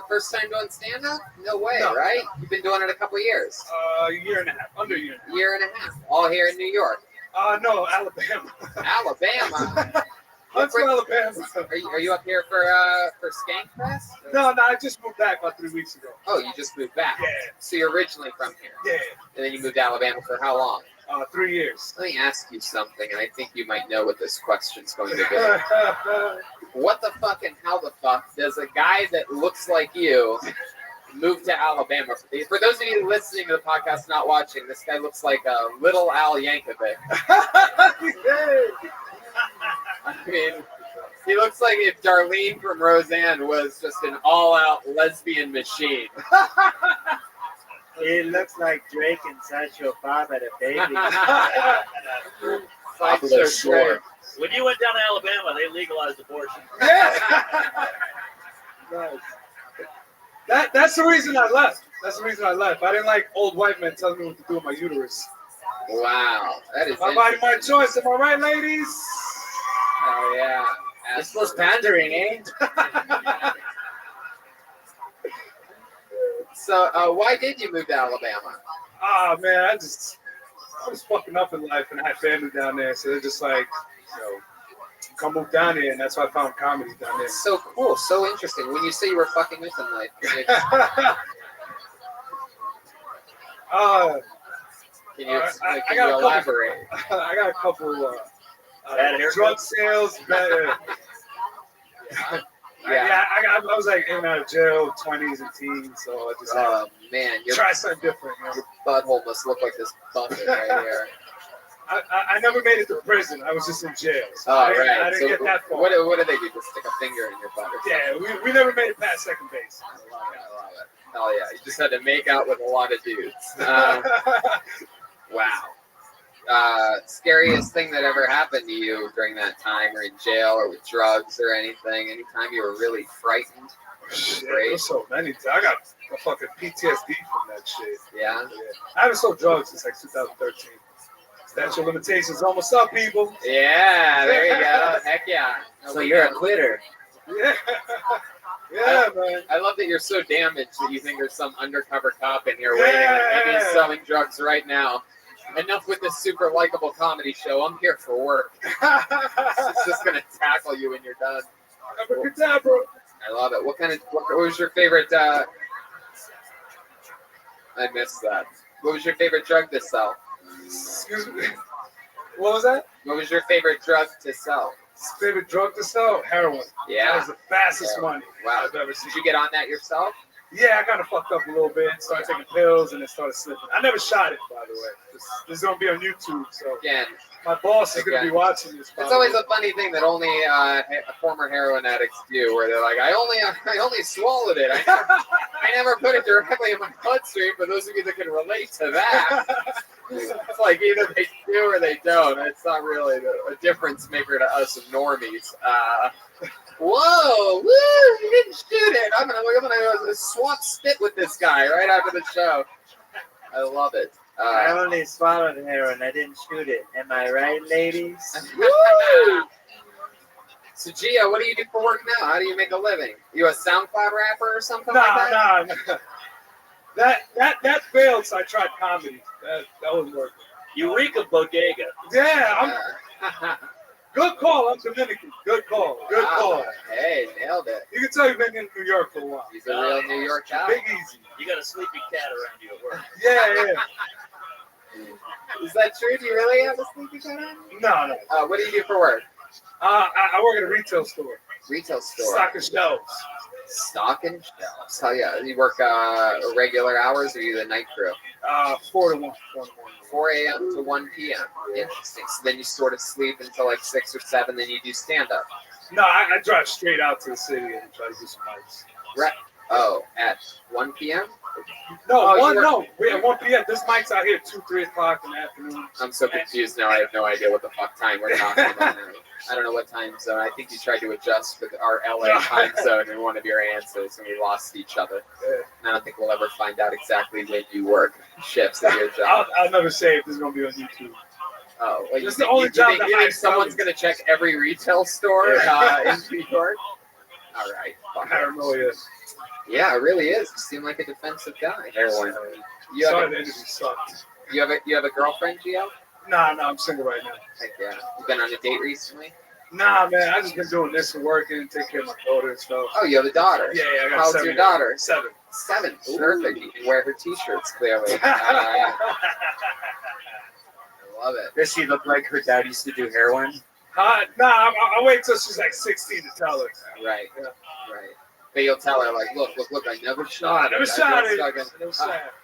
First time doing stand-up? No way, No. Right? You've been doing it a couple years. A year and a half, under a year. Year and a half. All here in New York. No, Alabama. Alabama. Huntsville, Alabama. Are you up here for Skank Fest? No, I just moved back about 3 weeks ago. Oh, you just moved back. Yeah. So you're originally from here. Yeah. And then you moved to Alabama for how long? 3 years. Let me ask you something, and I think you might know what this question's going to be. What the fuck and how the fuck does a guy that looks like you move to Alabama? For those of you listening to the podcast, not watching, this guy looks like a little Al Yankovic. I mean, he looks like if Darlene from Roseanne was just an all-out lesbian machine. It looks like Drake and Sancho Bob had a baby. Popular shore. When you went down to Alabama, they legalized abortion. Yeah. Nice. That's the reason I left. I didn't like old white men telling me what to do with my uterus. Wow, that is my body, my choice. Am I right, ladies? Oh yeah. This was pandering, eh? So, why did you move to Alabama? Man, I was fucking up in life, and I had family down there, so they're just like, come move down here, and that's why I found comedy down there. So cool, so interesting. When you say you were fucking up in life, can you elaborate? I got a couple drug sales. I was like in and out of jail, 20s and teens, so I just man, try something different. Your butthole must look like this bucket right here. I never made it to prison. I was just in jail. So I didn't get that far. What did they do? Just stick a finger in your butt? Yeah, we never made it past second base. I love it. Hell yeah. You just had to make out with a lot of dudes. Wow. Scariest thing that ever happened to you during that time, or in jail, or with drugs, or anything? Anytime you were really frightened? Shit, there's so many. I got a fucking PTSD from that shit. Yeah? I haven't sold drugs since like 2013. Statute of limitations almost up, people. Yeah, there you go. Heck yeah. So you're a quitter. Yeah. Yeah, man. I love that you're so damaged that you think there's some undercover cop in here waiting, like maybe he's selling drugs right now. Enough with this super likable comedy show. I'm here for work. It's just gonna tackle you when you're done. I love it. What was your favorite? I missed that. What was your favorite drug to sell? Excuse me. What was that? What was your favorite drug to sell? Favorite drug to sell? Heroin. Yeah. That was the fastest money Wow. I've ever seen. Did you get on that yourself? Yeah, I kind of fucked up a little bit. Started taking pills and it started slipping. I never shot it, by the way. This is gonna be on YouTube, so Again, my boss is gonna be watching this. it's always a funny thing that only former heroin addicts do, where they're like, "I only swallowed it. I never put it directly in my bloodstream." For those of you that can relate to that, it's like either they do or they don't. It's not really a difference maker to us normies. Whoa! Woo! You didn't shoot it. I'm gonna swap spit with this guy right after the show. I love it. I only swallowed heroin. I didn't shoot it. Am I right, ladies? Woo! So, Gio, what do you do for work now? How do you make a living? You a SoundCloud rapper or something like that? Nah. That failed, so I tried comedy. That wasn't working. Eureka Bodega. Yeah, good call. I'm Dominican. Good call. Good call. Hey, nailed it. You can tell you've been in New York for a while. He's a real New York guy. Big Easy. You got a sleepy cat around you at work. Yeah. Is that true? Do you really have a sleepy cat on? No. What do you do for work? I work at a retail store. Retail store. Stocking shelves. Stocking shelves. Hell yeah. You work regular hours or are you the night crew? 4 to 1. 4 a.m. to 1 p.m. Interesting. So then you sort of sleep until like 6 or 7, then you do stand-up. No, I drive straight out to the city and try to do some mics. Right. Oh, at 1 p.m.? No, at 1 p.m. This mic's out here at 2, 3 o'clock in the afternoon. I'm so confused now. I have no idea what the fuck time we're talking about now. I don't know what time zone. I think you tried to adjust with our LA time zone in one of your answers, and we lost each other. And I don't think we'll ever find out exactly when you work shifts at your job. I'll never say if this is going to be on YouTube. Oh, well, It's the only job that you think someone's going to check every retail store in New York? All right. Paranoia. Yeah, it really is. You seem like a defensive guy. Sorry, the interview sucked. You have a girlfriend, Gio? Nah, I'm single right now. Heck yeah. You been on a date recently? Nah, man, I just been doing this for work and taking care of my daughter and stuff. Oh, you have a daughter? Yeah, I got How's 7 your daughter? 7. 7. Perfect. You can wear her t-shirts, clearly. I love it. Does she look like her dad used to do heroin? Nah, I'll wait till she's like 16 to tell her. Right. But you'll tell her, like, look, I never shot it.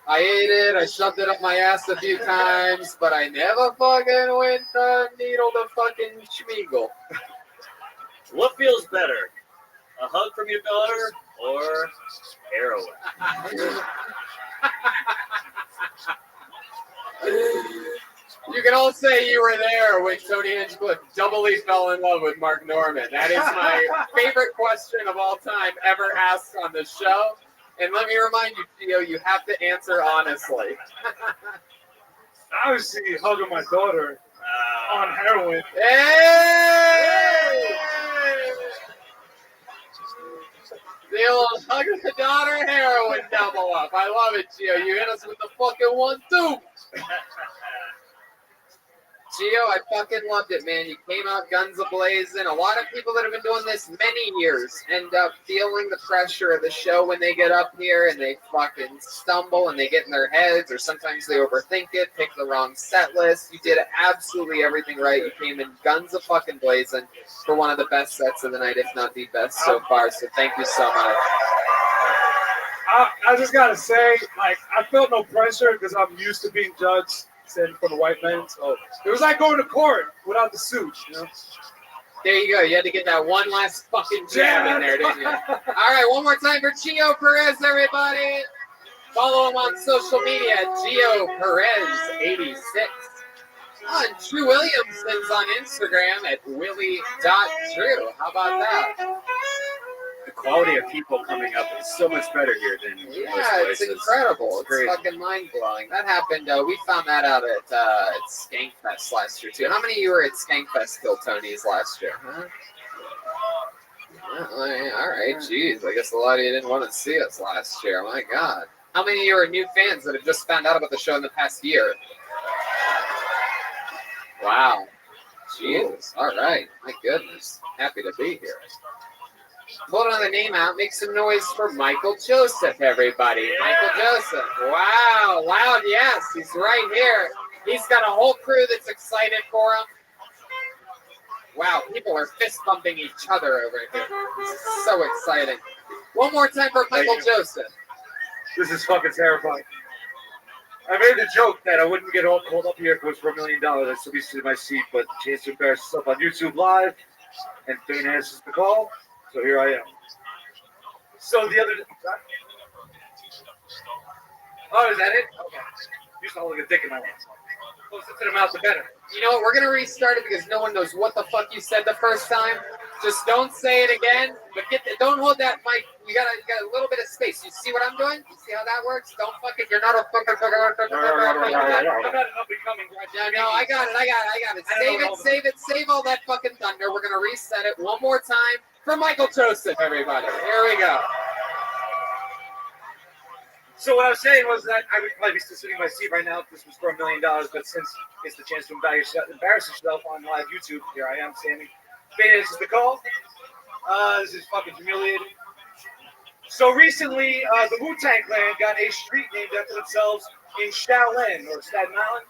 I ate it, I shoved it up my ass a few times, but I never fucking went needle to fucking schmeagle. What feels better? A hug from your daughter or heroin? You can all say you were there when Tony Hinchcliffe doubly fell in love with Mark Norman. That is my favorite question of all time ever asked on the show. And let me remind you, Gio, you have to answer honestly. Obviously, hugging my daughter on heroin. Hey! The old hug the daughter heroin double up. I love it, Gio. You hit us with the fucking 1-2. Gio, I fucking loved it, man. You came out guns a-blazing. A lot of people that have been doing this many years end up feeling the pressure of the show when they get up here and they fucking stumble and they get in their heads, or sometimes they overthink it, pick the wrong set list. You did absolutely everything right. You came in guns a-fucking-blazing for one of the best sets of the night, if not the best so far. So thank you so much. I just got to say, like, I felt no pressure because I'm used to being judged. Standing for the white man, so it was like going to court without the suit, you know. There you go. You had to get that one last fucking jab in there, didn't you? All right, one more time for Gio Perez, everybody. Follow him on social media at Gio Perez 86. And Drew Williamson's on Instagram at willie.drew. How about that? quality of people coming up is so much better here than most Yeah, it's places. incredible. It's crazy. fucking mind blowing. That happened. We found that out at Skankfest last year too. How many of you were at Skankfest, Phil Tony's last year? Huh? All right, jeez. I guess a lot of you didn't want to see us last year. My God. How many of you are new fans that have just found out about the show in the past year? Wow. Jesus. All right. My goodness. Happy to be here. Hold on the name out. Make some noise for Michael Joseph, everybody. Michael Joseph. Wow. Loud yes. He's right here. He's got a whole crew that's excited for him. Wow. People are fist bumping each other over here. This is so exciting. One more time for Michael Joseph. This is fucking terrifying. I made the joke that I wouldn't get all called up here if it was for $1 million. I'd still be sitting in my seat, but chance to embarrass yourself on YouTube Live, and Fane answers the call. So here I am. So the other. Oh, is that it? Okay. You sound like a dick in my hands. Closer to the mouth, the better. You know what? We're gonna restart it because no one knows what the fuck you said the first time. Just don't say it again. But don't hold that mic. You got a little bit of space. You see what I'm doing? You see how that works? Don't fucking. You're not a fucking. I'm not an up and coming. No, I got it. Save all that fucking thunder. We're gonna reset it one more time for Michael Joseph, everybody. Here we go. So what I was saying was that I would probably be still sitting in my seat right now if this was for $1 million, but since it's the chance to embarrass yourself on live YouTube, here I am standing. This is the call. This is fucking humiliating. So recently, the Wu-Tang Clan got a street named after themselves in Shaolin, or Staten Island.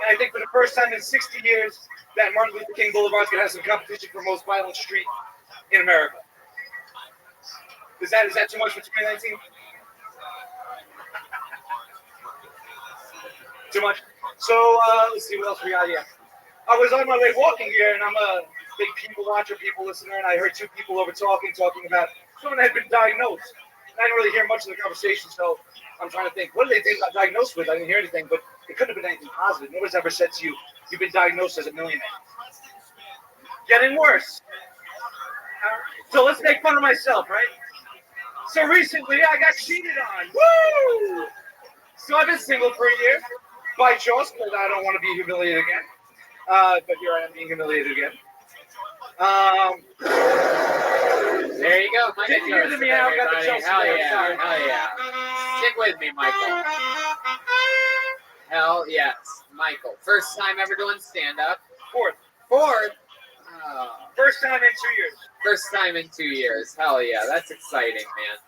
And I think for the first time in 60 years, that Martin Luther King Boulevard's gonna have some competition for most violent street in America. Is that too much for 2019? Too much. So let's see what else we got here. I was on my way walking here, and I'm a big people watcher, people listener, and I heard two people over talking about someone that had been diagnosed. And I didn't really hear much of the conversation, so I'm trying to think, what did they got diagnosed with? I didn't hear anything, but it couldn't have been anything positive. Nobody's ever said to you, you've been diagnosed as a millionaire. Getting worse. So let's make fun of myself, right? So recently, I got cheated on. Woo! So I've been single for a year. By choice, because I don't want to be humiliated again. But here I am being humiliated again. There you go. Michael Didn't hear me out. Got the Chelsea Hell there, yeah. sorry. Hell yeah. Stick with me, Michael. Hell yes. Michael. First time ever doing stand-up. Fourth. First time in 2 years. First time in 2 years. Hell yeah. That's exciting, man.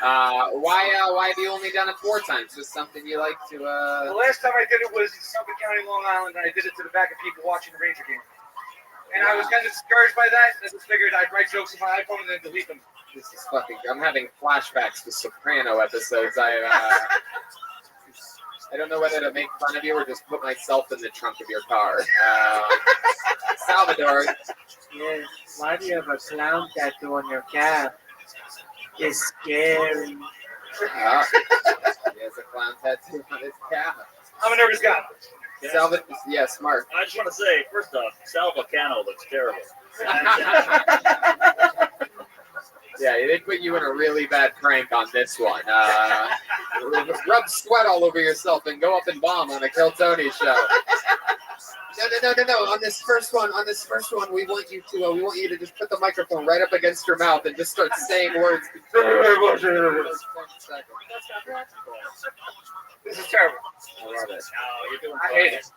Why have you only done it 4 times? Just something you like to The last time I did it was in Suffolk County, Long Island, and I did it to the back of people watching the Ranger game. And I was kind of discouraged by that. I just figured I'd write jokes on my iPhone and then delete them. This is fucking. I'm having flashbacks to Soprano episodes. I don't know whether to make fun of you or just put myself in the trunk of your car. Salvador. Yes. Why do you have a clown tattoo on your calf? It's scary. He has a clown tattoo on his calf. I'm a nervous guy. Salvador. Yes, Mark. I just want to say, first off, Sal Volcano looks terrible. Yeah, they put you in a really bad prank on this one. Rub sweat all over yourself and go up and bomb on a Kill Tony show. No. On this first one, we want you to just put the microphone right up against your mouth and just start saying words. This is terrible. I love it. I hate it.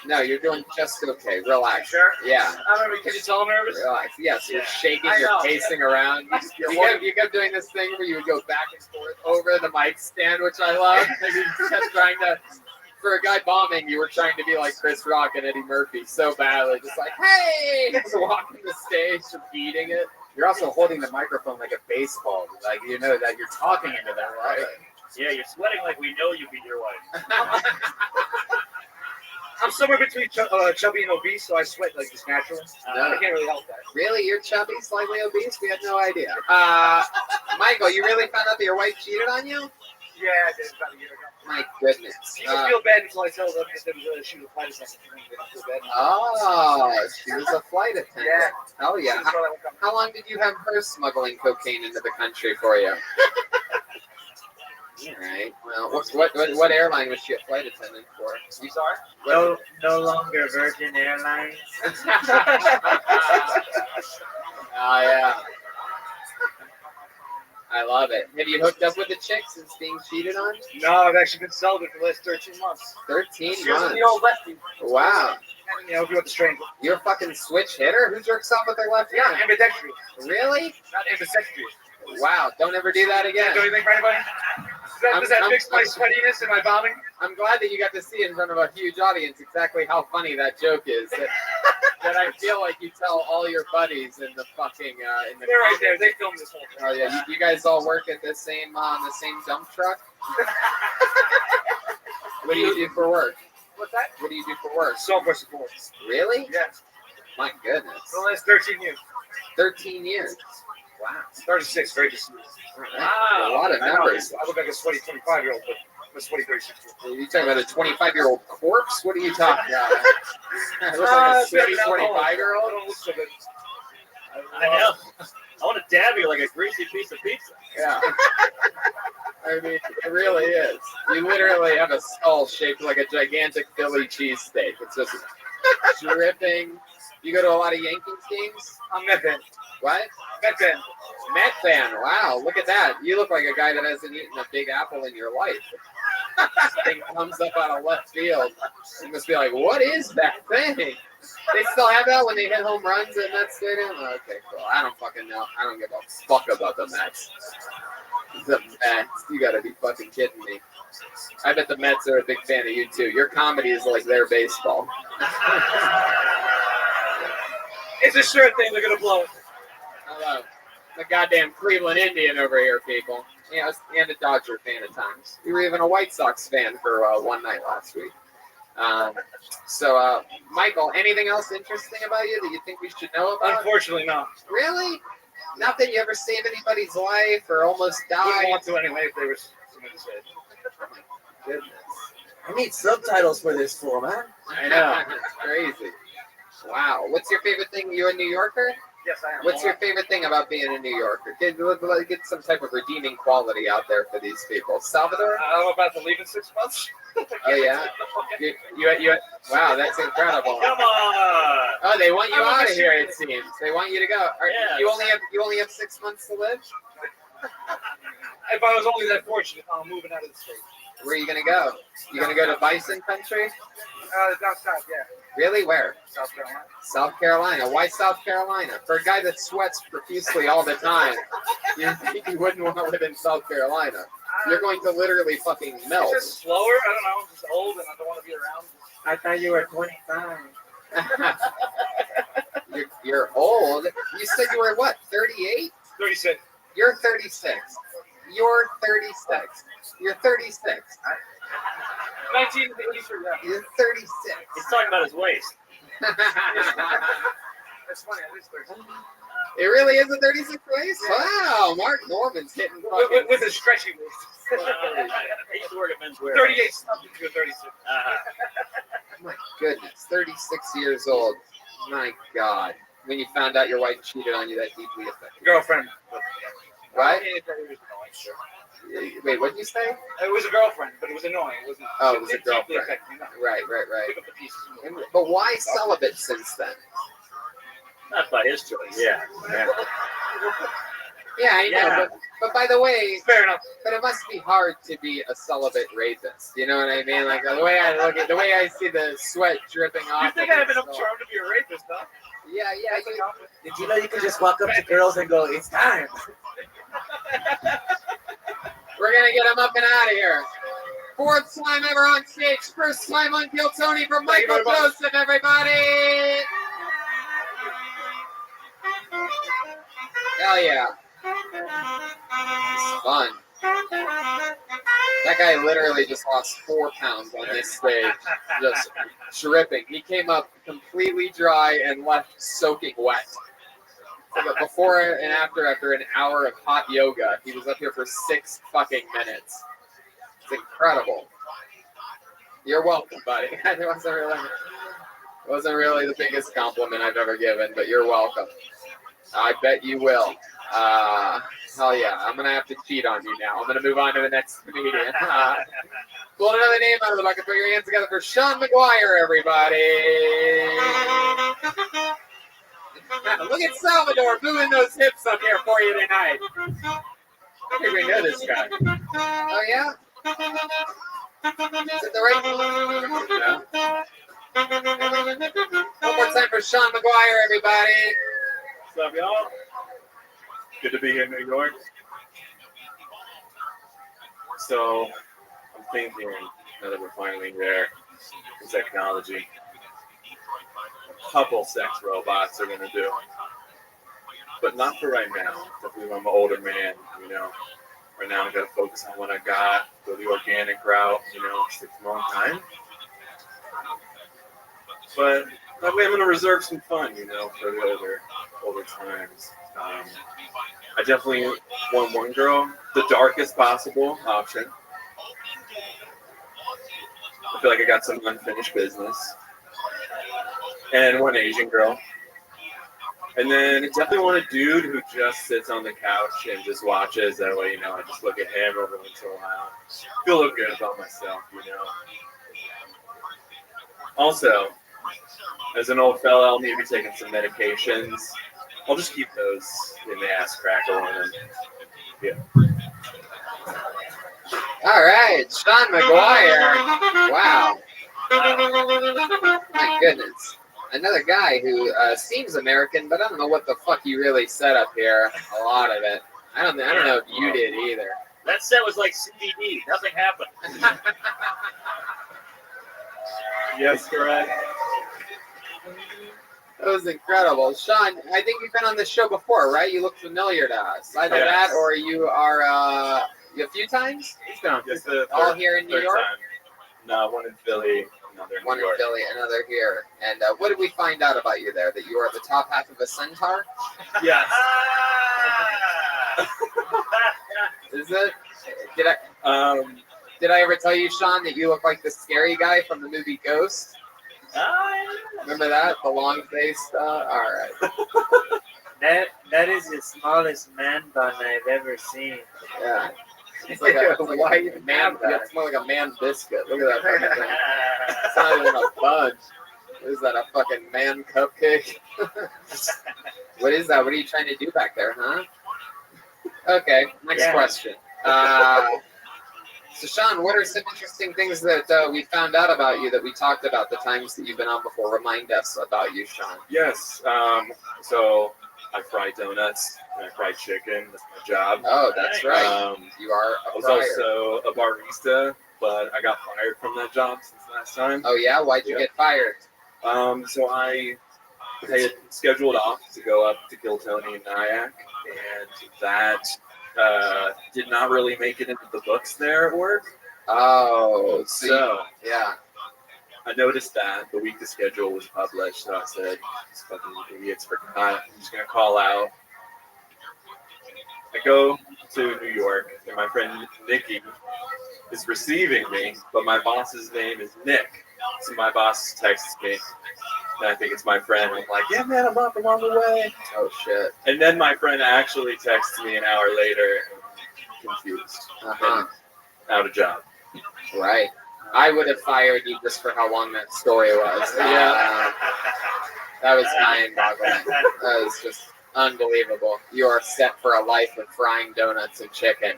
No, you're doing just okay. Relax. Sure? Yeah. Can you tell I'm nervous? Relax. Yes, you're shaking, I you're know. pacing around. You kept doing this thing where you would go back and forth over the mic stand, which I love. Like you kept trying to, for a guy bombing, you were trying to be like Chris Rock and Eddie Murphy so badly. Just like, hey! Just walking the stage, repeating it. You're also holding the microphone like a baseball. Like, you know that you're talking into that, right? Yeah, you're sweating like we know you beat your wife. I'm somewhere between chubby and obese, so I sweat like just naturally. I can't really help that. Really? You're chubby, slightly obese? We had no idea. Michael, you really found out that your wife cheated on you? Yeah, I did about a year ago. My goodness. You just feel bad until I tell them that she was a flight attendant. Oh, she was a flight attendant. Yeah. Oh, yeah. How long did you have her smuggling cocaine into the country for you? All right. Well, what airline was she a flight attendant for? You saw her? No longer Virgin Airlines. Oh, yeah. I love it. Have you hooked up with a chick since being cheated on? No, I've actually been celibate for the last 13 months. 13 She's months. the old lefty. Wow. You know, if you want the stranger. You're a fucking switch hitter? Who jerks off with their left hand? Yeah, ambidextrous. Really? Not ambidextrous. Wow. Don't ever do that again. Do anything for anybody? Does that fix my sweatiness and my bombing? I'm glad that you got to see in front of a huge audience exactly how funny that joke is. That I feel like you tell all your buddies in the fucking in the. They're right there. They filmed this whole thing. Oh yeah, you guys all work at the same dump truck. What do you do for work? What's that? What do you do for work? Software support. Really? Yes. My goodness. For the last 13 years. 13 years. Wow. 36, very distant. Wow. A lot of numbers. I look like a sweaty 25-year-old, but I'm a sweaty 36-year-old. You talking about a 25-year-old corpse? What are you talking about? I look like a sweaty 25-year-old. I don't look so good. I know. I want to dab you like a greasy piece of pizza. Yeah. I mean, it really is. You literally have a skull shaped like a gigantic Philly cheesesteak. It's just dripping. You go to a lot of Yankees games? I'm Met fan. What? Met fan. Met fan. Wow, look at that. You look like a guy that hasn't eaten a big apple in your life. Thing comes up out of left field. You must be like, what is that thing? They still have that when they hit home runs in that stadium? Okay, cool. I don't fucking know. I don't give a fuck about the Mets. The Mets. You gotta be fucking kidding me. I bet the Mets are a big fan of you too. Your comedy is like their baseball. It's a sure thing. They're gonna blow it. Hello. The goddamn Cleveland Indian over here, people. Yeah, and a Dodger fan at times. We were even a White Sox fan for one night last week. So, Michael, anything else interesting about you that you think we should know about? Unfortunately, no. Really? Nothing? You ever saved anybody's life or almost died? Wouldn't want to anyway if they were somebody to say it. Oh my goodness. I need subtitles for this fool, man. I know. It's crazy. Wow. What's your favorite thing? You a New Yorker? Yes, I am. What's your favorite thing about being a New Yorker? Get some type of redeeming quality out there for these people. Salvador? I'm about to leave in 6 months. Oh, yeah? You, wow, that's incredible. Come on. Oh, they want you out of here, it seems. They want you to go. Yes. You only have 6 months to live? If I was only that fortunate, I'm moving out of the state. Where are you going to go? You going to go to Bison Country? Down south, yeah. Really? Where? South Carolina. South Carolina. Why South Carolina? For a guy that sweats profusely all the time, you think you wouldn't want to live in South Carolina. You're going to literally fucking melt. It's just slower. I don't know. I'm just old and I don't want to be around. I thought you were 25. You're old. You said you were what? 38? 36. You're 36. You're 36. You're 36. 1983. You're 36. He's talking about his waist. That's funny. It is 36. It really is a 36 waist? Wow, Mark Norman's hitting fucking... With a stretchy waist. I used to work at men's wear. 38 something to 36. My goodness, 36 years old. My God. When you found out your wife cheated on you, that deeply affected. Girlfriend. What? Wait, what did you say? It was a girlfriend, but it was annoying. It wasn't. Oh, it was a deeply girlfriend. affected me, no. Right. Pick up the pieces. But why celibate since then? Not by his choice. Yeah, I know. But by the way, fair enough. But it must be hard to be a celibate rapist. You know what I mean? Like the way I see the sweat dripping off. You think I have enough charm to be a rapist, huh? Yeah. Did you know you could just walk up to girls and go, "It's time"? We're gonna get him up and out of here. 4th time ever on stage. 1st time on Kill Tony from Michael Joseph, everybody. Hell yeah. It's fun. That guy literally just lost 4 pounds on this stage. Just dripping. He came up completely dry and left soaking wet. So before and after an hour of hot yoga, he was up here for 6 fucking minutes. It's incredible. You're welcome, buddy. It wasn't really the biggest compliment I've ever given, but you're welcome. I bet you will. Hell yeah, I'm going to have to cheat on you now. I'm going to move on to the next comedian. Pull another name out of the bucket. Put your hands together for Sean McGuire, everybody. Look at Salvador moving those hips up here for you tonight. I think we know this guy. Oh, yeah? Is it the right one? One more time for Sean McGuire, everybody. What's up, y'all? Good to be here in New York. So, I'm thinking, now that we're finally there, in technology, a couple sex robots are going to do. But not for right now. Definitely when I'm an older man, you know. Right now, I got to focus on what I got, go the organic route, you know, stick to my own time. But that way I'm going to reserve some fun, you know, for the older times. I definitely want one girl, the darkest possible option. I feel like I got some unfinished business. And one Asian girl. And then definitely want a dude who just sits on the couch and just watches. That way, you know, I just look at him over once in a while. Feel a little good about myself, you know. Also, as an old fella, I'll need to be taking some medications. I'll just keep those in the ass cracker one. Yeah. All right, Sean McGuire. Wow. My goodness. Another guy who seems American, but I don't know what the fuck you really set up here. A lot of it. I don't know if you did either. That set was like CBD. Nothing happened. Yes, correct. That was incredible. Sean, I think you've been on this show before, right? You look familiar to us. Either that or you are a few times? He's been on all here in New York? Time. No, one in Philly, another in One New York. in Philly, another here. And what did we find out about you there? That you are the top half of a centaur? Yes. Is it? Did I ever tell you, Sean, that you look like the scary guy from the movie Ghost? Remember that? The long-faced? All right. That is the smallest man bun I've ever seen. Yeah. It's like a white man. It's more like a man biscuit. Look at that fucking thing. It's not even a fudge. What is that? A fucking man cupcake? What is that? What are you trying to do back there, huh? Okay. Next question. So, Sean, what are some interesting things that we found out about you that we talked about the times that you've been on before? Remind us about you, Sean. Yes. So I fry donuts and I fry chicken. That's my job. Oh, that's right. You are I was fryer. also a barista, but I got fired from that job since last time. Oh, yeah? Why'd you get fired? So I had scheduled off to go up to Kiltony and Nyack, and that did not really make it into the books there at work. Oh, so yeah. I noticed that the week the schedule was published, so I said, these fucking idiots forgot. I'm just going to call out. I go to New York, and my friend Nikki is receiving me, but my boss's name is Nick. So my boss texts me, and I think it's my friend. I'm like, yeah, man, I'm up. I'm on the way. Oh, shit. And then my friend actually texts me an hour later, confused, and out of job. Right. I would have fired you just for how long that story was. Yeah. That was mind-boggling. That was just unbelievable. You are set for a life of frying donuts and chicken.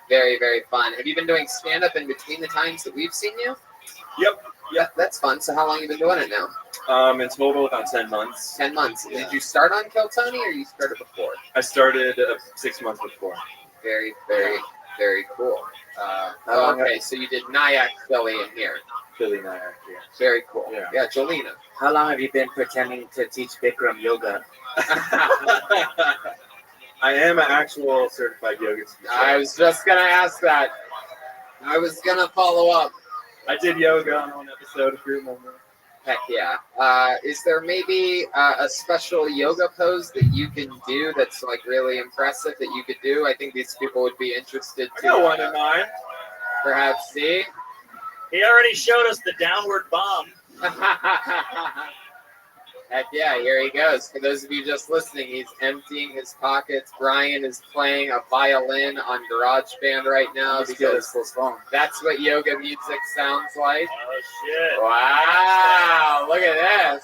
Very, very fun. Have you been doing stand-up in between the times that we've seen you? Yep. Yeah, that's fun. So how long have you been doing it now? In total, about 10 months. 10 months. Yeah. Did you start on Kiltony or you started before? I started 6 months before. Very, very, very cool. Okay, so you did Nyack, Philly, and here. Philly, Nyack, yeah. Very cool. Yeah, Jolena. How long have you been pretending to teach Bikram yoga? I am an actual certified yoga teacher. I was just going to ask that. I was going to follow up. I did yoga on one episode, if you remember. Heck yeah. Is there maybe a special yoga pose that you can do that's like really impressive that you could do? I think these people would be interested to I got one in mind. Perhaps see. He already showed us the downward bomb. Heck yeah, here he goes. For those of you just listening, he's emptying his pockets. Brian is playing a violin on GarageBand right now because that's what yoga music sounds like. Oh, shit. Wow, look at this.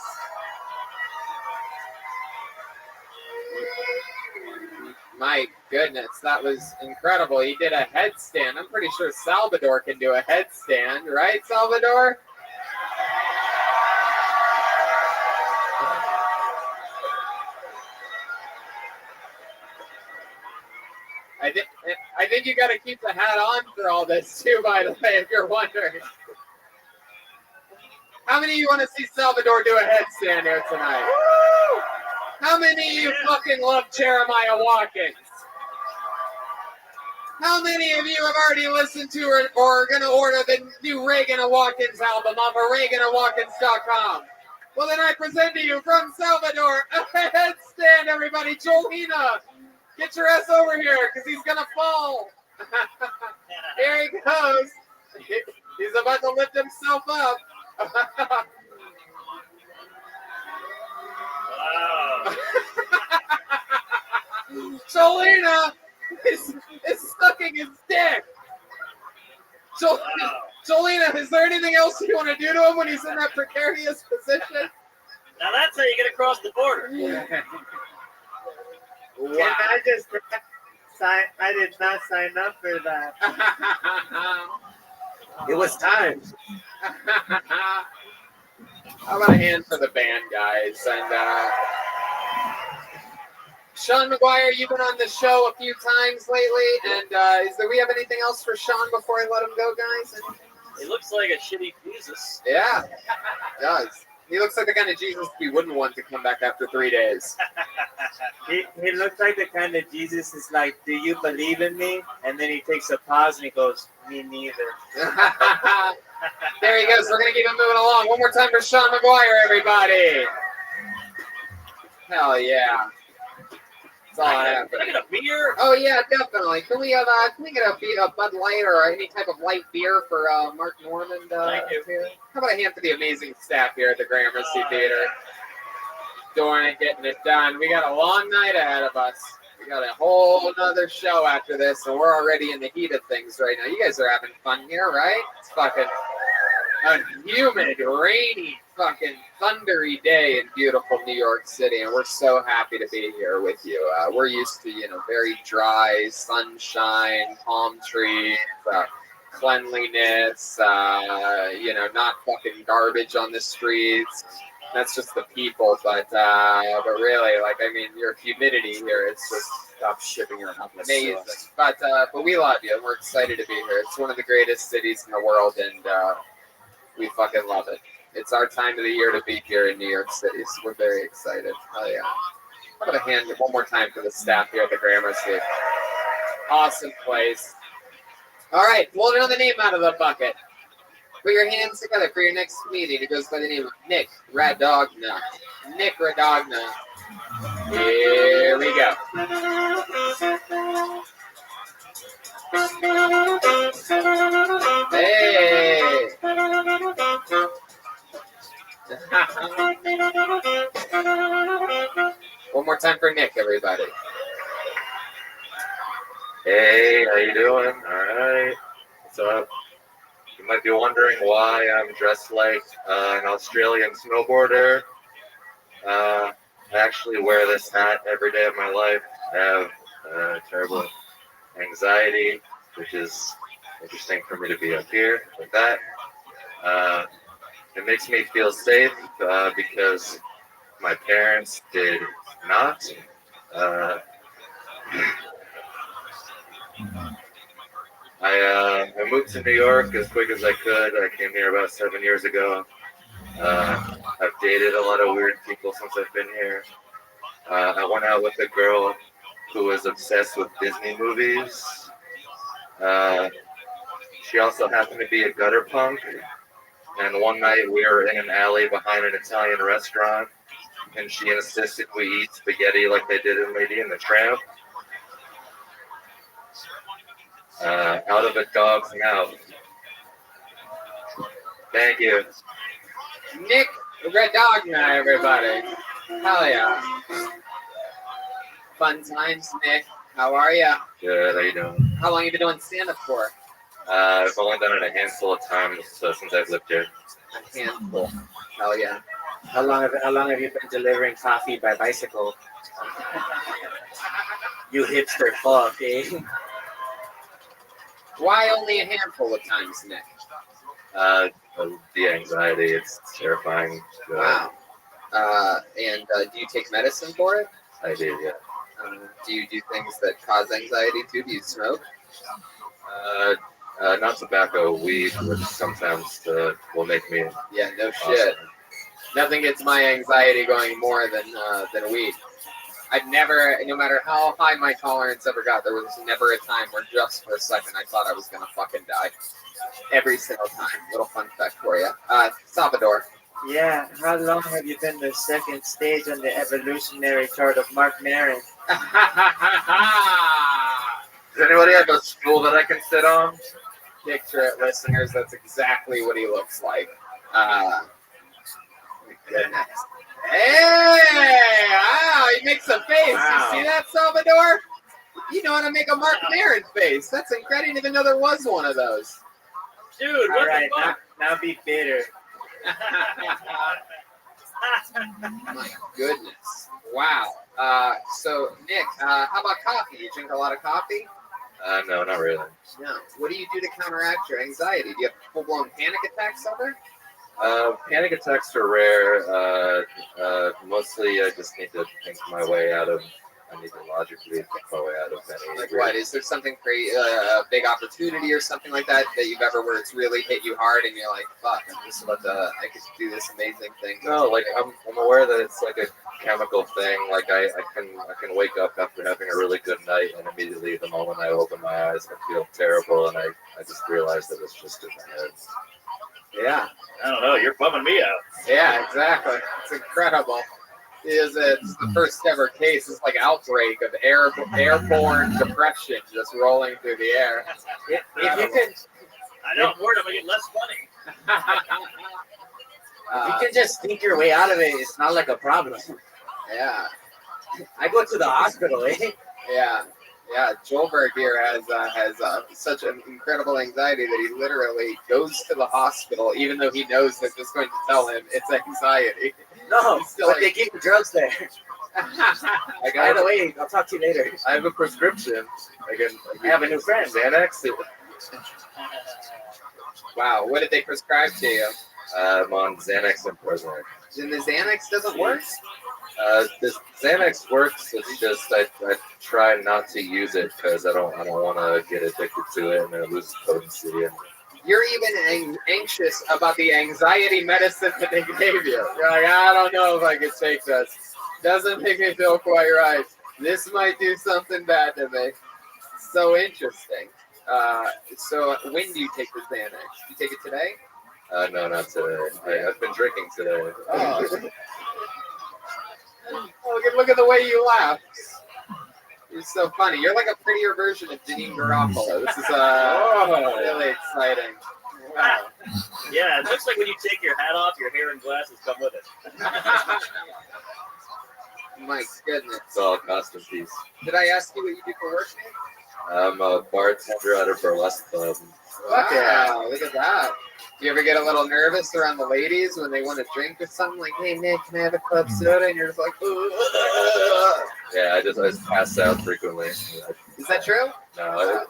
My goodness, that was incredible. He did a headstand. I'm pretty sure Salvador can do a headstand, right, Salvador? I think you got to keep the hat on for all this too, by the way, if you're wondering. How many of you want to see Salvador do a headstand here tonight? Woo! How many of you fucking love Jeremiah Watkins? How many of you have already listened to or are going to order the new Reagan and Watkins album off of ReaganandWatkins.com? Well, then I present to you from Salvador a headstand, everybody. Jolina, get your ass over here because he's going to fall. Here he goes. He's about to lift himself up. Wow. Jolina is sucking his dick. Jolina, is there anything else you want to do to him when he's in that precarious position? Now that's how you get across the border. Wow. And I did not sign up for that. It was time. How about a hand for the band, guys? And Sean McGuire, you've been on the show a few times lately, and do we have anything else for Sean before I let him go, guys? He looks like a shitty Jesus. Yeah, he does. He looks like the kind of Jesus we wouldn't want to come back after 3 days. He looks like the kind of Jesus is like, do you believe in me? And then he takes a pause and he goes, me neither. There he goes. We're going to keep him moving along. One more time for Sean McGuire, everybody. Hell yeah. That's all I have. Can I get a beer? Oh, yeah, definitely. Can we get a Bud Light or any type of light beer for Mark Norman? Thank you. Here? How about a hand for the amazing staff here at the Gramercy Theater? Doing it, getting it done. We got a long night ahead of us. We got a whole nother show after this, and we're already in the heat of things right now. You guys are having fun here, right? It's fucking a humid, rainy, fucking thundery day in beautiful New York City, and we're so happy to be here with you. We're used to, very dry, sunshine, palm trees, cleanliness, not fucking garbage on the streets. That's just the people, but really, your humidity here, it's just Stop shipping your helpless. amazing. But we love you, and we're excited to be here. It's one of the greatest cities in the world, and we fucking love it. It's our time of the year to be here in New York City, so we're very excited. Oh yeah. I'm gonna hand it one more time for the staff here at the Gramercy. Awesome place. All right, hold another name out of the bucket. Put your hands together for your next comedian. He goes by the name of Nick Radogna. Nick Radogna. Here we go. Hey. One more time for Nick, everybody. Hey, how you doing? All right. What's up? You might be wondering why I'm dressed like an Australian snowboarder. I actually wear this hat every day of my life. I have terrible anxiety, which is interesting for me to be up here with that. It makes me feel safe because my parents did not. I moved to New York as quick as I could. I came here about 7 years ago. I've dated a lot of weird people since I've been here. I went out with a girl who was obsessed with Disney movies. She also happened to be a gutter punk. And one night we were in an alley behind an Italian restaurant, and she insisted we eat spaghetti like they did in Lady and the Tramp. Out of a dog's mouth. Thank you. Nick Red Dog now, everybody. Hell yeah. Fun times, Nick. How are ya? Good. How you doing? How long you been doing stand-up for? I've only done it a handful of times since I've lived here. A handful. Hell yeah. How long have you been delivering coffee by bicycle? You hipster fuck, eh? Why only a handful of times, Nick? The anxiety, it's terrifying. Wow. And do you take medicine for it? I do, yeah. Do you do things that cause anxiety too? Do you smoke? Not tobacco, weed, which sometimes will make me. Yeah, no shit. Nothing gets my anxiety going more than weed. I've never, no matter how high my tolerance ever got, there was never a time where just for a second I thought I was gonna fucking die. Every single time. Little fun fact for you. Salvador. Yeah, how long have you been the second stage on the evolutionary chart of Mark Maron? Does anybody have a stool that I can sit on? Picture it, listeners. That's exactly what he looks like. My goodness. Hey! Wow, he makes a face. Wow. You see that, Salvador? You know how to make a Mark Maron face. That's incredible. I didn't even know there was one of those. Dude, All right, now be bitter. My goodness. Wow. So, Nick, how about coffee? You drink a lot of coffee? No, not really. No. What do you do to counteract your anxiety? Do you have full-blown panic attacks ever? Panic attacks are rare. Mostly I just need to think my way out of. I need to logically think my way out of any. Like what? Is there something crazy, a big opportunity or something like that you've ever where it's really hit you hard and you're like, fuck, I'm just about to, I could do this amazing thing. No, like I'm aware that it's like a chemical thing. Like I can wake up after having a really good night and immediately the moment I open my eyes I feel terrible and I just realize that it's just in my head. Yeah. I don't know. You're bumming me out. Yeah, exactly. It's incredible. It's the first ever case. It's like outbreak of airborne depression just rolling through the air. If you could, I know. More to make it less funny. you can just think your way out of it. It's not like a problem. Yeah. I go to the hospital, eh? Yeah. Yeah, Joelberg here has such an incredible anxiety that he literally goes to the hospital, even though he knows that it's going to tell him it's anxiety. No, still but like, they give you drugs there. By the way, I'll talk to you later. I have a prescription. I have a new friend. Xanax. Wow, what did they prescribe to you? I'm on Xanax and Prozac. And the Xanax doesn't work? This Xanax works. It's just I try not to use it because I don't want to get addicted to it and then lose potency. And you're even anxious about the anxiety medicine that they gave you. You're like, I don't know if I can take this. Doesn't make me feel quite right. This might do something bad to me. So interesting. So when do you take the Xanax? Do you take it today? No, not today. I've been drinking today. Oh. Look at the way you laugh. You're so funny. You're like a prettier version of Janine Garofalo. This is really exciting. Wow. Yeah, it looks like when you take your hat off, your hair and glasses come with it. My goodness. It's all a costume piece. Did I ask you what you do for work, Nick? I'm a bartender at a burlesque club. Wow, look at that. Do you ever get a little nervous around the ladies when they want to drink or something? Like, hey, Nick, can I have a club soda? And you're just like, ooh. Yeah, I just pass out frequently. Is that true? No,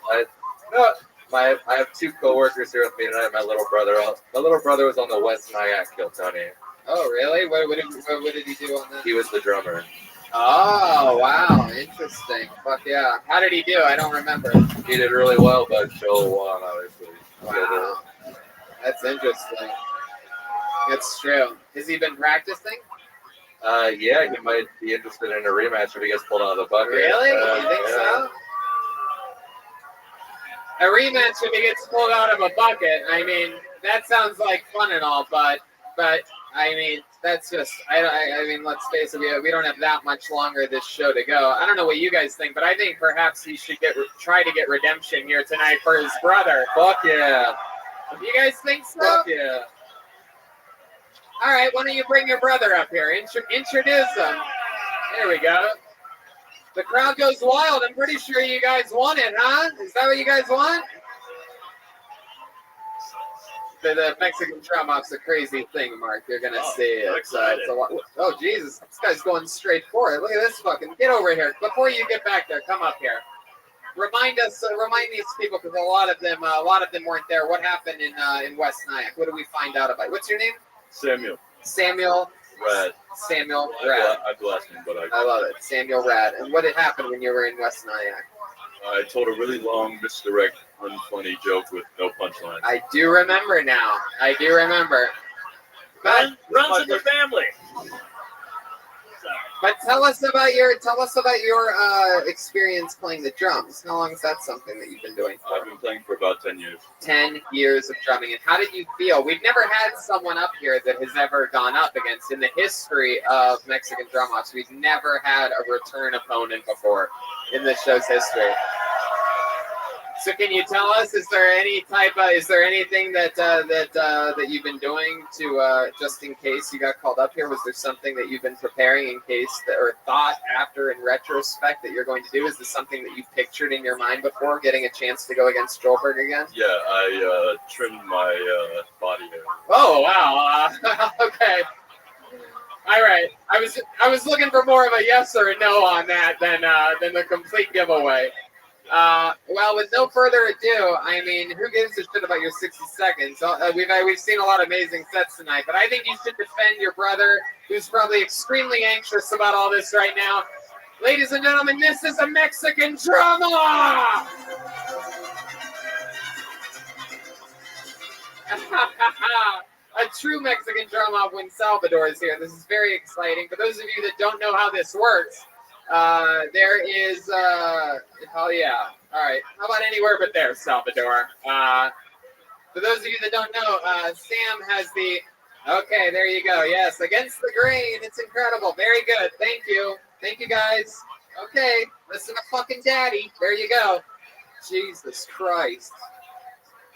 I have two coworkers here with me tonight. My little brother. My little brother was on the West Nyack Kill Tony. Oh, really? What did he do on that? He was the drummer. Oh, wow. Interesting. Fuck yeah. How did he do? I don't remember. He did really well, but Joel won, obviously. Wow. That's interesting. It's true. Has he been practicing? Yeah, he might be interested in a rematch if he gets pulled out of the bucket. Really? You think so? A rematch if he gets pulled out of a bucket. I mean, that sounds like fun and all, but I mean, that's just. I mean, let's face it. We don't have that much longer this show to go. I don't know what you guys think, but I think perhaps he should try to get redemption here tonight for his brother. Fuck yeah. You guys think so? Fuck yeah. All right, why don't you bring your brother up here? Introduce him. There we go. The crowd goes wild. I'm pretty sure you guys want it, huh? Is that what you guys want? The Mexican drum off's a crazy thing, Mark. You're gonna see it. It's a lot. Oh Jesus, this guy's going straight for it. Look at this fucking. Get over here. Before you get back there, come up here. Remind these people, because a lot of them weren't there. What happened in West Nyack? What did we find out about? What's your name? Samuel. Samuel. Rad. Samuel Rad. I have the last name, but I love it. Samuel Rad. And what had happened when you were in West Nyack? I told a really long, misdirect, unfunny joke with no punchline. I do remember now. I do remember. But Runs in the family. But tell us about your experience playing the drums. How long is that something that you've been doing for? I've been playing for about 10 years. 10 years of drumming. And how did you feel? We've never had someone up here that has ever gone up against, in the history of Mexican drum offs, we've never had a return opponent before in the show's history. So can you tell us, is there anything that you've been doing to just in case you got called up here? Was there something that you've been preparing in case or thought after in retrospect that you're going to do? Is this something that you pictured in your mind before getting a chance to go against Joelberg again? Yeah, I trimmed my body hair. Oh wow! Okay. All right. I was looking for more of a yes or a no on that than the complete giveaway. Well, with no further ado, I mean, who gives a shit about your 60 seconds? We've seen a lot of amazing sets tonight, but I think you should defend your brother, who's probably extremely anxious about all this right now. Ladies and gentlemen, this is a Mexican drama! A true Mexican drum-off when Salvador is here. This is very exciting. For those of you that don't know how this works, there is, oh yeah, all right. How about anywhere but there, Salvador? For those of you that don't know, Sam has the, okay, there you go. Yes, against the grain. It's incredible. Very good. Thank you. Thank you, guys. Okay, listen to fucking daddy. There you go. Jesus Christ.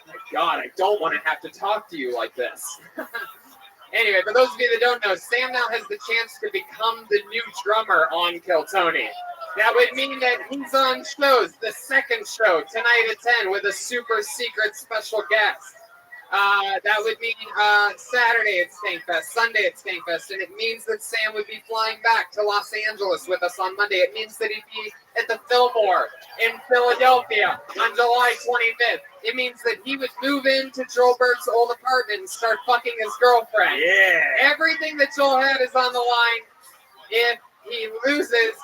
My God, I don't want to have to talk to you like this. Anyway, for those of you that don't know, Sam now has the chance to become the new drummer on Kill Tony. That would mean that he's on shows, the second show, tonight at 10, with a super secret special guest. That would mean Saturday at Skankfest, Sunday at Skankfest, and it means that Sam would be flying back to Los Angeles with us on Monday. It means that he'd be at the Fillmore in Philadelphia on July 25th. It means that he would move into Joelberg's old apartment and start fucking his girlfriend. Yeah. Everything that Joel had is on the line. If he loses,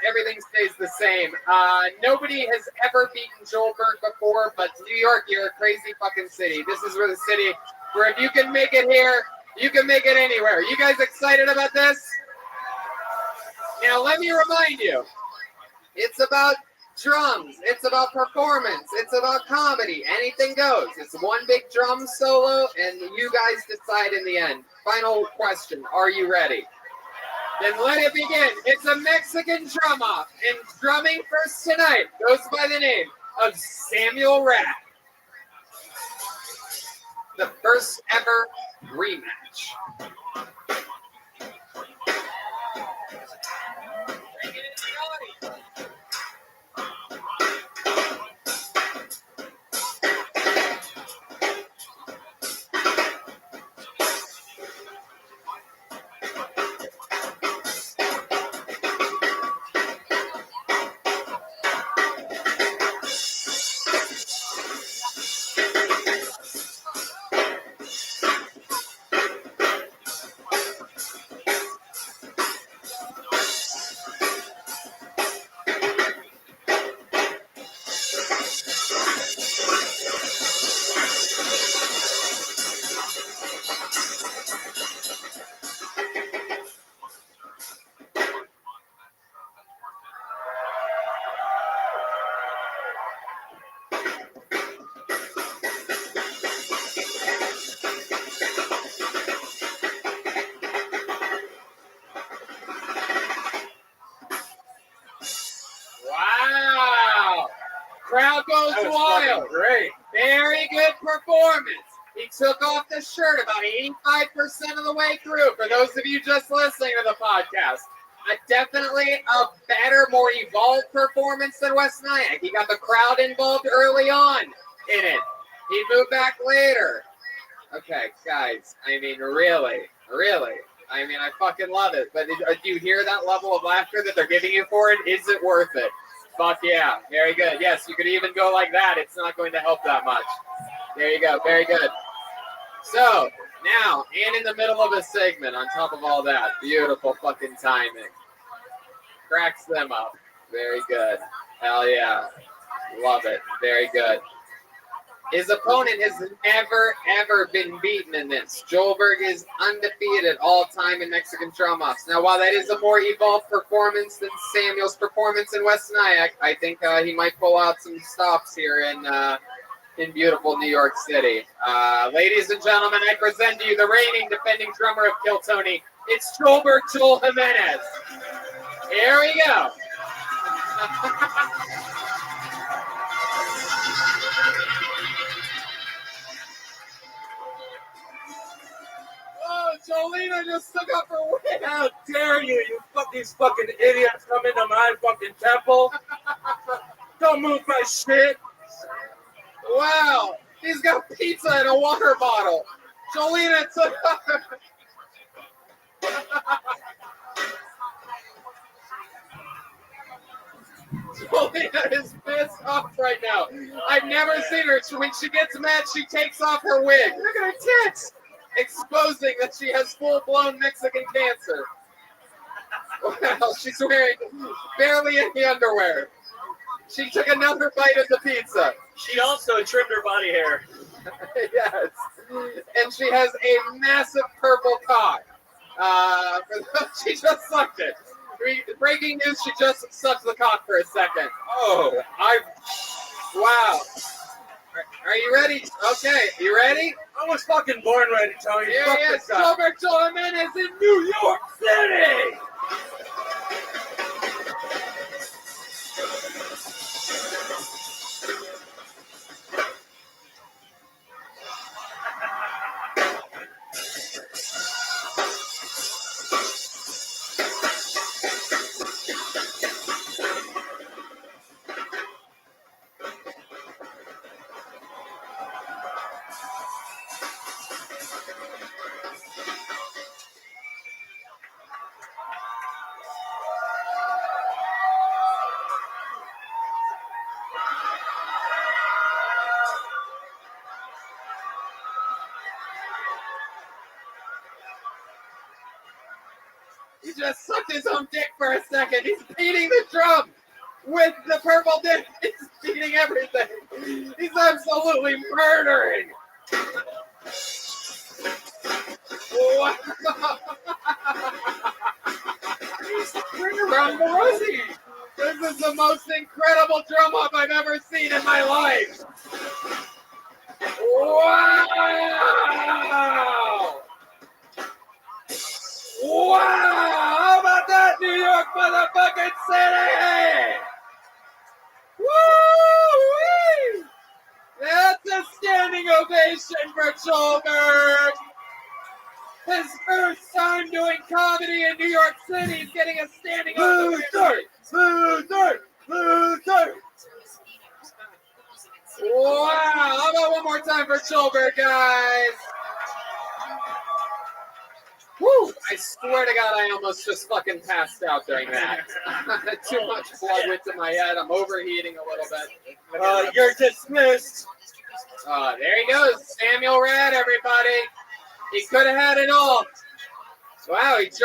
everything stays the same. Nobody has ever beaten Joelberg before, but New York, you're a crazy fucking city. This is where the city, where if you can make it here, you can make it anywhere. You guys excited about this? Now, let me remind you, it's about drums. It's about performance. It's about comedy. Anything goes. It's one big drum solo, and you guys decide in the end. Final question. Are you ready? Then let it begin. It's a Mexican drum off, and drumming first tonight goes by the name of Samuel Rad. The first ever rematch. Crowd goes wild. Great. Very good performance. He took off the shirt about 85% of the way through. For those of you just listening to the podcast, definitely a better, more evolved performance than West Nyack. He got the crowd involved early on in it. He moved back later. Okay, guys, I mean, really. I mean, I fucking love it. But do you hear that level of laughter that they're giving you for it? Is it worth it? Fuck yeah. Very good. Yes, you could even go like that. It's not going to help that much. There you go. Very good. So, now, and in the middle of a segment, on top of all that, beautiful fucking timing. Cracks them up. Very good. Hell yeah. Love it. Very good. His opponent has never, ever been beaten in this. Joelberg is undefeated all time in Mexican drum-offs. Now, while that is a more evolved performance than Samuel's performance in West Nyack, I think he might pull out some stops here in beautiful New York City. Ladies and gentlemen, I present to you the reigning defending drummer of Kill Tony. It's Joelberg Joel Jimenez. Here we go. Oh, Jolena just took up her wig. How dare you, these fucking idiots come into my fucking temple. Don't move my shit. Wow, he's got pizza in a water bottle. Jolena took up her... Jolena is pissed off right now. I've never seen her. When she gets mad, she takes off her wig. Look at her tits, exposing that she has full-blown Mexican cancer. Wow, she's wearing barely any underwear. She took another bite of the pizza. She also trimmed her body hair. Yes. And she has a massive purple cock. She just sucked it. Breaking news, she just sucked the cock for a second. Oh, wow. Are you ready? Okay, you ready? I was fucking born ready, Tony. Here he is, Joelberg Joel Jimenez in New York City. He just sucked his own dick for a second. He's beating the drum with the purple dick. He's beating everything. He's absolutely murdering. Wow. He's around Morosi. This is the most incredible drum up I've ever seen in my life. Wow. Wow! How about that, New York motherfucking city? Woo! That's a standing ovation for Joelberg. His first time doing comedy in New York City. He's getting a standing ovation. Wow! How about one more time for Joelberg, guys? Woo! I swear to God, I almost just fucking passed out during that. Too much blood went to my head. I'm overheating a little bit. You're dismissed. There he goes. Samuel Rad, everybody. He could have had it all. Wow, he's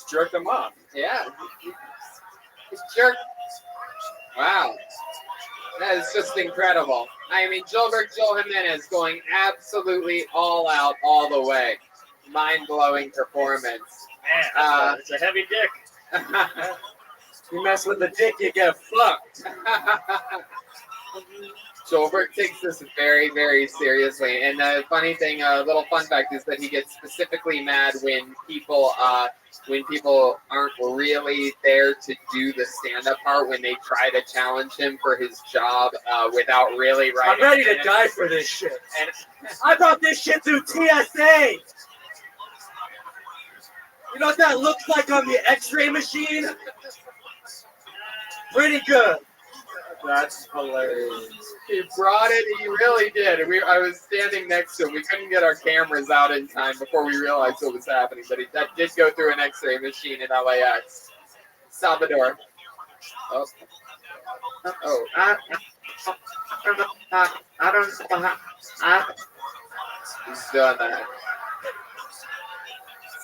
jerked him off. Yeah. He's jerked. Wow. That is just incredible. I mean, Joelberg Joel Jimenez going absolutely all out, all the way. Mind-blowing performance. Man, it's a heavy dick. You mess with the dick, you get fucked. Joelberg takes this very, very seriously. And the funny thing, a little fun fact, is that he gets specifically mad when people aren't really there to do the stand-up part, when they try to challenge him for his job without really writing. I'm ready to die for this shit. And I brought this shit through TSA. You know what that looks like on the X-ray machine? Pretty good. That's hilarious. He brought it. He really did. I was standing next to him. We couldn't get our cameras out in time before we realized what was happening. But that did go through an X-ray machine in LAX. Salvador. Oh. I don't know. He's doing that.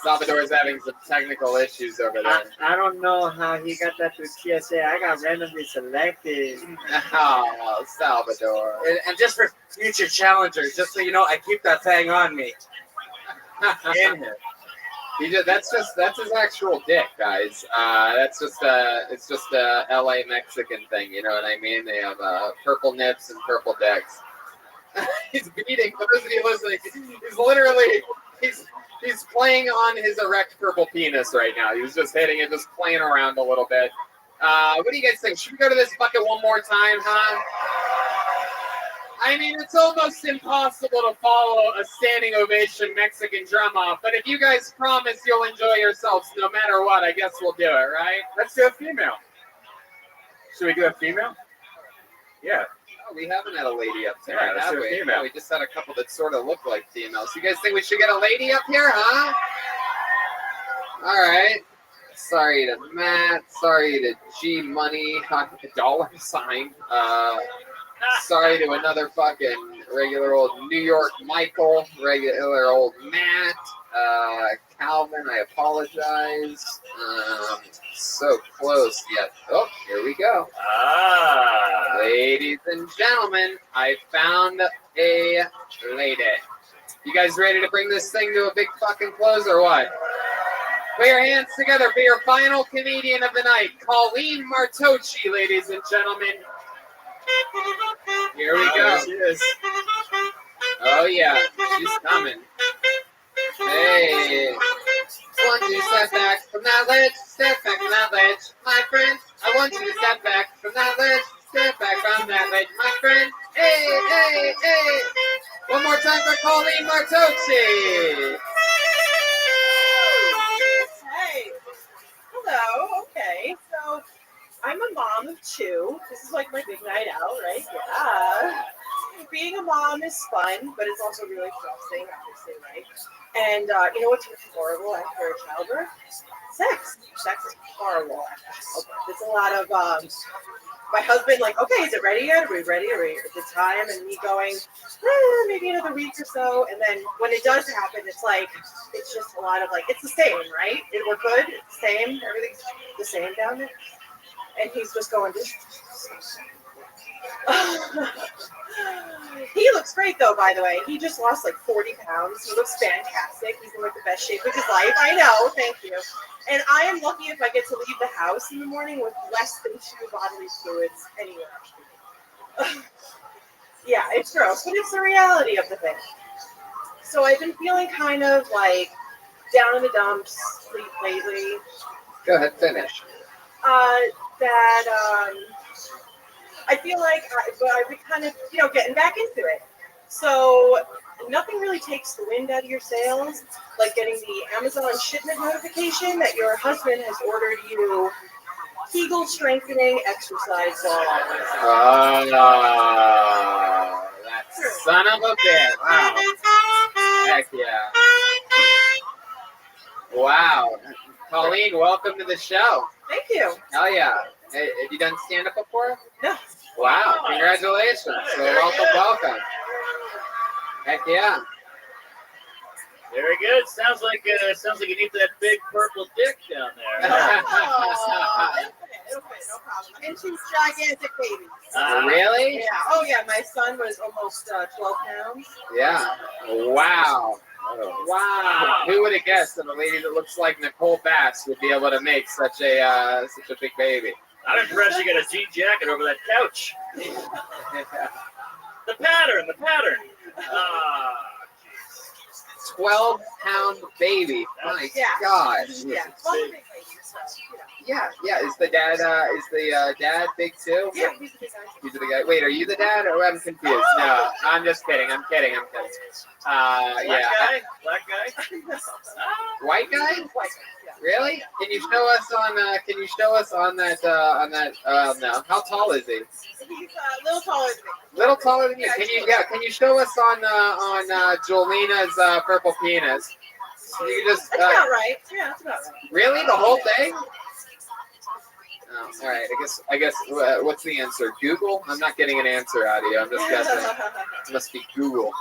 Salvador is having some technical issues over there. I don't know how he got that through TSA. I got randomly selected. Oh, Salvador. And just for future challengers, just so you know, I keep that thing on me. In him. That's his actual dick, guys. It's just a LA Mexican thing, you know what I mean? They have purple nips and purple dicks. He's beating, for those of you listening, he's playing on his erect purple penis right now. He was just hitting it, just playing around a little bit. What do you guys think? Should we go to this bucket one more time, huh? I mean, it's almost impossible to follow a standing ovation Mexican drum off, but if you guys promise you'll enjoy yourselves no matter what, I guess we'll do it, right? Let's do a female. Should we do a female? Yeah. Oh, we haven't had a lady up there, Yeah, let's have do a we? female. No, we just had a couple that sort of look like females. You guys think we should get a lady up here, huh? All right. Sorry to Matt. Sorry to G Money. $sign. Sorry to another fucking regular old New York Michael. Regular old Matt. Calvin, I apologize. So close yet. Oh, here we go. Ladies and gentlemen, I found a lady. You guys ready to bring this thing to a big fucking close or what? Put your hands together for your final comedian of the night, Colleen Martocci, ladies and gentlemen. Here we go. Oh yeah, she's coming. Hey. 1, 2, step back from that ledge, step back from that ledge, my friend. I want you to step back from that ledge, step back from that ledge, my friend. Hey, hey, hey. One more time for Colleen Martocci. Hey. Hello. Okay. So I'm a mom of 2. This is like my big night out, right? Yeah. Being a mom is fun, but it's also really exhausting, obviously, right? And you know what's horrible after childbirth? Sex. Sex is horrible after childbirth. It's a lot of my husband like, okay, is it ready yet? Are we ready? Are we at the time? And me going, maybe another week or so. And then when it does happen, it's like, it's just a lot of like, it's the same, right? We're good. It's the same. Everything's the same down there. And he's just going, he looks great though, by the way. He just lost like 40 pounds. He looks fantastic. He's in like the best shape of his life. I know, thank you. And I am lucky if I get to leave the house in the morning with less than 2 bodily fluids anywhere. Yeah, it's gross, but it's the reality of the thing. So I've been feeling kind of like down in the dumps lately. Go ahead, finish. I feel like I've been kind of, getting back into it. So nothing really takes the wind out of your sails, like getting the Amazon shipment notification that your husband has ordered you Kegel strengthening exercise balls. Oh, that son of a bitch. Wow. Heck yeah. Wow. Colleen, welcome to the show. Thank you. Hell yeah. Hey, have you done stand-up before? No. Wow, congratulations. So welcome. Heck yeah. Very good. Sounds like you need that big purple dick down there. It'll fit, no problem. And 2 gigantic babies. Really? Yeah. Oh yeah, my son was almost 12 pounds. Yeah. Wow. Wow. Who would have guessed that a lady that looks like Nicole Bass would be able to make such a big baby? I'm impressed you got a jean jacket over that couch. The pattern. 12-pound baby. My God. Yeah. Yeah. Is the dad dad big too? Yeah, he's a big guy. He's the guy. Wait, are you the dad? Or I'm confused. No, I'm just kidding. I'm kidding. Yeah. Black guy. White guy? White guy. Yeah. Really? Can you show us on that? No. How tall is he? He's a little taller than me. Little taller than you. Can you show us on Jolina's purple penis? You just. That's about right. Yeah, that's about right. Really? The whole thing? Oh, all right. I guess. What's the answer? Google? I'm not getting an answer out of you. I'm just guessing. It must be Google.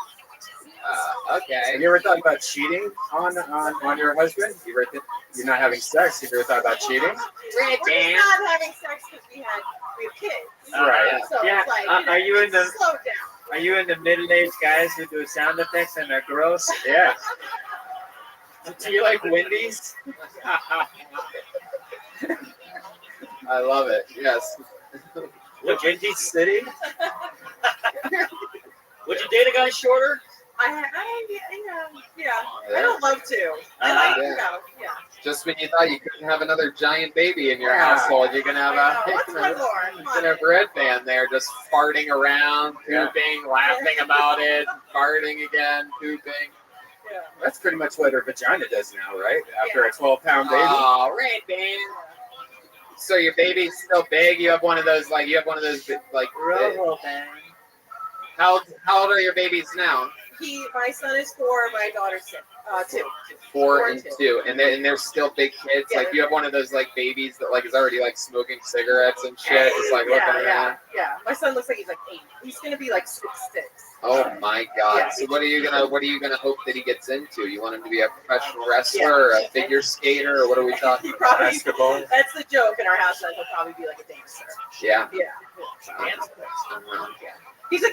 Okay. Have you ever thought about cheating on your husband? You're not having sex. Have you ever thought about cheating? We're not having sex because we have kids. Right. So Yeah. it's like, Are you in the slow down. Are you in the middle-aged guys who do sound effects and are gross? Yeah. Do you like Wendy's? I love it. Yes. Windy City? Would you date a guy shorter? Yeah. I don't love to. I like, yeah. Just when you thought you couldn't have another giant baby in your household, you're gonna have a red man there just farting around, pooping, laughing about it, farting again, pooping. Yeah. That's pretty much what her vagina does now, right? After a 12-pound baby. Oh, red man. So your baby's still big. You have one of those like. How old are your babies now? My son is 4, my daughter's 2. 4 and 2, and they're still big kids. Like you have one of those like babies that like is already like smoking cigarettes and shit. It's like looking around. Yeah. My son looks like he's like 8. He's gonna be like 6'6". Oh my God! Yeah. So what are you gonna hope that he gets into? You want him to be a professional wrestler, or a figure skater, or what are we talking about? Basketball. That's the joke in our house. That he'll probably be like a dancer. Yeah. Yeah. He's a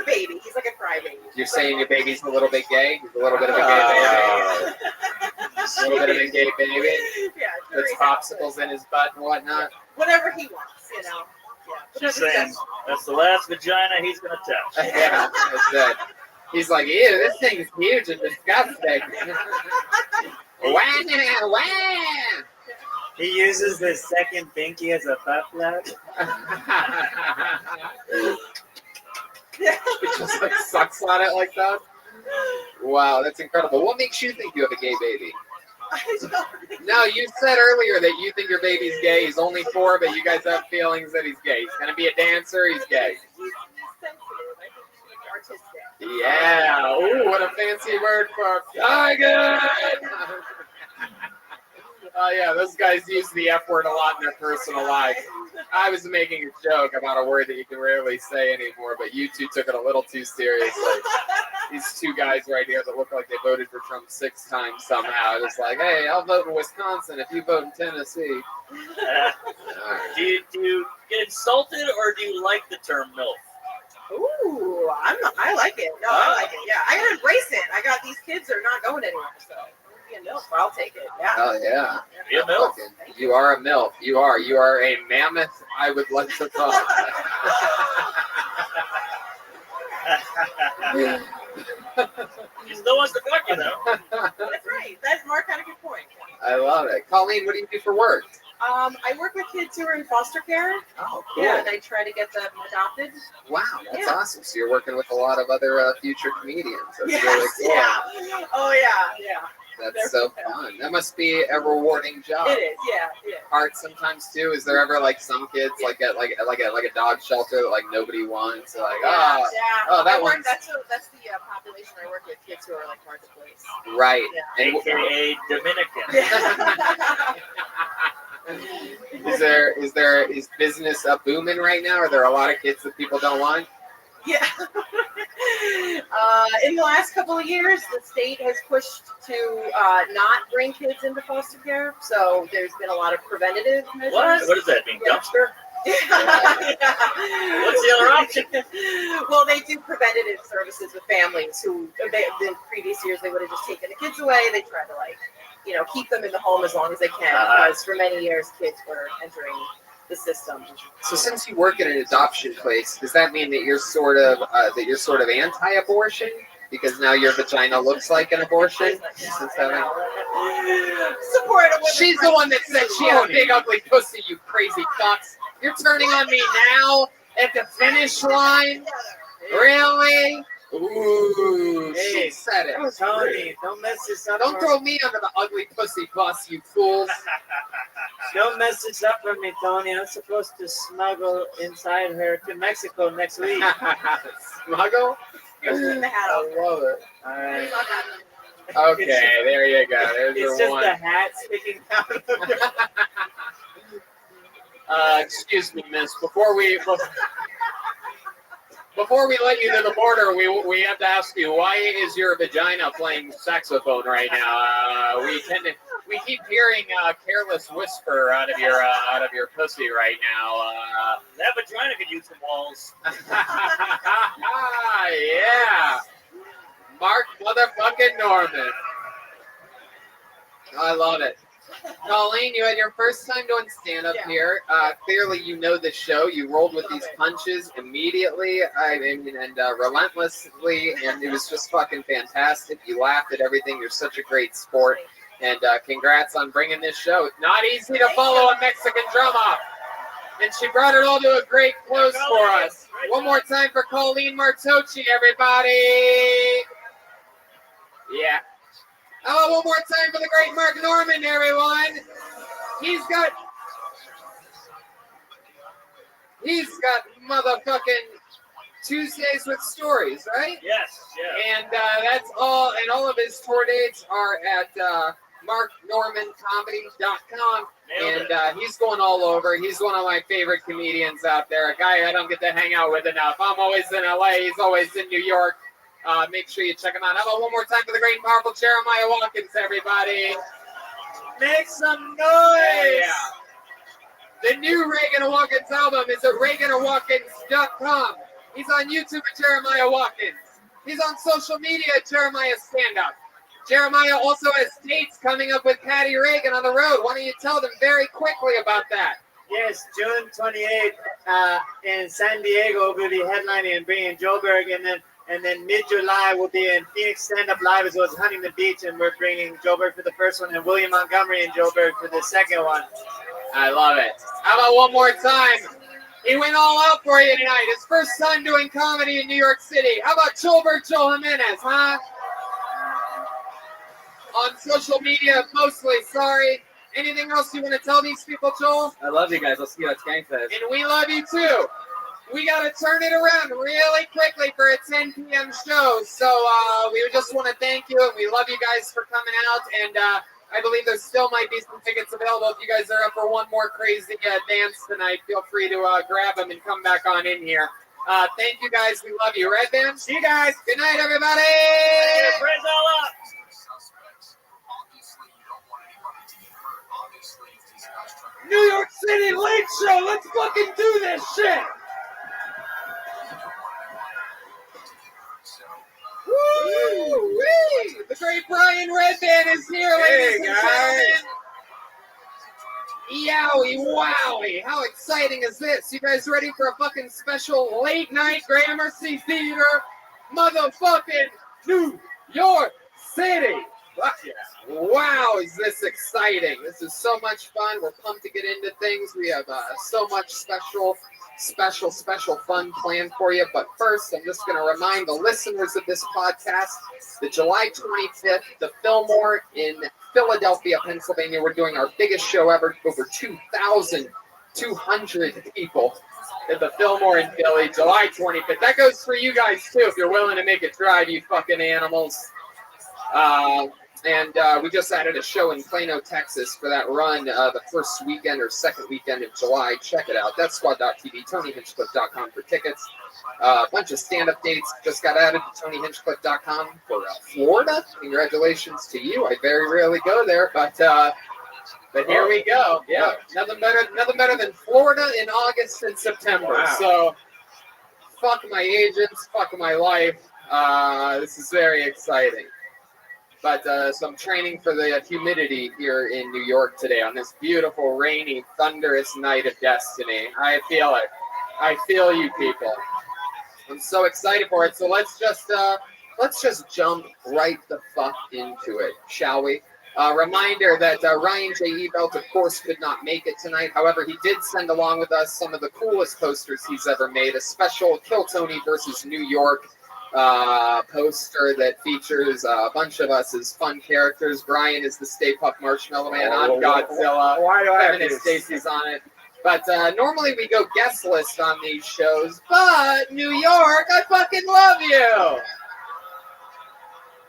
baby. He's like a crybaby. You're saying your baby's a little bit gay? He's a little bit of a gay baby. A little bit of a gay baby. Yeah. Puts popsicles in his butt and whatnot. Whatever he wants, you know. Yeah. She's saying that's the last vagina he's gonna touch. Yeah, that's it. He's like, ew, this thing's huge and disgusting. Wah. He uses the second pinky as a butt plug. It just like sucks on it like that. Wow, that's incredible. What makes you think you have a gay baby? No, you said earlier that you think your baby's gay. He's only 4, but you guys have feelings that he's gay. He's gonna be a dancer. He's gay. He's sensitive. I think he's artistic. Yeah. Ooh, what a fancy word for tiger. Oh yeah, those guys use the F word a lot in their personal lives. I was making a joke about a word that you can rarely say anymore, but you two took it a little too seriously. These 2 guys right here that look like they voted for Trump 6 times somehow. Just like, hey, I'll vote in Wisconsin if you vote in Tennessee. Do you get insulted or do you like the term MILF? Ooh, I like it. No, I like it. Yeah, I gotta embrace it. I got these kids that are not going anywhere, so be a MILF. I'll take it. Yeah. Oh yeah. Be a MILF. You are a MILF. You are a mammoth. I would like to talk. He still wants to fuck you though. That's right. That's Mark had a good point. I love it. Colleen, what do you do for work? I work with kids who are in foster care. Oh, cool. Yeah, and I try to get them adopted. Wow, that's awesome. So you're working with a lot of other future comedians. That's Yes, really cool. yeah. Oh yeah. That's so fun. That must be a rewarding job. It is, yeah. Hard sometimes too. Is there ever like some kids like at a dog shelter that like nobody wants? Like that one. That's the population I work with. Kids who are like hard to place. Right. Yeah. And AKA Dominican. Is business booming right now? Are there a lot of kids that people don't want? Yeah. In the last couple of years, the state has pushed to not bring kids into foster care. So there's been a lot of preventative measures. What does that mean? Dumpster? Yeah. What's the other option? Well, they do preventative services with families who, in previous years, they would have just taken the kids away. They try to keep them in the home as long as they can, because for many years, kids were entering the system. So since you work in an adoption place, does that mean that you're sort of anti-abortion because now your vagina looks like an abortion? Support of women. She's the one that said she had a big ugly pussy. You crazy fucks! You're turning on me now at the finish line? Really? Ooh, she said it. Tony, don't mess this up. Don't throw me under the ugly pussy bus, you fools. Don't mess this up for me, Tony. I'm supposed to smuggle inside her to Mexico next week. Smuggle? I love it. All right. Okay, there you go. There's It's the just one. the hat sticking out of your... Excuse me, miss. Before we let you to the border, we have to ask you, why is your vagina playing saxophone right now? We keep hearing a careless whisper out of your pussy right now. That vagina could use some walls. Yeah, Mark motherfucking Norman. I love it. Colleen, you had your first time doing stand-up here. Clearly, you know the show. You rolled with these punches immediately, and relentlessly, and it was just fucking fantastic. You laughed at everything. You're such a great sport, and congrats on bringing this show. Not easy to follow a Mexican drum off, and she brought it all to a great close for us. One more time for Colleen Martocci, everybody. Yeah. Oh, one more time for the great Mark Norman, everyone. He's got motherfucking Tuesdays with Stories, right? Yes, yeah. And that's all. And all of his tour dates are at marknormancomedy.com. And he's going all over. He's one of my favorite comedians out there. A guy I don't get to hang out with enough. I'm always in LA. He's always in New York. Make sure you check him out. How about one more time for the great and powerful Jeremiah Watkins, everybody? Make some noise! Yeah. The new Reagan Watkins album is at ReaganOrWatkins.com. He's on YouTube at Jeremiah Watkins. He's on social media at Jeremiah Stand Up. Jeremiah also has dates coming up with Patty Reagan on the road. Why don't you tell them very quickly about that? Yes, June 28th in San Diego, we'll be headlining and bringing Joburg, and then mid-July we'll be in Phoenix Stand Up Live as well as Huntington Beach, and we're bringing Joburg for the first one and William Montgomery and Joburg for the second one. I love it. How about one more time? He went all out for you tonight. His first time doing comedy in New York City. How about Joel Jimenez, huh? On social media mostly, sorry. Anything else you want to tell these people, Joel? I love you guys. I'll see you at Skankfest. And we love you too. We got to turn it around really quickly for a 10 p.m. show. So we just want to thank you, and we love you guys for coming out. And I believe there still might be some tickets available. If you guys are up for one more crazy dance tonight, feel free to grab them and come back on in here. Thank you guys. We love you. Red Band? See you guys. Good night, everybody. Praise all up. New York City Late Show. Let's fucking do this shit. Woo-wee! The great Brian Redband is here, ladies and gentlemen. Yowie, wowie. How exciting is this? You guys ready for a fucking special late night Gramercy Theater? Motherfucking New York City. Fuck yeah. Wow, is this exciting. This is so much fun. We're pumped to get into things. We have so much special fun planned for you. But first, I'm just going to remind the listeners of this podcast that July 25th, the Fillmore in Philadelphia, Pennsylvania, we're doing our biggest show ever. Over 2,200 people at the Fillmore in Philly, July 25th. That goes for you guys, too, if you're willing to make it drive, you fucking animals. And we just added a show in Plano, Texas for that run the first weekend or second weekend of July. Check it out. That's squad.tv, TonyHinchcliffe.com for tickets. A bunch of stand-up dates just got added to TonyHinchcliffe.com for Florida. Congratulations to you. I very rarely go there, but here we go. Yeah, nothing better than Florida in August and September. Wow. So fuck my agents, fuck my life. This is very exciting. but some training for the humidity here in New York today on this beautiful, rainy, thunderous night of destiny. I feel it. I feel you people. I'm so excited for it. So let's just jump right the fuck into it, shall we? Reminder that Ryan J. Ebelt, of course, could not make it tonight. However, he did send along with us some of the coolest posters he's ever made. A special Kill Tony versus New York poster that features a bunch of us as fun characters. Brian is the Stay Puft Marshmallow Man. I'm Godzilla. Why do I have Kevin and to- Stacy's on it. But normally we go guest list on these shows. But New York, I fucking love you.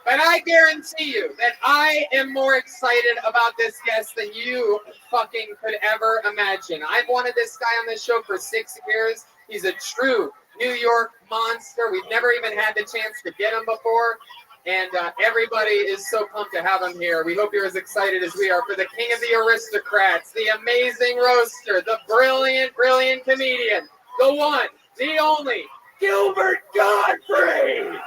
But I guarantee you that I am more excited about this guest than you fucking could ever imagine. I've wanted this guy on this show for 6 years. He's a true New York monster. We've never even had the chance to get him before. And everybody is so pumped to have him here. We hope you're as excited as we are for the king of the aristocrats, the amazing roaster, the brilliant, brilliant comedian, the one, the only, Gilbert Gottfried.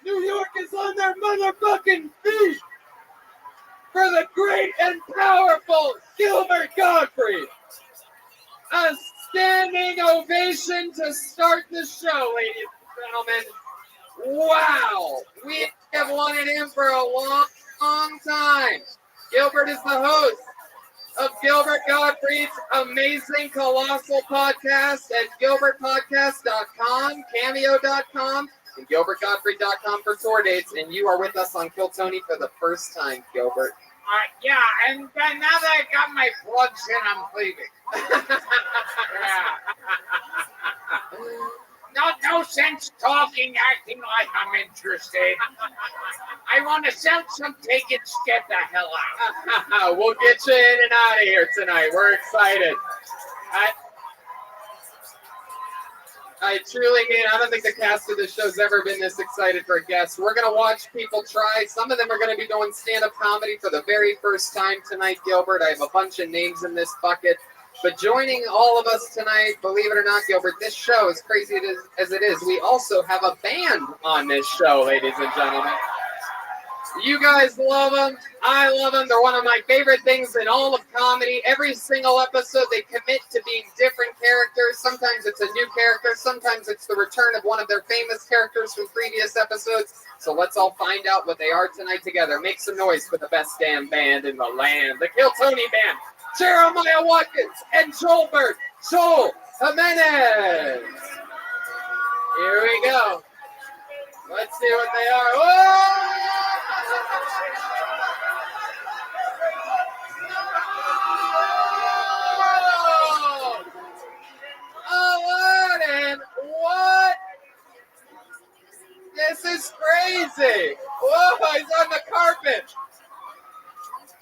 New York is on their motherfucking feet for the great and powerful Gilbert Gottfried. A standing ovation to start the show, ladies and gentlemen. Wow, we have wanted him for a long, long time. Gilbert is the host of Gilbert Gottfried's amazing colossal podcast at gilbertpodcast.com, cameo.com, and gilbertgottfried.com for tour dates. And you are with us on Kill Tony for the first time, Gilbert. Yeah, and now that I got my plugs in, I'm leaving. No sense talking, acting like I'm interested. I want to sell some tickets, get the hell out. We'll get you in and out of here tonight. We're excited. I truly mean, I don't think the cast of this show's ever been this excited for a guest. We're going to watch people try. Some of them are going to be doing stand-up comedy for the very first time tonight, Gilbert. I have a bunch of names in this bucket. But joining all of us tonight, believe it or not, Gilbert, this show, as crazy as it is, we also have a band on this show, ladies and gentlemen. You guys love them. I love them. They're one of my favorite things in all of comedy. Every single episode, they commit to being different characters. Sometimes it's a new character. Sometimes it's the return of one of their famous characters from previous episodes. So let's all find out what they are tonight together. Make some noise for the best damn band in the land. The Kill Tony Band. Jeremiah Watkins and Joel Jimenez. Here we go. Let's see what they are. Whoa! Aladdin, what? This is crazy. Whoa, he's on the carpet.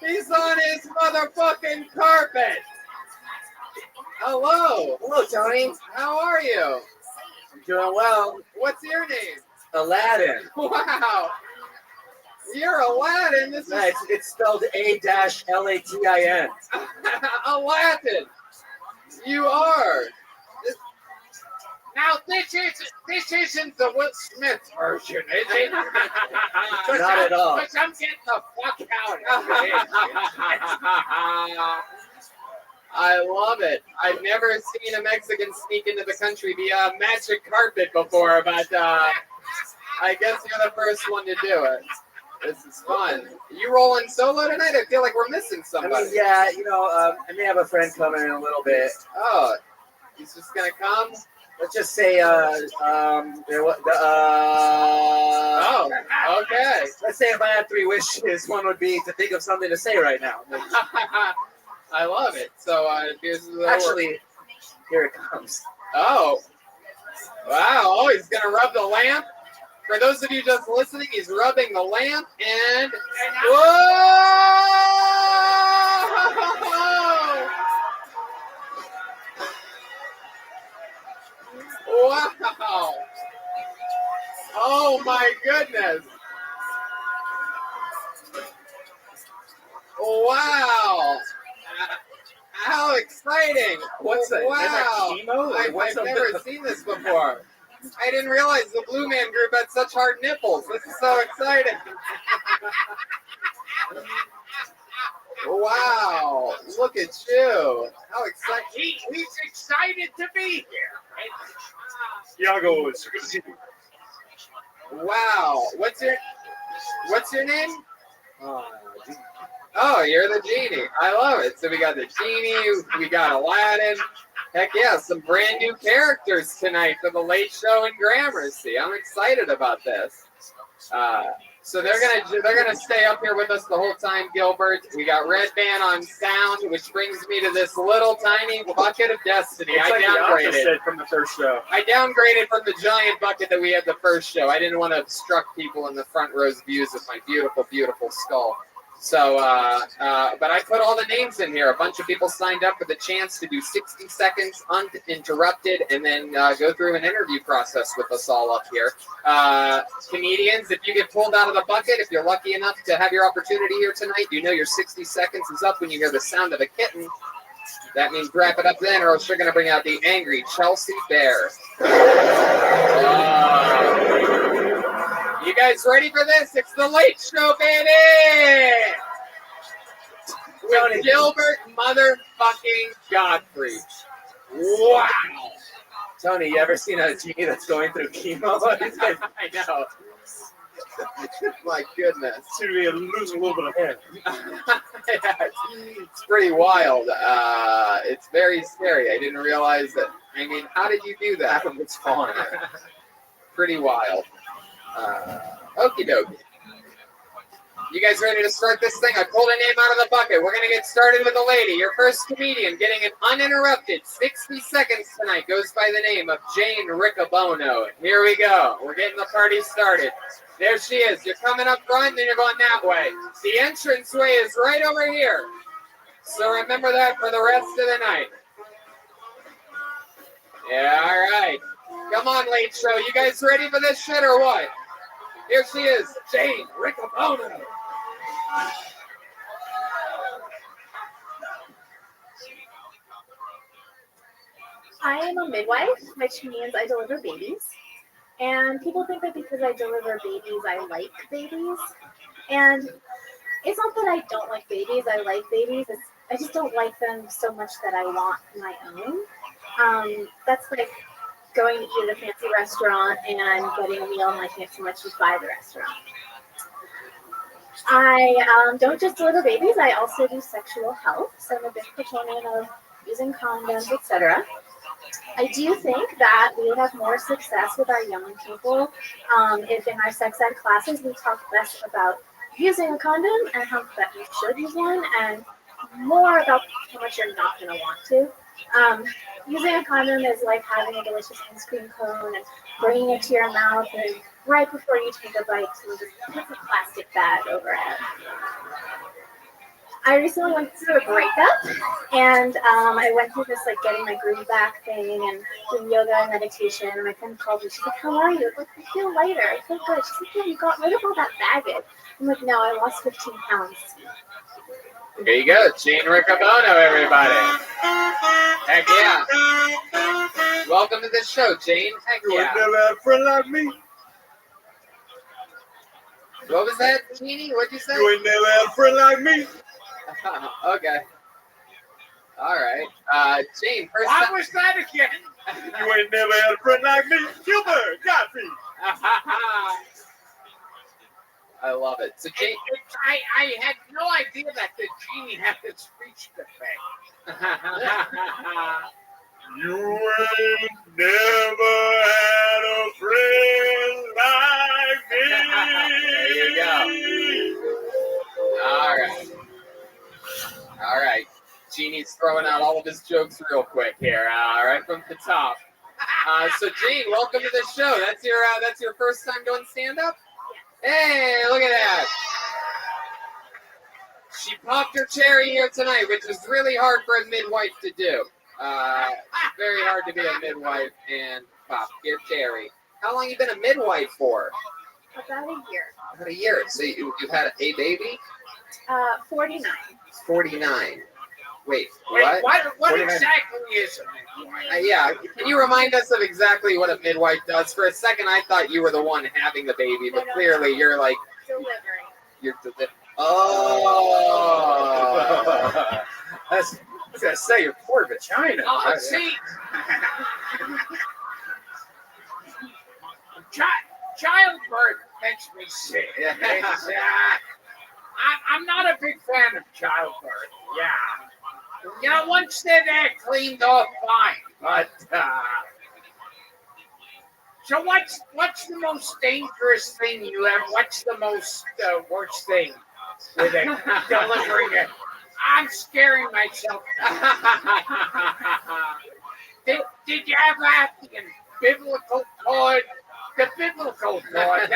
He's on his motherfucking carpet. Hello. Hello, Tony. How are you? I'm doing well. What's your name? Aladdin. Wow. You're Aladdin. This is it's spelled A-Latin. Aladdin. You are. Now, this isn't the Will Smith version, is it? Not at all. Because I'm getting the fuck out of here. I love it. I've never seen a Mexican sneak into the country via magic carpet before, but I guess you're the first one to do it. This is fun. You rolling solo tonight? I feel like we're missing somebody. I mean, yeah, I may have a friend coming in a little bit. Oh, he's just gonna come? Let's just say, oh, okay. Let's say if I had 3 wishes, one would be to think of something to say right now. I love it. So, actually, here it comes. Oh. Wow. Oh, he's going to rub the lamp. For those of you just listening, he's rubbing the lamp and whoa! Wow. exciting! What's that? Wow! Is that chemo? I've never seen this before. I didn't realize the Blue Man Group had such hard nipples. This is so exciting. Wow! Look at you! How exciting! He's excited to be here. Iago is good to see you. Wow! What's your name? Oh, you're the genie. I love it. So we got the genie, we got Aladdin. Heck yeah, some brand new characters tonight for the Late Show and Gramercy. I'm excited about this. So they're gonna stay up here with us the whole time, Gilbert. We got Red Band on sound, which brings me to this little tiny bucket of destiny. It's like downgraded the opposite from the first show. I downgraded from the giant bucket that we had the first show. I didn't want to obstruct people in the front row's views of my beautiful, beautiful skull. So, but I put all the names in here. A bunch of people signed up for the chance to do 60 seconds uninterrupted and then go through an interview process with us all up here. Comedians, if you get pulled out of the bucket, if you're lucky enough to have your opportunity here tonight, you know your 60 seconds is up when you hear the sound of a kitten. That means wrap it up then, or else you're going to bring out the angry Chelsea Bear. You guys ready for this? It's the Late Show, baby! With Gilbert motherfucking Godfrey. Wow! Tony, you ever seen a genie that's going through chemo? I know. My goodness. Seem to be losing a little bit of hair. Yeah, it's pretty wild. It's very scary. I didn't realize that. I mean, how did you do that? It's fun. Pretty wild. Okie dokie. You guys ready to start this thing? I pulled a name out of the bucket. We're going to get started with a lady. Your first comedian getting an uninterrupted 60 seconds tonight goes by the name of Jane Riccobono. Here we go. We're getting the party started. There she is. You're coming up front, then you're going that way. The entranceway is right over here. So remember that for the rest of the night. Yeah, all right. Come on, Late Show. You guys ready for this shit or what? Here she is, Jane Riccobono. I am a midwife, which means I deliver babies. And people think that because I deliver babies, I like babies. And it's not that I don't like babies. I like babies. I just don't like them so much that I want my own. That's like going to eat at a fancy restaurant and getting a meal and liking it so much you buy the restaurant. I don't just deliver babies, I also do sexual health. So I'm a big proponent of using condoms, etc. I do think that we would have more success with our young people if in our sex ed classes we talk less about using a condom and how that you should use one, and more about how much you're not going to want to. Using a condom is like having a delicious ice cream cone and bringing it to your mouth, and right before you take a bite, you just put the plastic bag over it. I recently went through a breakup, and I went through this like getting my groove back thing and doing yoga and meditation. And my friend called me. She's like, "How are you?" I'm like, "I feel lighter. I feel good." She's like, "Yeah, you got rid of all that baggage." I'm like, "No, I lost 15 pounds." Here you go, Jane Riccobono, everybody. Heck yeah. Welcome to the show, Jane. Heck You yeah. ain't never had a friend like me. What was that, Jeannie? What'd you say? You ain't never had a friend like me. Okay. All right. Jane, first time. What was that again? You ain't never had a friend like me. Gilbert, Godfrey. I love it. So Jane, I had no idea that the genie had this speech defect. You ain't never had a friend like me. There you go. All right. All right. Genie's throwing out all of his jokes real quick here, right from the top. So Jane, welcome to the show. That's your first time doing stand-up? Hey, look at that. She popped her cherry here tonight, which is really hard for a midwife to do. Very hard to be a midwife and pop your cherry. How long you been a midwife for? About a year. About a year. So you've had a baby? 49. 49. Wait, Wait, what? what exactly is a midwife? Yeah, can you remind us of exactly what a midwife does? For a second, I thought you were the one having the baby, but clearly you're like Delivering. you're Oh. I was gonna say your poor vagina. Oh, see, childbirth makes me sick. It's, I'm not a big fan of childbirth. Yeah. You know, once they're there cleaned off, fine. But so what's the most dangerous thing you have? What's the most worst thing with it delivering it? I'm scaring myself. Did you ever have the biblical cord? The biblical cord.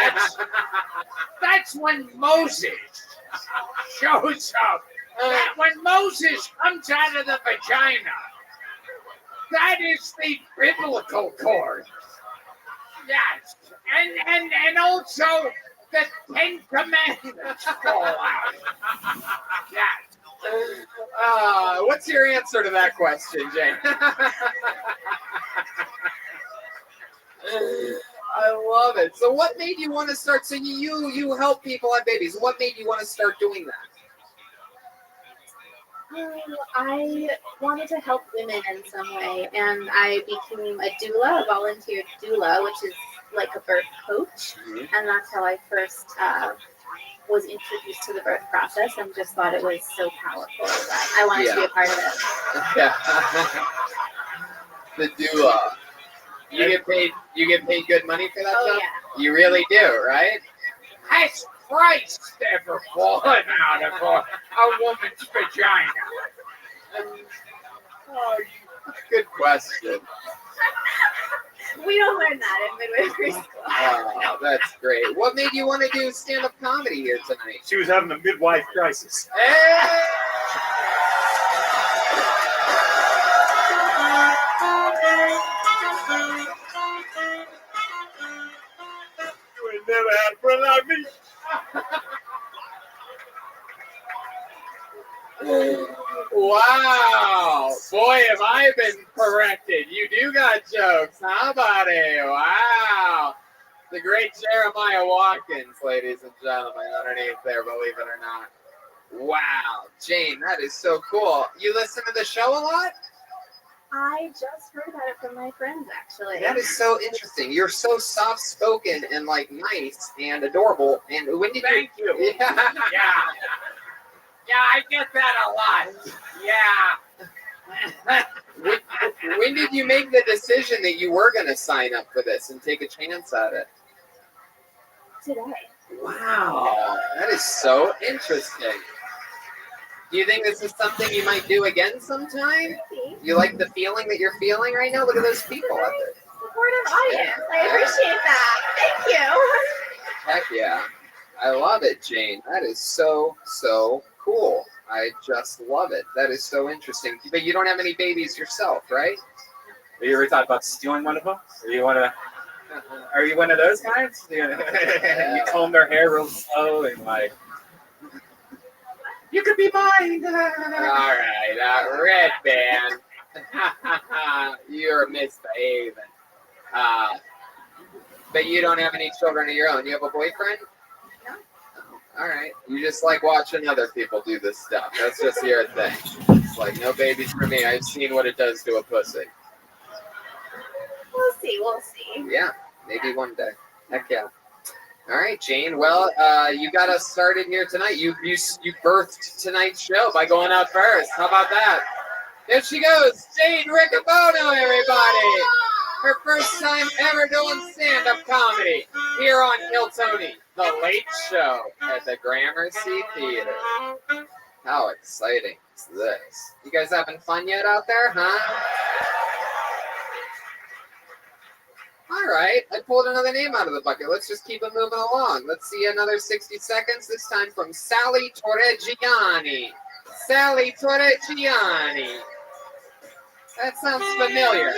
That's when Moses shows up. When Moses comes out of the vagina, that is the biblical cord. Yes, and also the 10 Commandments fall out. Yes. What's your answer to that question, Jane? I love it. So what made you want to start? So you help people have babies. What made you want to start doing that? I wanted to help women in some way, and I became a doula, a volunteer doula, which is like a birth coach, and that's how I first was introduced to the birth process, and just thought it was so powerful that I wanted to be a part of it. Yeah. The doula. You get paid good money for that job? Yeah. You really do, right? Has Christ ever fallen out of a woman's vagina? Oh, good question. We don't learn that in midwifery school. Oh, that's great. What made you want to do stand-up comedy here tonight? She was having a midwife crisis. Hey! You ain't never had a friend like me. Wow. Boy, have I been corrected. You do got jokes, huh, buddy? Wow. The great Jeremiah Watkins, ladies and gentlemen, underneath there, believe it or not. Wow. Jane, that is so cool. You listen to the show a lot? I just heard about it from my friends, actually. That is so interesting. You're so soft-spoken and, like, nice and adorable. And when did Thank you. Yeah. Yeah, I get that a lot. Yeah. When did you make the decision that you were going to sign up for this and take a chance at it? Today. Wow, that is so interesting. Do you think this is something you might do again sometime? You like the feeling that you're feeling right now? Look at those people out there. Supportive audience. I appreciate that. Thank you. Heck yeah. I love it, Jane. That is so, so cool. I just love it. That is so interesting. But you don't have any babies yourself, right? Have you ever thought about stealing one of them? Are you one of those guys? You comb their hair real slow and like, you could be mine. All right, Red Band. You're misbehaving. But you don't have any children of your own. You have a boyfriend? No. All right. You just like watching other people do this stuff. That's just your thing. It's like, no babies for me. I've seen what it does to a pussy. We'll see. Yeah, maybe one day. Heck yeah. All right, Jane. Well, you got us started here tonight. You birthed tonight's show by going out first. How about that? There she goes, Jane Riccobono, everybody. Her first time ever doing stand-up comedy here on Hilltony, The Late Show at the Gramercy Theater. How exciting is this? You guys having fun yet out there, huh? All right, I pulled another name out of the bucket. Let's just keep it moving along. Let's see another 60 seconds, this time from Sally Torreggiani. Sally Torreggiani. That sounds familiar.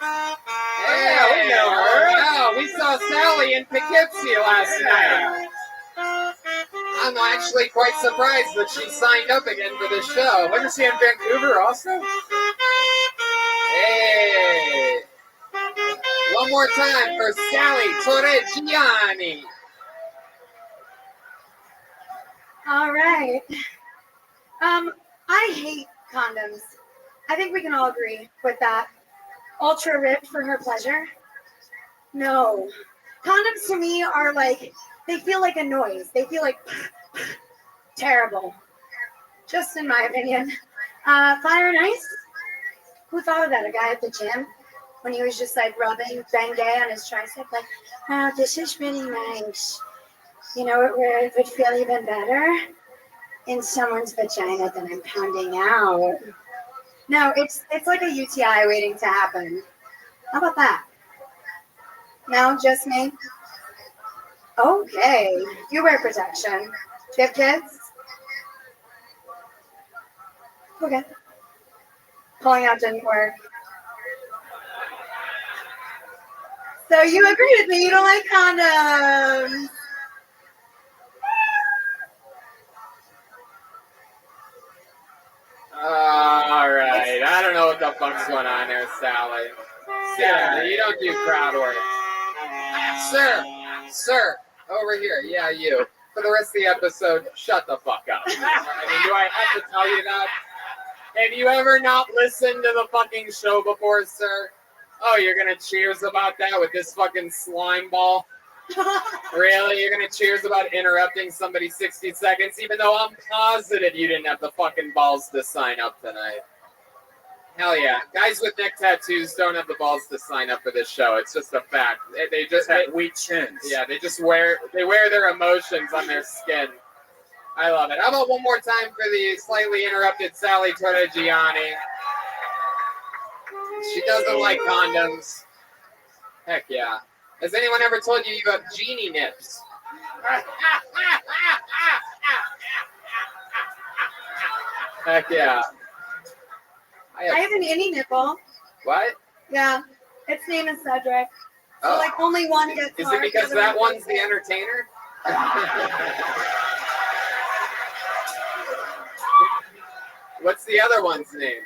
Yeah, we know her. Oh, we saw Sally in Poughkeepsie last night. I I'm actually quite surprised that she signed up again for this show. Wasn't she in Vancouver also? Hey! One more time for Sally Torreggiani. All right. I hate condoms. I think we can all agree with that. Ultra ripped for her pleasure? No. Condoms to me are like, they feel like a noise. They feel like terrible. Just in my opinion. Fire and Ice? Who thought of that? A guy at the gym? When he was just like rubbing Bengay on his tricep, like, oh, this is really nice. You know where it would feel even better? In someone's vagina that I'm pounding out. No, it's like a UTI waiting to happen. How about that? No, just me? Okay. You wear protection. Do you have kids? Okay. Pulling out didn't work. So you agree with me, you don't like condoms. All right. I don't know what the fuck's going on there, Sally. Sally, you don't do crowd work. Sir, over here. Yeah, you. For the rest of the episode, shut the fuck up. I mean, do I have to tell you that? Have you ever not listened to the fucking show before, sir? Oh, you're gonna cheers about that with this fucking slime ball? Really? You're gonna cheers about interrupting somebody 60 seconds, even though I'm positive you didn't have the fucking balls to sign up tonight? Hell yeah. Guys with neck tattoos don't have the balls to sign up for this show. It's just a fact. They just have weak chins. Yeah, they wear their emotions on their skin. I love it. How about one more time for the slightly interrupted Sally Torreggiani? She doesn't like condoms. Heck yeah. Has anyone ever told you have genie nips? Heck yeah. I have an innie nipple. What? Yeah. Its name is Cedric. So Oh. like only one gets Is it hard because the that other one's gets the it. entertainer? What's the other one's name?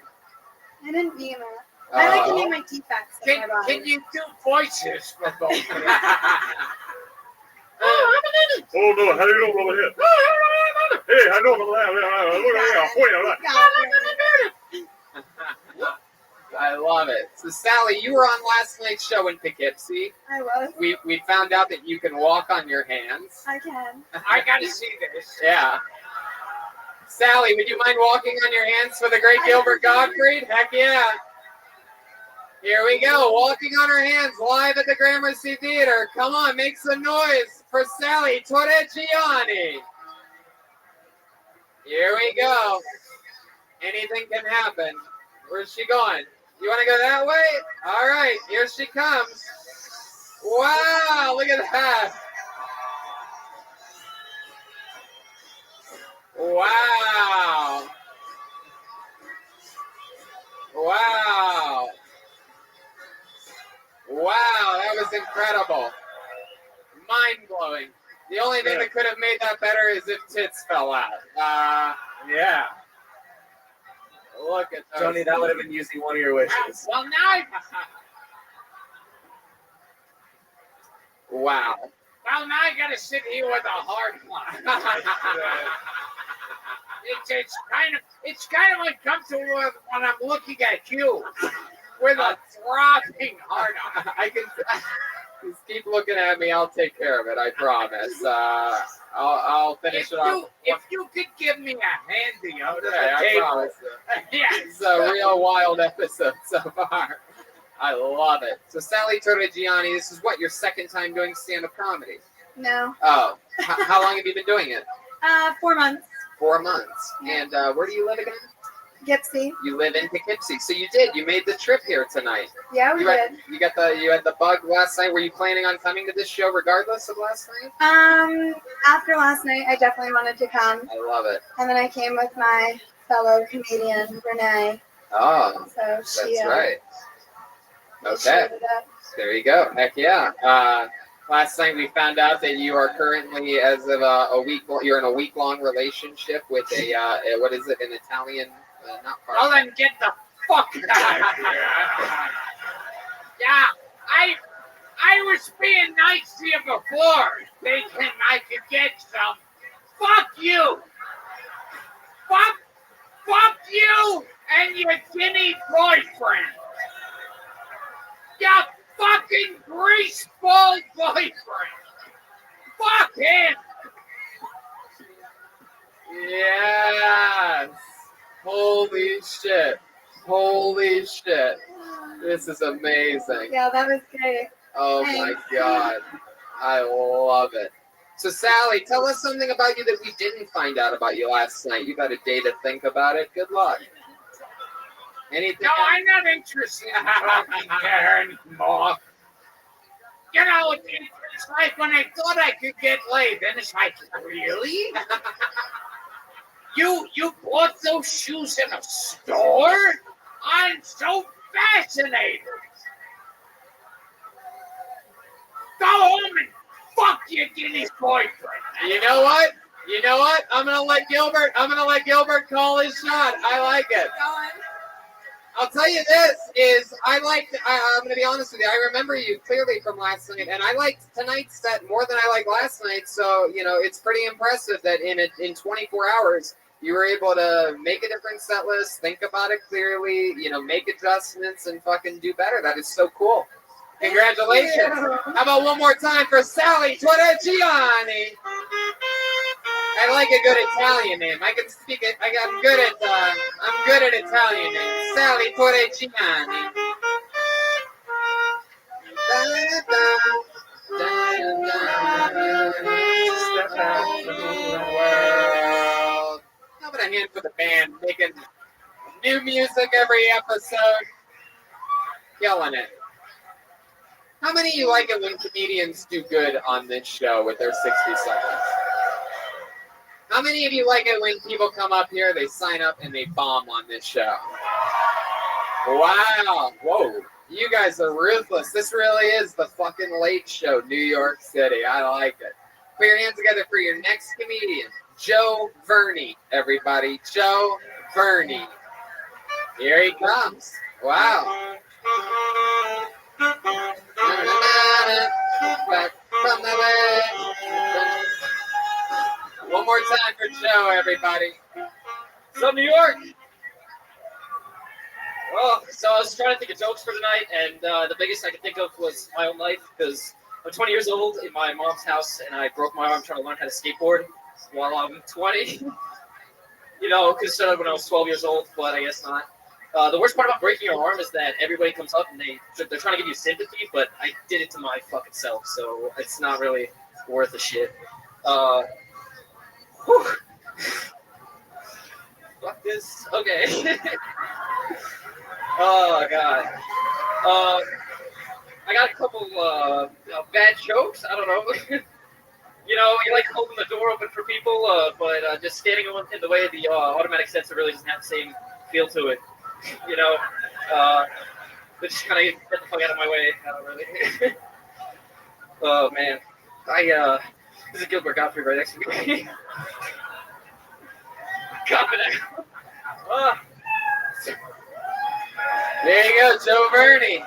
I didn't name it. I like to name my defects. in my body. Can you do voices for both of them? Oh no, how do you know over here? Hey, I know over there. I love it. So Sally, you were on last night's show in Poughkeepsie. I was. We found out that you can walk on your hands. I can. I gotta see this. Yeah. Sally, would you mind walking on your hands for the great Gilbert Gottfried? Heck yeah. Here we go, walking on her hands live at the Gramercy Theater. Come on, make some noise for Sally Torreggiani. Here we go. Anything can happen. Where's she going? You want to go that way? All right, here she comes. Wow, look at that. Wow. Wow. Wow, that was incredible. Mind-blowing. The only thing that could have made that better is if tits fell out. Yeah. Look at those. Tony, that would have been using one of your wishes. Well, now, wow. I gotta sit here with a hard one. It's kind of like come to when I'm looking at you with a throbbing heart on. I can just keep looking at me. I'll take care of it. I promise. I'll finish it off. If you could give me a handy out of the I table. promise. Yes. It's a real wild episode so far. I love it. So Sally Torreggiani, this is what, your second time doing stand-up comedy? No. Oh, how long have you been doing it? 4 months. 4 months. And where do you live again? Poughkeepsie. You live in Poughkeepsie. So you did. You made the trip here tonight. Yeah, we did. You had the bug last night. Were you planning on coming to this show regardless of last night? After last night, I definitely wanted to come. I love it. And then I came with my fellow comedian, Renee. Oh, So she, that's right. she Okay. showed it up. There you go. Heck yeah. Last night we found out that you are currently, as of a week, you're in a week-long relationship with a what is it, an Italian, not part. Well, then get the fuck out of here. Yeah, I was being nice to you before, thinking I could get some. Fuck you. Fuck you and your guinea boyfriend. Your fucking greaseball boyfriend. Fuck him. Yes. Holy shit. Holy shit. This is amazing. Yeah, that was great. Oh my god. I love it. So Sally, tell us something about you that we didn't find out about you last night. You got a day to think about it. Good luck. Anything? No, I'm not interested in talking to her anymore. You know, it's like when I thought I could get laid, then it's like, really? You bought those shoes in a store? I'm so fascinated. Go home and fuck your guinea boyfriend. You know what? You know what? I'm gonna let Gilbert call his shot. I like it. I'll tell you this is I'm gonna be honest with you. I remember you clearly from last night, and I liked tonight's set more than I liked last night. So it's pretty impressive that in 24 hours you were able to make a different set list, think about it clearly, make adjustments, and fucking do better. That is so cool. Congratulations. How about one more time for Sally Torreggiani? I like a good Italian name. I can speak it. I'm good at Italian names. Sally Torreggiani. How about a hand for the band making new music every episode? Killing it. How many of you like it when comedians do good on this show with their 60 seconds? How many of you like it when people come up here, they sign up, and they bomb on this show? Wow. Whoa. You guys are ruthless. This really is the fucking Late Show, New York City. I like it. Put your hands together for your next comedian, Joe Verney, everybody. Joe Verney. Here he comes. Wow. Back from the way. One more time for Joe, everybody. So New York. Well, so I was trying to think of jokes for tonight, and the biggest I could think of was my own life, because I'm 20 years old in my mom's house, and I broke my arm trying to learn how to skateboard while I'm 20. Because started when I was 12 years old, but I guess not. The worst part about breaking your arm is that everybody comes up and they're trying to give you sympathy, but I did it to my fucking self, so it's not really worth a shit. Fuck this. Okay. Oh god. I got a couple bad jokes. I don't know. You like holding the door open for people, but just standing in the way of the automatic sensor really doesn't have the same feel to it. But just kind of get the fuck out of my way. I don't really. Oh man. This is Gilbert Gottfried right next to me. There you go, Joe Verney.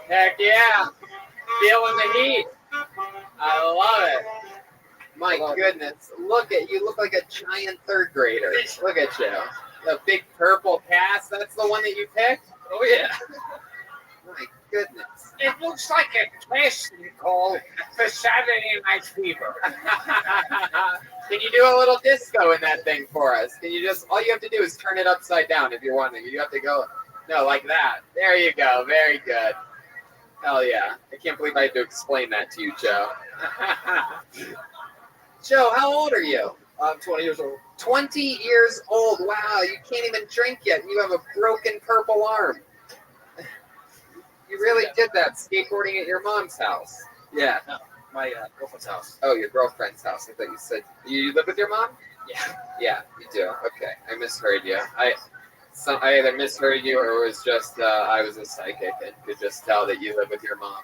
Heck yeah. Feeling the heat. I love it. My goodness. Look at you. Look like a giant third grader. Look at you. The big purple cast. That's the one that you picked? Oh, yeah. My goodness. It looks like a casting call for Saturday Night Fever. Can you do a little disco in that thing for us? Can you just, all you have to do is turn it upside down if you're wanting. You have to go, no, like that. There you go. Very good. Hell yeah. I can't believe I had to explain that to you, Joe. Joe, how old are you? I'm 20 years old. 20 years old. Wow, you can't even drink yet. You have a broken purple arm. You really did that skateboarding at your mom's house. Yeah, no, my girlfriend's house. Oh, your girlfriend's house. I thought you said you live with your mom? Yeah. Yeah, you do. Okay, I misheard you. I either misheard you or it was just I was a psychic and could just tell that you live with your mom.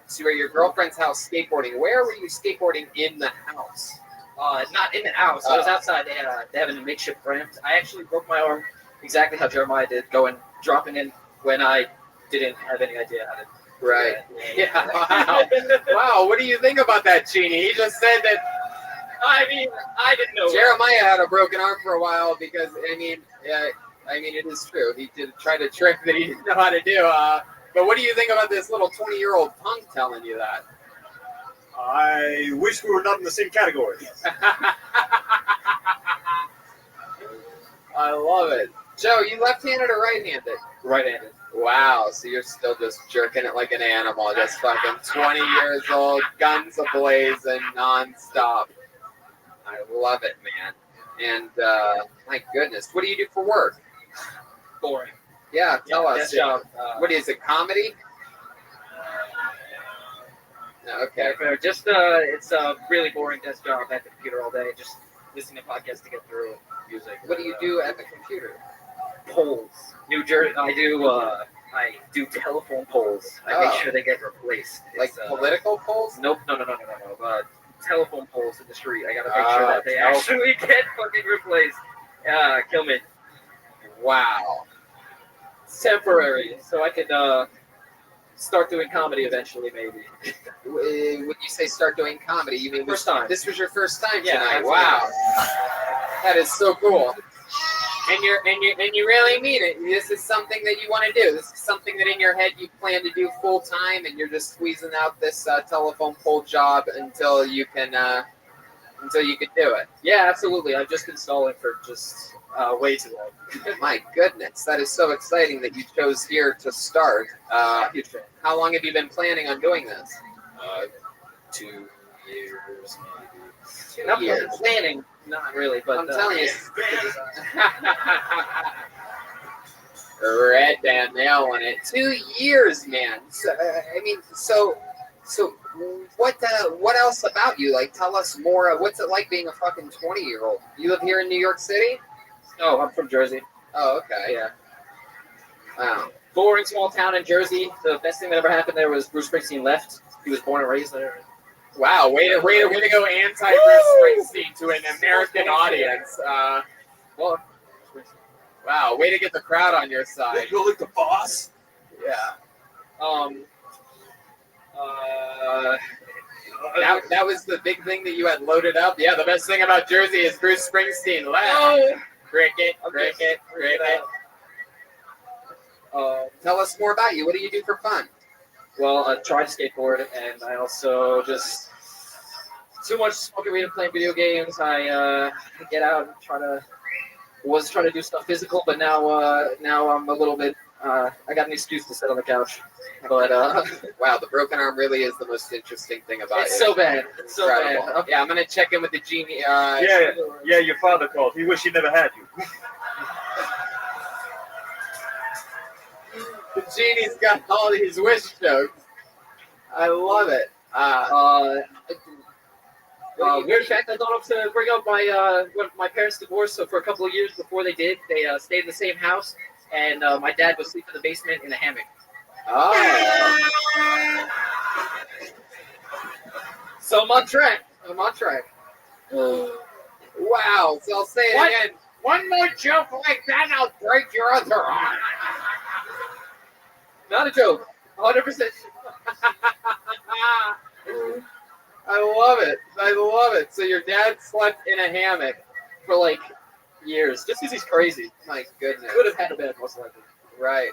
So you were at your girlfriend's house skateboarding. Where were you skateboarding in the house? Not in the house. I was outside. They have a makeshift ramp. I actually broke my arm exactly how Jeremiah did, dropping in when I didn't have any idea how to. Right. Yeah. Wow. Wow. What do you think about that, Genie? He just said that. I mean, I didn't know. Jeremiah had a broken arm for a while because it is true. He did try to trick that he didn't know how to do. But what do you think about this little 20-year-old punk telling you that? I wish we were not in the same category. I love it. Joe, you left-handed or right-handed? Right-handed. Wow, so you're still just jerking it like an animal, just fucking 20 years old, guns a-blazing, non-stop. I love it, man. And, my goodness, what do you do for work? Boring. Yeah, tell us. Desk job. What is it, comedy? No, okay. Just it's a really boring desk job at the computer all day, just listening to podcasts to get through music. What do you do at the computer? Polls. New Jersey. I do telephone polls. I make sure they get replaced. Like political polls? Nope. No. Telephone poles in the street. I gotta make sure that they actually get fucking replaced. Kill me. Wow. It's temporary, so I could start doing comedy eventually, maybe. When you say start doing comedy, you mean first time? This was your first time Yeah, tonight. absolutely. Wow. That is so cool. And you really mean it. This is something that you want to do. This is something that in your head you plan to do full time, and you're just squeezing out this telephone pole job until you can do it. Yeah, absolutely. I've just been stalling for just way too long. My goodness, that is so exciting that you chose here to start. Huge fan. How long have you been planning on doing this? 2 years, maybe. 2 Not years. planning, not really, but I'm telling you. Red band nail on it. 2 years, man. So, what else about you? Like, tell us more. What's it like being a fucking 20-year-old? You live here in New York City? No, I'm from Jersey. Oh, okay. Yeah. Wow. Boring small town in Jersey. The best thing that ever happened there was Bruce Springsteen left. He was born and raised there. Wow, way to go anti-Bruce Springsteen to an American audience. Wow, way to get the crowd on your side. You're like the boss. Yeah. That was the big thing that you had loaded up. Yeah, the best thing about Jersey is Bruce Springsteen left. Oh. Cricket. Tell us more about you. What do you do for fun? Well, I tried to skateboard, and I also just too much smoking weed and playing video games. I get out and try to do stuff physical, but now I'm a little bit. I got an excuse to sit on the couch. But wow, the broken arm really is the most interesting thing about it. It's so bad. It's so incredible. bad. Okay. Yeah, I'm gonna check in with the genie. Yeah. Your father called. He wished he never had you. The genie's got all these wish jokes. I love it. Weird fact, I thought I was going to bring up when my parents divorced. So for a couple of years before they did, they stayed in the same house, and my dad would sleep in the basement in a hammock. Oh. So I'm on track. Wow. So I'll say it again. One more joke like that, I'll break your other arm. Not a joke. 100%. I love it. So your dad slept in a hammock for like years, just because he's crazy. My goodness. Could have had a bed, most likely. Right.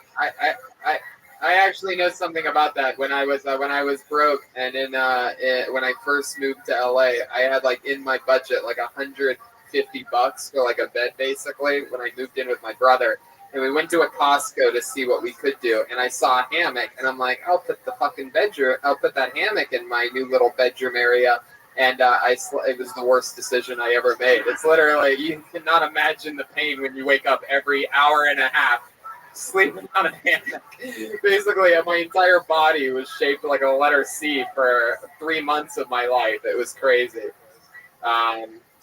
I actually know something about that. When I was broke and when I first moved to LA, I had like in my budget like $150 for like a bed basically when I moved in with my brother. And we went to a Costco to see what we could do. And I saw a hammock, and I'm like, I'll put that hammock in my new little bedroom area. And it was the worst decision I ever made. It's literally, you cannot imagine the pain when you wake up every hour and a half sleeping on a hammock. Basically, my entire body was shaped like a letter C for 3 months of my life. It was crazy.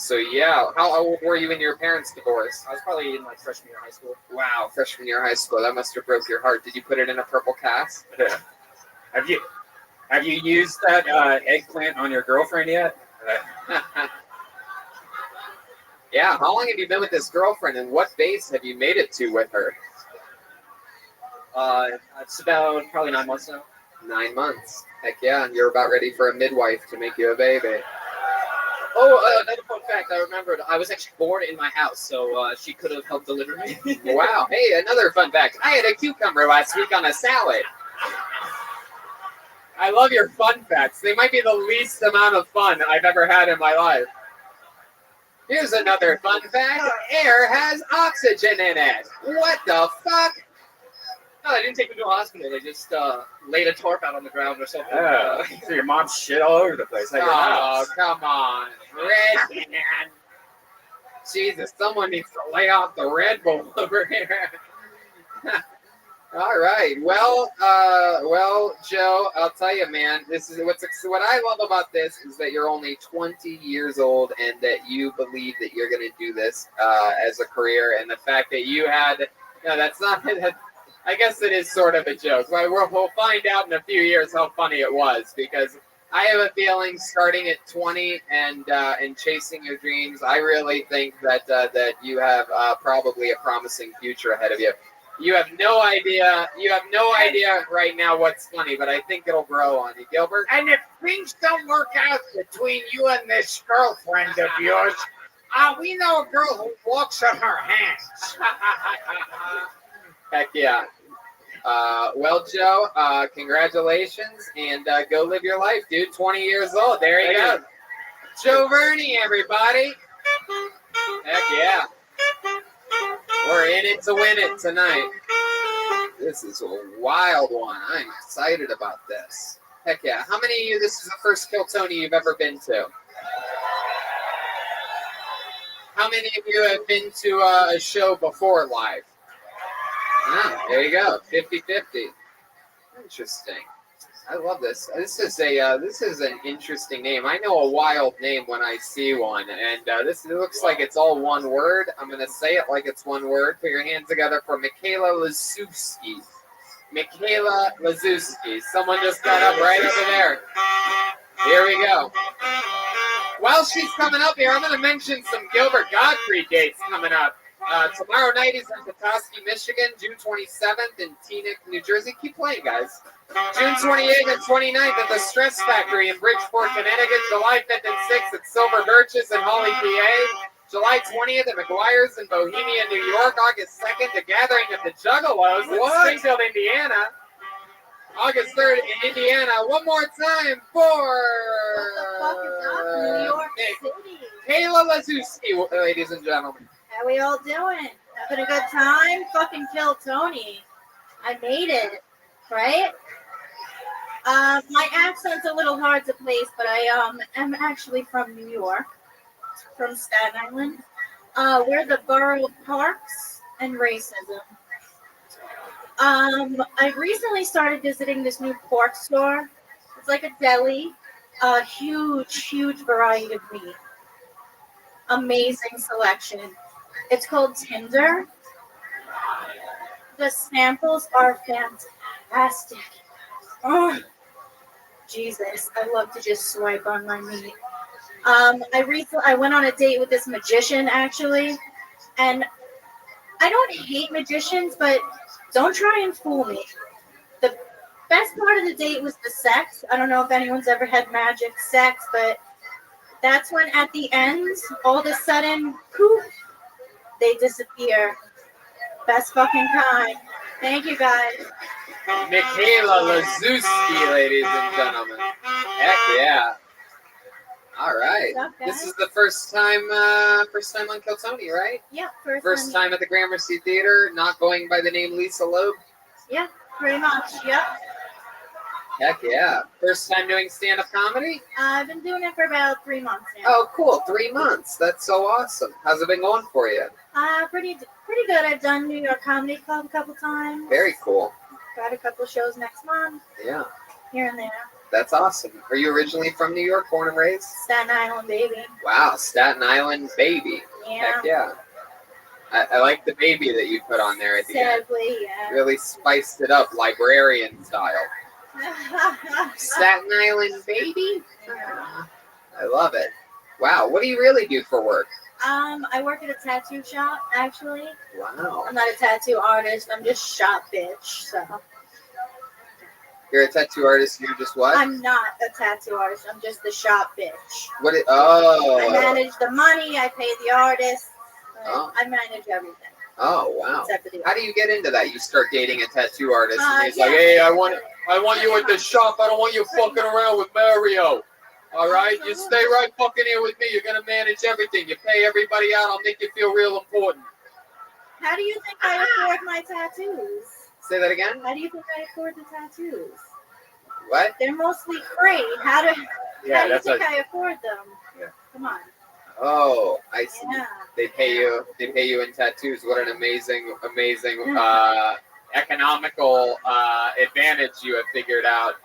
So yeah, how old were you when your parents divorced? I was probably in like freshman year of high school. Wow, freshman year of high school. That must have broke your heart. Did you put it in a purple cast? Yeah. Have you? Have you used that eggplant on your girlfriend yet? Yeah, how long have you been with this girlfriend, and what base have you made it to with her? It's about probably 9 months now. 9 months. Heck yeah, and you're about ready for a midwife to make you a baby. Oh, another fun fact I remembered. I was actually born in my house, so she could have helped deliver me. Wow. Hey, another fun fact. I had a cucumber last week on a salad. I love your fun facts. They might be the least amount of fun I've ever had in my life. Here's another fun fact. Air has oxygen in it. What the fuck? No, they didn't take me to a hospital. They just laid a tarp out on the ground or something. So your mom's shit all over the place. Oh, come on. Red man. Jesus, someone needs to lay off the Red Bull over here. All right. Well, Joe, I'll tell you, man. This is what I love about this is that you're only 20 years old and that you believe that you're going to do this as a career, and the fact that you had, that's not. I guess it is sort of a joke. We'll find out in a few years how funny it was, because I have a feeling starting at 20 and chasing your dreams, I really think that you have probably a promising future ahead of you. You have no idea. You have no idea right now what's funny, but I think it'll grow on you, Gilbert. And if things don't work out between you and this girlfriend of yours, we know a girl who walks on her hands. Heck yeah. Well, Joe, congratulations, and go live your life, dude. 20 years old. There you go. Joe Verney, everybody. Heck yeah. We're in it to win it tonight. This is a wild one. I'm excited about this. Heck yeah. How many of you, this is the first Kill Tony you've ever been to? How many of you have been to a show before live? Ah, there you go. 50-50. Interesting. I love this. This is an interesting name. I know a wild name when I see one, and this looks like it's all one word. I'm gonna say it like it's one word. Put your hands together for Michaela Lazewski. Michaela Lazewski. Someone just got up right over there. Here we go. While she's coming up here, I'm gonna mention some Gilbert Gottfried dates coming up. Tomorrow night is in Petoskey, Michigan, June 27th in Teaneck, New Jersey. Keep playing, guys. June 28th and 29th at the Stress Factory in Bridgeport, Connecticut. July 5th and 6th at Silver Birches in Holly, PA. July 20th at McGuire's in Bohemia, New York. August 2nd, the Gathering of the Juggalos in Springfield, Indiana. August 3rd in Indiana. One more time for New York City. Kayla Lazewski, ladies and gentlemen. How we all doing? Having a good time? Fucking Kill Tony. I made it, right? My accent's a little hard to place, but I am actually from New York, from Staten Island. We're the borough of parks and racism. I recently started visiting this new pork store. It's like a deli, a huge variety of meat. Amazing selection. It's called Tinder. The samples are fantastic. Oh, Jesus, I love to just swipe on my meat. I went on a date with this magician, actually, and I don't hate magicians, but don't try and fool me. The best part of the date was the sex. I don't know if anyone's ever had magic sex, but that's when at the end, all of a sudden, poof, they disappear. Best fucking kind. Thank you, guys. Michaela Lazewski, ladies and gentlemen. Heck yeah. All right. What's up, guys? This is the first time on Kill Tony, right? Yeah, First time at the Gramercy Theater, not going by the name Lisa Loeb. Yeah, pretty much. Yep. Heck yeah. First time doing stand-up comedy? I've been doing it for about 3 months now. Oh, cool. 3 months. That's so awesome. How's it been going for you? Pretty good. I've done New York Comedy Club a couple times. Very cool. Got a couple shows next month. Yeah. Here and there. That's awesome. Are you originally from New York, born and raised? Staten Island, baby. Wow, Staten Island baby. Yeah. Heck yeah. I like the baby that you put on there at the end. Sadly, yeah. Really spiced it up, librarian style. Staten Island baby. I love it. Wow, what do you really do for work? I work at a tattoo shop, actually. Wow. I'm not a tattoo artist. I'm just shop bitch. So You're a tattoo artist. You're just what? I'm not a tattoo artist. I'm just the shop bitch. What? Oh. I manage the money. I pay the artists. Oh. I manage everything. Oh wow. Except for the How do you get into that? You start dating a tattoo artist, and he's Yeah. like, "Hey, I want you at the shop. I don't want you fucking around with Mario. All right, you stay right fucking here with me. You're gonna manage everything. You pay everybody out. I'll make you feel real important." How do you think I afford my tattoos? Say that again. How do you think I afford the tattoos? What? They're mostly free. How do you think I afford them? Yeah. Come on. Oh, I see. Yeah. They pay you in tattoos. What an amazing economical advantage you have figured out.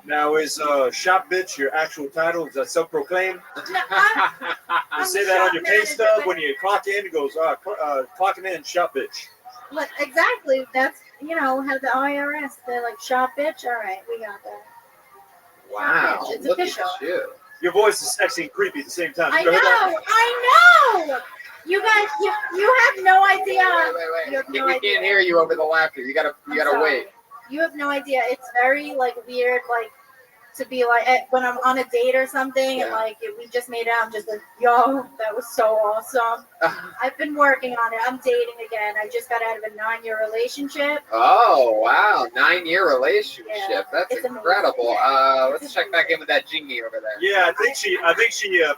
Now, is shop bitch your actual title? Is that self-proclaimed? You say that on your pay stub when you clock in. It goes, clocking in, shop bitch. Look, exactly. That's how the IRS. They're like shop bitch. All right, we got that. Wow, It's look official. at you. Your voice is sexy and creepy at the same time. I You heard that? know. I know. You guys, you have no idea. Wait. You have no We idea. can't hear you over the laughter. You gotta sorry. wait. You have no idea. It's very weird, to be when I'm on a date or something, and we just made out. I'm just like, yo, that was so awesome. I've been working on it. I'm dating again. I just got out of a 9-year relationship. Oh wow, 9-year relationship. Yeah, That's it's incredible. Let's check back in with that genie over there. Yeah, I think she.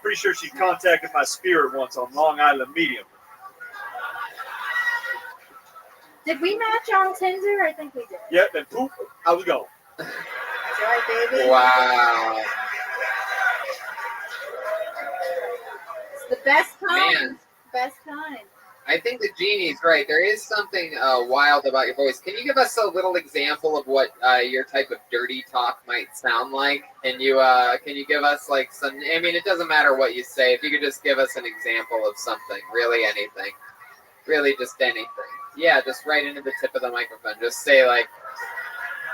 Pretty sure she contacted my spirit once on Long Island Medium. Did we match on Tinder? I think we did. Yep, and poof, I was gone. That's right, baby. Wow. It's the best kind. Man. Best kind. I think the genie's right. There is something wild about your voice. Can you give us a little example of what your type of dirty talk might sound like? Can you give us some? I mean, it doesn't matter what you say. If you could just give us an example of something, really anything, really just anything. Yeah, just right into the tip of the microphone. Just say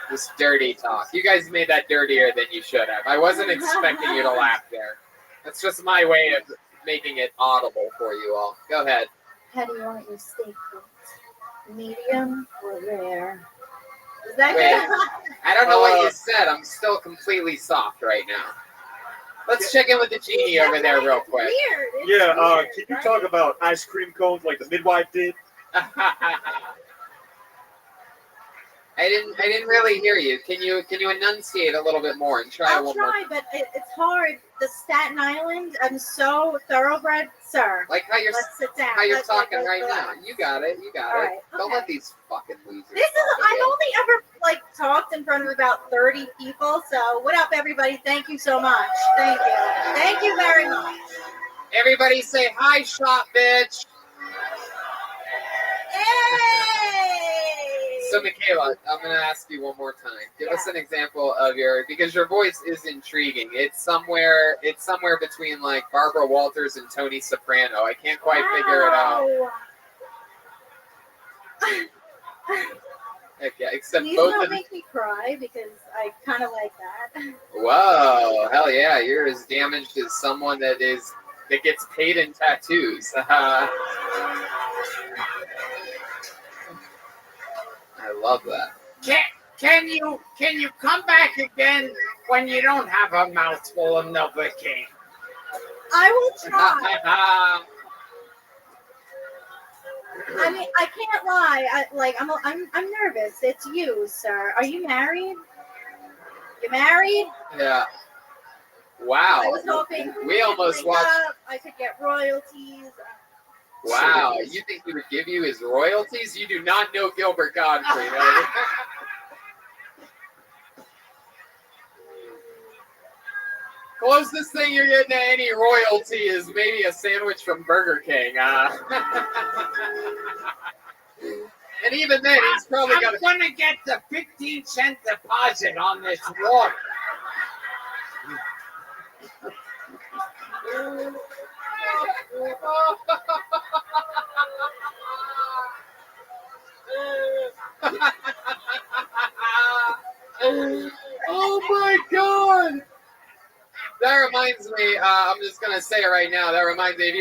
this dirty talk. You guys made that dirtier than you should have. I wasn't expecting you to laugh there. That's just my way of making it audible for you all. Go ahead. How do you want your steak cooked? Medium or rare? Is that Wait, good? I don't know what you said. I'm still completely soft right now. Let's check in with the genie over there real quick. Yeah, can you talk about ice cream cones like the midwife did? I didn't really hear you. Can you enunciate a little bit more and try it I'll one more try, time? but it's hard. The Staten Island, I'm so thoroughbred, sir. Like how you're Let's sit down. how you're Let's talking right relax. now. You got it. All right, Don't okay. let these fucking losers. This is I've only ever talked in front of about 30 people. So what up, everybody? Thank you so much. Thank you. Thank you very much. Everybody say hi, shop bitch. So Michaela, I'm gonna ask you one more time. Give us an example of because your voice is intriguing. It's somewhere between Barbara Walters and Tony Soprano. I can't quite figure it out. Heck yeah, except Please both don't of make me cry because I kind of like that. Whoa, hell yeah, you're as damaged as someone that gets paid in tattoos. I love that. Can you come back again when you don't have a mouthful of Novocaine? I will try. I mean, I can't lie. I'm nervous. It's you, sir. Are you married? You married? Yeah. Wow. I was hoping we almost watched. I could get royalties. Wow, you think he would give you his royalties? You do not know Gilbert Godfrey, no? Closest thing you're getting to any royalty is maybe a sandwich from Burger King. And even then, he's probably got. I'm gonna get the 15-cent deposit on this water. I'm just gonna say it right now. That reminds me.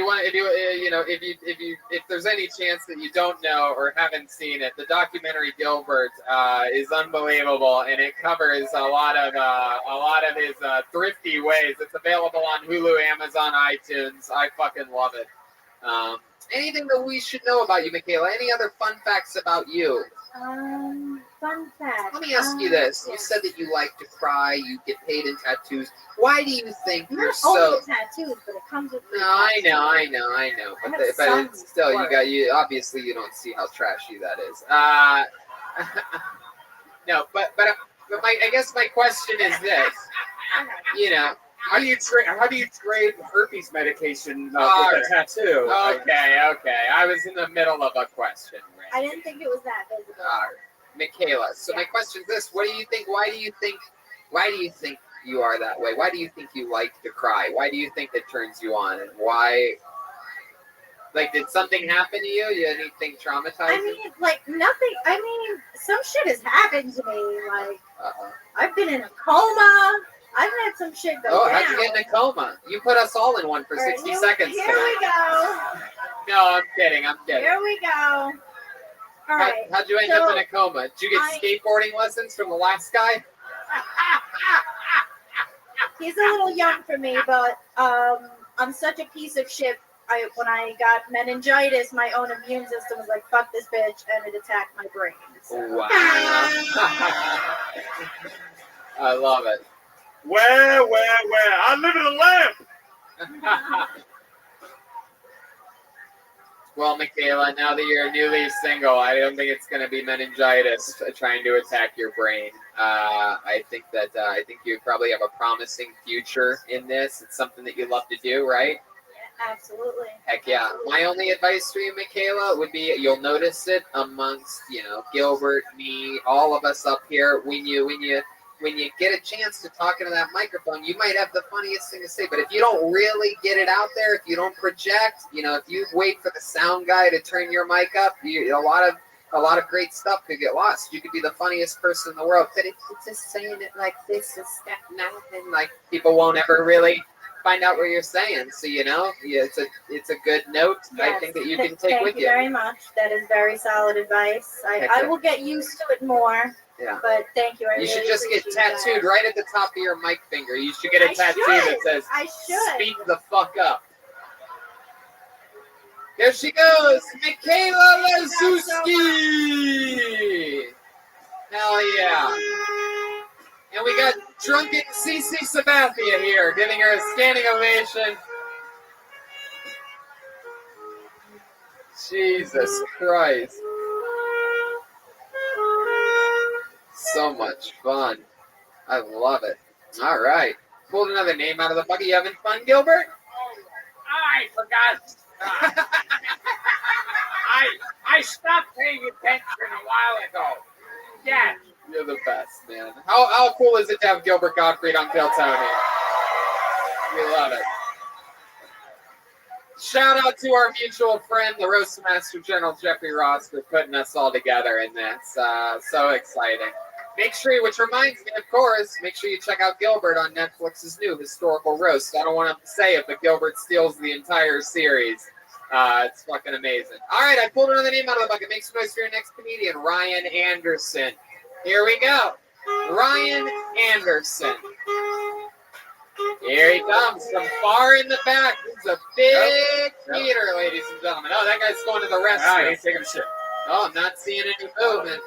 If there's any chance that you don't know or haven't seen it, the documentary Gilbert is unbelievable, and it covers a lot of his thrifty ways. It's available on Hulu, Amazon, iTunes. I fucking love it. Anything that we should know about you, Michaela? Any other fun facts about you? Fun fact. Let me ask you this. You said that you like to cry, you get paid in tattoos. Why do you think you're Not so... only tattoos, but it comes with No, I know. But it's still, obviously you don't see how trashy that is. No, but I guess my question is this. How do you trade herpes medication with a tattoo? Okay. I was in the middle of a question. Right? I didn't think it was that visible. Michaela. So my question is this: what do you think? Why do you think you are that way? Why do you think you like to cry? Why do you think it turns you on? And why? Like, did something happen to you? Anything traumatizing? I mean, like nothing. I mean, some shit has happened to me. Like, I've been in a coma. I've had some shit go down. How'd you get in a coma? You put us all in one for 60 seconds. Here we go. No, I'm kidding. Here we go. All right. How'd you end up in a coma? Did you get skateboarding lessons from the last guy? He's a little young for me, but I'm such a piece of shit. When I got meningitis, my own immune system was like, fuck this bitch, and it attacked my brain. So. Wow. I love it. Where? I live in a lamp. Well, Michaela, now that you're newly single, I don't think it's going to be meningitis trying to attack your brain. I think you probably have a promising future in this. It's something that you love to do, right? Yeah, absolutely. Heck yeah. Absolutely. My only advice for you, Michaela, would be you'll notice it amongst, Gilbert, me, all of us up here. When you get a chance to talk into that microphone, you might have the funniest thing to say. But if you don't really get it out there, if you don't project, if you wait for the sound guy to turn your mic up, a lot of great stuff could get lost. You could be the funniest person in the world, but it's just saying it like this is nothing. Like, people won't ever really find out what you're saying. So it's a good note. Yes, I think that you can take with you. Thank you very much. That is very solid advice. I will get used to it more. Yeah. But thank you. You should just get tattooed right at the top of your mic finger. You should get a tattoo that says, "Speak the fuck up." There she goes, Michaela Lazuski. Hell yeah. And we got drunken Cece Sabathia here, giving her a standing ovation. Jesus Christ. So much fun. I love it. All right. Pulled another name out of the bucket. You having fun, Gilbert? I forgot. I stopped paying attention a while ago. Yeah. You're the best, man. How cool is it to have Gilbert Gottfried on Phil Tony? We love it. Shout out to our mutual friend, the Roastmaster General Jeffrey Ross, for putting us all together in this. So exciting. Which reminds me, of course, make sure you check out Gilbert on Netflix's new historical roast. I don't want to say it, but Gilbert steals the entire series. It's fucking amazing. All right, I pulled another name out of the bucket. Make some noise for your next comedian, Ryan Anderson. Here we go. Ryan Anderson. Here he comes from far in the back. He's a big theater, ladies and gentlemen. Oh, that guy's going to the restroom. He's taking a shit. Oh, I'm not seeing any movement.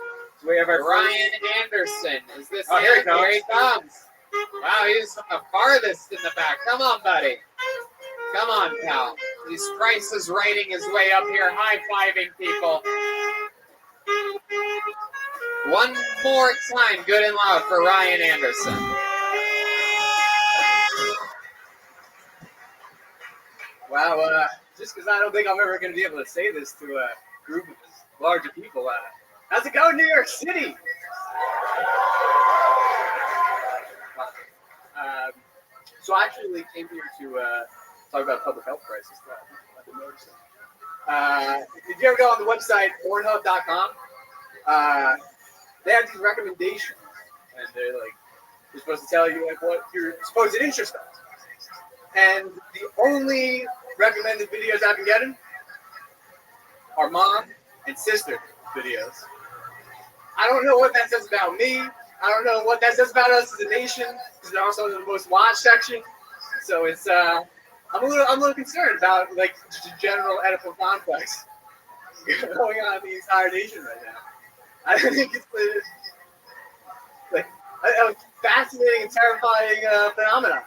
We have our Ryan Anderson. Is this him? Here he comes. Here he comes. Wow, he's from the farthest in the back. Come on, buddy. Come on, pal. He's Price is writing his way up here, high-fiving people. One more time, good and loud for Ryan Anderson. Wow, just because I don't think I'm ever going to be able to say this to a group of larger people, how's it going, New York City? So I actually came here to talk about public health crisis. I've been noticing. Did you ever go on the website Pornhub.com? They have these recommendations, and they're supposed to tell you what your supposed interest is. And the only recommended videos I've been getting are mom and sister videos. I don't know what that says about me. I don't know what that says about us as a nation, because they're also in the most watched section. So it's I'm a little concerned about like just a general Oedipal complex going on in the entire nation right now. I think it's like a fascinating and terrifying phenomenon.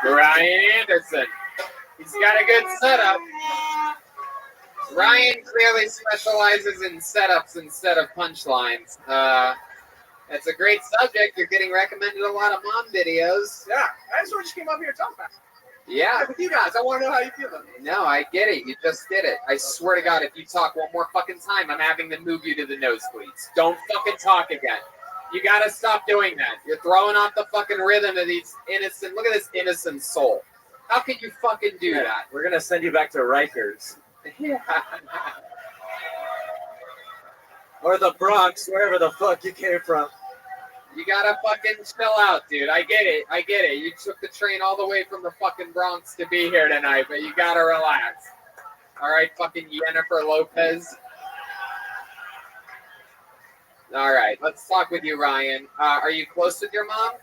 Ryan Anderson. He's got a good setup. Ryan clearly specializes in setups instead of punchlines. That's a great subject. You're getting recommended a lot of mom videos. Yeah, I sort of just came up here to talk about it. Yeah. With you guys, I want to know how you feel about it. No, I get it. You just did it. I swear to God, if you talk one more fucking time, I'm having to move you to the nosebleeds. Don't fucking talk again. You gotta stop doing that. You're throwing off the fucking rhythm of these innocent. Look at this innocent soul. How can you fucking do that? We're gonna send you back to Rikers. Yeah. Or the Bronx, wherever the fuck you came from. You gotta fucking chill out, dude. I get it. I get it. You took the train all the way from the fucking Bronx to be here tonight, but you gotta relax. All right, fucking Jennifer Lopez. All right, let's talk with you, Ryan. Are you close with your mom?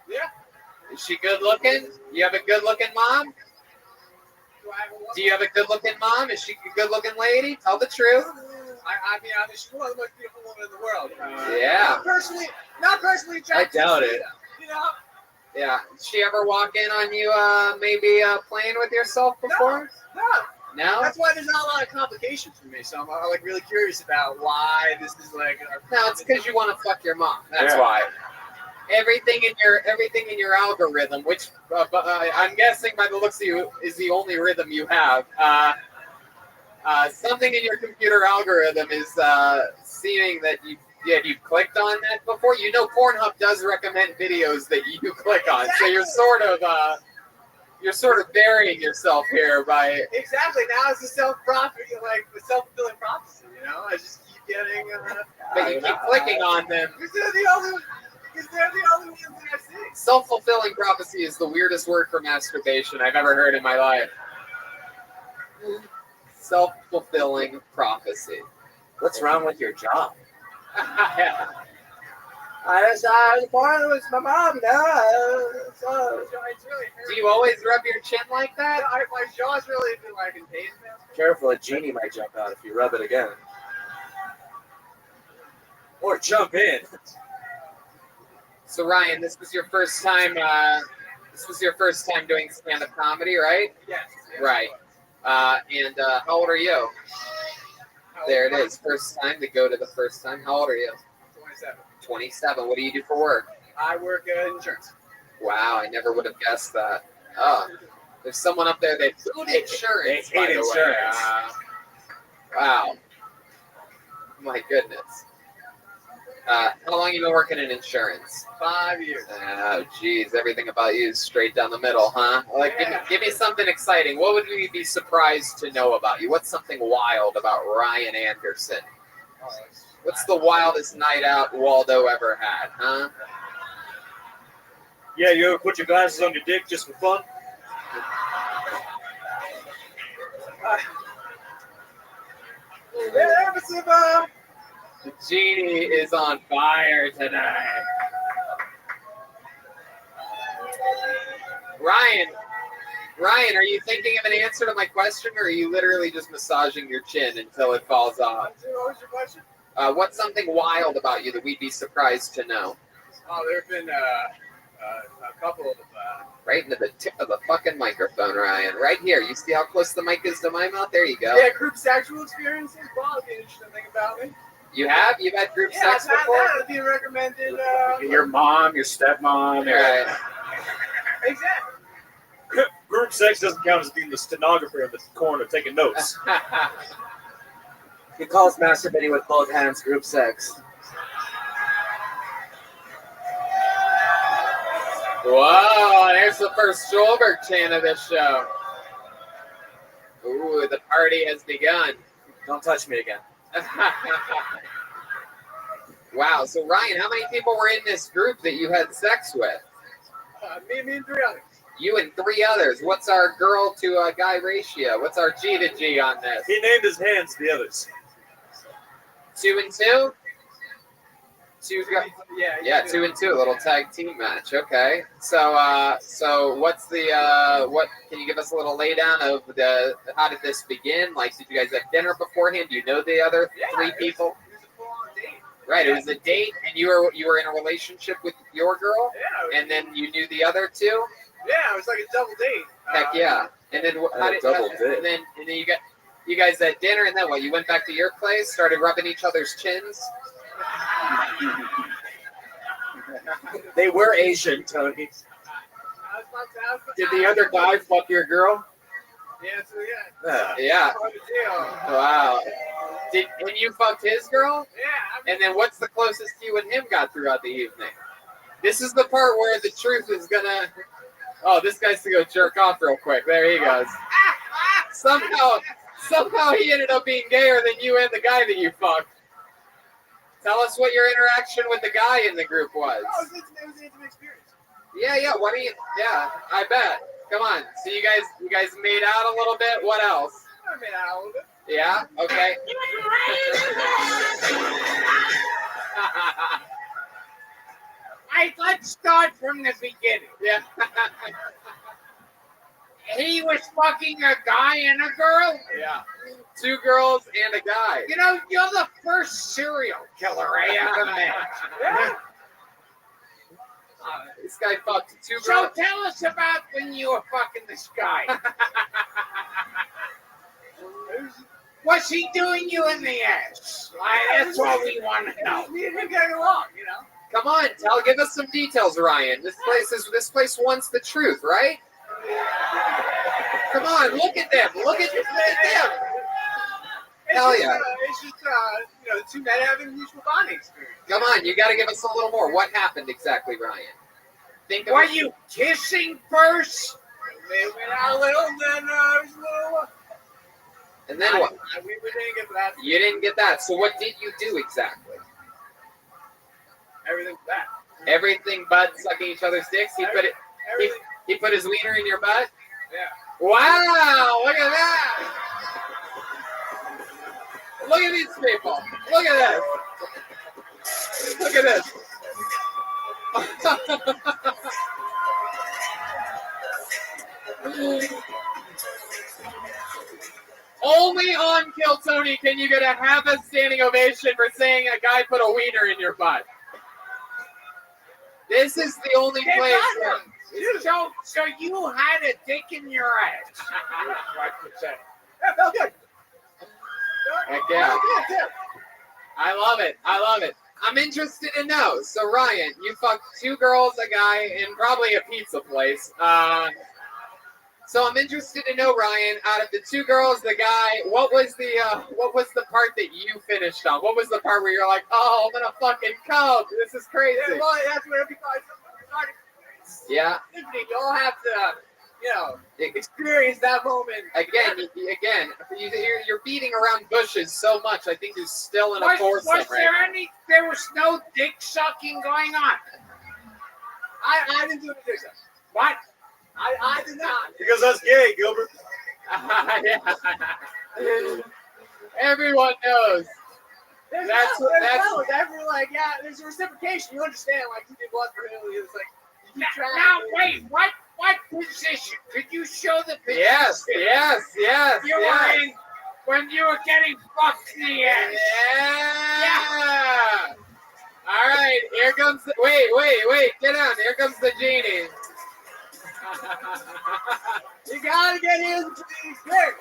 Yeah. Is she good looking? You have a good looking mom? Do you have a good looking mom? Is she a good looking lady? Tell the truth. I mean, she's one of the most beautiful women in the world. Yeah. Not personally I attracted. doubt it. You know? Yeah. Did she ever walk in on you maybe playing with yourself before? No? That's why there's not a lot of complications for me. So I'm like really curious about why this is like. No, it's because you want to fuck your mom. That's Yeah. why. Everything in your algorithm, which I'm guessing by the looks of you is the only rhythm you have. Something in your computer algorithm is seeing that you've clicked on that before. You know, Pornhub does recommend videos that you click on, so you're sort of burying yourself here by. Exactly. Now it's a self-fulfilling prophecy. You know, I just keep getting. But you keep clicking on them. Because they're the only ones that I see. Self-fulfilling prophecy is the weirdest word for masturbation I've ever heard in my life. Self-fulfilling prophecy. What's wrong with your job? Yeah. I was born with my mom now. So it's really. Do you always rub your chin like that? My jaw's really been like in pain. Careful, a genie might jump out if you rub it again. Or jump in. So Ryan, this was your first time. Doing stand-up comedy, right? Yes. Right. And how old are you? There it is. First time to go to the first time. How old are you? 27. 27. What do you do for work? I work in insurance. Wow, I never would have guessed that. Oh, there's someone up there that hates insurance. They hate by the insurance. Way. Wow. My goodness. How long have you been working in insurance? 5 years. Oh, geez. Everything about you is straight down the middle, huh? Like, give me something exciting. What would we be surprised to know about you? What's something wild about Ryan Anderson? What's the wildest night out Waldo ever had, huh? Yeah, you ever put your glasses on your dick just for fun? The genie is on fire tonight. Ryan, are you thinking of an answer to my question, or are you literally just massaging your chin until it falls off? What was your question? What's something wild about you that we'd be surprised to know? Oh, there have been a couple of. Right into the tip of the fucking microphone, Ryan. Right here. You see how close the mic is to my mouth? There you go. Yeah, group sexual experiences. Well, that'd be an interesting thing about me. You have? You've had group sex I've had before? that. It'd be recommended. Your mom, your stepmom. Right. Exactly. Group sex doesn't count as being the stenographer in the corner taking notes. He calls masturbating with both hands group sex. Whoa, there's the first Schulberg chant of this show. Ooh, the party has begun. Don't touch me again. Wow. So Ryan, how many people were in this group that you had sex with? Me and 3 others. You and 3 others. What's our girl to a guy ratio? What's our G to G on this? He named his hands to the others. 2 and 2? Yeah, 2 and 2, a little tag team match. Okay. So what's the what? Can you give us a little laydown of how did this begin? Like, did you guys have dinner beforehand? Do you know the other 3 people? It was a full-on date. Right. It was a date, and you were in a relationship with your girl, and then you knew the other 2. Yeah, it was like a double date. Heck yeah! And then and then you guys had dinner, and then what? You went back to your place, started rubbing each other's chins. They were Asian, Tony. Did the other guy fuck your girl? Yeah, so Yeah. Yeah. Wow. And you fucked his girl? Yeah. And then what's the closest you and him got throughout the evening? This is the part where the truth is gonna. Oh, this guy's to go jerk off real quick. There he goes. Somehow he ended up being gayer than you and the guy that you fucked. Tell us what your interaction with the guy in the group was. Oh, it was an intimate experience. Yeah. What do you? Yeah, I bet. Come on. So you guys made out a little bit. What else? I made out a little bit. Yeah. Okay. Let's start from the beginning. Yeah. He was fucking a guy and a girl? Yeah. 2 girls and a guy. You know, you're the first serial killer I ever met. This guy fucked 2 girls. So tell us about when you were fucking this guy. Was he doing you in the ass? That's what we want to know. We didn't get along, you know. Come on, give us some details, Ryan. This place wants the truth, right? Come on, look at them. Look at them. Hell yeah. It's just, the 2 men having a mutual bonding experience. Come on, you got to give us a little more. What happened exactly, Ryan? Were you kissing first? They went out a little, and then it was a little. And then what? We didn't get that. You didn't get that. So what did you do exactly? Everything but that. Everything but sucking each other's dicks? He put his wiener in your butt? Yeah. Wow, look at that. Look at these people. Look at this. Look at this. Only on Kill Tony can you get a half a standing ovation for saying a guy put a wiener in your butt. This is the only place. So you had a dick in your ass. That felt good. Heck yeah. I love it. I'm interested to know. So Ryan, you fucked 2 girls, a guy, in probably a pizza place. So I'm interested to know, Ryan, out of the 2 girls, the guy, what was the part that you finished on? What was the part where you're like, oh, I'm gonna fucking come. This is crazy. Yeah, well, that's what everybody started. Yeah. You all have to, experience that moment. Again, you're beating around bushes so much. I think you're still in a foursome. There was no dick sucking going on. I didn't do the dick sucking. What? I did not. Because that's gay, Gilbert. Everyone knows. There's a reciprocation. You understand, like, you did blood for him. He was like, now wait, what position? Could you show the position? Yes. You were in when you were getting fucked in the ass. Yeah. All right, here comes the, wait, get down. Here comes the genie. You gotta get into these things.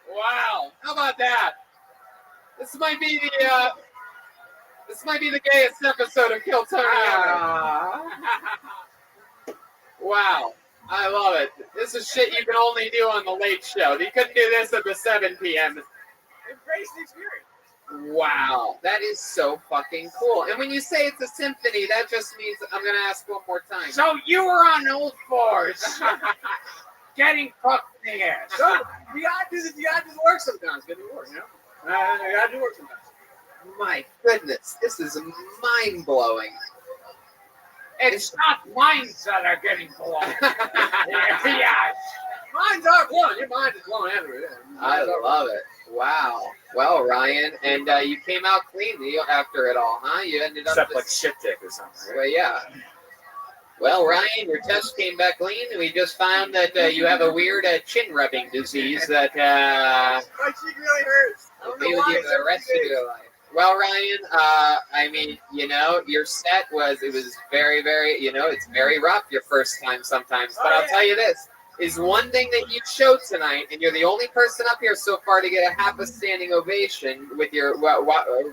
Wow, how about that? This might be the gayest episode of Kill Tony ever. Wow, I love it. This is shit you can only do on the Late Show. You couldn't do this at the 7 p.m. Embrace the experience. Wow, that is so fucking cool. And when you say it's a symphony, that just means I'm gonna ask one more time. So you were on all fours, getting fucked in the ass. So you gotta do work sometimes. Gotta do work, you know. You gotta do work sometimes. My goodness, this is mind blowing. It's not minds that are getting blown. Yeah. Minds are blown. Your mind is blown everywhere. I love it. Wow. Well, Ryan, and you came out clean after it all, huh? You ended up Except like shit dick or something. Right? Well, yeah. Well, Ryan, your test came back clean, and we just found that you have a weird chin rubbing disease that my cheek really hurts. will be with you for the rest of your life. Well, Ryan, I mean, you know, your set was very, very, it's very rough your first time sometimes. But I'll tell you this, is one thing that you showed tonight, and you're the only person up here so far to get a half a standing ovation with your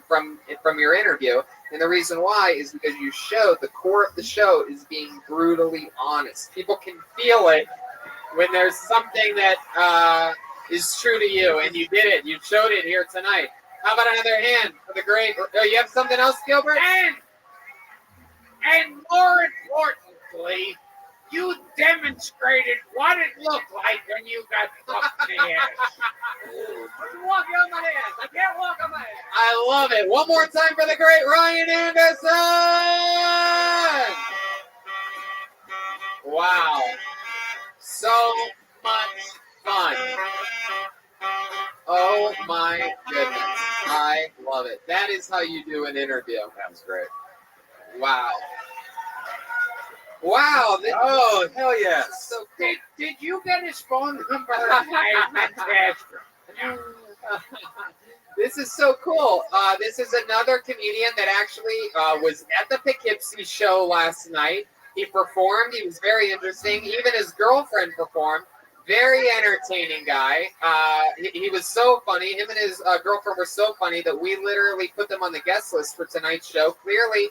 from your interview. And the reason why is because you showed the core of the show is being brutally honest. People can feel it when there's something that is true to you, and you did it. You showed it here tonight. How about another hand for the great? Oh, you have something else, Gilbert? And more importantly, you demonstrated what it looked like when you got fucked in the ass. I'm walking on my ass. I can't walk on my ass. I love it. One more time for the great Ryan Anderson. Wow. So much fun. Oh my goodness. I love it. That is how you do an interview. That was great. Wow. Wow. Oh, hell yeah. So did you get his phone number? I meant to ask him. This is so cool. This is another comedian that actually was at the Poughkeepsie show last night. He performed. He was very interesting. Even his girlfriend performed. Very entertaining guy. He was so funny. Him and his girlfriend were so funny that we literally put them on the guest list for tonight's show. Clearly,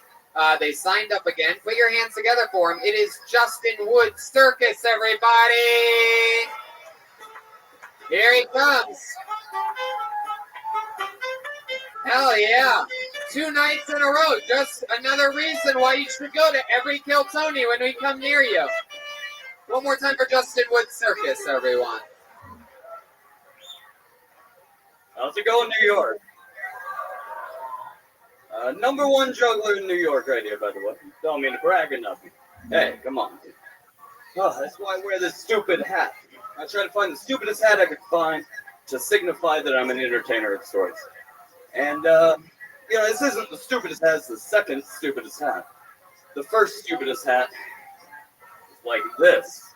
they signed up again. Put your hands together for him. It is Justin Wood Circus, everybody. Here he comes. Hell yeah. 2 nights in a row. Just another reason why you should go to every Kill Tony when we come near you. One more time for Justin Wood Circus, everyone. How's it going, New York? Number 1 juggler in New York right here, by the way. Don't mean to brag or nothing. Hey, come on. Oh, that's why I wear this stupid hat. I try to find the stupidest hat I could find to signify that I'm an entertainer of sorts. And, this isn't the stupidest hat, it's the second stupidest hat. The first stupidest hat is like this.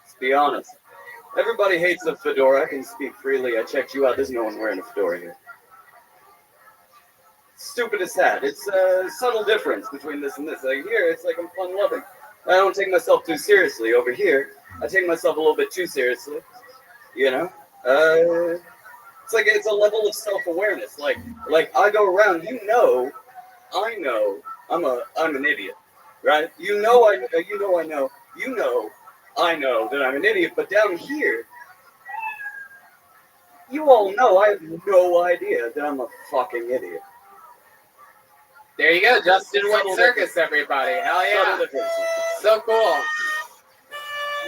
Let's be honest. Everybody hates a fedora. I can speak freely. I checked you out. There's no one wearing a fedora here. Stupidest hat. It's a subtle difference between this and this. Like here, it's like I'm fun-loving. I don't take myself too seriously. Over here, I take myself a little bit too seriously. It's like it's a level of self-awareness. Like I go around. I know, I'm an idiot, right? I know that I'm an idiot. But down here, you all know I have no idea that I'm a fucking idiot. There you go, Justin Wood Circus, everybody. Hell yeah. So cool.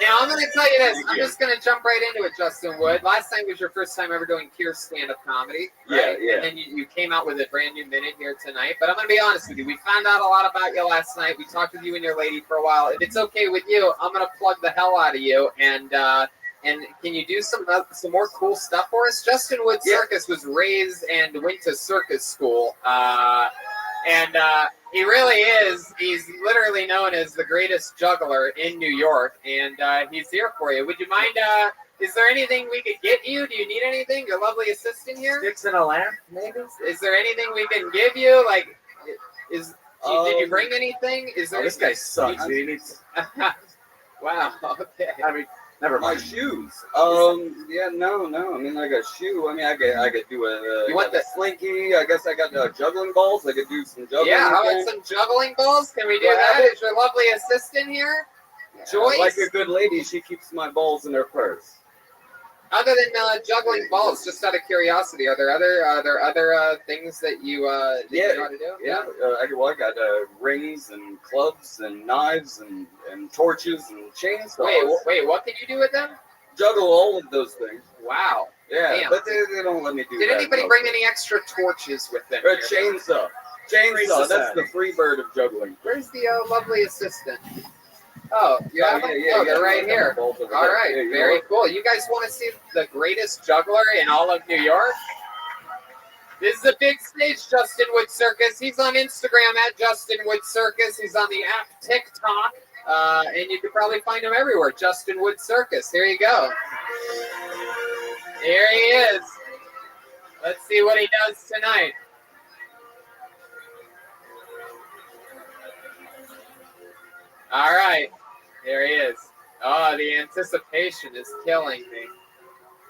Now, I'm going to tell you this. I'm just going to jump right into it, Justin Wood. Last time was your first time ever doing pure stand-up comedy, right? Yeah. And then you came out with a brand new minute here tonight. But I'm going to be honest with you. We found out a lot about you last night. We talked with you and your lady for a while. If it's okay with you, I'm going to plug the hell out of you. And can you do some more cool stuff for us? Justin Wood Circus was raised and went to circus school. He really is. He's literally known as the greatest juggler in New York, and he's here for you. Would you mind? Is there anything we could get you? Do you need anything? Your lovely assistant here. Sticks in a lamp, maybe. Is there anything we can give you? Like, did you bring anything? Is there? This guy sucks. Wow. Okay. I mean, never mind. My shoes. No. I mean, like a shoe. I mean, I could do a. You want the slinky? I guess I got juggling balls. I could do some juggling. Yeah, how about some juggling balls? Can we do that? Is your lovely assistant here? Joyce? Like a good lady, she keeps my balls in her purse. Other than juggling balls, just out of curiosity, are there other things that you that you know how to do? Yeah. I got rings and clubs and knives and torches and chainsaws. Wait, what can you do with them? Juggle all of those things. Wow. Yeah, Damn. but they don't let me do that. Did anybody bring any extra torches with them? A chainsaw. Chainsaw, that's the free bird of juggling. Where's the lovely assistant? Oh, you have them? They're right here. All right, very cool. You guys want to see the greatest juggler in all of New York? This is a big stage, Justin Wood Circus. He's on Instagram at Justin Wood Circus. He's on the app TikTok, and you can probably find him everywhere. Justin Wood Circus. Here you go. Here he is. Let's see what he does tonight. All right, here he is. Oh, the anticipation is killing me.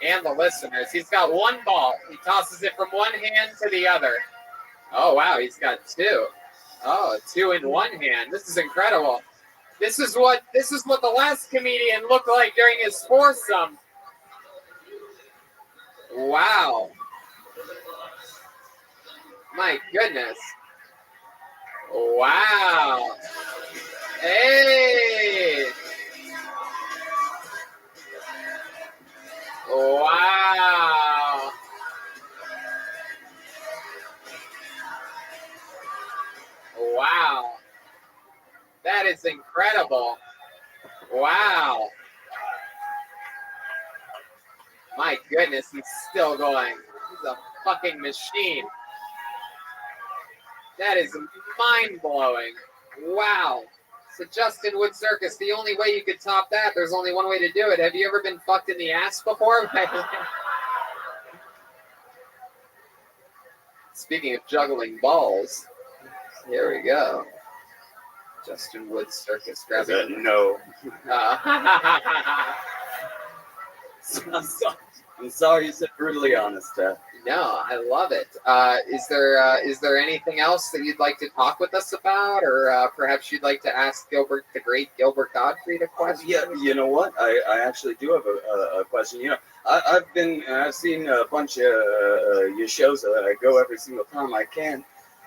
And the listeners. He's got one ball. He tosses it from one hand to the other. Oh, wow, he's got two. Oh, two in one hand. This is incredible. This is what the last comedian looked like during his foursome. Wow. My goodness. Wow. Hey. Wow. Wow. That is incredible. Wow. My goodness, he's still going. He's a fucking machine. That is mind-blowing. Wow. So Justin Wood Circus, the only way you could top that, there's only one way to do it. Have you ever been fucked in the ass before? Speaking of juggling balls, here we go. Justin Wood Circus. Grab it. No. I'm sorry you said brutally honest. No, I love it. Is there anything else that you'd like to talk with us about, or perhaps you'd like to ask Gilbert, the great Gilbert Gottfried, a question? Yeah, you know what? I actually do have a question. You know, I've seen a bunch of your shows. I go every single time I can.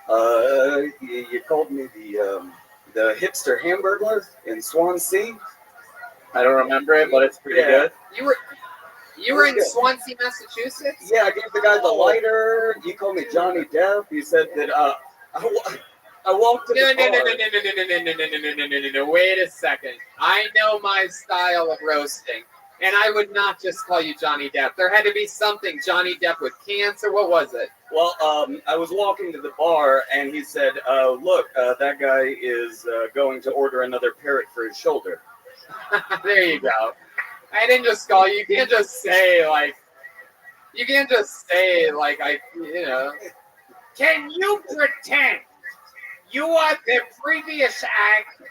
You called me the hipster hamburglar in Swansea. I don't remember it, but it's pretty good. You were in Swansea, Massachusetts? Yeah, I gave the guy the lighter. He called me Johnny Depp. He said that I walked to the bar. No. Wait a second. I know my style of roasting, and I would not just call you Johnny Depp. There had to be something. Johnny Depp with cancer. What was it? Well, I was walking to the bar, and he said, look, that guy is going to order another parrot for his shoulder. There you go. I didn't just call you. You can't just say like Can you pretend you are the previous act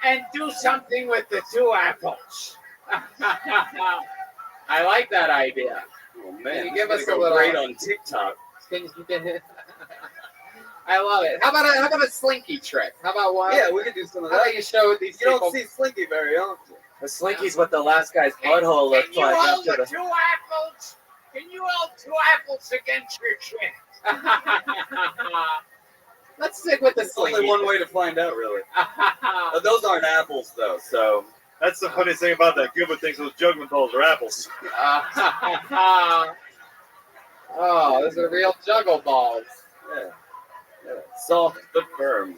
and do something with the two apples? I like that idea. Oh man, can you give us a go little great on TikTok. I love it. How about a slinky trick? How about one? Yeah, we could do some of that. How about you show these people? You don't see Slinky very often. The Slinky's what the last guy's butthole looked Can you like. hold the two apples? Can you hold two apples against your chin? Let's stick with the slinky. Only one way to find out, really. Those aren't apples, though, so. That's the funniest thing about that. Gilbert thinks those juggling balls are apples. Oh, those are real juggle balls. Yeah. Soft but firm.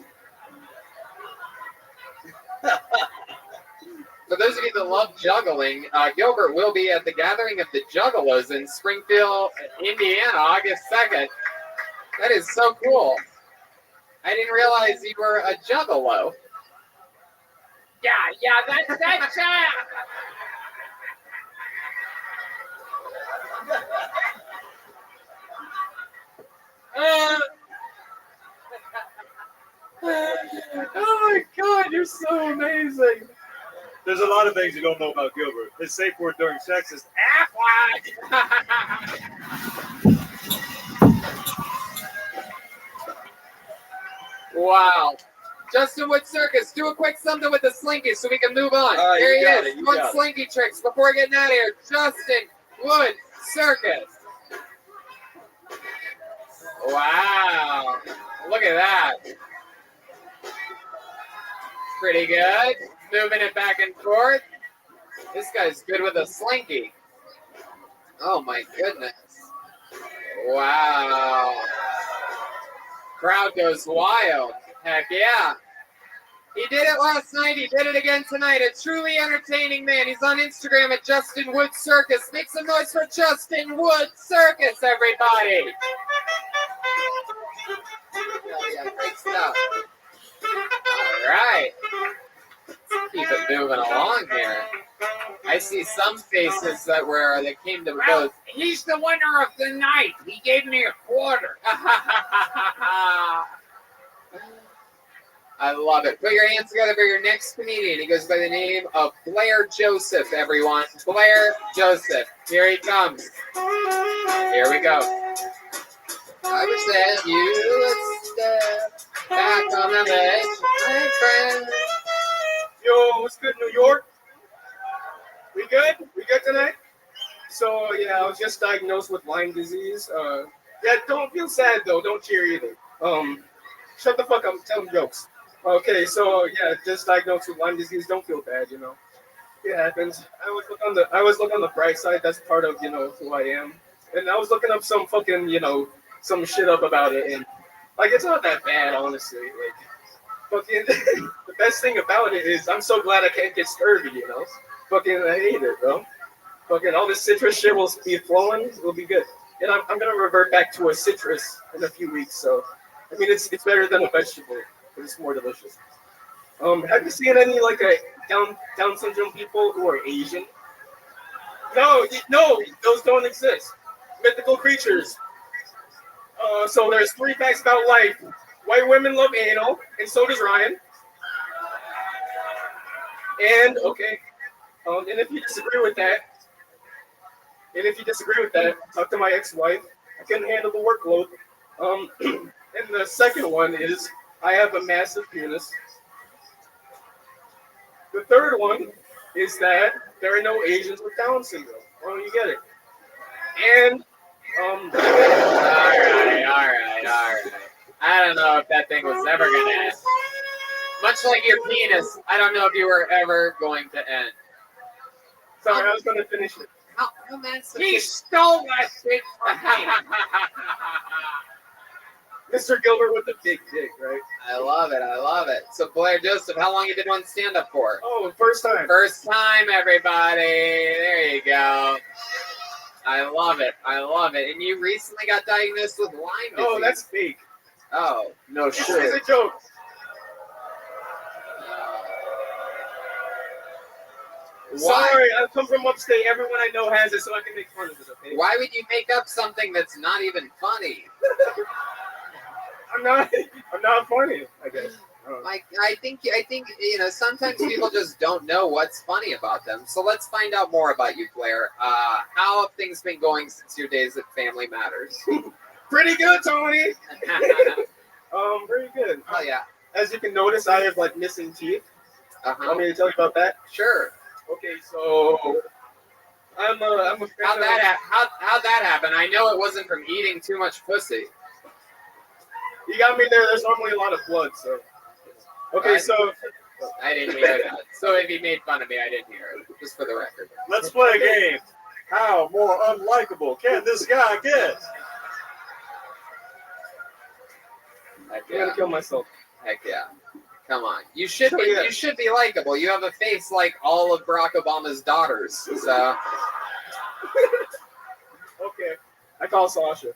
For those of you that love juggling, Gilbert will be at the Gathering of the Juggalos in Springfield, Indiana, August 2nd. That is so cool. I didn't realize you were a juggalo. Yeah, that's Oh my God, you're so amazing. There's a lot of things you don't know about Gilbert. His safe word during sex is Wow. Justin Wood Circus, do a quick something with the slinky so we can move on. All right, There he you got is. it, you Doing got it. slinky tricks before getting out of here. Justin Wood Circus. Wow. Look at that. Pretty good. Moving it back and forth. This guy's good with a slinky. Oh my goodness. Wow. Crowd goes wild. Heck yeah. He did it last night. He did it again tonight. A truly entertaining man. He's on Instagram at Justin Wood Circus. Make some noise for Justin Wood Circus, everybody. Oh, yeah, great stuff. All right. Let's keep it moving along here. I see some faces that came to both. He's the winner of the night. He gave me a quarter. I love it. Put your hands together for your next comedian. He goes by the name of Blair Joseph, everyone. Blair Joseph. Here he comes. Here we go. I wish that you would step back on the ledge, my friend. Yo, what's good, New York? We good? We good tonight? So, yeah, I was just diagnosed with Lyme disease. Yeah, don't feel sad, though. Don't cheer either. Shut the fuck up. I'm telling jokes. Okay, so, yeah, just diagnosed with Lyme disease. Don't feel bad, you know. It happens. I always look on the bright side. That's part of, you know, who I am. And I was looking up some fucking, you know, some shit up about it. And, like, it's not that bad, honestly. Like, fucking, the best thing about it is I'm so glad I can't get scurvy, you know. Fucking, I hate it, bro. Fucking, all this citrus shit will be flowing. It'll be good. And I'm going to revert back to a citrus in a few weeks. So, I mean, it's better than a vegetable. It's more delicious. Have you seen any, like, Down syndrome people who are Asian? No, those don't exist. Mythical creatures. So there's 3 facts about life. White women love anal, and so does Ryan. And, okay, and if you disagree with that, talk to my ex-wife. I couldn't handle the workload. And the second one is, I have a massive penis. The third one is that there are no Asians with Down syndrome. Oh, you get it. And, All right. I don't know if that thing was ever going to end. Much like your penis, I don't know if you were ever going to end. Sorry, I was going to finish it. He stole that shit from me. Mr. Gilbert with the big dick, right? I love it. So, Blair Joseph, how long you been doing stand-up for? Oh, first time. First time, everybody. There you go. I love it. And you recently got diagnosed with Lyme disease. Oh, that's fake. Oh, no shit. It's a joke. Sorry, I come from upstate. Everyone I know has it, so I can make fun of it. Okay? Why would you make up something that's not even funny? I'm not funny, I guess. Like, I think you know, sometimes people just don't know what's funny about them. So let's find out more about you, Blair. How have things been going since your days at Family Matters? Pretty good, Tony. Pretty good. Oh yeah. As you can notice, I have like missing teeth. Want me to tell you about that? Sure. Okay, so I'm a How'd that happen? I know it wasn't from eating too much pussy. You got me there. There's normally a lot of blood, so. Okay, so. I didn't hear that. So if you made fun of me, I didn't hear it. Just for the record. Let's play a game. How more unlikable can this guy get? Heck I'm gonna kill myself. Heck yeah. Come on. You should be likable. You have a face like all of Barack Obama's daughters. So. Okay. I call Sasha.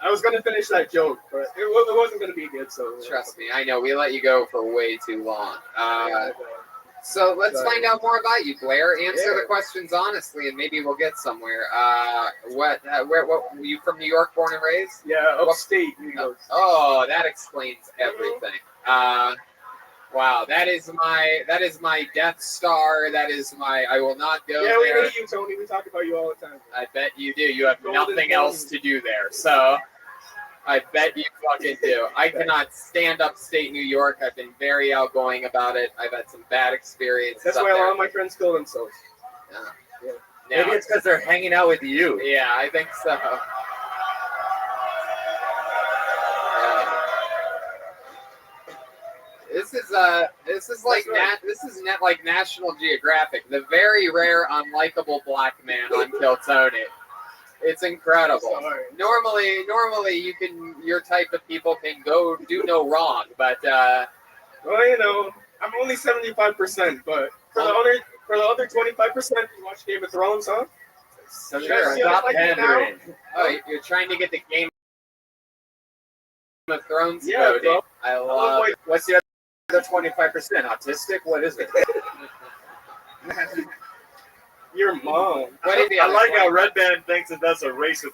I was going to finish that joke, but it wasn't going to be good. So trust me, I know we let you go for way too long. So let's find out more about you, Blair. Answer the questions honestly, and maybe we'll get somewhere. What were you from New York, born and raised? Yeah, upstate New York. Oh, that explains everything. Wow, that is my Death Star. That is my. I will not go there. Yeah, we hate you, Tony. We talk about you all the time. I bet you do. You have nothing else to do there, so I bet you fucking do. I cannot stand upstate New York. I've been very outgoing about it. I've had some bad experiences. That's why a lot of my friends kill themselves. Yeah. now. Maybe it's because they're hanging out with you. Yeah, I think so. This is like like National Geographic, the very rare unlikable black man on Kill Tony. It's incredible. Normally your type of people can go do no wrong, but well, you know, I'm only 75%, but for the other 25%, you watch Game of Thrones, huh? So sure, stop pandering. Oh, you're trying to get the Game of Thrones voting. Bro. I love it. What's the other 25%? Autistic? What is it? Your mom. I like how Red Band thinks that that's a race of.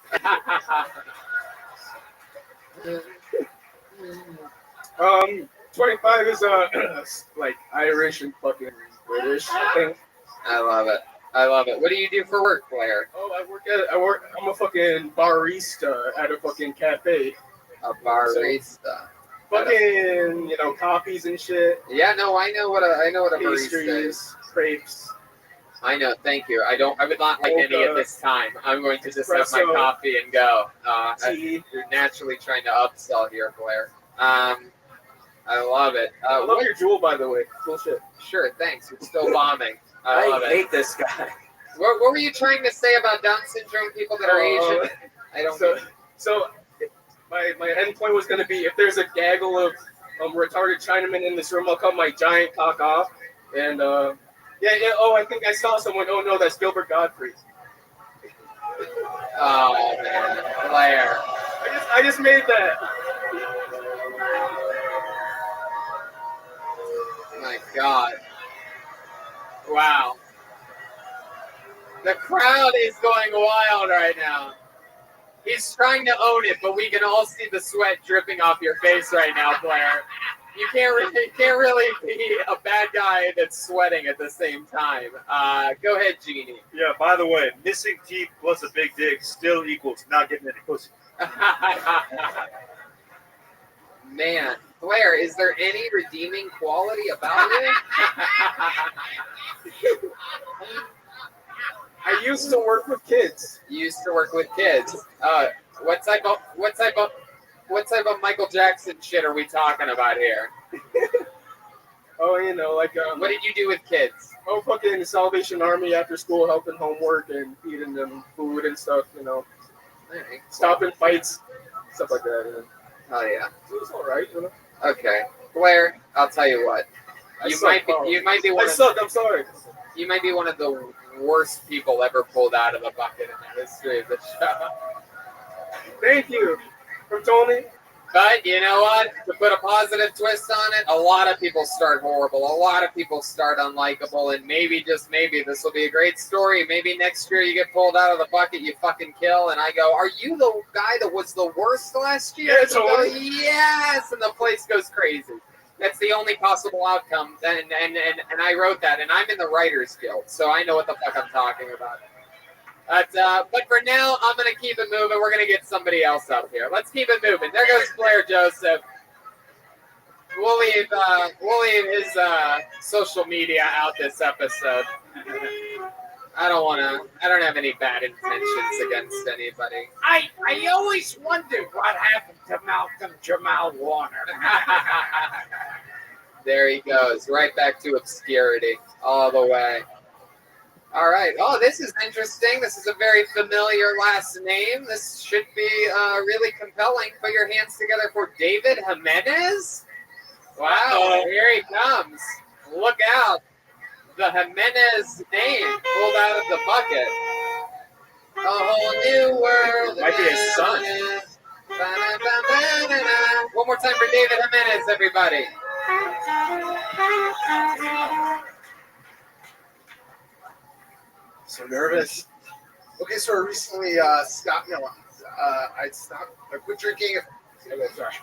25 is like Irish and fucking British, I think. I love it. I love it. What do you do for work, Blair? Oh, I'm a fucking barista at a fucking cafe. A barista. So, fucking, you know, coffees and shit. Yeah, no, I know what a barista is. Crepes. I know. Thank you. I would not like any at this time. I'm going to just have my coffee and go. You're naturally trying to upsell here, Blair. I love it. I love your jewel, by the way. Cool shit. Sure, thanks. You're still bombing. I love hate this guy. What were you trying to say about Down syndrome people that are Asian? I don't. So my end point was going to be if there's a gaggle of retarded Chinamen in this room, I'll cut my giant cock off. And oh, I think I saw someone. Oh no, that's Gilbert Gottfried. Oh man, Blair. I just made that. My God. Wow. The crowd is going wild right now. He's trying to own it, but we can all see the sweat dripping off your face right now, Blair. You can't really be a bad guy that's sweating at the same time. Go ahead, Jeannie. Yeah, by the way, missing teeth plus a big dick still equals not getting any pussy. Man, Blair, is there any redeeming quality about it? I used to work with kids. You used to work with kids. What type of Michael Jackson shit are we talking about here? Oh, you know, like what did you do with kids? Oh, fucking Salvation Army after school, helping homework and feeding them food and stuff. You know, stopping fights, stuff like that. You know. Oh yeah, it was all right. You know. Okay, Blair, I'll tell you what. You might be one. I'm sorry. You might be one of the worst people ever pulled out of the bucket in the history of the show. Thank you, from Tony. But you know what? To put a positive twist on it, a lot of people start horrible. A lot of people start unlikable, and maybe, just maybe, this will be a great story. Maybe next year you get pulled out of the bucket, you fucking kill, and I go, "Are you the guy that was the worst last year?" Yeah, totally. Go, yes, and the place goes crazy. That's the only possible outcome. And I wrote that, and I'm in the Writers Guild, so I know what the fuck I'm talking about. But for now, I'm going to keep it moving. We're going to get somebody else up here. Let's keep it moving. There goes Blair Joseph. We'll leave his social media out this episode. I don't have any bad intentions against anybody. I always wondered what happened to Malcolm Jamal Warner. There he goes, right back to obscurity, all the way. All right. Oh, this is interesting. This is a very familiar last name. This should be really compelling. Put your hands together for David Jimenez. Wow, here he comes. Look out. The Jimenez name pulled out of the bucket. A whole new world. Might be his son. One more time for David Jimenez, everybody. So nervous. Okay, so I recently stopped. No, I stopped. I quit drinking. Okay, sorry.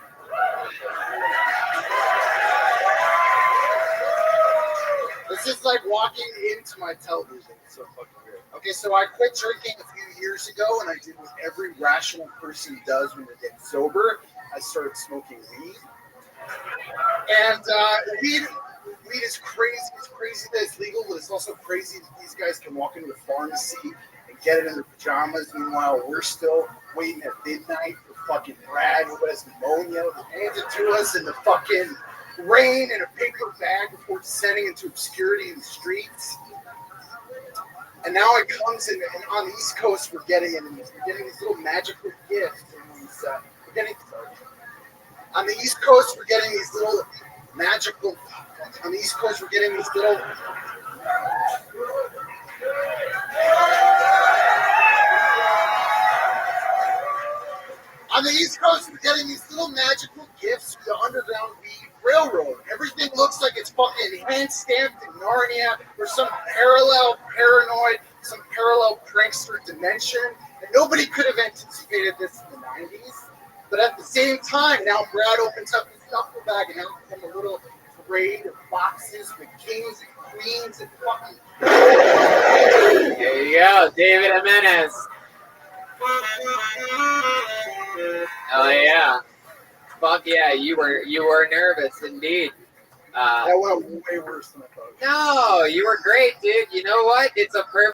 This is like walking into my television. It's so fucking weird. Okay, so I quit drinking a few years ago, and I did what every rational person does when they're getting sober. I started smoking weed. And weed weed is crazy. It's crazy that it's legal, but it's also crazy that these guys can walk into a pharmacy and get it in their pajamas. Meanwhile, we're still waiting at midnight for fucking Brad, who has pneumonia, who hands it to us in the fucking rain in a paper bag before descending into obscurity in the streets. And now it comes in, and on the East Coast, we're getting these little magical gifts. And on the East Coast, we're getting these little magical. On the East Coast, we're getting these little. On the East Coast, we're getting these little magical gifts from the Underground Weed Railroad. Everything looks like it's fucking hand-stamped in Narnia or some parallel paranoid, some parallel prankster dimension. And nobody could have anticipated this in the 90s. But at the same time, now Brad opens up his duffel bag and out comes a little parade of boxes with kings and queens and fucking... There you go, David Jimenez. Oh yeah, fuck yeah! You were nervous indeed. That went way worse than I thought. No, you were great, dude. You know what? It's a perfect.